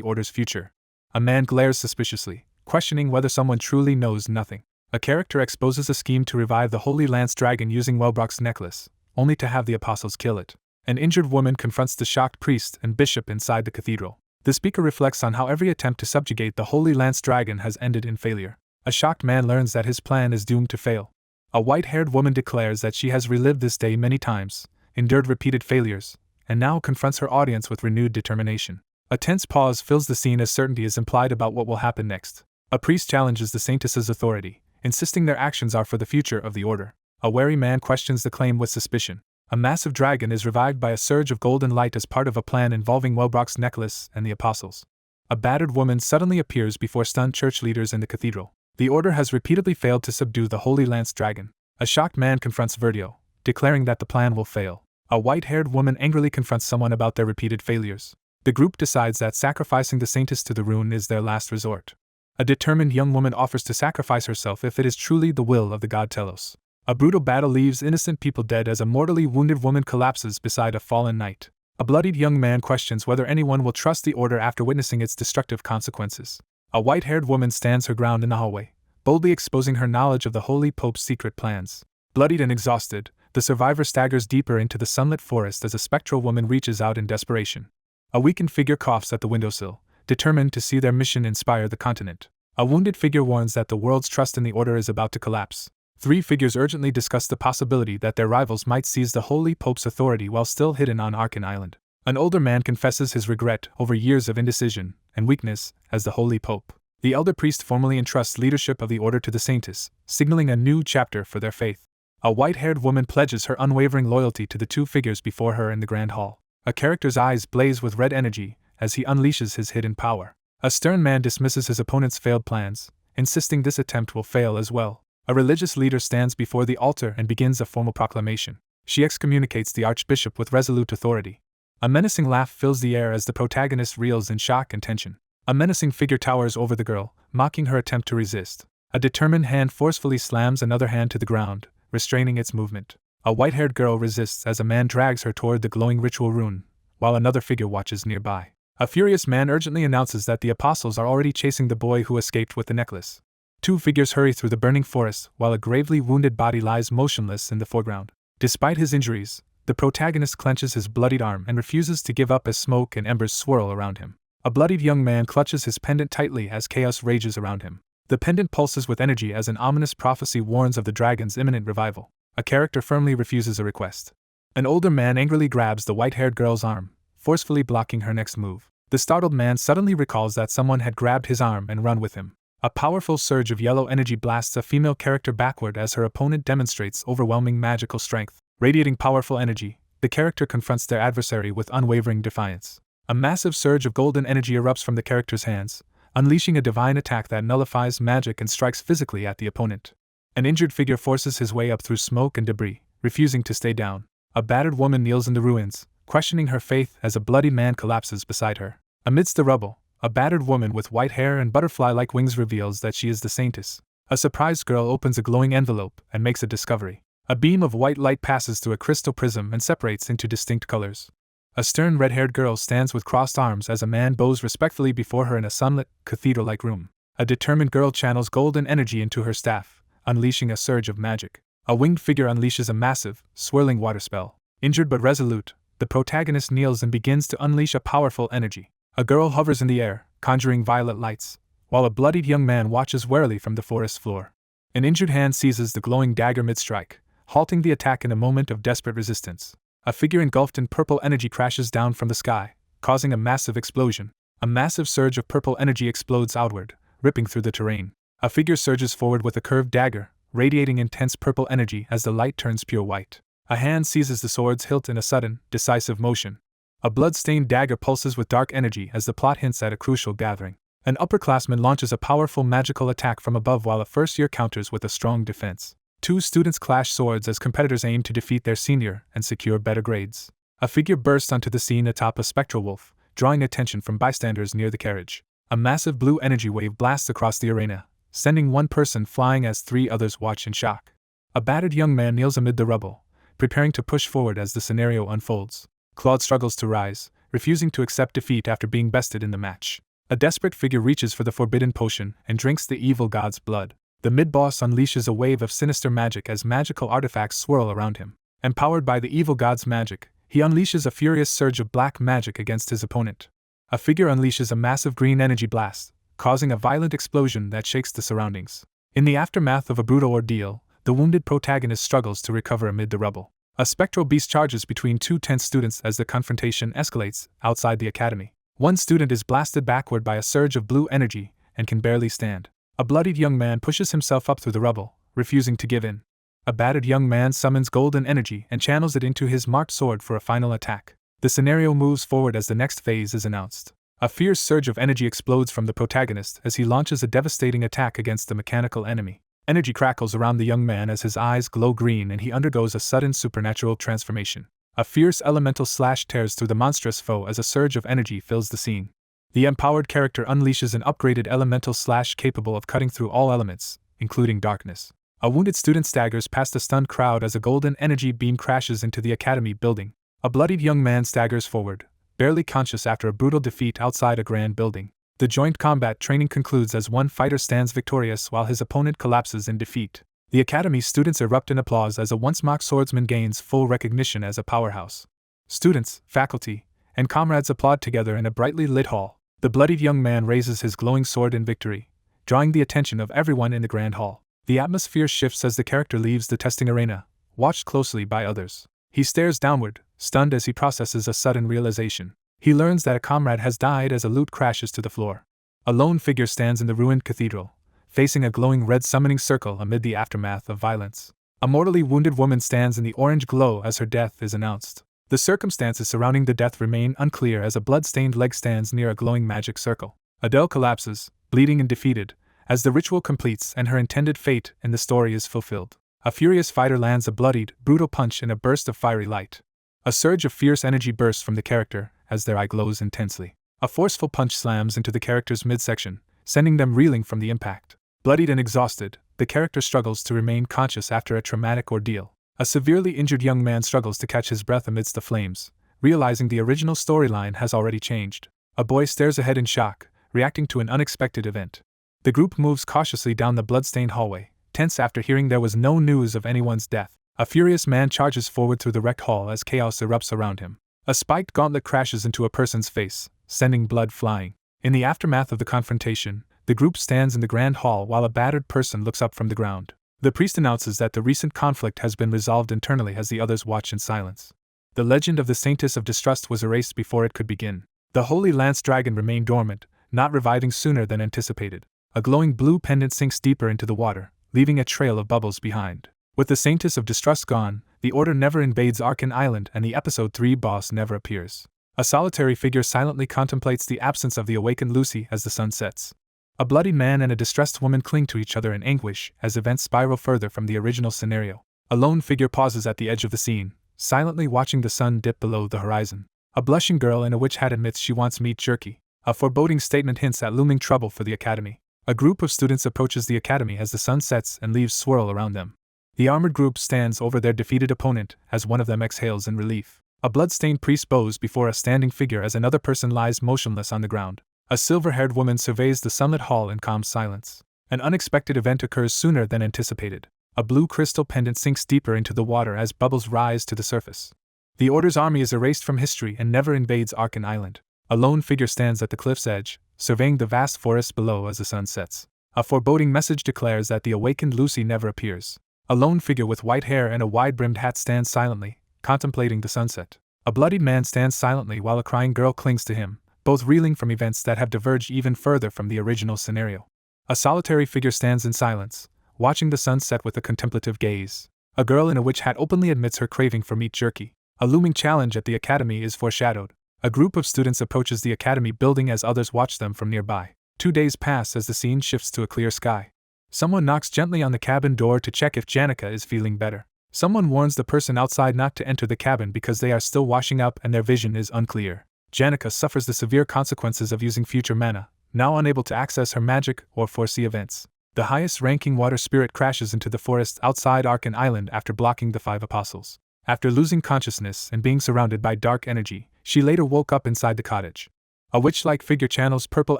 order's future. A man glares suspiciously, questioning whether someone truly knows nothing. A character exposes a scheme to revive the Holy Lance Dragon using Wellbrock's necklace, only to have the apostles kill it. An injured woman confronts the shocked priest and bishop inside the cathedral. The speaker reflects on how every attempt to subjugate the Holy Lance Dragon has ended in failure. A shocked man learns that his plan is doomed to fail. A white-haired woman declares that she has relived this day many times, endured repeated failures, and now confronts her audience with renewed determination. A tense pause fills the scene as certainty is implied about what will happen next. A priest challenges the saintess's authority, insisting their actions are for the future of the order. A wary man questions the claim with suspicion. A massive dragon is revived by a surge of golden light as part of a plan involving Wellbrock's necklace and the apostles. A battered woman suddenly appears before stunned church leaders in the cathedral. The order has repeatedly failed to subdue the Holy Lance Dragon. A shocked man confronts Verdio, declaring that the plan will fail. A white-haired woman angrily confronts someone about their repeated failures. The group decides that sacrificing the saintess to the rune is their last resort. A determined young woman offers to sacrifice herself if it is truly the will of the god Telos. A brutal battle leaves innocent people dead as a mortally wounded woman collapses beside a fallen knight. A bloodied young man questions whether anyone will trust the order after witnessing its destructive consequences. A white-haired woman stands her ground in the hallway, boldly exposing her knowledge of the Holy Pope's secret plans. Bloodied and exhausted, the survivor staggers deeper into the sunlit forest as a spectral woman reaches out in desperation. A weakened figure coughs at the windowsill, determined to see their mission inspire the continent. A wounded figure warns that the world's trust in the order is about to collapse. 3 figures urgently discuss the possibility that their rivals might seize the Holy Pope's authority while still hidden on Arkan Island. An older man confesses his regret over years of indecision and weakness as the Holy Pope. The elder priest formally entrusts leadership of the order to the saintess, signaling a new chapter for their faith. A white-haired woman pledges her unwavering loyalty to the 2 figures before her in the Grand Hall. A character's eyes blaze with red energy as he unleashes his hidden power. A stern man dismisses his opponent's failed plans, insisting this attempt will fail as well. A religious leader stands before the altar and begins a formal proclamation. She excommunicates the archbishop with resolute authority. A menacing laugh fills the air as the protagonist reels in shock and tension. A menacing figure towers over the girl, mocking her attempt to resist. A determined hand forcefully slams another hand to the ground, restraining its movement. A white-haired girl resists as a man drags her toward the glowing ritual rune, while another figure watches nearby. A furious man urgently announces that the apostles are already chasing the boy who escaped with the necklace. 2 figures hurry through the burning forest while a gravely wounded body lies motionless in the foreground. Despite his injuries, the protagonist clenches his bloodied arm and refuses to give up as smoke and embers swirl around him. A bloodied young man clutches his pendant tightly as chaos rages around him. The pendant pulses with energy as an ominous prophecy warns of the dragon's imminent revival. A character firmly refuses a request. An older man angrily grabs the white-haired girl's arm, forcefully blocking her next move. The startled man suddenly recalls that someone had grabbed his arm and run with him. A powerful surge of yellow energy blasts a female character backward as her opponent demonstrates overwhelming magical strength. Radiating powerful energy, the character confronts their adversary with unwavering defiance. A massive surge of golden energy erupts from the character's hands, unleashing a divine attack that nullifies magic and strikes physically at the opponent. An injured figure forces his way up through smoke and debris, refusing to stay down. A battered woman kneels in the ruins, questioning her faith as a bloody man collapses beside her. Amidst the rubble, a battered woman with white hair and butterfly-like wings reveals that she is the saintess. A surprised girl opens a glowing envelope and makes a discovery. A beam of white light passes through a crystal prism and separates into distinct colors. A stern red-haired girl stands with crossed arms as a man bows respectfully before her in a sunlit, cathedral-like room. A determined girl channels golden energy into her staff, unleashing a surge of magic. A winged figure unleashes a massive, swirling water spell. Injured but resolute, the protagonist kneels and begins to unleash a powerful energy. A girl hovers in the air, conjuring violet lights, while a bloodied young man watches warily from the forest floor. An injured hand seizes the glowing dagger mid-strike, halting the attack in a moment of desperate resistance. A figure engulfed in purple energy crashes down from the sky, causing a massive explosion. A massive surge of purple energy explodes outward, ripping through the terrain. A figure surges forward with a curved dagger, radiating intense purple energy as the light turns pure white. A hand seizes the sword's hilt in a sudden, decisive motion. A blood-stained dagger pulses with dark energy as the plot hints at a crucial gathering. An upperclassman launches a powerful magical attack from above while a first-year counters with a strong defense. 2 students clash swords as competitors aim to defeat their senior and secure better grades. A figure bursts onto the scene atop a spectral wolf, drawing attention from bystanders near the carriage. A massive blue energy wave blasts across the arena, sending one person flying as 3 others watch in shock. A battered young man kneels amid the rubble, preparing to push forward as the scenario unfolds. Claude struggles to rise, refusing to accept defeat after being bested in the match. A desperate figure reaches for the forbidden potion and drinks the evil god's blood. The mid-boss unleashes a wave of sinister magic as magical artifacts swirl around him. Empowered by the evil god's magic, he unleashes a furious surge of black magic against his opponent. A figure unleashes a massive green energy blast, causing a violent explosion that shakes the surroundings. In the aftermath of a brutal ordeal, the wounded protagonist struggles to recover amid the rubble. A spectral beast charges between 2 tense students as the confrontation escalates outside the academy. One student is blasted backward by a surge of blue energy and can barely stand. A bloodied young man pushes himself up through the rubble, refusing to give in. A battered young man summons golden energy and channels it into his marked sword for a final attack. The scenario moves forward as the next phase is announced. A fierce surge of energy explodes from the protagonist as he launches a devastating attack against the mechanical enemy. Energy crackles around the young man as his eyes glow green and he undergoes a sudden supernatural transformation. A fierce elemental slash tears through the monstrous foe as a surge of energy fills the scene. The empowered character unleashes an upgraded elemental slash capable of cutting through all elements, including darkness. A wounded student staggers past the stunned crowd as a golden energy beam crashes into the academy building. A bloodied young man staggers forward, barely conscious after a brutal defeat outside a grand building. The joint combat training concludes as one fighter stands victorious while his opponent collapses in defeat. The academy students erupt in applause as a once mock swordsman gains full recognition as a powerhouse. Students, faculty, and comrades applaud together in a brightly lit hall. The bloodied young man raises his glowing sword in victory, drawing the attention of everyone in the grand hall. The atmosphere shifts as the character leaves the testing arena, watched closely by others. He stares downward, stunned as he processes a sudden realization. He learns that a comrade has died as a loot crashes to the floor. A lone figure stands in the ruined cathedral, facing a glowing red summoning circle amid the aftermath of violence. A mortally wounded woman stands in the orange glow as her death is announced. The circumstances surrounding the death remain unclear as a blood-stained leg stands near a glowing magic circle. Adele collapses, bleeding and defeated, as the ritual completes and her intended fate in the story is fulfilled. A furious fighter lands a bloodied, brutal punch in a burst of fiery light. A surge of fierce energy bursts from the character as their eye glows intensely. A forceful punch slams into the character's midsection, sending them reeling from the impact. Bloodied and exhausted, the character struggles to remain conscious after a traumatic ordeal. A severely injured young man struggles to catch his breath amidst the flames, realizing the original storyline has already changed. A boy stares ahead in shock, reacting to an unexpected event. The group moves cautiously down the blood-stained hallway, tense after hearing there was no news of anyone's death. A furious man charges forward through the wrecked hall as chaos erupts around him. A spiked gauntlet crashes into a person's face, sending blood flying. In the aftermath of the confrontation, the group stands in the grand hall while a battered person looks up from the ground. The priest announces that the recent conflict has been resolved internally as the others watch in silence. The legend of the Saintess of Distrust was erased before it could begin. The Holy Lance Dragon remained dormant, not reviving sooner than anticipated. A glowing blue pendant sinks deeper into the water, leaving a trail of bubbles behind. With the Saintess of Distrust gone, the Order never invades Arkan Island and the Episode 3 boss never appears. A solitary figure silently contemplates the absence of the awakened Lucy as the sun sets. A bloodied man and a distressed woman cling to each other in anguish as events spiral further from the original scenario. A lone figure pauses at the edge of the scene, silently watching the sun dip below the horizon. A blushing girl in a witch hat admits she wants meat jerky. A foreboding statement hints at looming trouble for the academy. A group of students approaches the academy as the sun sets and leaves swirl around them. The armored group stands over their defeated opponent as one of them exhales in relief. A blood-stained priest bows before a standing figure as another person lies motionless on the ground. A silver-haired woman surveys the sunlit hall in calm silence. An unexpected event occurs sooner than anticipated. A blue crystal pendant sinks deeper into the water as bubbles rise to the surface. The Order's army is erased from history and never invades Arkan Island. A lone figure stands at the cliff's edge, surveying the vast forest below as the sun sets. A foreboding message declares that the awakened Lucy never appears. A lone figure with white hair and a wide-brimmed hat stands silently, contemplating the sunset. A bloodied man stands silently while a crying girl clings to him, both reeling from events that have diverged even further from the original scenario. A solitary figure stands in silence, watching the sun set with a contemplative gaze. A girl in a witch hat openly admits her craving for meat jerky. A looming challenge at the academy is foreshadowed. A group of students approaches the academy building as others watch them from nearby. 2 days pass as the scene shifts to a clear sky. Someone knocks gently on the cabin door to check if Janica is feeling better. Someone warns the person outside not to enter the cabin because they are still washing up and their vision is unclear. Janica suffers the severe consequences of using future mana, now unable to access her magic or foresee events. The highest-ranking water spirit crashes into the forest outside Arkan Island after blocking the 5 apostles. After losing consciousness and being surrounded by dark energy, she later woke up inside the cottage. A witch-like figure channels purple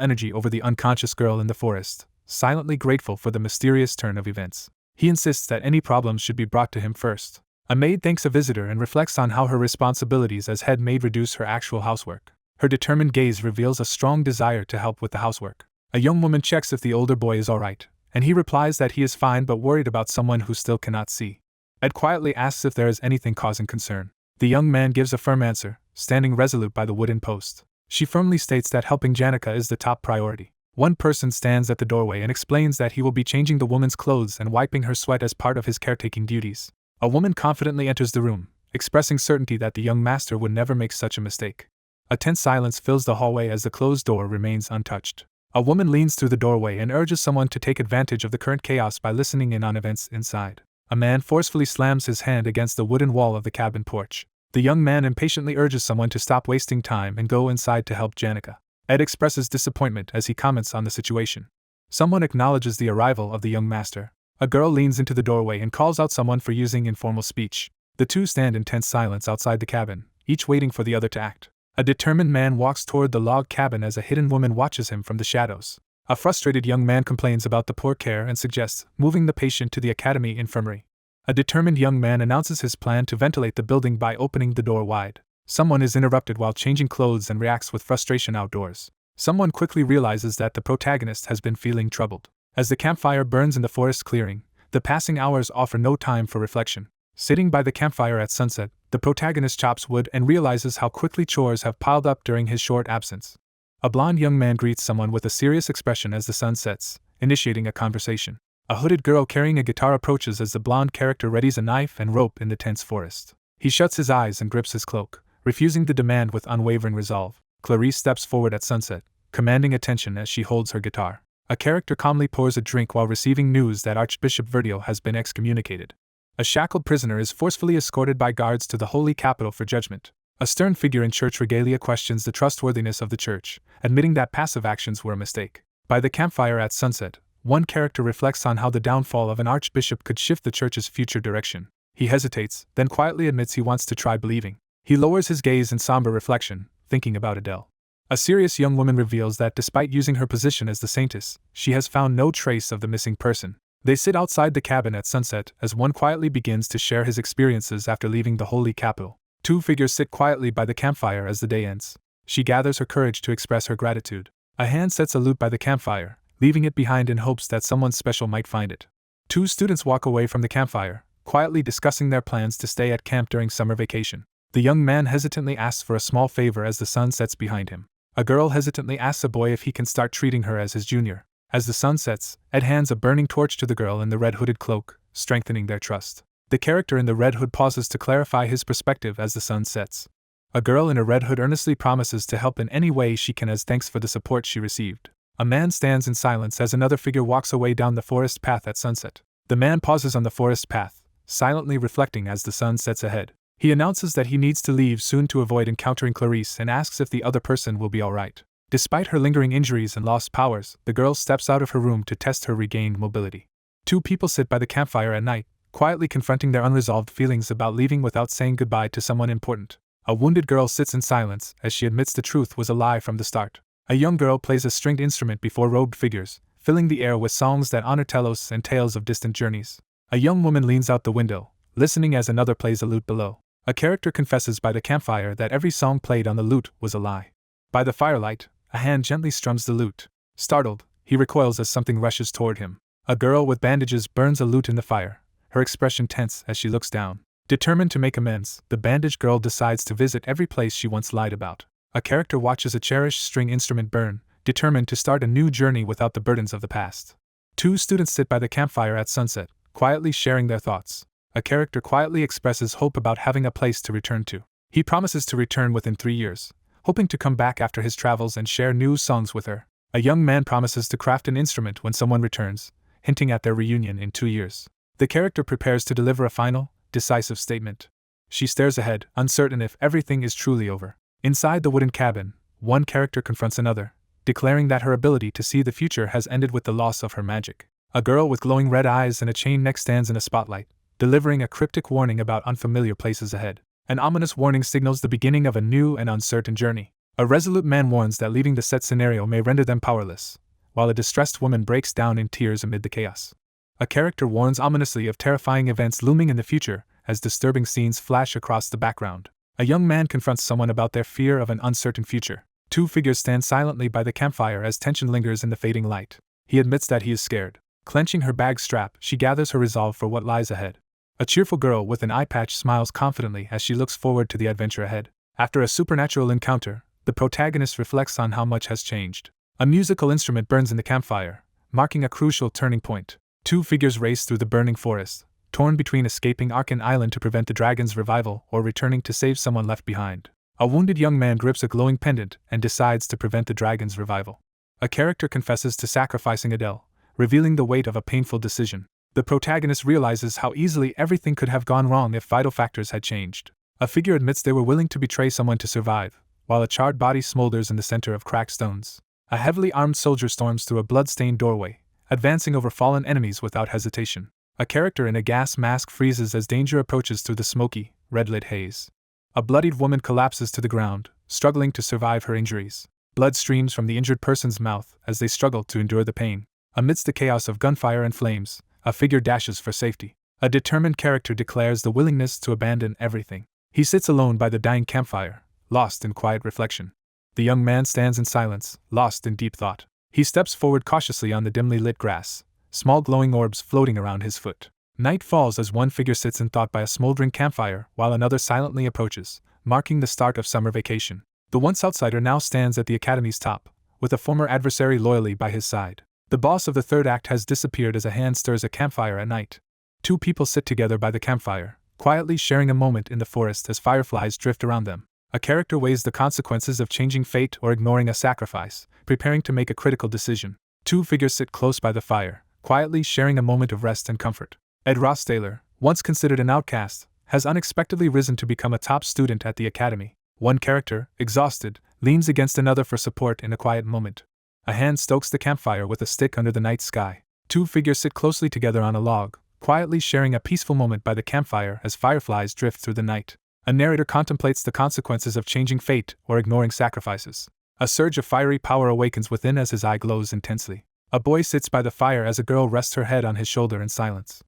energy over the unconscious girl in the forest, silently grateful for the mysterious turn of events. He insists that any problems should be brought to him first. A maid thanks a visitor and reflects on how her responsibilities as head maid reduce her actual housework. Her determined gaze reveals a strong desire to help with the housework. A young woman checks if the older boy is alright, and he replies that he is fine but worried about someone who still cannot see. Ed quietly asks if there is anything causing concern. The young man gives a firm answer, standing resolute by the wooden post. She firmly states that helping Janica is the top priority. One person stands at the doorway and explains that he will be changing the woman's clothes and wiping her sweat as part of his caretaking duties. A woman confidently enters the room, expressing certainty that the young master would never make such a mistake. A tense silence fills the hallway as the closed door remains untouched. A woman leans through the doorway and urges someone to take advantage of the current chaos by listening in on events inside. A man forcefully slams his hand against the wooden wall of the cabin porch. The young man impatiently urges someone to stop wasting time and go inside to help Janica. Ed expresses disappointment as he comments on the situation. Someone acknowledges the arrival of the young master. A girl leans into the doorway and calls out someone for using informal speech. The two stand in tense silence outside the cabin, each waiting for the other to act. A determined man walks toward the log cabin as a hidden woman watches him from the shadows. A frustrated young man complains about the poor care and suggests moving the patient to the academy infirmary. A determined young man announces his plan to ventilate the building by opening the door wide. Someone is interrupted while changing clothes and reacts with frustration outdoors. Someone quickly realizes that the protagonist has been feeling troubled. As the campfire burns in the forest clearing, the passing hours offer no time for reflection. Sitting by the campfire at sunset, the protagonist chops wood and realizes how quickly chores have piled up during his short absence. A blond young man greets someone with a serious expression as the sun sets, initiating a conversation. A hooded girl carrying a guitar approaches as the blonde character readies a knife and rope in the tense forest. He shuts his eyes and grips his cloak, refusing the demand with unwavering resolve. Clarice steps forward at sunset, commanding attention as she holds her guitar. A character calmly pours a drink while receiving news that Archbishop Verdio has been excommunicated. A shackled prisoner is forcefully escorted by guards to the Holy Capitol for judgment. A stern figure in church regalia questions the trustworthiness of the church, admitting that passive actions were a mistake. By the campfire at sunset, one character reflects on how the downfall of an archbishop could shift the church's future direction. He hesitates, then quietly admits he wants to try believing. He lowers his gaze in somber reflection, thinking about Adele. A serious young woman reveals that despite using her position as the saintess, she has found no trace of the missing person. They sit outside the cabin at sunset as one quietly begins to share his experiences after leaving the Holy Capitol. Two figures sit quietly by the campfire as the day ends. She gathers her courage to express her gratitude. A hand sets a lute by the campfire, leaving it behind in hopes that someone special might find it. Two students walk away from the campfire, quietly discussing their plans to stay at camp during summer vacation. The young man hesitantly asks for a small favor as the sun sets behind him. A girl hesitantly asks a boy if he can start treating her as his junior. As the sun sets, Ed hands a burning torch to the girl in the red hooded cloak, strengthening their trust. The character in the red hood pauses to clarify his perspective as the sun sets. A girl in a red hood earnestly promises to help in any way she can as thanks for the support she received. A man stands in silence as another figure walks away down the forest path at sunset. The man pauses on the forest path, silently reflecting as the sun sets ahead. He announces that he needs to leave soon to avoid encountering Clarice and asks if the other person will be alright. Despite her lingering injuries and lost powers, the girl steps out of her room to test her regained mobility. Two people sit by the campfire at night, quietly confronting their unresolved feelings about leaving without saying goodbye to someone important. A wounded girl sits in silence as she admits the truth was a lie from the start. A young girl plays a stringed instrument before robed figures, filling the air with songs that honor Telos and tales of distant journeys. A young woman leans out the window, listening as another plays a lute below. A character confesses by the campfire that every song played on the lute was a lie. By the firelight, a hand gently strums the lute. Startled, he recoils as something rushes toward him. A girl with bandages burns a lute in the fire, her expression tense as she looks down. Determined to make amends, the bandaged girl decides to visit every place she once lied about. A character watches a cherished string instrument burn, determined to start a new journey without the burdens of the past. Two students sit by the campfire at sunset, quietly sharing their thoughts. A character quietly expresses hope about having a place to return to. He promises to return within 3 years, hoping to come back after his travels and share new songs with her. A young man promises to craft an instrument when someone returns, hinting at their reunion in 2 years. The character prepares to deliver a final, decisive statement. She stares ahead, uncertain if everything is truly over. Inside the wooden cabin, one character confronts another, declaring that her ability to see the future has ended with the loss of her magic. A girl with glowing red eyes and a chain neck stands in a spotlight, delivering a cryptic warning about unfamiliar places ahead. An ominous warning signals the beginning of a new and uncertain journey. A resolute man warns that leaving the set scenario may render them powerless, while a distressed woman breaks down in tears amid the chaos. A character warns ominously of terrifying events looming in the future as disturbing scenes flash across the background. A young man confronts someone about their fear of an uncertain future. Two figures stand silently by the campfire as tension lingers in the fading light. He admits that he is scared. Clenching her bag strap, she gathers her resolve for what lies ahead. A cheerful girl with an eye patch smiles confidently as she looks forward to the adventure ahead. After a supernatural encounter, the protagonist reflects on how much has changed. A musical instrument burns in the campfire, marking a crucial turning point. Two figures race through the burning forest, torn between escaping Arkan Island to prevent the dragon's revival or returning to save someone left behind. A wounded young man grips a glowing pendant and decides to prevent the dragon's revival. A character confesses to sacrificing Adele, revealing the weight of a painful decision. The protagonist realizes how easily everything could have gone wrong if vital factors had changed. A figure admits they were willing to betray someone to survive, while a charred body smolders in the center of cracked stones. A heavily armed soldier storms through a blood-stained doorway, advancing over fallen enemies without hesitation. A character in a gas mask freezes as danger approaches through the smoky, red-lit haze. A bloodied woman collapses to the ground, struggling to survive her injuries. Blood streams from the injured person's mouth as they struggle to endure the pain. Amidst the chaos of gunfire and flames, a figure dashes for safety. A determined character declares the willingness to abandon everything. He sits alone by the dying campfire, lost in quiet reflection. The young man stands in silence, lost in deep thought. He steps forward cautiously on the dimly lit grass, small glowing orbs floating around his foot. Night falls as one figure sits in thought by a smoldering campfire while another silently approaches, marking the start of summer vacation. The once outsider now stands at the academy's top, with a former adversary loyally by his side. The boss of the third act has disappeared as a hand stirs a campfire at night. Two people sit together by the campfire, quietly sharing a moment in the forest as fireflies drift around them. A character weighs the consequences of changing fate or ignoring a sacrifice, preparing to make a critical decision. Two figures sit close by the fire, quietly sharing a moment of rest and comfort. Ed Rossdaler, once considered an outcast, has unexpectedly risen to become a top student at the academy. One character, exhausted, leans against another for support in a quiet moment. A hand stokes the campfire with a stick under the night sky. Two figures sit closely together on a log, quietly sharing a peaceful moment by the campfire as fireflies drift through the night. A narrator contemplates the consequences of changing fate or ignoring sacrifices. A surge of fiery power awakens within as his eye glows intensely. A boy sits by the fire as a girl rests her head on his shoulder in silence.